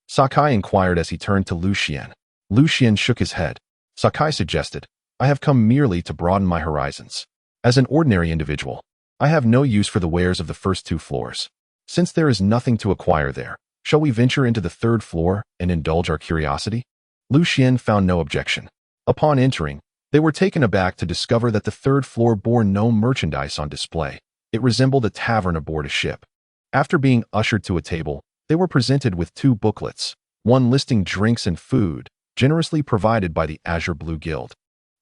Sakai inquired as he turned to Lu Xian. Lu Xian shook his head. Sakai suggested, "I have come merely to broaden my horizons. As an ordinary individual, I have no use for the wares of the first 2 floors. Since there is nothing to acquire there, shall we venture into the third floor and indulge our curiosity?" Lu Xian found no objection. Upon entering, they were taken aback to discover that the third floor bore no merchandise on display. It resembled a tavern aboard a ship. After being ushered to a table, they were presented with 2 booklets, one listing drinks and food, generously provided by the Azure Blue Guild,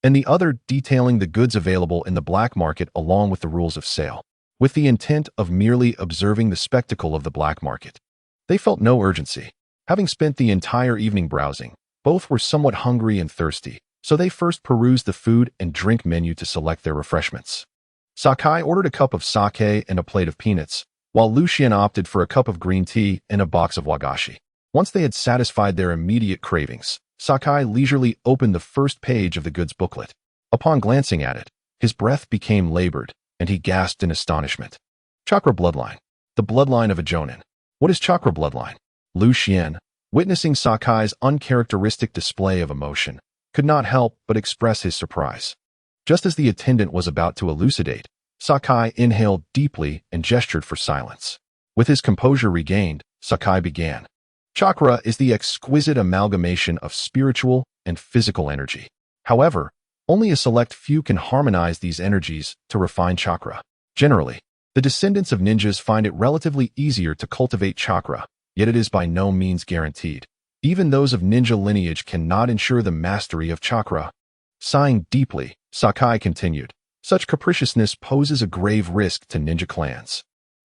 and the other detailing the goods available in the black market along with the rules of sale. With the intent of merely observing the spectacle of the black market, they felt no urgency. Having spent the entire evening browsing, both were somewhat hungry and thirsty, so they first perused the food and drink menu to select their refreshments. Sakai ordered a cup of sake and a plate of peanuts, while Lu Xian opted for a cup of green tea and a box of wagashi. Once they had satisfied their immediate cravings, Sakai leisurely opened the first page of the goods booklet. Upon glancing at it, his breath became labored, and he gasped in astonishment. Chakra bloodline. The bloodline of a Jonin. What is chakra bloodline? Lu Xian, witnessing Sakai's uncharacteristic display of emotion, could not help but express his surprise. Just as the attendant was about to elucidate, Sakai inhaled deeply and gestured for silence. With his composure regained, Sakai began. Chakra is the exquisite amalgamation of spiritual and physical energy. However, only a select few can harmonize these energies to refine chakra. Generally, the descendants of ninjas find it relatively easier to cultivate chakra, yet it is by no means guaranteed. Even those of ninja lineage cannot ensure the mastery of chakra. Sighing deeply, Sakai continued, "Such capriciousness poses a grave risk to ninja clans.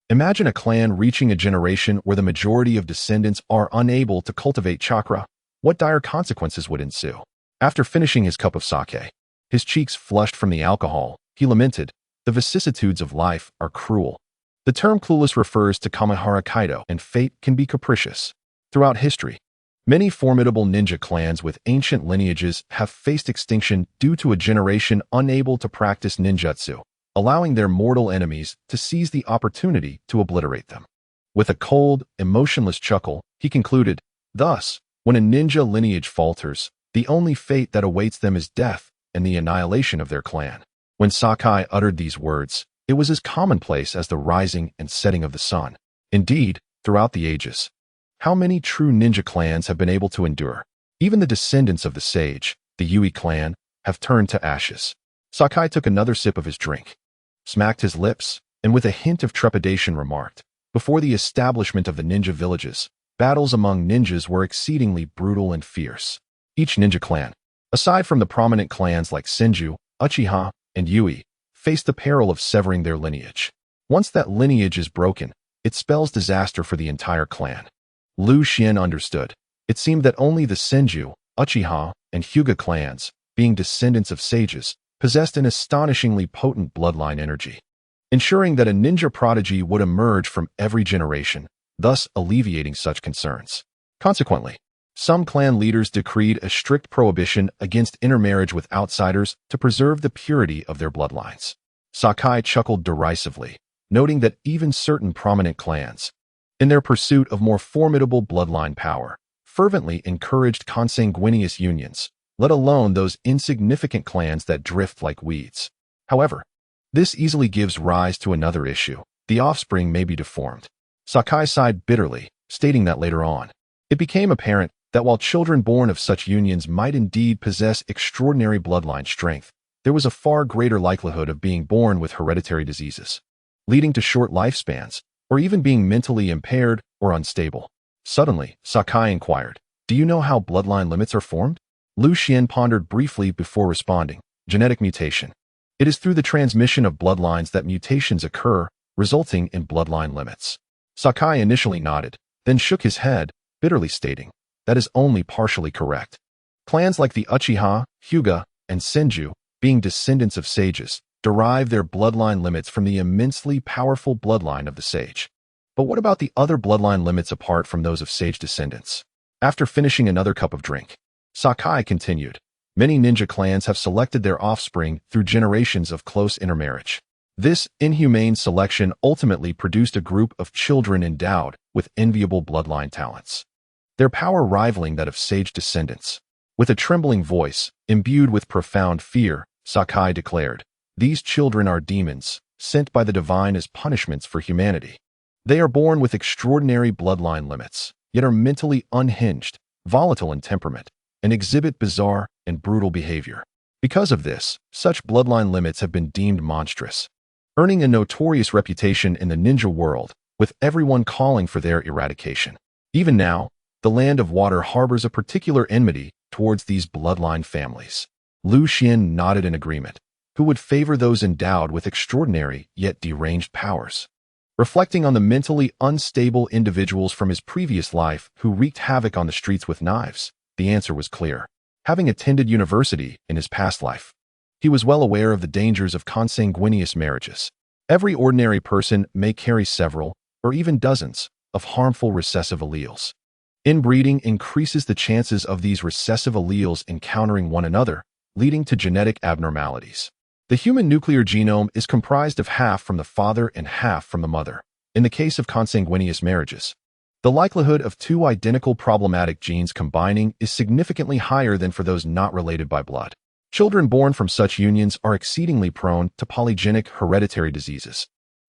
Imagine a clan reaching a generation where the majority of descendants are unable to cultivate chakra. What dire consequences would ensue?" After finishing his cup of sake, his cheeks flushed from the alcohol, he lamented, "The vicissitudes of life are cruel." The term clueless refers to Kamihara Kaido, and fate can be capricious. Throughout history, many formidable ninja clans with ancient lineages have faced extinction due to a generation unable to practice ninjutsu, allowing their mortal enemies to seize the opportunity to obliterate them. With a cold, emotionless chuckle, he concluded, "Thus, when a ninja lineage falters, the only fate that awaits them is death and the annihilation of their clan." When Sakai uttered these words, it was as commonplace as the rising and setting of the sun. Indeed, throughout the ages, how many true ninja clans have been able to endure? Even the descendants of the sage, the Yui clan, have turned to ashes. Sakai took another sip of his drink, smacked his lips, and with a hint of trepidation remarked, "Before the establishment of the ninja villages, battles among ninjas were exceedingly brutal and fierce. Each ninja clan, aside from the prominent clans like Senju, Uchiha, and Yui, faced the peril of severing their lineage. Once that lineage is broken, it spells disaster for the entire clan." Lu Xian understood. It seemed that only the Senju, Uchiha, and Hyuga clans, being descendants of sages, possessed an astonishingly potent bloodline energy, ensuring that a ninja prodigy would emerge from every generation, thus alleviating such concerns. Consequently, some clan leaders decreed a strict prohibition against intermarriage with outsiders to preserve the purity of their bloodlines. Sakai chuckled derisively, noting that even certain prominent clans, in their pursuit of more formidable bloodline power, fervently encouraged consanguineous unions, let alone those insignificant clans that drift like weeds. However, this easily gives rise to another issue. The offspring may be deformed. Sakai sighed bitterly, stating that later on, it became apparent that while children born of such unions might indeed possess extraordinary bloodline strength, there was a far greater likelihood of being born with hereditary diseases, leading to short lifespans, or even being mentally impaired or unstable. Suddenly, Sakai inquired, "Do you know how bloodline limits are formed?" Lu Xian pondered briefly before responding, "Genetic mutation. It is through the transmission of bloodlines that mutations occur, resulting in bloodline limits." Sakai initially nodded, then shook his head, bitterly stating, "That is only partially correct. Clans like the Uchiha, Hyuga, and Senju, being descendants of sages, derive their bloodline limits from the immensely powerful bloodline of the sage. But what about the other bloodline limits apart from those of sage descendants?" After finishing another cup of drink, Sakai continued, "Many ninja clans have selected their offspring through generations of close intermarriage. This inhumane selection ultimately produced a group of children endowed with enviable bloodline talents, their power rivaling that of sage descendants." With a trembling voice, imbued with profound fear, Sakai declared, "These children are demons, sent by the divine as punishments for humanity. They are born with extraordinary bloodline limits, yet are mentally unhinged, volatile in temperament, and exhibit bizarre and brutal behavior. Because of this, such bloodline limits have been deemed monstrous, earning a notorious reputation in the ninja world, with everyone calling for their eradication. Even now, the Land of Water harbors a particular enmity towards these bloodline families." Lu Xian nodded in agreement. Who would favor those endowed with extraordinary yet deranged powers? Reflecting on the mentally unstable individuals from his previous life who wreaked havoc on the streets with knives, the answer was clear. Having attended university in his past life, he was well aware of the dangers of consanguineous marriages. Every ordinary person may carry several, or even dozens, of harmful recessive alleles. Inbreeding increases the chances of these recessive alleles encountering one another, leading to genetic abnormalities. The human nuclear genome is comprised of half from the father and half from the mother. In the case of consanguineous marriages, the likelihood of two identical problematic genes combining is significantly higher than for those not related by blood. Children born from such unions are exceedingly prone to polygenic hereditary diseases,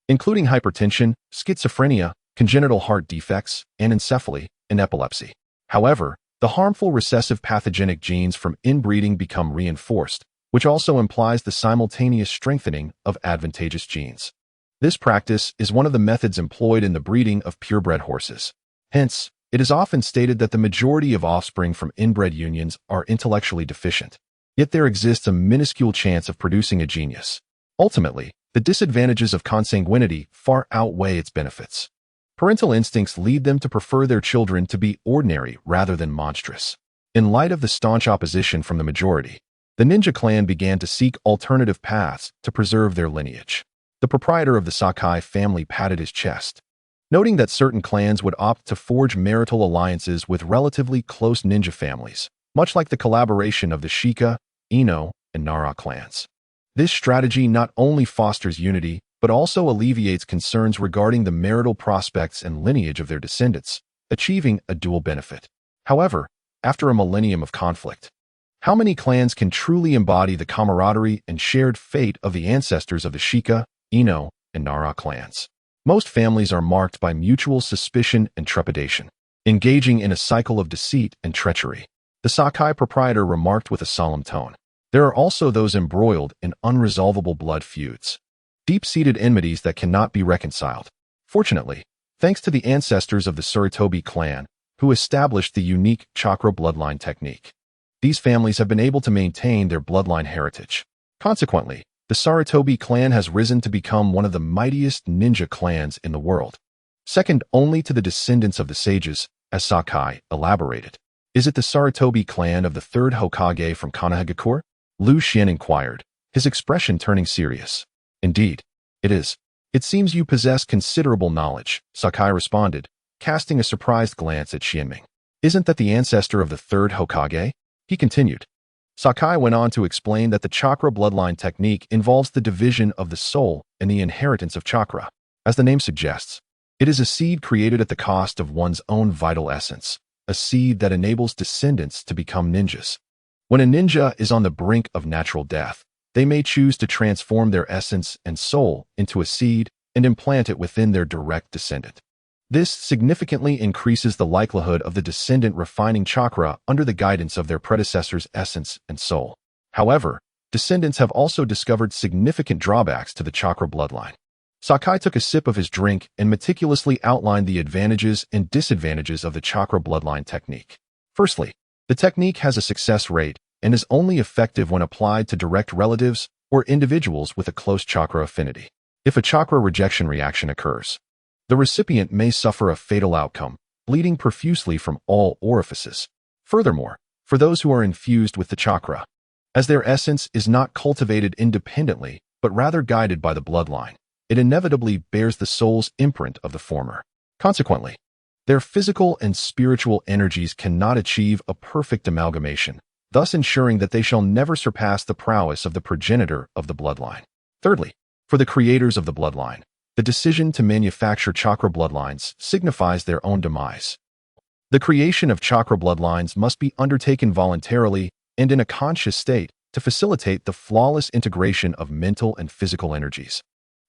including hypertension, schizophrenia, congenital heart defects, anencephaly, and epilepsy. However, the harmful recessive pathogenic genes from inbreeding become reinforced, which also implies the simultaneous strengthening of advantageous genes. This practice is one of the methods employed in the breeding of purebred horses. Hence, it is often stated that the majority of offspring from inbred unions are intellectually deficient. Yet there exists a minuscule chance of producing a genius. Ultimately, the disadvantages of consanguinity far outweigh its benefits. Parental instincts lead them to prefer their children to be ordinary rather than monstrous. In light of the staunch opposition from the majority, the ninja clan began to seek alternative paths to preserve their lineage. The proprietor of the Sakai family patted his chest, noting that certain clans would opt to forge marital alliances with relatively close ninja families, much like the collaboration of the Shika, Ino, and Nara clans. This strategy not only fosters unity, but also alleviates concerns regarding the marital prospects and lineage of their descendants, achieving a dual benefit. However, after a millennium of conflict, how many clans can truly embody the camaraderie and shared fate of the ancestors of the Shika, Ino, and Nara clans? Most families are marked by mutual suspicion and trepidation, engaging in a cycle of deceit and treachery. The Sakai proprietor remarked with a solemn tone. There are also those embroiled in unresolvable blood feuds, deep-seated enmities that cannot be reconciled. Fortunately, thanks to the ancestors of the Sarutobi clan, who established the unique chakra bloodline technique, these families have been able to maintain their bloodline heritage. Consequently, the Sarutobi clan has risen to become one of the mightiest ninja clans in the world, second only to the descendants of the sages, as Sakai elaborated. "Is it the Sarutobi clan of the third Hokage from Konohagakure?" Lu Xian inquired, his expression turning serious. "Indeed, it is. It seems you possess considerable knowledge," Sakai responded, casting a surprised glance at Xianming. "Isn't that the ancestor of the third Hokage?" He continued. Sakai went on to explain that the chakra bloodline technique involves the division of the soul and the inheritance of chakra. As the name suggests, It is a seed created at the cost of one's own vital essence, a seed that enables descendants to become ninjas. When a ninja is on the brink of natural death, they may choose to transform their essence and soul into a seed and implant it within their direct descendant. This significantly increases the likelihood of the descendant refining chakra under the guidance of their predecessor's essence and soul. However, descendants have also discovered significant drawbacks to the chakra bloodline. Sakai took a sip of his drink and meticulously outlined the advantages and disadvantages of the chakra bloodline technique. Firstly, the technique has a success rate and is only effective when applied to direct relatives or individuals with a close chakra affinity. If a chakra rejection reaction occurs, the recipient may suffer a fatal outcome, bleeding profusely from all orifices. Furthermore, for those who are infused with the chakra, as their essence is not cultivated independently, but rather guided by the bloodline, it inevitably bears the soul's imprint of the former. Consequently, their physical and spiritual energies cannot achieve a perfect amalgamation, thus ensuring that they shall never surpass the prowess of the progenitor of the bloodline. Thirdly, for the creators of the bloodline, the decision to manufacture chakra bloodlines signifies their own demise. The creation of chakra bloodlines must be undertaken voluntarily and in a conscious state to facilitate the flawless integration of mental and physical energies,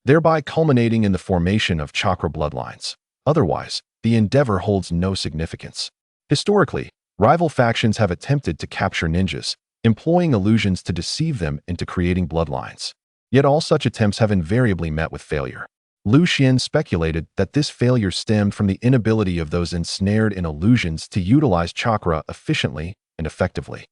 thereby culminating in the formation of chakra bloodlines. Otherwise, the endeavor holds no significance. Historically, rival factions have attempted to capture ninjas, employing illusions to deceive them into creating bloodlines. Yet all such attempts have invariably met with failure. Lu Xian speculated that this failure stemmed from the inability of those ensnared in illusions to utilize chakra efficiently and effectively,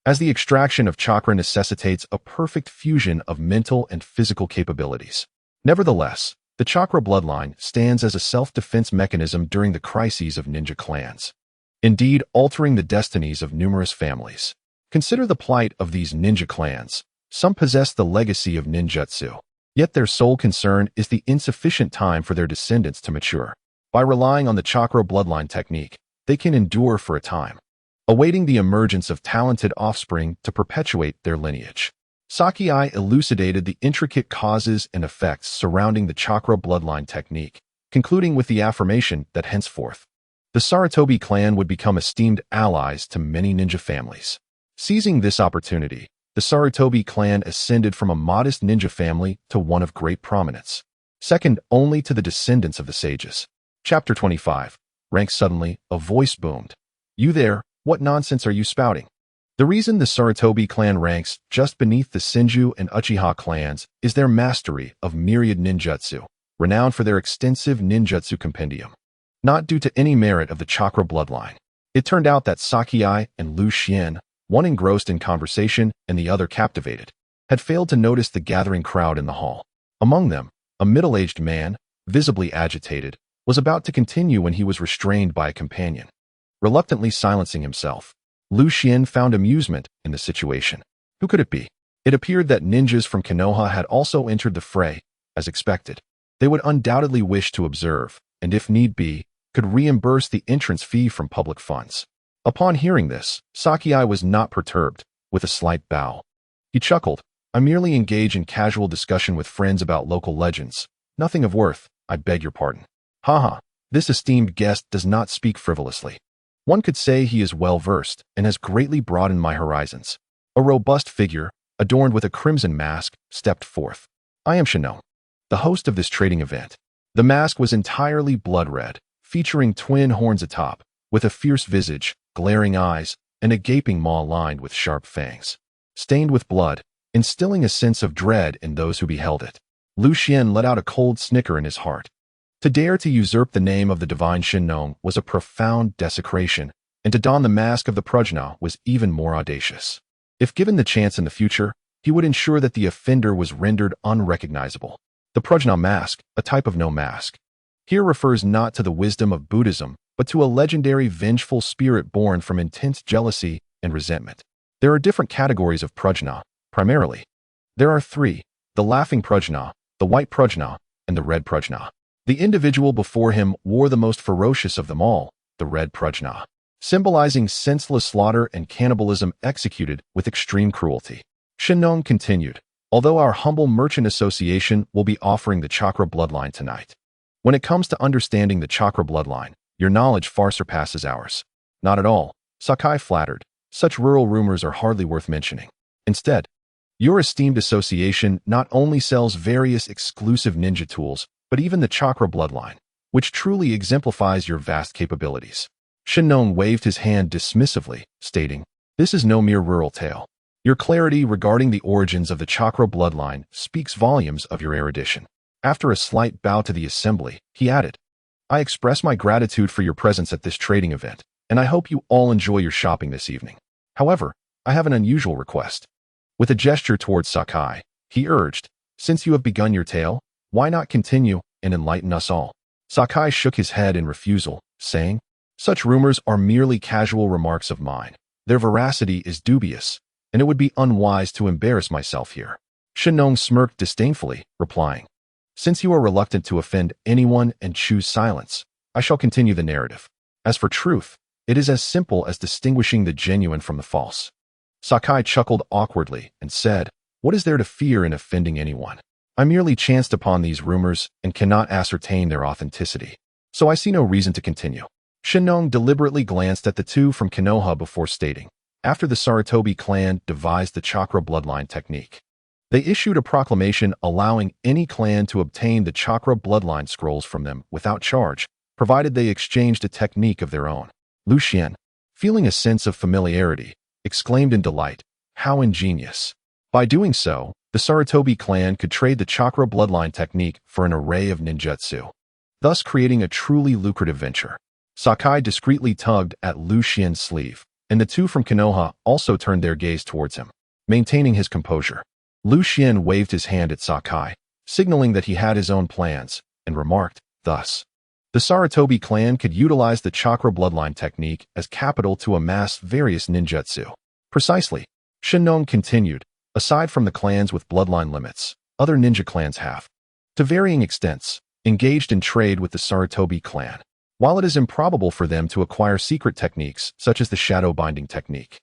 as the extraction of chakra necessitates a perfect fusion of mental and physical capabilities. Nevertheless, the chakra bloodline stands as a self-defense mechanism during the crises of ninja clans, indeed altering the destinies of numerous families. Consider the plight of these ninja clans. Some possess the legacy of ninjutsu, yet their sole concern is the insufficient time for their descendants to mature. By relying on the chakra bloodline technique, they can endure for a time, awaiting the emergence of talented offspring to perpetuate their lineage. Sakai elucidated the intricate causes and effects surrounding the chakra bloodline technique, concluding with the affirmation that henceforth, the Sarutobi clan would become esteemed allies to many ninja families. Seizing this opportunity, the Sarutobi clan ascended from a modest ninja family to one of great prominence, second only to the descendants of the sages. Chapter 25. Rank. Suddenly, a voice boomed. "You there, what nonsense are you spouting?" The reason the Sarutobi clan ranks just beneath the Senju and Uchiha clans is their mastery of myriad ninjutsu, renowned for their extensive ninjutsu compendium. Not due to any merit of the chakra bloodline. It turned out that Sakai and Lu Xian, one engrossed in conversation and the other captivated, had failed to notice the gathering crowd in the hall. Among them, a middle-aged man, visibly agitated, was about to continue when he was restrained by a companion. Reluctantly silencing himself, Lu Xian found amusement in the situation. Who could it be? It appeared that ninjas from Konoha had also entered the fray, as expected. They would undoubtedly wish to observe, and if need be, could reimburse the entrance fee from public funds. Upon hearing this, Sakai was not perturbed, with a slight bow. He chuckled. "I merely engage in casual discussion with friends about local legends. Nothing of worth, I beg your pardon." Haha, this esteemed guest does not speak frivolously. One could say he is well-versed and has greatly broadened my horizons. A robust figure, adorned with a crimson mask, stepped forth. "I am Shinon, the host of this trading event." The mask was entirely blood-red, featuring twin horns atop, with a fierce visage, glaring eyes, and a gaping maw lined with sharp fangs, stained with blood, instilling a sense of dread in those who beheld it. Lu Xian let out a cold snicker in his heart. To dare to usurp the name of the divine Shinon was a profound desecration, and to don the mask of the Prajna was even more audacious. If given the chance in the future, he would ensure that the offender was rendered unrecognizable. The Prajna mask, a type of no mask, here refers not to the wisdom of Buddhism, but to a legendary vengeful spirit born from intense jealousy and resentment. There are different categories of Prajna, primarily. There are three: the laughing Prajna, the white Prajna, and the red Prajna. The individual before him wore the most ferocious of them all, the red Prajna, symbolizing senseless slaughter and cannibalism executed with extreme cruelty. Shinon continued, "Although our humble merchant association will be offering the chakra bloodline tonight, When it comes to understanding the chakra bloodline, your knowledge far surpasses ours. Not at all, Sakai flattered. Such rural rumors are hardly worth mentioning. Instead, your esteemed association not only sells various exclusive ninja tools, but even the chakra bloodline, which truly exemplifies your vast capabilities. Shinnong waved his hand dismissively, stating, "This is no mere rural tale. Your clarity regarding the origins of the chakra bloodline speaks volumes of your erudition." After a slight bow to the assembly, he added, "I express my gratitude for your presence at this trading event, and I hope you all enjoy your shopping this evening. However, I have an unusual request." With a gesture towards Sakai, he urged, "Since you have begun your tale, why not continue and enlighten us all?" Sakai shook his head in refusal, saying, "Such rumors are merely casual remarks of mine. Their veracity is dubious, and it would be unwise to embarrass myself here." Shinnong smirked disdainfully, replying, "Since you are reluctant to offend anyone and choose silence, I shall continue the narrative. As for truth, it is as simple as distinguishing the genuine from the false." Sakai chuckled awkwardly and said, "What is there to fear in offending anyone? I merely chanced upon these rumors and cannot ascertain their authenticity, so I see no reason to continue." Shinnong deliberately glanced at the two from Konoha before stating, "After the Sarutobi clan devised the chakra bloodline technique, they issued a proclamation allowing any clan to obtain the chakra bloodline scrolls from them without charge, provided they exchanged a technique of their own." Lu Xian, feeling a sense of familiarity, exclaimed in delight, "How ingenious!" By doing so, the Sarutobi clan could trade the chakra bloodline technique for an array of ninjutsu, thus creating a truly lucrative venture. Sakai discreetly tugged at Lu Xian's sleeve, and the two from Konoha also turned their gaze towards him. Maintaining his composure, Lu Xian waved his hand at Sakai, signaling that he had his own plans, and remarked, "Thus, the Sarutobi clan could utilize the chakra bloodline technique as capital to amass various ninjutsu." "Precisely," Shinnong continued, "aside from the clans with bloodline limits, other ninja clans have, to varying extents, engaged in trade with the Sarutobi clan. While it is improbable for them to acquire secret techniques such as the shadow binding technique,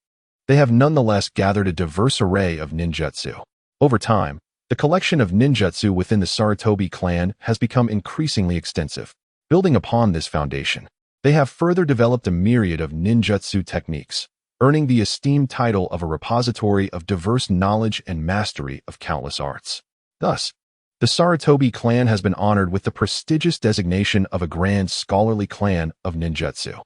they have nonetheless gathered a diverse array of ninjutsu. Over time, the collection of ninjutsu within the Sarutobi clan has become increasingly extensive. Building upon this foundation, they have further developed a myriad of ninjutsu techniques, earning the esteemed title of a repository of diverse knowledge and mastery of countless arts. Thus, the Sarutobi clan has been honored with the prestigious designation of a grand scholarly clan of ninjutsu."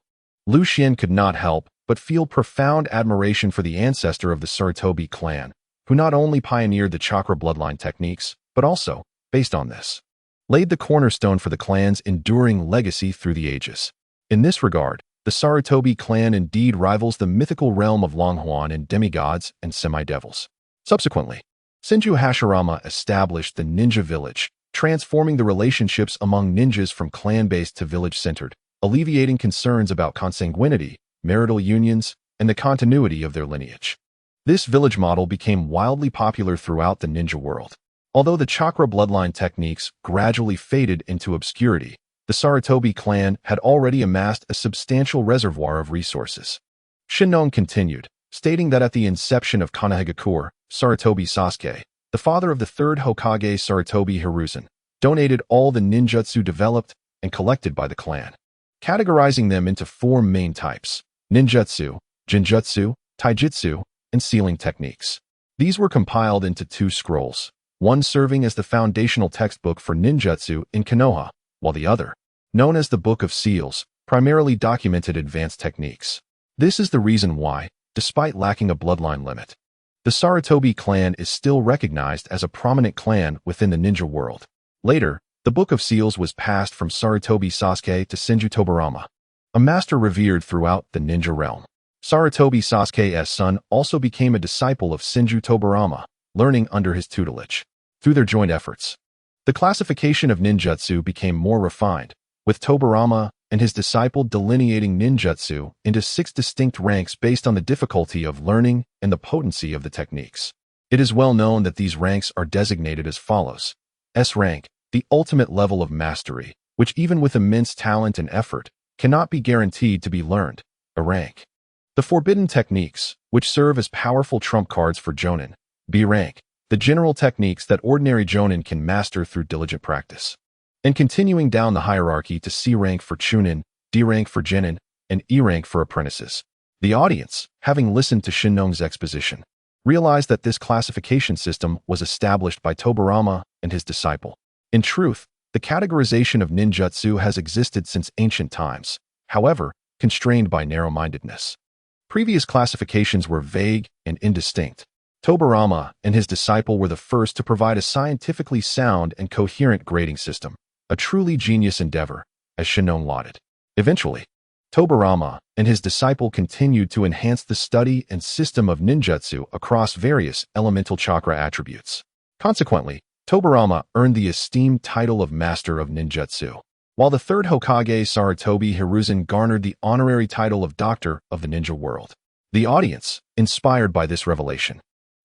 Lu Xian could not help but feel profound admiration for the ancestor of the Sarutobi clan, who not only pioneered the chakra bloodline techniques, but also, based on this, laid the cornerstone for the clan's enduring legacy through the ages. In this regard, the Sarutobi clan indeed rivals the mythical realm of Longhuan in demigods and semi-devils. Subsequently, Senju Hashirama established the ninja village, transforming the relationships among ninjas from clan-based to village-centered, alleviating concerns about consanguinity, marital unions, and the continuity of their lineage. This village model became wildly popular throughout the ninja world. Although the chakra bloodline techniques gradually faded into obscurity, the Sarutobi clan had already amassed a substantial reservoir of resources. Shinnong continued, stating that at the inception of Konohagakure, Sarutobi Sasuke, the father of the third Hokage Sarutobi Hiruzen, donated all the ninjutsu developed and collected by the clan, categorizing them into four main types: ninjutsu, jinjutsu, taijutsu, and sealing techniques. These were compiled into two scrolls, one serving as the foundational textbook for ninjutsu in Konoha, while the other, known as the Book of Seals, primarily documented advanced techniques. This is the reason why, despite lacking a bloodline limit, the Sarutobi clan is still recognized as a prominent clan within the ninja world. Later, the Book of Seals was passed from Sarutobi Sasuke to Senju Tobarama, a master revered throughout the ninja realm. Sarutobi Sasuke's son also became a disciple of Senju Tobarama, learning under his tutelage. Through their joint efforts, the classification of ninjutsu became more refined, with Tobarama and his disciple delineating ninjutsu into 6 distinct ranks based on the difficulty of learning and the potency of the techniques. It is well known that these ranks are designated as follows. S rank, the ultimate level of mastery, which even with immense talent and effort, cannot be guaranteed to be learned. A rank. The forbidden techniques, which serve as powerful trump cards for jonin. B rank. The general techniques that ordinary jonin can master through diligent practice. and continuing down the hierarchy to C rank for Chunin, D rank for Genin, and E rank for apprentices. The audience, having listened to Shinnong's exposition, realized that this classification system was established by Tobarama and his disciple. In truth, the categorization of ninjutsu has existed since ancient times, however, constrained by narrow-mindedness. Previous classifications were vague and indistinct. Tobarama and his disciple were the first to provide a scientifically sound and coherent grading system, a truly genius endeavor, as Shinnong lauded. Eventually, Tobarama and his disciple continued to enhance the study and system of ninjutsu across various elemental chakra attributes. Consequently, Tobarama earned the esteemed title of Master of Ninjutsu, while the third Hokage Sarutobi Hiruzen garnered the honorary title of Doctor of the Ninja World. The audience, inspired by this revelation,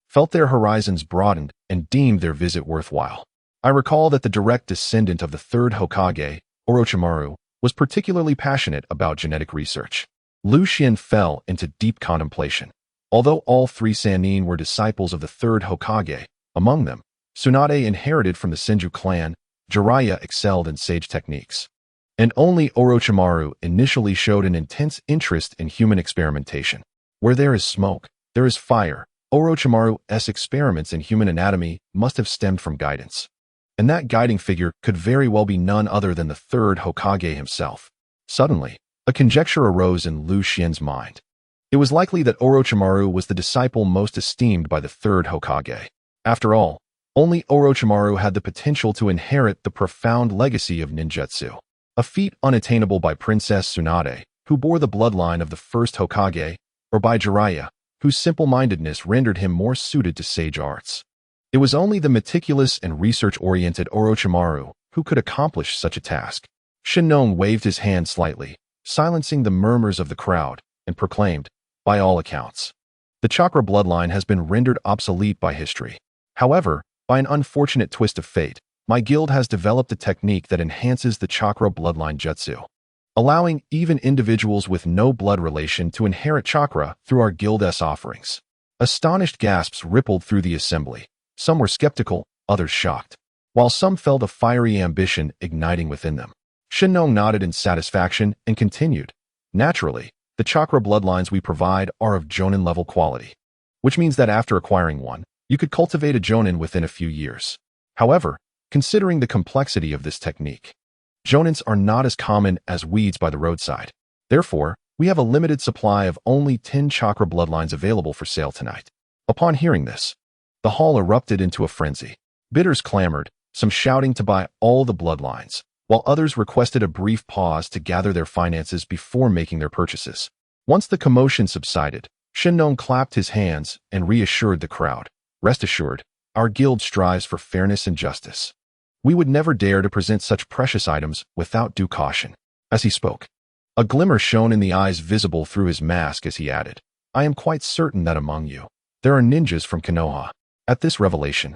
felt their horizons broadened and deemed their visit worthwhile. I recall that the direct descendant of the third Hokage, Orochimaru, was particularly passionate about genetic research. Lu Xian fell into deep contemplation. Although all three Sannin were disciples of the third Hokage, among them, Tsunade inherited from the Senju clan, Jiraiya excelled in sage techniques. And only Orochimaru initially showed an intense interest in human experimentation. Where there is smoke, there is fire. Orochimaru's experiments in human anatomy must have stemmed from guidance. And that guiding figure could very well be none other than the third Hokage himself. Suddenly, a conjecture arose in Lu Xian's mind. It was likely that Orochimaru was the disciple most esteemed by the third Hokage. After all, only Orochimaru had the potential to inherit the profound legacy of ninjutsu, a feat unattainable by Princess Tsunade, who bore the bloodline of the first Hokage, or by Jiraiya, whose simple-mindedness rendered him more suited to sage arts. It was only the meticulous and research-oriented Orochimaru who could accomplish such a task. Shinnong waved his hand slightly, silencing the murmurs of the crowd, and proclaimed, by all accounts, the chakra bloodline has been rendered obsolete by history. However, by an unfortunate twist of fate, my guild has developed a technique that enhances the chakra bloodline jutsu, allowing even individuals with no blood relation to inherit chakra through our guild's offerings. Astonished gasps rippled through the assembly. Some were skeptical, others shocked, while some felt a fiery ambition igniting within them. Shinnong nodded in satisfaction and continued, naturally, the chakra bloodlines we provide are of Jonin-level quality, which means that after acquiring one, you could cultivate a Jonin within a few years. However, considering the complexity of this technique, Jonins are not as common as weeds by the roadside. Therefore, we have a limited supply of only 10 chakra bloodlines available for sale tonight. Upon hearing this, the hall erupted into a frenzy. Bidders clamored, some shouting to buy all the bloodlines, while others requested a brief pause to gather their finances before making their purchases. Once the commotion subsided, Shinnong clapped his hands and reassured the crowd. Rest assured, our guild strives for fairness and justice. We would never dare to present such precious items without due caution. As he spoke, a glimmer shone in the eyes visible through his mask as he added, I am quite certain that among you, there are ninjas from Konoha. At this revelation,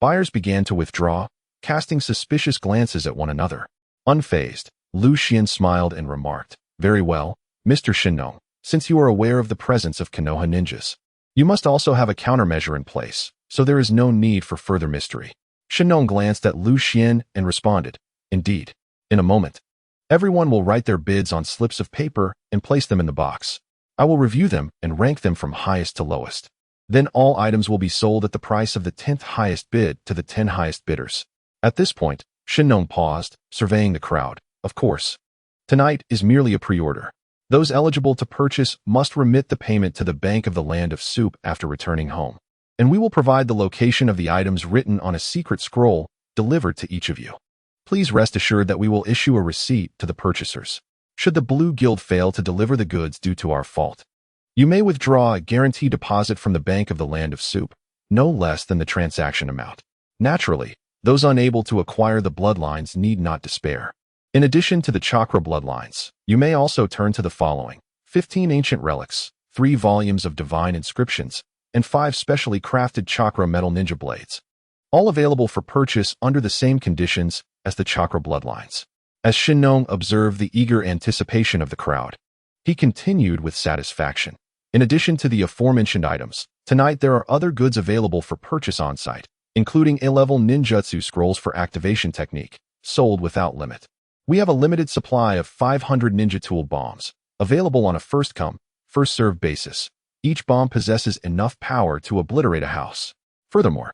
buyers began to withdraw, casting suspicious glances at one another. Unfazed, Lu Xian smiled and remarked, very well, Mr. Shinnong, since you are aware of the presence of Konoha ninjas, you must also have a countermeasure in place, so there is no need for further mystery. Shinnong glanced at Lu Xian and responded, indeed, in a moment. Everyone will write their bids on slips of paper and place them in the box. I will review them and rank them from highest to lowest. Then all items will be sold at the price of the 10th highest bid to the 10 highest bidders. At this point, Shinnong paused, surveying the crowd. Of course, tonight is merely a pre-order. Those eligible to purchase must remit the payment to the Bank of the Land of Soup after returning home, and we will provide the location of the items written on a secret scroll delivered to each of you. Please rest assured that we will issue a receipt to the purchasers. Should the Blue Guild fail to deliver the goods due to our fault, you may withdraw a guarantee deposit from the Bank of the Land of Soup, no less than the transaction amount. Naturally, those unable to acquire the bloodlines need not despair. In addition to the chakra bloodlines, you may also turn to the following: 15 ancient relics, 3 volumes of divine inscriptions, and 5 specially crafted chakra metal ninja blades, all available for purchase under the same conditions as the chakra bloodlines. As Shinnong observed the eager anticipation of the crowd, he continued with satisfaction. In addition to the aforementioned items, tonight there are other goods available for purchase on-site, including A-level ninjutsu scrolls for activation technique, sold without limit. We have a limited supply of 500 ninja tool bombs, available on a first-come, first-served basis. Each bomb possesses enough power to obliterate a house. Furthermore,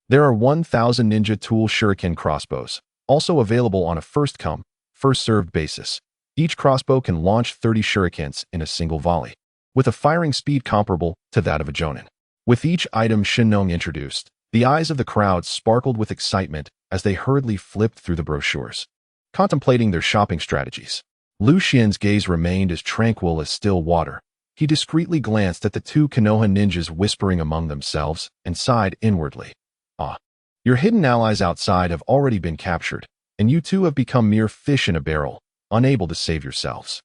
there are 1,000 ninja tool shuriken crossbows, also available on a first-come, first-served basis. Each crossbow can launch 30 shurikens in a single volley, with a firing speed comparable to that of a jonin. With each item Shinnong introduced, the eyes of the crowd sparkled with excitement as they hurriedly flipped through the brochures, contemplating their shopping strategies. Lu Xian's gaze remained as tranquil as still water. He discreetly glanced at the two Konoha ninjas whispering among themselves and sighed inwardly. Ah, your hidden allies outside have already been captured, and you two have become mere fish in a barrel, unable to save yourselves.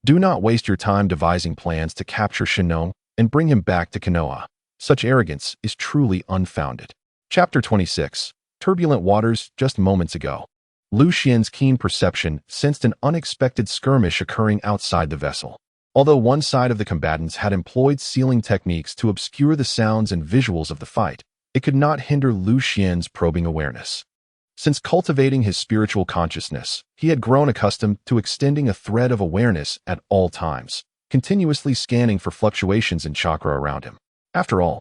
Do not waste your time devising plans to capture Shinnong and bring him back to Konoha. Such arrogance is truly unfounded. Chapter 26. Turbulent Waters. Just moments ago, Lu Xian's keen perception sensed an unexpected skirmish occurring outside the vessel. Although one side of the combatants had employed sealing techniques to obscure the sounds and visuals of the fight, it could not hinder Lu Xian's probing awareness. Since cultivating his spiritual consciousness, he had grown accustomed to extending a thread of awareness at all times, continuously scanning for fluctuations in chakra around him. After all,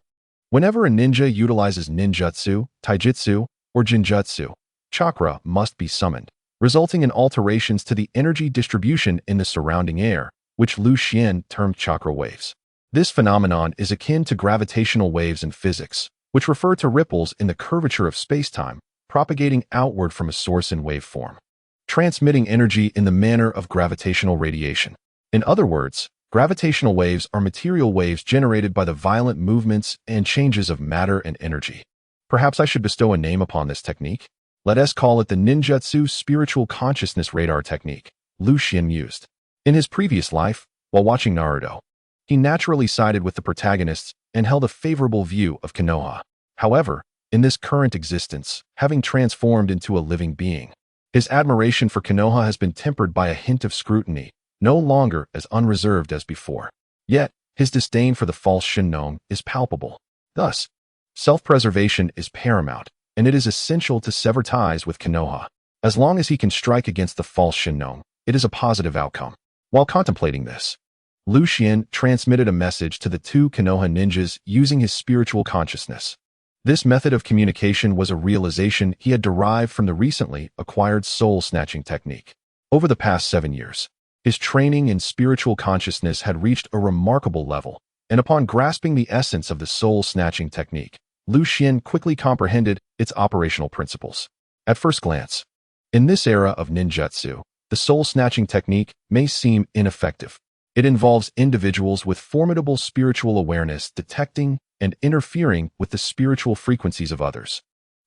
whenever a ninja utilizes ninjutsu, taijutsu, or jinjutsu, chakra must be summoned, resulting in alterations to the energy distribution in the surrounding air, which Lu Xian termed chakra waves. This phenomenon is akin to gravitational waves in physics, which refer to ripples in the curvature of spacetime, propagating outward from a source in wave form, transmitting energy in the manner of gravitational radiation. In other words, gravitational waves are material waves generated by the violent movements and changes of matter and energy. Perhaps I should bestow a name upon this technique. Let us call it the ninjutsu spiritual consciousness radar technique, Lu Xian used. In his previous life, while watching Naruto, he naturally sided with the protagonists and held a favorable view of Konoha. However, in this current existence, having transformed into a living being, his admiration for Konoha has been tempered by a hint of scrutiny, no longer as unreserved as before. Yet, his disdain for the false Shinnong is palpable. Thus, self-preservation is paramount, and it is essential to sever ties with Konoha. As long as he can strike against the false Shinnong, it is a positive outcome. While contemplating this, Lu Xian transmitted a message to the two Konoha ninjas using his spiritual consciousness. This method of communication was a realization he had derived from the recently acquired soul-snatching technique. Over the past 7 years, his training in spiritual consciousness had reached a remarkable level, and upon grasping the essence of the soul-snatching technique, Lu Xian quickly comprehended its operational principles. At first glance, in this era of ninjutsu, the soul-snatching technique may seem ineffective. It involves individuals with formidable spiritual awareness detecting and interfering with the spiritual frequencies of others,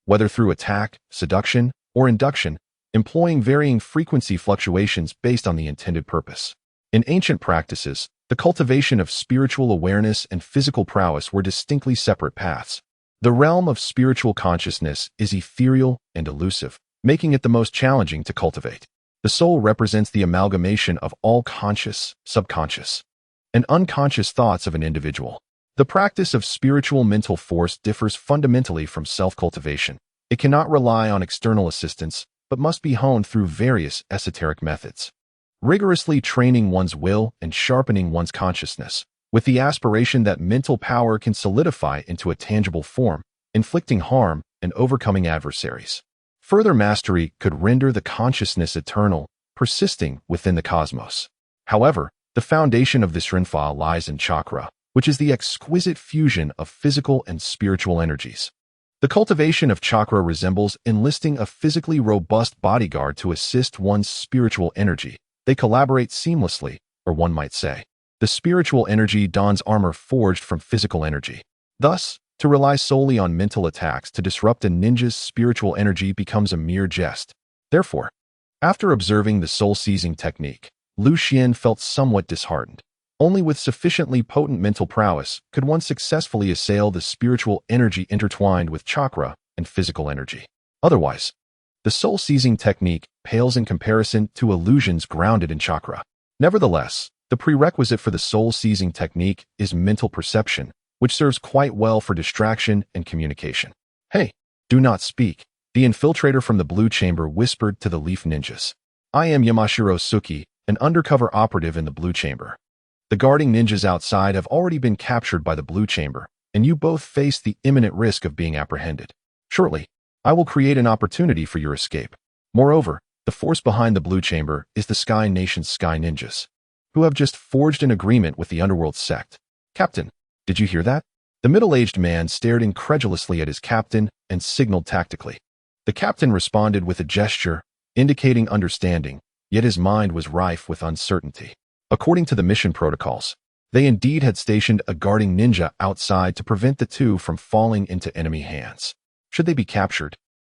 whether through attack, seduction, or induction, employing varying frequency fluctuations based on the intended purpose. In ancient practices, the cultivation of spiritual awareness and physical prowess were distinctly separate paths. The realm of spiritual consciousness is ethereal and elusive, making it the most challenging to cultivate. The soul represents the amalgamation of all conscious, subconscious, and unconscious thoughts of an individual. The practice of spiritual mental force differs fundamentally from self-cultivation. It cannot rely on external assistance, but must be honed through various esoteric methods. Rigorously training one's will and sharpening one's consciousness, with the aspiration that mental power can solidify into a tangible form, inflicting harm and overcoming adversaries. Further mastery could render the consciousness eternal, persisting within the cosmos. However, the foundation of this Rinfa lies in chakra, which is the exquisite fusion of physical and spiritual energies. The cultivation of chakra resembles enlisting a physically robust bodyguard to assist one's spiritual energy. They collaborate seamlessly, or one might say, the spiritual energy dons armor forged from physical energy. Thus, to rely solely on mental attacks to disrupt a ninja's spiritual energy becomes a mere jest. Therefore, after observing the soul-seizing technique, Lu Xian felt somewhat disheartened. Only with sufficiently potent mental prowess could one successfully assail the spiritual energy intertwined with chakra and physical energy. Otherwise, the soul-seizing technique pales in comparison to illusions grounded in chakra. Nevertheless, the prerequisite for the soul-seizing technique is mental perception, which serves quite well for distraction and communication. Hey, do not speak. The infiltrator from the blue chamber whispered to the leaf ninjas. I am Yamashiro Suki, an undercover operative in the blue chamber. The guarding ninjas outside have already been captured by the blue chamber, and you both face the imminent risk of being apprehended. Shortly, I will create an opportunity for your escape. Moreover, the force behind the blue chamber is the Sky Nation's Sky Ninjas, who have just forged an agreement with the underworld sect. Captain, did you hear that? The middle-aged man stared incredulously at his captain and signaled tactically. The captain responded with a gesture, indicating understanding, yet his mind was rife with uncertainty. According to the mission protocols, they indeed had stationed a guarding ninja outside to prevent the two from falling into enemy hands. Should they be captured,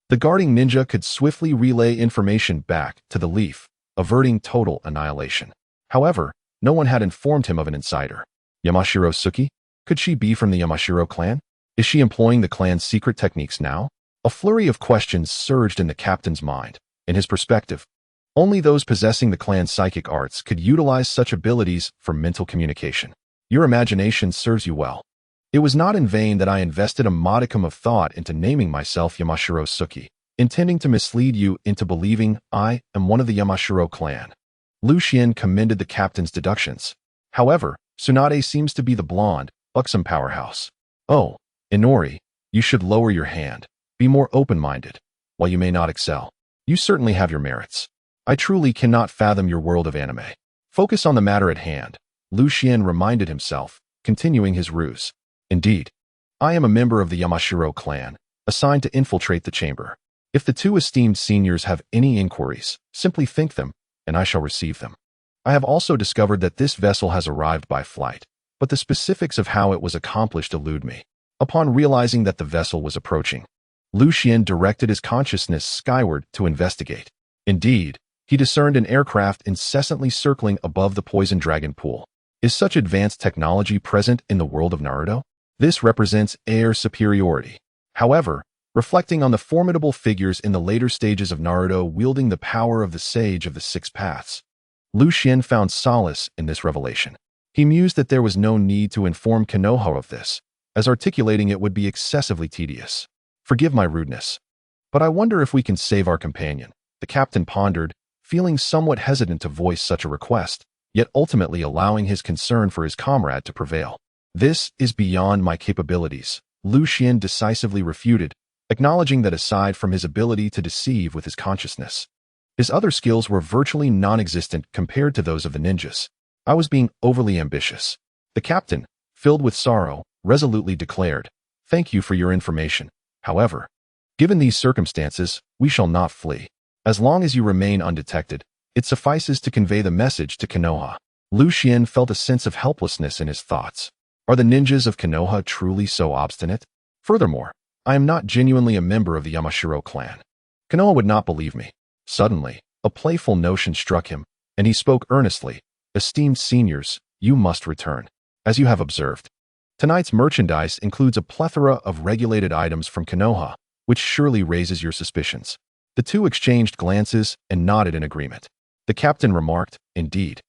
the guarding ninja could swiftly relay information back to the leaf, averting total annihilation. However, no one had informed him of an insider. Yamashiro Suki? Could she be from the Yamashiro clan? Is she employing the clan's secret techniques now? A flurry of questions surged in the captain's mind. In his perspective, only those possessing the clan's psychic arts could utilize such abilities for mental communication. Your imagination serves you well. It was not in vain that I invested a modicum of thought into naming myself Yamashiro Suki, intending to mislead you into believing I am one of the Yamashiro clan. Lucien commended the captain's deductions. However, Tsunade seems to be the blonde, buxom powerhouse. Oh, Inori, you should lower your hand. Be more open-minded. While you may not excel, you certainly have your merits. I truly cannot fathom your world of anime. Focus on the matter at hand, Lucien reminded himself, continuing his ruse. Indeed, I am a member of the Yamashiro clan, assigned to infiltrate the chamber. If the two esteemed seniors have any inquiries, simply think them, and I shall receive them. I have also discovered that this vessel has arrived by flight, but the specifics of how it was accomplished elude me. Upon realizing that the vessel was approaching, Lucien directed his consciousness skyward to investigate. Indeed, he discerned an aircraft incessantly circling above the poison dragon pool. Is such advanced technology present in the world of Naruto? This represents air superiority. However, reflecting on the formidable figures in the later stages of Naruto wielding the power of the Sage of the Six Paths, Lucien found solace in this revelation. He mused that there was no need to inform Konoha of this, as articulating it would be excessively tedious. Forgive my rudeness, but I wonder if we can save our companion, the captain pondered, feeling somewhat hesitant to voice such a request, yet ultimately allowing his concern for his comrade to prevail. This is beyond my capabilities, Lucien decisively refuted, acknowledging that aside from his ability to deceive with his consciousness, his other skills were virtually non-existent compared to those of the ninjas. I was being overly ambitious. The captain, filled with sorrow, resolutely declared, "Thank you for your information. However, given these circumstances, we shall not flee. As long as you remain undetected, it suffices to convey the message to Konoha." Lucien felt a sense of helplessness in his thoughts. Are the ninjas of Konoha truly so obstinate? Furthermore, I am not genuinely a member of the Yamashiro clan. Konoha would not believe me. Suddenly, a playful notion struck him, and he spoke earnestly. Esteemed seniors, you must return. As you have observed, tonight's merchandise includes a plethora of regulated items from Konoha, which surely raises your suspicions. The two exchanged glances and nodded in agreement. The captain remarked, "Indeed,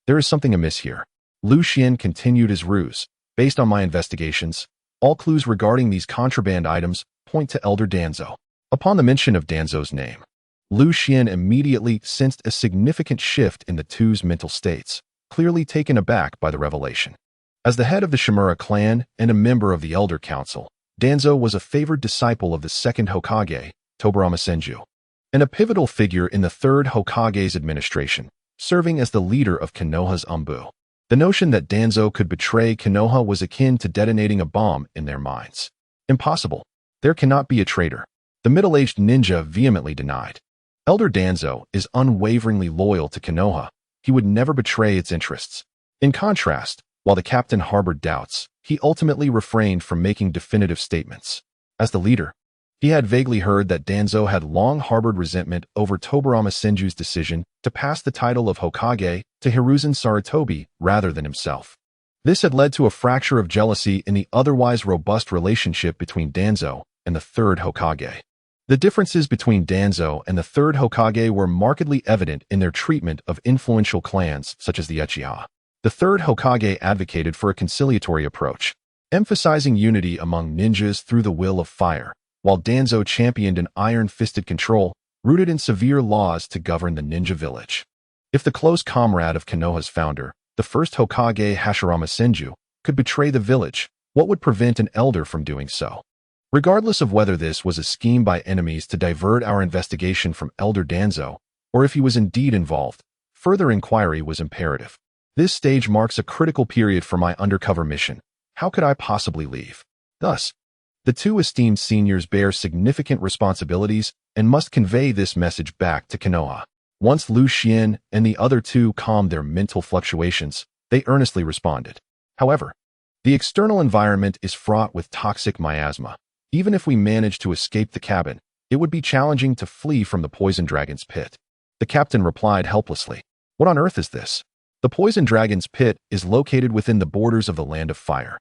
there is something amiss here." Lucien continued his ruse. Based on my investigations, all clues regarding these contraband items point to Elder Danzo. Upon the mention of Danzo's name, Lucien immediately sensed a significant shift in the two's mental states, clearly taken aback by the revelation. As the head of the Shimura clan and a member of the Elder Council, Danzo was a favored disciple of the second Hokage, Tobirama Senju, and a pivotal figure in the third Hokage's administration, serving as the leader of Konoha's Umbu. The notion that Danzo could betray Konoha was akin to detonating a bomb in their minds. Impossible. There cannot be a traitor. The middle-aged ninja vehemently denied. Elder Danzo is unwaveringly loyal to Konoha. He would never betray its interests. In contrast, while the captain harbored doubts, he ultimately refrained from making definitive statements. As the leader, he had vaguely heard that Danzo had long harbored resentment over Tobirama Senju's decision to pass the title of Hokage to Hiruzen Sarutobi rather than himself. This had led to a fracture of jealousy in the otherwise robust relationship between Danzo and the third Hokage. The differences between Danzo and the third Hokage were markedly evident in their treatment of influential clans such as the Uchiha. The third Hokage advocated for a conciliatory approach, emphasizing unity among ninjas through the will of fire, while Danzo championed an iron-fisted control rooted in severe laws to govern the ninja village. If the close comrade of Konoha's founder, the first Hokage Hashirama Senju, could betray the village, what would prevent an elder from doing so? Regardless of whether this was a scheme by enemies to divert our investigation from Elder Danzo, or if he was indeed involved, further inquiry was imperative. This stage marks a critical period for my undercover mission. How could I possibly leave? Thus, the two esteemed seniors bear significant responsibilities and must convey this message back to Konoha. Once Lu Xian and the other two calmed their mental fluctuations, they earnestly responded. However, the external environment is fraught with toxic miasma. Even if we manage to escape the cabin, it would be challenging to flee from the Poison Dragon's pit. The captain replied helplessly. What on earth is this? The Poison Dragon's pit is located within the borders of the Land of Fire.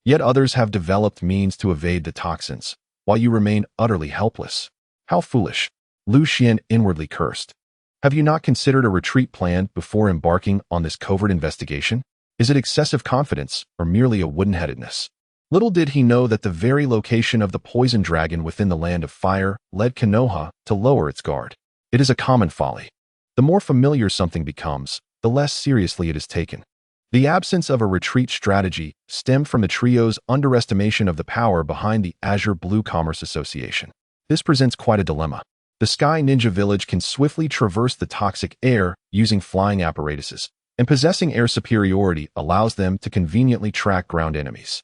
Yet others have developed means to evade the toxins, while you remain utterly helpless. How foolish. Lu Xian inwardly cursed. Have you not considered a retreat plan before embarking on this covert investigation? Is it excessive confidence or merely a wooden-headedness? Little did he know that the very location of the Poison Dragon within the Land of Fire led Konoha to lower its guard. It is a common folly. The more familiar something becomes, the less seriously it is taken. The absence of a retreat strategy stemmed from the trio's underestimation of the power behind the Azure Blue Commerce Association. This presents quite a dilemma. The Sky Ninja Village can swiftly traverse the toxic air using flying apparatuses, and possessing air superiority allows them to conveniently track ground enemies.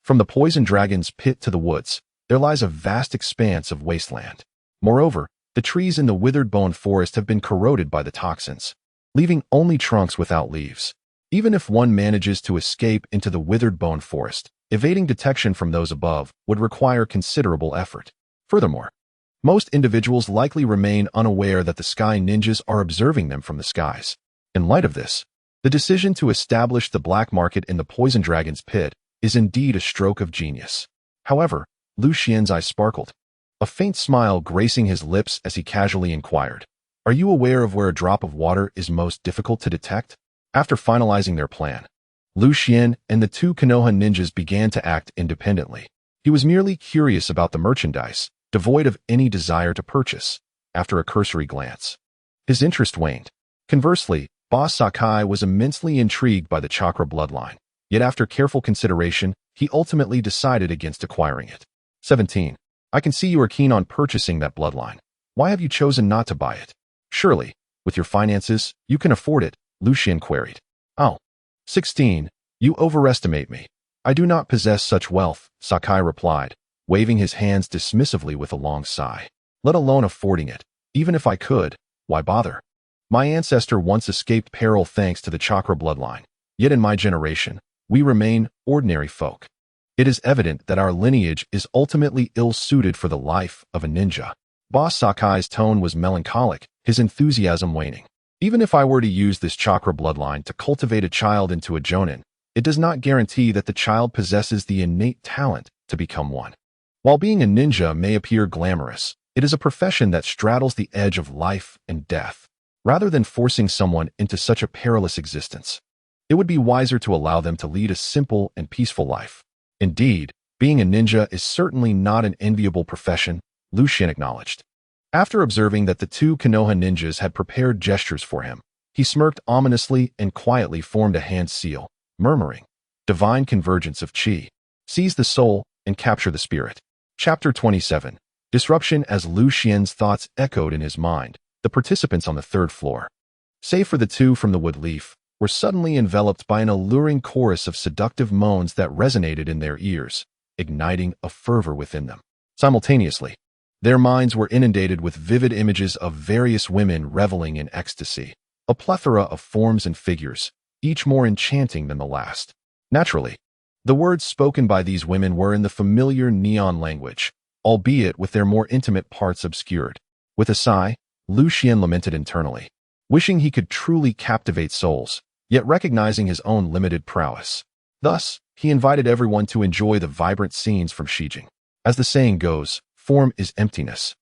From the Poison Dragon's pit to the woods, there lies a vast expanse of wasteland. Moreover, the trees in the withered bone forest have been corroded by the toxins, leaving only trunks without leaves. Even if one manages to escape into the withered bone forest, evading detection from those above would require considerable effort. Furthermore, most individuals likely remain unaware that the Sky Ninjas are observing them from the skies. In light of this, the decision to establish the black market in the Poison Dragon's pit is indeed a stroke of genius. However, Lu Xian's eyes sparkled, a faint smile gracing his lips as he casually inquired, "Are you aware of where a drop of water is most difficult to detect?" After finalizing their plan, Lu Xian and the two Konoha ninjas began to act independently. He was merely curious about the merchandise, devoid of any desire to purchase. After a cursory glance, his interest waned. Conversely, Boss Sakai was immensely intrigued by the chakra bloodline, yet after careful consideration, he ultimately decided against acquiring it. 17. I can see you are keen on purchasing that bloodline. Why have you chosen not to buy it? Surely, with your finances, you can afford it, Lu Xian queried. Oh. 16. You overestimate me. I do not possess such wealth, Sakai replied, waving his hands dismissively with a long sigh. Let alone affording it. Even if I could, why bother? My ancestor once escaped peril thanks to the chakra bloodline, yet in my generation, we remain ordinary folk. It is evident that our lineage is ultimately ill-suited for the life of a ninja. Boss Sakai's tone was melancholic, his enthusiasm waning. Even if I were to use this chakra bloodline to cultivate a child into a jonin, it does not guarantee that the child possesses the innate talent to become one. While being a ninja may appear glamorous, it is a profession that straddles the edge of life and death. Rather than forcing someone into such a perilous existence, it would be wiser to allow them to lead a simple and peaceful life. Indeed, being a ninja is certainly not an enviable profession, Lu Xian acknowledged. After observing that the two Konoha ninjas had prepared gestures for him, he smirked ominously and quietly formed a hand seal, murmuring, "Divine convergence of Qi. Seize the soul and capture the spirit." Chapter 27. Disruption. As Lu Xian's thoughts echoed in his mind, the participants on the third floor, save for the two from the wood leaf, were suddenly enveloped by an alluring chorus of seductive moans that resonated in their ears, igniting a fervor within them. Simultaneously, their minds were inundated with vivid images of various women reveling in ecstasy, a plethora of forms and figures, each more enchanting than the last. Naturally, the words spoken by these women were in the familiar neon language, albeit with their more intimate parts obscured. With a sigh, Lu Xian lamented internally, wishing he could truly captivate souls, yet recognizing his own limited prowess. Thus, he invited everyone to enjoy the vibrant scenes from Shijing. As the saying goes, form is emptiness,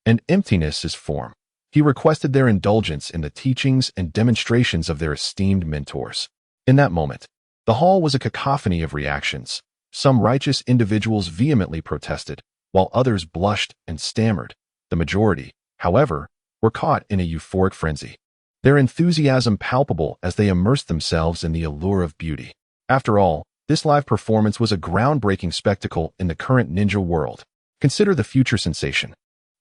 and emptiness is form. He requested their indulgence in the teachings and demonstrations of their esteemed mentors. In that moment, the hall was a cacophony of reactions. Some righteous individuals vehemently protested, while others blushed and stammered. The majority, however, were caught in a euphoric frenzy, their enthusiasm palpable as they immersed themselves in the allure of beauty. After all, this live performance was a groundbreaking spectacle in the current ninja world. Consider the future sensation.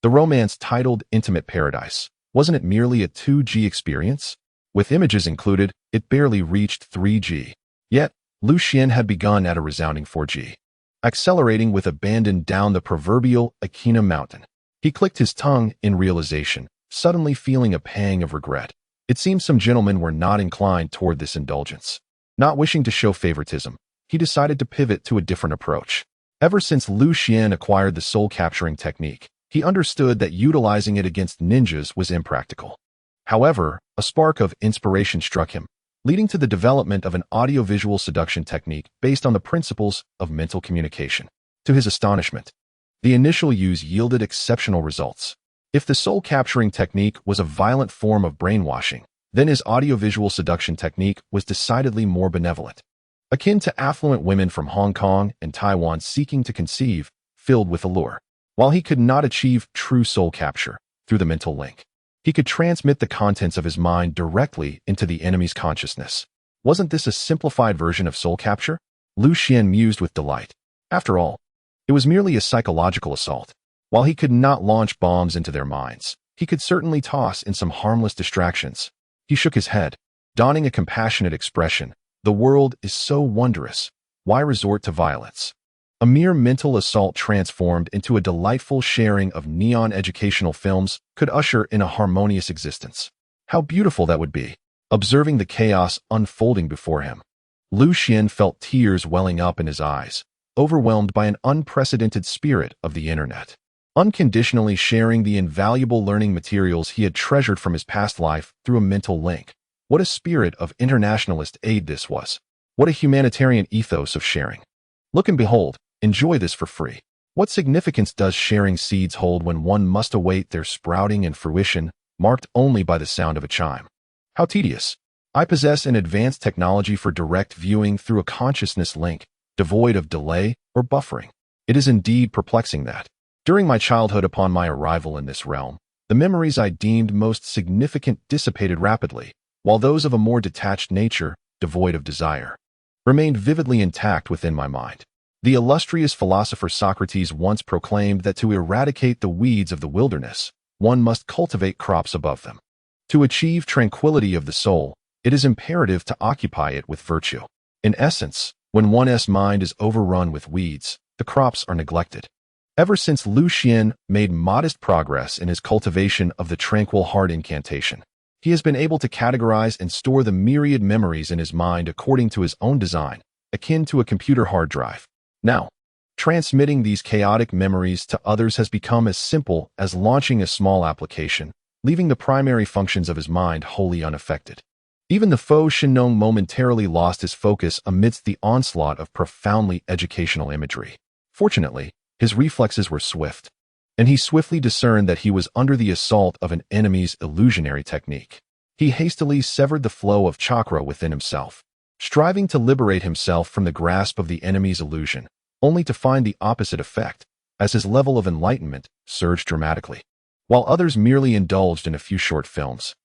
The romance titled Intimate Paradise. Wasn't it merely a 2G experience? With images included, it barely reached 3G. Yet, Lu Xian had begun at a resounding 4G, accelerating with abandon down the proverbial Akina mountain. He clicked his tongue in realization, suddenly feeling a pang of regret. It seemed some gentlemen were not inclined toward this indulgence. Not wishing to show favoritism, he decided to pivot to a different approach. Ever since Lu Xian acquired the soul-capturing technique, he understood that utilizing it against ninjas was impractical. However, a spark of inspiration struck him, leading to the development of an audiovisual seduction technique based on the principles of mental communication. To his astonishment, the initial use yielded exceptional results. If the soul-capturing technique was a violent form of brainwashing, then his audiovisual seduction technique was decidedly more benevolent, akin to affluent women from Hong Kong and Taiwan seeking to conceive, filled with allure. While he could not achieve true soul capture through the mental link, he could transmit the contents of his mind directly into the enemy's consciousness. Wasn't this a simplified version of soul capture? Lu Xian mused with delight. After all, it was merely a psychological assault. While he could not launch bombs into their minds, he could certainly toss in some harmless distractions. He shook his head, donning a compassionate expression. The world is so wondrous. Why resort to violence? A mere mental assault transformed into a delightful sharing of neon educational films could usher in a harmonious existence. How beautiful that would be, observing the chaos unfolding before him. Lu Xian felt tears welling up in his eyes, overwhelmed by an unprecedented spirit of the internet. Unconditionally sharing the invaluable learning materials he had treasured from his past life through a mental link. What a spirit of internationalist aid this was. What a humanitarian ethos of sharing. Look and behold, enjoy this for free. What significance does sharing seeds hold when one must await their sprouting and fruition, marked only by the sound of a chime? How tedious. I possess an advanced technology for direct viewing through a consciousness link, devoid of delay or buffering. It is indeed perplexing that, during my childhood upon my arrival in this realm, the memories I deemed most significant dissipated rapidly, while those of a more detached nature, devoid of desire, remained vividly intact within my mind. The illustrious philosopher Socrates once proclaimed that to eradicate the weeds of the wilderness, one must cultivate crops above them. To achieve tranquility of the soul, it is imperative to occupy it with virtue. In essence, when one's mind is overrun with weeds, the crops are neglected. Ever since Lu Xian made modest progress in his cultivation of the tranquil heart incantation, he has been able to categorize and store the myriad memories in his mind according to his own design, akin to a computer hard drive. Now, transmitting these chaotic memories to others has become as simple as launching a small application, leaving the primary functions of his mind wholly unaffected. Even the Fo Shinong momentarily lost his focus amidst the onslaught of profoundly educational imagery. Fortunately, his reflexes were swift, and he swiftly discerned that he was under the assault of an enemy's illusionary technique. He hastily severed the flow of chakra within himself, striving to liberate himself from the grasp of the enemy's illusion, only to find the opposite effect, as his level of enlightenment surged dramatically. While others merely indulged in a few short films,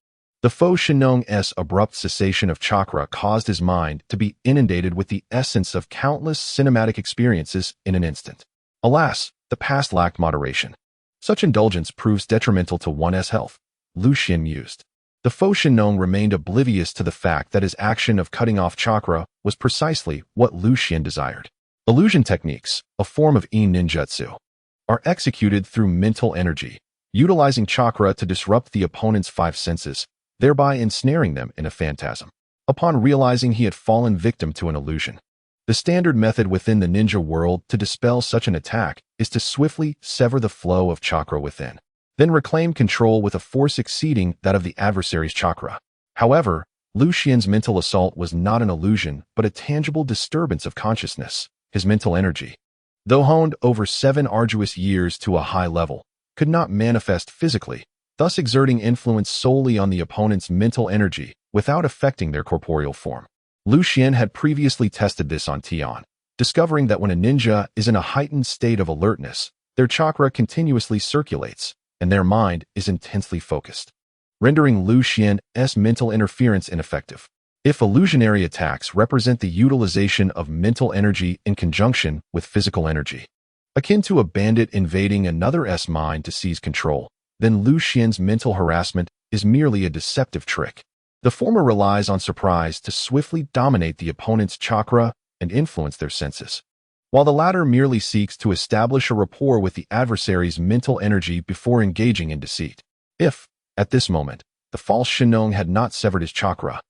the Fo Shinong's abrupt cessation of chakra caused his mind to be inundated with the essence of countless cinematic experiences in an instant. Alas, the past lacked moderation. Such indulgence proves detrimental to one's health, Lu Xian mused. The Fo Shinong remained oblivious to the fact that his action of cutting off chakra was precisely what Lu Xian desired. Illusion techniques, a form of Yin ninjutsu, are executed through mental energy, utilizing chakra to disrupt the opponent's five senses, thereby ensnaring them in a phantasm. Upon realizing he had fallen victim to an illusion, the standard method within the ninja world to dispel such an attack is to swiftly sever the flow of chakra within, then reclaim control with a force exceeding that of the adversary's chakra. However, Lu Xian's mental assault was not an illusion but a tangible disturbance of consciousness. His mental energy, though honed over 7 arduous years to a high level, could not manifest physically, thus exerting influence solely on the opponent's mental energy without affecting their corporeal form. Lu Xian had previously tested this on Tian, discovering that when a ninja is in a heightened state of alertness, Their chakra continuously circulates, and their mind is intensely focused, rendering Lu Xian's mental interference ineffective. If illusionary attacks represent the utilization of mental energy in conjunction with physical energy, akin to a bandit invading another's mind to seize control, then Lu Xian's mental harassment is merely a deceptive trick. The former relies on surprise to swiftly dominate the opponent's chakra and influence their senses, while the latter merely seeks to establish a rapport with the adversary's mental energy before engaging in deceit. If, at this moment, the false Shenong had not severed his chakra,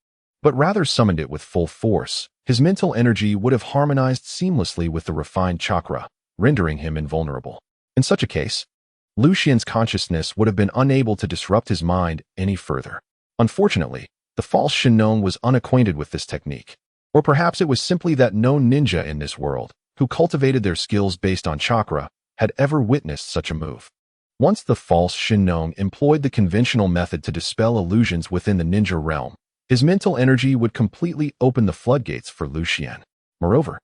but rather summoned it with full force, his mental energy would have harmonized seamlessly with the refined chakra, rendering him invulnerable. In such a case, Lu Xian's consciousness would have been unable to disrupt his mind any further. Unfortunately, the false Shenong was unacquainted with this technique. Or perhaps it was simply that no ninja in this world, who cultivated their skills based on chakra, had ever witnessed such a move. Once the false Shenong employed the conventional method to dispel illusions within the ninja realm, his mental energy would completely open the floodgates for Lu Xian. Moreover,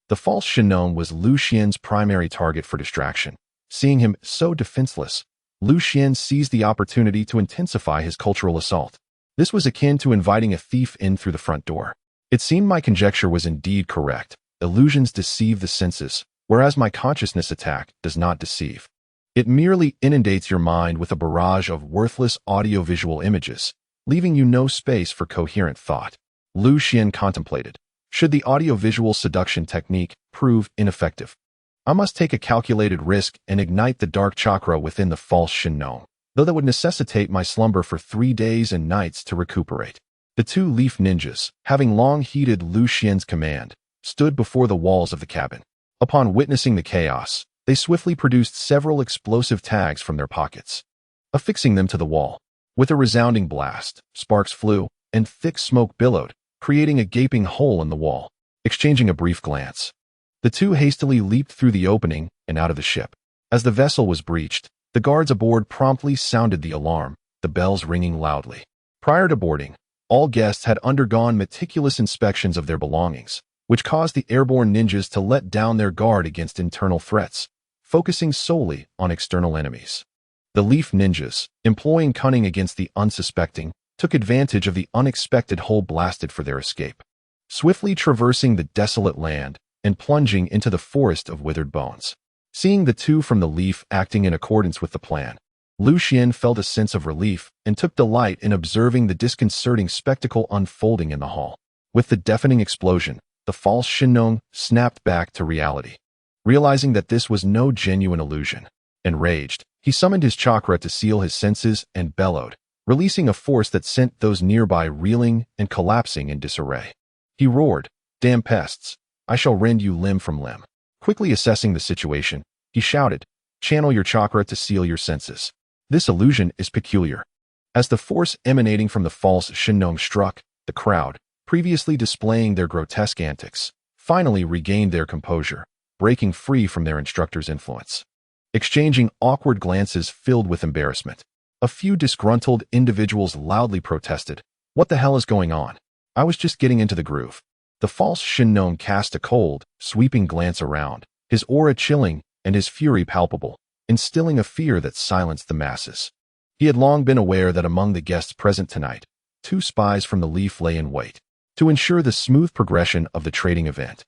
the false Shenong was Lu Xian's primary target for distraction. Seeing him so defenseless, Lu Xian seized the opportunity to intensify his cultural assault. This was akin to inviting a thief in through the front door. It seemed my conjecture was indeed correct. Illusions deceive the senses, whereas my consciousness attack does not deceive. It merely inundates your mind with a barrage of worthless audiovisual images, leaving you no space for coherent thought. Lu Xian contemplated. Should the audiovisual seduction technique prove ineffective, I must take a calculated risk and ignite the dark chakra within the false Shenong, though that would necessitate my slumber for 3 days and nights to recuperate. The two leaf ninjas, having long heeded Lu Xian's command, stood before the walls of the cabin. Upon witnessing the chaos, they swiftly produced several explosive tags from their pockets, affixing them to the wall. With a resounding blast, sparks flew, and thick smoke billowed, creating a gaping hole in the wall. Exchanging a brief glance, the two hastily leaped through the opening and out of the ship. As the vessel was breached, the guards aboard promptly sounded the alarm, the bells ringing loudly. Prior to boarding, all guests had undergone meticulous inspections of their belongings, which caused the airborne ninjas to let down their guard against internal threats, focusing solely on external enemies. The leaf ninjas, employing cunning against the unsuspecting, took advantage of the unexpected hole blasted for their escape, swiftly traversing the desolate land and plunging into the forest of withered bones. Seeing the two from the leaf acting in accordance with the plan, Lu Xian felt a sense of relief and took delight in observing the disconcerting spectacle unfolding in the hall. With the deafening explosion, the false Shenong snapped back to reality. Realizing that this was no genuine illusion, enraged, he summoned his chakra to seal his senses and bellowed, releasing a force that sent those nearby reeling and collapsing in disarray. He roared, "Damn pests! I shall rend you limb from limb." Quickly assessing the situation, he shouted, "Channel your chakra to seal your senses. This illusion is peculiar." As the force emanating from the false Shenong struck, the crowd, previously displaying their grotesque antics, finally regained their composure, breaking free from their instructor's influence. Exchanging awkward glances filled with embarrassment, a few disgruntled individuals loudly protested, "What the hell is going on? I was just getting into the groove." The false Shenong cast a cold, sweeping glance around, his aura chilling and his fury palpable, instilling a fear that silenced the masses. He had long been aware that among the guests present tonight, 2 spies from the leaf lay in wait to ensure the smooth progression of the trading event.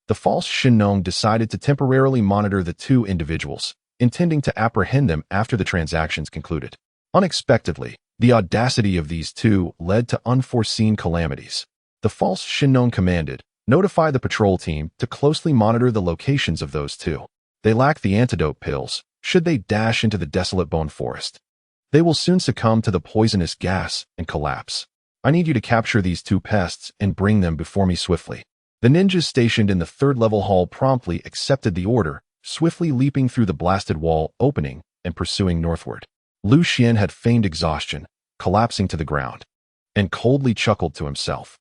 The false Shenong decided to temporarily monitor the 2 individuals, intending to apprehend them after the transactions concluded. Unexpectedly, the audacity of these 2 led to unforeseen calamities. The false Shenong commanded, "Notify the patrol team to closely monitor the locations of those 2. They lack the antidote pills. Should they dash into the desolate bone forest, they will soon succumb to the poisonous gas and collapse. I need you to capture these 2 pests and bring them before me swiftly." The ninjas stationed in the 3rd-level hall promptly accepted the order, swiftly leaping through the blasted wall opening and pursuing northward. Lu Xian had feigned exhaustion, collapsing to the ground, and coldly chuckled to himself.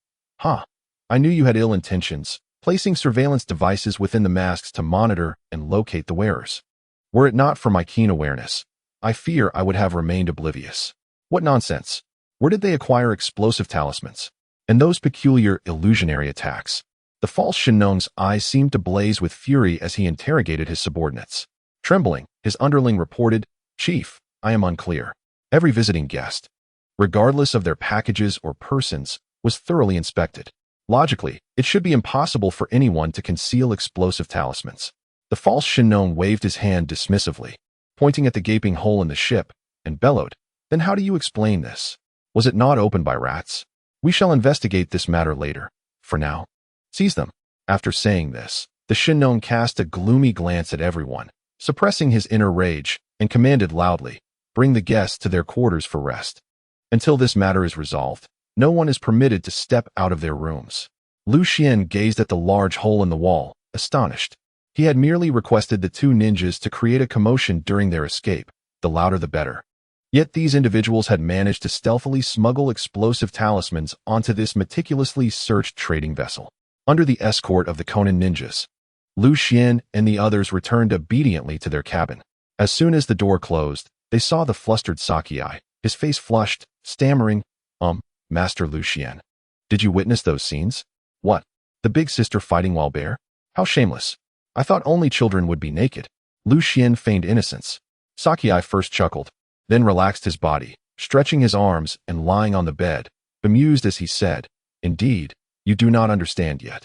I knew you had ill intentions, placing surveillance devices within the masks to monitor and locate the wearers. Were it not for my keen awareness, I fear I would have remained oblivious." What nonsense! Where did they acquire explosive talismans? And those peculiar illusionary attacks? The false Shenong's eyes seemed to blaze with fury as he interrogated his subordinates. Trembling, his underling reported, "Chief, I am unclear." Every visiting guest, regardless of their packages or persons, was thoroughly inspected. Logically, it should be impossible for anyone to conceal explosive talismans. The false Shinnon waved his hand dismissively, pointing at the gaping hole in the ship, and bellowed, "Then how do you explain this? Was it not opened by rats? We shall investigate this matter later. For now, seize them." After saying this, the Shinnon cast a gloomy glance at everyone, suppressing his inner rage, and commanded loudly, "Bring the guests to their quarters for rest. Until this matter is resolved, no one is permitted to step out of their rooms." Lu Xian gazed at the large hole in the wall, astonished. He had merely requested the two ninjas to create a commotion during their escape, the louder the better. Yet these individuals had managed to stealthily smuggle explosive talismans onto this meticulously searched trading vessel. Under the escort of the Conan ninjas, Lu Xian and the others returned obediently to their cabin. As soon as the door closed, they saw the flustered Sakurai, his face flushed, stammering, Master Lu Xian. Did you witness those scenes? What? The big sister fighting while bare? How shameless. I thought only children would be naked." Lu Xian feigned innocence. Sakurai first chuckled, then relaxed his body, stretching his arms and lying on the bed, bemused as he said, "Indeed, you do not understand yet.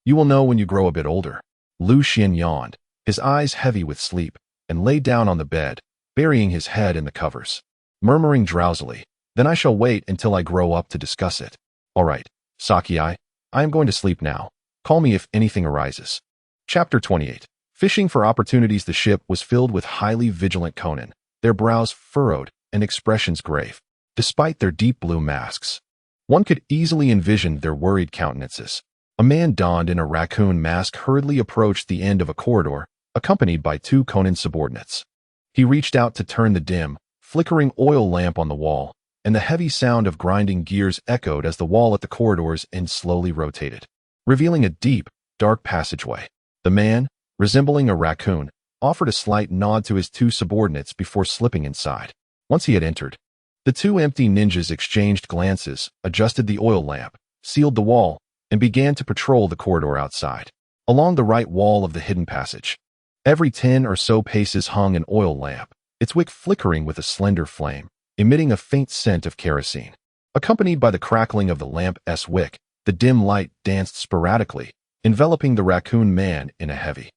You will know when you grow a bit older." Lu Xian yawned, his eyes heavy with sleep, and lay down on the bed, burying his head in the covers. Murmuring drowsily, "Then I shall wait until I grow up to discuss it. All right, Sakurai, I am going to sleep now. Call me if anything arises." Chapter 28. Fishing for opportunities. The ship was filled with highly vigilant Conan, their brows furrowed and expressions grave. Despite their deep blue masks, one could easily envision their worried countenances. A man donned in a raccoon mask hurriedly approached the end of a corridor, accompanied by two Conan subordinates. He reached out to turn the dim, flickering oil lamp on the wall, and the heavy sound of grinding gears echoed as the wall at the corridor's end slowly rotated, revealing a deep, dark passageway. The man, resembling a raccoon, offered a slight nod to his two subordinates before slipping inside. Once he had entered, the two empty ninjas exchanged glances, adjusted the oil lamp, sealed the wall, and began to patrol the corridor outside. Along the right wall of the hidden passage, every 10 or so paces hung an oil lamp, its wick flickering with a slender flame, emitting a faint scent of kerosene. Accompanied by the crackling of the lamp's wick, the dim light danced sporadically, enveloping the raccoon man in a heavy,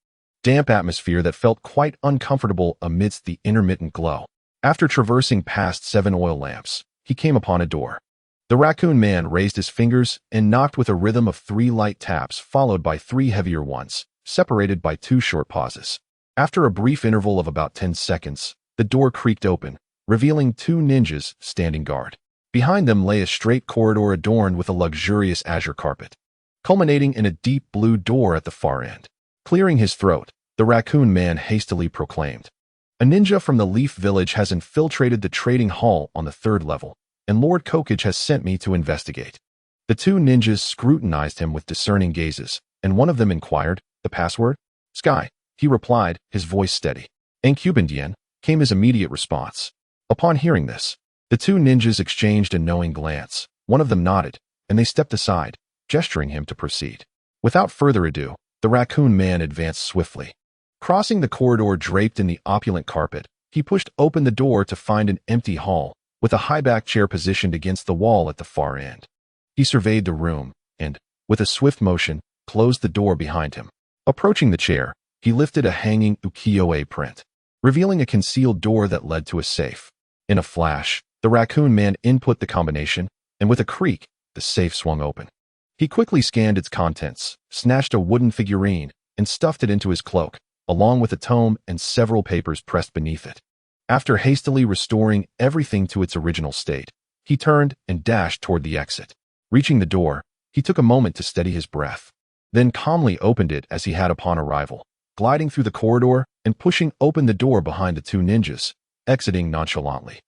damp atmosphere that felt quite uncomfortable amidst the intermittent glow. After traversing past 7 oil lamps, he came upon a door. The raccoon man raised his fingers and knocked with a rhythm of 3 light taps followed by 3 heavier ones, separated by 2 short pauses. After a brief interval of about 10 seconds, the door creaked open, revealing 2 ninjas standing guard. Behind them lay a straight corridor adorned with a luxurious azure carpet, culminating in a deep blue door at the far end. Clearing his throat, the raccoon man hastily proclaimed, "A ninja from the Leaf Village has infiltrated the trading hall on the 3rd level, and Lord Kokage has sent me to investigate." The 2 ninjas scrutinized him with discerning gazes, and one of them inquired, "The password?" "Sky," he replied, his voice steady. "Encubandian," came his immediate response. Upon hearing this, the 2 ninjas exchanged a knowing glance. One of them nodded, and they stepped aside, gesturing him to proceed. Without further ado, the raccoon man advanced swiftly. Crossing the corridor draped in the opulent carpet, he pushed open the door to find an empty hall, with a high-back chair positioned against the wall at the far end. He surveyed the room, and, with a swift motion, closed the door behind him. Approaching the chair, he lifted a hanging ukiyo-e print, revealing a concealed door that led to a safe. In a flash, the raccoon man input the combination, and with a creak, the safe swung open. He quickly scanned its contents, snatched a wooden figurine, and stuffed it into his cloak, along with a tome and several papers pressed beneath it. After hastily restoring everything to its original state, he turned and dashed toward the exit. Reaching the door, he took a moment to steady his breath, then calmly opened it as he had upon arrival, gliding through the corridor and pushing open the door behind the 2 ninjas, exiting nonchalantly.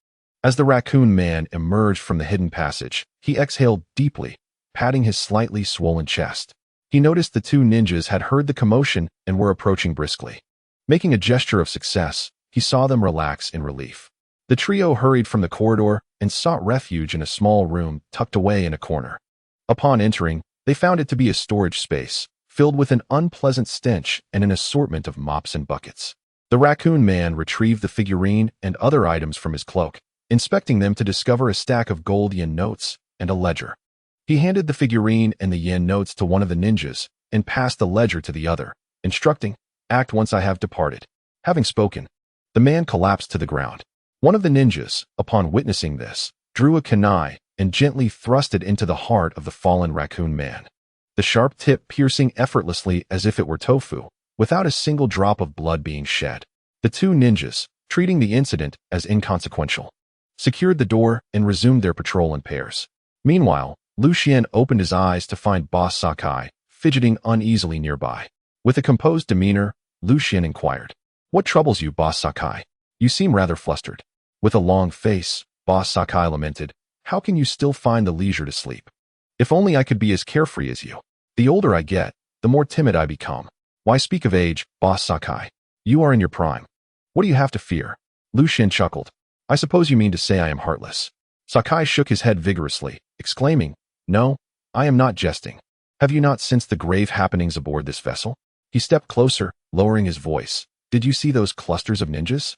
As the raccoon man emerged from the hidden passage, he exhaled deeply, patting his slightly swollen chest. He noticed the 2 ninjas had heard the commotion and were approaching briskly. Making a gesture of success, he saw them relax in relief. The trio hurried from the corridor and sought refuge in a small room tucked away in a corner. Upon entering, they found it to be a storage space, filled with an unpleasant stench and an assortment of mops and buckets. The raccoon man retrieved the figurine and other items from his cloak, inspecting them to discover a stack of gold yen notes and a ledger. He handed the figurine and the yen notes to one of the ninjas and passed the ledger to the other, instructing, "Act once I have departed." Having spoken, the man collapsed to the ground. One of the ninjas, upon witnessing this, drew a kunai and gently thrust it into the heart of the fallen raccoon man. The sharp tip piercing effortlessly as if it were tofu, without a single drop of blood being shed. The two ninjas, treating the incident as inconsequential, secured the door and resumed their patrol in pairs. Meanwhile, Lu Xian opened his eyes to find Boss Sakai fidgeting uneasily nearby. With a composed demeanor, Lu Xian inquired, "What troubles you, Boss Sakai? You seem rather flustered." With a long face, Boss Sakai lamented, "How can you still find the leisure to sleep? If only I could be as carefree as you. The older I get, the more timid I become." "Why speak of age, Boss Sakai? You are in your prime. What do you have to fear?" Lu Xian chuckled. "I suppose you mean to say I am heartless." Sakai shook his head vigorously, exclaiming, "No, I am not jesting. Have you not sensed the grave happenings aboard this vessel?" He stepped closer, lowering his voice. "Did you see those clusters of ninjas?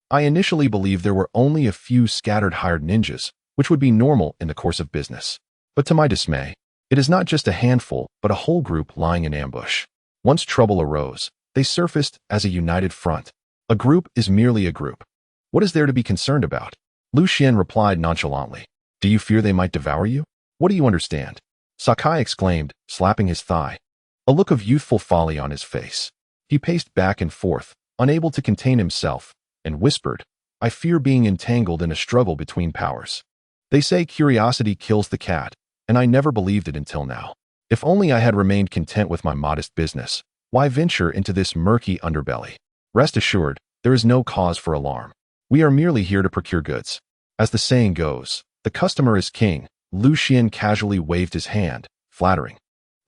I initially believed there were only a few scattered hired ninjas, which would be normal in the course of business. But to my dismay, it is not just a handful, but a whole group lying in ambush. Once trouble arose, they surfaced as a united front. A group is merely a group. What is there to be concerned about?" Lu Xian replied nonchalantly. "Do you fear they might devour you? What do you understand?" Sakai exclaimed, slapping his thigh, a look of youthful folly on his face. He paced back and forth, unable to contain himself, and whispered, "I fear being entangled in a struggle between powers. They say curiosity kills the cat, and I never believed it until now. If only I had remained content with my modest business, why venture into this murky underbelly? Rest assured, there is no cause for alarm. We are merely here to procure goods. As the saying goes, the customer is king." Lu Xian casually waved his hand, flattering.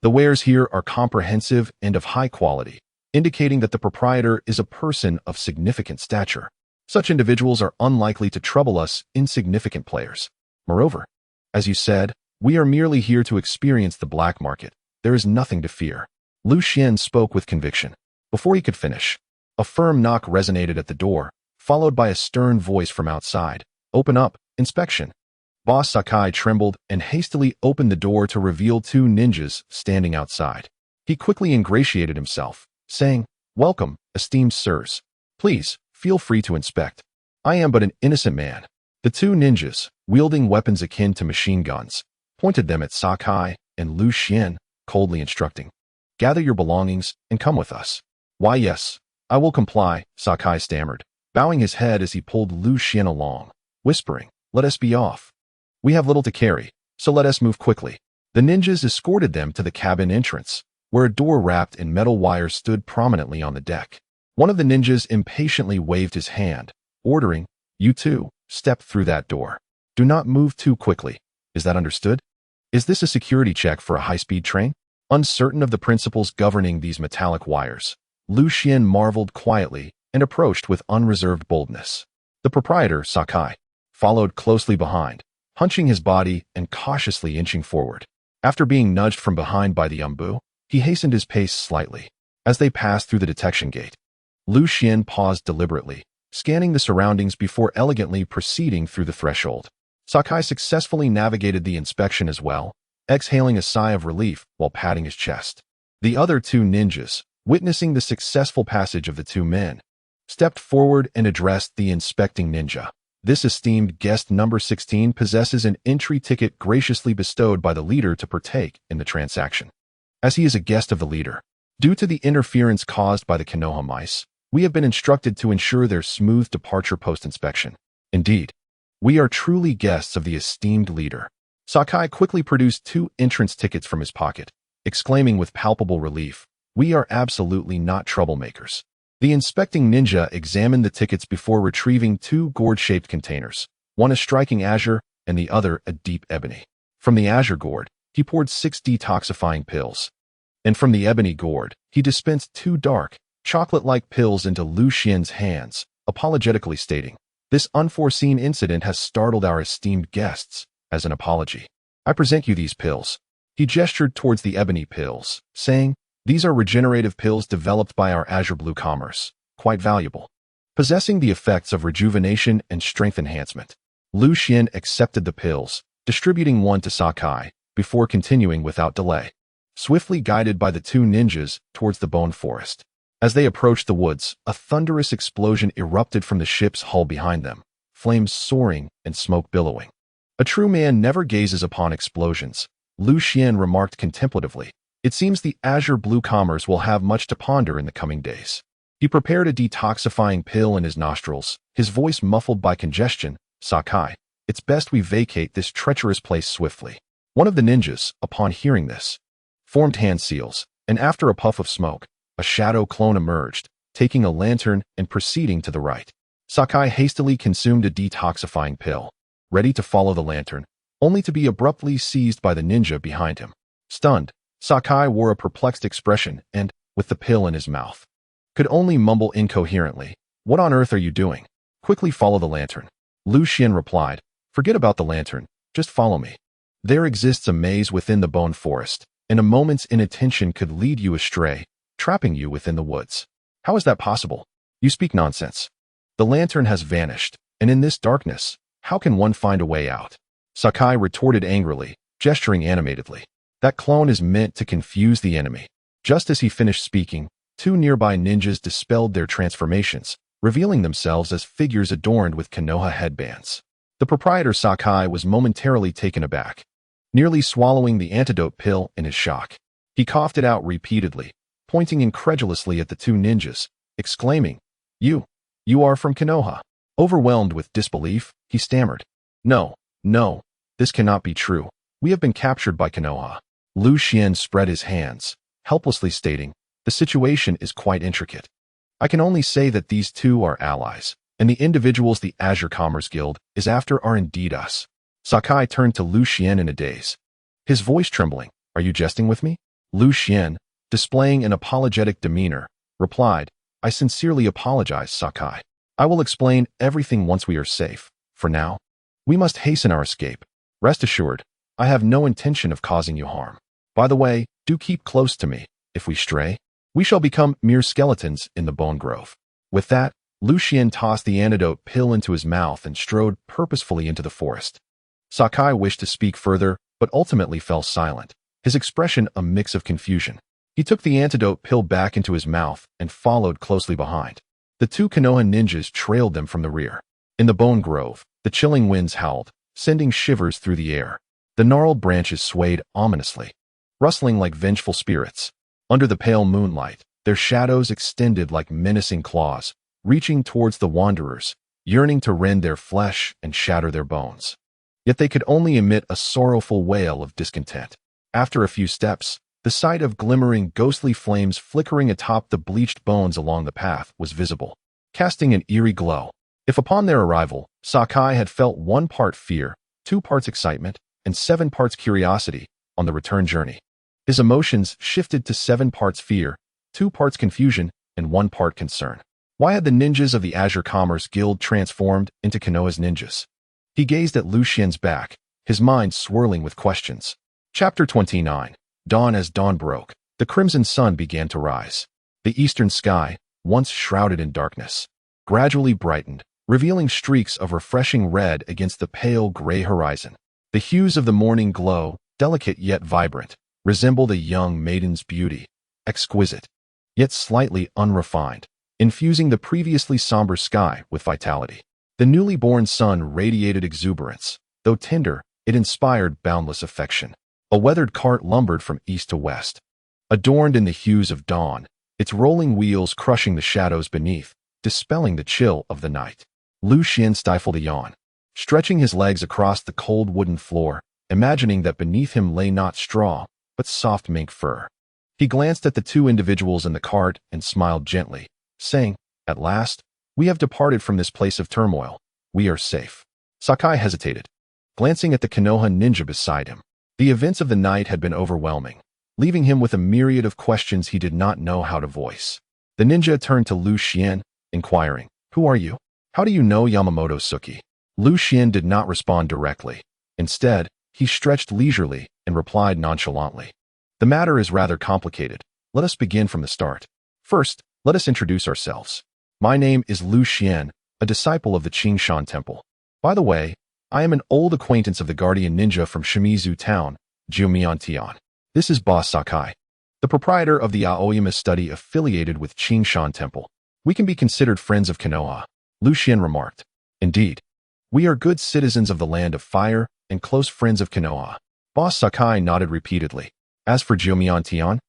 "The wares here are comprehensive and of high quality, indicating that the proprietor is a person of significant stature. Such individuals are unlikely to trouble us insignificant players. Moreover, as you said, we are merely here to experience the black market. There is nothing to fear." Lu Xian spoke with conviction. Before he could finish, a firm knock resonated at the door, followed by a stern voice from outside. "Open up, inspection." Boss Sakai trembled and hastily opened the door to reveal two ninjas standing outside. He quickly ingratiated himself, saying, "Welcome, esteemed sirs. Please, feel free to inspect. I am but an innocent man." The two ninjas, wielding weapons akin to machine guns, pointed them at Sakai and Lu Xian, coldly instructing, "Gather your belongings and come with us." "Why yes, I will comply," Sakai stammered, bowing his head as he pulled Lu Xian along, whispering, "Let us be off. We have little to carry, so let us move quickly." The ninjas escorted them to the cabin entrance, where a door wrapped in metal wire stood prominently on the deck. One of the ninjas impatiently waved his hand, ordering, "You two, step through that door. Do not move too quickly. Is that understood? Is this a security check for a high-speed train?" Uncertain of the principles governing these metallic wires, Lu Xian marveled quietly and approached with unreserved boldness. The proprietor, Sakai, followed closely behind, hunching his body and cautiously inching forward. After being nudged from behind by the umbu, he hastened his pace slightly. As they passed through the detection gate, Lu Xian paused deliberately, scanning the surroundings before elegantly proceeding through the threshold. Sakai successfully navigated the inspection as well, exhaling a sigh of relief while patting his chest. The other two ninjas, witnessing the successful passage of the two men, stepped forward and addressed the inspecting ninja. "This esteemed guest number 16 possesses an entry ticket graciously bestowed by the leader to partake in the transaction. As he is a guest of the leader, due to the interference caused by the Konoha mice, we have been instructed to ensure their smooth departure post-inspection. Indeed, we are truly guests of the esteemed leader." Sakai quickly produced two entrance tickets from his pocket, exclaiming with palpable relief, "We are absolutely not troublemakers." The inspecting ninja examined the tickets before retrieving two gourd-shaped containers, one a striking azure and the other a deep ebony. From the azure gourd, he poured 6 detoxifying pills, and from the ebony gourd, he dispensed 2 dark, chocolate-like pills into Lu Xian's hands, apologetically stating, "This unforeseen incident has startled our esteemed guests. As an apology, I present you these pills." He gestured towards the ebony pills, saying, "These are regenerative pills developed by our azure blue commerce, quite valuable. possessing the effects of rejuvenation and strength enhancement. Lu Xian accepted the pills, distributing one to Sakai, before continuing without delay, swiftly guided by the two ninjas towards the bone forest. As they approached the woods, a thunderous explosion erupted from the ship's hull behind them, flames soaring and smoke billowing. A true man never gazes upon explosions, Lu Xian remarked contemplatively. It seems the azure blue commerce will have much to ponder in the coming days. He prepared a detoxifying pill in his nostrils, his voice muffled by congestion. Sakai, it's best we vacate this treacherous place swiftly. One of the ninjas, upon hearing this, formed hand seals, and after a puff of smoke, a shadow clone emerged, taking a lantern and proceeding to the right. Sakai hastily consumed a detoxifying pill, ready to follow the lantern, only to be abruptly seized by the ninja behind him. Stunned, Sakai wore a perplexed expression and, with the pill in his mouth, could only mumble incoherently, "What on earth are you doing?" "Quickly follow the lantern." Lu Xian replied, "Forget about the lantern, just follow me. There exists a maze within the bone forest, and a moment's inattention could lead you astray, trapping you within the woods." "How is that possible?" "You speak nonsense. The lantern has vanished, and in this darkness, how can one find a way out?" Sakai retorted angrily, gesturing animatedly. "That clone is meant to confuse the enemy." Just as he finished speaking, two nearby ninjas dispelled their transformations, revealing themselves as figures adorned with Konoha headbands. The proprietor Sakai was momentarily taken aback, nearly swallowing the antidote pill in his shock. He coughed it out repeatedly, pointing incredulously at the two ninjas, exclaiming, You are from Konoha." Overwhelmed with disbelief, he stammered, No, this cannot be true. We have been captured by Konoha." Lu Xian spread his hands, helplessly stating, "The situation is quite intricate. I can only say that these two are allies, and the individuals the Azure Commerce Guild is after are indeed us." Sakai turned to Lu Xian in a daze, his voice trembling. "Are you jesting with me?" Lu Xian, displaying an apologetic demeanor, replied, "I sincerely apologize, Sakai. I will explain everything once we are safe. For now, we must hasten our escape. Rest assured, I have no intention of causing you harm. By the way, do keep close to me. If we stray, we shall become mere skeletons in the bone grove." With that, Lu Xian tossed the antidote pill into his mouth and strode purposefully into the forest. Sakai wished to speak further, but ultimately fell silent, his expression a mix of confusion. He took the antidote pill back into his mouth and followed closely behind. The two Konoha ninjas trailed them from the rear. In the bone grove, the chilling winds howled, sending shivers through the air. The gnarled branches swayed ominously, rustling like vengeful spirits. Under the pale moonlight, their shadows extended like menacing claws, reaching towards the wanderers, yearning to rend their flesh and shatter their bones. Yet they could only emit a sorrowful wail of discontent. After a few steps, the sight of glimmering ghostly flames flickering atop the bleached bones along the path was visible, casting an eerie glow. If upon their arrival, Sakai had felt 1 part fear, 2 parts excitement, and 7 parts curiosity, on the return journey, his emotions shifted to 7 parts fear, 2 parts confusion, and 1 part concern. Why had the ninjas of the Azure Commerce Guild transformed into Konoha's ninjas? He gazed at Lu Xian's back, his mind swirling with questions. Chapter 29. Dawn. As dawn broke, the crimson sun began to rise. The eastern sky, once shrouded in darkness, gradually brightened, revealing streaks of refreshing red against the pale gray horizon. The hues of the morning glow, delicate yet vibrant, resembled a young maiden's beauty, exquisite, yet slightly unrefined, infusing the previously somber sky with vitality. The newly born sun radiated exuberance. Though tender, it inspired boundless affection. A weathered cart lumbered from east to west, adorned in the hues of dawn, its rolling wheels crushing the shadows beneath, dispelling the chill of the night. Lu Xian stifled a yawn, stretching his legs across the cold wooden floor, imagining that beneath him lay not straw, but soft mink fur. He glanced at the two individuals in the cart and smiled gently, saying, "At last, we have departed from this place of turmoil. We are safe." Sakai hesitated, glancing at the Konoha ninja beside him. The events of the night had been overwhelming, leaving him with a myriad of questions he did not know how to voice. The ninja turned to Lu Xian, inquiring, "Who are you? How do you know Yamamoto Suki?" Lu Xian did not respond directly. Instead, he stretched leisurely and replied nonchalantly, "The matter is rather complicated. Let us begin from the start. First, let us introduce ourselves. My name is Lu Xian, a disciple of the Qingshan Temple. By the way, I am an old acquaintance of the guardian ninja from Shimizu Town, Jiumiantian. This is Boss Sakai, the proprietor of the Aoyama study affiliated with Qingshan Temple. We can be considered friends of Konoha, Lu Xian remarked. Indeed, we are good citizens of the land of fire and close friends of Konoha. Boss Sakai nodded repeatedly. As for Jiumiantian,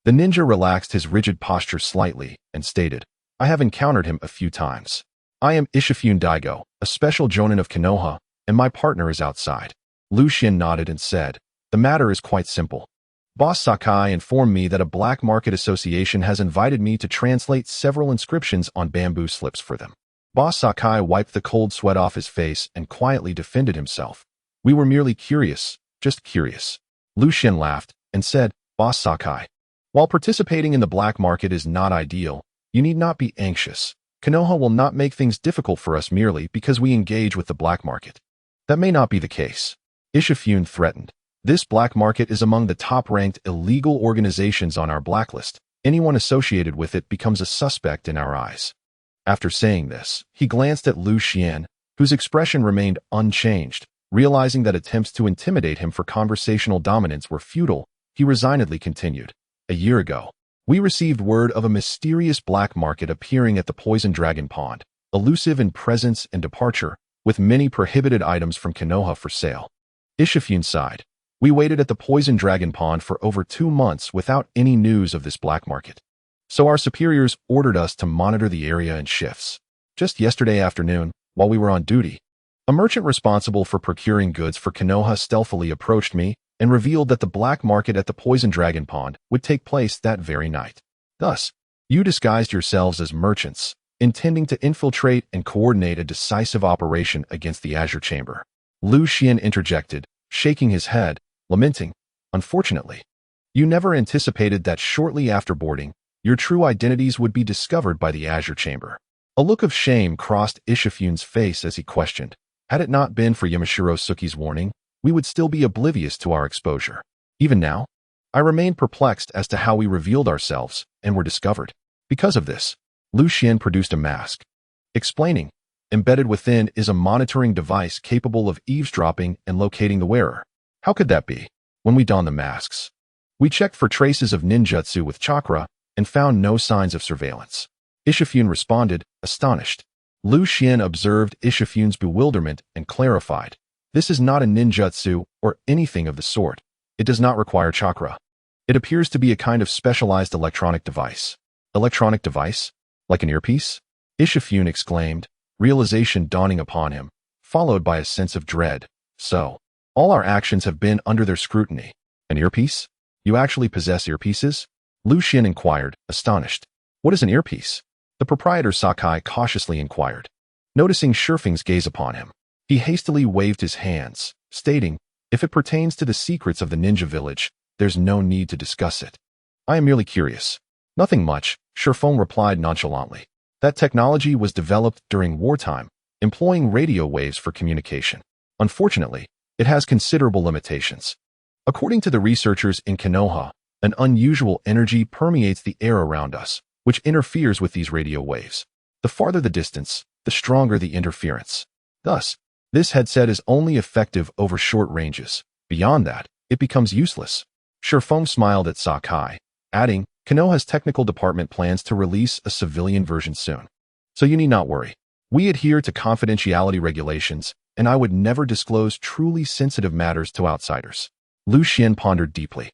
the ninja relaxed his rigid posture slightly and stated, I have encountered him a few times. I am Ishifune Daigo, a special jonin of Konoha, and my partner is outside. Lu Xian nodded and said, the matter is quite simple. Boss Sakai informed me that a black market association has invited me to translate several inscriptions on bamboo slips for them. Boss Sakai wiped the cold sweat off his face and quietly defended himself. We were merely curious, just curious. Lu Xian laughed and said, Boss Sakai, while participating in the black market is not ideal, you need not be anxious. Konoha will not make things difficult for us merely because we engage with the black market. That may not be the case. Ishifune threatened. This black market is among the top-ranked illegal organizations on our blacklist. Anyone associated with it becomes a suspect in our eyes. After saying this, he glanced at Lu Xian, whose expression remained unchanged. Realizing that attempts to intimidate him for conversational dominance were futile, he resignedly continued. A year ago, we received word of a mysterious black market appearing at the Poison Dragon Pond, elusive in presence and departure, with many prohibited items from Konoha for sale. Ishifune sighed. We waited at the Poison Dragon Pond for over 2 months without any news of this black market. So our superiors ordered us to monitor the area in shifts. Just yesterday afternoon, while we were on duty, a merchant responsible for procuring goods for Konoha stealthily approached me and revealed that the black market at the Poison Dragon Pond would take place that very night. Thus, you disguised yourselves as merchants, intending to infiltrate and coordinate a decisive operation against the Azure Chamber. Lu Xian interjected, shaking his head, lamenting, unfortunately, you never anticipated that shortly after boarding, your true identities would be discovered by the Azure Chamber. A look of shame crossed Ishifune's face as he questioned, had it not been for Yamashiro Suki's warning, we would still be oblivious to our exposure. Even now, I remain perplexed as to how we revealed ourselves and were discovered. Because of this, Lu Xian produced a mask, explaining, embedded within is a monitoring device capable of eavesdropping and locating the wearer. How could that be? When we donned the masks, we checked for traces of ninjutsu with chakra and found no signs of surveillance. Ishifune responded, astonished. Lu Xian observed Ishifune's bewilderment and clarified, this is not a ninjutsu or anything of the sort. It does not require chakra. It appears to be a kind of specialized electronic device. Electronic device? Like an earpiece? Ishifune exclaimed, realization dawning upon him, followed by a sense of dread. So, all our actions have been under their scrutiny. An earpiece? You actually possess earpieces? Lu Xian inquired, astonished. What is an earpiece? The proprietor Sakai cautiously inquired. Noticing Shurfeng's gaze upon him, he hastily waved his hands, stating, if it pertains to the secrets of the ninja village, there's no need to discuss it. I am merely curious. Nothing much, Shurfeng replied nonchalantly. That technology was developed during wartime, employing radio waves for communication. Unfortunately, it has considerable limitations. According to the researchers in Konoha, an unusual energy permeates the air around us, which interferes with these radio waves. The farther the distance, the stronger the interference. Thus, this headset is only effective over short ranges. Beyond that, it becomes useless. Shurfeng smiled at Sakai, adding, Konoha's technical department plans to release a civilian version soon. So you need not worry. We adhere to confidentiality regulations, and I would never disclose truly sensitive matters to outsiders. Lu Xian pondered deeply,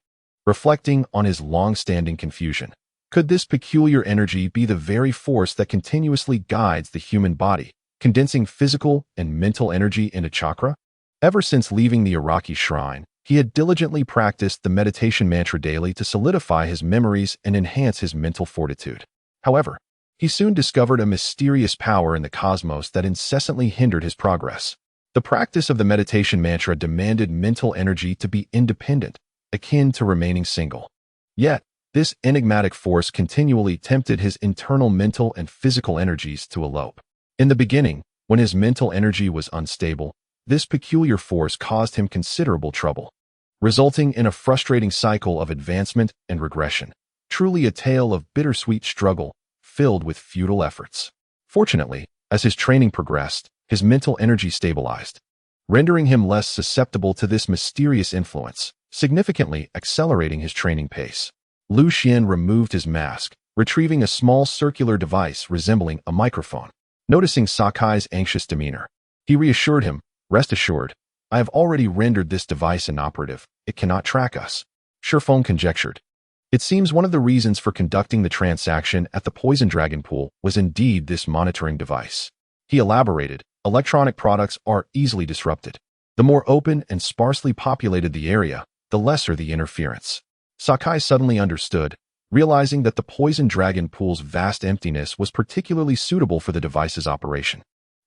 reflecting on his long-standing confusion. Could this peculiar energy be the very force that continuously guides the human body, condensing physical and mental energy into chakra? Ever since leaving the Araki shrine, he had diligently practiced the meditation mantra daily to solidify his memories and enhance his mental fortitude. However, he soon discovered a mysterious power in the cosmos that incessantly hindered his progress. The practice of the meditation mantra demanded mental energy to be independent, akin to remaining single. Yet, this enigmatic force continually tempted his internal mental and physical energies to elope. In the beginning, when his mental energy was unstable, this peculiar force caused him considerable trouble, resulting in a frustrating cycle of advancement and regression, truly a tale of bittersweet struggle, filled with futile efforts. Fortunately, as his training progressed, his mental energy stabilized, rendering him less susceptible to this mysterious influence, significantly accelerating his training pace. Lu Xian removed his mask, retrieving a small circular device resembling a microphone. Noticing Sakai's anxious demeanor, he reassured him, "Rest assured, I have already rendered this device inoperative. It cannot track us." Shifeng conjectured. It seems one of the reasons for conducting the transaction at the Poison Dragon Pool was indeed this monitoring device. He elaborated, "Electronic products are easily disrupted. The more open and sparsely populated the area, the lesser the interference." Sakai suddenly understood, realizing that the Poison Dragon Pool's vast emptiness was particularly suitable for the device's operation.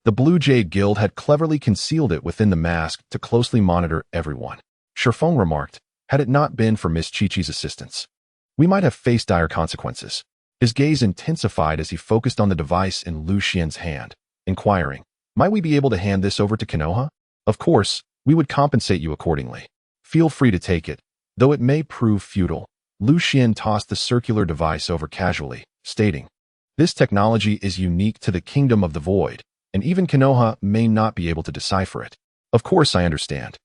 The Blue Jade Guild had cleverly concealed it within the mask to closely monitor everyone. Shifeng remarked, "Had it not been for Miss Chi-Chi's assistance, we might have faced dire consequences." His gaze intensified as he focused on the device in Lu Xian's hand, inquiring, "Might we be able to hand this over to Konoha? Of course, we would compensate you accordingly. Feel free to take it, though it may prove futile." Lu Xian tossed the circular device over casually, stating, "This technology is unique to the Kingdom of the Void, and even Konoha may not be able to decipher it." "Of course I understand.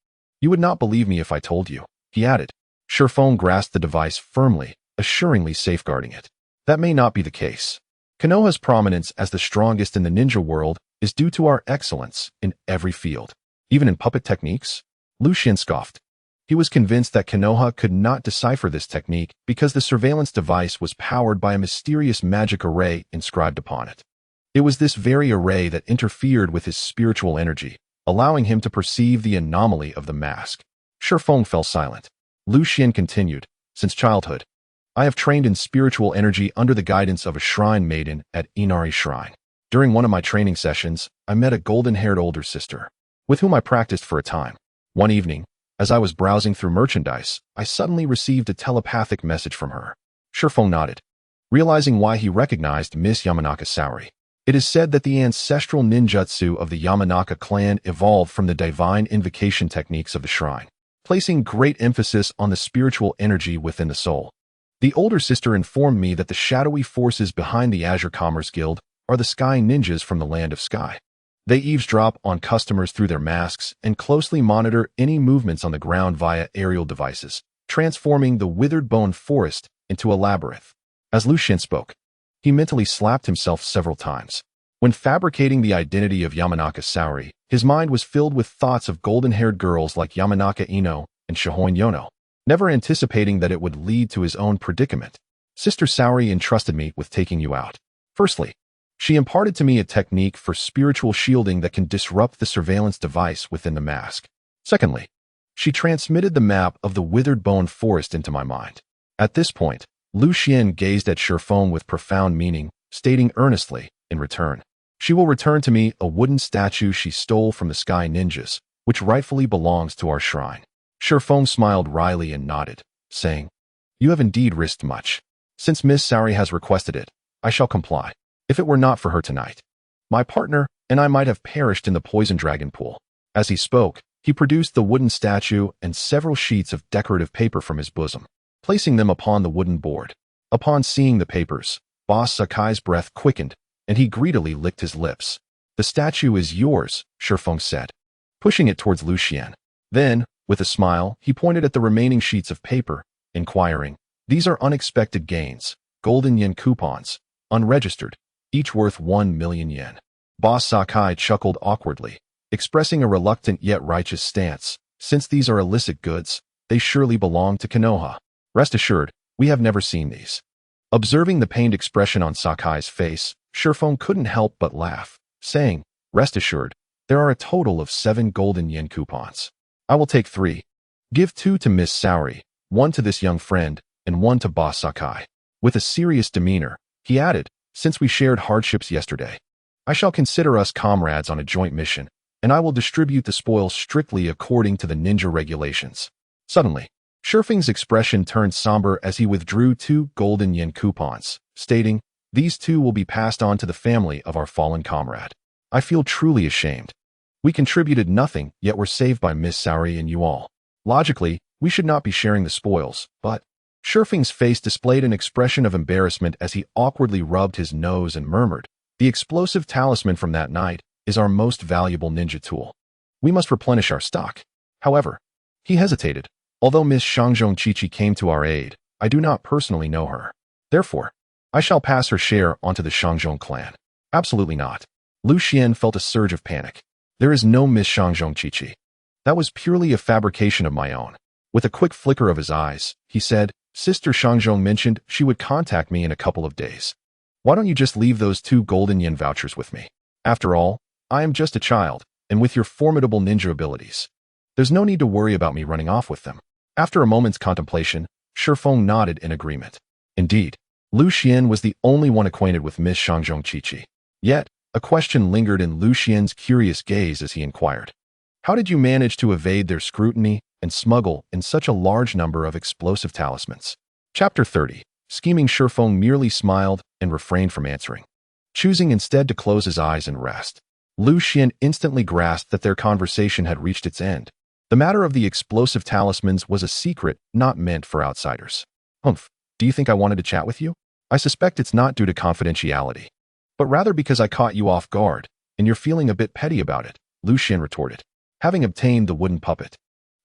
You would not believe me if I told you," he added. Shifeng grasped the device firmly, assuringly safeguarding it. "That may not be the case. Konoha's prominence as the strongest in the ninja world is due to our excellence in every field. Even in puppet techniques?" Lu Xian scoffed. He was convinced that Konoha could not decipher this technique because the surveillance device was powered by a mysterious magic array inscribed upon it. It was this very array that interfered with his spiritual energy, allowing him to perceive the anomaly of the mask. Shifeng fell silent. Lu Xian continued, "Since childhood, I have trained in spiritual energy under the guidance of a shrine maiden at Inari Shrine. During one of my training sessions, I met a golden-haired older sister, with whom I practiced for a time. One evening, as I was browsing through merchandise, I suddenly received a telepathic message from her." Shifeng nodded, realizing why he recognized Miss Yamanaka Saori. It is said that the ancestral ninjutsu of the Yamanaka clan evolved from the divine invocation techniques of the shrine, placing great emphasis on the spiritual energy within the soul. The older sister informed me that the shadowy forces behind the Azure Commerce Guild are the sky ninjas from the land of sky. They eavesdrop on customers through their masks and closely monitor any movements on the ground via aerial devices, transforming the withered bone forest into a labyrinth. As Lu Xian spoke, he mentally slapped himself several times. When fabricating the identity of Yamanaka Saori, his mind was filled with thoughts of golden-haired girls like Yamanaka Ino and Shihoin Yono, never anticipating that it would lead to his own predicament. "Sister Saori entrusted me with taking you out. Firstly, she imparted to me a technique for spiritual shielding that can disrupt the surveillance device within the mask. Secondly, she transmitted the map of the withered bone forest into my mind." At this point, Lu Xian gazed at Shifeng with profound meaning, stating earnestly, in return, "She will return to me a wooden statue she stole from the sky ninjas, which rightfully belongs to our shrine." Shifeng smiled wryly and nodded, saying, "You have indeed risked much. Since Miss Saori has requested it, I shall comply. If it were not for her tonight, my partner and I might have perished in the Poison Dragon Pool." As he spoke, he produced the wooden statue and several sheets of decorative paper from his bosom, placing them upon the wooden board. Upon seeing the papers, Boss Sakai's breath quickened, and he greedily licked his lips. "The statue is yours," Shifeng said, pushing it towards Lu Xian. Then, with a smile, he pointed at the remaining sheets of paper, inquiring, "These are unexpected gains, golden yen coupons, unregistered, each worth 1 million yen." Boss Sakai chuckled awkwardly, expressing a reluctant yet righteous stance. "Since these are illicit goods, they surely belong to Konoha. Rest assured, we have never seen these." Observing the pained expression on Sakai's face, Shifeng couldn't help but laugh, saying, "Rest assured, there are a total of 7 golden yen coupons. I will take 3. Give 2 to Miss Saori, 1 to this young friend, and 1 to Boss Sakai." With a serious demeanor, he added, "Since we shared hardships yesterday, I shall consider us comrades on a joint mission, and I will distribute the spoils strictly according to the ninja regulations." Suddenly, Shifeng's expression turned somber as he withdrew 2 golden yen coupons, stating, "These 2 will be passed on to the family of our fallen comrade. I feel truly ashamed. We contributed nothing, yet were saved by Miss Saori and you all. Logically, we should not be sharing the spoils, but..." Shifeng's face displayed an expression of embarrassment as he awkwardly rubbed his nose and murmured, The explosive talisman from that night is our most valuable ninja tool. We must replenish our stock. However, he hesitated. Although Miss Shangzhong Qiqi came to our aid, I do not personally know her. Therefore, I shall pass her share onto the Shangzhong clan. Absolutely not. Lu Xian felt a surge of panic. There is no Miss Shangzhong Qiqi. That was purely a fabrication of my own. With a quick flicker of his eyes, he said, Sister Shangzhong mentioned she would contact me in a couple of days. Why don't you just leave those 2 golden yen vouchers with me? After all, I am just a child, and with your formidable ninja abilities, there's no need to worry about me running off with them. After a moment's contemplation, Shifeng nodded in agreement. Indeed, Lu Xian was the only one acquainted with Miss Shangzhong Qiqi. Yet, a question lingered in Lu Xian's curious gaze as he inquired. How did you manage to evade their scrutiny and smuggle in such a large number of explosive talismans? Chapter 30. Scheming Shifeng merely smiled and refrained from answering, choosing instead to close his eyes and rest. Lu Xian instantly grasped that their conversation had reached its end. The matter of the explosive talismans was a secret not meant for outsiders. Humph, do you think I wanted to chat with you? I suspect it's not due to confidentiality, but rather because I caught you off guard, and you're feeling a bit petty about it, Lu Xian retorted. Having obtained the wooden puppet,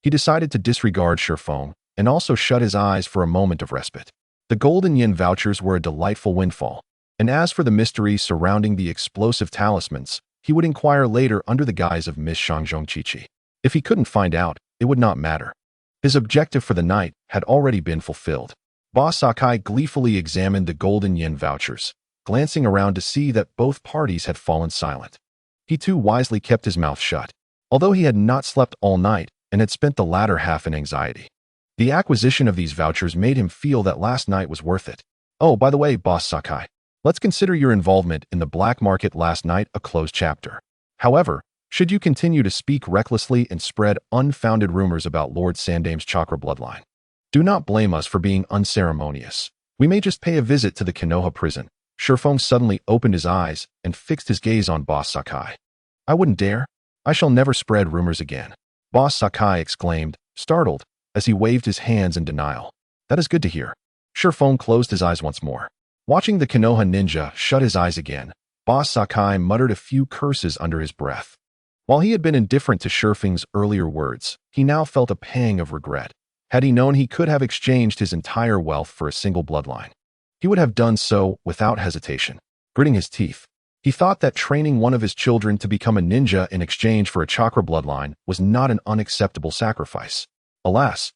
he decided to disregard Shifeng and also shut his eyes for a moment of respite. The golden yen vouchers were a delightful windfall, and as for the mystery surrounding the explosive talismans, he would inquire later under the guise of Miss Shangzhong Qiqi. If he couldn't find out, it would not matter. His objective for the night had already been fulfilled. Boss Sakai gleefully examined the golden yen vouchers, glancing around to see that both parties had fallen silent. He too wisely kept his mouth shut, although he had not slept all night and had spent the latter half in anxiety. The acquisition of these vouchers made him feel that last night was worth it. Oh, by the way, Boss Sakai, let's consider your involvement in the black market last night a closed chapter. However, should you continue to speak recklessly and spread unfounded rumors about Lord Sandame's chakra bloodline, do not blame us for being unceremonious. We may just pay a visit to the Konoha prison. Shifeng suddenly opened his eyes and fixed his gaze on Boss Sakai. I wouldn't dare. I shall never spread rumors again. Boss Sakai exclaimed, startled, as he waved his hands in denial. That is good to hear. Shifeng closed his eyes once more. Watching the Konoha ninja shut his eyes again, Boss Sakai muttered a few curses under his breath. While he had been indifferent to Shifeng's earlier words, he now felt a pang of regret. Had he known he could have exchanged his entire wealth for a single bloodline, he would have done so without hesitation. Gritting his teeth, he thought that training one of his children to become a ninja in exchange for a chakra bloodline was not an unacceptable sacrifice. Alas,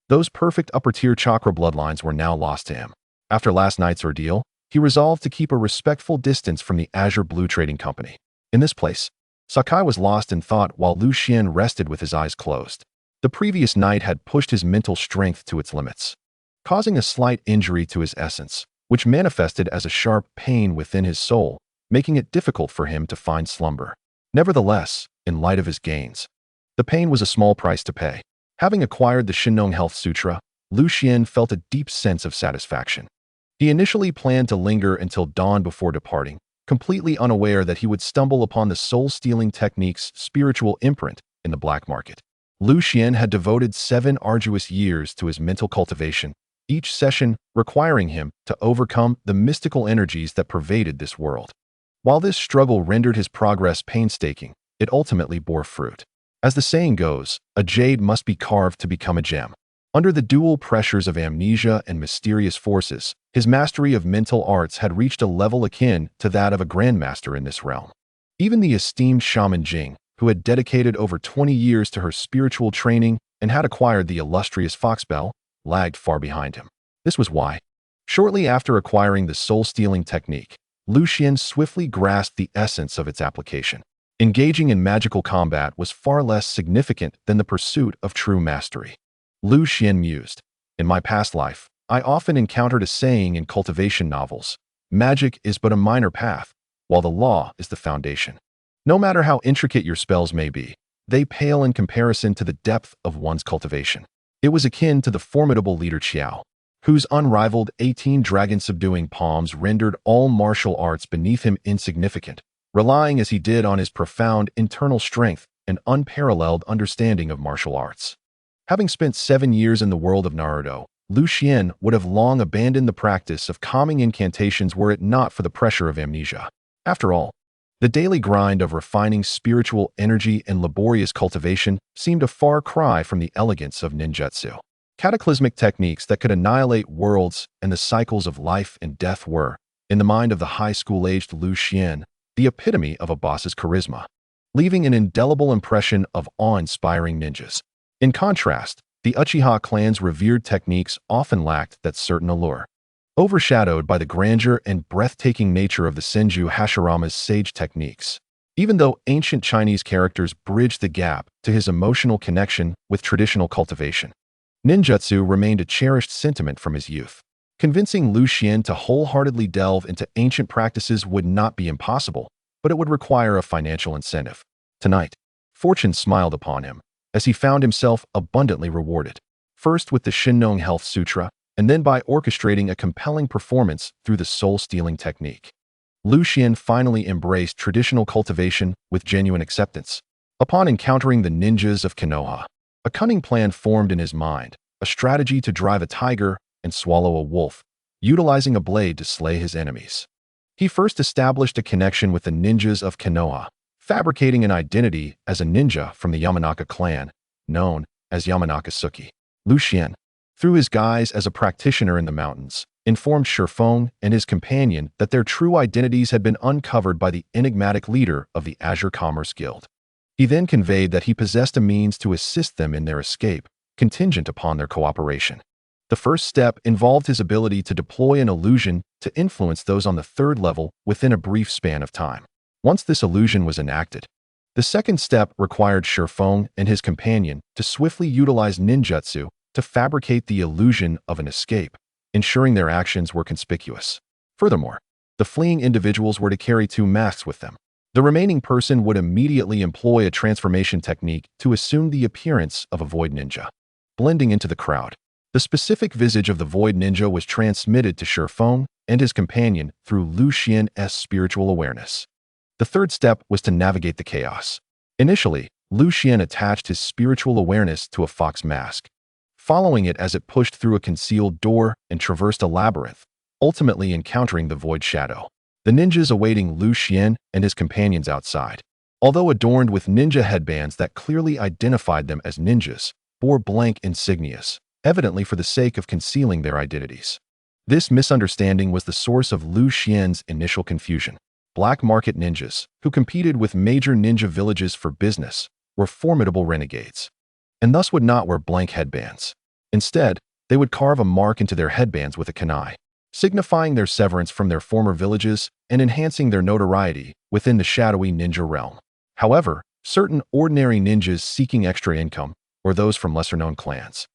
those perfect upper-tier chakra bloodlines were now lost to him. After last night's ordeal, he resolved to keep a respectful distance from the Azure Blue Trading Company. In this place, Sakai was lost in thought while Lu Xian rested with his eyes closed. The previous night had pushed his mental strength to its limits, causing a slight injury to his essence, which manifested as a sharp pain within his soul, making it difficult for him to find slumber. Nevertheless, in light of his gains, the pain was a small price to pay. Having acquired the Shinnong Health Sutra, Lu Xian felt a deep sense of satisfaction. He initially planned to linger until dawn before departing, completely unaware that he would stumble upon the soul-stealing technique's spiritual imprint in the black market. Lu Xian had devoted 7 arduous years to his mental cultivation, each session requiring him to overcome the mystical energies that pervaded this world. While this struggle rendered his progress painstaking, it ultimately bore fruit. As the saying goes, a jade must be carved to become a gem. Under the dual pressures of amnesia and mysterious forces, his mastery of mental arts had reached a level akin to that of a grandmaster in this realm. Even the esteemed shaman Jing, who had dedicated over 20 years to her spiritual training and had acquired the illustrious foxbell, lagged far behind him. This was why, shortly after acquiring the soul-stealing technique, Lu Xian swiftly grasped the essence of its application. Engaging in magical combat was far less significant than the pursuit of true mastery. Lu Xian mused, in my past life, I often encountered a saying in cultivation novels, magic is but a minor path, while the law is the foundation. No matter how intricate your spells may be, they pale in comparison to the depth of one's cultivation. It was akin to the formidable leader Qiao, whose unrivaled 18 dragon-subduing palms rendered all martial arts beneath him insignificant, relying as he did on his profound internal strength and unparalleled understanding of martial arts. Having spent 7 years in the world of Naruto, Lu Xian would have long abandoned the practice of calming incantations were it not for the pressure of amnesia. After all, the daily grind of refining spiritual energy and laborious cultivation seemed a far cry from the elegance of ninjutsu. Cataclysmic techniques that could annihilate worlds and the cycles of life and death were, in the mind of the high school-aged Lu Xian, the epitome of a boss's charisma, leaving an indelible impression of awe-inspiring ninjas. In contrast, the Uchiha clan's revered techniques often lacked that certain allure. Overshadowed by the grandeur and breathtaking nature of the Senju Hashirama's sage techniques. Even though ancient Chinese characters bridged the gap to his emotional connection with traditional cultivation, ninjutsu remained a cherished sentiment from his youth. Convincing Lu Xian to wholeheartedly delve into ancient practices would not be impossible, but it would require a financial incentive. Tonight, fortune smiled upon him, as he found himself abundantly rewarded, first with the Shinnong Health Sutra, and then by orchestrating a compelling performance through the soul-stealing technique. Lu Xian finally embraced traditional cultivation with genuine acceptance. Upon encountering the ninjas of Konoha, a cunning plan formed in his mind, a strategy to drive a tiger and swallow a wolf, utilizing a blade to slay his enemies. He first established a connection with the ninjas of Konoha, fabricating an identity as a ninja from the Yamanaka clan, known as Yamanaka Suki. Lu Xian, through his guise as a practitioner in the mountains, informed Shifeng and his companion that their true identities had been uncovered by the enigmatic leader of the Azure Commerce Guild. He then conveyed that he possessed a means to assist them in their escape, contingent upon their cooperation. The first step involved his ability to deploy an illusion to influence those on the third level within a brief span of time. Once this illusion was enacted, the second step required Shifeng and his companion to swiftly utilize ninjutsu to fabricate the illusion of an escape, ensuring their actions were conspicuous. Furthermore, the fleeing individuals were to carry 2 masks with them. The remaining person would immediately employ a transformation technique to assume the appearance of a void ninja. Blending into the crowd, the specific visage of the void ninja was transmitted to Shifeng and his companion through Lu Xian's spiritual awareness. The third step was to navigate the chaos. Initially, Lu Xian attached his spiritual awareness to a fox mask, following it as it pushed through a concealed door and traversed a labyrinth, ultimately encountering the void shadow. The ninjas awaiting Lu Xian and his companions outside, although adorned with ninja headbands that clearly identified them as ninjas, bore blank insignias, evidently for the sake of concealing their identities. This misunderstanding was the source of Lu Xian's initial confusion. Black market ninjas, who competed with major ninja villages for business, were formidable renegades, and thus would not wear blank headbands. Instead, they would carve a mark into their headbands with a kunai, signifying their severance from their former villages and enhancing their notoriety within the shadowy ninja realm. However, certain ordinary ninjas seeking extra income, or those from lesser-known clans,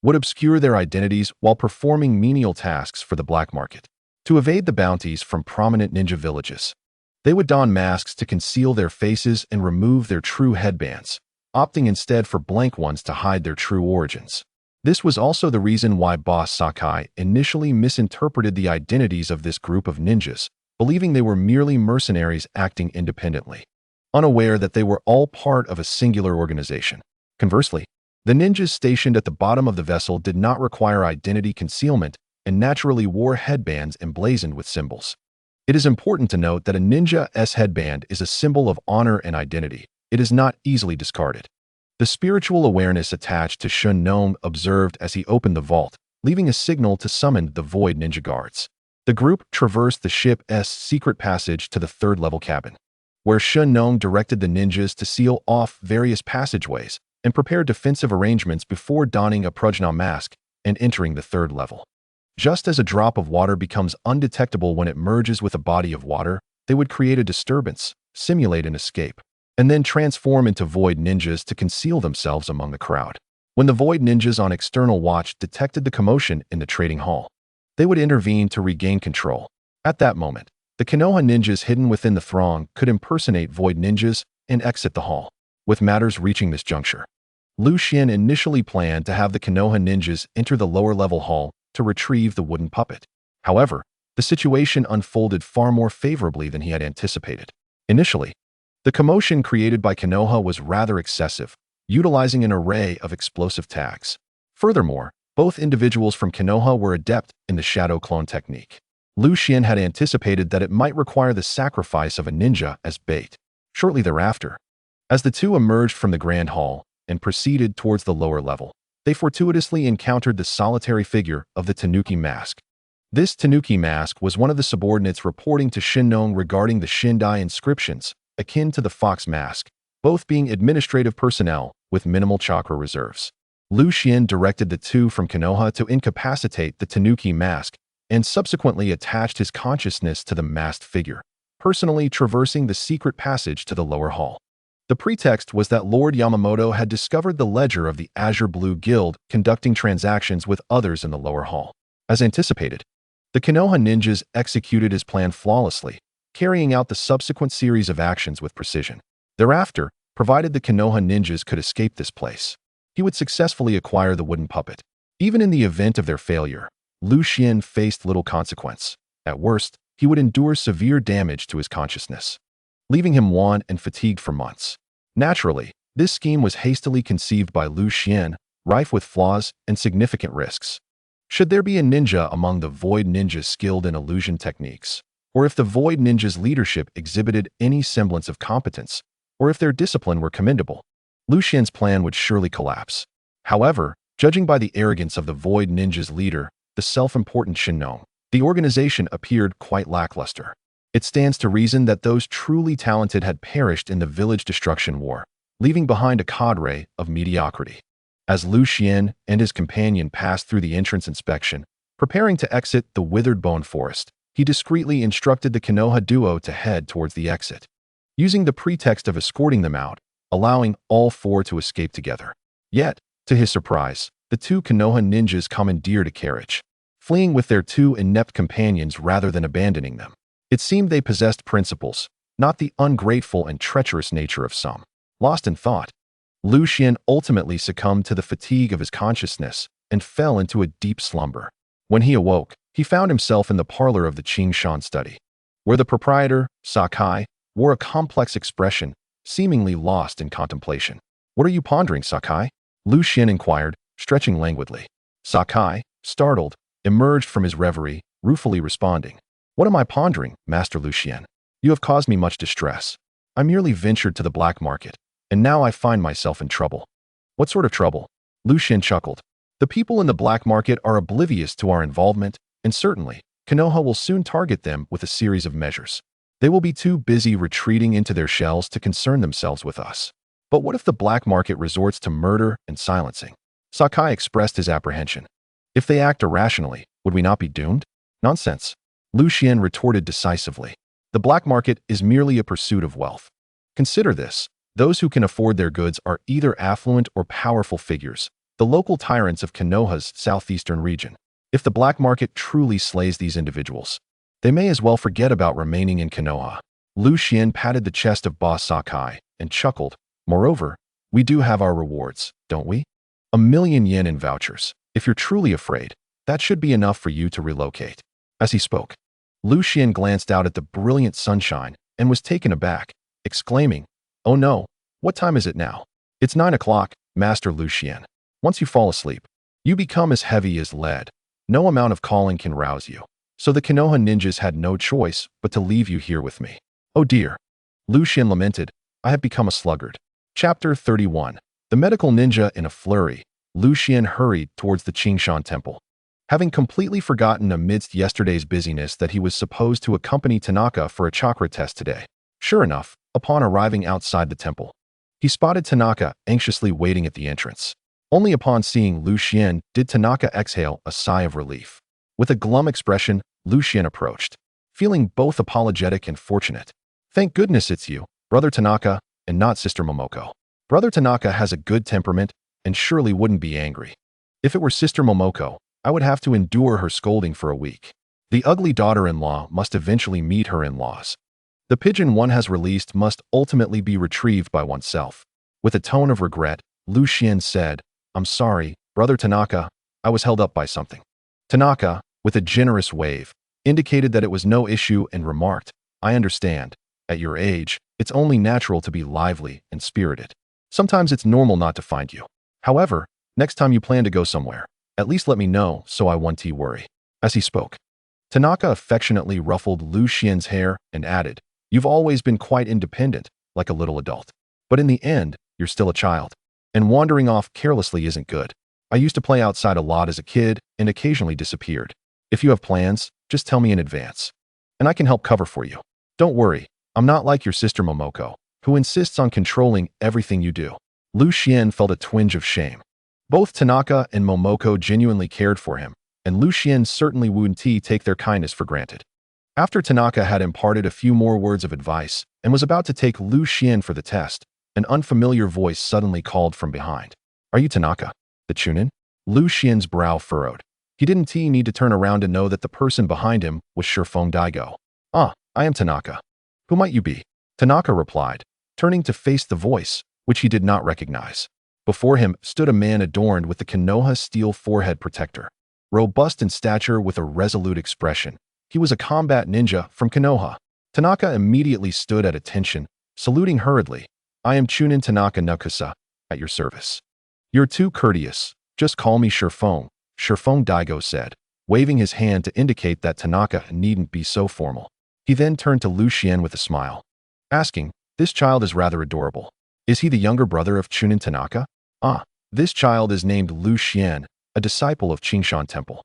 would obscure their identities while performing menial tasks for the black market. To evade the bounties from prominent ninja villages, they would don masks to conceal their faces and remove their true headbands, opting instead for blank ones to hide their true origins. This was also the reason why Boss Sakai initially misinterpreted the identities of this group of ninjas, believing they were merely mercenaries acting independently, unaware that they were all part of a singular organization. Conversely, the ninjas stationed at the bottom of the vessel did not require identity concealment and naturally wore headbands emblazoned with symbols. It is important to note that a ninja's headband is a symbol of honor and identity. It is not easily discarded. The spiritual awareness attached to Shun Nome observed as he opened the vault, leaving a signal to summon the void ninja guards. The group traversed the ship's secret passage to the third-level cabin, where Shun Nome directed the ninjas to seal off various passageways and prepare defensive arrangements before donning a Prajna mask and entering the third level. Just as a drop of water becomes undetectable when it merges with a body of water, they would create a disturbance, simulate an escape, and then transform into void ninjas to conceal themselves among the crowd. When the void ninjas on external watch detected the commotion in the trading hall, they would intervene to regain control. At that moment, the Konoha ninjas hidden within the throng could impersonate void ninjas and exit the hall. With matters reaching this juncture, Lu Xian initially planned to have the Konoha ninjas enter the lower-level hall to retrieve the wooden puppet. However, the situation unfolded far more favorably than he had anticipated. Initially, the commotion created by Konoha was rather excessive, utilizing an array of explosive tags. Furthermore, both individuals from Konoha were adept in the shadow clone technique. Lu Xian had anticipated that it might require the sacrifice of a ninja as bait. Shortly thereafter, as the two emerged from the Grand Hall and proceeded towards the lower level, they fortuitously encountered the solitary figure of the Tanuki mask. This Tanuki mask was one of the subordinates reporting to Shinnong regarding the Shindai inscriptions, akin to the fox mask, both being administrative personnel with minimal chakra reserves. Lu Xian directed the two from Konoha to incapacitate the Tanuki mask and subsequently attached his consciousness to the masked figure, personally traversing the secret passage to the lower hall. The pretext was that Lord Yamamoto had discovered the ledger of the Azure Blue Guild conducting transactions with others in the lower hall. As anticipated, the Konoha ninjas executed his plan flawlessly, carrying out the subsequent series of actions with precision. Thereafter, provided the Konoha ninjas could escape this place, he would successfully acquire the wooden puppet. Even in the event of their failure, Lu Xian faced little consequence. At worst, he would endure severe damage to his consciousness, leaving him wan and fatigued for months. Naturally, this scheme was hastily conceived by Lu Xian, rife with flaws and significant risks. Should there be a ninja among the Void Ninjas skilled in illusion techniques, or if the Void Ninjas' leadership exhibited any semblance of competence, or if their discipline were commendable, Lu Xian's plan would surely collapse. However, judging by the arrogance of the Void Ninjas' leader, the self-important Shinnong, the organization appeared quite lackluster. It stands to reason that those truly talented had perished in the village destruction war, leaving behind a cadre of mediocrity. As Lu Xian and his companion passed through the entrance inspection, preparing to exit the withered bone forest, he discreetly instructed the Konoha duo to head towards the exit, using the pretext of escorting them out, allowing all four to escape together. Yet, to his surprise, the two Konoha ninjas commandeered a carriage, fleeing with their two inept companions rather than abandoning them. It seemed they possessed principles, not the ungrateful and treacherous nature of some. Lost in thought, Lu Xian ultimately succumbed to the fatigue of his consciousness and fell into a deep slumber. When he awoke, he found himself in the parlor of the Qingshan study, where the proprietor, Sakai, wore a complex expression, seemingly lost in contemplation. "What are you pondering, Sakai?" Lu Xian inquired, stretching languidly. Sakai, startled, emerged from his reverie, ruefully responding, "What am I pondering, Master Lu Xian? You have caused me much distress. I merely ventured to the black market, and now I find myself in trouble." "What sort of trouble?" Lu Xian chuckled. "The people in the black market are oblivious to our involvement, and certainly, Konoha will soon target them with a series of measures. They will be too busy retreating into their shells to concern themselves with us. But what if the black market resorts to murder and silencing?" Sakai expressed his apprehension. "If they act irrationally, would we not be doomed?" "Nonsense," Lu Xian retorted decisively. "The black market is merely a pursuit of wealth. Consider this. Those who can afford their goods are either affluent or powerful figures, the local tyrants of Konoha's southeastern region. If the black market truly slays these individuals, they may as well forget about remaining in Konoha." Lu Xian patted the chest of boss Sakai and chuckled. "Moreover, we do have our rewards, don't we? 1,000,000 yen in vouchers. If you're truly afraid, that should be enough for you to relocate." As he spoke, Lu Xian glanced out at the brilliant sunshine and was taken aback, exclaiming, "Oh no, what time is it now?" "It's 9 o'clock, Master Lu Xian. Once you fall asleep, you become as heavy as lead. No amount of calling can rouse you. So the Konoha ninjas had no choice but to leave you here with me." "Oh dear," Lu Xian lamented, "I have become a sluggard." Chapter 31. The medical ninja in a flurry, Lu Xian hurried towards the Qingshan temple, having completely forgotten amidst yesterday's busyness that he was supposed to accompany Tanaka for a chakra test today. Sure enough, upon arriving outside the temple, he spotted Tanaka anxiously waiting at the entrance. Only upon seeing Lu Xian did Tanaka exhale a sigh of relief. With a glum expression, Lu Xian approached, feeling both apologetic and fortunate. "Thank goodness it's you, Brother Tanaka, and not Sister Momoko. Brother Tanaka has a good temperament and surely wouldn't be angry. If it were Sister Momoko, I would have to endure her scolding for a week. The ugly daughter-in-law must eventually meet her in-laws. The pigeon one has released must ultimately be retrieved by oneself." With a tone of regret, Lu Xian said, "I'm sorry, Brother Tanaka, I was held up by something." Tanaka, with a generous wave, indicated that it was no issue and remarked, "I understand. At your age, it's only natural to be lively and spirited. Sometimes it's normal not to find you. However, next time you plan to go somewhere, at least let me know so I won't worry." As he spoke, Tanaka affectionately ruffled Lu Xian's hair and added, "You've always been quite independent, like a little adult. But in the end, you're still a child. And wandering off carelessly isn't good. I used to play outside a lot as a kid and occasionally disappeared. If you have plans, just tell me in advance. And I can help cover for you. Don't worry, I'm not like your sister Momoko, who insists on controlling everything you do." Lu Xian felt a twinge of shame. Both Tanaka and Momoko genuinely cared for him, and Lu Xian certainly wouldn't take their kindness for granted. After Tanaka had imparted a few more words of advice and was about to take Lu Xian for the test, an unfamiliar voice suddenly called from behind. "Are you Tanaka, the Chunin?" Lu Xian's brow furrowed. He didn't need to turn around to know that the person behind him was Shifeng Daigo. "Ah, I am Tanaka. Who might you be?" Tanaka replied, turning to face the voice, which he did not recognize. Before him stood a man adorned with the Konoha steel forehead protector. Robust in stature with a resolute expression, he was a combat ninja from Konoha. Tanaka immediately stood at attention, saluting hurriedly. "I am Chunin Tanaka Nakusa, at your service." "You're too courteous. Just call me Shifeng," Shifeng Daigo said, waving his hand to indicate that Tanaka needn't be so formal. He then turned to Lu Xian with a smile, asking, "This child is rather adorable. Is he the younger brother of Chunin Tanaka?" "Ah, this child is named Lu Xian, a disciple of Qingshan Temple.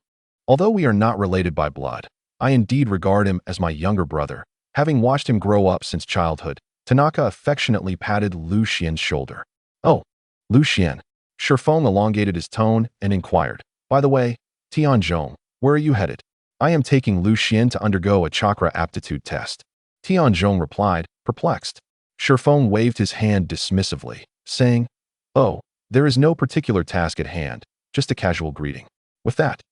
Although we are not related by blood, I indeed regard him as my younger brother, having watched him grow up since childhood." Tanaka affectionately patted Lu Xian's shoulder. "Oh, Lu Xian." Shifeng elongated his tone and inquired, "By the way, Tianzhong, where are you headed?" "I am taking Lu Xian to undergo a chakra aptitude test." Tianzhong replied, perplexed. Shifeng waved his hand dismissively, saying, "Oh, there is no particular task at hand, just a casual greeting." With that,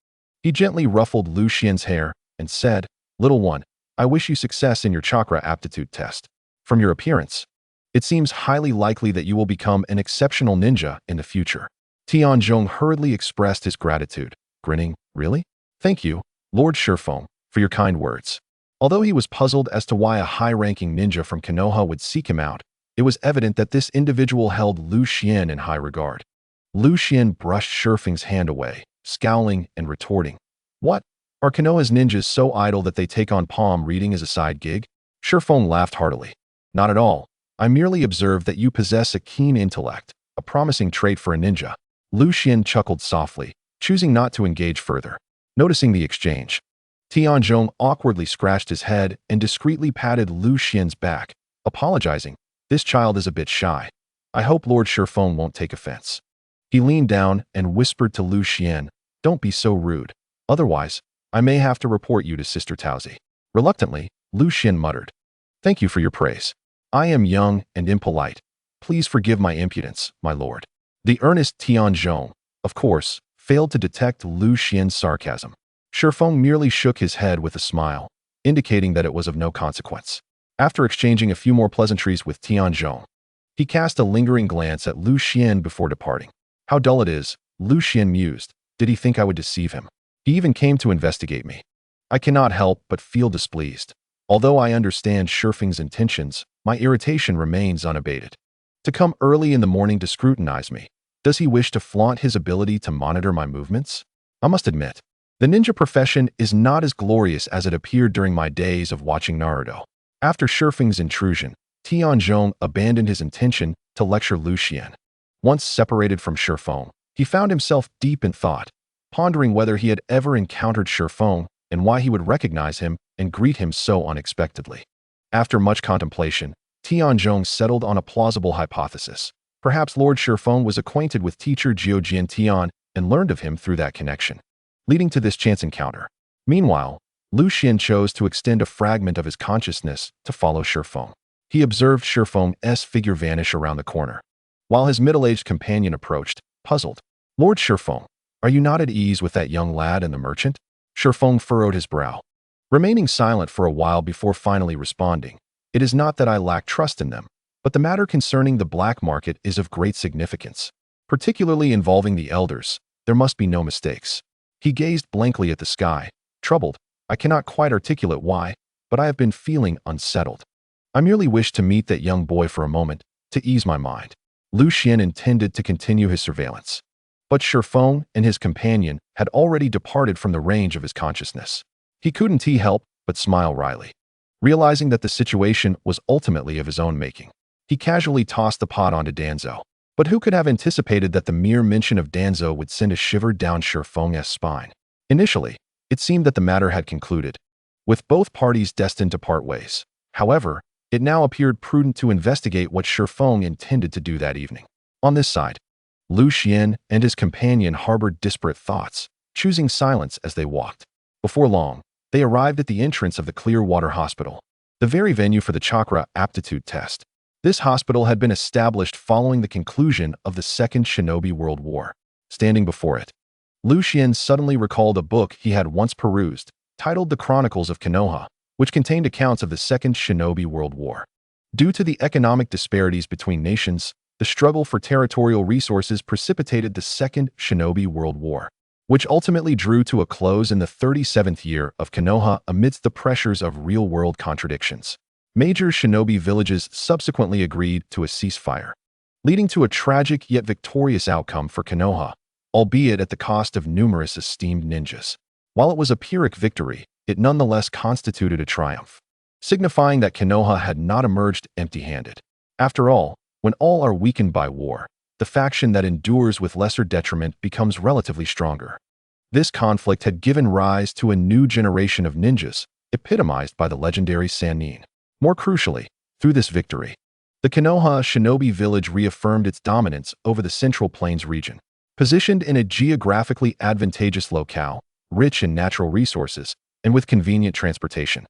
he gently ruffled Lu Xian's hair and said, "Little one, I wish you success in your chakra aptitude test. From your appearance, it seems highly likely that you will become an exceptional ninja in the future." Tianzhong hurriedly expressed his gratitude, grinning, "Really? Thank you, Lord Shifeng, for your kind words." Although he was puzzled as to why a high-ranking ninja from Konoha would seek him out, it was evident that this individual held Lu Xian in high regard. Lu Xian brushed Shifeng's hand away, scowling and retorting, "What? Are Konoha's ninjas so idle that they take on palm reading as a side gig?" Shifeng laughed heartily. "Not at all. I merely observed that you possess a keen intellect, a promising trait for a ninja." Lu Xian chuckled softly, choosing not to engage further. Noticing the exchange, Tianzhong awkwardly scratched his head and discreetly patted Lu Xian's back, apologizing. "This child is a bit shy. I hope Lord Shifeng won't take offense." He leaned down and whispered to Lu Xian, "Don't be so rude. Otherwise, I may have to report you to Sister Taozi." Reluctantly, Lu Xian muttered, "Thank you for your praise. I am young and impolite. Please forgive my impudence, my lord." The earnest Tianzhong, of course, failed to detect Lu Xian's sarcasm. Shifeng merely shook his head with a smile, indicating that it was of no consequence. After exchanging a few more pleasantries with Tianzhong, he cast a lingering glance at Lu Xian before departing. "How dull it is," Lu Xian mused. "Did he think I would deceive him? He even came to investigate me. I cannot help but feel displeased. Although I understand Shifeng's intentions, my irritation remains unabated. To come early in the morning to scrutinize me. Does he wish to flaunt his ability to monitor my movements? I must admit, the ninja profession is not as glorious as it appeared during my days of watching Naruto." After Shifeng's intrusion, Tianzhong abandoned his intention to lecture Lu Xian. Once separated from Shifeng, he found himself deep in thought, pondering whether he had ever encountered Shifeng and why he would recognize him and greet him so unexpectedly. After much contemplation, Tianzhong settled on a plausible hypothesis. Perhaps Lord Shifeng was acquainted with teacher Jiujian Tian and learned of him through that connection, leading to this chance encounter. Meanwhile, Lu Xian chose to extend a fragment of his consciousness to follow Shifeng. He observed Shifeng's figure vanish around the corner, while his middle-aged companion approached, puzzled. "Lord Shifeng, are you not at ease with that young lad and the merchant?" Shifeng furrowed his brow, remaining silent for a while before finally responding. "It is not that I lack trust in them, but the matter concerning the black market is of great significance. Particularly involving the elders, there must be no mistakes." He gazed blankly at the sky, troubled. "I cannot quite articulate why, but I have been feeling unsettled. I merely wish to meet that young boy for a moment, to ease my mind." Lu Xian intended to continue his surveillance, but Shifeng and his companion had already departed from the range of his consciousness. He couldn't help but smile wryly, realizing that the situation was ultimately of his own making. He casually tossed the pot onto Danzo. But who could have anticipated that the mere mention of Danzo would send a shiver down Shifeng's spine? Initially, it seemed that the matter had concluded, with both parties destined to part ways. However, it now appeared prudent to investigate what Shifeng intended to do that evening. On this side, Lu Xian and his companion harbored disparate thoughts, choosing silence as they walked. Before long, they arrived at the entrance of the Clearwater Hospital, the very venue for the chakra aptitude test. This hospital had been established following the conclusion of the Second Shinobi World War. Standing before it, Lu Xian suddenly recalled a book he had once perused, titled The Chronicles of Konoha, which contained accounts of the Second Shinobi World War. Due to the economic disparities between nations, the struggle for territorial resources precipitated the Second Shinobi World War, which ultimately drew to a close in the 37th year of Konoha amidst the pressures of real-world contradictions. Major shinobi villages subsequently agreed to a ceasefire, leading to a tragic yet victorious outcome for Konoha, albeit at the cost of numerous esteemed ninjas. While it was a Pyrrhic victory, it nonetheless constituted a triumph, signifying that Konoha had not emerged empty-handed. After all, when all are weakened by war, the faction that endures with lesser detriment becomes relatively stronger. This conflict had given rise to a new generation of ninjas, epitomized by the legendary Sannin. More crucially, through this victory, the Konoha shinobi village reaffirmed its dominance over the Central Plains region. Positioned in a geographically advantageous locale, rich in natural resources, and with convenient transportation,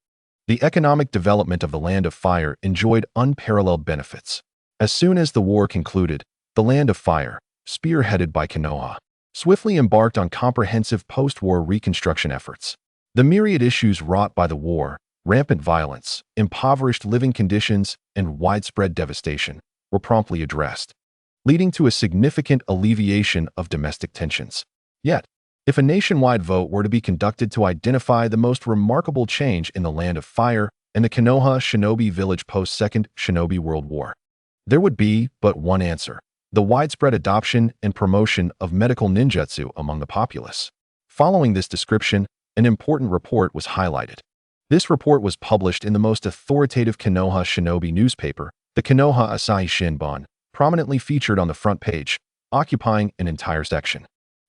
the economic development of the Land of Fire enjoyed unparalleled benefits. As soon as the war concluded, the Land of Fire, spearheaded by Konoha, swiftly embarked on comprehensive post-war reconstruction efforts. The myriad issues wrought by the war, rampant violence, impoverished living conditions, and widespread devastation were promptly addressed, leading to a significant alleviation of domestic tensions. Yet, if a nationwide vote were to be conducted to identify the most remarkable change in the Land of Fire and the Konoha shinobi village post-Second Shinobi World War, there would be but one answer: the widespread adoption and promotion of medical ninjutsu among the populace. Following this description, an important report was highlighted. This report was published in the most authoritative Konoha shinobi newspaper, the Konoha Asahi Shinbun, prominently featured on the front page, occupying an entire section.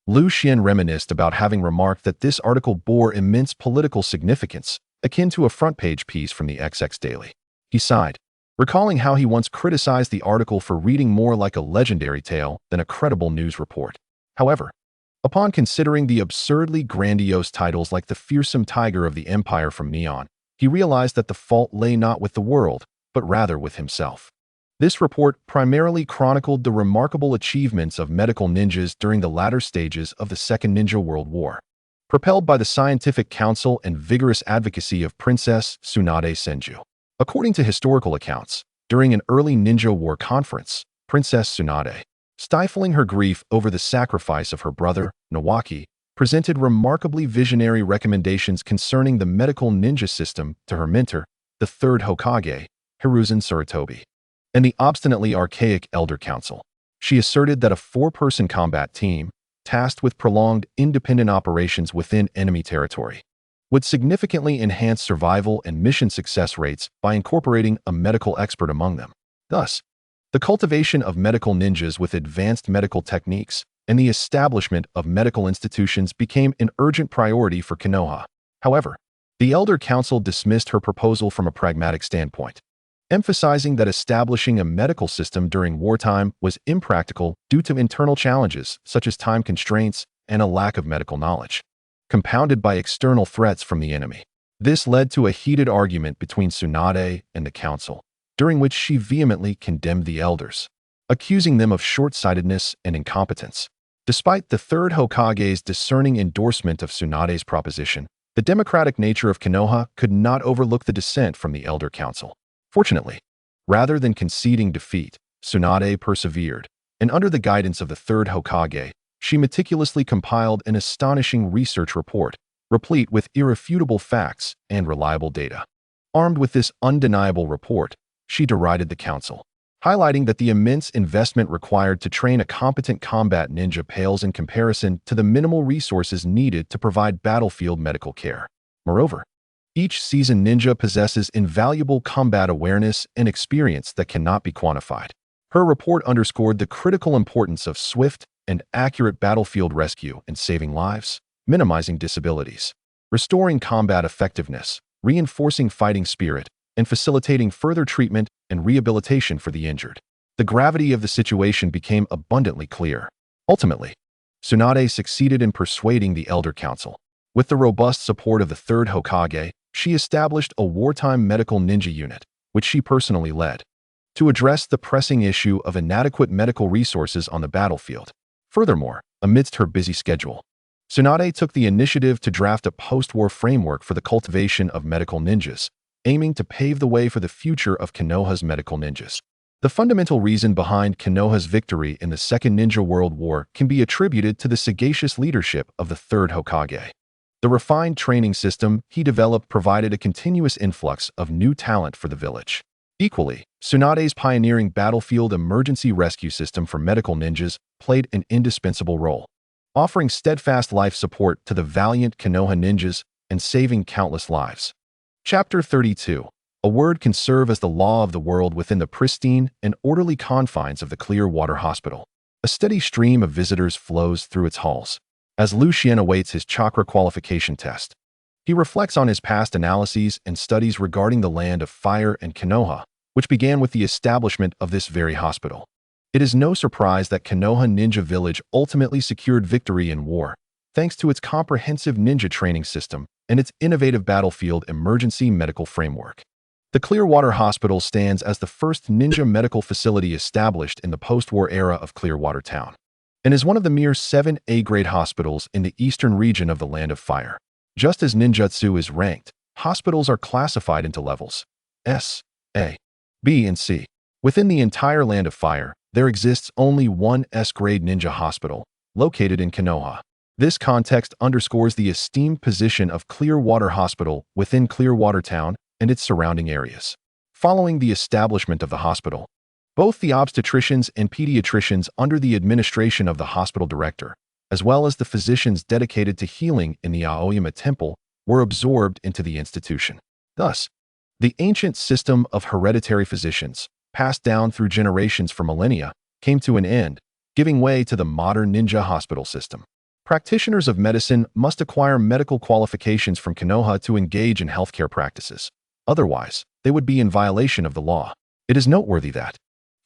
Lu Xian reminisced about having remarked that this article bore immense political significance, akin to a front-page piece from the XX Daily. He sighed, recalling how he once criticized the article for reading more like a legendary tale than a credible news report. However, upon considering the absurdly grandiose titles like The Fearsome Tiger of the Empire from Neon, he realized that the fault lay not with the world, but rather with himself. This report primarily chronicled the remarkable achievements of medical ninjas during the latter stages of the Second Ninja World War. Propelled by the scientific counsel and vigorous advocacy of Princess Tsunade Senju. According to historical accounts, during an early ninja war conference, Princess Tsunade, stifling her grief over the sacrifice of her brother, Nawaki, presented remarkably visionary recommendations concerning the medical ninja system to her mentor, the third Hokage, Hiruzen Sarutobi, and the obstinately archaic Elder Council. She asserted that a four-person combat team, tasked with prolonged independent operations within enemy territory, would significantly enhance survival and mission success rates by incorporating a medical expert among them. Thus, the cultivation of medical ninjas with advanced medical techniques and the establishment of medical institutions became an urgent priority for Konoha. However, the Elder Council dismissed her proposal from a pragmatic standpoint, emphasizing that establishing a medical system during wartime was impractical due to internal challenges such as time constraints and a lack of medical knowledge, compounded by external threats from the enemy. This led to a heated argument between Tsunade and the council, during which she vehemently condemned the elders, accusing them of short-sightedness and incompetence. Despite the third Hokage's discerning endorsement of Tsunade's proposition, the democratic nature of Konoha could not overlook the dissent from the Elder Council. Fortunately, rather than conceding defeat, Tsunade persevered, and under the guidance of the third Hokage, she meticulously compiled an astonishing research report, replete with irrefutable facts and reliable data. Armed with this undeniable report, she derided the council, highlighting that the immense investment required to train a competent combat ninja pales in comparison to the minimal resources needed to provide battlefield medical care. Moreover, each seasoned ninja possesses invaluable combat awareness and experience that cannot be quantified. Her report underscored the critical importance of swift and accurate battlefield rescue in saving lives, minimizing disabilities, restoring combat effectiveness, reinforcing fighting spirit, and facilitating further treatment and rehabilitation for the injured. The gravity of the situation became abundantly clear. Ultimately, Tsunade succeeded in persuading the Elder Council. With the robust support of the third Hokage, she established a wartime medical ninja unit, which she personally led, to address the pressing issue of inadequate medical resources on the battlefield. Furthermore, amidst her busy schedule, Tsunade took the initiative to draft a post-war framework for the cultivation of medical ninjas, aiming to pave the way for the future of Konoha's medical ninjas. The fundamental reason behind Konoha's victory in the Second Ninja World War can be attributed to the sagacious leadership of the third Hokage. The refined training system he developed provided a continuous influx of new talent for the village. Equally, Tsunade's pioneering battlefield emergency rescue system for medical ninjas played an indispensable role, offering steadfast life support to the valiant Konoha ninjas and saving countless lives. Chapter 32. A word can serve as the law of the world within the pristine and orderly confines of the Clearwater Hospital. A steady stream of visitors flows through its halls. As Lu Xian awaits his chakra qualification test, he reflects on his past analyses and studies regarding the land of fire and Konoha, which began with the establishment of this very hospital. It is no surprise that Konoha Ninja Village ultimately secured victory in war, thanks to its comprehensive ninja training system and its innovative battlefield emergency medical framework. The Clearwater Hospital stands as the first ninja medical facility established in the post-war era of Clearwater Town, and is one of the mere 7 A-grade hospitals in the eastern region of the Land of Fire. Just as ninjutsu is ranked, hospitals are classified into levels S, A, B, and C. Within the entire Land of Fire, there exists only one S-grade ninja hospital, located in Konoha. This context underscores the esteemed position of Clearwater Hospital within Clearwater Town and its surrounding areas. Following the establishment of the hospital, both the obstetricians and pediatricians under the administration of the hospital director, as well as the physicians dedicated to healing in the Aoyama Temple, were absorbed into the institution. Thus, the ancient system of hereditary physicians, passed down through generations for millennia, came to an end, giving way to the modern ninja hospital system. Practitioners of medicine must acquire medical qualifications from Konoha to engage in healthcare practices. Otherwise, they would be in violation of the law. It is noteworthy that,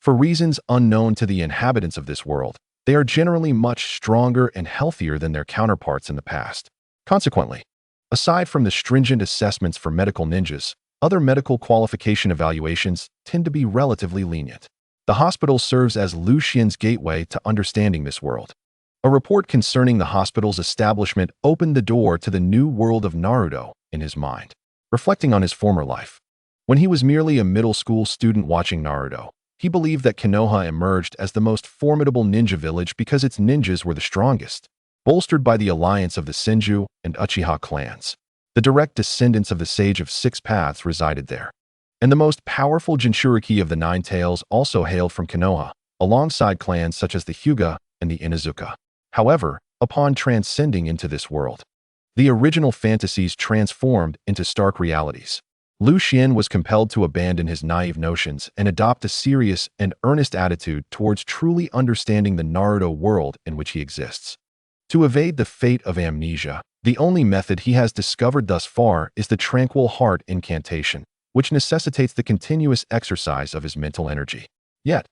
for reasons unknown to the inhabitants of this world, they are generally much stronger and healthier than their counterparts in the past. Consequently, aside from the stringent assessments for medical ninjas, other medical qualification evaluations tend to be relatively lenient. The hospital serves as Lu Xian's gateway to understanding this world. A report concerning the hospital's establishment opened the door to the new world of Naruto in his mind. Reflecting on his former life, when he was merely a middle school student watching Naruto, he believed that Konoha emerged as the most formidable ninja village because its ninjas were the strongest, bolstered by the alliance of the Senju and Uchiha clans. The direct descendants of the Sage of Six Paths resided there, and the most powerful Jinchuriki of the Nine Tails also hailed from Konoha, alongside clans such as the Hyuga and the Inuzuka. However, upon transcending into this world, the original fantasies transformed into stark realities. Lu Xian was compelled to abandon his naive notions and adopt a serious and earnest attitude towards truly understanding the Naruto world in which he exists. To evade the fate of amnesia, the only method he has discovered thus far is the Tranquil Heart incantation, which necessitates the continuous exercise of his mental energy. Yet,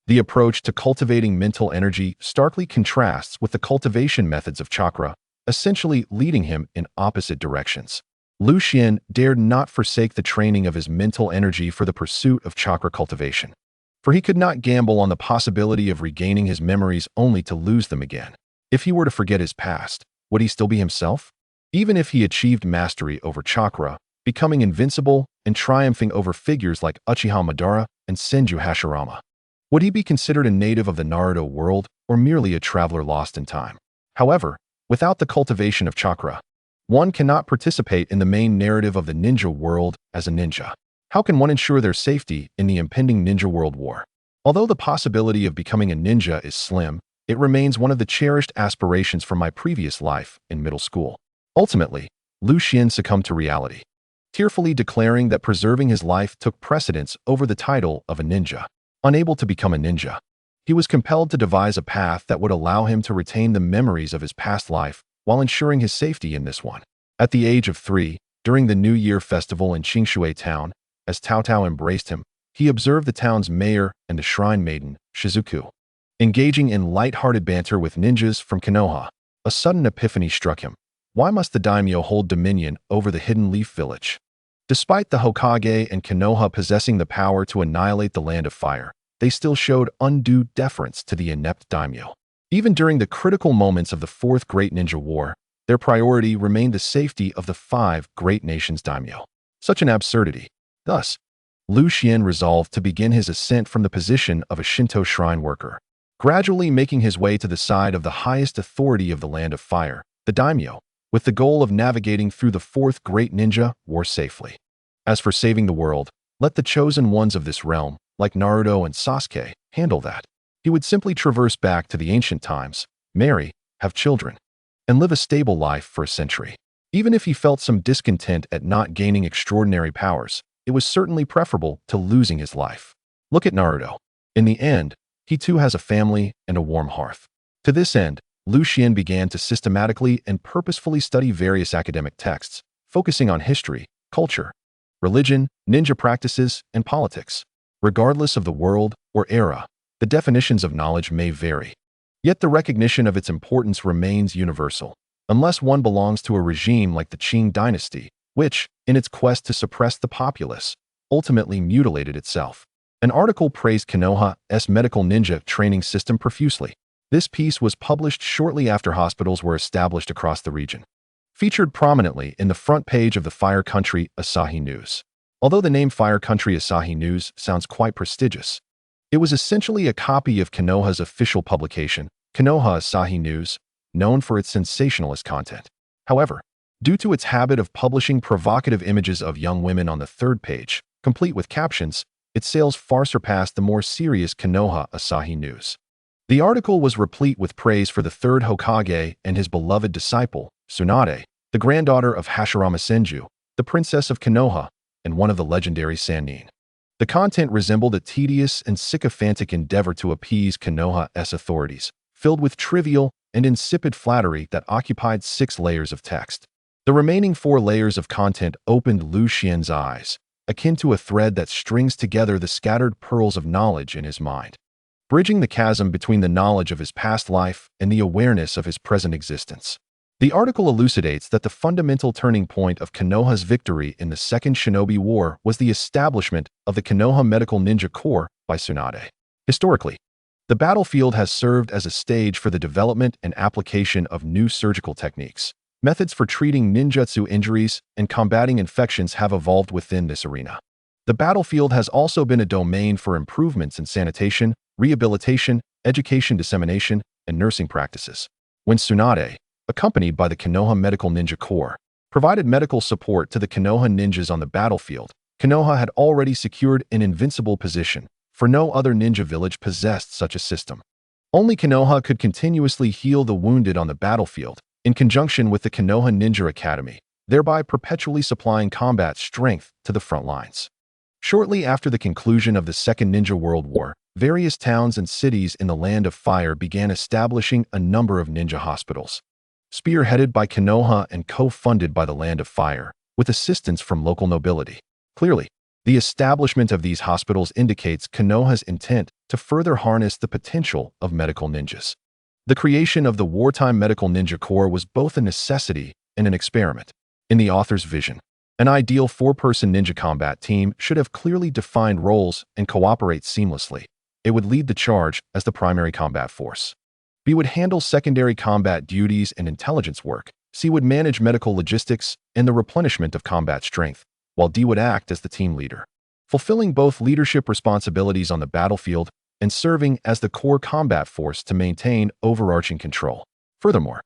the approach to cultivating mental energy starkly contrasts with the cultivation methods of chakra, essentially leading him in opposite directions. Lu Xian dared not forsake the training of his mental energy for the pursuit of chakra cultivation, for he could not gamble on the possibility of regaining his memories only to lose them again. If he were to forget his past, would he still be himself? Even if he achieved mastery over chakra, becoming invincible and triumphing over figures like Uchiha Madara and Senju Hashirama, would he be considered a native of the Naruto world or merely a traveler lost in time? However, without the cultivation of chakra, one cannot participate in the main narrative of the ninja world as a ninja. How can one ensure their safety in the impending ninja world war? Although the possibility of becoming a ninja is slim, it remains one of the cherished aspirations from my previous life in middle school. Ultimately, Lu Xian succumbed to reality, tearfully declaring that preserving his life took precedence over the title of a ninja. Unable to become a ninja, he was compelled to devise a path that would allow him to retain the memories of his past life while ensuring his safety in this one. At the age of 3, during the New Year festival in Qingshui town, as Tao Tao embraced him, he observed the town's mayor and the shrine maiden, Shizuku, engaging in light-hearted banter with ninjas from Konoha. A sudden epiphany struck him. Why must the daimyo hold dominion over the Hidden Leaf Village? Despite the Hokage and Konoha possessing the power to annihilate the Land of Fire, they still showed undue deference to the inept daimyo. Even during the critical moments of the Fourth Great Ninja War, their priority remained the safety of the 5 great nations' daimyo. Such an absurdity. Thus, Lu Xian resolved to begin his ascent from the position of a Shinto shrine worker, gradually making his way to the side of the highest authority of the Land of Fire, the daimyo, with the goal of navigating through the Fourth Great Ninja War safely. As for saving the world, let the chosen ones of this realm, like Naruto and Sasuke, handle that. He would simply traverse back to the ancient times, marry, have children, and live a stable life for a century. Even if he felt some discontent at not gaining extraordinary powers, it was certainly preferable to losing his life. Look at Naruto. In the end, he too has a family and a warm hearth. To this end, Lu Xian began to systematically and purposefully study various academic texts, focusing on history, culture, religion, ninja practices, and politics. Regardless of the world or era, the definitions of knowledge may vary. Yet the recognition of its importance remains universal, unless one belongs to a regime like the Qing dynasty, which, in its quest to suppress the populace, ultimately mutilated itself. An article praised Konoha's medical ninja training system profusely. This piece was published shortly after hospitals were established across the region, featured prominently in the front page of the Fire Country Asahi News. Although the name Fire Country Asahi News sounds quite prestigious, it was essentially a copy of Konoha's official publication, Konoha Asahi News, known for its sensationalist content. However, due to its habit of publishing provocative images of young women on the third page, complete with captions, its sales far surpassed the more serious Konoha Asahi News. The article was replete with praise for the third Hokage and his beloved disciple, Tsunade, the granddaughter of Hashirama Senju, the princess of Konoha, and one of the legendary Sannin. The content resembled a tedious and sycophantic endeavor to appease Konoha's authorities, filled with trivial and insipid flattery that occupied 6 layers of text. The remaining 4 layers of content opened Lu Xian's eyes, akin to a thread that strings together the scattered pearls of knowledge in his mind, bridging the chasm between the knowledge of his past life and the awareness of his present existence. The article elucidates that the fundamental turning point of Konoha's victory in the Second Shinobi War was the establishment of the Konoha Medical Ninja Corps by Tsunade. Historically, the battlefield has served as a stage for the development and application of new surgical techniques. Methods for treating ninjutsu injuries and combating infections have evolved within this arena. The battlefield has also been a domain for improvements in sanitation, rehabilitation, education dissemination, and nursing practices. When Tsunade, accompanied by the Konoha Medical Ninja Corps, provided medical support to the Konoha ninjas on the battlefield, Konoha had already secured an invincible position, for no other ninja village possessed such a system. Only Konoha could continuously heal the wounded on the battlefield, in conjunction with the Konoha Ninja Academy, thereby perpetually supplying combat strength to the front lines. Shortly after the conclusion of the Second Ninja World War, various towns and cities in the Land of Fire began establishing a number of ninja hospitals, spearheaded by Konoha and co-funded by the Land of Fire, with assistance from local nobility. Clearly, the establishment of these hospitals indicates Konoha's intent to further harness the potential of medical ninjas. The creation of the wartime Medical Ninja Corps was both a necessity and an experiment. In the author's vision, an ideal 4-person ninja combat team should have clearly defined roles and cooperate seamlessly. It would lead the charge as the primary combat force. B would handle secondary combat duties and intelligence work. C would manage medical logistics and the replenishment of combat strength, while D would act as the team leader, fulfilling both leadership responsibilities on the battlefield and serving as the core combat force to maintain overarching control. Furthermore,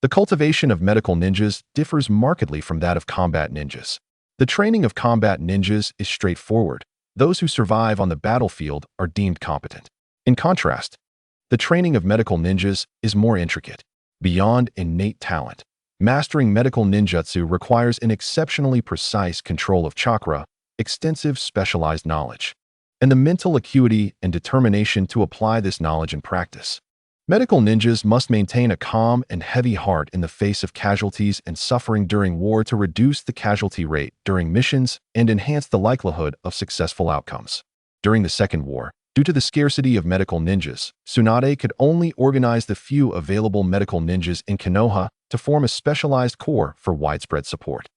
the cultivation of medical ninjas differs markedly from that of combat ninjas. The training of combat ninjas is straightforward. Those who survive on the battlefield are deemed competent. In contrast, the training of medical ninjas is more intricate, beyond innate talent. Mastering medical ninjutsu requires an exceptionally precise control of chakra, extensive specialized knowledge, and the mental acuity and determination to apply this knowledge in practice. Medical ninjas must maintain a calm and heavy heart in the face of casualties and suffering during war to reduce the casualty rate during missions and enhance the likelihood of successful outcomes. During the Second War, due to the scarcity of medical ninjas, Tsunade could only organize the few available medical ninjas in Konoha to form a specialized corps for widespread support.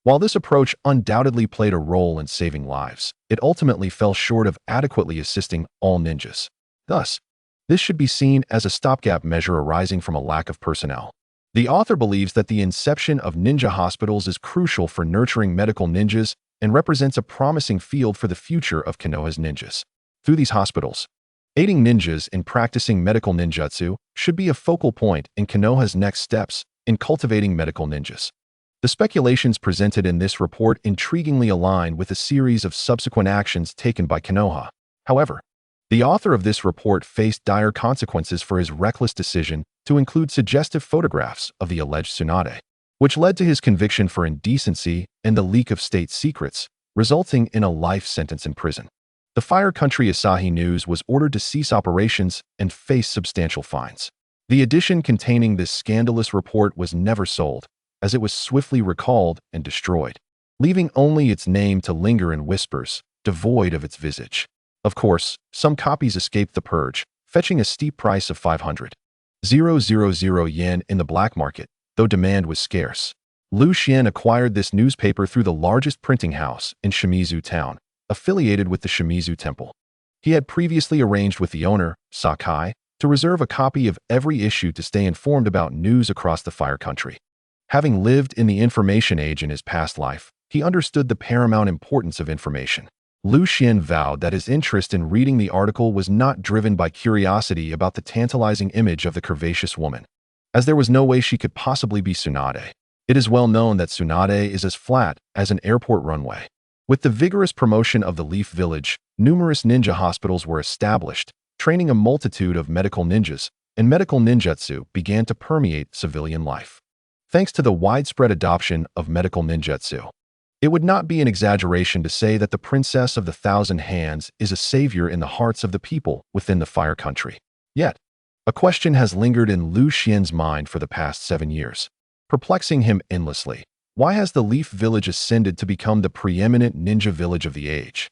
While this approach undoubtedly played a role in saving lives, it ultimately fell short of adequately assisting all ninjas. Thus, this should be seen as a stopgap measure arising from a lack of personnel. The author believes that the inception of ninja hospitals is crucial for nurturing medical ninjas and represents a promising field for the future of Konoha's ninjas. Through these hospitals, aiding ninjas in practicing medical ninjutsu should be a focal point in Konoha's next steps in cultivating medical ninjas. The speculations presented in this report intriguingly align with a series of subsequent actions taken by Konoha. However, the author of this report faced dire consequences for his reckless decision to include suggestive photographs of the alleged Tsunade, which led to his conviction for indecency and the leak of state secrets, resulting in a life sentence in prison. The Fire Country Asahi News was ordered to cease operations and face substantial fines. The edition containing this scandalous report was never sold, as it was swiftly recalled and destroyed, leaving only its name to linger in whispers, devoid of its visage. Of course, some copies escaped the purge, fetching a steep price of 500,000 yen in the black market, though demand was scarce. Lu Xian acquired this newspaper through the largest printing house in Shimizu town, affiliated with the Shimizu Temple. He had previously arranged with the owner, Sakai, to reserve a copy of every issue to stay informed about news across the Fire Country. Having lived in the information age in his past life, he understood the paramount importance of information. Lu Xian vowed that his interest in reading the article was not driven by curiosity about the tantalizing image of the curvaceous woman, as there was no way she could possibly be Tsunade. It is well known that Tsunade is as flat as an airport runway. With the vigorous promotion of the Leaf Village, numerous ninja hospitals were established, training a multitude of medical ninjas, and medical ninjutsu began to permeate civilian life. Thanks to the widespread adoption of medical ninjutsu, it would not be an exaggeration to say that the Princess of the Thousand Hands is a savior in the hearts of the people within the Fire Country. Yet, a question has lingered in Lu Xian's mind for the past 7 years, perplexing him endlessly. Why has the Leaf Village ascended to become the preeminent ninja village of the age?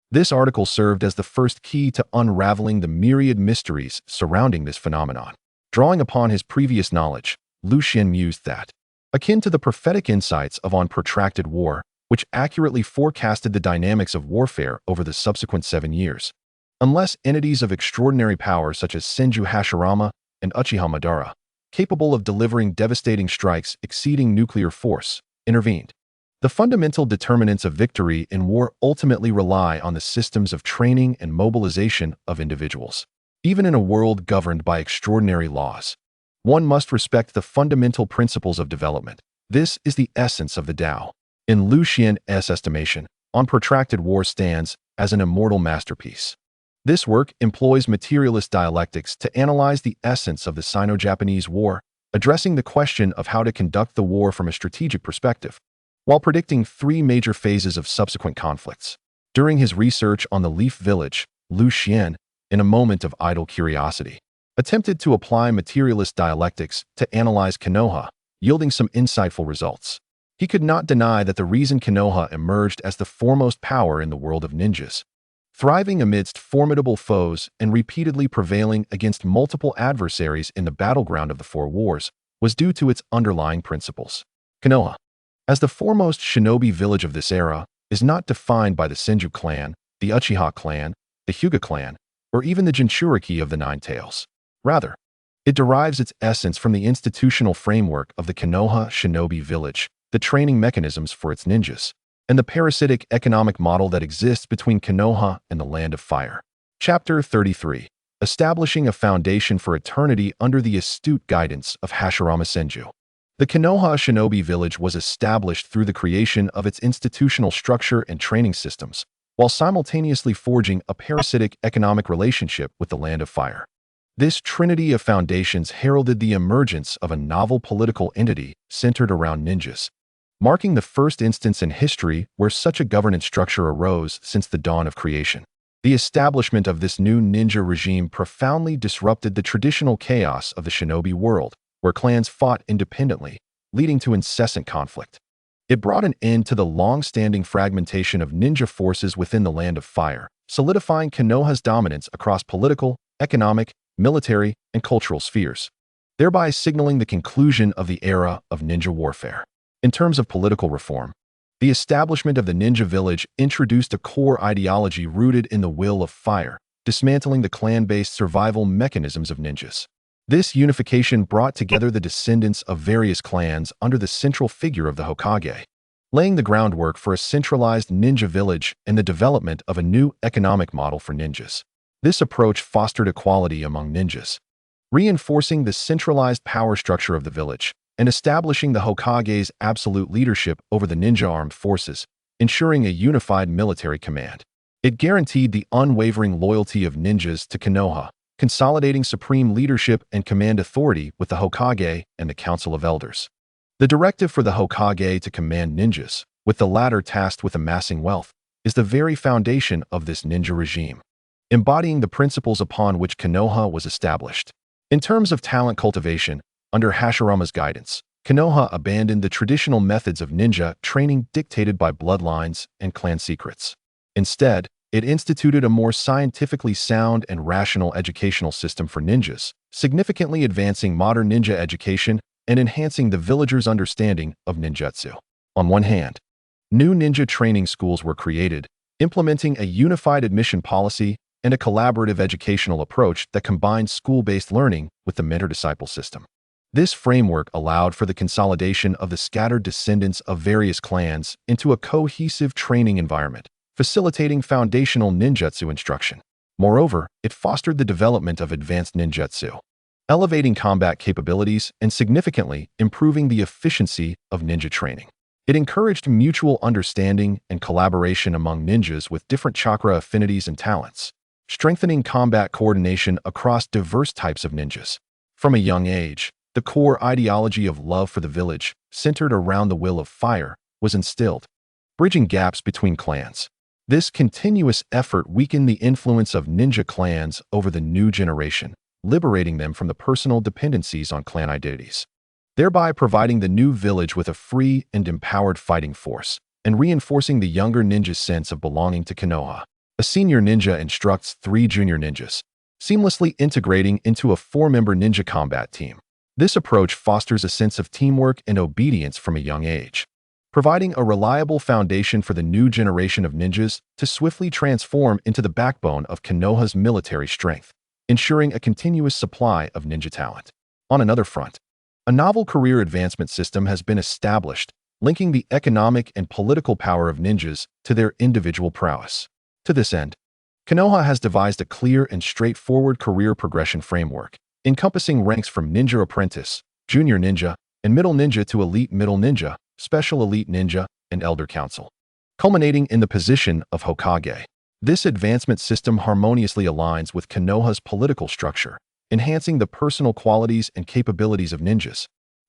This article served as the first key to unraveling the myriad mysteries surrounding this phenomenon. Drawing upon his previous knowledge, Lu Xian mused that, akin to the prophetic insights of On Protracted War, which accurately forecasted the dynamics of warfare over the subsequent 7 years, unless entities of extraordinary power such as Senju Hashirama and Uchiha Madara, capable of delivering devastating strikes exceeding nuclear force, intervened. The fundamental determinants of victory in war ultimately rely on the systems of training and mobilization of individuals. Even in a world governed by extraordinary laws, one must respect the fundamental principles of development. This is the essence of the Dao. In Lu Xian's estimation, On Protracted War stands as an immortal masterpiece. This work employs materialist dialectics to analyze the essence of the Sino-Japanese War, addressing the question of how to conduct the war from a strategic perspective, while predicting 3 major phases of subsequent conflicts. During his research on the Leaf Village, Lu Xian, in a moment of idle curiosity, attempted to apply materialist dialectics to analyze Konoha, yielding some insightful results. He could not deny that the reason Konoha emerged as the foremost power in the world of ninjas, thriving amidst formidable foes and repeatedly prevailing against multiple adversaries in the battleground of the 4 wars, was due to its underlying principles. Konoha, as the foremost shinobi village of this era, is not defined by the Senju clan, the Uchiha clan, the Hyuga clan, or even the Jinchuriki of the Nine Tails. Rather, it derives its essence from the institutional framework of the Konoha shinobi village, the training mechanisms for its ninjas, and the parasitic economic model that exists between Konoha and the Land of Fire. Chapter 33. Establishing a Foundation for Eternity under the astute guidance of Hashirama Senju. The Konoha shinobi village was established through the creation of its institutional structure and training systems, while simultaneously forging a parasitic economic relationship with the Land of Fire. This trinity of foundations heralded the emergence of a novel political entity centered around ninjas, marking the first instance in history where such a governance structure arose since the dawn of creation. The establishment of this new ninja regime profoundly disrupted the traditional chaos of the shinobi world, where clans fought independently, leading to incessant conflict. It brought an end to the long-standing fragmentation of ninja forces within the Land of Fire, solidifying Konoha's dominance across political, economic, military, and cultural spheres, thereby signaling the conclusion of the era of ninja warfare. In terms of political reform, the establishment of the ninja village introduced a core ideology rooted in the will of fire, dismantling the clan-based survival mechanisms of ninjas. This unification brought together the descendants of various clans under the central figure of the Hokage, laying the groundwork for a centralized ninja village and the development of a new economic model for ninjas. This approach fostered equality among ninjas, reinforcing the centralized power structure of the village and establishing the Hokage's absolute leadership over the ninja armed forces, ensuring a unified military command. It guaranteed the unwavering loyalty of ninjas to Konoha, consolidating supreme leadership and command authority with the Hokage and the Council of Elders. The directive for the Hokage to command ninjas, with the latter tasked with amassing wealth, is the very foundation of this ninja regime, embodying the principles upon which Konoha was established. In terms of talent cultivation, under Hashirama's guidance, Konoha abandoned the traditional methods of ninja training dictated by bloodlines and clan secrets. Instead, it instituted a more scientifically sound and rational educational system for ninjas, significantly advancing modern ninja education and enhancing the villagers' understanding of ninjutsu. On one hand, new ninja training schools were created, implementing a unified admission policy and a collaborative educational approach that combined school-based learning with the mentor-disciple system. This framework allowed for the consolidation of the scattered descendants of various clans into a cohesive training environment, facilitating foundational ninjutsu instruction. Moreover, it fostered the development of advanced ninjutsu, elevating combat capabilities and significantly improving the efficiency of ninja training. It encouraged mutual understanding and collaboration among ninjas with different chakra affinities and talents, strengthening combat coordination across diverse types of ninjas. From a young age, the core ideology of love for the village, centered around the will of fire, was instilled, bridging gaps between clans. This continuous effort weakened the influence of ninja clans over the new generation, liberating them from the personal dependencies on clan identities, thereby providing the new village with a free and empowered fighting force, and reinforcing the younger ninja's sense of belonging to Konoha. A senior ninja instructs 3 junior ninjas, seamlessly integrating into a 4-member ninja combat team. This approach fosters a sense of teamwork and obedience from a young age, providing a reliable foundation for the new generation of ninjas to swiftly transform into the backbone of Konoha's military strength, ensuring a continuous supply of ninja talent. On another front, a novel career advancement system has been established, linking the economic and political power of ninjas to their individual prowess. To this end, Konoha has devised a clear and straightforward career progression framework, encompassing ranks from ninja apprentice, junior ninja, and middle ninja to elite middle ninja, special elite ninja, and elder council, culminating in the position of Hokage. This advancement system harmoniously aligns with Konoha's political structure, enhancing the personal qualities and capabilities of ninjas,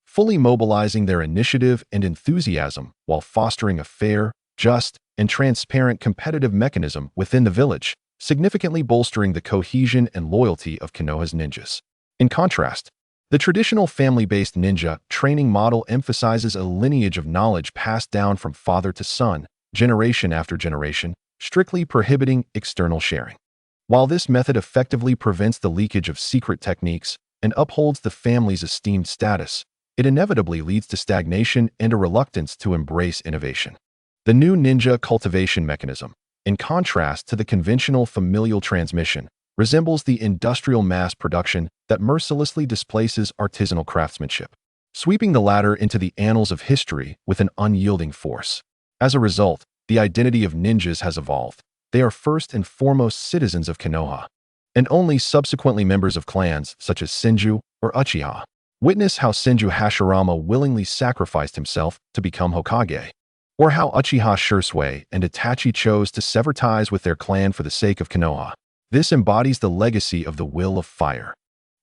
fully mobilizing their initiative and enthusiasm while fostering a fair, just, and transparent competitive mechanism within the village, significantly bolstering the cohesion and loyalty of Konoha's ninjas. In contrast, the traditional family-based ninja training model emphasizes a lineage of knowledge passed down from father to son, generation after generation, strictly prohibiting external sharing. While this method effectively prevents the leakage of secret techniques and upholds the family's esteemed status, it inevitably leads to stagnation and a reluctance to embrace innovation. The new ninja cultivation mechanism, in contrast to the conventional familial transmission, resembles the industrial mass production that mercilessly displaces artisanal craftsmanship, sweeping the latter into the annals of history with an unyielding force. As a result, the identity of ninjas has evolved. They are first and foremost citizens of Konoha, and only subsequently members of clans such as Senju or Uchiha. Witness how Senju Hashirama willingly sacrificed himself to become Hokage, or how Uchiha Shursui and Itachi chose to sever ties with their clan for the sake of Konoha. This embodies the legacy of the will of fire,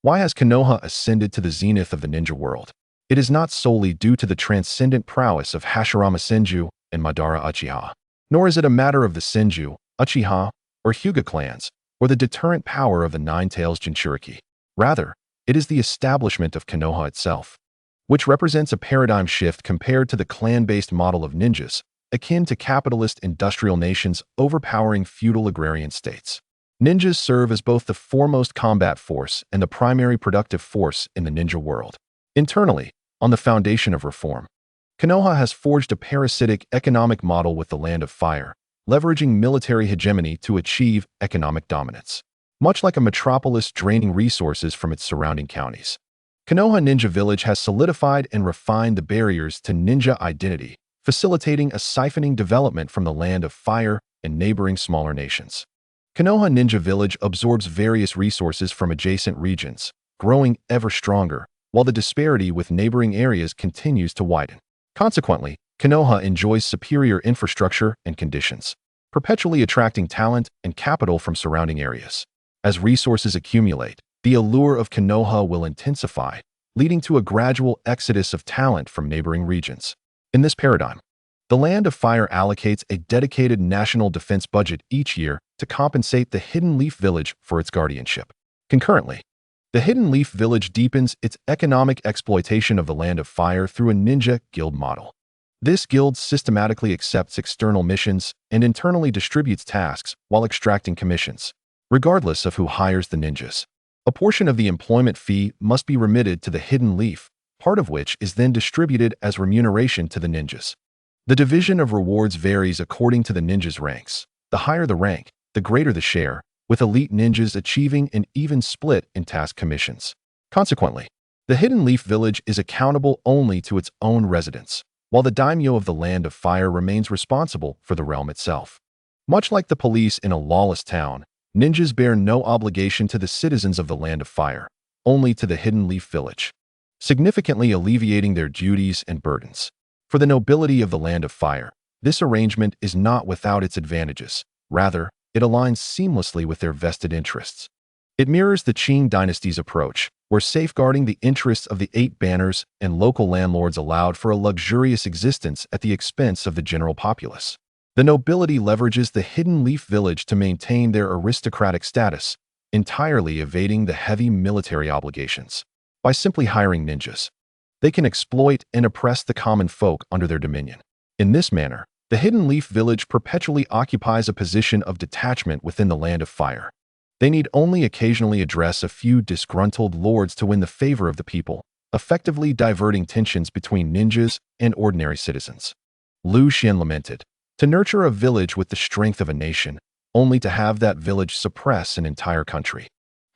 Why has Konoha ascended to the zenith of the ninja world? It is not solely due to the transcendent prowess of Hashirama Senju and Madara Uchiha, nor is it a matter of the Senju, Uchiha, or Hyuga clans, or the deterrent power of the Nine-Tails Jinchuriki. Rather, it is the establishment of Konoha itself, which represents a paradigm shift compared to the clan-based model of ninjas, akin to capitalist industrial nations overpowering feudal agrarian states. Ninjas serve as both the foremost combat force and the primary productive force in the ninja world. Internally, on the foundation of reform, Konoha has forged a parasitic economic model with the Land of Fire, leveraging military hegemony to achieve economic dominance. Much like a metropolis draining resources from its surrounding counties, Konoha Ninja Village has solidified and refined the barriers to ninja identity, facilitating a siphoning development from the Land of Fire and neighboring smaller nations. Konoha Ninja Village absorbs various resources from adjacent regions, growing ever stronger, while the disparity with neighboring areas continues to widen. Consequently, Konoha enjoys superior infrastructure and conditions, perpetually attracting talent and capital from surrounding areas. As resources accumulate, the allure of Konoha will intensify, leading to a gradual exodus of talent from neighboring regions. In this paradigm, the Land of Fire allocates a dedicated national defense budget each year to compensate the Hidden Leaf Village for its guardianship. Concurrently, the Hidden Leaf Village deepens its economic exploitation of the Land of Fire through a ninja guild model. This guild systematically accepts external missions and internally distributes tasks while extracting commissions, regardless of who hires the ninjas. A portion of the employment fee must be remitted to the Hidden Leaf, part of which is then distributed as remuneration to the ninjas. The division of rewards varies according to the ninjas' ranks. The higher the rank, the greater the share, with elite ninjas achieving an even split in task commissions. Consequently, the Hidden Leaf Village is accountable only to its own residents, while the daimyo of the Land of Fire remains responsible for the realm itself. Much like the police in a lawless town, ninjas bear no obligation to the citizens of the Land of Fire, only to the Hidden Leaf Village, significantly alleviating their duties and burdens. For the nobility of the Land of Fire, this arrangement is not without its advantages. Rather, it aligns seamlessly with their vested interests. It mirrors the Qing dynasty's approach, where safeguarding the interests of the Eight Banners and local landlords allowed for a luxurious existence at the expense of the general populace. The nobility leverages the Hidden Leaf Village to maintain their aristocratic status, entirely evading the heavy military obligations. By simply hiring ninjas, they can exploit and oppress the common folk under their dominion. In this manner, the Hidden Leaf Village perpetually occupies a position of detachment within the Land of Fire. They need only occasionally address a few disgruntled lords to win the favor of the people, effectively diverting tensions between ninjas and ordinary citizens. Lu Xian lamented, "To nurture a village with the strength of a nation, only to have that village suppress an entire country.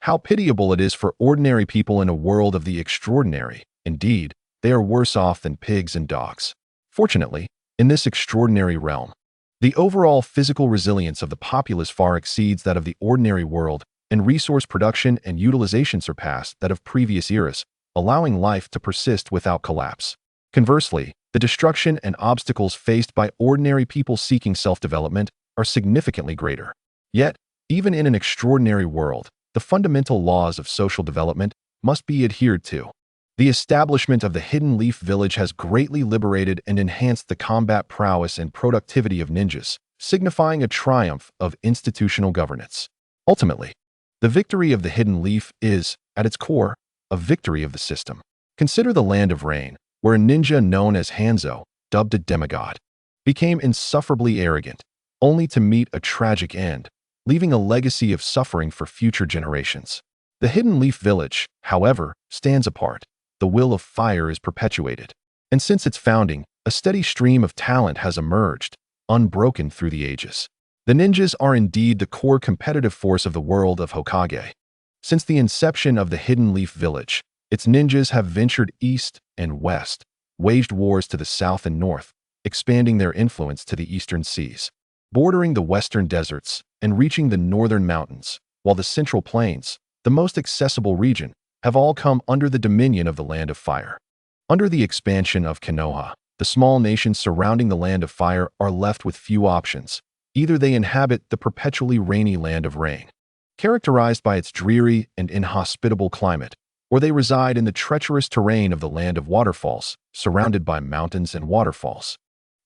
How pitiable it is for ordinary people in a world of the extraordinary. Indeed, they are worse off than pigs and dogs." Fortunately, in this extraordinary realm, the overall physical resilience of the populace far exceeds that of the ordinary world, and resource production and utilization surpass that of previous eras, allowing life to persist without collapse. Conversely, the destruction and obstacles faced by ordinary people seeking self-development are significantly greater. Yet, even in an extraordinary world, the fundamental laws of social development must be adhered to. The establishment of the Hidden Leaf Village has greatly liberated and enhanced the combat prowess and productivity of ninjas, signifying a triumph of institutional governance. Ultimately, the victory of the Hidden Leaf is, at its core, a victory of the system. Consider the Land of Rain, where a ninja known as Hanzo, dubbed a demigod, became insufferably arrogant, only to meet a tragic end, leaving a legacy of suffering for future generations. The Hidden Leaf Village, however, stands apart. The will of fire is perpetuated, and since its founding, a steady stream of talent has emerged, unbroken through the ages. The ninjas are indeed the core competitive force of the world of Hokage. Since the inception of the Hidden Leaf Village, its ninjas have ventured east and west, waged wars to the south and north, expanding their influence to the eastern seas, bordering the western deserts, and reaching the northern mountains, while the central plains, the most accessible region, have all come under the dominion of the Land of Fire. Under the expansion of Konoha, the small nations surrounding the Land of Fire are left with few options. Either they inhabit the perpetually rainy Land of Rain, characterized by its dreary and inhospitable climate, or they reside in the treacherous terrain of the land of waterfalls, surrounded by mountains and waterfalls.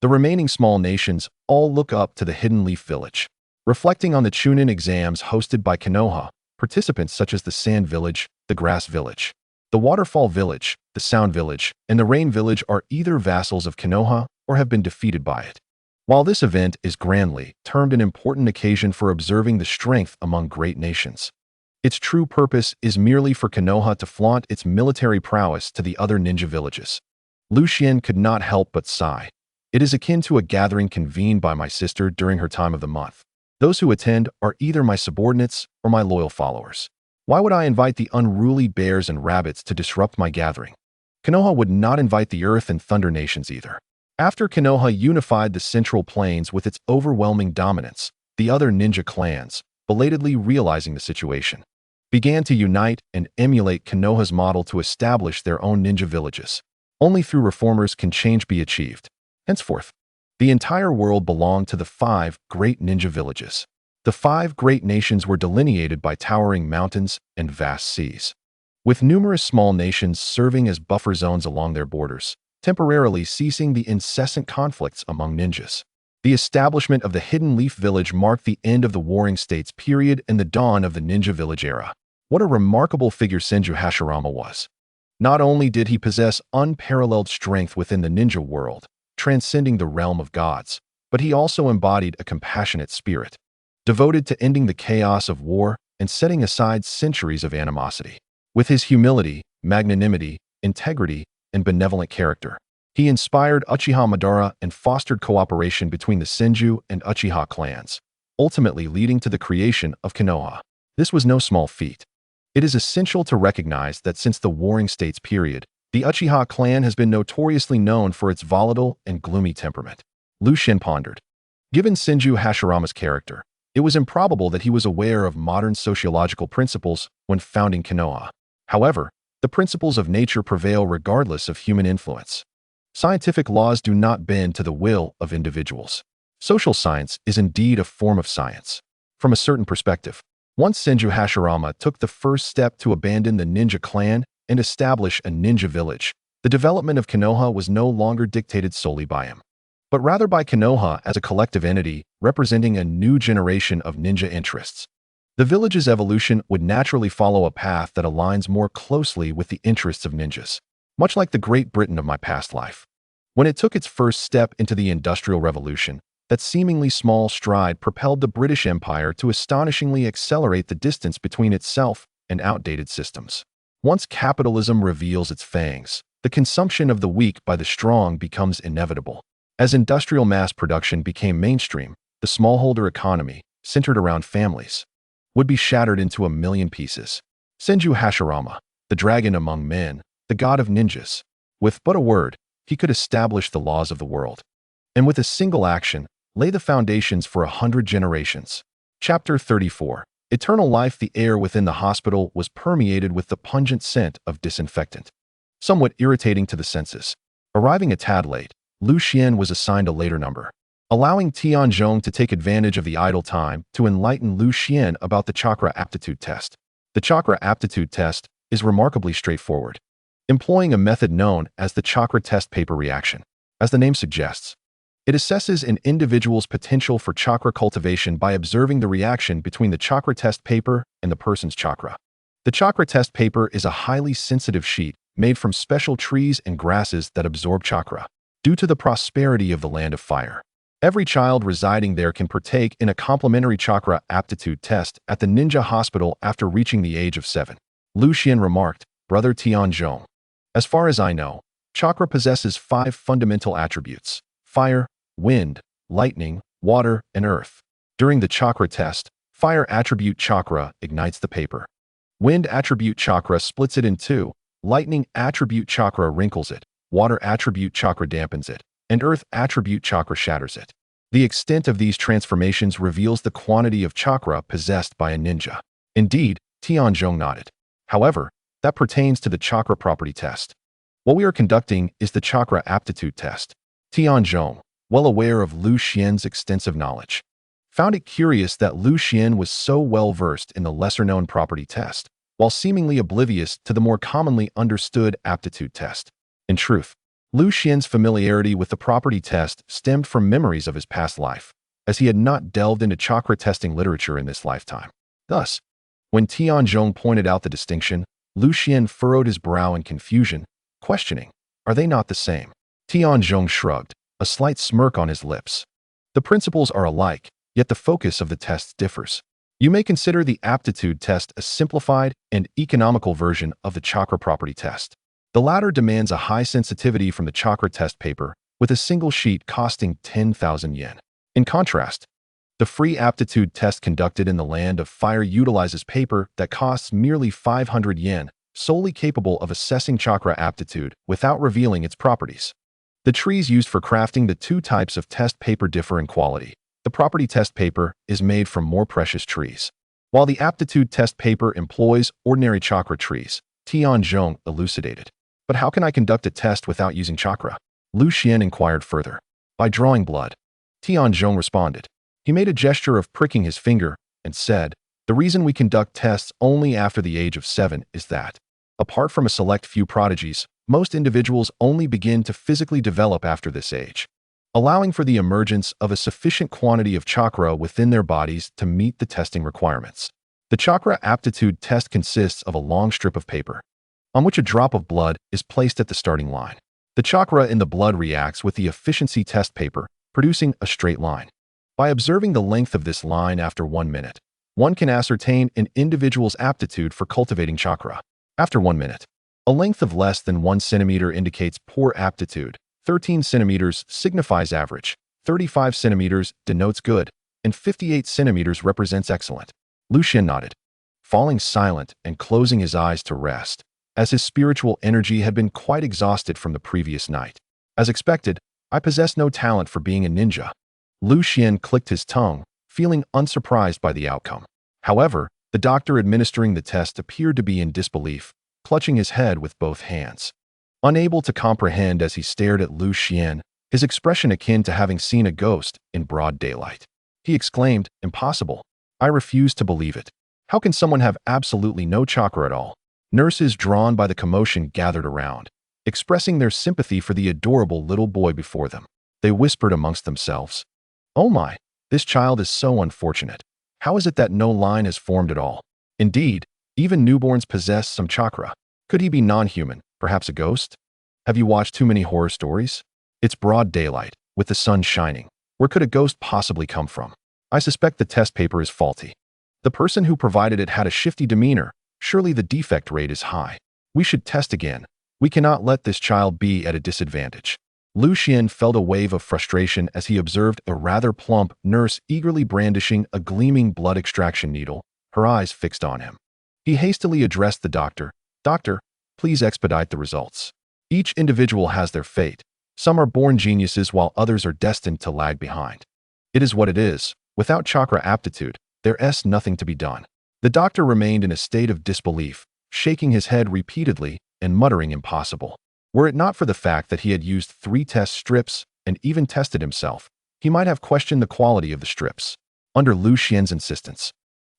The remaining small nations all look up to the Hidden Leaf Village. Reflecting on the Chunin exams hosted by Konoha, participants such as the Sand Village, the Grass Village, the Waterfall Village, the Sound Village, and the Rain Village are either vassals of Konoha or have been defeated by it. While this event is grandly termed an important occasion for observing the strength among great nations, its true purpose is merely for Konoha to flaunt its military prowess to the other ninja villages. Lu Xian could not help but sigh. It is akin to a gathering convened by my sister during her time of the month. Those who attend are either my subordinates or my loyal followers. Why would I invite the unruly bears and rabbits to disrupt my gathering? Konoha would not invite the Earth and Thunder nations either. After Konoha unified the Central Plains with its overwhelming dominance, the other ninja clans, belatedly realizing the situation, began to unite and emulate Konoha's model to establish their own ninja villages. Only through reformers can change be achieved. Henceforth, the entire world belonged to the 5 great ninja villages. The 5 great nations were delineated by towering mountains and vast seas, with numerous small nations serving as buffer zones along their borders, temporarily ceasing the incessant conflicts among ninjas. The establishment of the Hidden Leaf Village marked the end of the Warring States period and the dawn of the Ninja Village era. What a remarkable figure Senju Hashirama was. Not only did he possess unparalleled strength within the ninja world, transcending the realm of gods, but he also embodied a compassionate spirit, devoted to ending the chaos of war and setting aside centuries of animosity. With his humility, magnanimity, integrity, and benevolent character, he inspired Uchiha Madara and fostered cooperation between the Senju and Uchiha clans, ultimately leading to the creation of Konoha. This was no small feat. It is essential to recognize that since the Warring States period, the Uchiha clan has been notoriously known for its volatile and gloomy temperament. Lu Xun pondered. Given Senju Hashirama's character, it was improbable that he was aware of modern sociological principles when founding Konoha. However, the principles of nature prevail regardless of human influence. Scientific laws do not bend to the will of individuals. Social science is indeed a form of science. From a certain perspective, once Senju Hashirama took the first step to abandon the ninja clan and establish a ninja village, the development of Konoha was no longer dictated solely by him, but rather by Konoha as a collective entity representing a new generation of ninja interests. The village's evolution would naturally follow a path that aligns more closely with the interests of ninjas, much like the Great Britain of my past life. When it took its first step into the Industrial Revolution, that seemingly small stride propelled the British Empire to astonishingly accelerate the distance between itself and outdated systems. Once capitalism reveals its fangs, the consumption of the weak by the strong becomes inevitable. As industrial mass production became mainstream, the smallholder economy, centered around families, would be shattered into a million pieces. Senju Hashirama, the dragon among men, the god of ninjas. With but a word, he could establish the laws of the world, and with a single action, lay the foundations for 100 generations. Chapter 34. Eternal life. The air within the hospital was permeated with the pungent scent of disinfectant, somewhat irritating to the senses. Arriving a tad late, Lu Xian was assigned a later number, allowing Tianzhong to take advantage of the idle time to enlighten Lu Xian about the chakra aptitude test. The chakra aptitude test is remarkably straightforward, employing a method known as the chakra test paper reaction. As the name suggests, it assesses an individual's potential for chakra cultivation by observing the reaction between the chakra test paper and the person's chakra. The chakra test paper is a highly sensitive sheet made from special trees and grasses that absorb chakra. Due to the prosperity of the Land of Fire, every child residing there can partake in a complimentary chakra aptitude test at the ninja hospital after reaching the age of 7. Lu Xian remarked, Brother Tianzhong, as far as I know, chakra possesses 5 fundamental attributes: fire, wind, lightning, water, and earth. During the chakra test, fire attribute chakra ignites the paper. Wind attribute chakra splits it in two. Lightning attribute chakra wrinkles it. Water attribute chakra dampens it. And earth attribute chakra shatters it. The extent of these transformations reveals the quantity of chakra possessed by a ninja. Indeed, Tianzhong nodded. However, that pertains to the chakra property test. What we are conducting is the chakra aptitude test. Tianzhong, well aware of Lu Xian's extensive knowledge, found it curious that Lu Xian was so well versed in the lesser-known property test. while seemingly oblivious to the more commonly understood aptitude test. In truth, Lu Xian's familiarity with the property test stemmed from memories of his past life, as he had not delved into chakra testing literature in this lifetime. Thus, when Tianzhong pointed out the distinction, Lu Xian furrowed his brow in confusion, questioning, "Are they not the same?" Tianzhong shrugged, a slight smirk on his lips. "The principles are alike, yet the focus of the tests differs. You may consider the aptitude test a simplified and economical version of the chakra property test. The latter demands a high sensitivity from the chakra test paper, with a single sheet costing 10,000 yen. In contrast, the free aptitude test conducted in the land of fire utilizes paper that costs merely 500 yen, solely capable of assessing chakra aptitude without revealing its properties. The trees used for crafting the two types of test paper differ in quality. The property test paper is made from more precious trees, while the aptitude test paper employs ordinary chakra trees, Tianzhong elucidated. But how can I conduct a test without using chakra? Lu Xian inquired further. By drawing blood. Tianzhong responded. He made a gesture of pricking his finger and said, "The reason we conduct tests only after the age of 7 is that, apart from a select few prodigies, most individuals only begin to physically develop after this age, allowing for the emergence of a sufficient quantity of chakra within their bodies to meet the testing requirements. The chakra aptitude test consists of a long strip of paper, on which a drop of blood is placed at the starting line. The chakra in the blood reacts with the efficiency test paper, producing a straight line. By observing the length of this line after 1 minute, one can ascertain an individual's aptitude for cultivating chakra. After 1 minute, a length of less than 1 centimeter indicates poor aptitude, 13 centimeters signifies average, 35 centimeters denotes good, and 58 centimeters represents excellent." Lu Xian nodded, falling silent and closing his eyes to rest, as his spiritual energy had been quite exhausted from the previous night. As expected, I possess no talent for being a ninja. Lu Xian clicked his tongue, feeling unsurprised by the outcome. However, the doctor administering the test appeared to be in disbelief, clutching his head with both hands. Unable to comprehend as he stared at Lu Xian, his expression akin to having seen a ghost in broad daylight. He exclaimed, "Impossible. I refuse to believe it. How can someone have absolutely no chakra at all?" Nurses drawn by the commotion gathered around, expressing their sympathy for the adorable little boy before them. They whispered amongst themselves, "Oh my, this child is so unfortunate. How is it that no line has formed at all? Indeed, even newborns possess some chakra. Could he be non-human, perhaps a ghost? Have you watched too many horror stories? It's broad daylight, with the sun shining. Where could a ghost possibly come from? I suspect the test paper is faulty. The person who provided it had a shifty demeanor. Surely the defect rate is high. We should test again. We cannot let this child be at a disadvantage." Lu Xian felt a wave of frustration as he observed a rather plump nurse eagerly brandishing a gleaming blood extraction needle, her eyes fixed on him. He hastily addressed the doctor. "Doctor, please expedite the results. Each individual has their fate. Some are born geniuses while others are destined to lag behind. It is what it is. Without chakra aptitude, there's nothing to be done." The doctor remained in a state of disbelief, shaking his head repeatedly and muttering impossible. Were it not for the fact that he had used 3 test strips and even tested himself, he might have questioned the quality of the strips. Under Lu Xian's insistence,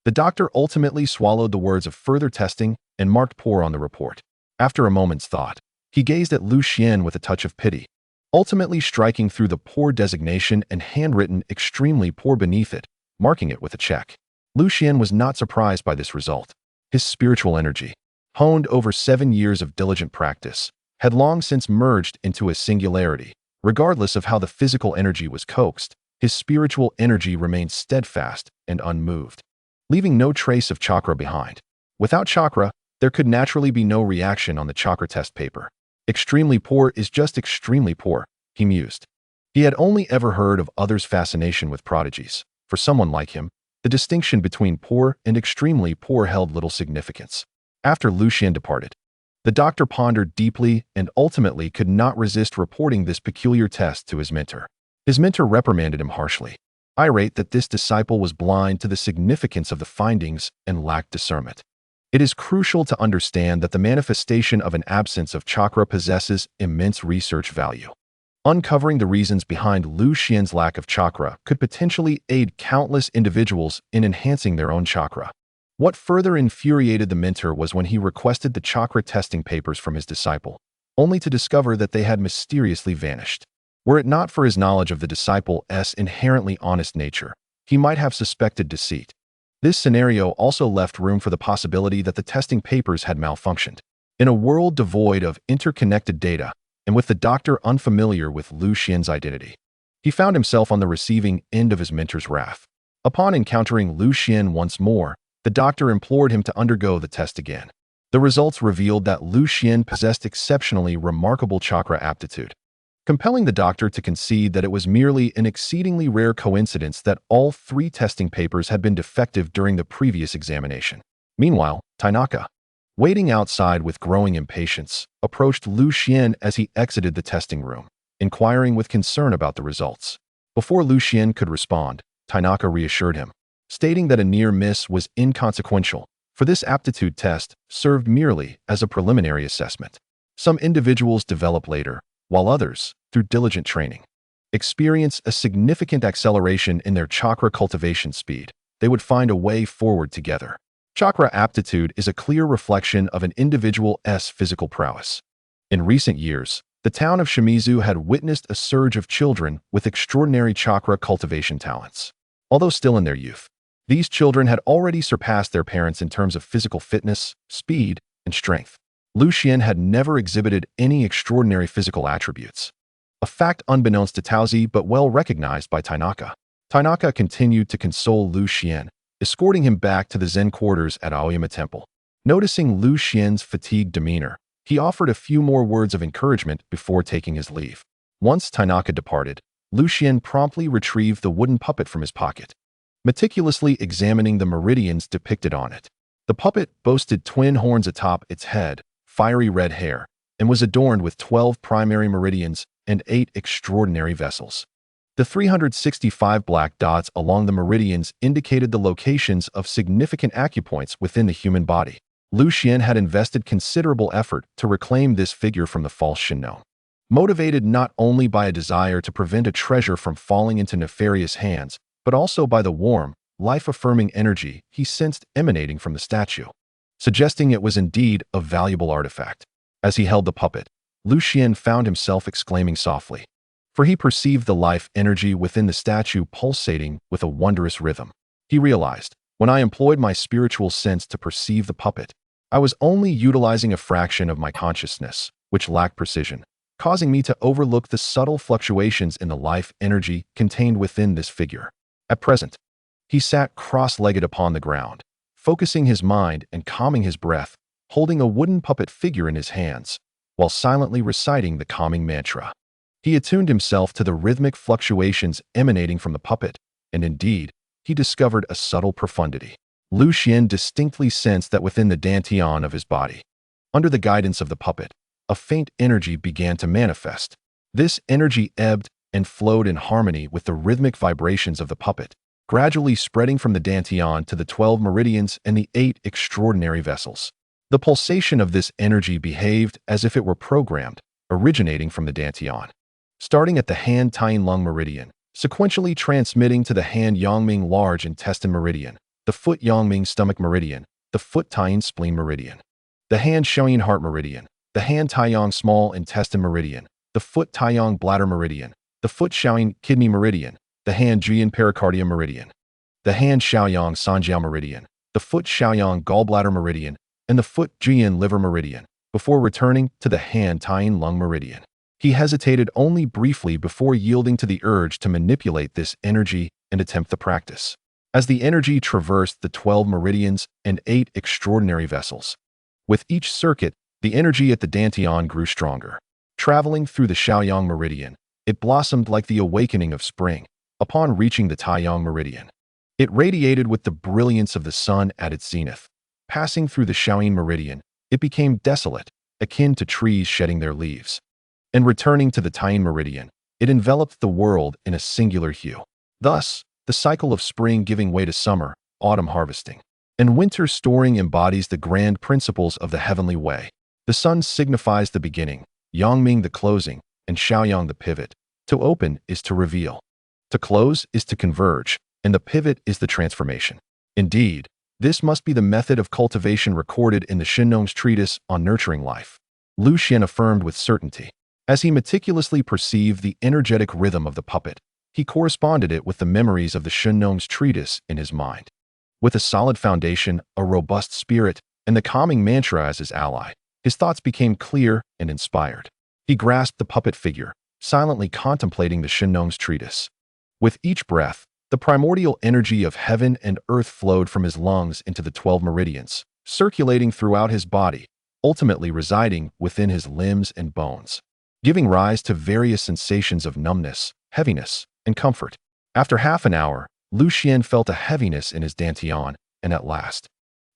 the doctor ultimately swallowed the words of further testing and marked poor on the report. After a moment's thought, he gazed at Lu Xian with a touch of pity, ultimately striking through the poor designation and handwritten extremely poor beneath it, marking it with a check. Lu Xian was not surprised by this result. His spiritual energy, honed over 7 years of diligent practice, had long since merged into a singularity. Regardless of how the physical energy was coaxed, his spiritual energy remained steadfast and unmoved, leaving no trace of chakra behind. Without chakra, there could naturally be no reaction on the chakra test paper. Extremely poor is just extremely poor, he mused. He had only ever heard of others' fascination with prodigies. For someone like him, the distinction between poor and extremely poor held little significance. After Lu Xian departed, the doctor pondered deeply and ultimately could not resist reporting this peculiar test to his mentor. His mentor reprimanded him harshly, irate that this disciple was blind to the significance of the findings and lacked discernment. It is crucial to understand that the manifestation of an absence of chakra possesses immense research value. Uncovering the reasons behind Lu Xian's lack of chakra could potentially aid countless individuals in enhancing their own chakra. What further infuriated the mentor was when he requested the chakra testing papers from his disciple, only to discover that they had mysteriously vanished. Were it not for his knowledge of the disciple's inherently honest nature, he might have suspected deceit. This scenario also left room for the possibility that the testing papers had malfunctioned. In a world devoid of interconnected data, and with the doctor unfamiliar with Lu Xian's identity, he found himself on the receiving end of his mentor's wrath. Upon encountering Lu Xian once more, the doctor implored him to undergo the test again. The results revealed that Lu Xian possessed exceptionally remarkable chakra aptitude, compelling the doctor to concede that it was merely an exceedingly rare coincidence that all 3 testing papers had been defective during the previous examination. Meanwhile, Tanaka, waiting outside with growing impatience, approached Lu Xian as he exited the testing room, inquiring with concern about the results. Before Lu Xian could respond, Tanaka reassured him, stating that a near miss was inconsequential, for this aptitude test served merely as a preliminary assessment. Some individuals develop later, while others, through diligent training, experience a significant acceleration in their chakra cultivation speed. They would find a way forward together. Chakra aptitude is a clear reflection of an individual's physical prowess. In recent years, the town of Shimizu had witnessed a surge of children with extraordinary chakra cultivation talents. Although still in their youth, these children had already surpassed their parents in terms of physical fitness, speed, and strength. Lu Xian had never exhibited any extraordinary physical attributes, a fact unbeknownst to Taozi but well recognized by Tanaka. Tanaka continued to console Lu Xian, escorting him back to the Zen quarters at Aoyama Temple. Noticing Lu Xian's fatigued demeanor, he offered a few more words of encouragement before taking his leave. Once Tanaka departed, Lu Xian promptly retrieved the wooden puppet from his pocket, meticulously examining the meridians depicted on it. The puppet boasted twin horns atop its head, fiery red hair, and was adorned with 12 primary meridians and 8 extraordinary vessels. The 365 black dots along the meridians indicated the locations of significant acupoints within the human body. Lu Xian had invested considerable effort to reclaim this figure from the false Shinno. Motivated not only by a desire to prevent a treasure from falling into nefarious hands, but also by the warm, life-affirming energy he sensed emanating from the statue, suggesting it was indeed a valuable artifact. As he held the puppet, Lu Xian found himself exclaiming softly, for he perceived the life energy within the statue pulsating with a wondrous rhythm. He realized, when I employed my spiritual sense to perceive the puppet, I was only utilizing a fraction of my consciousness, which lacked precision, causing me to overlook the subtle fluctuations in the life energy contained within this figure. At present, he sat cross-legged upon the ground, focusing his mind and calming his breath, holding a wooden puppet figure in his hands, while silently reciting the calming mantra. He attuned himself to the rhythmic fluctuations emanating from the puppet, and indeed, he discovered a subtle profundity. Lu Xian distinctly sensed that within the dantian of his body, under the guidance of the puppet, a faint energy began to manifest. This energy ebbed and flowed in harmony with the rhythmic vibrations of the puppet, gradually spreading from the dantian to the 12 meridians and the 8 extraordinary vessels. The pulsation of this energy behaved as if it were programmed, originating from the dantian, starting at the hand Taiyin lung meridian, sequentially transmitting to the hand Yangming large intestine meridian, the foot Yangming stomach meridian, the foot Taiyin spleen meridian, the hand Shaoyin heart meridian, the hand Taiyang small intestine meridian, the foot Taiyang bladder meridian, the foot Shaoyin kidney meridian, the hand Juyin pericardium meridian, the hand Shaoyang sanjiao meridian, the foot Shaoyang gallbladder meridian, and the foot Juyin liver meridian, before returning to the hand Taiyin lung meridian. He hesitated only briefly before yielding to the urge to manipulate this energy and attempt the practice. As the energy traversed the 12 meridians and 8 extraordinary vessels, with each circuit, the energy at the dantian grew stronger. Traveling through the Shaoyang meridian, it blossomed like the awakening of spring. Upon reaching the Taiyang meridian, it radiated with the brilliance of the sun at its zenith. Passing through the Shaoyin meridian, it became desolate, akin to trees shedding their leaves. And returning to the Taiyin meridian, it enveloped the world in a singular hue. Thus, the cycle of spring giving way to summer, autumn harvesting, and winter storing embodies the grand principles of the heavenly way. The sun signifies the beginning, Yangming the closing, and Shaoyang the pivot. To open is to reveal. To close is to converge, and the pivot is the transformation. Indeed, This must be the method of cultivation recorded in the Shinnong's treatise on nurturing life, Lu Xian affirmed with certainty. As he meticulously perceived the energetic rhythm of the puppet, he corresponded it with the memories of the Shinnong's treatise in his mind. With a solid foundation, a robust spirit, and the calming mantra as his ally, his thoughts became clear and inspired. He grasped the puppet figure, silently contemplating the Shinnong's treatise. With each breath, the primordial energy of heaven and earth flowed from his lungs into the 12 meridians, circulating throughout his body, ultimately residing within his limbs and bones, giving rise to various sensations of numbness, heaviness, and comfort. After half an hour, Lu Xian felt a heaviness in his dantian, and at last,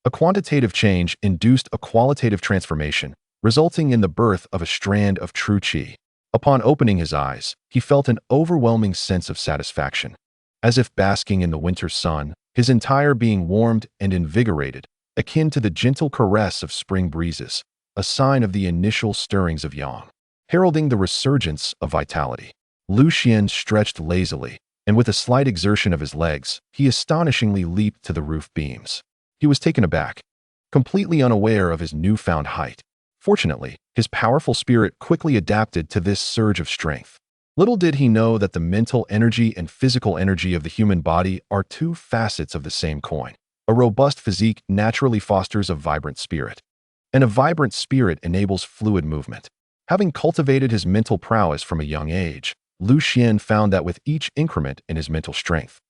a quantitative change induced a qualitative transformation, resulting in the birth of a strand of true qi. Upon opening his eyes, he felt an overwhelming sense of satisfaction. As if basking in the winter sun, his entire being warmed and invigorated, akin to the gentle caress of spring breezes, a sign of the initial stirrings of yang, heralding the resurgence of vitality. Lu Xian stretched lazily, and with a slight exertion of his legs, he astonishingly leaped to the roof beams. He was taken aback, completely unaware of his newfound height. Fortunately, his powerful spirit quickly adapted to this surge of strength. Little did he know that the mental energy and physical energy of the human body are two facets of the same coin. A robust physique naturally fosters a vibrant spirit, and a vibrant spirit enables fluid movement. Having cultivated his mental prowess from a young age, Lu Xian found that with each increment in his mental strength,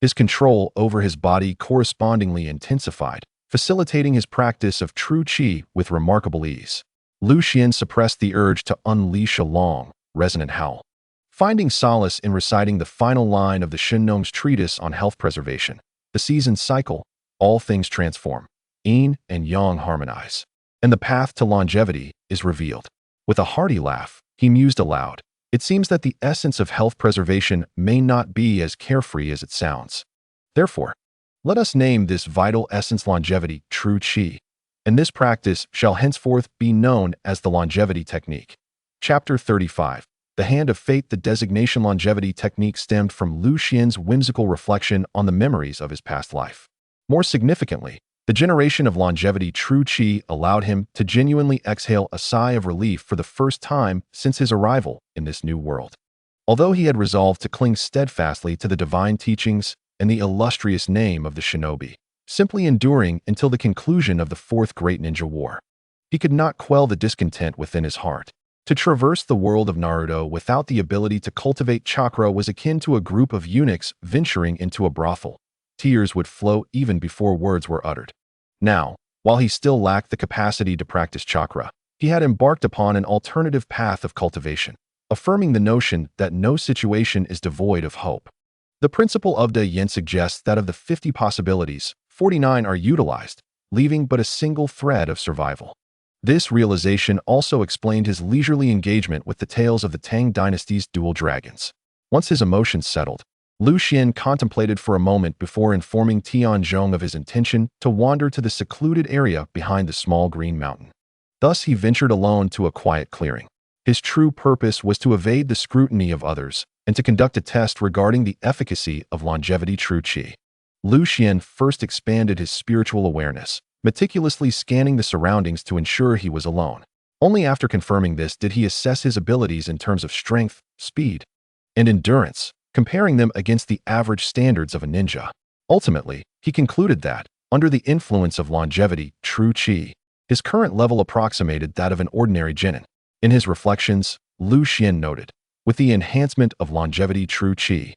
his control over his body correspondingly intensified, facilitating his practice of true qi with remarkable ease. Lu Xian suppressed the urge to unleash a long, resonant howl. Finding solace in reciting the final line of the Shinnong's treatise on health preservation, the season's cycle, all things transform, yin and yang harmonize, and the path to longevity is revealed. With a hearty laugh, he mused aloud, "It seems that the essence of health preservation may not be as carefree as it sounds. Therefore, let us name this vital essence longevity, true qi, and this practice shall henceforth be known as the longevity technique." Chapter 35. The Hand of Fate. The designation longevity technique stemmed from Lu Xian's whimsical reflection on the memories of his past life. More significantly, the generation of longevity true qi allowed him to genuinely exhale a sigh of relief for the first time since his arrival in this new world. Although he had resolved to cling steadfastly to the divine teachings and the illustrious name of the shinobi, simply enduring until the conclusion of the Fourth Great Ninja War, he could not quell the discontent within his heart. To traverse the world of Naruto without the ability to cultivate chakra was akin to a group of eunuchs venturing into a brothel. Tears would flow even before words were uttered. Now, while he still lacked the capacity to practice chakra, he had embarked upon an alternative path of cultivation, affirming the notion that no situation is devoid of hope. The principle of Da Yin suggests that of the 50 possibilities, 49 are utilized, leaving but a single thread of survival. This realization also explained his leisurely engagement with the tales of the Tang dynasty's dual dragons. Once his emotions settled, Lu Xian contemplated for a moment before informing Tianzhong of his intention to wander to the secluded area behind the small green mountain. Thus he ventured alone to a quiet clearing. His true purpose was to evade the scrutiny of others and to conduct a test regarding the efficacy of longevity true qi. Lu Xian first expanded his spiritual awareness, meticulously scanning the surroundings to ensure he was alone. Only after confirming this did he assess his abilities in terms of strength, speed, and endurance, comparing them against the average standards of a ninja. Ultimately, he concluded that, under the influence of longevity, true qi, his current level approximated that of an ordinary genin. In his reflections, Lu Xian noted, "With the enhancement of longevity true qi,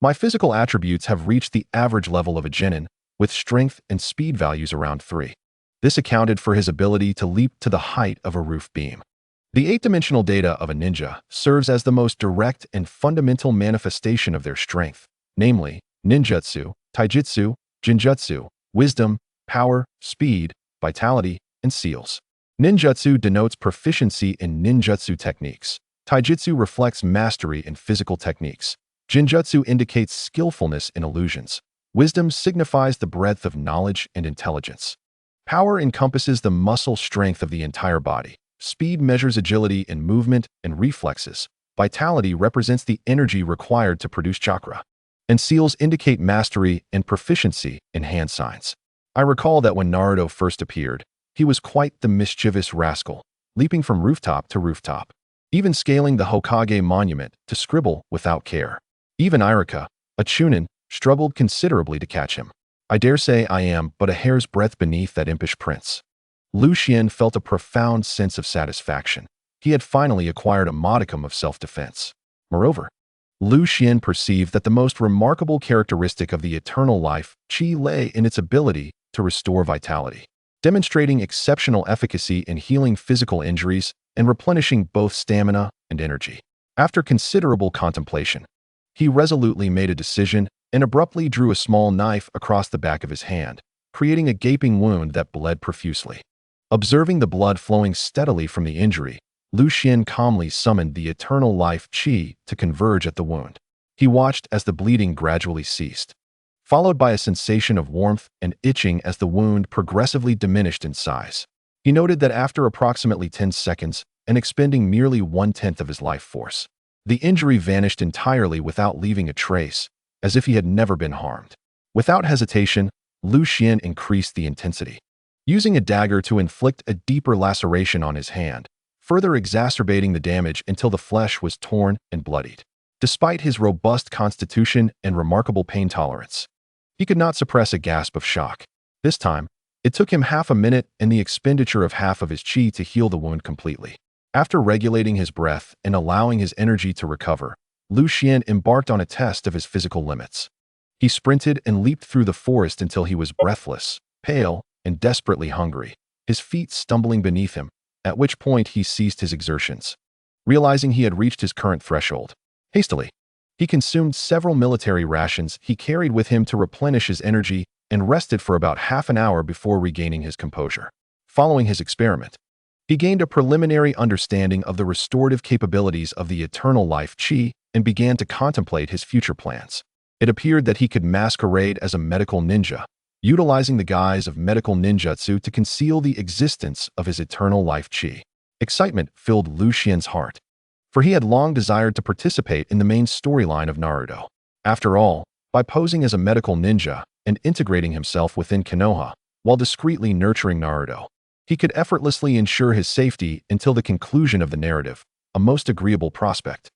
my physical attributes have reached the average level of a genin, with strength and speed values around 3. This accounted for his ability to leap to the height of a roof beam. The 8-dimensional data of a ninja serves as the most direct and fundamental manifestation of their strength, namely, ninjutsu, taijutsu, jinjutsu, wisdom, power, speed, vitality, and seals. Ninjutsu denotes proficiency in ninjutsu techniques. Taijutsu reflects mastery in physical techniques. Jinjutsu indicates skillfulness in illusions. Wisdom signifies the breadth of knowledge and intelligence. Power encompasses the muscle strength of the entire body. Speed measures agility in movement and reflexes. Vitality represents the energy required to produce chakra. And seals indicate mastery and proficiency in hand signs. I recall that when Naruto first appeared, he was quite the mischievous rascal, leaping from rooftop to rooftop, even scaling the Hokage monument to scribble without care. Even Iruka, a chunin, struggled considerably to catch him. I dare say I am but a hair's breadth beneath that impish prince. Lu Xian felt a profound sense of satisfaction. He had finally acquired a modicum of self-defense. Moreover, Lu Xian perceived that the most remarkable characteristic of the eternal life, qi, lay in its ability to restore vitality, demonstrating exceptional efficacy in healing physical injuries and replenishing both stamina and energy. After considerable contemplation, he resolutely made a decision and abruptly drew a small knife across the back of his hand, creating a gaping wound that bled profusely. Observing the blood flowing steadily from the injury, Lu Xian calmly summoned the eternal life qi to converge at the wound. He watched as the bleeding gradually ceased, followed by a sensation of warmth and itching as the wound progressively diminished in size. He noted that after approximately 10 seconds and expending merely 1/10 of his life force, the injury vanished entirely without leaving a trace, as if he had never been harmed. Without hesitation, Lu Xian increased the intensity, using a dagger to inflict a deeper laceration on his hand, further exacerbating the damage until the flesh was torn and bloodied. Despite his robust constitution and remarkable pain tolerance, he could not suppress a gasp of shock. This time, it took him half a minute and the expenditure of half of his qi to heal the wound completely. After regulating his breath and allowing his energy to recover, Lu Xian embarked on a test of his physical limits. He sprinted and leaped through the forest until he was breathless, pale, and desperately hungry, his feet stumbling beneath him, at which point he ceased his exertions. Realizing he had reached his current threshold, hastily, he consumed several military rations he carried with him to replenish his energy and rested for about half an hour before regaining his composure. Following his experiment, he gained a preliminary understanding of the restorative capabilities of the eternal life qi and began to contemplate his future plans. It appeared that he could masquerade as a medical ninja, utilizing the guise of medical ninjutsu to conceal the existence of his eternal life qi. Excitement filled Lu Xian's heart, for he had long desired to participate in the main storyline of Naruto. After all, by posing as a medical ninja and integrating himself within Konoha, while discreetly nurturing Naruto, he could effortlessly ensure his safety until the conclusion of the narrative, a most agreeable prospect.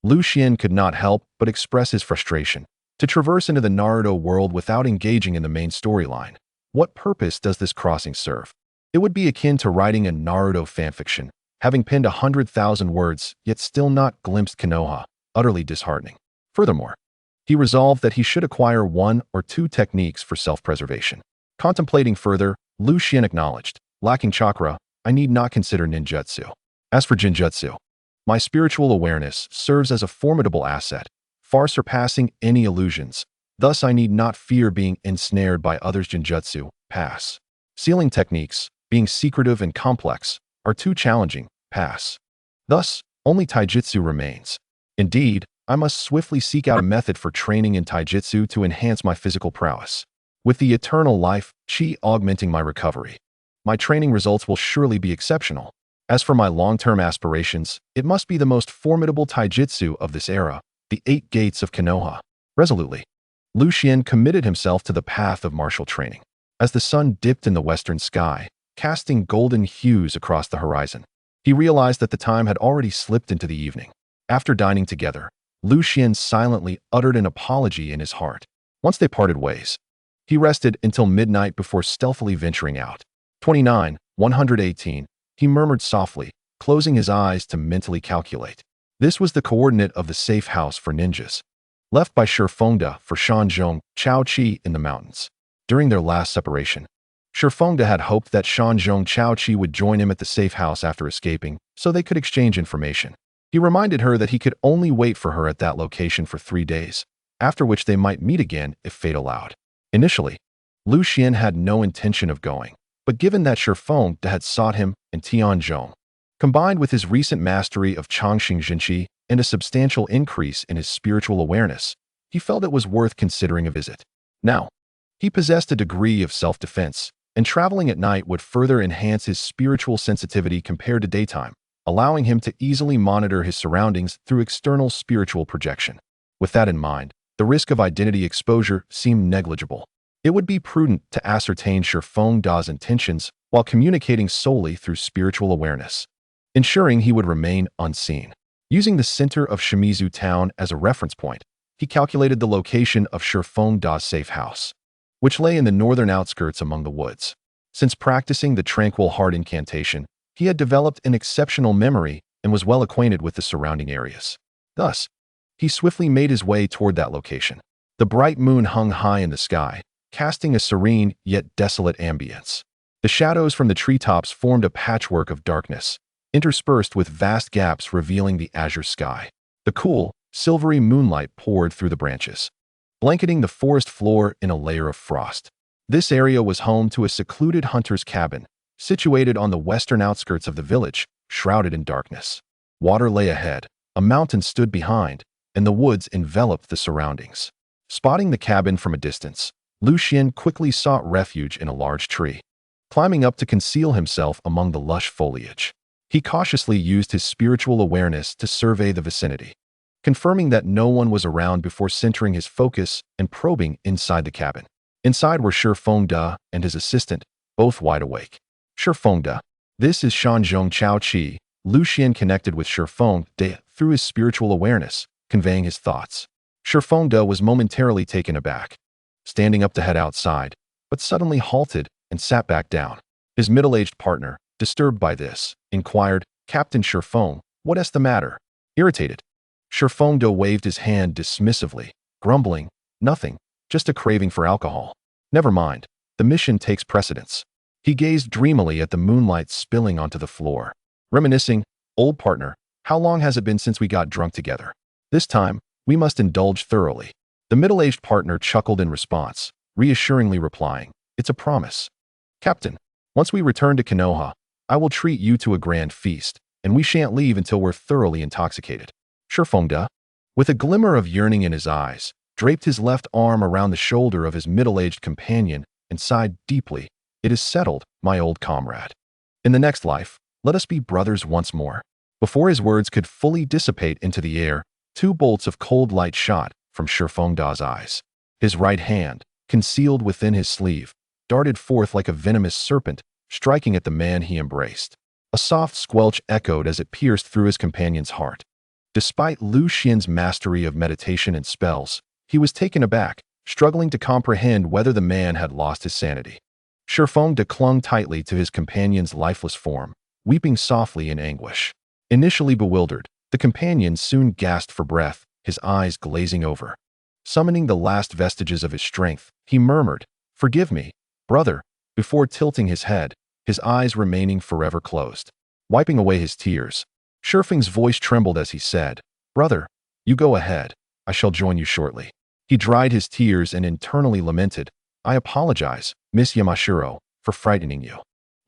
Lu Xian could not help but express his frustration. To traverse into the Naruto world without engaging in the main storyline, what purpose does this crossing serve? It would be akin to writing a Naruto fanfiction, having penned 100,000 words, yet still not glimpsed Konoha, utterly disheartening. Furthermore, he resolved that he should acquire 1 or 2 techniques for self-preservation. Contemplating further, Lu Xian acknowledged, lacking chakra, I need not consider ninjutsu. As for jinjutsu, my spiritual awareness serves as a formidable asset, far surpassing any illusions. Thus I need not fear being ensnared by others' jinjutsu. Pass. Sealing techniques, being secretive and complex, are too challenging. Pass. Thus, only taijutsu remains. Indeed, I must swiftly seek out a method for training in taijutsu to enhance my physical prowess. With the eternal life qi augmenting my recovery, my training results will surely be exceptional. As for my long-term aspirations, it must be the most formidable taijutsu of this era, the 8 gates of Konoha. Resolutely, Lu Xian committed himself to the path of martial training. As the sun dipped in the western sky, casting golden hues across the horizon, he realized that the time had already slipped into the evening. After dining together, Lu Xian silently uttered an apology in his heart. Once they parted ways, he rested until midnight before stealthily venturing out. 118, he murmured softly, closing his eyes to mentally calculate. This was the coordinate of the safe house for ninjas, left by Shifengde for Shanzhong Chao Qi in the mountains. During their last separation, Shifengde had hoped that Shanzhong Chao Qi would join him at the safe house after escaping, so they could exchange information. He reminded her that he could only wait for her at that location for 3 days, after which they might meet again if fate allowed. Initially, Lu Xian had no intention of going, but given that Shifengde had sought him in Tianzhong, combined with his recent mastery of Chongqing Jinqi and a substantial increase in his spiritual awareness, he felt it was worth considering a visit. Now, he possessed a degree of self-defense, and traveling at night would further enhance his spiritual sensitivity compared to daytime, allowing him to easily monitor his surroundings through external spiritual projection. With that in mind, the risk of identity exposure seemed negligible. It would be prudent to ascertain Shifeng Da's intentions while communicating solely through spiritual awareness, ensuring he would remain unseen. Using the center of Shimizu town as a reference point, he calculated the location of Shifeng Da's safe house, which lay in the northern outskirts among the woods. Since practicing the Tranquil Heart incantation, he had developed an exceptional memory and was well acquainted with the surrounding areas. Thus, he swiftly made his way toward that location. The bright moon hung high in the sky, casting a serene yet desolate ambience. The shadows from the treetops formed a patchwork of darkness, interspersed with vast gaps revealing the azure sky. The cool, silvery moonlight poured through the branches, blanketing the forest floor in a layer of frost. This area was home to a secluded hunter's cabin, situated on the western outskirts of the village, shrouded in darkness. Water lay ahead, a mountain stood behind, and the woods enveloped the surroundings. Spotting the cabin from a distance, Lu Xian quickly sought refuge in a large tree, climbing up to conceal himself among the lush foliage. He cautiously used his spiritual awareness to survey the vicinity, confirming that no one was around before centering his focus and probing inside the cabin. Inside were Shifeng Da and his assistant, both wide awake. Shifeng Da. This is Shanzhong Chao Qi. Lu Xian connected with Shifeng Da through his spiritual awareness, conveying his thoughts. Shifeng Da was momentarily taken aback, standing up to head outside, but suddenly halted and sat back down. His middle-aged partner, disturbed by this, inquired, "Captain Shifeng, what is the matter?" Irritated, Shifeng Da waved his hand dismissively, grumbling, "Nothing, just a craving for alcohol." "Never mind, the mission takes precedence." He gazed dreamily at the moonlight spilling onto the floor, reminiscing, "Old partner, how long has it been since we got drunk together? This time, we must indulge thoroughly." The middle-aged partner chuckled in response, reassuringly replying, "It's a promise. Captain, once we return to Konoha, I will treat you to a grand feast, and we shan't leave until we're thoroughly intoxicated." Shifeng Da, with a glimmer of yearning in his eyes, draped his left arm around the shoulder of his middle-aged companion and sighed deeply. "It is settled, my old comrade. In the next life, let us be brothers once more." Before his words could fully dissipate into the air, two bolts of cold light shot from Shifeng Da's eyes. His right hand, concealed within his sleeve, darted forth like a venomous serpent, striking at the man he embraced. A soft squelch echoed as it pierced through his companion's heart. Despite Lu Xian's mastery of meditation and spells, he was taken aback, struggling to comprehend whether the man had lost his sanity. Shifeng Da clung tightly to his companion's lifeless form, weeping softly in anguish. Initially bewildered, the companion soon gasped for breath, his eyes glazing over. Summoning the last vestiges of his strength, he murmured, "Forgive me, brother," before tilting his head, his eyes remaining forever closed. Wiping away his tears, Shifeng's voice trembled as he said, "Brother, you go ahead. I shall join you shortly." He dried his tears and internally lamented, "I apologize, Miss Yamashiro, for frightening you."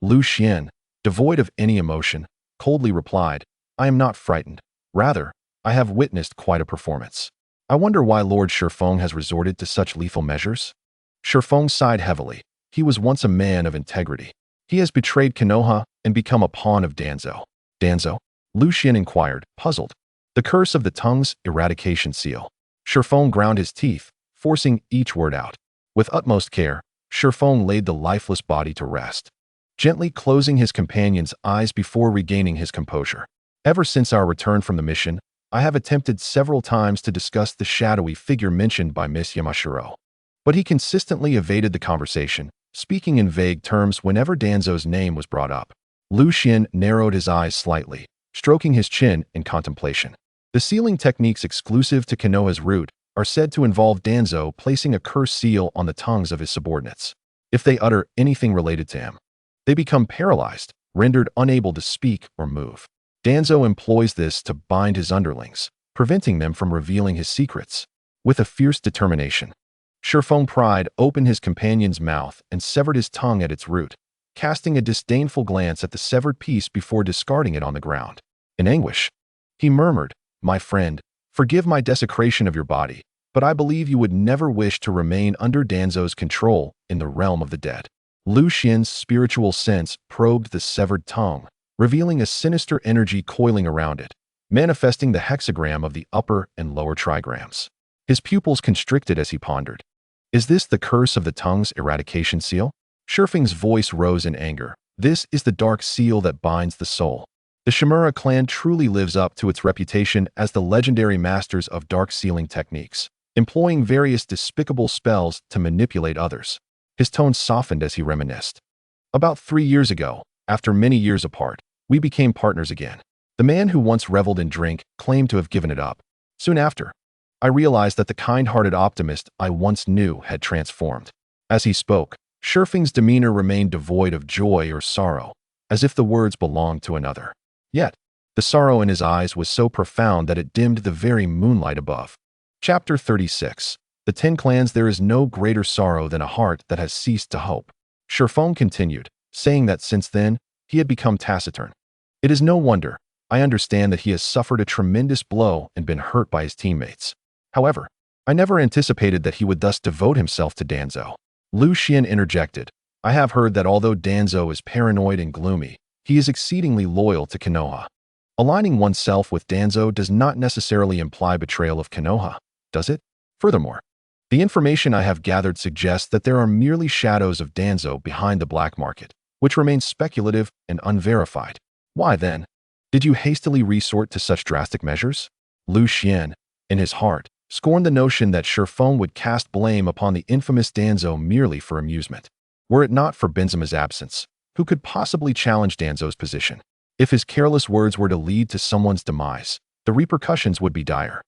Lu Xian, devoid of any emotion, coldly replied, "I am not frightened. Rather, I have witnessed quite a performance. I wonder why Lord Shifeng has resorted to such lethal measures." Shifeng sighed heavily. He was once a man of integrity. He has betrayed Konoha and become a pawn of Danzo. "Danzo?" Lu Xian inquired, puzzled. "The curse of the tongue's eradication seal." Shifeng ground his teeth, forcing each word out. With utmost care, Shifeng laid the lifeless body to rest, gently closing his companion's eyes before regaining his composure. "Ever since our return from the mission, I have attempted several times to discuss the shadowy figure mentioned by Miss Yamashiro, but he consistently evaded the conversation, speaking in vague terms whenever Danzo's name was brought up." Lu Xian narrowed his eyes slightly, stroking his chin in contemplation. The sealing techniques exclusive to Konoha's root are said to involve Danzo placing a curse seal on the tongues of his subordinates. If they utter anything related to him, they become paralyzed, rendered unable to speak or move. Danzo employs this to bind his underlings, preventing them from revealing his secrets. With a fierce determination, Shifeng pried open his companion's mouth and severed his tongue at its root, casting a disdainful glance at the severed piece before discarding it on the ground. In anguish, he murmured, "My friend, forgive my desecration of your body, but I believe you would never wish to remain under Danzo's control in the realm of the dead." Lu Xian's spiritual sense probed the severed tongue, revealing a sinister energy coiling around it, manifesting the hexagram of the upper and lower trigrams. His pupils constricted as he pondered, Is this the curse of the tongue's eradication seal? Shurfeng's voice rose in anger. This is the dark seal that binds the soul. The Shimura clan truly lives up to its reputation as the legendary masters of dark sealing techniques, employing various despicable spells to manipulate others. His tone softened as he reminisced. About 3 years ago, after many years apart, we became partners again. The man who once reveled in drink claimed to have given it up. Soon after, I realized that the kind-hearted optimist I once knew had transformed. As he spoke, Shurfeng's demeanor remained devoid of joy or sorrow, as if the words belonged to another. Yet, the sorrow in his eyes was so profound that it dimmed the very moonlight above. Chapter 36. The 10 Clans. There is no greater sorrow than a heart that has ceased to hope. Shurfeng continued, saying that since then, he had become taciturn. It is no wonder. I understand that he has suffered a tremendous blow and been hurt by his teammates. However, I never anticipated that he would thus devote himself to Danzo. Lu Xian interjected. I have heard that although Danzo is paranoid and gloomy, he is exceedingly loyal to Konoha. Aligning oneself with Danzo does not necessarily imply betrayal of Konoha, does it? Furthermore, the information I have gathered suggests that there are merely shadows of Danzo behind the black market, which remains speculative and unverified. Why then did you hastily resort to such drastic measures? Lu Xian, in his heart, scorned the notion that Shurfeng would cast blame upon the infamous Danzo merely for amusement. Were it not for Benzema's absence, who could possibly challenge Danzo's position? If his careless words were to lead to someone's demise, the repercussions would be dire.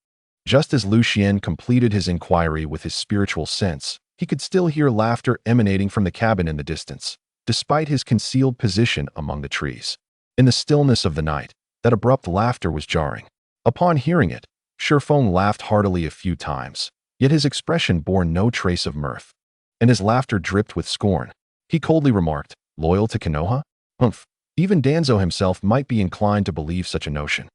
Just as Lu Xian completed his inquiry with his spiritual sense, he could still hear laughter emanating from the cabin in the distance, despite his concealed position among the trees. In the stillness of the night, that abrupt laughter was jarring. Upon hearing it, Shurfeng laughed heartily a few times, yet his expression bore no trace of mirth, and his laughter dripped with scorn. He coldly remarked, "Loyal to Konoha? Humph. Even Danzo himself might be inclined to believe such a notion.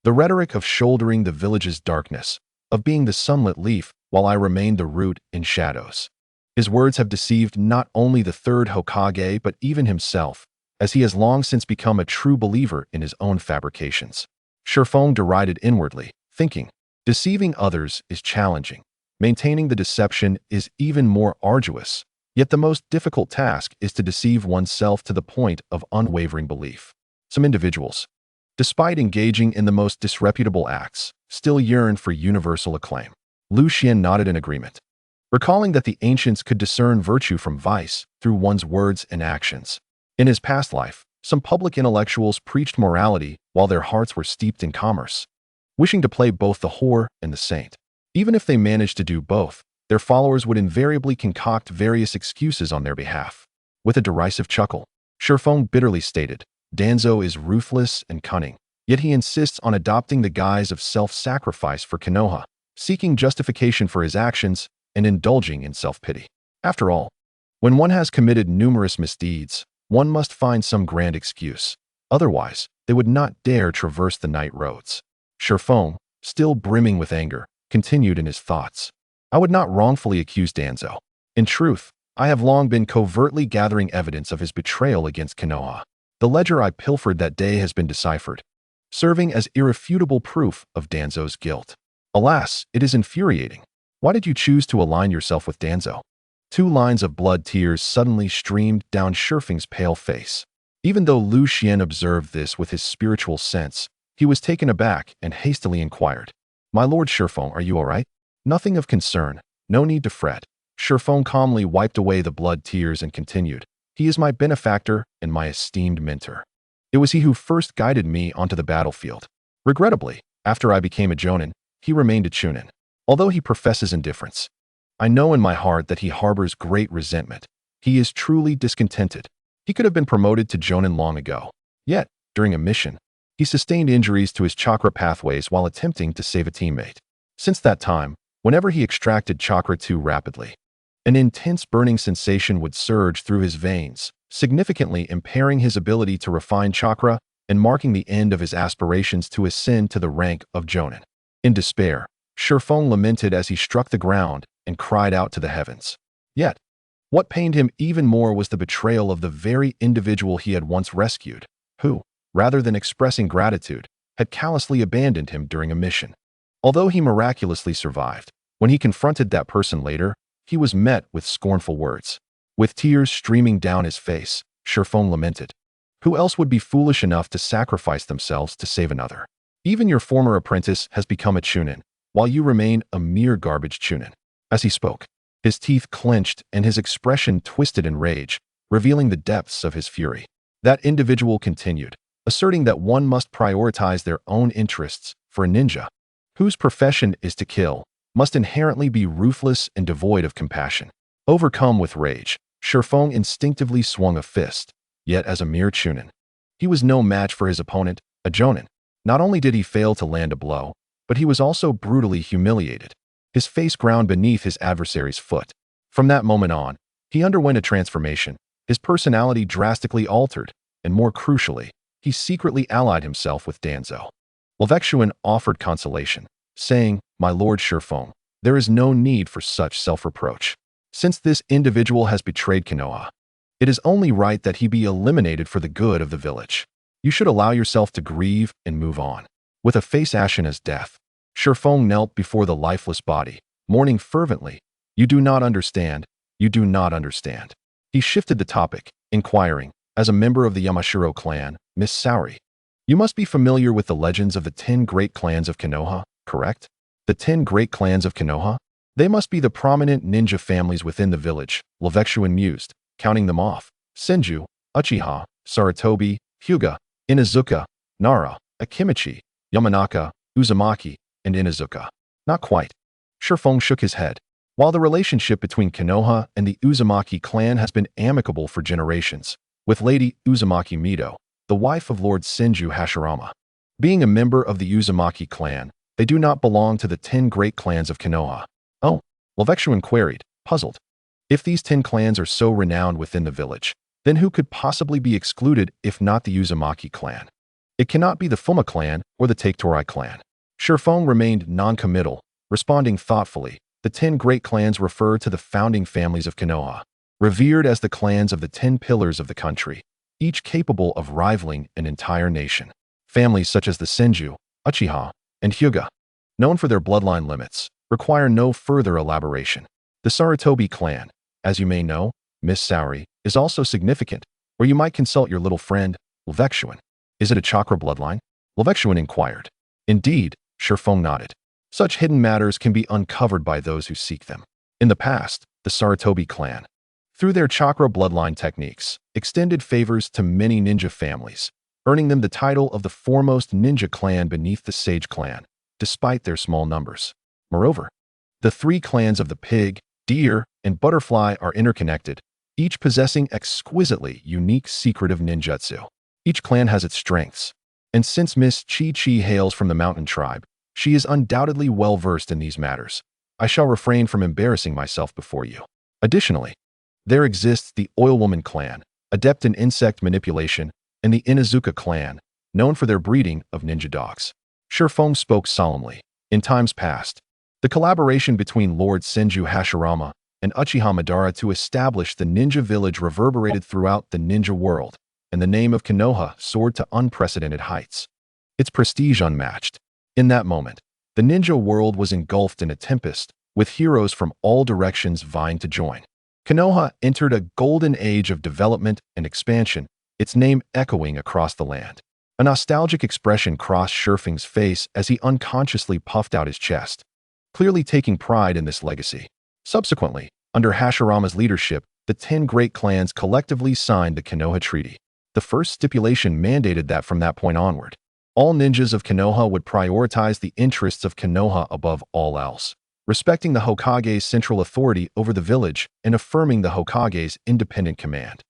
The rhetoric of shouldering the village's darkness, of being the sunlit leaf while I remained the root in shadows. His words have deceived not only the third Hokage but even himself, as he has long since become a true believer in his own fabrications." Shurfeng derided inwardly, thinking, deceiving others is challenging. Maintaining the deception is even more arduous. Yet the most difficult task is to deceive oneself to the point of unwavering belief. Some individuals, despite engaging in the most disreputable acts, still yearn for universal acclaim. Lu Xian nodded in agreement, recalling that the ancients could discern virtue from vice through one's words and actions. In his past life, some public intellectuals preached morality while their hearts were steeped in commerce, wishing to play both the whore and the saint. Even if they managed to do both, their followers would invariably concoct various excuses on their behalf. With a derisive chuckle, Shurfeng bitterly stated, Danzo is ruthless and cunning, yet he insists on adopting the guise of self-sacrifice for Konoha, seeking justification for his actions and indulging in self-pity. After all, when one has committed numerous misdeeds, one must find some grand excuse. Otherwise, they would not dare traverse the night roads. Shurfeng, still brimming with anger, continued in his thoughts. I would not wrongfully accuse Danzo. In truth, I have long been covertly gathering evidence of his betrayal against Konoha. The ledger I pilfered that day has been deciphered, serving as irrefutable proof of Danzo's guilt. Alas, it is infuriating. Why did you choose to align yourself with Danzo? 2 lines of blood tears suddenly streamed down Shurfeng's pale face. Even though Lu Xian observed this with his spiritual sense, he was taken aback and hastily inquired, My lord Shurfeng, are you all right? Nothing of concern, no need to fret. Shurfeng calmly wiped away the blood tears and continued, He is my benefactor and my esteemed mentor. It was he who first guided me onto the battlefield. Regrettably, after I became a Jonin, he remained a Chunin. Although he professes indifference, I know in my heart that he harbors great resentment. He is truly discontented. He could have been promoted to Jonin long ago. Yet, during a mission, he sustained injuries to his chakra pathways while attempting to save a teammate. Since that time, whenever he extracted chakra too rapidly, an intense burning sensation would surge through his veins, significantly impairing his ability to refine chakra and marking the end of his aspirations to ascend to the rank of Jonin. In despair, Shurfeng lamented as he struck the ground and cried out to the heavens. Yet, what pained him even more was the betrayal of the very individual he had once rescued, who, rather than expressing gratitude, had callously abandoned him during a mission. Although he miraculously survived, when he confronted that person later, he was met with scornful words. With tears streaming down his face, Shifeng lamented. Who else would be foolish enough to sacrifice themselves to save another? Even your former apprentice has become a chunin, while you remain a mere garbage chunin. As he spoke, his teeth clenched and his expression twisted in rage, revealing the depths of his fury. That individual continued, asserting that one must prioritize their own interests, for a ninja, whose profession is to kill, must inherently be ruthless and devoid of compassion. Overcome with rage, Shifeng instinctively swung a fist, yet as a mere chunin. He was no match for his opponent, a jonin. Not only did he fail to land a blow, but he was also brutally humiliated. His face ground beneath his adversary's foot. From that moment on, he underwent a transformation. His personality drastically altered, and more crucially, he secretly allied himself with Danzo. Levexuan offered consolation, saying, "My lord Shifeng, there is no need for such self-reproach. Since this individual has betrayed Konoha, it is only right that he be eliminated for the good of the village. You should allow yourself to grieve and move on." With a face ashen as death, Shifeng knelt before the lifeless body, mourning fervently. "You do not understand. You do not understand." He shifted the topic, inquiring, as a member of the Yamashiro clan, Miss Saori, you must be familiar with the legends of the 10 great clans of Konoha, correct? The 10 great clans of Konoha? They must be the prominent ninja families within the village, Levexuan mused, counting them off. Senju, Uchiha, Sarutobi, Hyuga, Inazuka, Nara, Akimichi, Yamanaka, Uzumaki, and Inazuka. Not quite. Shifeng shook his head. While the relationship between Konoha and the Uzumaki clan has been amicable for generations, with Lady Uzumaki Mido, the wife of Lord Senju Hashirama, being a member of the Uzumaki clan, they do not belong to the 10 great clans of Konoha. Oh, Levexuan queried, puzzled. If these 10 clans are so renowned within the village, then who could possibly be excluded if not the Uzumaki clan? It cannot be the Fuma clan or the Taketorai clan. Shifeng remained non-committal, responding thoughtfully. The 10 great clans refer to the founding families of Konoha, revered as the clans of the 10 pillars of the country, each capable of rivaling an entire nation. Families such as the Senju, Uchiha, and Hyuga, known for their bloodline limits, require no further elaboration. The Sarutobi clan, as you may know, Miss Saori, is also significant, or you might consult your little friend, Levexuan. Is it a chakra bloodline? Levexuan inquired. Indeed, Shifeng nodded. Such hidden matters can be uncovered by those who seek them. In the past, the Sarutobi clan, through their chakra bloodline techniques, extended favors to many ninja families, earning them the title of the foremost ninja clan beneath the Sage clan, despite their small numbers. Moreover, the 3 clans of the pig, deer, and butterfly are interconnected, each possessing exquisitely unique secretive ninjutsu. Each clan has its strengths, and since Miss Chi-Chi hails from the mountain tribe, she is undoubtedly well-versed in these matters. I shall refrain from embarrassing myself before you. Additionally, there exists the Oilwoman clan, adept in insect manipulation, and the Inazuka clan, known for their breeding of ninja dogs. Shifeng spoke solemnly. In times past, the collaboration between Lord Senju Hashirama and Uchiha Madara to establish the ninja village reverberated throughout the ninja world, and the name of Konoha soared to unprecedented heights. Its prestige unmatched. In that moment, the ninja world was engulfed in a tempest, with heroes from all directions vying to join. Konoha entered a golden age of development and expansion, its name echoing across the land. A nostalgic expression crossed Shifeng's face as he unconsciously puffed out his chest, clearly taking pride in this legacy. Subsequently, under Hashirama's leadership, the 10 great clans collectively signed the Konoha Treaty. The first stipulation mandated that from that point onward, all ninjas of Konoha would prioritize the interests of Konoha above all else, respecting the Hokage's central authority over the village and affirming the Hokage's independent command.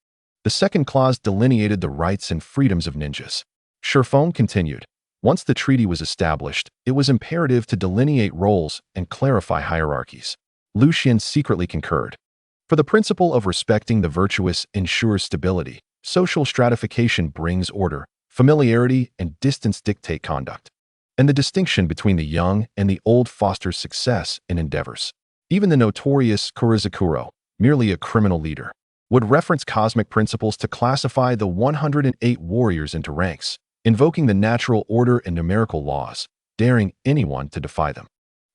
The second clause delineated the rights and freedoms of ninjas. Shifeng continued, once the treaty was established, it was imperative to delineate roles and clarify hierarchies. Lucian secretly concurred. For the principle of respecting the virtuous ensures stability, social stratification brings order, familiarity and distance dictate conduct, and the distinction between the young and the old fosters success in endeavors. Even the notorious Kurizakuro, merely a criminal leader, would reference cosmic principles to classify the 108 warriors into ranks, invoking the natural order and numerical laws, daring anyone to defy them.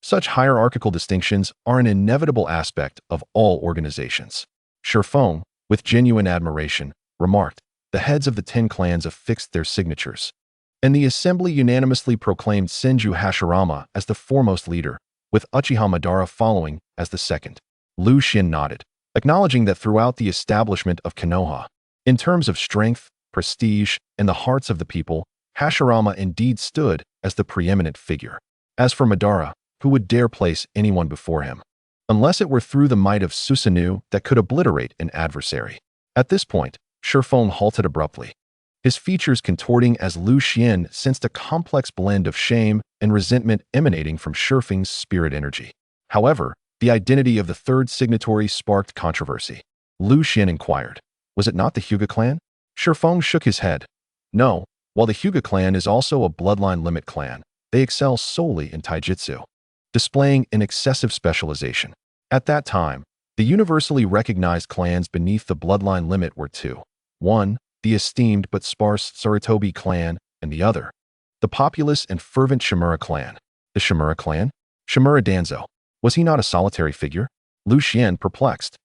Such hierarchical distinctions are an inevitable aspect of all organizations. Shifeng, with genuine admiration, remarked, "The heads of the 10 clans affixed their signatures." And the assembly unanimously proclaimed Senju Hashirama as the foremost leader, with Uchiha Madara following as the second. Lu Xun nodded, acknowledging that throughout the establishment of Konoha, in terms of strength, prestige, and the hearts of the people, Hashirama indeed stood as the preeminent figure. As for Madara, who would dare place anyone before him? Unless it were through the might of Susanoo that could obliterate an adversary. At this point, Shifeng halted abruptly, his features contorting as Lu Xun sensed a complex blend of shame and resentment emanating from Shifeng's spirit energy. However, the identity of the third signatory sparked controversy. Lu Xun inquired, "Was it not the Hyuga clan?" Shifeng shook his head. "No, while the Hyuga clan is also a bloodline limit clan, they excel solely in taijutsu, displaying an excessive specialization. At that time, the universally recognized clans beneath the bloodline limit were two. One, the esteemed but sparse Sarutobi clan, and the other, the populous and fervent Shimura clan." The Shimura clan? Shimura Danzo. Was he not a solitary figure? Lu Xun, perplexed,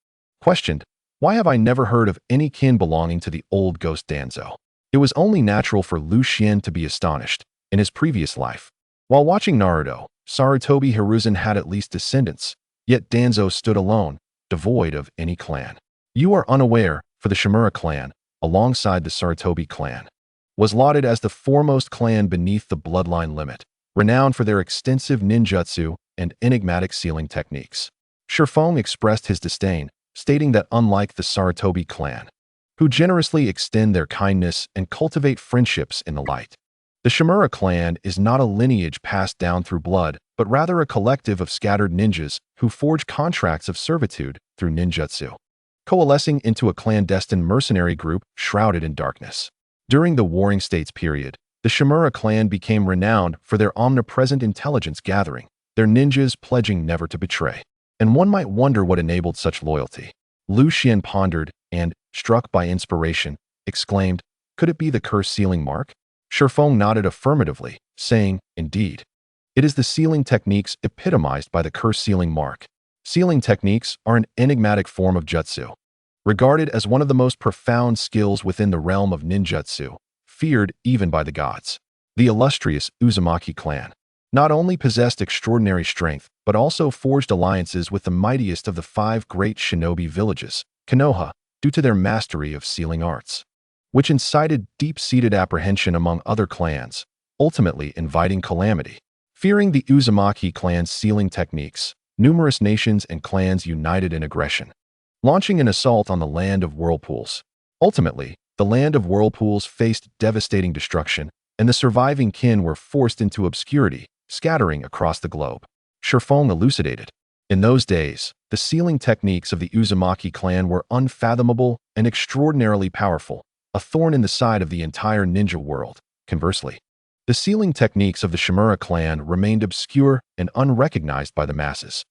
questioned, "Why have I never heard of any kin belonging to the old ghost Danzo?" It was only natural for Lu Xun to be astonished. In his previous life, while watching Naruto, Sarutobi Hiruzen had at least descendants, yet Danzo stood alone, devoid of any clan. You are unaware, for the Shimura clan, alongside the Sarutobi clan, was lauded as the foremost clan beneath the bloodline limit, renowned for their extensive ninjutsu and enigmatic sealing techniques. Shifeng expressed his disdain, stating that unlike the Sarutobi clan, who generously extend their kindness and cultivate friendships in the light, the Shimura clan is not a lineage passed down through blood, but rather a collective of scattered ninjas who forge contracts of servitude through ninjutsu, coalescing into a clandestine mercenary group shrouded in darkness. During the Warring States period, the Shimura clan became renowned for their omnipresent intelligence gathering, their ninjas pledging never to betray. And one might wonder what enabled such loyalty. Lu Xun pondered and, struck by inspiration, exclaimed, "Could it be the curse sealing mark?" Shifeng nodded affirmatively, saying, "Indeed. It is the sealing techniques epitomized by the curse sealing mark." Sealing techniques are an enigmatic form of jutsu, regarded as one of the most profound skills within the realm of ninjutsu, feared even by the gods. The illustrious Uzumaki clan not only possessed extraordinary strength, but also forged alliances with the mightiest of the 5 great shinobi villages, Konoha, due to their mastery of sealing arts, which incited deep-seated apprehension among other clans, ultimately inviting calamity. Fearing the Uzumaki clan's sealing techniques, numerous nations and clans united in aggression, launching an assault on the Land of Whirlpools. Ultimately, the Land of Whirlpools faced devastating destruction, and the surviving kin were forced into obscurity, scattering across the globe. Shifeng elucidated. In those days, the sealing techniques of the Uzumaki clan were unfathomable and extraordinarily powerful, a thorn in the side of the entire ninja world. Conversely, the sealing techniques of the Shimura clan remained obscure and unrecognized by the masses.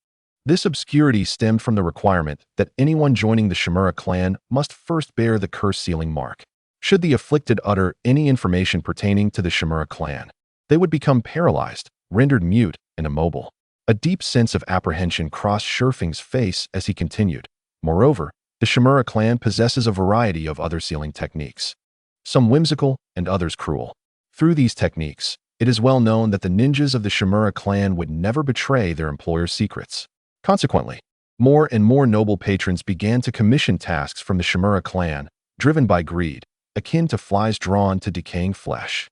This obscurity stemmed from the requirement that anyone joining the Shimura clan must first bear the curse sealing mark. Should the afflicted utter any information pertaining to the Shimura clan, they would become paralyzed, rendered mute and immobile. A deep sense of apprehension crossed Shifeng's face as he continued. Moreover, the Shimura clan possesses a variety of other sealing techniques, some whimsical and others cruel. Through these techniques, it is well known that the ninjas of the Shimura clan would never betray their employer's secrets. Consequently, more and more noble patrons began to commission tasks from the Shimura clan, driven by greed, akin to flies drawn to decaying flesh.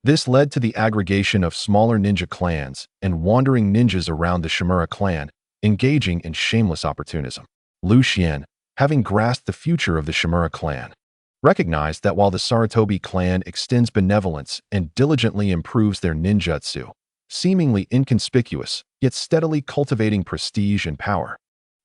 This led to the aggregation of smaller ninja clans and wandering ninjas around the Shimura clan, engaging in shameless opportunism. Lu Xun, having grasped the future of the Shimura clan, recognized that while the Sarutobi clan extends benevolence and diligently improves their ninjutsu, seemingly inconspicuous, yet steadily cultivating prestige and power,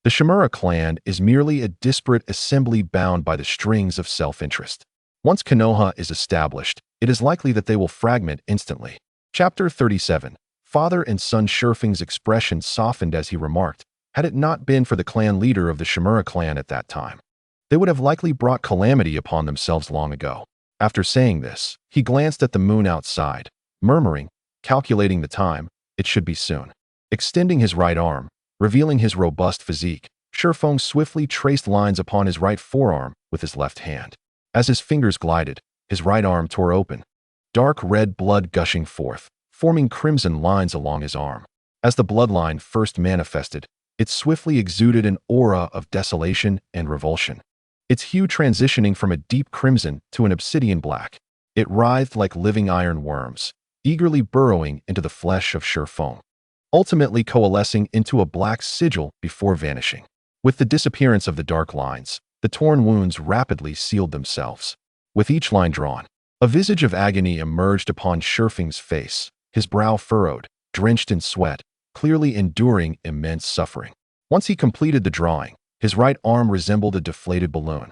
the Shimura clan is merely a disparate assembly bound by the strings of self-interest. Once Konoha is established, it is likely that they will fragment instantly. Chapter 37. Father and son. Shifeng's expression softened as he remarked, had it not been for the clan leader of the Shimura clan at that time, they would have likely brought calamity upon themselves long ago. After saying this, he glanced at the moon outside, murmuring, calculating the time, it should be soon. Extending his right arm, revealing his robust physique, Shifeng swiftly traced lines upon his right forearm with his left hand. As his fingers glided, his right arm tore open, dark red blood gushing forth, forming crimson lines along his arm. As the bloodline first manifested, it swiftly exuded an aura of desolation and revulsion, its hue transitioning from a deep crimson to an obsidian black. It writhed like living iron worms, eagerly burrowing into the flesh of Shifeng, ultimately coalescing into a black sigil before vanishing. With the disappearance of the dark lines, the torn wounds rapidly sealed themselves. With each line drawn, a visage of agony emerged upon Shifeng's face, his brow furrowed, drenched in sweat, clearly enduring immense suffering. Once he completed the drawing, his right arm resembled a deflated balloon.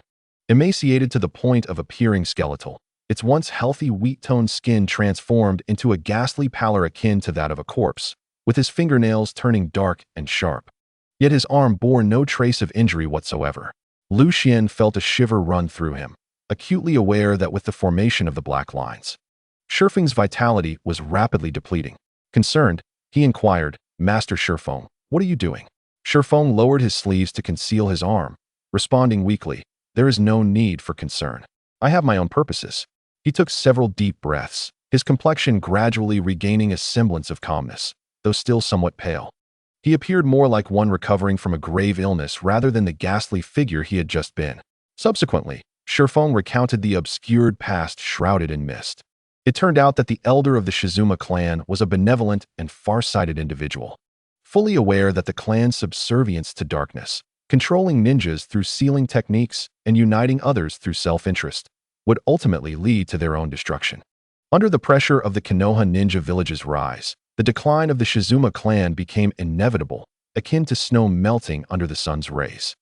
Emaciated to the point of appearing skeletal, its once healthy wheat-toned skin transformed into a ghastly pallor akin to that of a corpse, with his fingernails turning dark and sharp. Yet his arm bore no trace of injury whatsoever. Lu Xian felt a shiver run through him, acutely aware that with the formation of the black lines, Shifeng's vitality was rapidly depleting. Concerned, he inquired, "Master Shifeng, what are you doing?" Shifeng lowered his sleeves to conceal his arm, responding weakly, "There is no need for concern. I have my own purposes." He took several deep breaths, his complexion gradually regaining a semblance of calmness, though still somewhat pale. He appeared more like one recovering from a grave illness rather than the ghastly figure he had just been. Subsequently, Shifeng recounted the obscured past shrouded in mist. It turned out that the elder of the Shizuma clan was a benevolent and far-sighted individual, fully aware that the clan's subservience to darkness, controlling ninjas through sealing techniques and uniting others through self-interest, would ultimately lead to their own destruction. Under the pressure of the Konoha ninja village's rise, the decline of the Shizuma clan became inevitable, akin to snow melting under the sun's rays.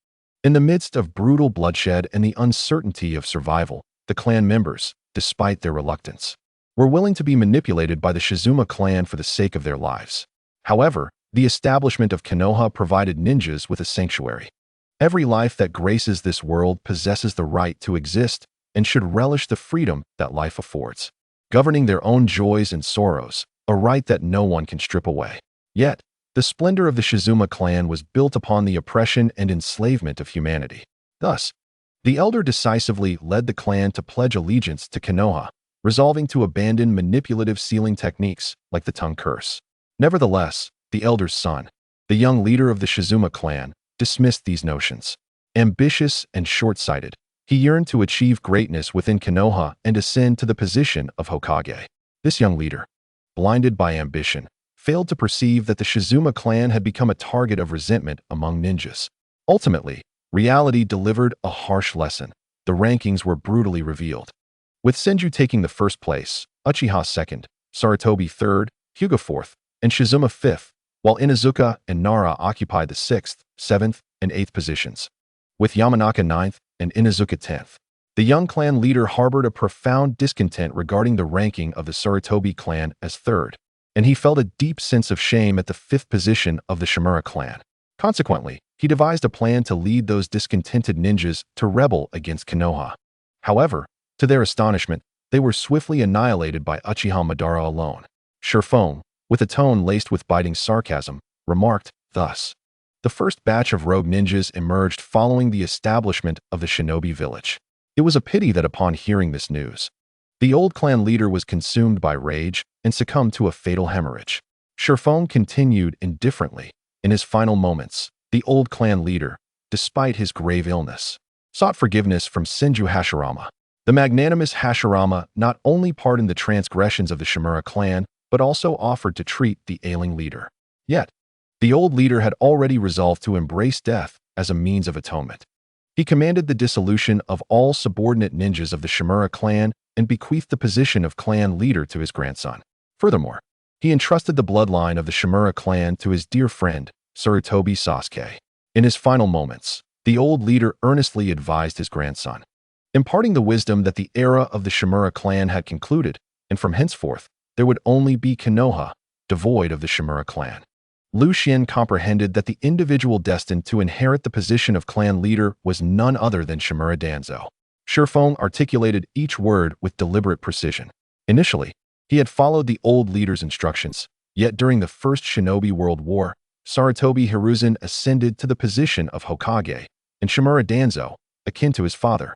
In the midst of brutal bloodshed and the uncertainty of survival, the clan members, despite their reluctance, were willing to be manipulated by the Shizuma clan for the sake of their lives. However, the establishment of Konoha provided ninjas with a sanctuary. Every life that graces this world possesses the right to exist and should relish the freedom that life affords, governing their own joys and sorrows, a right that no one can strip away. Yet, the splendor of the Shizuma clan was built upon the oppression and enslavement of humanity. Thus, the elder decisively led the clan to pledge allegiance to Konoha, resolving to abandon manipulative sealing techniques like the tongue curse. Nevertheless, the elder's son, the young leader of the Shizuma clan, dismissed these notions. Ambitious and short-sighted, he yearned to achieve greatness within Konoha and ascend to the position of Hokage. This young leader, blinded by ambition, failed to perceive that the Shizuma clan had become a target of resentment among ninjas. Ultimately, reality delivered a harsh lesson. The rankings were brutally revealed, with Senju taking the first place, Uchiha second, Sarutobi third, Hyuga fourth, and Shizuma fifth, while Inuzuka and Nara occupied the 6th, 7th, and 8th positions, with Yamanaka 9th and Inuzuka 10th. The young clan leader harbored a profound discontent regarding the ranking of the Sarutobi clan as third, and he felt a deep sense of shame at the 5th position of the Shimura clan. Consequently, he devised a plan to lead those discontented ninjas to rebel against Konoha. However, to their astonishment, they were swiftly annihilated by Uchiha Madara alone. Shifeng, with a tone laced with biting sarcasm, remarked, "Thus, the first batch of rogue ninjas emerged following the establishment of the shinobi village." It was a pity that upon hearing this news, the old clan leader was consumed by rage and succumbed to a fatal hemorrhage. Shifeng continued indifferently. In his final moments, the old clan leader, despite his grave illness, sought forgiveness from Senju Hashirama. The magnanimous Hashirama not only pardoned the transgressions of the Shimura clan, but also offered to treat the ailing leader. Yet, the old leader had already resolved to embrace death as a means of atonement. He commanded the dissolution of all subordinate ninjas of the Shimura clan and bequeathed the position of clan leader to his grandson. Furthermore, he entrusted the bloodline of the Shimura clan to his dear friend, Sarutobi Sasuke. In his final moments, the old leader earnestly advised his grandson, imparting the wisdom that the era of the Shimura clan had concluded, and from henceforth, there would only be Konoha, devoid of the Shimura clan. Lu Xian comprehended that the individual destined to inherit the position of clan leader was none other than Shimura Danzo. Shifeng articulated each word with deliberate precision. Initially, he had followed the old leader's instructions, Yet during the First Shinobi World War, Sarutobi Hiruzen ascended to the position of Hokage, and Shimura Danzo, akin to his father,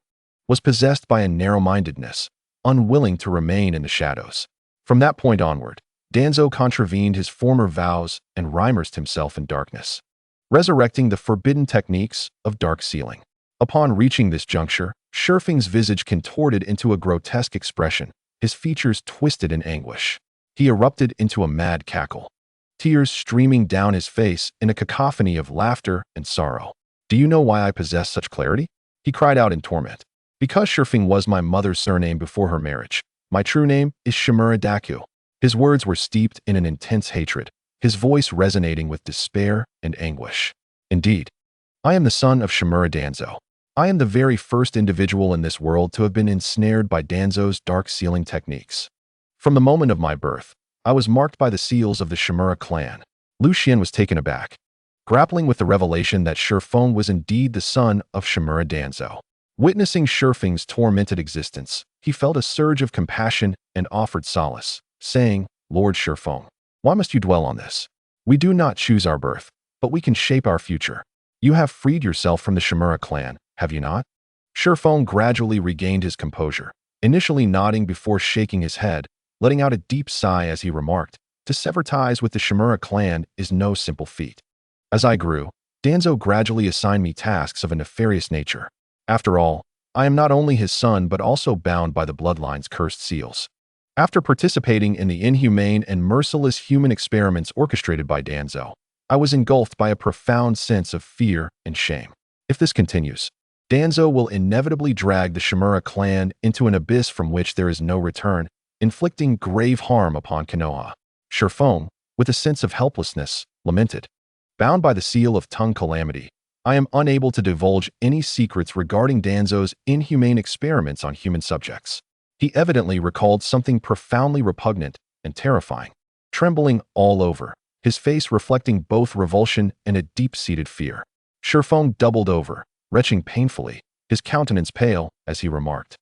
was possessed by a narrow-mindedness, unwilling to remain in the shadows. From that point onward, Danzo contravened his former vows and immersed himself in darkness, resurrecting the forbidden techniques of dark sealing. Upon reaching this juncture, Shurfeng's visage contorted into a grotesque expression, his features twisted in anguish. He erupted into a mad cackle, tears streaming down his face in a cacophony of laughter and sorrow. "Do you know why I possess such clarity?" he cried out in torment. "Because Shurfeng was my mother's surname before her marriage. My true name is Shimura Daku." His words were steeped in an intense hatred, his voice resonating with despair and anguish. "Indeed, I am the son of Shimura Danzo. I am the very first individual in this world to have been ensnared by Danzo's dark sealing techniques. From the moment of my birth, I was marked by the seals of the Shimura clan." Lu Xian was taken aback, grappling with the revelation that Shurfeng was indeed the son of Shimura Danzo. Witnessing Shurfeng's tormented existence, he felt a surge of compassion and offered solace, saying, "Lord Shurfeng, why must you dwell on this? We do not choose our birth, but we can shape our future. You have freed yourself from the Shimura clan, have you not?" Shurfeng gradually regained his composure, initially nodding before shaking his head, letting out a deep sigh as he remarked, "To sever ties with the Shimura clan is no simple feat. As I grew, Danzo gradually assigned me tasks of a nefarious nature. After all, I am not only his son but also bound by the bloodline's cursed seals." After participating in the inhumane and merciless human experiments orchestrated by Danzo, I was engulfed by a profound sense of fear and shame. If this continues, Danzo will inevitably drag the Shimura clan into an abyss from which there is no return, inflicting grave harm upon Konoha. Shurfeng, with a sense of helplessness, lamented, "Bound by the seal of tongue calamity, I am unable to divulge any secrets regarding Danzo's inhumane experiments on human subjects." He evidently recalled something profoundly repugnant and terrifying, trembling all over, his face reflecting both revulsion and a deep-seated fear. Shurfeng doubled over, retching painfully, his countenance pale, as he remarked,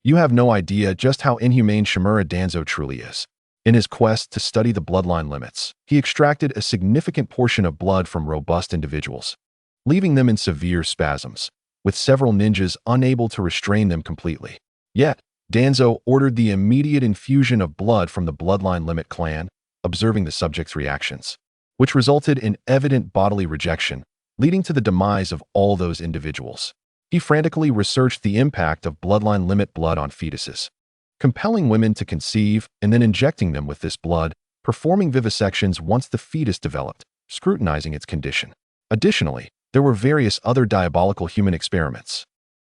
"You have no idea just how inhumane Shimura Danzo truly is." In his quest to study the bloodline limits, he extracted a significant portion of blood from robust individuals, leaving them in severe spasms, with several ninjas unable to restrain them completely. Yet, Danzo ordered the immediate infusion of blood from the bloodline limit clan, observing the subject's reactions, which resulted in evident bodily rejection, leading to the demise of all those individuals. He frantically researched the impact of bloodline limit blood on fetuses, compelling women to conceive and then injecting them with this blood, performing vivisections once the fetus developed, scrutinizing its condition. Additionally, there were various other diabolical human experiments,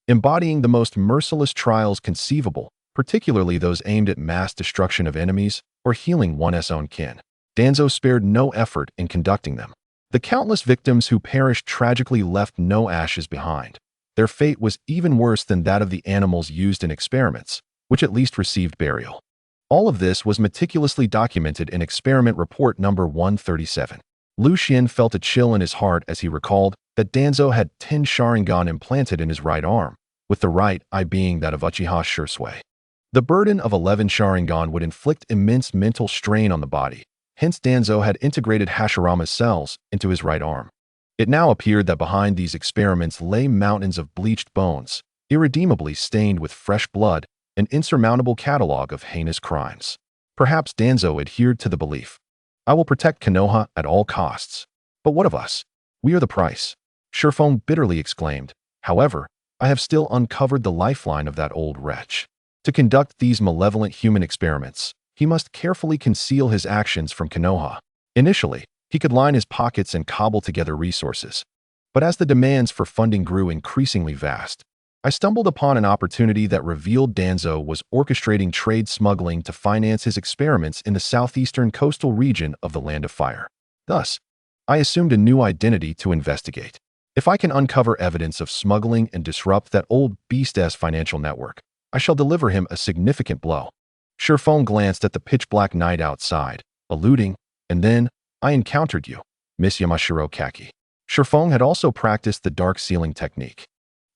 embodying the most merciless trials conceivable, particularly those aimed at mass destruction of enemies or healing one's own kin. Danzo spared no effort in conducting them. The countless victims who perished tragically left no ashes behind. Their fate was even worse than that of the animals used in experiments, which at least received burial. All of this was meticulously documented in Experiment Report number 137. Lu Xian felt a chill in his heart as he recalled that Danzo had 10 Sharingan implanted in his right arm, with the right eye being that of Uchiha Shursui. The burden of 11 Sharingan would inflict immense mental strain on the body, hence Danzo had integrated Hashirama's cells into his right arm. It now appeared that behind these experiments lay mountains of bleached bones, irredeemably stained with fresh blood, an insurmountable catalog of heinous crimes. Perhaps Danzo adhered to the belief, "I will protect Konoha at all costs. But what of us? We are the price." Shurfeng bitterly exclaimed, "However, I have still uncovered the lifeline of that old wretch. To conduct these malevolent human experiments, he must carefully conceal his actions from Konoha. Initially, he could line his pockets and cobble together resources. But as the demands for funding grew increasingly vast, I stumbled upon an opportunity that revealed Danzo was orchestrating trade smuggling to finance his experiments in the southeastern coastal region of the Land of Fire. Thus, I assumed a new identity to investigate. If I can uncover evidence of smuggling and disrupt that old beast's financial network, I shall deliver him a significant blow." Shurfeng glanced at the pitch-black night outside, alluding, "And then, I encountered you, Miss Yamashiro Kaki." Shurfeng had also practiced the dark sealing technique.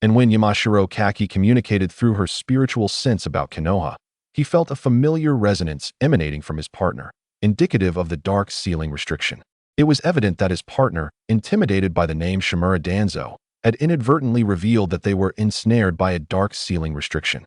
And when Yamashiro Kaki communicated through her spiritual sense about Konoha, he felt a familiar resonance emanating from his partner, indicative of the dark ceiling restriction. It was evident that his partner, intimidated by the name Shimura Danzo, had inadvertently revealed that they were ensnared by a dark ceiling restriction.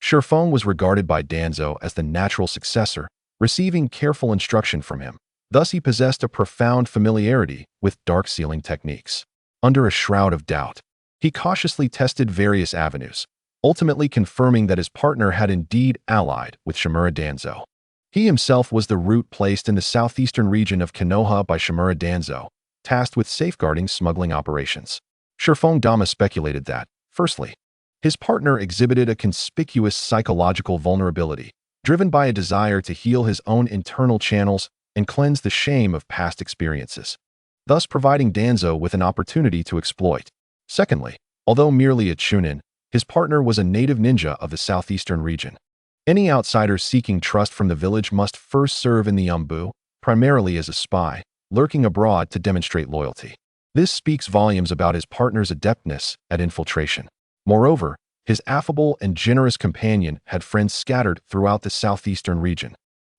Shifeng was regarded by Danzo as the natural successor, receiving careful instruction from him. Thus he possessed a profound familiarity with dark ceiling techniques. Under a shroud of doubt, he cautiously tested various avenues, ultimately confirming that his partner had indeed allied with Shimura Danzo. He himself was the route placed in the southeastern region of Konoha by Shimura Danzo, tasked with safeguarding smuggling operations. Shifeng Dama speculated that, firstly, his partner exhibited a conspicuous psychological vulnerability, driven by a desire to heal his own internal channels and cleanse the shame of past experiences, thus providing Danzo with an opportunity to exploit. Secondly, although merely a chunin, his partner was a native ninja of the southeastern region. Any outsider seeking trust from the village must first serve in the Yambu, primarily as a spy, lurking abroad to demonstrate loyalty. This speaks volumes about his partner's adeptness at infiltration. Moreover, his affable and generous companion had friends scattered throughout the southeastern region,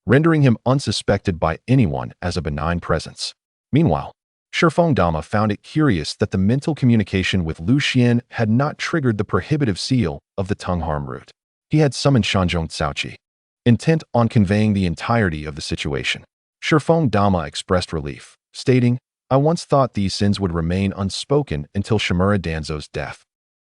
rendering him unsuspected by anyone as a benign presence. Meanwhile, Shifeng Dama found it curious that the mental communication with Lu Xian had not triggered the prohibitive seal of the tongue harm root. He had summoned Shanzhong Caoqi, intent on conveying the entirety of the situation. Shifeng Dama expressed relief, stating, "I once thought these sins would remain unspoken until Shimura Danzo's death.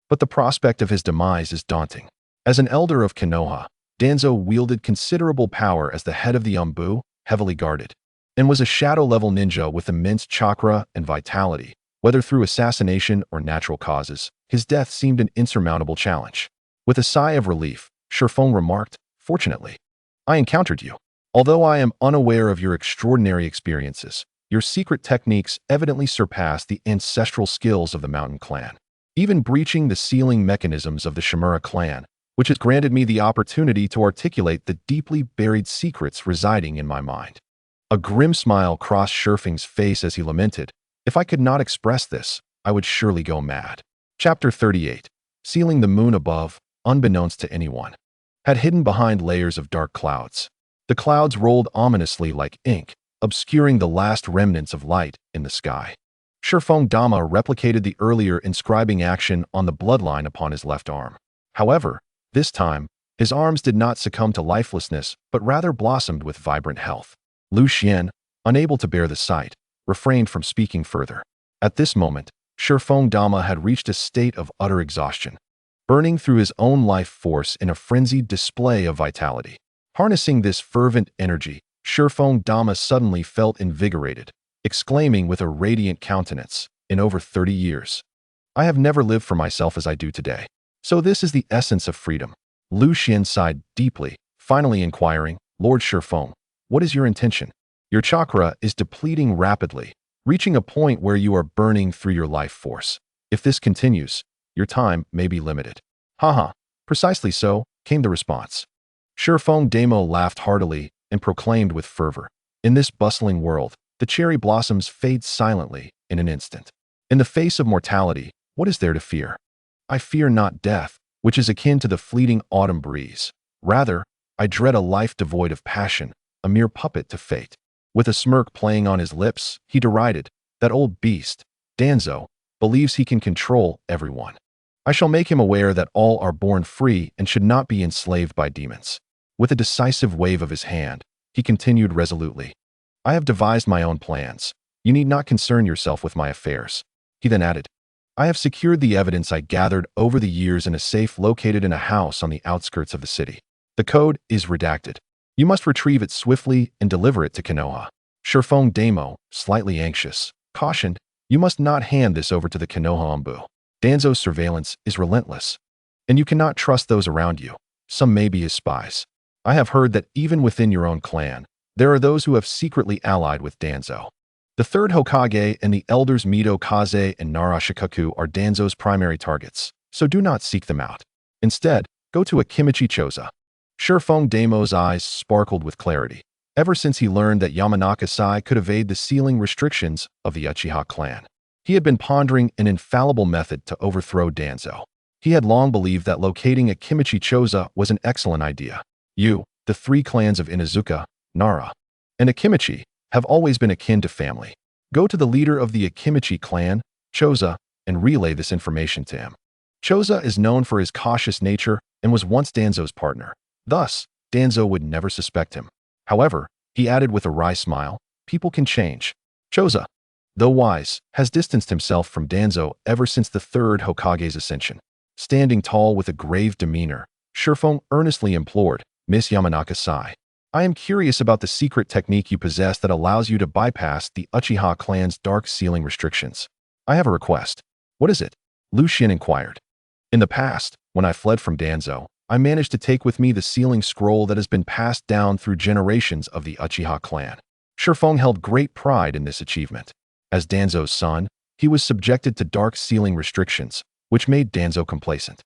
But the prospect of his demise is daunting." As an elder of Konoha, Danzo wielded considerable power as the head of the Yambu, heavily guarded, and was a shadow-level ninja with immense chakra and vitality. Whether through assassination or natural causes, his death seemed an insurmountable challenge. With a sigh of relief, Shifeng remarked, "Fortunately, I encountered you. Although I am unaware of your extraordinary experiences, your secret techniques evidently surpass the ancestral skills of the Mountain Clan, even breaching the sealing mechanisms of the Shimura clan, which has granted me the opportunity to articulate the deeply buried secrets residing in my mind." A grim smile crossed Shifeng's face as he lamented, "If I could not express this, I would surely go mad." Chapter 38. Sealing the moon above, unbeknownst to anyone, had hidden behind layers of dark clouds. The clouds rolled ominously like ink, obscuring the last remnants of light in the sky. Shifeng Dama replicated the earlier inscribing action on the bloodline upon his left arm. However, this time, his arms did not succumb to lifelessness, but rather blossomed with vibrant health. Lu Xian, unable to bear the sight, refrained from speaking further. At this moment, Shifeng Dama had reached a state of utter exhaustion, burning through his own life force in a frenzied display of vitality. Harnessing this fervent energy, Shifeng Dama suddenly felt invigorated, exclaiming with a radiant countenance, "In over 30 years, I have never lived for myself as I do today. So this is the essence of freedom." Lu Xian sighed deeply, finally inquiring, "Lord Shifeng, what is your intention? Your chakra is depleting rapidly, reaching a point where you are burning through your life force. If this continues, your time may be limited." "Haha, precisely so," came the response. Shifeng Dama laughed heartily and proclaimed with fervor, "In this bustling world, the cherry blossoms fade silently in an instant. In the face of mortality, what is there to fear? I fear not death, which is akin to the fleeting autumn breeze. Rather, I dread a life devoid of passion, a mere puppet to fate." With a smirk playing on his lips, he derided, "That old beast, Danzo, believes he can control everyone. I shall make him aware that all are born free and should not be enslaved by demons." With a decisive wave of his hand, he continued resolutely, "I have devised my own plans. You need not concern yourself with my affairs." He then added, "I have secured the evidence I gathered over the years in a safe located in a house on the outskirts of the city. The code is redacted. You must retrieve it swiftly and deliver it to Konoha." Shifeng Dama, slightly anxious, cautioned, "You must not hand this over to the Konoha Ombu. Danzo's surveillance is relentless, and you cannot trust those around you. Some may be his spies. I have heard that even within your own clan, there are those who have secretly allied with Danzo. The third Hokage and the elders Mido Kaze and Nara Shikaku are Danzo's primary targets, so do not seek them out. Instead, go to Akimichi Choza." Shifeng Damo's eyes sparkled with clarity. Ever since he learned that Yamanaka-sai could evade the sealing restrictions of the Uchiha clan, he had been pondering an infallible method to overthrow Danzo. He had long believed that locating Akimichi Choza was an excellent idea. The three clans of Inazuka, Nara, and Akimichi have always been akin to family. Go to the leader of the Akimichi clan, Choza, and relay this information to him. Choza is known for his cautious nature and was once Danzo's partner. Thus, Danzo would never suspect him. However, he added with a wry smile, people can change. Choza, though wise, has distanced himself from Danzo ever since the third Hokage's ascension. Standing tall with a grave demeanor, Shifeng earnestly implored, Miss Yamanaka-sai, I am curious about the secret technique you possess that allows you to bypass the Uchiha clan's dark sealing restrictions. I have a request. What is it? Lu Xian inquired. In the past, when I fled from Danzo, I managed to take with me the sealing scroll that has been passed down through generations of the Uchiha clan. Shifeng held great pride in this achievement. As Danzo's son, he was subjected to dark sealing restrictions, which made Danzo complacent.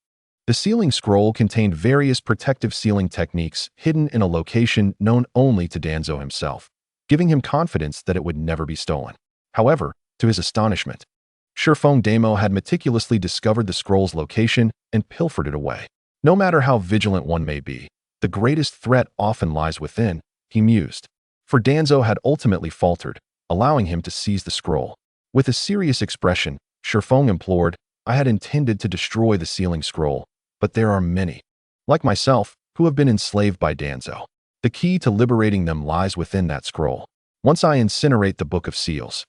The sealing scroll contained various protective sealing techniques hidden in a location known only to Danzo himself, giving him confidence that it would never be stolen. However, to his astonishment, Shifeng Damo had meticulously discovered the scroll's location and pilfered it away. No matter how vigilant one may be, the greatest threat often lies within, he mused. For Danzo had ultimately faltered, allowing him to seize the scroll. With a serious expression, Shifeng implored, I had intended to destroy the sealing scroll, but there are many, like myself, who have been enslaved by Danzo. The key to liberating them lies within that scroll. Once I incinerate the Book of Seals,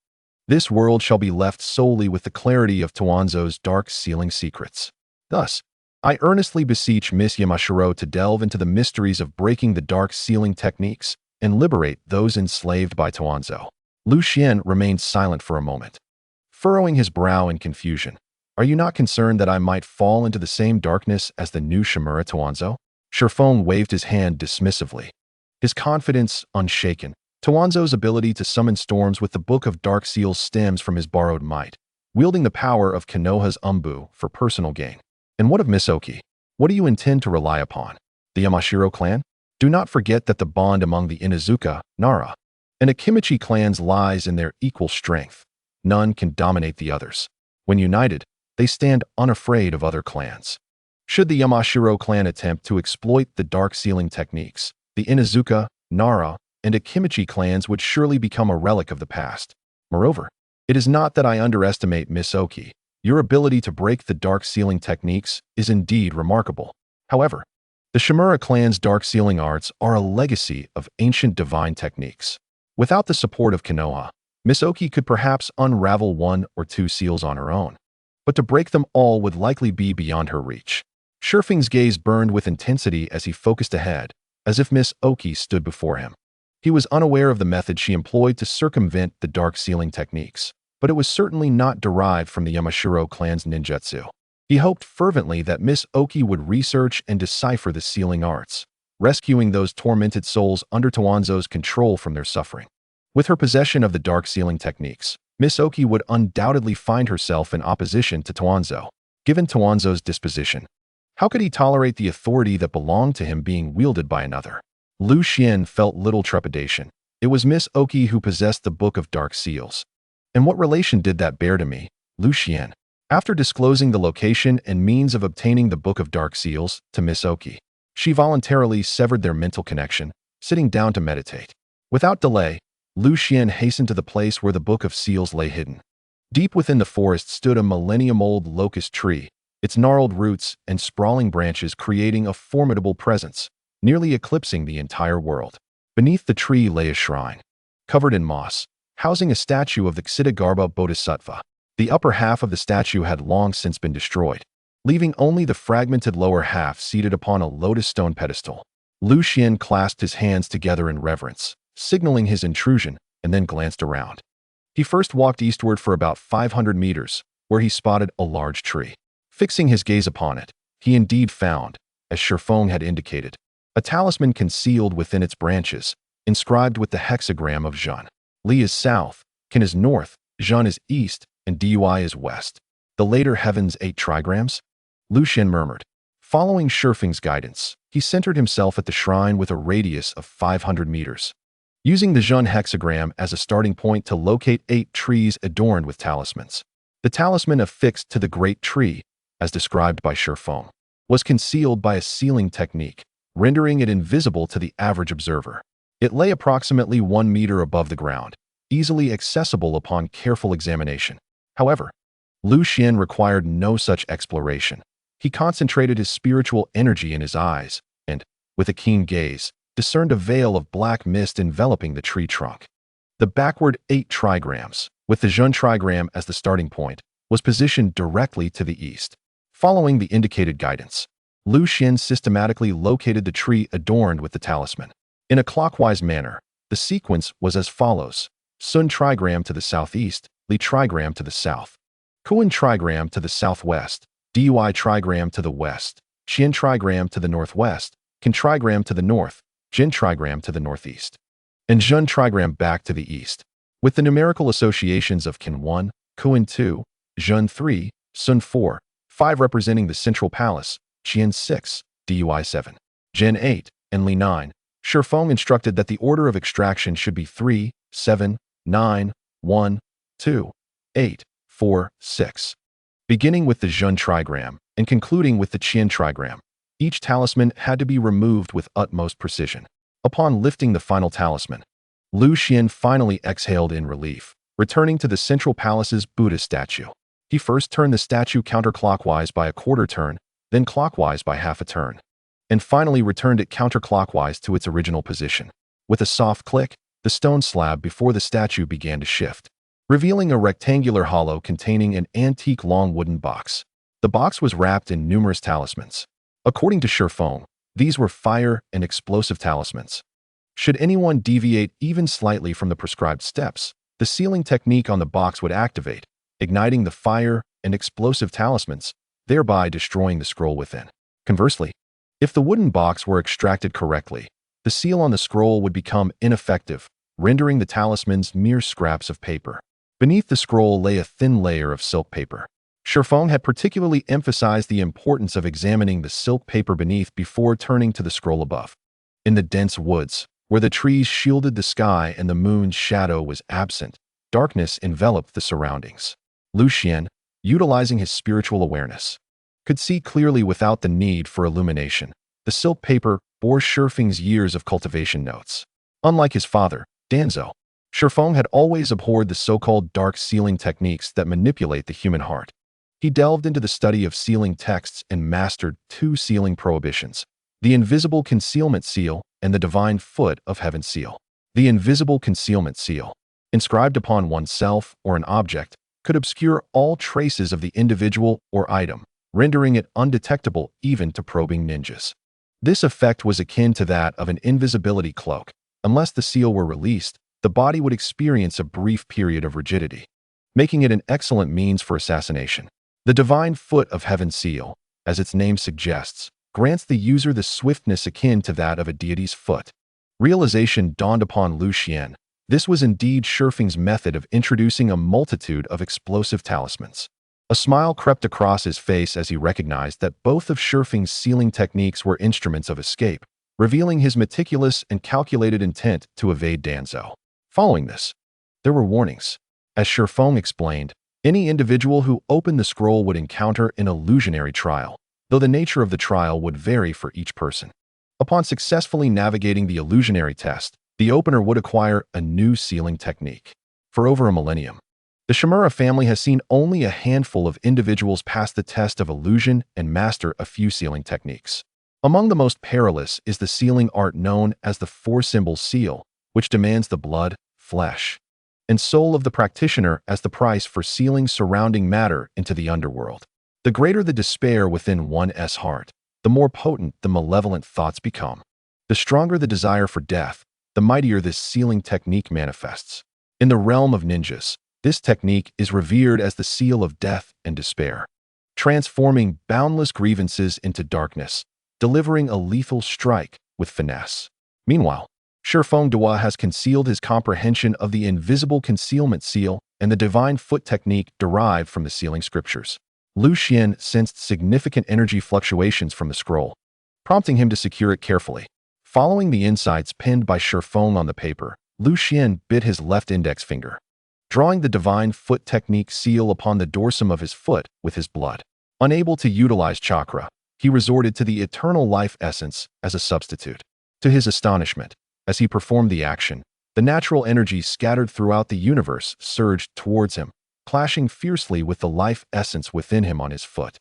this world shall be left solely with the clarity of Tuanzo's dark sealing secrets. Thus, I earnestly beseech Miss Yamashiro to delve into the mysteries of breaking the dark sealing techniques and liberate those enslaved by Tuanzo. Lu Xian remained silent for a moment, furrowing his brow in confusion. Are you not concerned that I might fall into the same darkness as the new Shimura Tuanzo? Shifeng waved his hand dismissively, his confidence unshaken. Tuanzo's ability to summon storms with the Book of Dark Seals stems from his borrowed might, wielding the power of Konoha's Umbu for personal gain. And what of Miss Oki? What do you intend to rely upon? The Yamashiro clan? Do not forget that the bond among the Inuzuka, Nara, and Akimichi clans lies in their equal strength. None can dominate the others. When united, they stand unafraid of other clans. Should the Yamashiro clan attempt to exploit the dark sealing techniques, the Inuzuka, Nara, and Akimichi clans would surely become a relic of the past. Moreover, it is not that I underestimate Miss Oki. Your ability to break the dark sealing techniques is indeed remarkable. However, the Shimura clan's dark sealing arts are a legacy of ancient divine techniques. Without the support of Konoha, Miss Oki could perhaps unravel one or two seals on her own, but to break them all would likely be beyond her reach. Shifeng's gaze burned with intensity as he focused ahead, as if Miss Oki stood before him. He was unaware of the method she employed to circumvent the dark sealing techniques, but it was certainly not derived from the Yamashiro clan's ninjutsu. He hoped fervently that Miss Oki would research and decipher the sealing arts, rescuing those tormented souls under Tuanzo's control from their suffering. With her possession of the dark sealing techniques, Miss Oki would undoubtedly find herself in opposition to Tuanzo. Given Tuanzo's disposition, how could he tolerate the authority that belonged to him being wielded by another? Lu Xian felt little trepidation. It was Miss Oki who possessed the Book of Dark Seals. And what relation did that bear to me, Lu Xian? After disclosing the location and means of obtaining the Book of Dark Seals to Miss Oki, she voluntarily severed their mental connection, sitting down to meditate. Without delay, Lu Xian hastened to the place where the Book of Seals lay hidden. Deep within the forest stood a millennium-old locust tree, its gnarled roots and sprawling branches creating a formidable presence, nearly eclipsing the entire world. Beneath the tree lay a shrine, covered in moss, housing a statue of the Ksitigarbha Bodhisattva. The upper half of the statue had long since been destroyed, leaving only the fragmented lower half seated upon a lotus stone pedestal. Lu Xian clasped his hands together in reverence, signaling his intrusion, and then glanced around. He first walked eastward for about 500 meters, where he spotted a large tree. Fixing his gaze upon it, he indeed found, as Shifeng had indicated, a talisman concealed within its branches, inscribed with the hexagram of Zhen. Li is south, Qin is north, Zhen is east, and Dui is west. The later heaven's 8 trigrams? Lu Xian murmured. Following Shifeng's guidance, he centered himself at the shrine with a radius of 500 meters, using the Zhen hexagram as a starting point to locate 8 trees adorned with talismans. The talisman affixed to the great tree, as described by Shifeng, was concealed by a sealing technique, rendering it invisible to the average observer. It lay approximately 1 meter above the ground, easily accessible upon careful examination. However, Lu Xian required no such exploration. He concentrated his spiritual energy in his eyes and, with a keen gaze, discerned a veil of black mist enveloping the tree trunk. The backward 8 trigrams, with the Zhun trigram as the starting point, was positioned directly to the east. Following the indicated guidance, Lu Xian systematically located the tree adorned with the talisman. In a clockwise manner, the sequence was as follows: Sun trigram to the southeast, Li trigram to the south, Kuan trigram to the southwest, Dui trigram to the west, Qian trigram to the northwest, Qin trigram to the north, Jin trigram to the northeast, and Zhun trigram back to the east, with the numerical associations of Qin 1, Kuan 2, Zhun 3, Sun 4, 5 representing the central palace, Qian 6, Dui 7, Jin 8, and Li 9. Shifeng instructed that the order of extraction should be 3, 7, 9, 1, 2, 8, 4, 6. Beginning with the Zhun trigram and concluding with the Qian trigram, each talisman had to be removed with utmost precision. Upon lifting the final talisman, Lu Xian finally exhaled in relief, returning to the central palace's Buddha statue. He first turned the statue counterclockwise by a quarter turn, then clockwise by half a turn, and finally returned it counterclockwise to its original position. With a soft click, the stone slab before the statue began to shift, revealing a rectangular hollow containing an antique long wooden box. The box was wrapped in numerous talismans. According to Shifeng, these were fire and explosive talismans. Should anyone deviate even slightly from the prescribed steps, the sealing technique on the box would activate, igniting the fire and explosive talismans, thereby destroying the scroll within. Conversely, if the wooden box were extracted correctly, the seal on the scroll would become ineffective, rendering the talismans mere scraps of paper. Beneath the scroll lay a thin layer of silk paper. Shifeng had particularly emphasized the importance of examining the silk paper beneath before turning to the scroll above. In the dense woods, where the trees shielded the sky and the moon's shadow was absent, darkness enveloped the surroundings. Lu Xian, utilizing his spiritual awareness, could see clearly without the need for illumination. The silk paper bore Shifeng's years of cultivation notes. Unlike his father, Danzhou, Shifeng had always abhorred the so-called dark sealing techniques that manipulate the human heart. He delved into the study of sealing texts and mastered 2 sealing prohibitions: the invisible concealment seal and the divine foot of heaven seal. The invisible concealment seal, inscribed upon oneself or an object, could obscure all traces of the individual or item, rendering it undetectable even to probing ninjas. This effect was akin to that of an invisibility cloak. Unless the seal were released, the body would experience a brief period of rigidity, making it an excellent means for assassination. The divine foot of heaven seal, as its name suggests, grants the user the swiftness akin to that of a deity's foot. Realization dawned upon Lu Xian. This was indeed Shifeng's method of introducing a multitude of explosive talismans. A smile crept across his face as he recognized that both of Shifeng's sealing techniques were instruments of escape, revealing his meticulous and calculated intent to evade Danzhou. Following this, there were warnings. As Shifeng explained, any individual who opened the scroll would encounter an illusionary trial, though the nature of the trial would vary for each person. Upon successfully navigating the illusionary test, the opener would acquire a new sealing technique. For over a millennium, the Shimura family has seen only a handful of individuals pass the test of illusion and master a few sealing techniques. Among the most perilous is the sealing art known as the 4-symbol seal, which demands the blood, flesh, and soul of the practitioner as the price for sealing surrounding matter into the underworld. The greater the despair within one's heart, the more potent the malevolent thoughts become. The stronger the desire for death, the mightier this sealing technique manifests. In the realm of ninjas, this technique is revered as the seal of death and despair, transforming boundless grievances into darkness, delivering a lethal strike with finesse. Meanwhile, Shifeng Dua has concealed his comprehension of the invisible concealment seal and the divine foot technique derived from the sealing scriptures. Lu Xian sensed significant energy fluctuations from the scroll, prompting him to secure it carefully. Following the insights penned by Shifeng on the paper, Lu Xian bit his left index finger, drawing the divine foot technique seal upon the dorsum of his foot with his blood. Unable to utilize chakra, he resorted to the eternal life essence as a substitute. To his astonishment, As he performed the action, the natural energy scattered throughout the universe surged towards him, clashing fiercely with the life essence within him on his foot.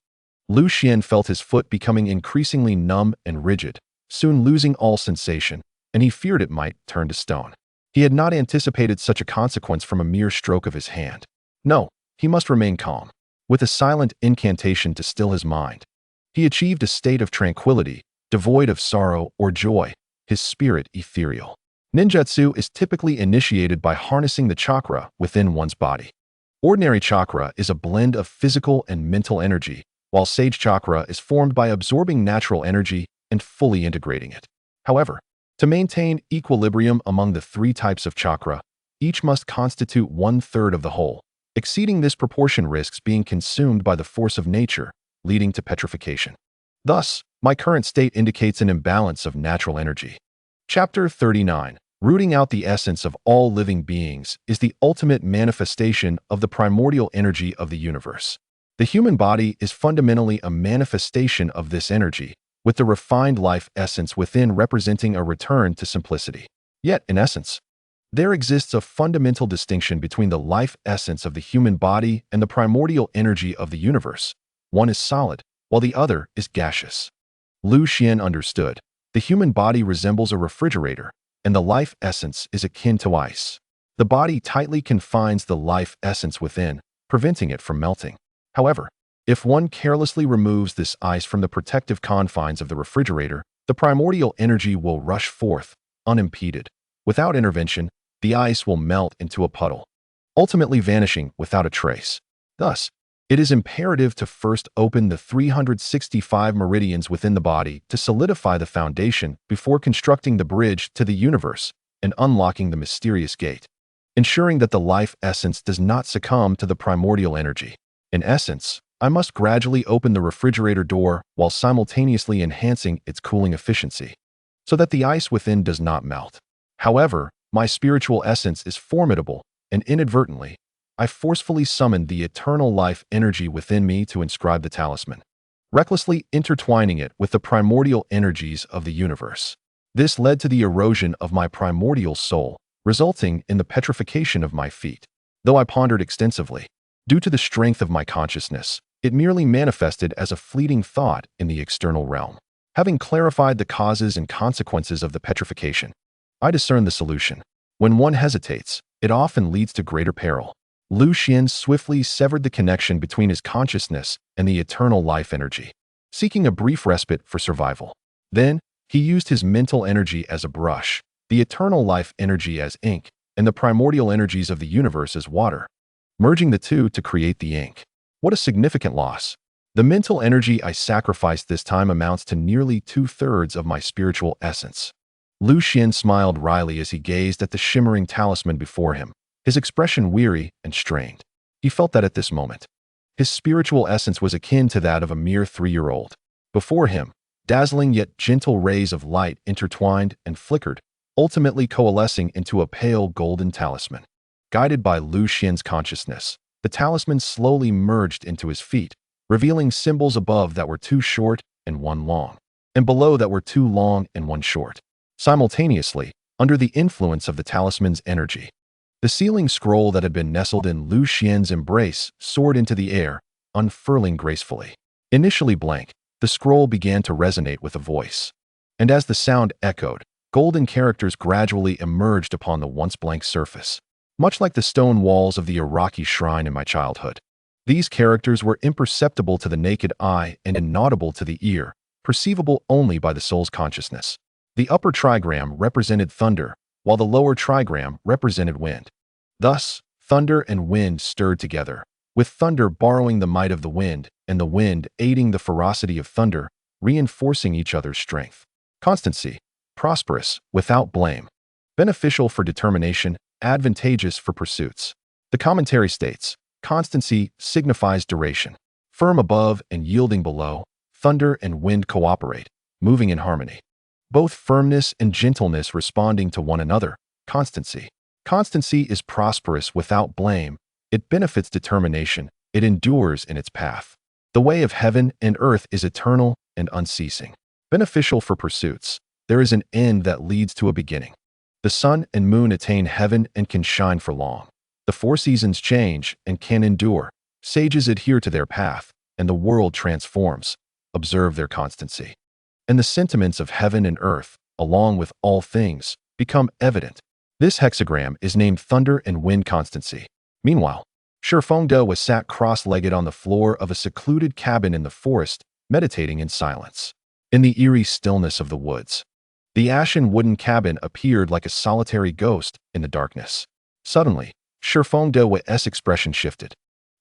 Lu Xian felt his foot becoming increasingly numb and rigid, soon losing all sensation, and he feared it might turn to stone. He had not anticipated such a consequence from a mere stroke of his hand. No, he must remain calm. With a silent incantation to still his mind, he achieved a state of tranquility, devoid of sorrow or joy, his spirit ethereal. Ninjutsu is typically initiated by harnessing the chakra within one's body. Ordinary chakra is a blend of physical and mental energy, while sage chakra is formed by absorbing natural energy and fully integrating it. However, to maintain equilibrium among the three types of chakra, each must constitute 1/3 of the whole. Exceeding this proportion risks being consumed by the force of nature, leading to petrification. Thus, my current state indicates an imbalance of natural energy. Chapter 39. Rooting out the essence of all living beings is the ultimate manifestation of the primordial energy of the universe. The human body is fundamentally a manifestation of this energy, with the refined life essence within representing a return to simplicity. Yet, in essence, there exists a fundamental distinction between the life essence of the human body and the primordial energy of the universe. One is solid, while the other is gaseous. Lu Xian understood. The human body resembles a refrigerator, and the life essence is akin to ice. The body tightly confines the life essence within, preventing it from melting. However, if one carelessly removes this ice from the protective confines of the refrigerator, the primordial energy will rush forth, unimpeded. Without intervention, the ice will melt into a puddle, ultimately vanishing without a trace. Thus, it is imperative to first open the 365 meridians within the body to solidify the foundation before constructing the bridge to the universe and unlocking the mysterious gate, ensuring that the life essence does not succumb to the primordial energy. In essence, I must gradually open the refrigerator door while simultaneously enhancing its cooling efficiency, so that the ice within does not melt. However, my spiritual essence is formidable, and inadvertently, I forcefully summoned the eternal life energy within me to inscribe the talisman, recklessly intertwining it with the primordial energies of the universe. This led to the erosion of my primordial soul, resulting in the petrification of my feet. Though I pondered extensively, due to the strength of my consciousness, it merely manifested as a fleeting thought in the external realm. Having clarified the causes and consequences of the petrification, I discerned the solution. When one hesitates, it often leads to greater peril. Lu Xian swiftly severed the connection between his consciousness and the eternal life energy, seeking a brief respite for survival. Then, he used his mental energy as a brush, the eternal life energy as ink, and the primordial energies of the universe as water, merging the two to create the ink. What a significant loss. The mental energy I sacrificed this time amounts to nearly 2/3 of my spiritual essence. Lu Xian smiled wryly as he gazed at the shimmering talisman before him, his expression weary and strained. He felt that at this moment, his spiritual essence was akin to that of a mere 3-year-old. Before him, dazzling yet gentle rays of light intertwined and flickered, ultimately coalescing into a pale golden talisman. Guided by Lu Xian's consciousness, the talisman slowly merged into his feet, revealing symbols above that were too short and one long, and below that were too long and one short. Simultaneously, under the influence of the talisman's energy, the sealing scroll that had been nestled in Lu Xian's embrace soared into the air, unfurling gracefully. Initially blank, the scroll began to resonate with a voice. And as the sound echoed, golden characters gradually emerged upon the once blank surface, much like the stone walls of the Iraqi shrine in my childhood. These characters were imperceptible to the naked eye and inaudible to the ear, perceivable only by the soul's consciousness. The upper trigram represented thunder, while the lower trigram represented wind. Thus, thunder and wind stirred together, with thunder borrowing the might of the wind, and the wind aiding the ferocity of thunder, reinforcing each other's strength. Constancy, prosperous, without blame, beneficial for determination, advantageous for pursuits. The commentary states, constancy signifies duration. Firm above and yielding below, thunder and wind cooperate, moving in harmony. Both firmness and gentleness responding to one another. Constancy. Constancy is prosperous without blame. It benefits determination. It endures in its path. The way of heaven and earth is eternal and unceasing. Beneficial for pursuits. There is an end that leads to a beginning. The sun and moon attain heaven and can shine for long. The four seasons change and can endure. Sages adhere to their path, and the world transforms. Observe their constancy. And the sentiments of heaven and earth, along with all things, become evident. This hexagram is named thunder and wind constancy. Meanwhile, Shifeng was sat cross-legged on the floor of a secluded cabin in the forest, meditating in silence. In the eerie stillness of the woods, the ashen wooden cabin appeared like a solitary ghost in the darkness. Suddenly, Shifeng's expression shifted,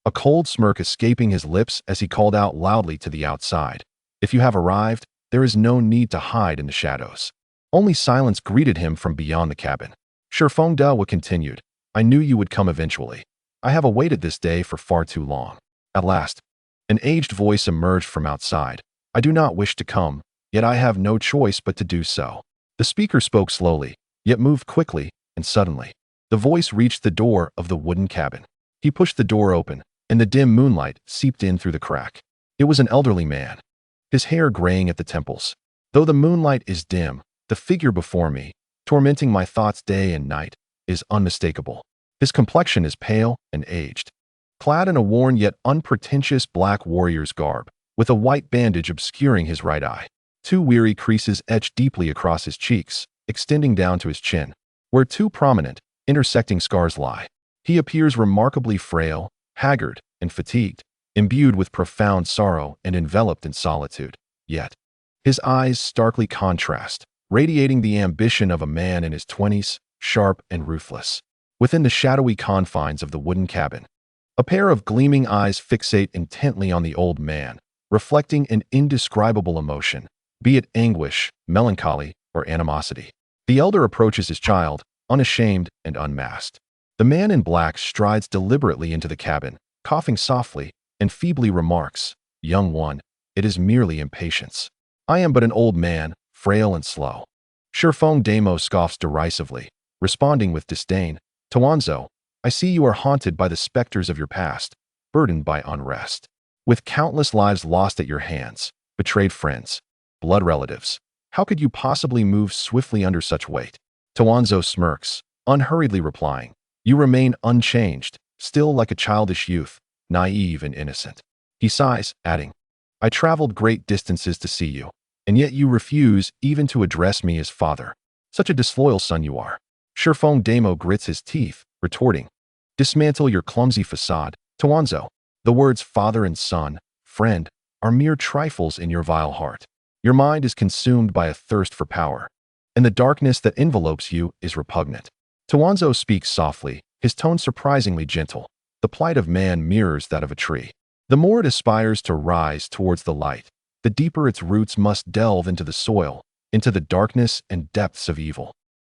a cold smirk escaping his lips as he called out loudly to the outside. If you have arrived, there is no need to hide in the shadows. Only silence greeted him from beyond the cabin. Shifeng continued, I knew you would come eventually. I have awaited this day for far too long. At last, an aged voice emerged from outside. I do not wish to come, yet I have no choice but to do so. The speaker spoke slowly, yet moved quickly, and suddenly, the voice reached the door of the wooden cabin. He pushed the door open, and the dim moonlight seeped in through the crack. It was an elderly man, his hair graying at the temples. Though the moonlight is dim, the figure before me, tormenting my thoughts day and night, is unmistakable. His complexion is pale and aged, clad in a worn yet unpretentious black warrior's garb, with a white bandage obscuring his right eye. Two weary creases etched deeply across his cheeks, extending down to his chin, where two prominent, intersecting scars lie. He appears remarkably frail, haggard, and fatigued, imbued with profound sorrow and enveloped in solitude. Yet, his eyes starkly contrast, radiating the ambition of a man in his 20s, sharp and ruthless. Within the shadowy confines of the wooden cabin, a pair of gleaming eyes fixate intently on the old man, reflecting an indescribable emotion, be it anguish, melancholy, or animosity. The elder approaches his child, unashamed and unmasked. The man in black strides deliberately into the cabin, coughing softly, and feebly remarks, Young one, it is merely impatience. I am but an old man, frail and slow. Shifeng scoffs derisively, responding with disdain, Tuanzo, I see you are haunted by the specters of your past, burdened by unrest. With countless lives lost at your hands, betrayed friends, blood relatives, how could you possibly move swiftly under such weight? Tuanzo smirks, unhurriedly replying, You remain unchanged, still like a childish youth, naive and innocent. He sighs, adding, I traveled great distances to see you, and yet you refuse even to address me as father. Such a disloyal son you are. Shifeng grits his teeth, retorting, Dismantle your clumsy facade, Tuanzo. The words father and son, friend, are mere trifles in your vile heart. Your mind is consumed by a thirst for power, and the darkness that envelopes you is repugnant. Tuanzo speaks softly, his tone surprisingly gentle. The plight of man mirrors that of a tree. The more it aspires to rise towards the light, the deeper its roots must delve into the soil, into the darkness and depths of evil.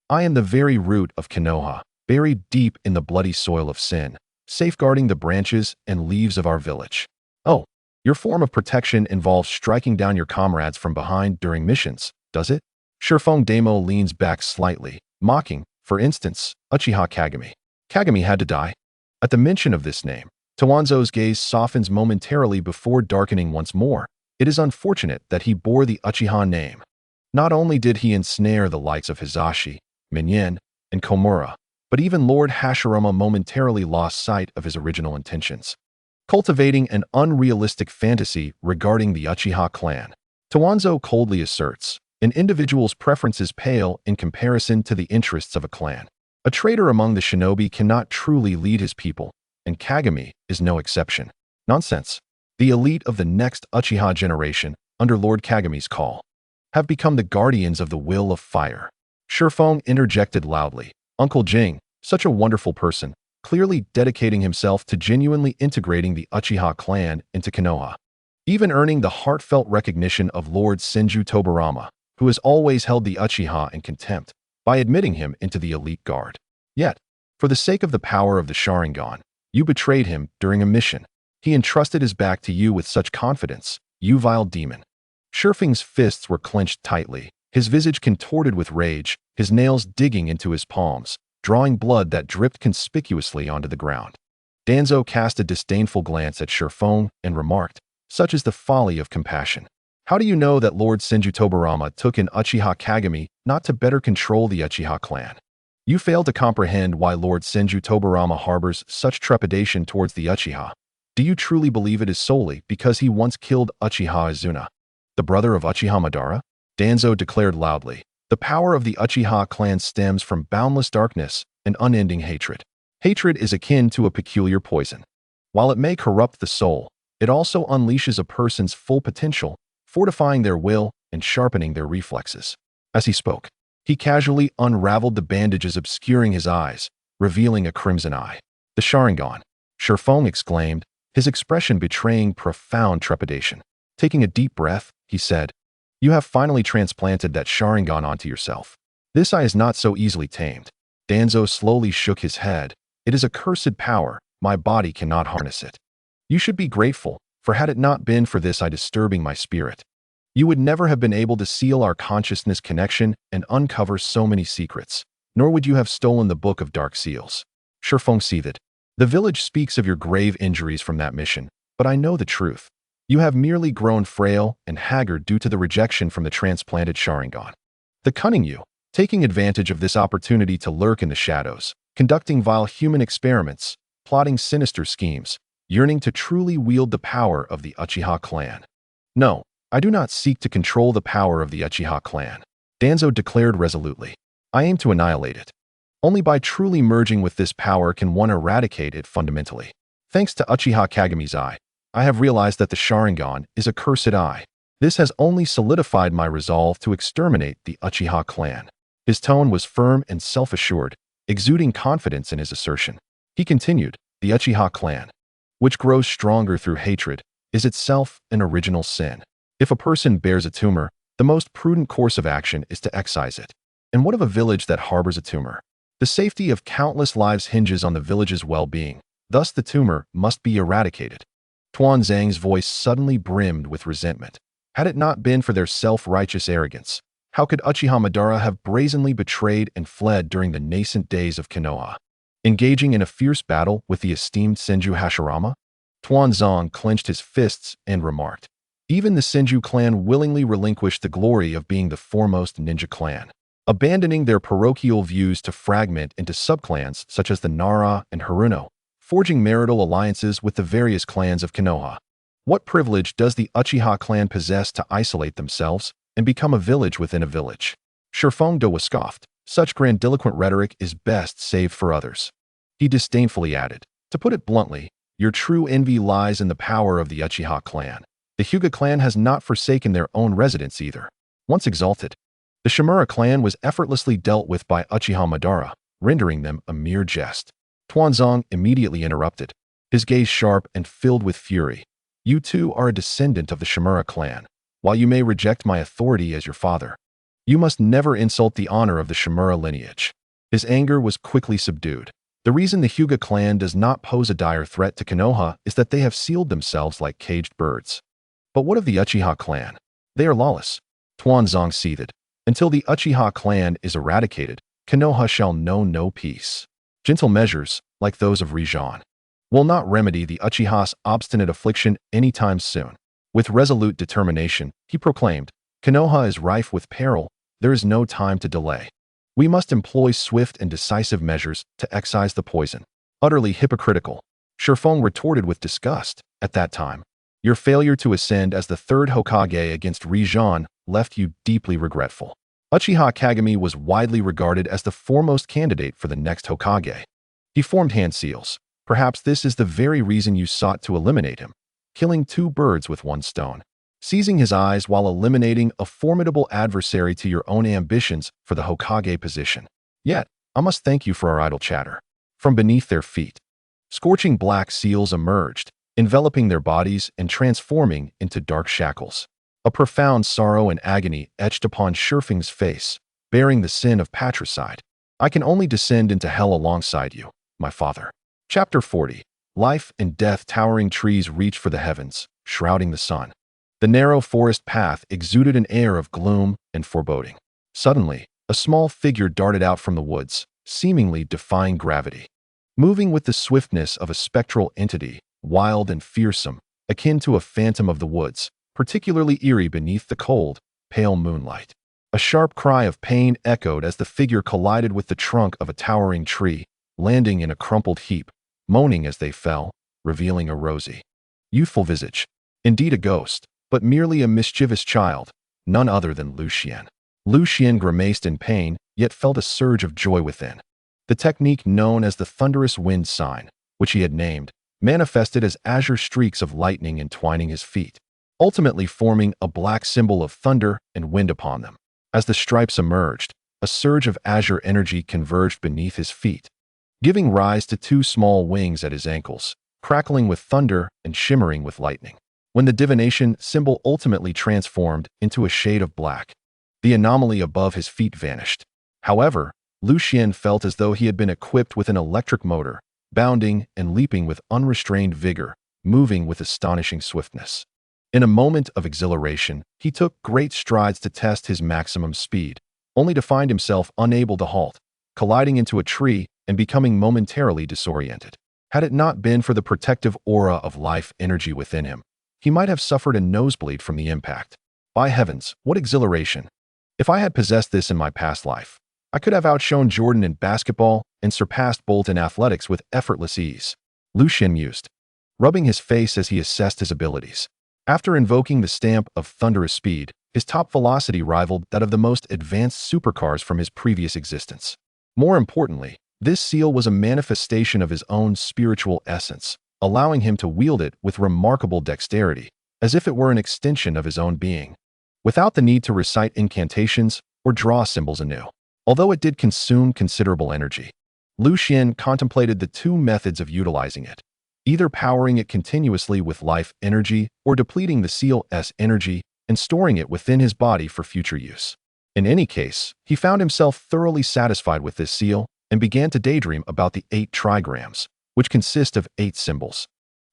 I am the very root of Konoha, buried deep in the bloody soil of sin, safeguarding the branches and leaves of our village. Oh, your form of protection involves striking down your comrades from behind during missions, does it? Shifeng leans back slightly, mocking, for instance, Uchiha Kagami. Kagami had to die. At the mention of this name, Tuanzo's gaze softens momentarily before darkening once more. It is unfortunate that he bore the Uchiha name. Not only did he ensnare the likes of Hizashi, Minyen, and Komura, but even Lord Hashirama momentarily lost sight of his original intentions, cultivating an unrealistic fantasy regarding the Uchiha clan. Tuanzo coldly asserts, an individual's preferences pale in comparison to the interests of a clan. A traitor among the shinobi cannot truly lead his people, and Kagami is no exception. Nonsense. The elite of the next Uchiha generation, under Lord Kagami's call, have become the guardians of the will of fire. Shifeng interjected loudly, Uncle Jing, such a wonderful person, clearly dedicating himself to genuinely integrating the Uchiha clan into Konoha, even earning the heartfelt recognition of Lord Senju Tobarama, who has always held the Uchiha in contempt, by admitting him into the elite guard. Yet, for the sake of the power of the Sharingan, you betrayed him during a mission. He entrusted his back to you with such confidence, you vile demon. Shifeng's fists were clenched tightly, his visage contorted with rage, his nails digging into his palms, drawing blood that dripped conspicuously onto the ground. Danzo cast a disdainful glance at Shifeng and remarked, Such is the folly of compassion. How do you know that Lord Senju Tobarama took in Uchiha Kagami not to better control the Uchiha clan? You fail to comprehend why Lord Senju Tobarama harbors such trepidation towards the Uchiha. Do you truly believe it is solely because he once killed Uchiha Izuna, the brother of Uchiha Madara? Danzo declared loudly. The power of the Uchiha clan stems from boundless darkness and unending hatred. Hatred is akin to a peculiar poison. While it may corrupt the soul, it also unleashes a person's full potential, fortifying their will and sharpening their reflexes. As he spoke, he casually unraveled the bandages obscuring his eyes, revealing a crimson eye. The Sharingan, Shifeng exclaimed, his expression betraying profound trepidation. Taking a deep breath, he said, "You have finally transplanted that Sharingan onto yourself. This eye is not so easily tamed." Danzo slowly shook his head. "It is a cursed power. My body cannot harness it. You should be grateful, for had it not been for this eye disturbing my spirit, you would never have been able to seal our consciousness connection and uncover so many secrets, nor would you have stolen the Book of Dark Seals." Shifeng seethed. "The village speaks of your grave injuries from that mission, but I know the truth. You have merely grown frail and haggard due to the rejection from the transplanted Sharingan. The cunning you, taking advantage of this opportunity to lurk in the shadows, conducting vile human experiments, plotting sinister schemes, yearning to truly wield the power of the Uchiha clan. No, I do not seek to control the power of the Uchiha clan," Danzo declared resolutely. "I aim to annihilate it. Only by truly merging with this power can one eradicate it fundamentally. Thanks to Uchiha Kagami's eye, I have realized that the Sharingan is a cursed eye. This has only solidified my resolve to exterminate the Uchiha clan." His tone was firm and self-assured, exuding confidence in his assertion. He continued, "The Uchiha clan, which grows stronger through hatred, is itself an original sin. If a person bears a tumor, the most prudent course of action is to excise it. And what of a village that harbors a tumor? The safety of countless lives hinges on the village's well-being. Thus the tumor must be eradicated." Tuan Zhang's voice suddenly brimmed with resentment. Had it not been for their self-righteous arrogance, how could Uchiha Madara have brazenly betrayed and fled during the nascent days of Konoha, engaging in a fierce battle with the esteemed Senju Hashirama? Tuan Zhang clenched his fists and remarked, "Even the Senju clan willingly relinquished the glory of being the foremost ninja clan, abandoning their parochial views to fragment into subclans such as the Nara and Haruno, forging marital alliances with the various clans of Konoha. What privilege does the Uchiha clan possess to isolate themselves and become a village within a village?" Shifeng was scoffed. "Such grandiloquent rhetoric is best saved for others." He disdainfully added, "To put it bluntly, your true envy lies in the power of the Uchiha clan. The Hyuga clan has not forsaken their own residence either. Once exalted, the Shimura clan was effortlessly dealt with by Uchiha Madara, rendering them a mere jest." Tuanzong immediately interrupted, his gaze sharp and filled with fury. "You too are a descendant of the Shimura clan. While you may reject my authority as your father, you must never insult the honor of the Shimura lineage." His anger was quickly subdued. The reason the Hyuga clan does not pose a dire threat to Konoha is that they have sealed themselves like caged birds. But what of the Uchiha clan? They are lawless. Tuanzong seethed. Until the Uchiha clan is eradicated, Konoha shall know no peace. Gentle measures, like those of Rijan, will not remedy the Uchiha's obstinate affliction anytime soon. With resolute determination, he proclaimed, "Konoha is rife with peril. There is no time to delay. We must employ swift and decisive measures to excise the poison." Utterly hypocritical, Shifeng retorted with disgust. "At that time, your failure to ascend as the third Hokage against Rijan left you deeply regretful. Uchiha Kagami was widely regarded as the foremost candidate for the next Hokage. He formed hand seals. Perhaps this is the very reason you sought to eliminate him, killing two birds with one stone, seizing his eyes while eliminating a formidable adversary to your own ambitions for the Hokage position. Yet, I must thank you for our idle chatter." From beneath their feet, scorching black seals emerged, enveloping their bodies and transforming into dark shackles. A profound sorrow and agony etched upon Shifeng's face, bearing the sin of patricide. "I can only descend into hell alongside you, my father." Chapter 40. Life and death. Towering trees reached for the heavens, shrouding the sun. The narrow forest path exuded an air of gloom and foreboding. Suddenly, a small figure darted out from the woods, seemingly defying gravity. Moving with the swiftness of a spectral entity, wild and fearsome, akin to a phantom of the woods, particularly eerie beneath the cold, pale moonlight. A sharp cry of pain echoed as the figure collided with the trunk of a towering tree, landing in a crumpled heap, moaning as they fell, revealing a rosy, youthful visage. Indeed a ghost, but merely a mischievous child, none other than Lucien. Lucien grimaced in pain, yet felt a surge of joy within. The technique known as the thunderous wind sign, which he had named, manifested as azure streaks of lightning entwining his feet, ultimately forming a black symbol of thunder and wind upon them. As the stripes emerged, a surge of azure energy converged beneath his feet, giving rise to two small wings at his ankles, crackling with thunder and shimmering with lightning. When the divination symbol ultimately transformed into a shade of black, the anomaly above his feet vanished. However, Lucien felt as though he had been equipped with an electric motor, bounding and leaping with unrestrained vigor, moving with astonishing swiftness. In a moment of exhilaration, he took great strides to test his maximum speed, only to find himself unable to halt, colliding into a tree and becoming momentarily disoriented. Had it not been for the protective aura of life energy within him, he might have suffered a nosebleed from the impact. By heavens, what exhilaration! If I had possessed this in my past life, I could have outshone Jordan in basketball and surpassed Bolt in athletics with effortless ease. Lucien mused, rubbing his face as he assessed his abilities. After invoking the stamp of thunderous speed, his top velocity rivaled that of the most advanced supercars from his previous existence. More importantly, this seal was a manifestation of his own spiritual essence, allowing him to wield it with remarkable dexterity, as if it were an extension of his own being, without the need to recite incantations or draw symbols anew. Although it did consume considerable energy, Lucien contemplated the two methods of utilizing it, either powering it continuously with life energy or depleting the seal's energy and storing it within his body for future use. In any case, he found himself thoroughly satisfied with this seal and began to daydream about the 8 trigrams, which consist of 8 symbols.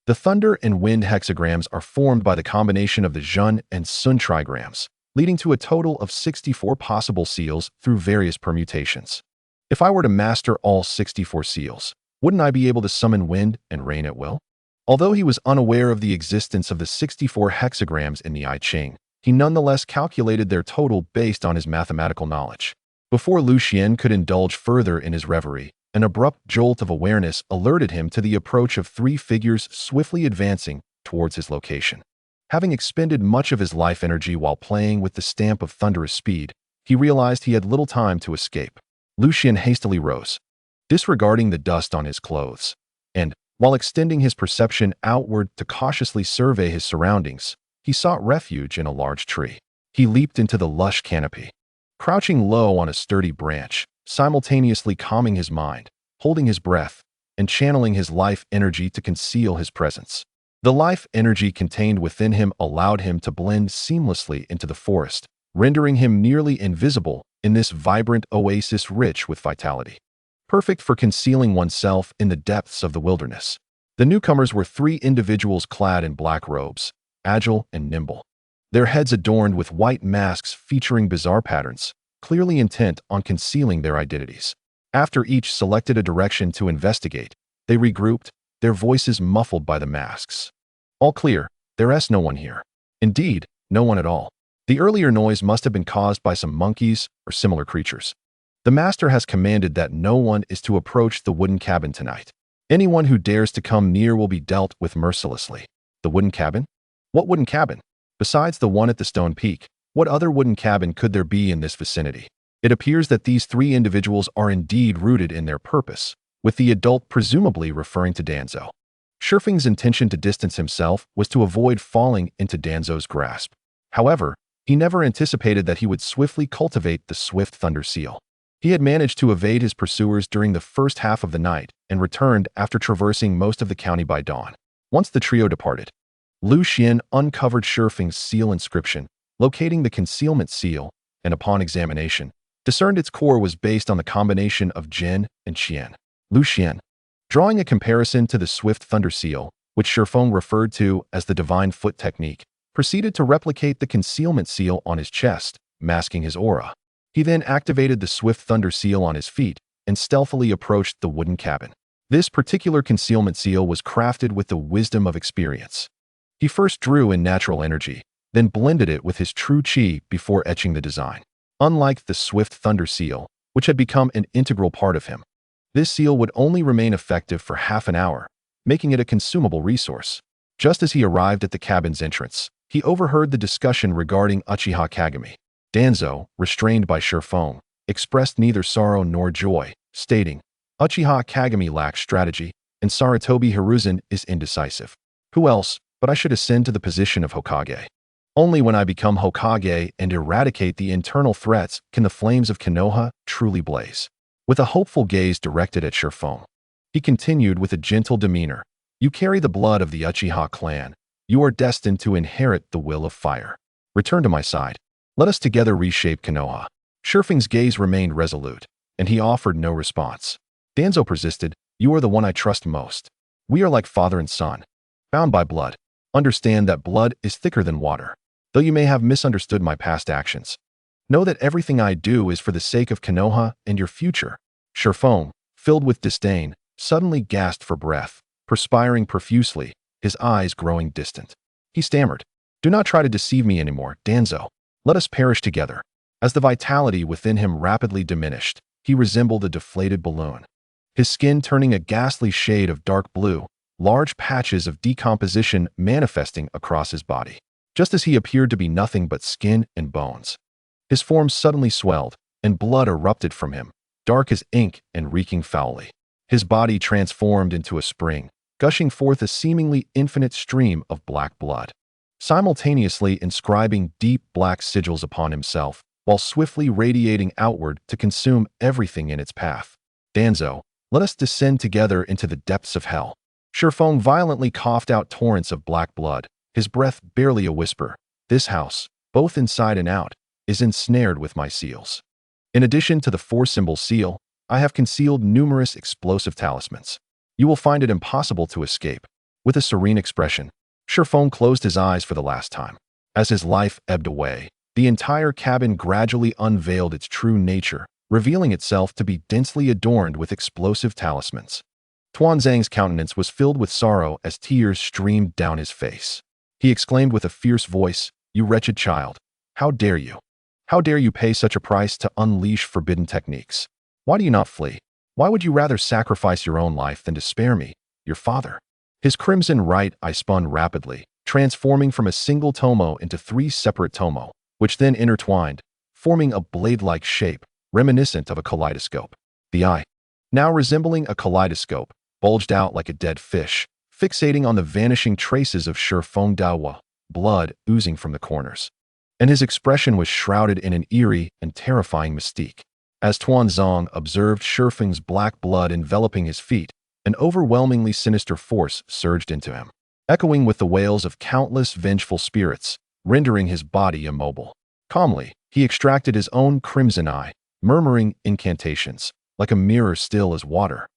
The thunder and wind hexagrams are formed by the combination of the Jun and Sun trigrams, leading to a total of 64 possible seals through various permutations. If I were to master all 64 seals, wouldn't I be able to summon wind and rain at will? Although he was unaware of the existence of the 64 hexagrams in the I Ching, he nonetheless calculated their total based on his mathematical knowledge. Before Lucien could indulge further in his reverie, an abrupt jolt of awareness alerted him to the approach of 3 figures swiftly advancing towards his location. Having expended much of his life energy while playing with the stamp of thunderous speed, he realized he had little time to escape. Lucien hastily rose, disregarding the dust on his clothes, and, while extending his perception outward to cautiously survey his surroundings, he sought refuge in a large tree. He leaped into the lush canopy, crouching low on a sturdy branch, simultaneously calming his mind, holding his breath, and channeling his life energy to conceal his presence. The life energy contained within him allowed him to blend seamlessly into the forest, rendering him nearly invisible in this vibrant oasis rich with vitality, perfect for concealing oneself in the depths of the wilderness. The newcomers were 3 individuals clad in black robes, agile and nimble, their heads adorned with white masks featuring bizarre patterns, clearly intent on concealing their identities. After each selected a direction to investigate, they regrouped, their voices muffled by the masks. All clear, there's no one here. Indeed, no one at all. The earlier noise must have been caused by some monkeys or similar creatures. The master has commanded that no one is to approach the wooden cabin tonight. Anyone who dares to come near will be dealt with mercilessly. The wooden cabin? What wooden cabin? Besides the one at the stone peak, what other wooden cabin could there be in this vicinity? It appears that these 3 individuals are indeed rooted in their purpose, with the adult presumably referring to Danzo. Shurfeng's intention to distance himself was to avoid falling into Danzo's grasp. However, he never anticipated that he would swiftly cultivate the swift thunder seal. He had managed to evade his pursuers during the first half of the night and returned after traversing most of the county by dawn. Once the trio departed, Lucien uncovered Shurfeng's seal inscription, locating the concealment seal, and upon examination, discerned its core was based on the combination of Jin and Qian. Lucien, drawing a comparison to the swift thunder seal, which Shurfeng referred to as the divine foot technique, proceeded to replicate the concealment seal on his chest, masking his aura. He then activated the swift thunder seal on his feet and stealthily approached the wooden cabin. This particular concealment seal was crafted with the wisdom of experience. He first drew in natural energy, then blended it with his true qi before etching the design. Unlike the swift thunder seal, which had become an integral part of him, this seal would only remain effective for half an hour, making it a consumable resource. Just as he arrived at the cabin's entrance, he overheard the discussion regarding Uchiha Kagami. Danzo, restrained by Shifeng, expressed neither sorrow nor joy, stating, Uchiha Kagami lacks strategy, and Sarutobi Hiruzen is indecisive. Who else, but I should ascend to the position of Hokage. Only when I become Hokage and eradicate the internal threats can the flames of Konoha truly blaze. With a hopeful gaze directed at Shifeng, he continued with a gentle demeanor, You carry the blood of the Uchiha clan. You are destined to inherit the will of fire. Return to my side. Let us together reshape Konoha. Shifeng's gaze remained resolute, and he offered no response. Danzo persisted, You are the one I trust most. We are like father and son, bound by blood. Understand that blood is thicker than water. Though you may have misunderstood my past actions, know that everything I do is for the sake of Konoha and your future. Shifeng, filled with disdain, suddenly gasped for breath, perspiring profusely, his eyes growing distant. He stammered, Do not try to deceive me anymore, Danzo. Let us perish together. As the vitality within him rapidly diminished, he resembled a deflated balloon. His skin turning a ghastly shade of dark blue, large patches of decomposition manifesting across his body. Just as he appeared to be nothing but skin and bones. His form suddenly swelled, and blood erupted from him, dark as ink and reeking foully. His body transformed into a spring, gushing forth a seemingly infinite stream of black blood, simultaneously inscribing deep black sigils upon himself, while swiftly radiating outward to consume everything in its path. Danzo, let us descend together into the depths of hell. Shifeng violently coughed out torrents of black blood, his breath barely a whisper. This house, both inside and out, is ensnared with my seals. In addition to the four-symbol seal, I have concealed numerous explosive talismans. You will find it impossible to escape. With a serene expression, Shifeng closed his eyes for the last time. As his life ebbed away, the entire cabin gradually unveiled its true nature, revealing itself to be densely adorned with explosive talismans. Tuanzang's countenance was filled with sorrow as tears streamed down his face. He exclaimed with a fierce voice, You wretched child, how dare you? How dare you pay such a price to unleash forbidden techniques? Why do you not flee? Why would you rather sacrifice your own life than to spare me, your father? His crimson right eye spun rapidly, transforming from a single tomo into 3 separate tomo, which then intertwined, forming a blade-like shape, reminiscent of a kaleidoscope. The eye, now resembling a kaleidoscope, bulged out like a dead fish, fixating on the vanishing traces of Shifeng Dawa, blood oozing from the corners. And his expression was shrouded in an eerie and terrifying mystique. As Tuanzang observed Shifeng's black blood enveloping his feet, an overwhelmingly sinister force surged into him, echoing with the wails of countless vengeful spirits, rendering his body immobile. Calmly, he extracted his own crimson eye, murmuring incantations, like a mirror still as water.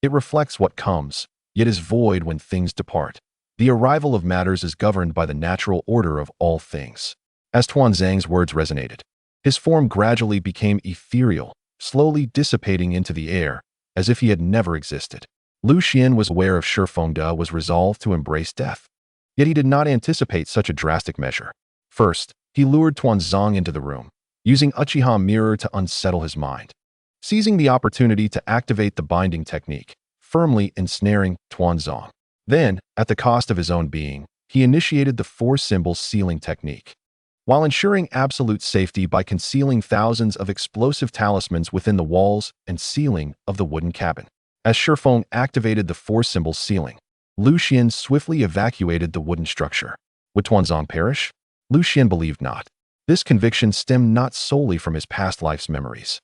It reflects what comes, yet is void when things depart. The arrival of matters is governed by the natural order of all things. As Tuanzang's words resonated, his form gradually became ethereal, slowly dissipating into the air, as if he had never existed. Lu Xian was aware of Shifeng Da was resolved to embrace death. Yet he did not anticipate such a drastic measure. First, he lured Tuanzang into the room, using Uchiha Mirror to unsettle his mind. Seizing the opportunity to activate the binding technique, firmly ensnaring Tuanzang. Then, at the cost of his own being, he initiated the 4-symbol sealing technique. While ensuring absolute safety by concealing thousands of explosive talismans within the walls and ceiling of the wooden cabin. As Shifeng activated the 4-symbol sealing, Lu Xian swiftly evacuated the wooden structure. Would Tuanzang perish? Lu Xian believed not. This conviction stemmed not solely from his past life's memories.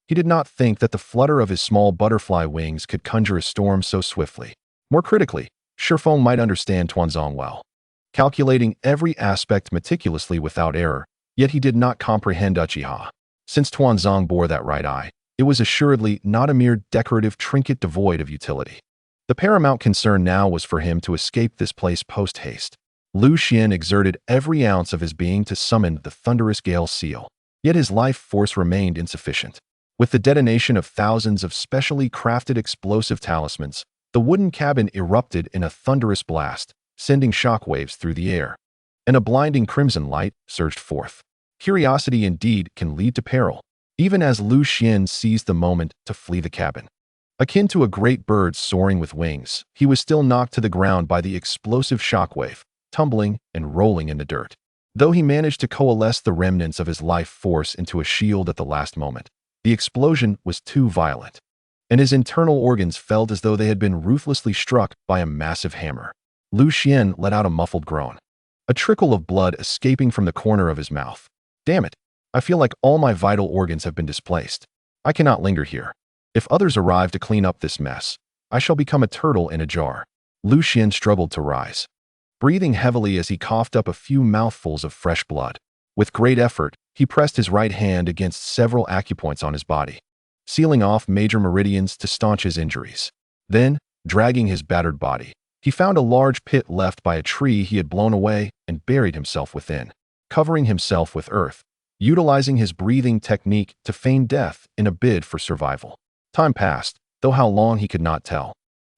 He did not think that the flutter of his small butterfly wings could conjure a storm so swiftly. More critically, Shifeng might understand Tuanzang well, calculating every aspect meticulously without error, yet he did not comprehend Uchiha. Since Tuanzang bore that right eye, it was assuredly not a mere decorative trinket devoid of utility. The paramount concern now was for him to escape this place post-haste. Lu Xian exerted every ounce of his being to summon the thunderous gale seal, yet his life force remained insufficient. With the detonation of thousands of specially crafted explosive talismans, the wooden cabin erupted in a thunderous blast, sending shockwaves through the air. And a blinding crimson light surged forth. Curiosity indeed can lead to peril, even as Lu Xian seized the moment to flee the cabin. Akin to a great bird soaring with wings, he was still knocked to the ground by the explosive shockwave, tumbling and rolling in the dirt. Though he managed to coalesce the remnants of his life force into a shield at the last moment, the explosion was too violent, and his internal organs felt as though they had been ruthlessly struck by a massive hammer. Lu Xian let out a muffled groan, a trickle of blood escaping from the corner of his mouth. Damn it! I feel like all my vital organs have been displaced. I cannot linger here. If others arrive to clean up this mess, I shall become a turtle in a jar. Lu Xian struggled to rise, breathing heavily as he coughed up a few mouthfuls of fresh blood. With great effort, he pressed his right hand against several acupoints on his body, sealing off major meridians to staunch his injuries. Then, dragging his battered body, he found a large pit left by a tree he had blown away and buried himself within, covering himself with earth, utilizing his breathing technique to feign death in a bid for survival. Time passed, though how long he could not tell,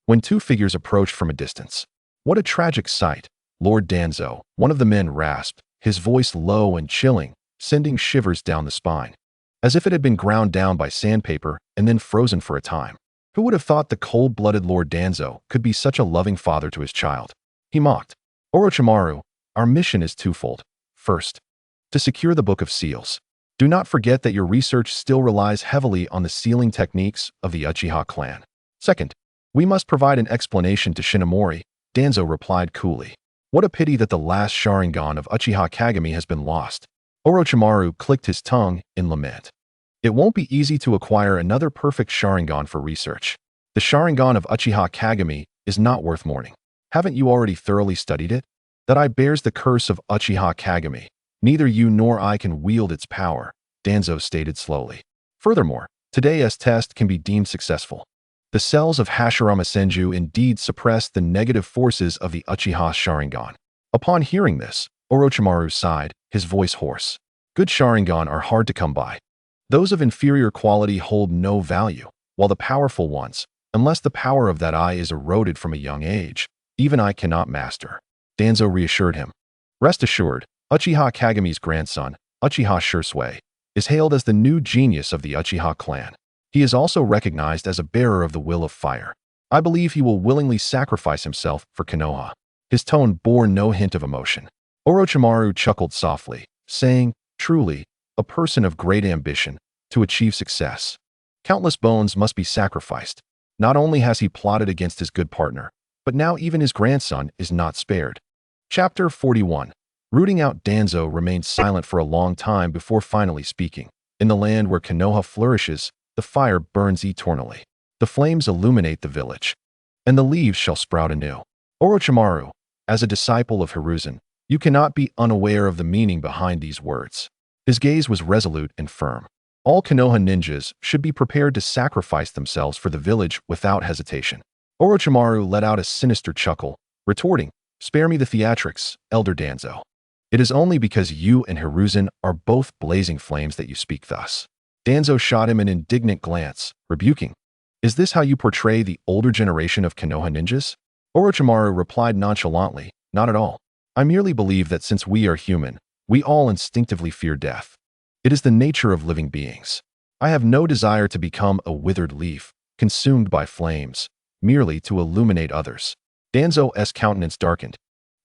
when two figures approached from a distance. What a tragic sight! Lord Danzo, one of the men rasped, his voice low and chilling, sending shivers down the spine, as if it had been ground down by sandpaper and then frozen for a time. Who would have thought the cold-blooded Lord Danzo could be such a loving father to his child? He mocked. Orochimaru, our mission is twofold. First, to secure the Book of Seals. Do not forget that your research still relies heavily on the sealing techniques of the Uchiha clan. Second, we must provide an explanation to Shinomori, Danzo replied coolly. What a pity that the last Sharingan of Uchiha Kagami has been lost. Orochimaru clicked his tongue in lament. It won't be easy to acquire another perfect Sharingan for research. The Sharingan of Uchiha Kagami is not worth mourning. Haven't you already thoroughly studied it? That eye bears the curse of Uchiha Kagami. Neither you nor I can wield its power, Danzo stated slowly. Furthermore, today's test can be deemed successful. The cells of Hashirama Senju indeed suppress the negative forces of the Uchiha Sharingan. Upon hearing this, Orochimaru sighed, his voice hoarse. Good Sharingan are hard to come by. Those of inferior quality hold no value, while the powerful ones, unless the power of that eye is eroded from a young age, even I cannot master. Danzo reassured him. Rest assured, Uchiha Kagami's grandson, Uchiha Shursui, is hailed as the new genius of the Uchiha clan. He is also recognized as a bearer of the will of fire. I believe he will willingly sacrifice himself for Konoha. His tone bore no hint of emotion. Orochimaru chuckled softly, saying, truly, a person of great ambition, to achieve success. Countless bones must be sacrificed. Not only has he plotted against his good partner, but now even his grandson is not spared. Chapter 41. Rooting out Danzo remained silent for a long time before finally speaking. In the land where Konoha flourishes, the fire burns eternally. The flames illuminate the village, and the leaves shall sprout anew. Orochimaru, as a disciple of Hiruzen, you cannot be unaware of the meaning behind these words. His gaze was resolute and firm. All Konoha ninjas should be prepared to sacrifice themselves for the village without hesitation. Orochimaru let out a sinister chuckle, retorting, spare me the theatrics, Elder Danzo. It is only because you and Hiruzen are both blazing flames that you speak thus. Danzo shot him an indignant glance, rebuking. Is this how you portray the older generation of Konoha ninjas? Orochimaru replied nonchalantly, not at all. I merely believe that since we are human, we all instinctively fear death. It is the nature of living beings. I have no desire to become a withered leaf, consumed by flames, merely to illuminate others. Danzo's countenance darkened,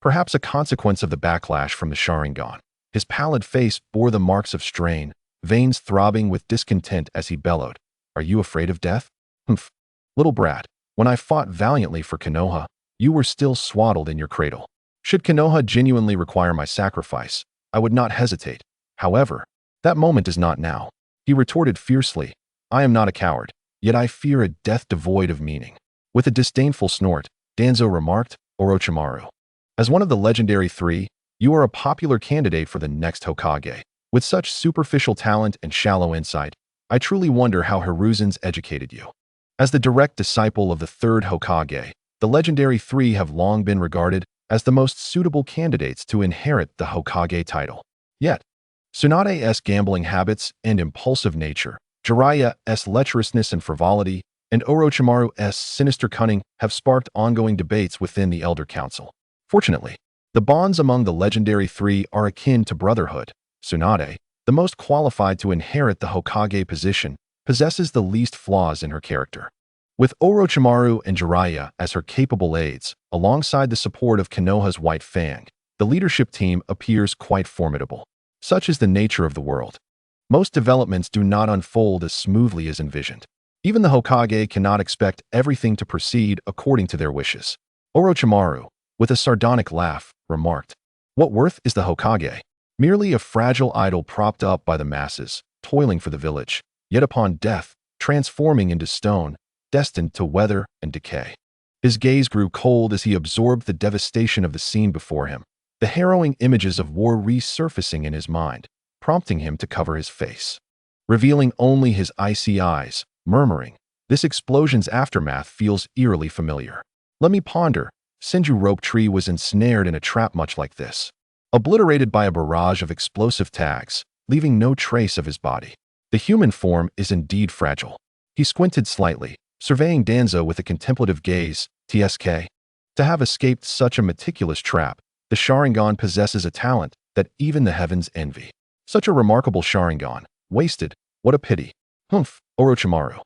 perhaps a consequence of the backlash from the Sharingan. His pallid face bore the marks of strain, veins throbbing with discontent as he bellowed, Are you afraid of death? Humph. Little brat, when I fought valiantly for Konoha, you were still swaddled in your cradle. Should Konoha genuinely require my sacrifice, I would not hesitate. However, that moment is not now. He retorted fiercely, I am not a coward, yet I fear a death devoid of meaning. With a disdainful snort, Danzo remarked, Orochimaru. As one of the legendary three, you are a popular candidate for the next Hokage. With such superficial talent and shallow insight, I truly wonder how Hiruzen's educated you. As the direct disciple of the third Hokage, the legendary three have long been regarded as the most suitable candidates to inherit the Hokage title. Yet, Tsunade's gambling habits and impulsive nature, Jiraiya's lecherousness and frivolity, and Orochimaru's sinister cunning have sparked ongoing debates within the Elder Council. Fortunately, the bonds among the legendary three are akin to brotherhood. Tsunade, the most qualified to inherit the Hokage position, possesses the least flaws in her character. With Orochimaru and Jiraiya as her capable aides, alongside the support of Konoha's White Fang, the leadership team appears quite formidable. Such is the nature of the world. Most developments do not unfold as smoothly as envisioned. Even the Hokage cannot expect everything to proceed according to their wishes. Orochimaru, with a sardonic laugh, remarked, "What worth is the Hokage? Merely a fragile idol propped up by the masses, toiling for the village, yet upon death, transforming into stone, destined to weather and decay." His gaze grew cold as he absorbed the devastation of the scene before him, the harrowing images of war resurfacing in his mind, prompting him to cover his face, revealing only his icy eyes, murmuring, "This explosion's aftermath feels eerily familiar. Let me ponder. Senju Rope Tree was ensnared in a trap much like this, obliterated by a barrage of explosive tags, leaving no trace of his body. The human form is indeed fragile." He squinted slightly, surveying Danzo with a contemplative gaze. "TSK. To have escaped such a meticulous trap, the Sharingan possesses a talent that even the heavens envy. Such a remarkable Sharingan, wasted, what a pity." "Humph, Orochimaru.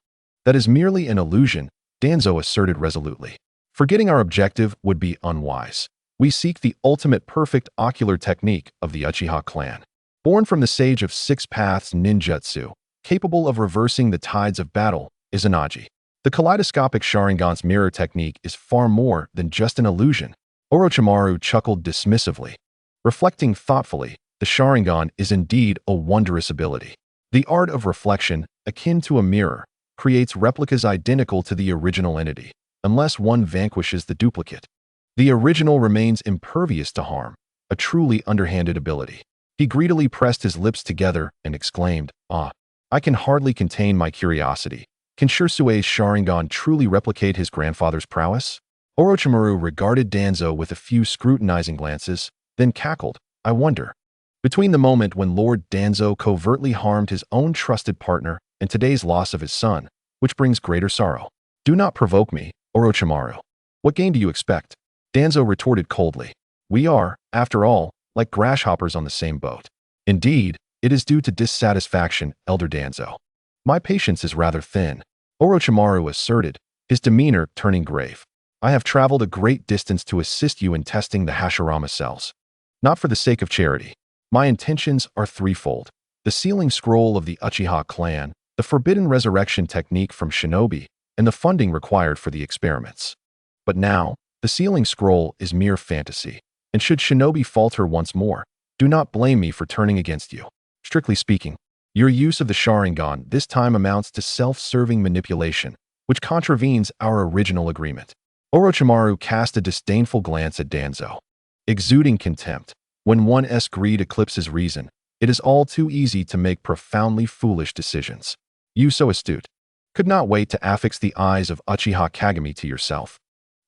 That is merely an illusion," Danzo asserted resolutely. "Forgetting our objective would be unwise. We seek the ultimate perfect ocular technique of the Uchiha clan. Born from the Sage of Six Paths ninjutsu, capable of reversing the tides of battle, is Anaji. The kaleidoscopic Sharingan's mirror technique is far more than just an illusion." Orochimaru chuckled dismissively. Reflecting thoughtfully, the Sharingan is indeed a wondrous ability. The art of reflection, akin to a mirror, creates replicas identical to the original entity, unless one vanquishes the duplicate. The original remains impervious to harm, a truly underhanded ability. He greedily pressed his lips together and exclaimed, "Ah, I can hardly contain my curiosity. Can Shirsue's Sharingan truly replicate his grandfather's prowess?" Orochimaru regarded Danzo with a few scrutinizing glances, then cackled, "I wonder." Between the moment when Lord Danzo covertly harmed his own trusted partner and today's loss of his son, which brings greater sorrow? "Do not provoke me, Orochimaru. What gain do you expect?" Danzo retorted coldly. "We are, after all, like grasshoppers on the same boat." "Indeed, it is due to dissatisfaction, Elder Danzo. My patience is rather thin," Orochimaru asserted, his demeanor turning grave. "I have traveled a great distance to assist you in testing the Hashirama cells. Not for the sake of charity. My intentions are threefold: the sealing scroll of the Uchiha clan, the forbidden resurrection technique from Shinobi, and the funding required for the experiments. But now, the sealing scroll is mere fantasy, and should Shinobi falter once more, do not blame me for turning against you. Strictly speaking, your use of the Sharingan this time amounts to self-serving manipulation, which contravenes our original agreement." Orochimaru cast a disdainful glance at Danzo. Exuding contempt, when one's greed eclipses reason, it is all too easy to make profoundly foolish decisions. "You so astute. Could not wait to affix the eyes of Uchiha Kagami to yourself.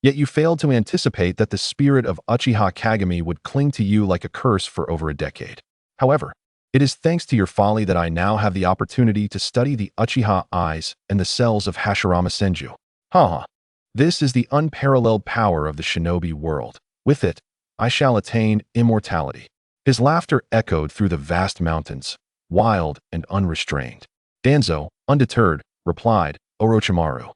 Yet you failed to anticipate that the spirit of Uchiha Kagami would cling to you like a curse for over a decade. However, it is thanks to your folly that I now have the opportunity to study the Uchiha eyes and the cells of Hashirama Senju. Ha! This is the unparalleled power of the shinobi world. With it, I shall attain immortality." His laughter echoed through the vast mountains, wild and unrestrained. Danzo, undeterred, replied, "Orochimaru,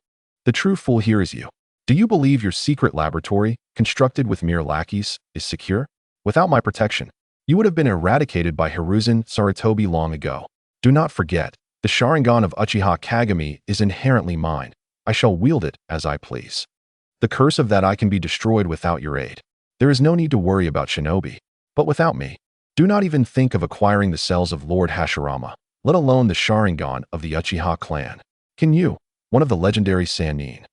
the true fool here is you. Do you believe your secret laboratory, constructed with mere lackeys, is secure? Without my protection, you would have been eradicated by Hiruzen Sarutobi long ago. Do not forget, the Sharingan of Uchiha Kagami is inherently mine. I shall wield it as I please. The curse of that I can be destroyed without your aid. There is no need to worry about Shinobi. But without me, do not even think of acquiring the cells of Lord Hashirama, let alone the Sharingan of the Uchiha clan. Can you, one of the legendary Sannin,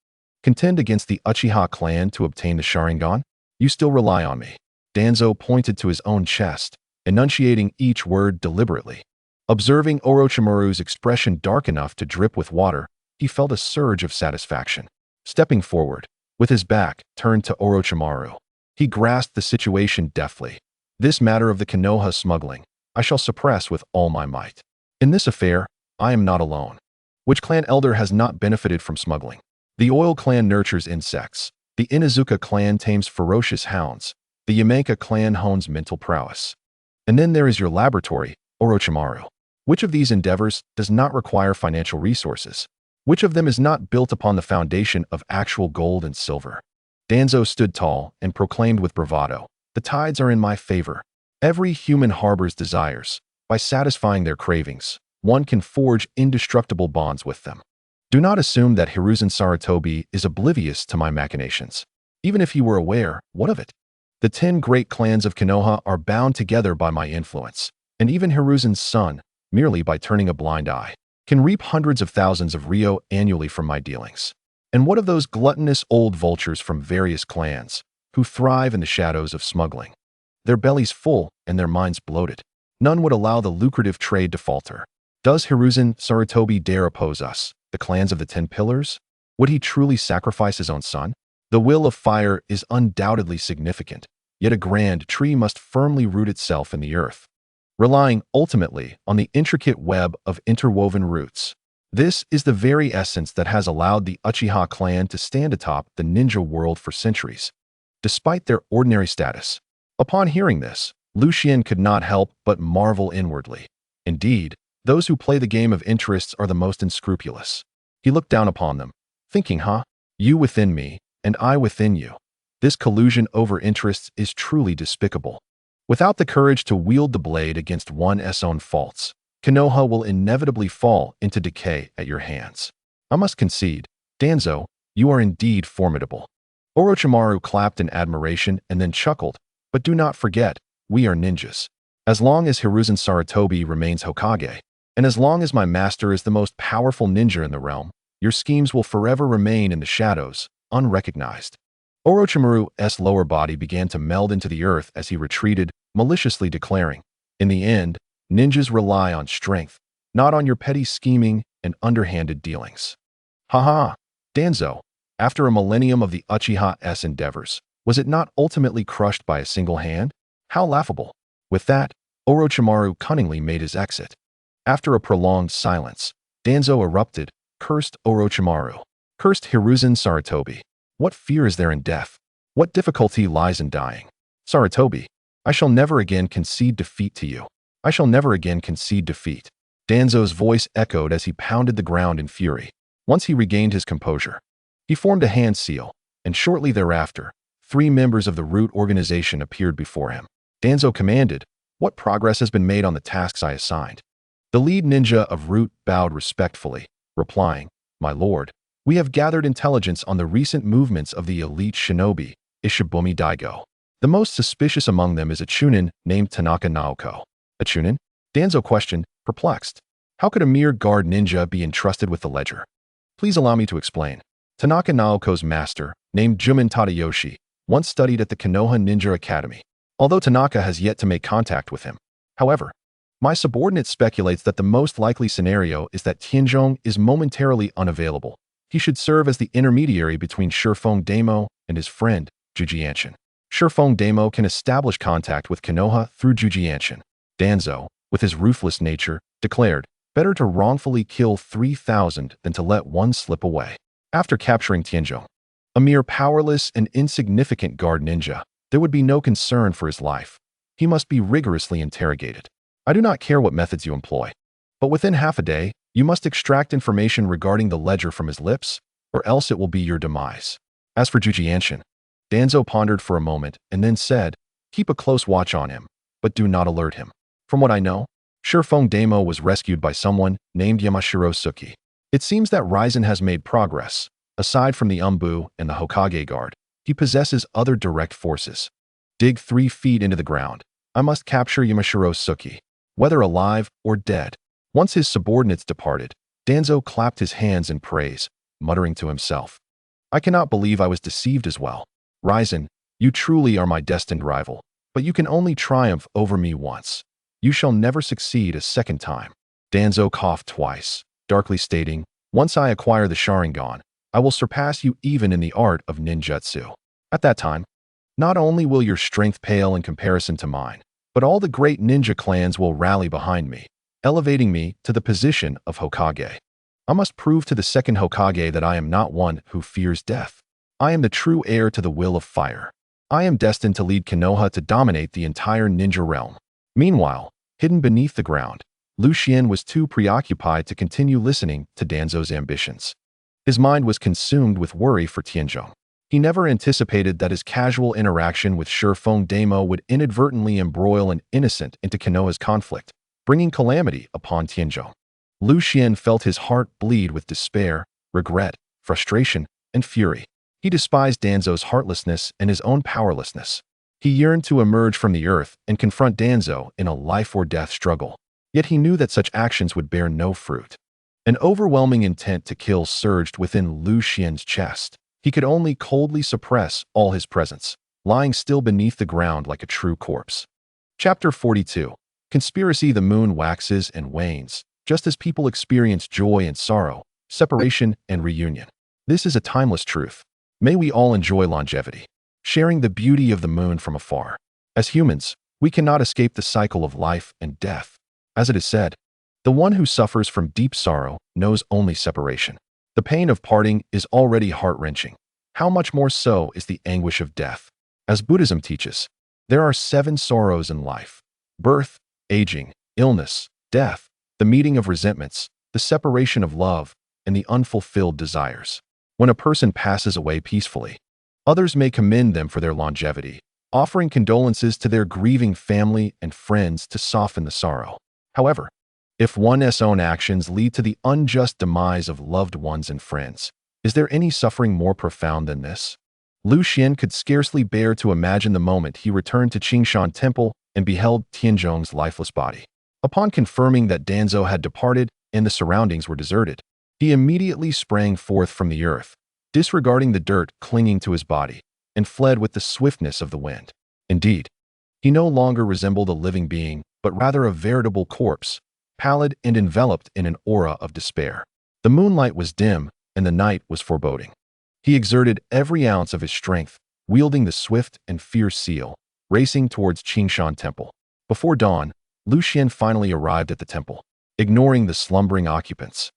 contend against the Uchiha clan to obtain the Sharingan? You still rely on me." Danzo pointed to his own chest, enunciating each word deliberately. Observing Orochimaru's expression dark enough to drip with water, he felt a surge of satisfaction. Stepping forward, with his back turned to Orochimaru, he grasped the situation deftly. "This matter of the Konoha smuggling, I shall suppress with all my might. In this affair, I am not alone. Which clan elder has not benefited from smuggling? The Oil clan nurtures insects. The Inuzuka clan tames ferocious hounds. The Yamenka clan hones mental prowess. And then there is your laboratory, Orochimaru. Which of these endeavors does not require financial resources? Which of them is not built upon the foundation of actual gold and silver? Danzo stood tall and proclaimed with bravado, "The tides are in my favor. Every human harbors desires. By satisfying their cravings, one can forge indestructible bonds with them. Do not assume that Hiruzen Sarutobi is oblivious to my machinations. Even if he were aware, what of it? The 10 great clans of Konoha are bound together by my influence, and even Hiruzen's son, merely by turning a blind eye, can reap hundreds of thousands of ryo annually from my dealings. And what of those gluttonous old vultures from various clans, who thrive in the shadows of smuggling? Their bellies full and their minds bloated. None would allow the lucrative trade to falter. Does Hiruzen Sarutobi dare oppose us, the clans of the 10 Pillars? Would he truly sacrifice his own son? The will of fire is undoubtedly significant, yet a grand tree must firmly root itself in the earth, relying ultimately on the intricate web of interwoven roots. This is the very essence that has allowed the Uchiha clan to stand atop the ninja world for centuries, despite their ordinary status. Upon hearing this, Lucien could not help but marvel inwardly. Indeed, those who play the game of interests are the most unscrupulous. He looked down upon them, thinking, you within me, and I within you. This collusion over interests is truly despicable. Without the courage to wield the blade against one's own faults, Konoha will inevitably fall into decay at your hands. I must concede, Danzo, you are indeed formidable. Orochimaru clapped in admiration and then chuckled, but do not forget, we are ninjas. As long as Hiruzen Sarutobi remains Hokage, and as long as my master is the most powerful ninja in the realm, your schemes will forever remain in the shadows, unrecognized. Orochimaru's lower body began to meld into the earth as he retreated, maliciously declaring, in the end, ninjas rely on strength, not on your petty scheming and underhanded dealings. Danzo, after a millennium of the Uchiha's endeavors, was it not ultimately crushed by a single hand? How laughable. With that, Orochimaru cunningly made his exit. After a prolonged silence, Danzo erupted, cursed Orochimaru, cursed Hiruzen Sarutobi. What fear is there in death? What difficulty lies in dying? Sarutobi, I shall never again concede defeat to you. I shall never again concede defeat. Danzo's voice echoed as he pounded the ground in fury. Once he regained his composure, he formed a hand seal, and shortly thereafter, 3 members of the Root organization appeared before him. Danzo commanded, what progress has been made on the tasks I assigned? The lead ninja of Root bowed respectfully, replying, my lord, we have gathered intelligence on the recent movements of the elite shinobi, Ishibumi Daigo. The most suspicious among them is a chunin named Tanaka Naoko. A chunin? Danzo questioned, perplexed. How could a mere guard ninja be entrusted with the ledger? Please allow me to explain. Tanaka Naoko's master, named Jumin Tadayoshi, once studied at the Konoha Ninja Academy, although Tanaka has yet to make contact with him. However, my subordinate speculates that the most likely scenario is that Tianzhong is momentarily unavailable. He should serve as the intermediary between Shifeng Damo and his friend, Jujianshin. Shifeng Damo can establish contact with Konoha through Jujianshin. Danzo, with his ruthless nature, declared, better to wrongfully kill 3,000 than to let one slip away. After capturing Tianzhong, a mere powerless and insignificant guard ninja, there would be no concern for his life. He must be rigorously interrogated. I do not care what methods you employ, but within half a day, you must extract information regarding the ledger from his lips, or else it will be your demise. As for Jujianshin, Danzo pondered for a moment and then said, keep a close watch on him, but do not alert him. From what I know, Shifeng Damo was rescued by someone named Yamashiro Suki. It seems that Ryzen has made progress. Aside from the Umbu and the Hokage Guard, he possesses other direct forces. Dig 3 feet into the ground. I must capture Yamashiro Suki, whether alive or dead. Once his subordinates departed, Danzo clapped his hands in praise, muttering to himself, I cannot believe I was deceived as well. Ryzen, you truly are my destined rival, but you can only triumph over me once. You shall never succeed a second time. Danzo coughed twice, darkly stating, once I acquire the Sharingan, I will surpass you even in the art of ninjutsu. At that time, not only will your strength pale in comparison to mine, but all the great ninja clans will rally behind me, elevating me to the position of Hokage. I must prove to the second Hokage that I am not one who fears death. I am the true heir to the will of fire. I am destined to lead Konoha to dominate the entire ninja realm. Meanwhile, hidden beneath the ground, Lu Xian was too preoccupied to continue listening to Danzou's ambitions. His mind was consumed with worry for Tianzhong. He never anticipated that his casual interaction with Shifeng Damo would inadvertently embroil an innocent into Konoha's conflict, bringing calamity upon Tianzhong. Lu Xian felt his heart bleed with despair, regret, frustration, and fury. He despised Danzou's heartlessness and his own powerlessness. He yearned to emerge from the earth and confront Danzou in a life-or-death struggle. Yet he knew that such actions would bear no fruit. An overwhelming intent to kill surged within Lu Xian's chest. He could only coldly suppress all his presence, lying still beneath the ground like a true corpse. Chapter 42. Conspiracy. The moon waxes and wanes, just as people experience joy and sorrow, separation and reunion. This is a timeless truth. May we all enjoy longevity, sharing the beauty of the moon from afar. As humans, we cannot escape the cycle of life and death. As it is said, the one who suffers from deep sorrow knows only separation. The pain of parting is already heart-wrenching. How much more so is the anguish of death? As Buddhism teaches, there are 7 sorrows in life: birth, aging, illness, death, the meeting of resentments, the separation of love, and the unfulfilled desires. When a person passes away peacefully, others may commend them for their longevity, offering condolences to their grieving family and friends to soften the sorrow. However, if one's own actions lead to the unjust demise of loved ones and friends, is there any suffering more profound than this? Lu Xian could scarcely bear to imagine the moment he returned to Qingshan Temple and beheld Tianzhong's lifeless body. Upon confirming that Danzou had departed and the surroundings were deserted, he immediately sprang forth from the earth, disregarding the dirt clinging to his body, and fled with the swiftness of the wind. Indeed, he no longer resembled a living being, but rather a veritable corpse, pallid and enveloped in an aura of despair. The moonlight was dim, and the night was foreboding. He exerted every ounce of his strength, wielding the swift and fierce seal, racing towards Qingshan Temple. Before dawn, Lu Xian finally arrived at the temple. Ignoring the slumbering occupants,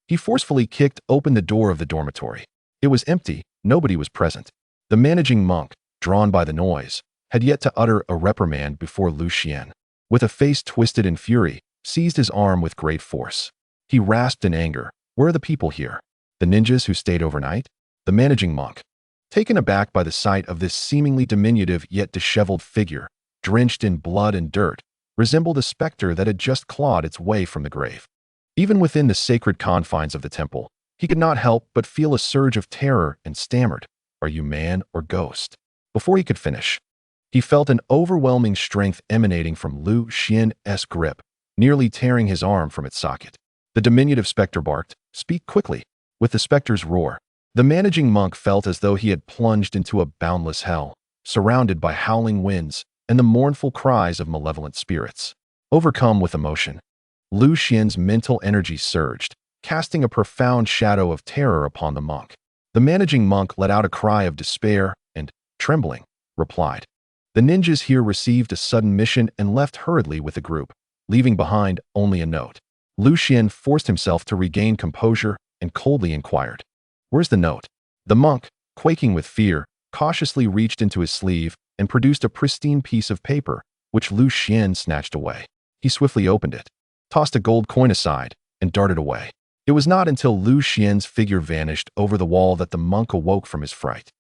he forcefully kicked open the door of the dormitory. It was empty, nobody was present. The managing monk, drawn by the noise, had yet to utter a reprimand before Lu Xian. With a face twisted in fury, seized his arm with great force. He rasped in anger, "Where are the people here? The ninjas who stayed overnight?" The managing monk, taken aback by the sight of this seemingly diminutive yet disheveled figure, drenched in blood and dirt, resembled a specter that had just clawed its way from the grave. Even within the sacred confines of the temple, he could not help but feel a surge of terror and stammered, "Are you man or ghost?" Before he could finish, he felt an overwhelming strength emanating from Lu Xian's grip, nearly tearing his arm from its socket. The diminutive specter barked, "Speak quickly." With the specter's roar, the managing monk felt as though he had plunged into a boundless hell, surrounded by howling winds and the mournful cries of malevolent spirits. Overcome with emotion, Lu Xian's mental energy surged, casting a profound shadow of terror upon the monk. The managing monk let out a cry of despair and, trembling, replied. The ninjas here received a sudden mission and left hurriedly with the group, leaving behind only a note. Lu Xian forced himself to regain composure and coldly inquired, "Where's the note?" The monk, quaking with fear, cautiously reached into his sleeve and produced a pristine piece of paper, which Lu Xian snatched away. He swiftly opened it, tossed a gold coin aside, and darted away. It was not until Lu Xian's figure vanished over the wall that the monk awoke from his fright.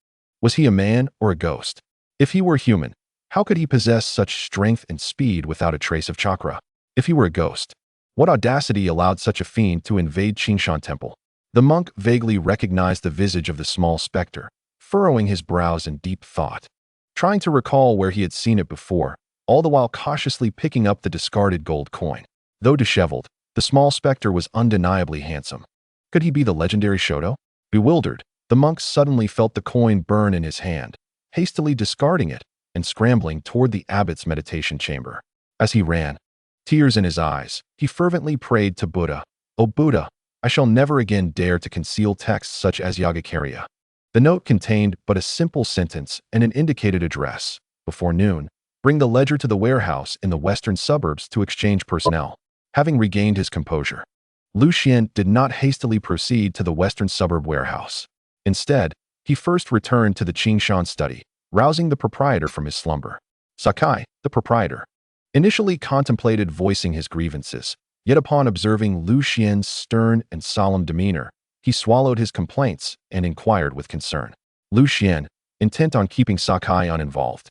Was he a man or a ghost? If he were human, how could he possess such strength and speed without a trace of chakra? If he were a ghost, what audacity allowed such a fiend to invade Qingshan Temple? The monk vaguely recognized the visage of the small specter, furrowing his brows in deep thought, trying to recall where he had seen it before, all the while cautiously picking up the discarded gold coin. Though disheveled, the small specter was undeniably handsome. Could he be the legendary Shoto? Bewildered, the monk suddenly felt the coin burn in his hand, hastily discarding it and scrambling toward the abbot's meditation chamber. As he ran, tears in his eyes, he fervently prayed to Buddha, "O Buddha, I shall never again dare to conceal texts such as Yogacarya." The note contained but a simple sentence and an indicated address. Before noon, bring the ledger to the warehouse in the western suburbs to exchange personnel. Having regained his composure, Lu Xian did not hastily proceed to the western suburb warehouse. Instead, he first returned to the Qingshan study, rousing the proprietor from his slumber. Sakai, the proprietor, initially contemplated voicing his grievances, Yet upon observing Lu Xian's stern and solemn demeanor, he swallowed his complaints and inquired with concern. Lu Xian, intent on keeping Sakai uninvolved,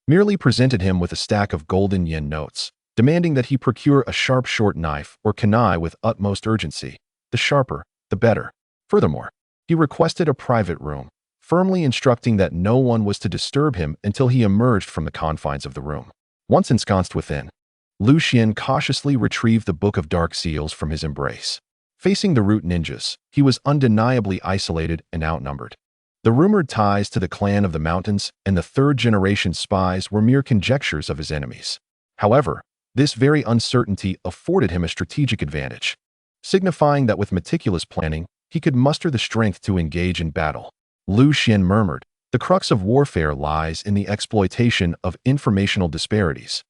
merely presented him with a stack of golden yen notes, demanding that he procure a sharp short knife or kunai with utmost urgency. The sharper, the better. Furthermore, he requested a private room, firmly instructing that no one was to disturb him until he emerged from the confines of the room. Once ensconced within, Lu Xian cautiously retrieved the Book of Dark Seals from his embrace. Facing the root ninjas, he was undeniably isolated and outnumbered. The rumored ties to the clan of the mountains and the third-generation spies were mere conjectures of his enemies. However, this very uncertainty afforded him a strategic advantage, signifying that with meticulous planning, he could muster the strength to engage in battle. Lu Xian murmured, "The crux of warfare lies in the exploitation of informational disparities.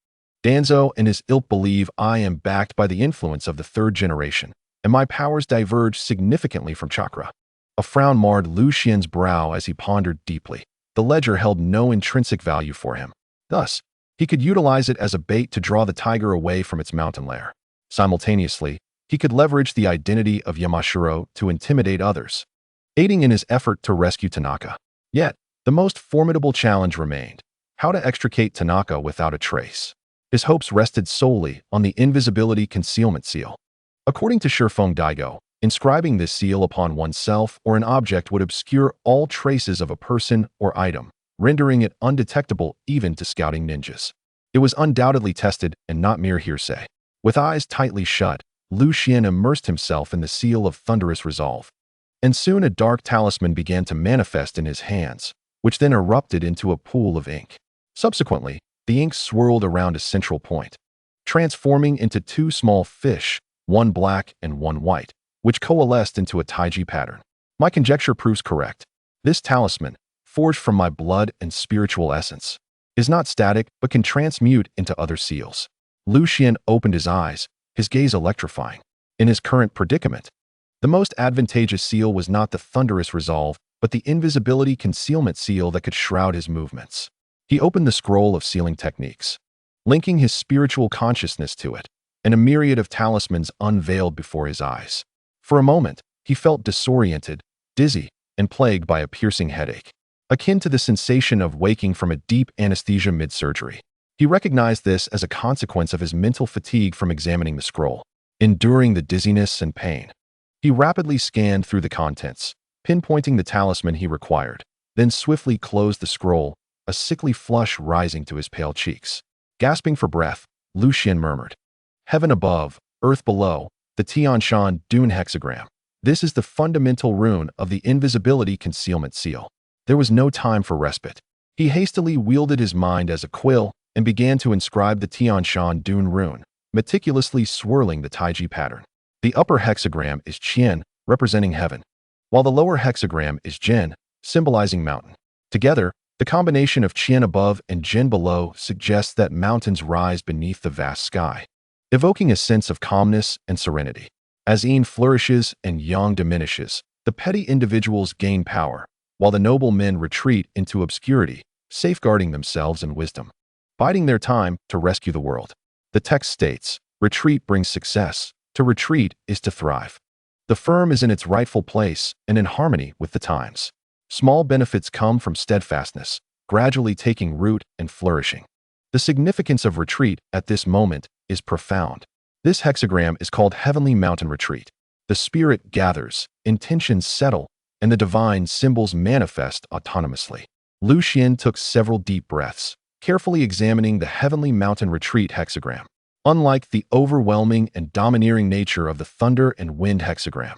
Danzo and his ilk believe I am backed by the influence of the third generation, and my powers diverge significantly from chakra." A frown marred Lu Xian's brow as he pondered deeply. The ledger held no intrinsic value for him. Thus, he could utilize it as a bait to draw the tiger away from its mountain lair. Simultaneously, he could leverage the identity of Yamashiro to intimidate others, aiding in his effort to rescue Tanaka. Yet, the most formidable challenge remained: how to extricate Tanaka without a trace. His hopes rested solely on the invisibility concealment seal. According to Shifeng Daigo, inscribing this seal upon oneself or an object would obscure all traces of a person or item, rendering it undetectable even to scouting ninjas. It was undoubtedly tested and not mere hearsay. With eyes tightly shut, Lu Xian immersed himself in the seal of thunderous resolve. And soon a dark talisman began to manifest in his hands, which then erupted into a pool of ink. Subsequently, the ink swirled around a central point, transforming into two small fish, one black and one white, which coalesced into a taiji pattern. My conjecture proves correct. This talisman, forged from my blood and spiritual essence, is not static but can transmute into other seals. Lu Xian opened his eyes, his gaze electrifying. In his current predicament, the most advantageous seal was not the thunderous resolve, but the invisibility concealment seal that could shroud his movements. He opened the scroll of sealing techniques, linking his spiritual consciousness to it, and a myriad of talismans unveiled before his eyes. For a moment, he felt disoriented, dizzy, and plagued by a piercing headache, akin to the sensation of waking from a deep anesthesia mid-surgery. He recognized this as a consequence of his mental fatigue from examining the scroll. Enduring the dizziness and pain, he rapidly scanned through the contents, pinpointing the talisman he required, then swiftly closed the scroll, a sickly flush rising to his pale cheeks. Gasping for breath, Lu Xian murmured, "Heaven above, earth below, the Tianshan Dune hexagram. This is the fundamental rune of the invisibility concealment seal." There was no time for respite. He hastily wielded his mind as a quill and began to inscribe the Tianshan Dune rune, meticulously swirling the taiji pattern. The upper hexagram is Qian, representing heaven, while the lower hexagram is Jin, symbolizing mountain. Together, the combination of Qian above and Jin below suggests that mountains rise beneath the vast sky, evoking a sense of calmness and serenity. As Yin flourishes and Yang diminishes, the petty individuals gain power, while the noble men retreat into obscurity, safeguarding themselves in wisdom, biding their time to rescue the world. The text states, "Retreat brings success. To retreat is to thrive." The firm is in its rightful place and in harmony with the times. Small benefits come from steadfastness, gradually taking root and flourishing. The significance of retreat at this moment is profound. This hexagram is called Heavenly Mountain Retreat. The spirit gathers, intentions settle, and the divine symbols manifest autonomously. Lu Xian took several deep breaths, carefully examining the Heavenly Mountain Retreat hexagram. Unlike the overwhelming and domineering nature of the Thunder and Wind hexagram,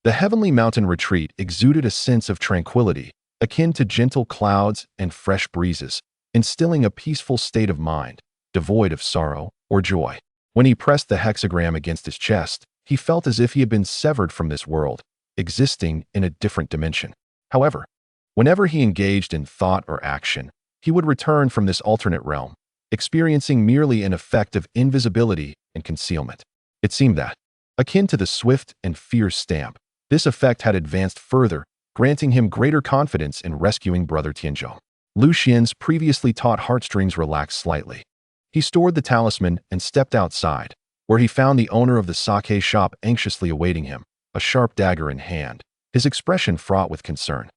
the Heavenly Mountain Retreat exuded a sense of tranquility, akin to gentle clouds and fresh breezes, instilling a peaceful state of mind, devoid of sorrow or joy. When he pressed the hexagram against his chest, he felt as if he had been severed from this world, existing in a different dimension. However, whenever he engaged in thought or action, he would return from this alternate realm, experiencing merely an effect of invisibility and concealment. It seemed that, akin to the swift and fierce stamp, this effect had advanced further, granting him greater confidence in rescuing Brother Tianzhong. Lu Xian's previously taut heartstrings relaxed slightly. He stored the talisman and stepped outside, where he found the owner of the sake shop anxiously awaiting him, a sharp dagger in hand, his expression fraught with concern.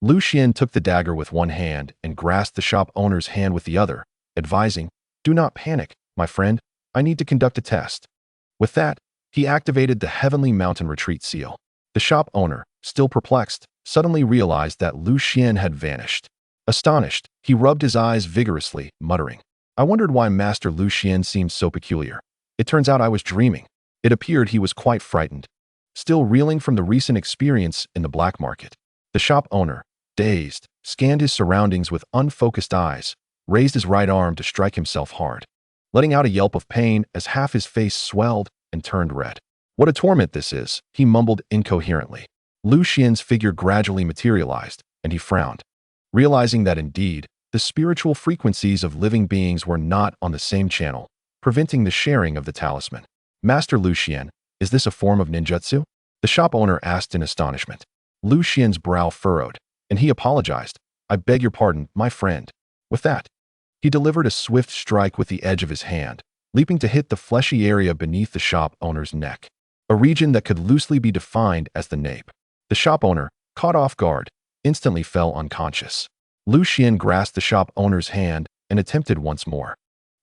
Lu Xian took the dagger with one hand and grasped the shop owner's hand with the other, advising, "Do not panic, my friend. I need to conduct a test." With that, he activated the Heavenly Mountain Retreat seal. The shop owner, still perplexed, suddenly realized that Lu Xian had vanished. Astonished, he rubbed his eyes vigorously, muttering, "I wondered why Master Lu Xian seemed so peculiar. It turns out I was dreaming." It appeared he was quite frightened, still reeling from the recent experience in the black market. The shop owner, dazed, scanned his surroundings with unfocused eyes, raised his right arm to strike himself hard, letting out a yelp of pain as half his face swelled and turned red. "What a torment this is," he mumbled incoherently. Lu Xian's figure gradually materialized, and he frowned, realizing that indeed, the spiritual frequencies of living beings were not on the same channel, preventing the sharing of the talisman. "Master Lu Xian, is this a form of ninjutsu?" the shop owner asked in astonishment. Lu Xian's brow furrowed, and he apologized. "I beg your pardon, my friend." With that, he delivered a swift strike with the edge of his hand, leaping to hit the fleshy area beneath the shop owner's neck, a region that could loosely be defined as the nape. The shop owner, caught off guard, instantly fell unconscious. Lu Xian grasped the shop owner's hand and attempted once more,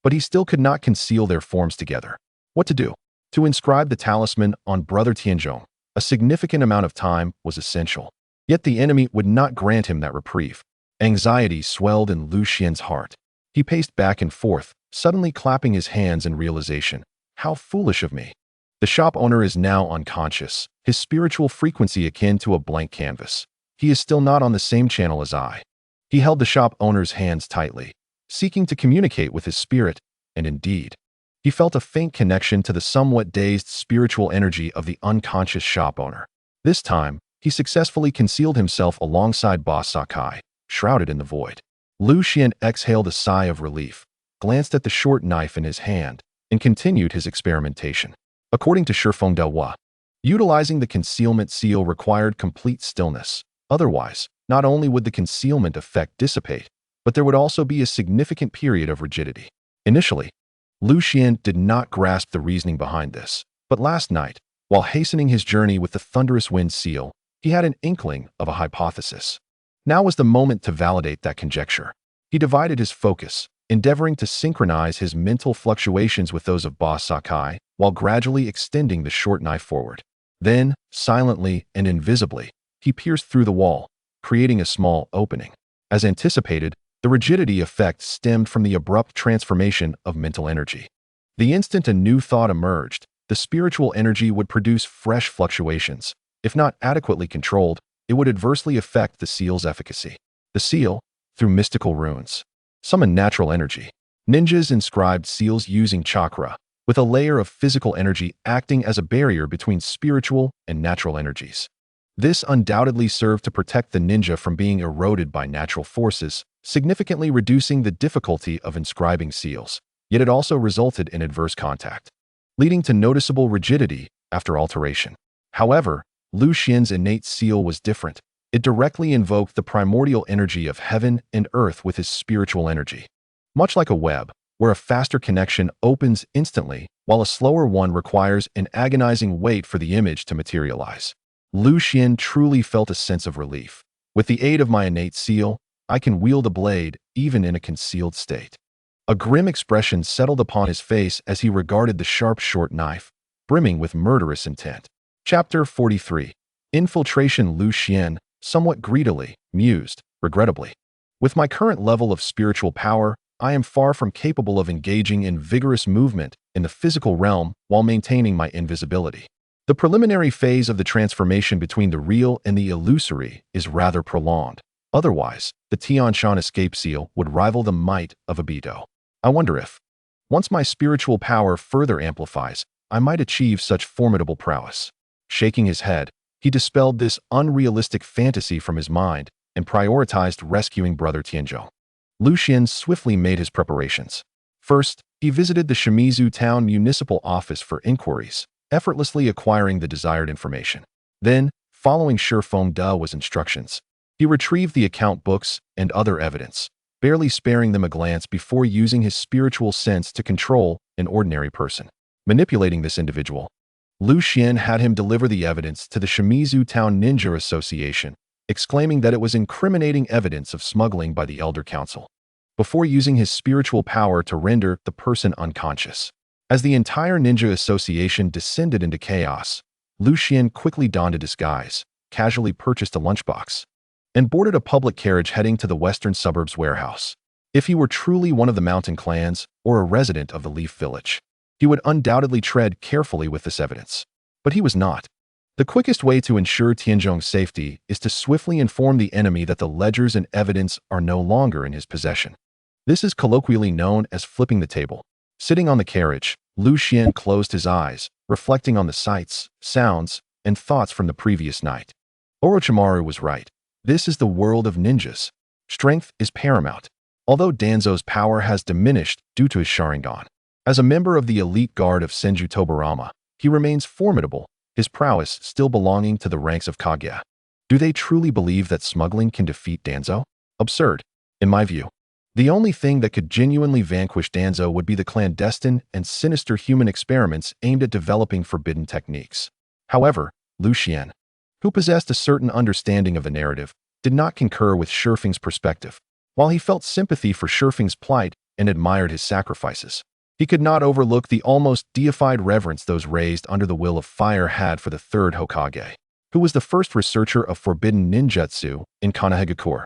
but he still could not conceal their forms together. What to do? To inscribe the talisman on Brother Tianzhong, a significant amount of time was essential. Yet the enemy would not grant him that reprieve. Anxiety swelled in Lu Xian's heart. He paced back and forth, suddenly clapping his hands in realization. "How foolish of me." The shop owner is now unconscious, his spiritual frequency akin to a blank canvas. He is still not on the same channel as I. He held the shop owner's hands tightly, seeking to communicate with his spirit, and indeed, he felt a faint connection to the somewhat dazed spiritual energy of the unconscious shop owner. This time, he successfully concealed himself alongside Boss Sakai, shrouded in the void. Lu Xian exhaled a sigh of relief, glanced at the short knife in his hand, and continued his experimentation. According to Shifeng Dao, utilizing the concealment seal required complete stillness. Otherwise, not only would the concealment effect dissipate, but there would also be a significant period of rigidity. Initially, Lu Xian did not grasp the reasoning behind this, but last night, while hastening his journey with the Thunderous Wind seal, he had an inkling of a hypothesis. Now was the moment to validate that conjecture. He divided his focus, endeavoring to synchronize his mental fluctuations with those of Boss Sakai, while gradually extending the short knife forward. Then, silently and invisibly, he pierced through the wall, creating a small opening. As anticipated, the rigidity effect stemmed from the abrupt transformation of mental energy. The instant a new thought emerged, the spiritual energy would produce fresh fluctuations. If not adequately controlled, it would adversely affect the seal's efficacy. The seal, through mystical runes, summoned natural energy. Ninjas inscribed seals using chakra, with a layer of physical energy acting as a barrier between spiritual and natural energies. This undoubtedly served to protect the ninja from being eroded by natural forces, significantly reducing the difficulty of inscribing seals. Yet it also resulted in adverse contact, leading to noticeable rigidity after alteration. However, Lu Xian's innate seal was different. It directly invoked the primordial energy of heaven and earth with his spiritual energy. Much like a web, where a faster connection opens instantly, while a slower one requires an agonizing wait for the image to materialize. Lu Xian truly felt a sense of relief. With the aid of my innate seal, I can wield a blade even in a concealed state. A grim expression settled upon his face as he regarded the sharp short knife, brimming with murderous intent. Chapter 43. Infiltration. Lu Xian, somewhat greedily, mused, regrettably. With my current level of spiritual power, I am far from capable of engaging in vigorous movement in the physical realm while maintaining my invisibility. The preliminary phase of the transformation between the real and the illusory is rather prolonged. Otherwise, the Tianshan escape seal would rival the might of a Beidou. I wonder if, once my spiritual power further amplifies, I might achieve such formidable prowess. Shaking his head, he dispelled this unrealistic fantasy from his mind and prioritized rescuing Brother Tianzhong. Lu Xian swiftly made his preparations. First, he visited the Shimizu Town Municipal Office for inquiries, effortlessly acquiring the desired information. Then, following Shifeng Dao's instructions, he retrieved the account books and other evidence, barely sparing them a glance before using his spiritual sense to control an ordinary person. Manipulating this individual, Lu Xian had him deliver the evidence to the Shimizu Town Ninja Association, exclaiming that it was incriminating evidence of smuggling by the Elder Council, before using his spiritual power to render the person unconscious. As the entire ninja association descended into chaos, Lu Xian quickly donned a disguise, casually purchased a lunchbox, and boarded a public carriage heading to the western suburbs warehouse. If he were truly one of the mountain clans or a resident of the Leaf Village, he would undoubtedly tread carefully with this evidence. But he was not. The quickest way to ensure Tianzhong's safety is to swiftly inform the enemy that the ledgers and evidence are no longer in his possession. This is colloquially known as flipping the table. Sitting on the carriage, Lu Xian closed his eyes, reflecting on the sights, sounds, and thoughts from the previous night. Orochimaru was right. This is the world of ninjas. Strength is paramount. Although Danzo's power has diminished due to his Sharingan, as a member of the elite guard of Senju Tobarama, he remains formidable, his prowess still belonging to the ranks of Kage. Do they truly believe that smuggling can defeat Danzo? Absurd, in my view. The only thing that could genuinely vanquish Danzo would be the clandestine and sinister human experiments aimed at developing forbidden techniques. However, Lu Xian, who possessed a certain understanding of the narrative, did not concur with Shifeng's perspective. While he felt sympathy for Shifeng's plight and admired his sacrifices, he could not overlook the almost deified reverence those raised under the will of fire had for the third Hokage, who was the first researcher of forbidden ninjutsu in Konohagakure.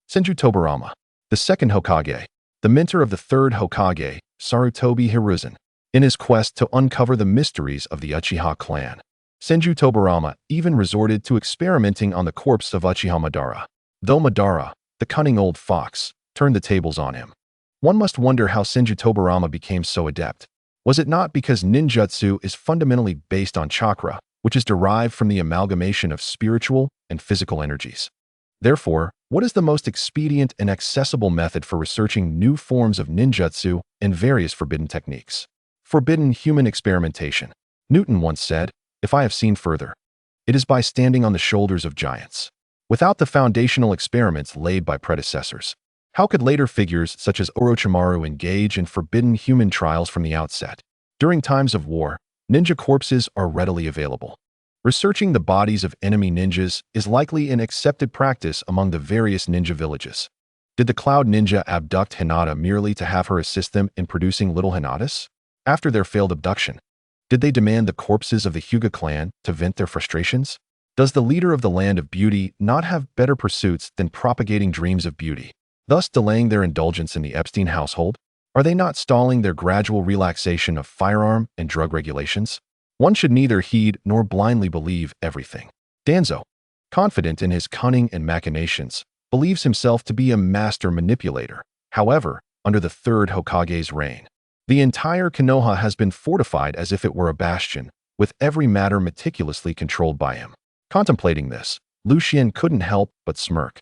Senju Tobarama, the second Hokage, the mentor of the third Hokage, Sarutobi Hiruzen, in his quest to uncover the mysteries of the Uchiha clan. Senju Tobarama even resorted to experimenting on the corpse of Uchiha Madara, though Madara, the cunning old fox, turned the tables on him. One must wonder how Senju Tobarama became so adept. Was it not because ninjutsu is fundamentally based on chakra, which is derived from the amalgamation of spiritual and physical energies? Therefore, what is the most expedient and accessible method for researching new forms of ninjutsu and various forbidden techniques? Forbidden human experimentation. Newton once said, "If I have seen further, it is by standing on the shoulders of giants." Without the foundational experiments laid by predecessors, how could later figures such as Orochimaru engage in forbidden human trials from the outset? During times of war, ninja corpses are readily available. Researching the bodies of enemy ninjas is likely an accepted practice among the various ninja villages. Did the Cloud Ninja abduct Hinata merely to have her assist them in producing little Hinatas? After their failed abduction, did they demand the corpses of the Hyuga clan to vent their frustrations? Does the leader of the Land of Beauty not have better pursuits than propagating dreams of beauty, thus delaying their indulgence in the Epstein household? Are they not stalling their gradual relaxation of firearm and drug regulations? One should neither heed nor blindly believe everything. Danzo, confident in his cunning and machinations, believes himself to be a master manipulator. However, under the third Hokage's reign, the entire Konoha has been fortified as if it were a bastion, with every matter meticulously controlled by him. Contemplating this, Lu Xian couldn't help but smirk.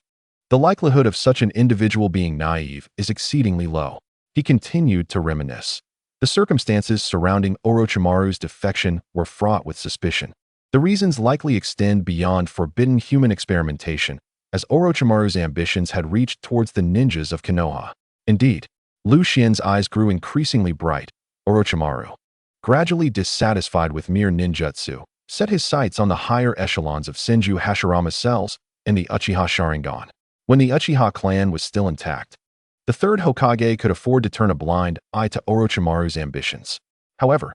The likelihood of such an individual being naive is exceedingly low. He continued to reminisce. The circumstances surrounding Orochimaru's defection were fraught with suspicion. The reasons likely extend beyond forbidden human experimentation, as Orochimaru's ambitions had reached towards the ninjas of Konoha. Indeed, Lu Xian's eyes grew increasingly bright. Orochimaru, gradually dissatisfied with mere ninjutsu, set his sights on the higher echelons of Senju Hashirama's cells and the Uchiha Sharingan. When the Uchiha clan was still intact, the third Hokage could afford to turn a blind eye to Orochimaru's ambitions. However,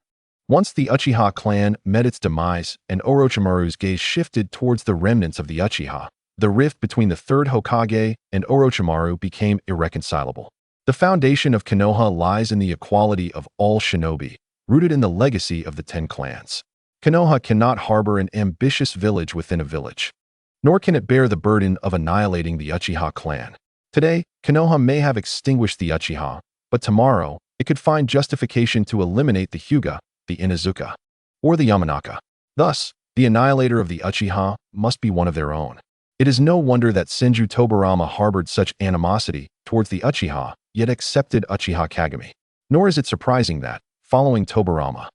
once the Uchiha clan met its demise and Orochimaru's gaze shifted towards the remnants of the Uchiha, the rift between the third Hokage and Orochimaru became irreconcilable. The foundation of Konoha lies in the equality of all shinobi, rooted in the legacy of the 10 clans. Konoha cannot harbor an ambitious village within a village, nor can it bear the burden of annihilating the Uchiha clan. Today, Konoha may have extinguished the Uchiha, but tomorrow, it could find justification to eliminate the Hyuga, the Inuzuka, or the Yamanaka. Thus, the annihilator of the Uchiha must be one of their own. It is no wonder that Senju Tobarama harbored such animosity towards the Uchiha, yet accepted Uchiha Kagami. Nor is it surprising that, following Tobarama,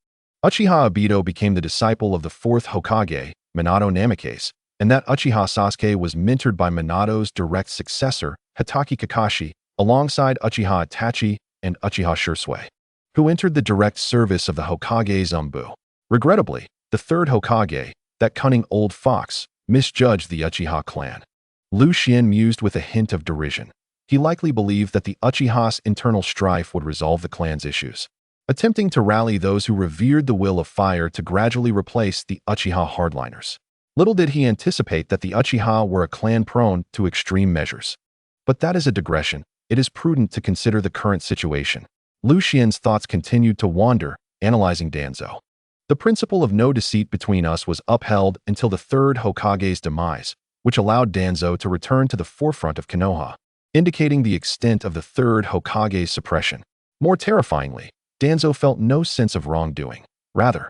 Uchiha Obito became the disciple of the fourth Hokage, Minato Namikaze, and that Uchiha Sasuke was mentored by Minato's direct successor, Hitaki Kakashi, alongside Uchiha Itachi and Uchiha Shisui. who entered the direct service of the Hokage Zumbu. Regrettably, the third Hokage, that cunning old fox, misjudged the Uchiha clan. Lu Xian mused with a hint of derision. He likely believed that the Uchiha's internal strife would resolve the clan's issues, attempting to rally those who revered the will of fire to gradually replace the Uchiha hardliners. Little did he anticipate that the Uchiha were a clan prone to extreme measures. But that is a digression. It is prudent to consider the current situation. Lu Xian's thoughts continued to wander, analyzing Danzo. The principle of no deceit between us was upheld until the third Hokage's demise, which allowed Danzo to return to the forefront of Konoha, indicating the extent of the third Hokage's suppression. More terrifyingly, Danzo felt no sense of wrongdoing. Rather,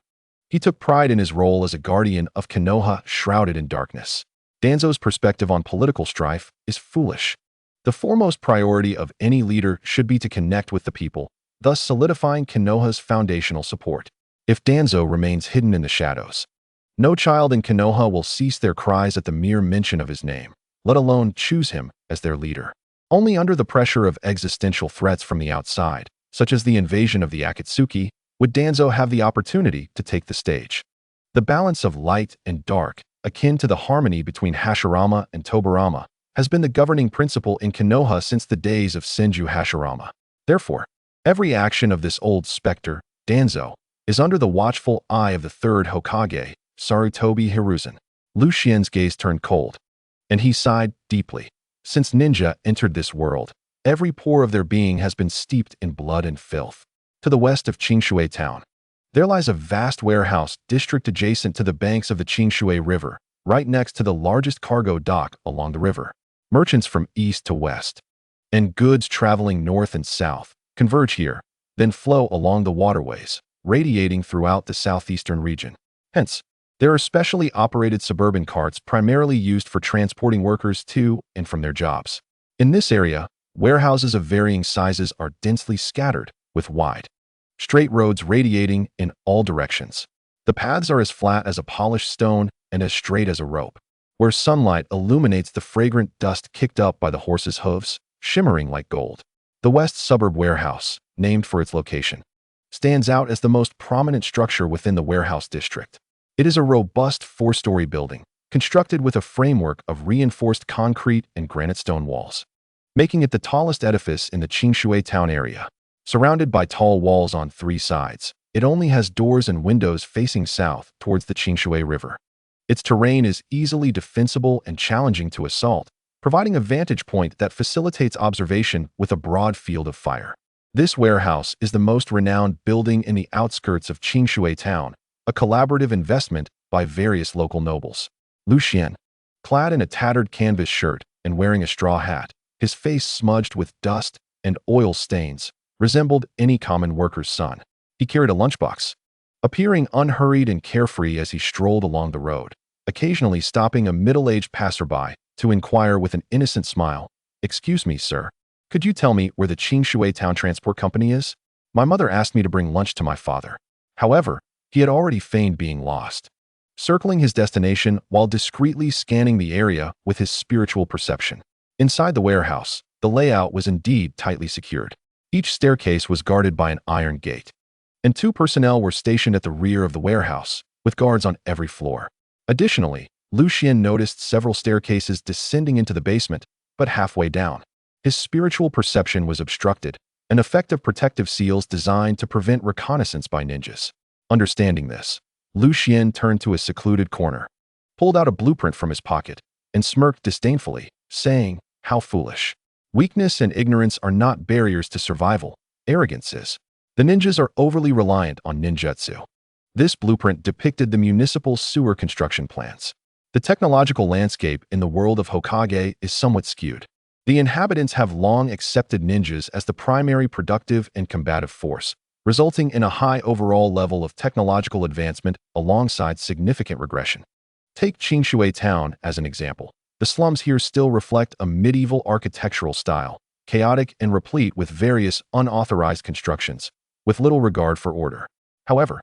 he took pride in his role as a guardian of Konoha shrouded in darkness. Danzo's perspective on political strife is foolish. The foremost priority of any leader should be to connect with the people, thus solidifying Konoha's foundational support. If Danzo remains hidden in the shadows, no child in Konoha will cease their cries at the mere mention of his name, let alone choose him as their leader. Only under the pressure of existential threats from the outside, such as the invasion of the Akatsuki, would Danzo have the opportunity to take the stage. The balance of light and dark, akin to the harmony between Hashirama and Tobirama, has been the governing principle in Konoha since the days of Senju Hashirama. Therefore, every action of this old specter, Danzo, is under the watchful eye of the third Hokage, Sarutobi Hiruzen. Lu Xian's gaze turned cold, and he sighed deeply. Since ninja entered this world, every pore of their being has been steeped in blood and filth. To the west of Qingshui town, there lies a vast warehouse district adjacent to the banks of the Qingshui River, right next to the largest cargo dock along the river. Merchants from east to west, and goods traveling north and south, converge here, then flow along the waterways, radiating throughout the southeastern region. Hence, there are specially operated suburban carts primarily used for transporting workers to and from their jobs. In this area, warehouses of varying sizes are densely scattered, with wide, straight roads radiating in all directions. The paths are as flat as a polished stone and as straight as a rope, where sunlight illuminates the fragrant dust kicked up by the horses' hooves, shimmering like gold. The West Suburb Warehouse, named for its location, stands out as the most prominent structure within the warehouse district. It is a robust four-story building, constructed with a framework of reinforced concrete and granite stone walls, making it the tallest edifice in the Qingshui town area. Surrounded by tall walls on three sides, it only has doors and windows facing south towards the Qingshui River. Its terrain is easily defensible and challenging to assault, providing a vantage point that facilitates observation with a broad field of fire. This warehouse is the most renowned building in the outskirts of Qingshui town, a collaborative investment by various local nobles. Lu Xian, clad in a tattered canvas shirt and wearing a straw hat, his face smudged with dust and oil stains, resembled any common worker's son. He carried a lunchbox, appearing unhurried and carefree as he strolled along the road, occasionally stopping a middle-aged passerby to inquire with an innocent smile, "Excuse me, sir, could you tell me where the Qingshui Town Transport Company is? My mother asked me to bring lunch to my father." However, he had already feigned being lost, circling his destination while discreetly scanning the area with his spiritual perception. Inside the warehouse, the layout was indeed tightly secured. Each staircase was guarded by an iron gate, and two personnel were stationed at the rear of the warehouse, with guards on every floor. Additionally, Lu Xian noticed several staircases descending into the basement, but halfway down, his spiritual perception was obstructed, an effective protective seals designed to prevent reconnaissance by ninjas. Understanding this, Lu Xian turned to a secluded corner, pulled out a blueprint from his pocket, and smirked disdainfully, saying, "How foolish. Weakness and ignorance are not barriers to survival, arrogance is. The ninjas are overly reliant on ninjutsu." This blueprint depicted the municipal sewer construction plans. The technological landscape in the world of Hokage is somewhat skewed. The inhabitants have long accepted ninjas as the primary productive and combative force, resulting in a high overall level of technological advancement alongside significant regression. Take Qingshui Town as an example. The slums here still reflect a medieval architectural style, chaotic and replete with various unauthorized constructions, with little regard for order. However,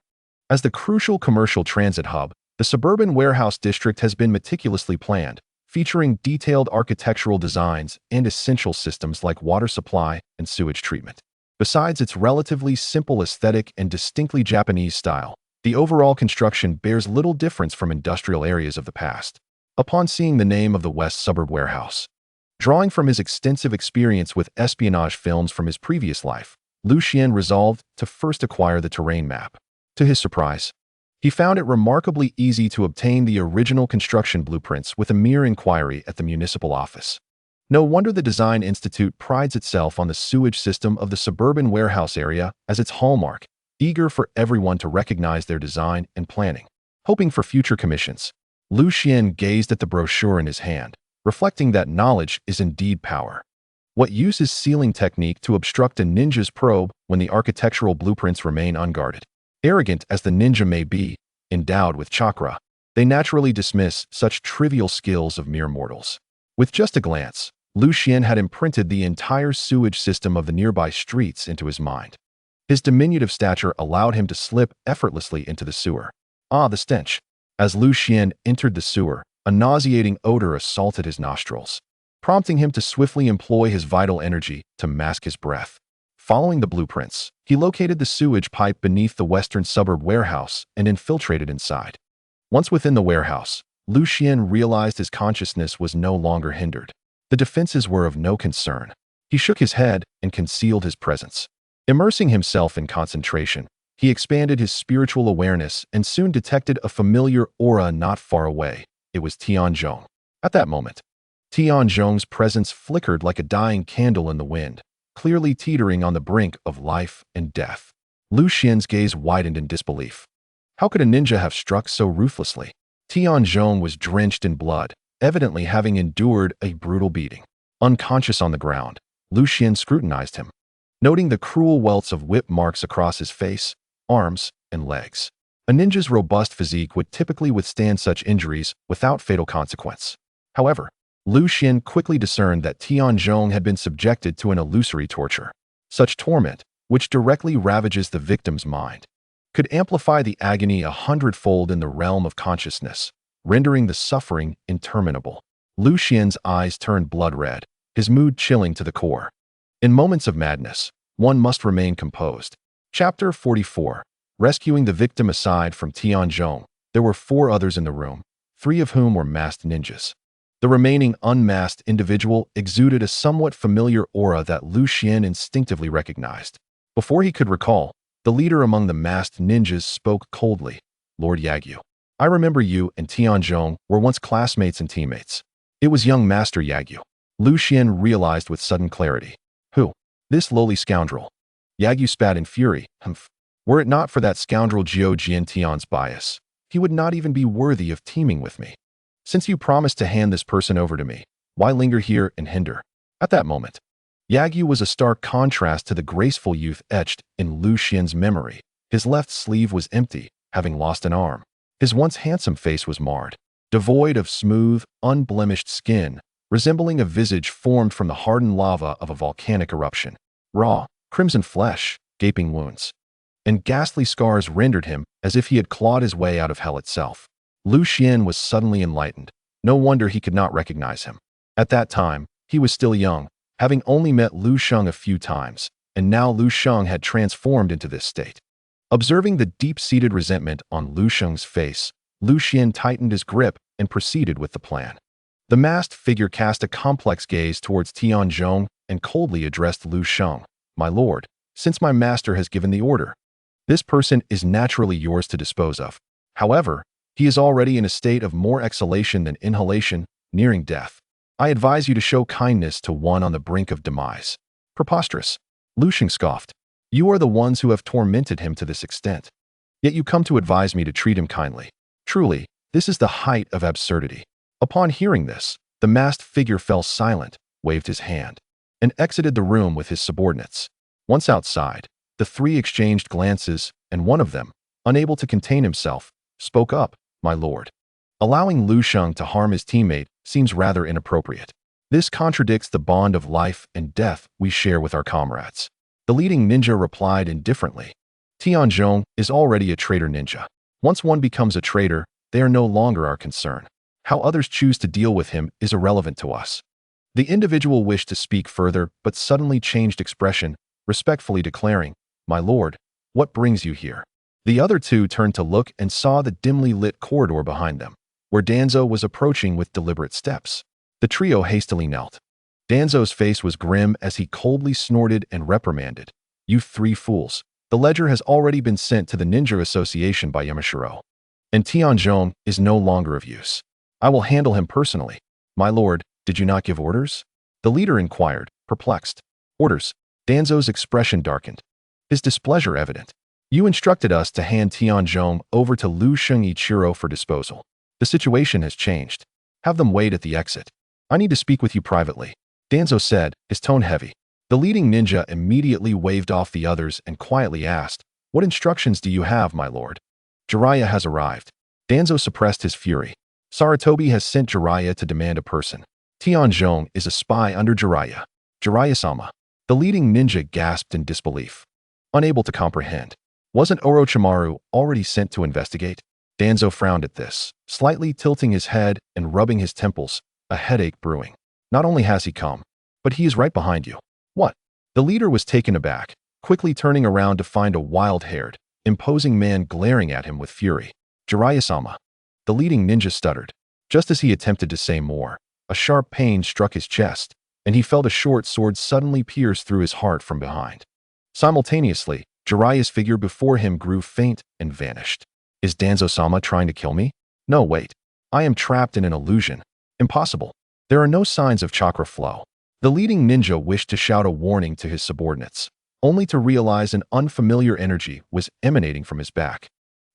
as the crucial commercial transit hub, the suburban warehouse district has been meticulously planned, featuring detailed architectural designs and essential systems like water supply and sewage treatment. Besides its relatively simple aesthetic and distinctly Japanese style, the overall construction bears little difference from industrial areas of the past. Upon seeing the name of the West Suburb warehouse, drawing from his extensive experience with espionage films from his previous life, Lu Xian resolved to first acquire the terrain map. To his surprise, he found it remarkably easy to obtain the original construction blueprints with a mere inquiry at the municipal office. No wonder the Design Institute prides itself on the sewage system of the suburban warehouse area as its hallmark, eager for everyone to recognize their design and planning. Hoping for future commissions, Lu Xian gazed at the brochure in his hand, reflecting that knowledge is indeed power. What use is sealing technique to obstruct a ninja's probe when the architectural blueprints remain unguarded? Arrogant as the ninja may be, endowed with chakra, they naturally dismiss such trivial skills of mere mortals. With just a glance, Lu Xian had imprinted the entire sewage system of the nearby streets into his mind. His diminutive stature allowed him to slip effortlessly into the sewer. Ah, the stench! As Lu Xian entered the sewer, a nauseating odor assaulted his nostrils, prompting him to swiftly employ his vital energy to mask his breath. Following the blueprints, he located the sewage pipe beneath the western suburb warehouse and infiltrated inside. Once within the warehouse, Lu Xian realized his consciousness was no longer hindered. The defenses were of no concern. He shook his head and concealed his presence. Immersing himself in concentration, he expanded his spiritual awareness and soon detected a familiar aura not far away. It was Tianzhong. At that moment, Tianzhong's presence flickered like a dying candle in the wind, clearly teetering on the brink of life and death. Lu Xian's gaze widened in disbelief. How could a ninja have struck so ruthlessly? Tianzhong was drenched in blood, evidently having endured a brutal beating. Unconscious on the ground, Lu Xian scrutinized him, noting the cruel welts of whip marks across his face, arms, and legs. A ninja's robust physique would typically withstand such injuries without fatal consequence. However, Lu Xian quickly discerned that Tianzhong had been subjected to an illusory torture. Such torment, which directly ravages the victim's mind, could amplify the agony 100-fold in the realm of consciousness, rendering the suffering interminable. Lu Xian's eyes turned blood red, his mood chilling to the core. In moments of madness, one must remain composed. Chapter 44. Rescuing the victim. Aside from Tianzhong, there were 4 others in the room, 3 of whom were masked ninjas. The remaining unmasked individual exuded a somewhat familiar aura that Lu Xian instinctively recognized. Before he could recall, the leader among the masked ninjas spoke coldly. Lord Yagyu, I remember you and Tianzhong were once classmates and teammates. It was young Master Yagyu. Lu Xian realized with sudden clarity. Who? This lowly scoundrel. Yagyu spat in fury. Humph. Were it not for that scoundrel Jiao Jiantian's bias, he would not even be worthy of teaming with me. Since you promised to hand this person over to me, why linger here and hinder? At that moment, Yagyu was a stark contrast to the graceful youth etched in Lu Xian's memory. His left sleeve was empty, having lost an arm. His once handsome face was marred, devoid of smooth, unblemished skin, resembling a visage formed from the hardened lava of a volcanic eruption. Raw, crimson flesh, gaping wounds, and ghastly scars rendered him as if he had clawed his way out of hell itself. Lu Xian was suddenly enlightened. No wonder he could not recognize him. At that time, he was still young, having only met Lu Sheng a few times, and now Lu Sheng had transformed into this state. Observing the deep-seated resentment on Lu Sheng's face, Lu Xian tightened his grip and proceeded with the plan. The masked figure cast a complex gaze towards Tianzhong and coldly addressed Lu Sheng. My lord, since my master has given the order, this person is naturally yours to dispose of. However, he is already in a state of more exhalation than inhalation, nearing death. I advise you to show kindness to one on the brink of demise. Preposterous. Lu Sheng scoffed. You are the ones who have tormented him to this extent. Yet you come to advise me to treat him kindly. Truly, this is the height of absurdity. Upon hearing this, the masked figure fell silent, waved his hand, and exited the room with his subordinates. Once outside, the 3 exchanged glances, and one of them, unable to contain himself, spoke up. My lord, allowing Lu Sheng to harm his teammate seems rather inappropriate. This contradicts the bond of life and death we share with our comrades. The leading ninja replied indifferently. Tianzhong is already a traitor ninja. Once one becomes a traitor, they are no longer our concern. How others choose to deal with him is irrelevant to us. The individual wished to speak further but suddenly changed expression, respectfully declaring, "My lord, what brings you here?" The other two turned to look and saw the dimly lit corridor behind them, where Danzo was approaching with deliberate steps. The trio hastily knelt. Danzo's face was grim as he coldly snorted and reprimanded, "You three fools. The ledger has already been sent to the Ninja Association by Yamashiro, and Tianzhong is no longer of use. I will handle him personally." "My lord, did you not give orders?" the leader inquired, perplexed. "Orders?" Danzo's expression darkened, his displeasure evident. "You instructed us to hand Tianzhong over to Lu Sheng-Ichiro for disposal. The situation has changed. Have them wait at the exit. I need to speak with you privately," Danzo said, his tone heavy. The leading ninja immediately waved off the others and quietly asked, "What instructions do you have, my lord?" "Jiraiya has arrived." Danzo suppressed his fury. "Sarutobi has sent Jiraiya to demand a person. Tianzhong is a spy under Jiraiya." "Jiraiya-sama." The leading ninja gasped in disbelief, unable to comprehend. Wasn't Orochimaru already sent to investigate? Danzo frowned at this, slightly tilting his head and rubbing his temples, a headache brewing. "Not only has he come, but he is right behind you." "What?" The leader was taken aback, quickly turning around to find a wild-haired, imposing man glaring at him with fury. "Jiraiya-sama." The leading ninja stuttered. Just as he attempted to say more, a sharp pain struck his chest, and he felt a short sword suddenly pierce through his heart from behind. Simultaneously, Jiraiya's figure before him grew faint and vanished. "Is Danzo-sama trying to kill me?" "No, wait. I am trapped in an illusion. Impossible. There are no signs of chakra flow." The leading ninja wished to shout a warning to his subordinates, only to realize an unfamiliar energy was emanating from his back,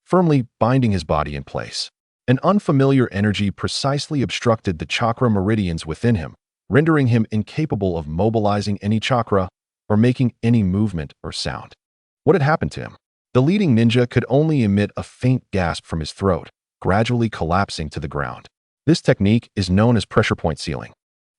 firmly binding his body in place. An unfamiliar energy precisely obstructed the chakra meridians within him, rendering him incapable of mobilizing any chakra or making any movement or sound. What had happened to him? The leading ninja could only emit a faint gasp from his throat, gradually collapsing to the ground. This technique is known as pressure point sealing,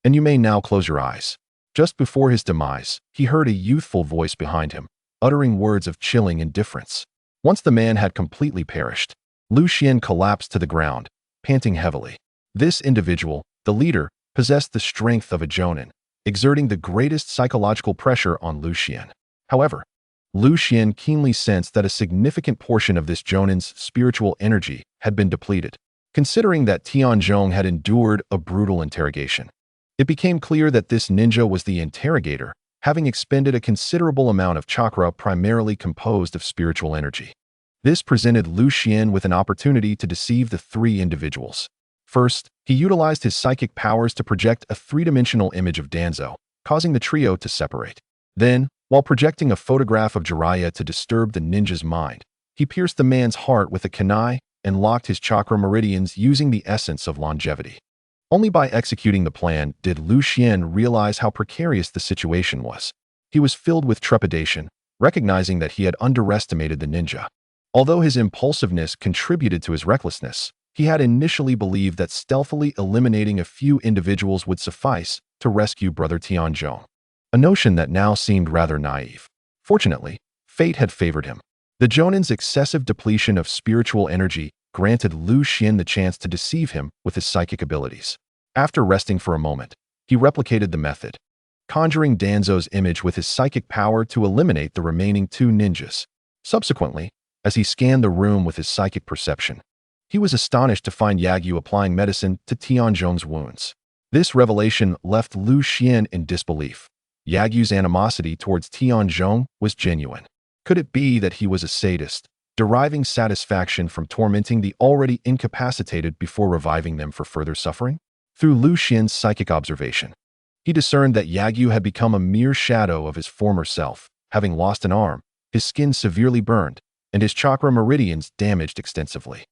and you may now close your eyes. Just before his demise, he heard a youthful voice behind him, uttering words of chilling indifference. Once the man had completely perished, Lu Xian collapsed to the ground, panting heavily. This individual, the leader, possessed the strength of a Jonin, exerting the greatest psychological pressure on Lu Xian. However, Lu Xian keenly sensed that a significant portion of this Jonin's spiritual energy had been depleted. Considering that Tianzhong had endured a brutal interrogation, it became clear that this ninja was the interrogator, having expended a considerable amount of chakra primarily composed of spiritual energy. This presented Lu Xian with an opportunity to deceive the three individuals. First, he utilized his psychic powers to project a three-dimensional image of Danzo, causing the trio to separate. Then, while projecting a photograph of Jiraiya to disturb the ninja's mind, he pierced the man's heart with a kunai and locked his chakra meridians using the essence of longevity. Only by executing the plan did Lu Xian realize how precarious the situation was. He was filled with trepidation, recognizing that he had underestimated the ninja. Although his impulsiveness contributed to his recklessness, he had initially believed that stealthily eliminating a few individuals would suffice to rescue Brother Tianzhong, a notion that now seemed rather naive. Fortunately, fate had favored him. The Jonin's excessive depletion of spiritual energy granted Lu Xian the chance to deceive him with his psychic abilities. After resting for a moment, he replicated the method, conjuring Danzo's image with his psychic power to eliminate the remaining two ninjas. Subsequently, as he scanned the room with his psychic perception, he was astonished to find Yagyu applying medicine to Tianzhong's wounds. This revelation left Lu Xian in disbelief. Yagyu's animosity towards Tianzhong was genuine. Could it be that he was a sadist, deriving satisfaction from tormenting the already incapacitated before reviving them for further suffering? Through Lu Xian's psychic observation, he discerned that Yagyu had become a mere shadow of his former self, having lost an arm, his skin severely burned, and his chakra meridians damaged extensively.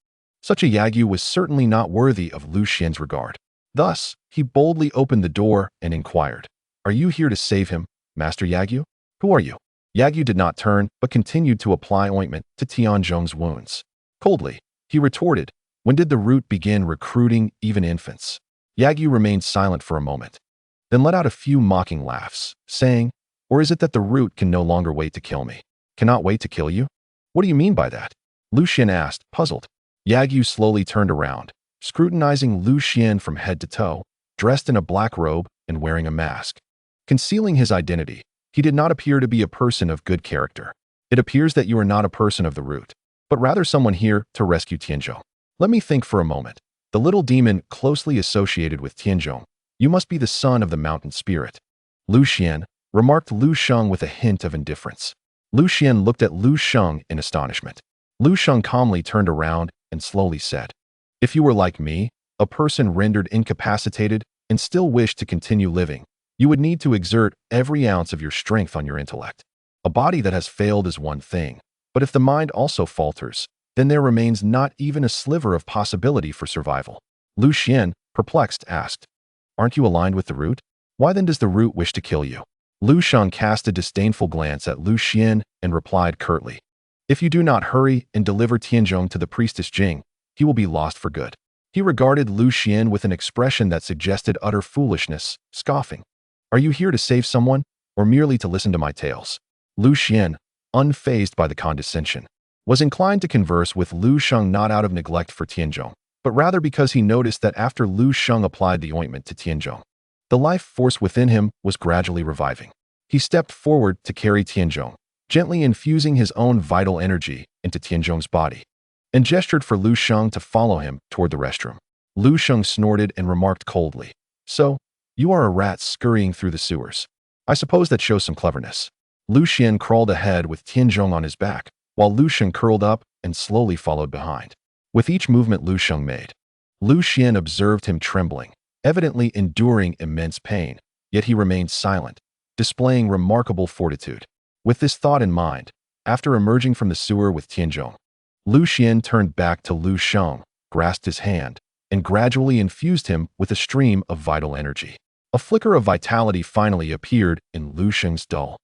Such a Yagyu was certainly not worthy of Lu Xian's regard. Thus, he boldly opened the door and inquired, "Are you here to save him, Master Yagyu? Who are you?" Yagyu did not turn, but continued to apply ointment to Tianzhong's wounds. Coldly, he retorted, "When did the root begin recruiting even infants?" Yagyu remained silent for a moment, then let out a few mocking laughs, saying, "Or is it that the root can no longer wait to kill me?" "Cannot wait to kill you? What do you mean by that?" Lu Xian asked, puzzled. Yagyu slowly turned around, scrutinizing Lu Xian from head to toe, dressed in a black robe and wearing a mask. Concealing his identity, He did not appear to be a person of good character. It appears that you are not a person of the root, but rather someone here to rescue Tianzhong. Let me think for a moment. The little demon closely associated with Tianzhong. You must be the son of the mountain spirit. Lu Xian, remarked Lu Sheng with a hint of indifference. Lu Xian looked at Lu Sheng in astonishment. Lu Sheng calmly turned around and slowly said, "If you were like me, a person rendered incapacitated and still wished to continue living, you would need to exert every ounce of your strength on your intellect. A body that has failed is one thing, but if the mind also falters, then there remains not even a sliver of possibility for survival." Lu Xian, perplexed, asked, "Aren't you aligned with the root? Why then does the root wish to kill you?" Lu Sheng cast a disdainful glance at Lu Xian and replied curtly, "If you do not hurry and deliver Tianzhong to the priestess Jing, he will be lost for good." He regarded Lu Xian with an expression that suggested utter foolishness, scoffing. "Are you here to save someone, or merely to listen to my tales?" Lu Xian, unfazed by the condescension, was inclined to converse with Lu Sheng not out of neglect for Tianzhong, but rather because he noticed that after Lu Sheng applied the ointment to Tianzhong, the life force within him was gradually reviving. He stepped forward to carry Tianzhong, gently infusing his own vital energy into Tianzhong's body, and gestured for Lu Sheng to follow him toward the restroom. Lu Sheng snorted and remarked coldly, "So, you are a rat scurrying through the sewers. I suppose that shows some cleverness." Lu Xian crawled ahead with Tianzhong on his back, while Lu Sheng curled up and slowly followed behind. With each movement Lu Sheng made, Lu Xian observed him trembling, evidently enduring immense pain, yet he remained silent, displaying remarkable fortitude. With this thought in mind, after emerging from the sewer with Tianzhong, Lu Xian turned back to Lu Sheng, grasped his hand, and gradually infused him with a stream of vital energy. A flicker of vitality finally appeared in Lu Sheng's dull,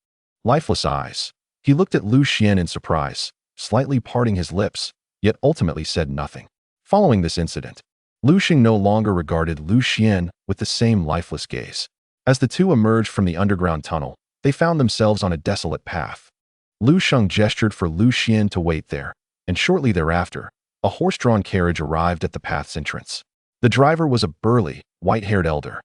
lifeless eyes. He looked at Lu Xian in surprise, slightly parting his lips, yet ultimately said nothing. Following this incident, Lu Sheng no longer regarded Lu Xian with the same lifeless gaze. As the two emerged from the underground tunnel, they found themselves on a desolate path. Lu Sheng gestured for Lu Xian to wait there, and shortly thereafter, a horse-drawn carriage arrived at the path's entrance. The driver was a burly, white-haired elder,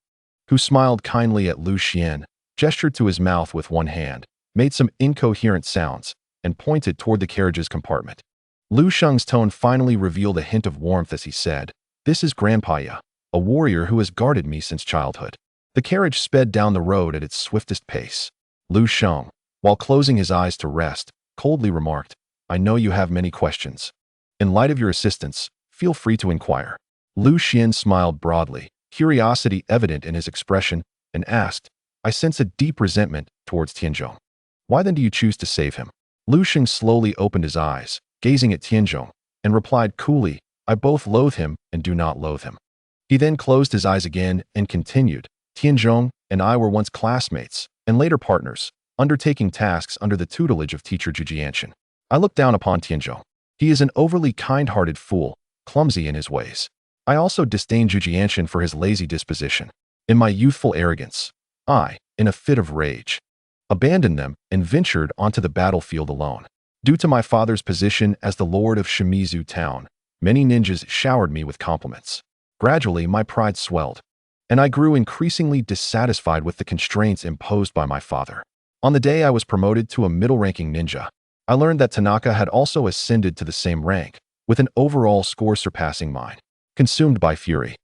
who smiled kindly at Lu Xian, gestured to his mouth with one hand, made some incoherent sounds, and pointed toward the carriage's compartment. Lu Sheng's tone finally revealed a hint of warmth as he said, "This is Grandpa Ya, a warrior who has guarded me since childhood." The carriage sped down the road at its swiftest pace. Lu Sheng, while closing his eyes to rest, coldly remarked, "I know you have many questions. In light of your assistance, feel free to inquire." Lu Xian smiled broadly, curiosity evident in his expression, and asked, "I sense a deep resentment towards Tianzhong. Why then do you choose to save him?" Lu Sheng slowly opened his eyes, gazing at Tianzhong, and replied coolly, "I both loathe him and do not loathe him." He then closed his eyes again and continued, "Tianzhong and I were once classmates, and later partners, undertaking tasks under the tutelage of teacher Zhujianshan. I look down upon Tianzhong. He is an overly kind-hearted fool, clumsy in his ways. I also disdain Zhujianshan for his lazy disposition. In my youthful arrogance, I, in a fit of rage, abandoned them and ventured onto the battlefield alone. Due to my father's position as the lord of Shimizu town, many ninjas showered me with compliments. Gradually, my pride swelled, and I grew increasingly dissatisfied with the constraints imposed by my father. On the day I was promoted to a middle-ranking ninja, I learned that Tanaka had also ascended to the same rank, with an overall score surpassing mine. Consumed by fury,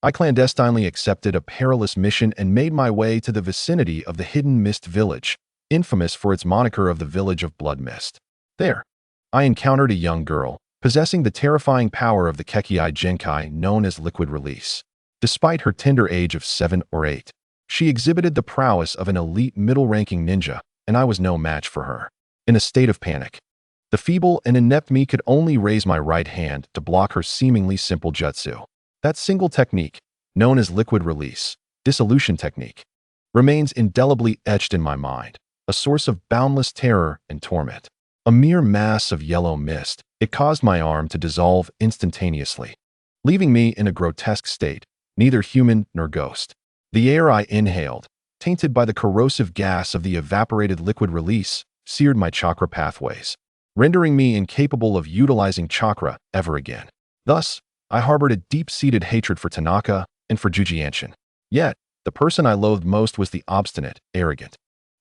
I clandestinely accepted a perilous mission and made my way to the vicinity of the Hidden Mist Village, infamous for its moniker of the Village of Blood Mist. There, I encountered a young girl, possessing the terrifying power of the Kekkei Genkai known as Liquid Release. Despite her tender age of 7 or 8, she exhibited the prowess of an elite middle-ranking ninja, and I was no match for her. In a state of panic, the feeble and inept me could only raise my right hand to block her seemingly simple jutsu. That single technique, known as Liquid Release, dissolution technique, remains indelibly etched in my mind, a source of boundless terror and torment. A mere mass of yellow mist, it caused my arm to dissolve instantaneously, leaving me in a grotesque state, neither human nor ghost. The air I inhaled, tainted by the corrosive gas of the evaporated Liquid Release, seared my chakra pathways, rendering me incapable of utilizing chakra ever again. Thus, I harbored a deep-seated hatred for Tanaka and for Zhujianshan. Yet, the person I loathed most was the obstinate, arrogant,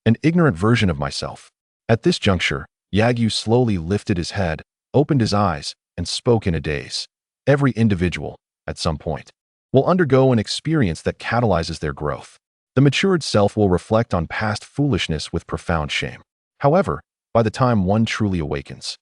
An ignorant version of myself. At this juncture, Yagyu slowly lifted his head, opened his eyes, and spoke in a daze. Every individual, at some point, will undergo an experience that catalyzes their growth. The matured self will reflect on past foolishness with profound shame. However, by the time one truly awakens,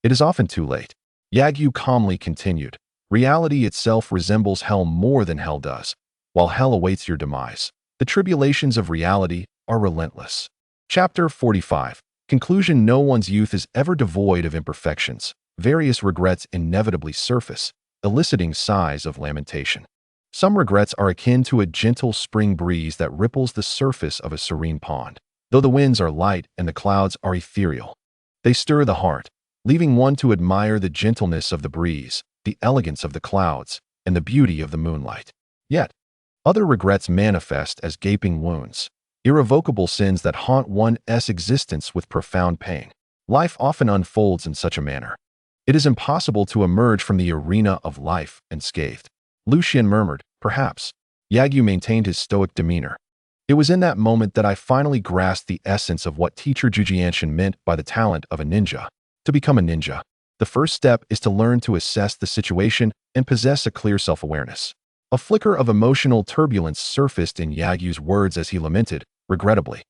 it is often too late. Yagyu calmly continued, reality itself resembles hell more than hell does. While hell awaits your demise, the tribulations of reality are relentless. Chapter 45. Conclusion. No one's youth is ever devoid of imperfections. Various regrets inevitably surface, eliciting sighs of lamentation. Some regrets are akin to a gentle spring breeze that ripples the surface of a serene pond. Though the winds are light and the clouds are ethereal, they stir the heart, leaving one to admire the gentleness of the breeze, the elegance of the clouds, and the beauty of the moonlight. Yet, other regrets manifest as gaping wounds, irrevocable sins that haunt one's existence with profound pain. Life often unfolds in such a manner. It is impossible to emerge from the arena of life unscathed. Lucian murmured, perhaps. Yagyu maintained his stoic demeanor. It was in that moment that I finally grasped the essence of what teacher Jujianshin meant by the talent of a ninja. To become a ninja, the first step is to learn to assess the situation and possess a clear self-awareness. A flicker of emotional turbulence surfaced in Yagyu's words as he lamented, regrettably.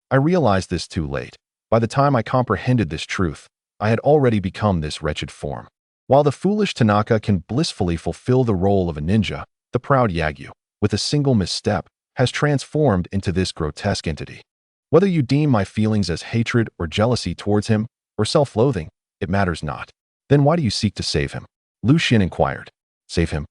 I realized this too late. By the time I comprehended this truth, I had already become this wretched form. While the foolish Tanaka can blissfully fulfill the role of a ninja, the proud Yagyu, with a single misstep, has transformed into this grotesque entity. Whether you deem my feelings as hatred or jealousy towards him, or self-loathing, it matters not. Then why do you seek to save him? Lucian inquired. Save him?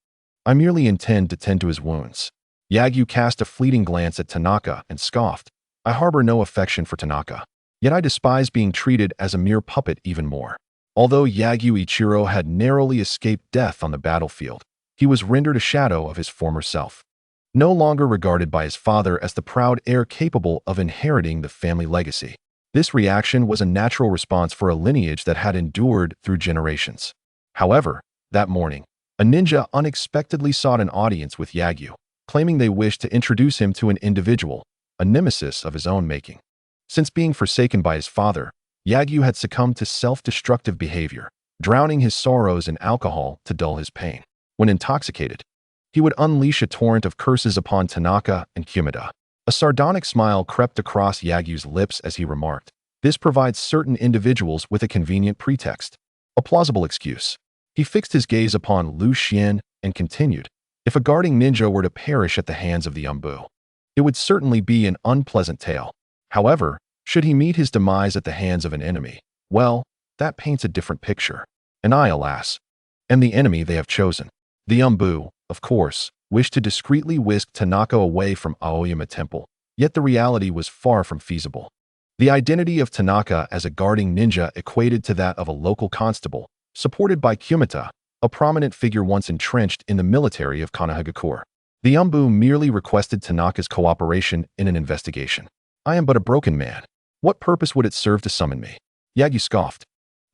I merely intend to tend to his wounds. Yagyu cast a fleeting glance at Tanaka and scoffed. I harbor no affection for Tanaka, yet I despise being treated as a mere puppet even more. Although Yagyu Ichiro had narrowly escaped death on the battlefield, he was rendered a shadow of his former self. No longer regarded by his father as the proud heir capable of inheriting the family legacy. This reaction was a natural response for a lineage that had endured through generations. However, that morning, a ninja unexpectedly sought an audience with Yagyu, claiming they wished to introduce him to an individual, a nemesis of his own making. Since being forsaken by his father, Yagyu had succumbed to self-destructive behavior, drowning his sorrows in alcohol to dull his pain. When intoxicated, he would unleash a torrent of curses upon Tanaka and Kumida. A sardonic smile crept across Yagyu's lips as he remarked, "This provides certain individuals with a convenient pretext, a plausible excuse." He fixed his gaze upon Lu Xian and continued, "If a guarding ninja were to perish at the hands of the Umbu, it would certainly be an unpleasant tale. However, should he meet his demise at the hands of an enemy, well, that paints a different picture. And I, alas, am the enemy they have chosen." The Umbu, of course, wished to discreetly whisk Tanaka away from Aoyama Temple, yet the reality was far from feasible. The identity of Tanaka as a guarding ninja equated to that of a local constable, supported by Kumita, a prominent figure once entrenched in the military of Kanahagakure. The Umbu merely requested Tanaka's cooperation in an investigation. "I am but a broken man. What purpose would it serve to summon me?" Yagyu scoffed.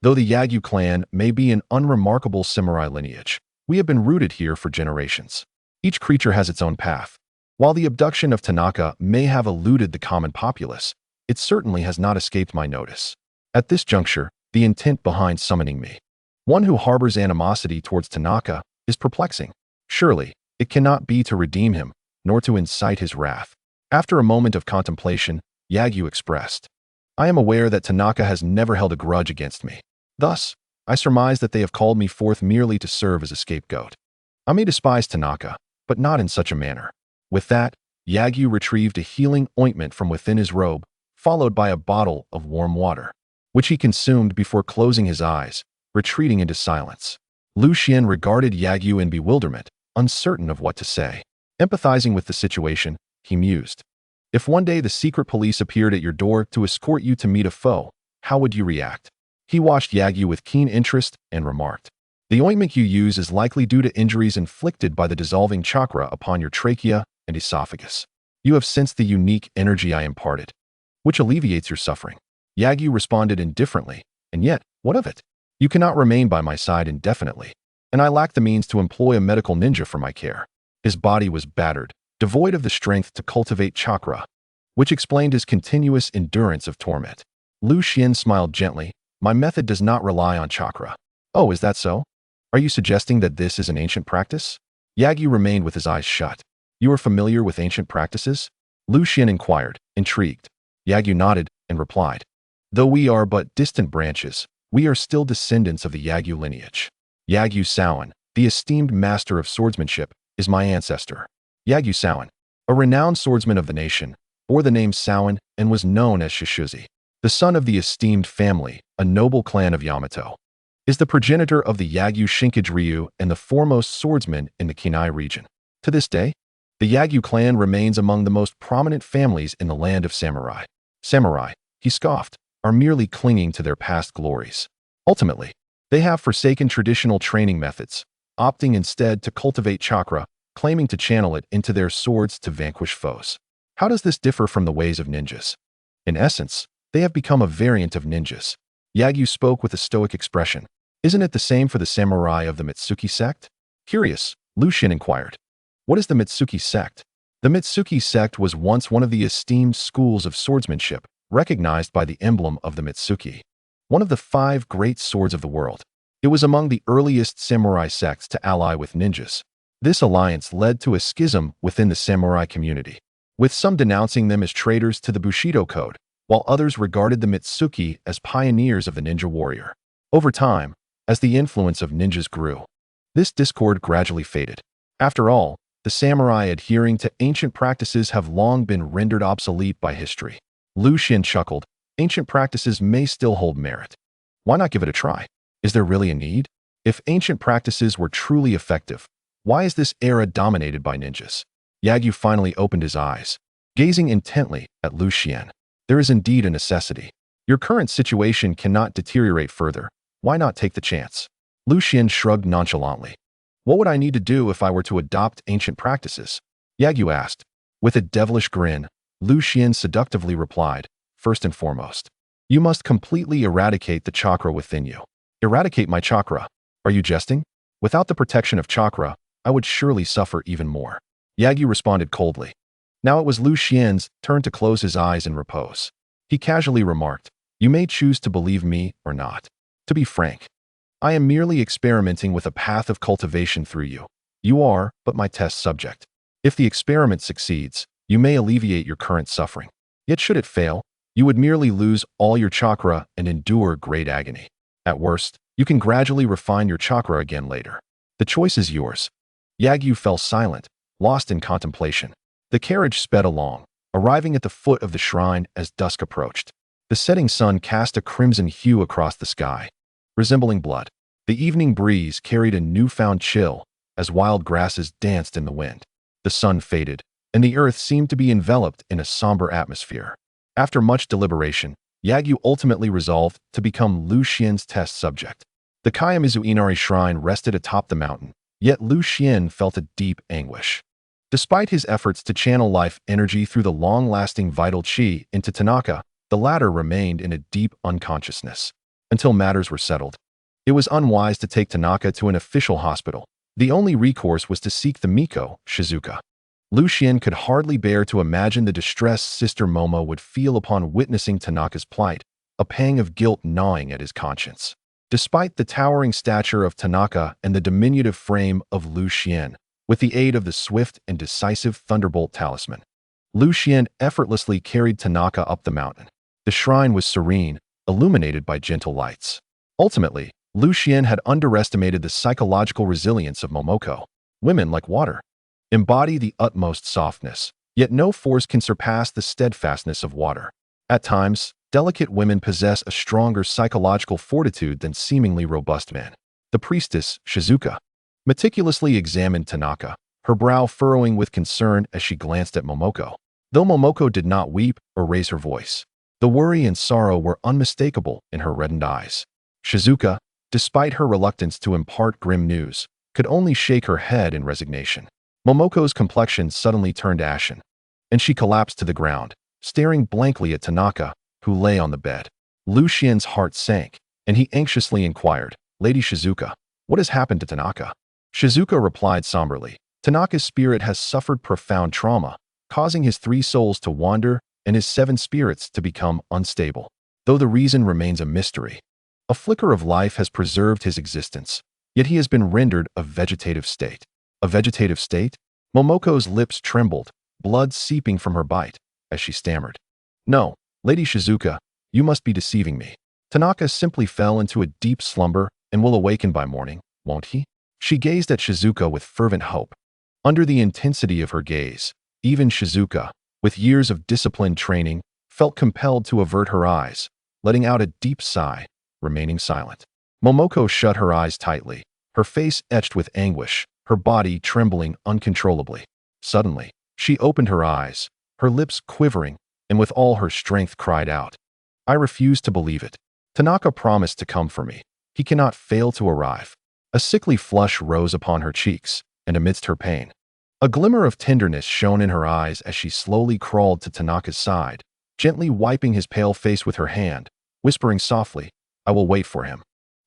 "Though the Yagyu clan may be an unremarkable samurai lineage, we have been rooted here for generations. Each creature has its own path. While the abduction of Tanaka may have eluded the common populace, it certainly has not escaped my notice. At this juncture, the intent behind summoning me, one who harbors animosity towards Tanaka, is perplexing. Surely, it cannot be to redeem him, nor to incite his wrath." After a moment of contemplation, Yagyu expressed, "I am aware that Tanaka has never held a grudge against me. Thus, I surmise that they have called me forth merely to serve as a scapegoat. I may despise Tanaka, but not in such a manner." With that, Yagyu retrieved a healing ointment from within his robe, followed by a bottle of warm water, which he consumed before closing his eyes, retreating into silence. Lu Xian regarded Yagyu in bewilderment, uncertain of what to say. Empathizing with the situation, he mused, "If one day the secret police appeared at your door to escort you to meet a foe, how would you react?" He watched Yagyu with keen interest and remarked, "The ointment you use is likely due to injuries inflicted by the dissolving chakra upon your trachea and esophagus. You have sensed the unique energy I imparted, which alleviates your suffering." Yagyu responded indifferently, "And yet, what of it? You cannot remain by my side indefinitely, and I lack the means to employ a medical ninja for my care." His body was battered, devoid of the strength to cultivate chakra. which explained his continuous endurance of torment. Lu Xian smiled gently. My method does not rely on chakra. Oh, is that so? Are you suggesting that this is an ancient practice? Yagyu remained with his eyes shut. You are familiar with ancient practices? Lu Xian inquired, intrigued. Yagyu nodded and replied. Though we are but distant branches, we are still descendants of the Yagyu lineage. Yagyu Saoan, the esteemed master of swordsmanship, is my ancestor. Yagyu Saoan, a renowned swordsman of the nation, bore the name Saoan and was known as Shishuzi. The son of the esteemed family, a noble clan of Yamato, is the progenitor of the Yagyu Shinkage Ryu and the foremost swordsman in the Kinai region. To this day, the Yagyu clan remains among the most prominent families in the land of samurai. Samurai, he scoffed, are merely clinging to their past glories. Ultimately, they have forsaken traditional training methods, opting instead to cultivate chakra, claiming to channel it into their swords to vanquish foes. How does this differ from the ways of ninjas? In essence, they have become a variant of ninjas. Yagyu spoke with a stoic expression. Isn't it the same for the samurai of the Mitsuki sect? Curious, Lu Xian inquired. What is the Mitsuki sect? The Mitsuki sect was once one of the esteemed schools of swordsmanship, recognized by the emblem of the Mitsuki, one of the 5 great swords of the world. It was among the earliest samurai sects to ally with ninjas. This alliance led to a schism within the samurai community, with some denouncing them as traitors to the Bushido code, while others regarded the Mitsuki as pioneers of the ninja warrior. Over time, as the influence of ninjas grew, this discord gradually faded. After all, the samurai adhering to ancient practices have long been rendered obsolete by history. Lu Xian chuckled. Ancient practices may still hold merit. Why not give it a try? Is there really a need? If ancient practices were truly effective, why is this era dominated by ninjas? Yagyu finally opened his eyes, gazing intently at Lu Xian. There is indeed a necessity. Your current situation cannot deteriorate further. Why not take the chance? Lu Xian shrugged nonchalantly. What would I need to do if I were to adopt ancient practices? Yagyu asked. With a devilish grin, Lu Xian seductively replied, first and foremost, you must completely eradicate the chakra within you. Eradicate my chakra? Are you jesting? Without the protection of chakra, I would surely suffer even more. Yagyu responded coldly. Now it was Lu Xian's turn to close his eyes in repose. He casually remarked, you may choose to believe me or not. To be frank, I am merely experimenting with a path of cultivation through you. You are but my test subject. If the experiment succeeds, you may alleviate your current suffering. Yet should it fail, you would merely lose all your chakra and endure great agony. At worst, you can gradually refine your chakra again later. The choice is yours. Yagyu fell silent, lost in contemplation. The carriage sped along, arriving at the foot of the shrine as dusk approached. The setting sun cast a crimson hue across the sky, resembling blood. The evening breeze carried a newfound chill as wild grasses danced in the wind. The sun faded, and the earth seemed to be enveloped in a somber atmosphere. After much deliberation, Yagyu ultimately resolved to become Lu Xian's test subject. The Kayamizu Inari shrine rested atop the mountain, yet Lu Xian felt a deep anguish. Despite his efforts to channel life energy through the long-lasting vital qi into Tanaka, the latter remained in a deep unconsciousness. Until matters were settled, it was unwise to take Tanaka to an official hospital. The only recourse was to seek the Miko, Shizuka. Lu Xian could hardly bear to imagine the distress Sister Momo would feel upon witnessing Tanaka's plight, a pang of guilt gnawing at his conscience. Despite the towering stature of Tanaka and the diminutive frame of Lu Xian, with the aid of the swift and decisive Thunderbolt talisman, Lu Xian effortlessly carried Tanaka up the mountain. The shrine was serene, illuminated by gentle lights. Ultimately, Lu Xian had underestimated the psychological resilience of Momoko. Women, like water, embody the utmost softness, yet no force can surpass the steadfastness of water. At times, delicate women possess a stronger psychological fortitude than seemingly robust men. The priestess, Shizuka, meticulously examined Tanaka, her brow furrowing with concern as she glanced at Momoko. Though Momoko did not weep or raise her voice, the worry and sorrow were unmistakable in her reddened eyes. Shizuka, despite her reluctance to impart grim news, could only shake her head in resignation. Momoko's complexion suddenly turned ashen, and she collapsed to the ground, staring blankly at Tanaka, who lay on the bed. Lu Xian's heart sank, and he anxiously inquired, Lady Shizuka, what has happened to Tanaka? Shizuka replied somberly, Tanaka's spirit has suffered profound trauma, causing his 3 souls to wander and his 7 spirits to become unstable, though the reason remains a mystery. A flicker of life has preserved his existence, yet he has been rendered a vegetative state. A vegetative state? Momoko's lips trembled, blood seeping from her bite, as she stammered. No, Lady Shizuka, you must be deceiving me. Tanaka simply fell into a deep slumber and will awaken by morning, won't he? She gazed at Shizuka with fervent hope. Under the intensity of her gaze, even Shizuka, with years of disciplined training, felt compelled to avert her eyes, letting out a deep sigh, remaining silent. Momoko shut her eyes tightly, her face etched with anguish, her body trembling uncontrollably. Suddenly, she opened her eyes, her lips quivering, and with all her strength cried out. I refuse to believe it. Tanaka promised to come for me. He cannot fail to arrive. A sickly flush rose upon her cheeks, and amidst her pain, a glimmer of tenderness shone in her eyes as she slowly crawled to Tanaka's side, gently wiping his pale face with her hand, whispering softly, I will wait for him.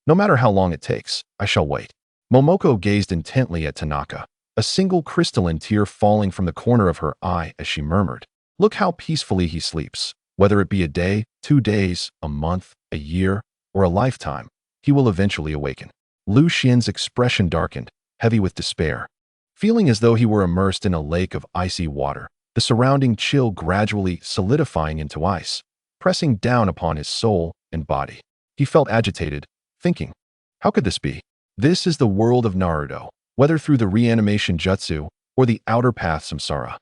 No matter how long it takes, I shall wait. Momoko gazed intently at Tanaka, a single crystalline tear falling from the corner of her eye as she murmured, Look how peacefully he sleeps. Whether it be a day, 2 days, a month, a year, or a lifetime, he will eventually awaken. Lu Xian's expression darkened, heavy with despair. Feeling as though he were immersed in a lake of icy water, the surrounding chill gradually solidifying into ice, pressing down upon his soul and body. He felt agitated, thinking, how could this be? This is the world of Naruto, whether through the reanimation jutsu or the outer path samsara.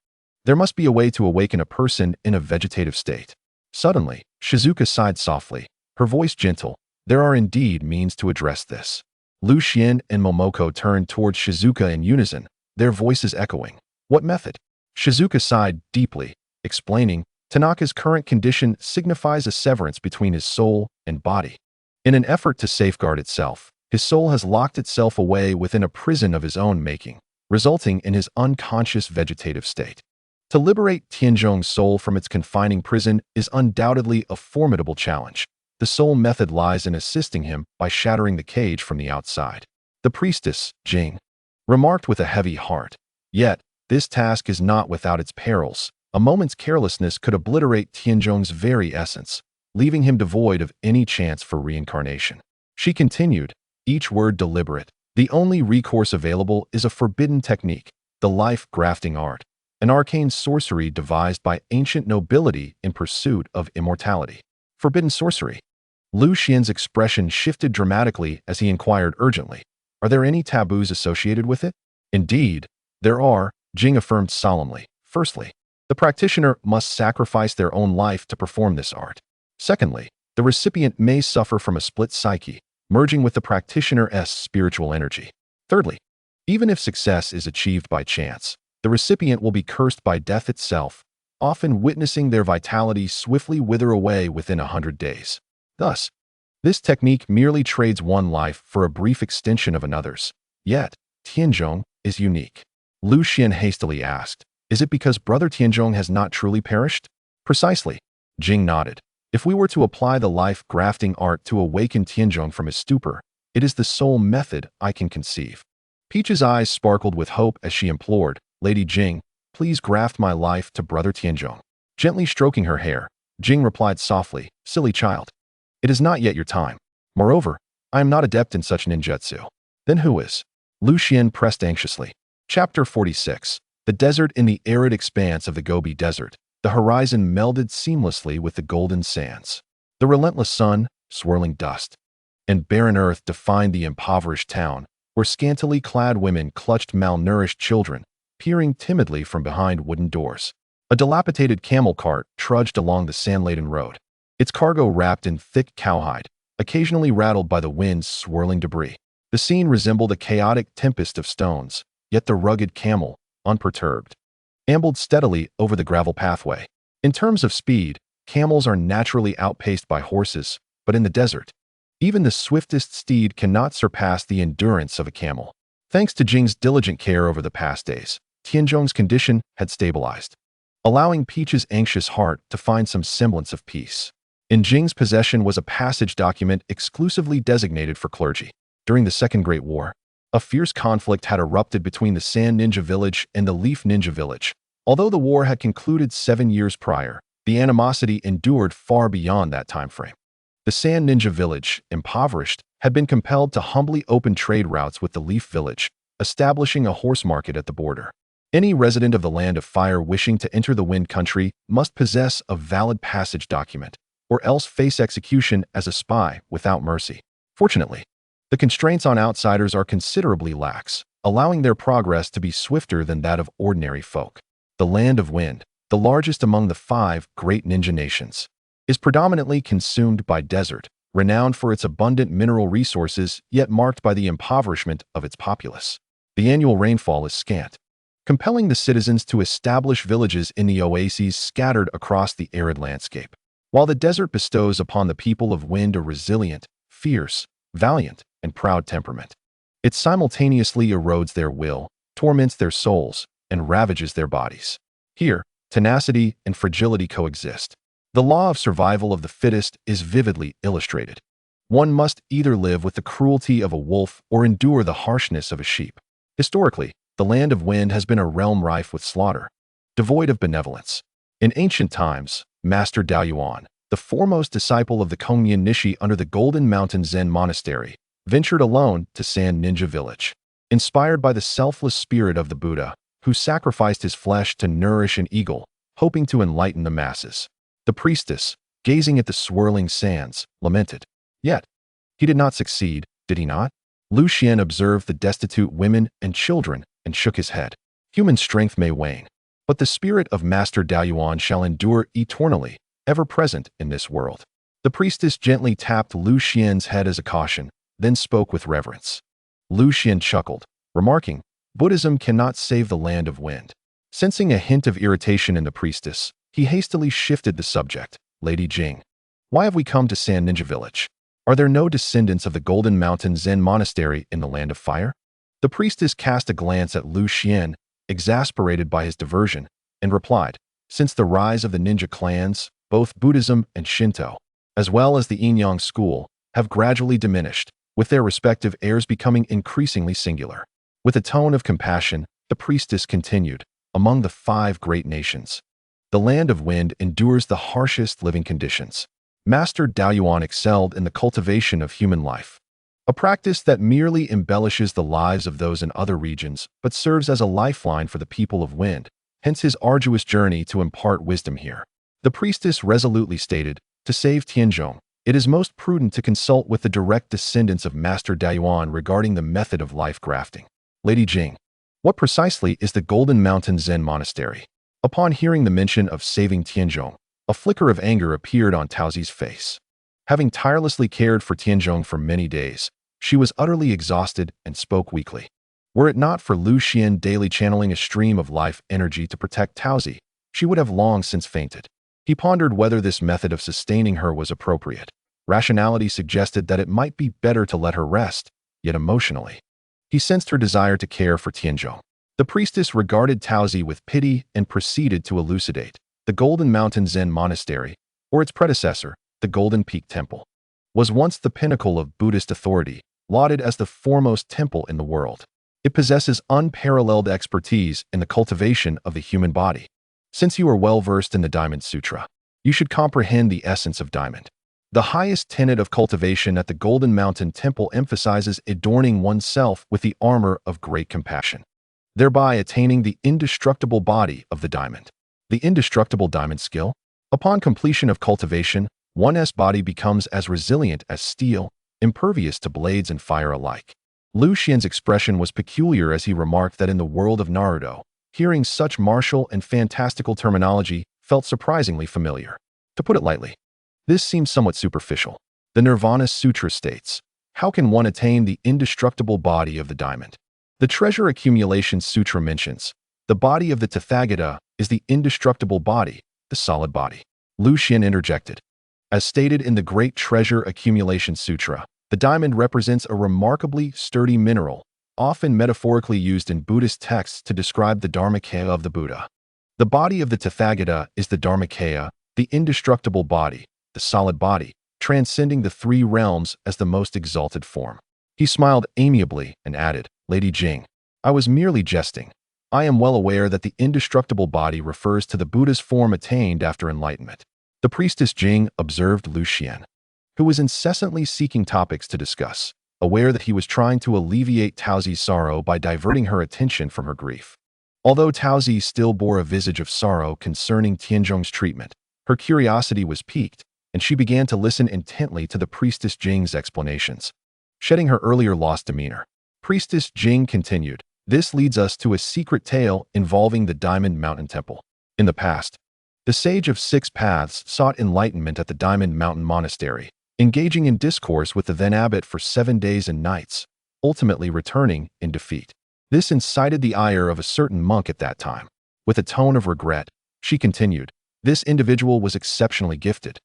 There must be a way to awaken a person in a vegetative state. Suddenly, Shizuka sighed softly, her voice gentle. There are indeed means to address this. Lu Xian and Momoko turned towards Shizuka in unison, their voices echoing. What method? Shizuka sighed deeply, explaining, Tanaka's current condition signifies a severance between his soul and body. In an effort to safeguard itself, his soul has locked itself away within a prison of his own making, resulting in his unconscious vegetative state. To liberate Tianzhong's soul from its confining prison is undoubtedly a formidable challenge. The sole method lies in assisting him by shattering the cage from the outside. The priestess, Jing, remarked with a heavy heart. Yet, this task is not without its perils. A moment's carelessness could obliterate Tianzhong's very essence, leaving him devoid of any chance for reincarnation. She continued, each word deliberate. The only recourse available is a forbidden technique, the life-grafting art, an arcane sorcery devised by ancient nobility in pursuit of immortality. Forbidden sorcery. Lu Xian's expression shifted dramatically as he inquired urgently, Are there any taboos associated with it? Indeed, there are, Jing affirmed solemnly. Firstly, the practitioner must sacrifice their own life to perform this art. Secondly, the recipient may suffer from a split psyche, merging with the practitioner's spiritual energy. Thirdly, even if success is achieved by chance, the recipient will be cursed by death itself, often witnessing their vitality swiftly wither away within 100 days. Thus, this technique merely trades one life for a brief extension of another's. Yet, Tianzhong is unique. Lu Xian hastily asked, Is it because Brother Tianzhong has not truly perished? Precisely. Jing nodded. If we were to apply the life-grafting art to awaken Tianzhong from his stupor, it is the sole method I can conceive. Peach's eyes sparkled with hope as she implored, Lady Jing, please graft my life to Brother Tianzhong. Gently stroking her hair, Jing replied softly, Silly child. It is not yet your time. Moreover, I am not adept in such ninjutsu. Then who is? Lu Xian pressed anxiously. Chapter 46. The desert in the arid expanse of the Gobi Desert. The horizon melded seamlessly with the golden sands. The relentless sun, swirling dust, and barren earth defined the impoverished town, where scantily clad women clutched malnourished children, peering timidly from behind wooden doors. A dilapidated camel cart trudged along the sand-laden road, its cargo wrapped in thick cowhide, occasionally rattled by the wind's swirling debris. The scene resembled a chaotic tempest of stones, yet the rugged camel, unperturbed, ambled steadily over the gravel pathway. In terms of speed, camels are naturally outpaced by horses, but in the desert, even the swiftest steed cannot surpass the endurance of a camel. Thanks to Jing's diligent care over the past days, Tianzhong's condition had stabilized, allowing Peach's anxious heart to find some semblance of peace. In Jing's possession was a passage document exclusively designated for clergy. During the Second Great War, a fierce conflict had erupted between the Sand Ninja Village and the Leaf Ninja Village. Although the war had concluded 7 years prior, The animosity endured far beyond that time frame. The Sand Ninja village, impoverished, had been compelled to humbly open trade routes with the Leaf village, establishing a horse market at the border. Any resident of the Land of Fire wishing to enter the Wind Country must possess a valid passage document, or else face execution as a spy without mercy. Fortunately, the constraints on outsiders are considerably lax, allowing their progress to be swifter than that of ordinary folk. The Land of Wind, the largest among the 5 great ninja nations, is predominantly consumed by desert, renowned for its abundant mineral resources, yet marked by the impoverishment of its populace. The annual rainfall is scant, compelling the citizens to establish villages in the oases scattered across the arid landscape. While the desert bestows upon the people of Wind a resilient, fierce, valiant, and proud temperament, it simultaneously erodes their will, torments their souls, and ravages their bodies. Here, tenacity and fragility coexist. The law of survival of the fittest is vividly illustrated. One must either live with the cruelty of a wolf or endure the harshness of a sheep. Historically, the Land of Wind has been a realm rife with slaughter, devoid of benevolence. In ancient times, Master Dao Yuan, the foremost disciple of the Kongyan Nishi under the Golden Mountain Zen Monastery, ventured alone to Sand Ninja Village. Inspired by the selfless spirit of the Buddha, who sacrificed his flesh to nourish an eagle, hoping to enlighten the masses, the priestess, gazing at the swirling sands, lamented. Yet, he did not succeed, did he not? Lu Xian observed the destitute women and children and shook his head. Human strength may wane, but the spirit of Master Dao Yuan shall endure eternally, ever present in this world. The priestess gently tapped Lu Xian's head as a caution, then spoke with reverence. Lu Xian chuckled, remarking, "Buddhism cannot save the Land of Wind." Sensing a hint of irritation in the priestess, he hastily shifted the subject. "Lady Jing, why have we come to Sand Ninja Village? Are there no descendants of the Golden Mountain Zen Monastery in the Land of Fire?" The priestess cast a glance at Lu Xian, exasperated by his diversion, and replied, "Since the rise of the ninja clans, both Buddhism and Shinto, as well as the Yin-Yang school, have gradually diminished, with their respective heirs becoming increasingly singular." With a tone of compassion, the priestess continued, "Among the 5 great nations, the Land of Wind endures the harshest living conditions. Master Dao Yuan excelled in the cultivation of human life, a practice that merely embellishes the lives of those in other regions but serves as a lifeline for the people of Wind, hence his arduous journey to impart wisdom here." The priestess resolutely stated, "To save Tianzhong, it is most prudent to consult with the direct descendants of Master Dao Yuan regarding the method of life grafting. Lady Jing, what precisely is the Golden Mountain Zen Monastery?" Upon hearing the mention of saving Tianzhong, a flicker of anger appeared on Taozi's face. Having tirelessly cared for Tianzhong for many days, she was utterly exhausted and spoke weakly. Were it not for Lu Xian daily channeling a stream of life energy to protect Taozi, she would have long since fainted. He pondered whether this method of sustaining her was appropriate. Rationality suggested that it might be better to let her rest, yet emotionally, he sensed her desire to care for Tianzhong. The priestess regarded Taozi with pity and proceeded to elucidate. The Golden Mountain Zen Monastery, or its predecessor, the Golden Peak Temple, was once the pinnacle of Buddhist authority, lauded as the foremost temple in the world. It possesses unparalleled expertise in the cultivation of the human body. Since you are well versed in the Diamond Sutra, you should comprehend the essence of diamond. The highest tenet of cultivation at the Golden Mountain Temple emphasizes adorning oneself with the armor of great compassion, thereby attaining the indestructible body of the diamond. The indestructible diamond skill? Upon completion of cultivation, one's body becomes as resilient as steel, impervious to blades and fire alike. Lu Xian's expression was peculiar as he remarked that in the world of Naruto, hearing such martial and fantastical terminology felt surprisingly familiar. To put it lightly, this seems somewhat superficial. The Nirvana Sutra states, "How can one attain the indestructible body of the diamond?" The Treasure Accumulation Sutra mentions, "The body of the Tathagata is the indestructible body, the solid body." Lu Xian interjected, "As stated in the Great Treasure Accumulation Sutra, the diamond represents a remarkably sturdy mineral, often metaphorically used in Buddhist texts to describe the Dharmakaya of the Buddha. The body of the Tathagata is the Dharmakaya, the indestructible body, the solid body, transcending the 3 realms as the most exalted form." He smiled amiably and added, "Lady Jing, I was merely jesting. I am well aware that the indestructible body refers to the Buddha's form attained after enlightenment. The priestess Jing observed Lu Xian, who was incessantly seeking topics to discuss, aware that he was trying to alleviate Taozi's sorrow by diverting her attention from her grief. Although Taozi still bore a visage of sorrow concerning Tianzhong's treatment, her curiosity was piqued, and she began to listen intently to the priestess Jing's explanations. Shedding her earlier lost demeanor, Priestess Jing continued, "This leads us to a secret tale involving the Diamond Mountain Temple. In the past, the Sage of Six Paths sought enlightenment at the Diamond Mountain Monastery, engaging in discourse with the then abbot for 7 days and nights, ultimately returning in defeat. This incited the ire of a certain monk at that time. With a tone of regret, she continued, this individual was exceptionally gifted,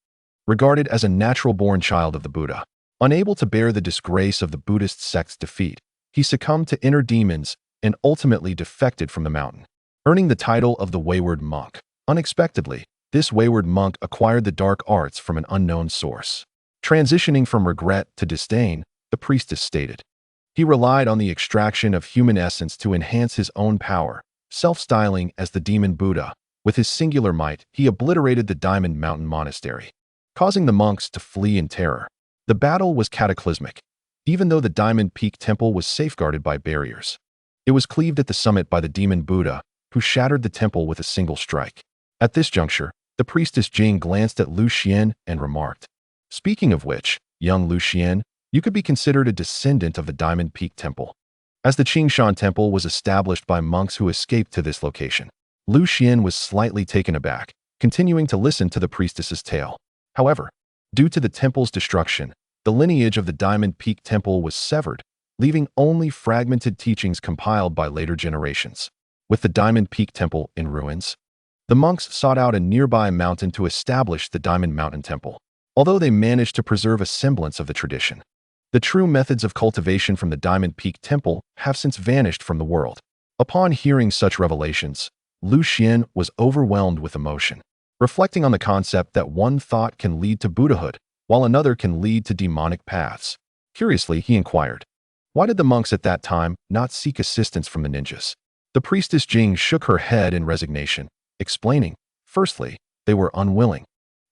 regarded as a natural-born child of the Buddha. Unable to bear the disgrace of the Buddhist sect's defeat, he succumbed to inner demons and ultimately defected from the mountain, earning the title of the Wayward Monk. Unexpectedly, this wayward monk acquired the dark arts from an unknown source. Transitioning from regret to disdain, the priestess stated, he relied on the extraction of human essence to enhance his own power, self-styling as the demon Buddha. With his singular might, he obliterated the Diamond Mountain Monastery, causing the monks to flee in terror. The battle was cataclysmic. Even though the Diamond Peak Temple was safeguarded by barriers, it was cleaved at the summit by the demon Buddha, who shattered the temple with a single strike. At this juncture, the priestess Jing glanced at Lu Xian and remarked, speaking of which, young Lu Xian, you could be considered a descendant of the Diamond Peak Temple, as the Qingshan Temple was established by monks who escaped to this location. Lu Xian was slightly taken aback, continuing to listen to the priestess's tale. However, due to the temple's destruction, the lineage of the Diamond Peak Temple was severed, leaving only fragmented teachings compiled by later generations. With the Diamond Peak Temple in ruins, the monks sought out a nearby mountain to establish the Diamond Mountain Temple. Although they managed to preserve a semblance of the tradition, the true methods of cultivation from the Diamond Peak Temple have since vanished from the world. Upon hearing such revelations, Lu Xian was overwhelmed with emotion, reflecting on the concept that one thought can lead to Buddhahood, while another can lead to demonic paths. Curiously, he inquired, why did the monks at that time not seek assistance from the ninjas? The priestess Jing shook her head in resignation, explaining, firstly, they were unwilling,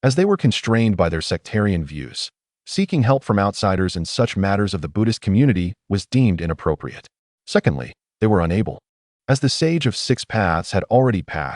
as they were constrained by their sectarian views. Seeking help from outsiders in such matters of the Buddhist community was deemed inappropriate. Secondly, they were unable, as the Sage of Six Paths had already passed,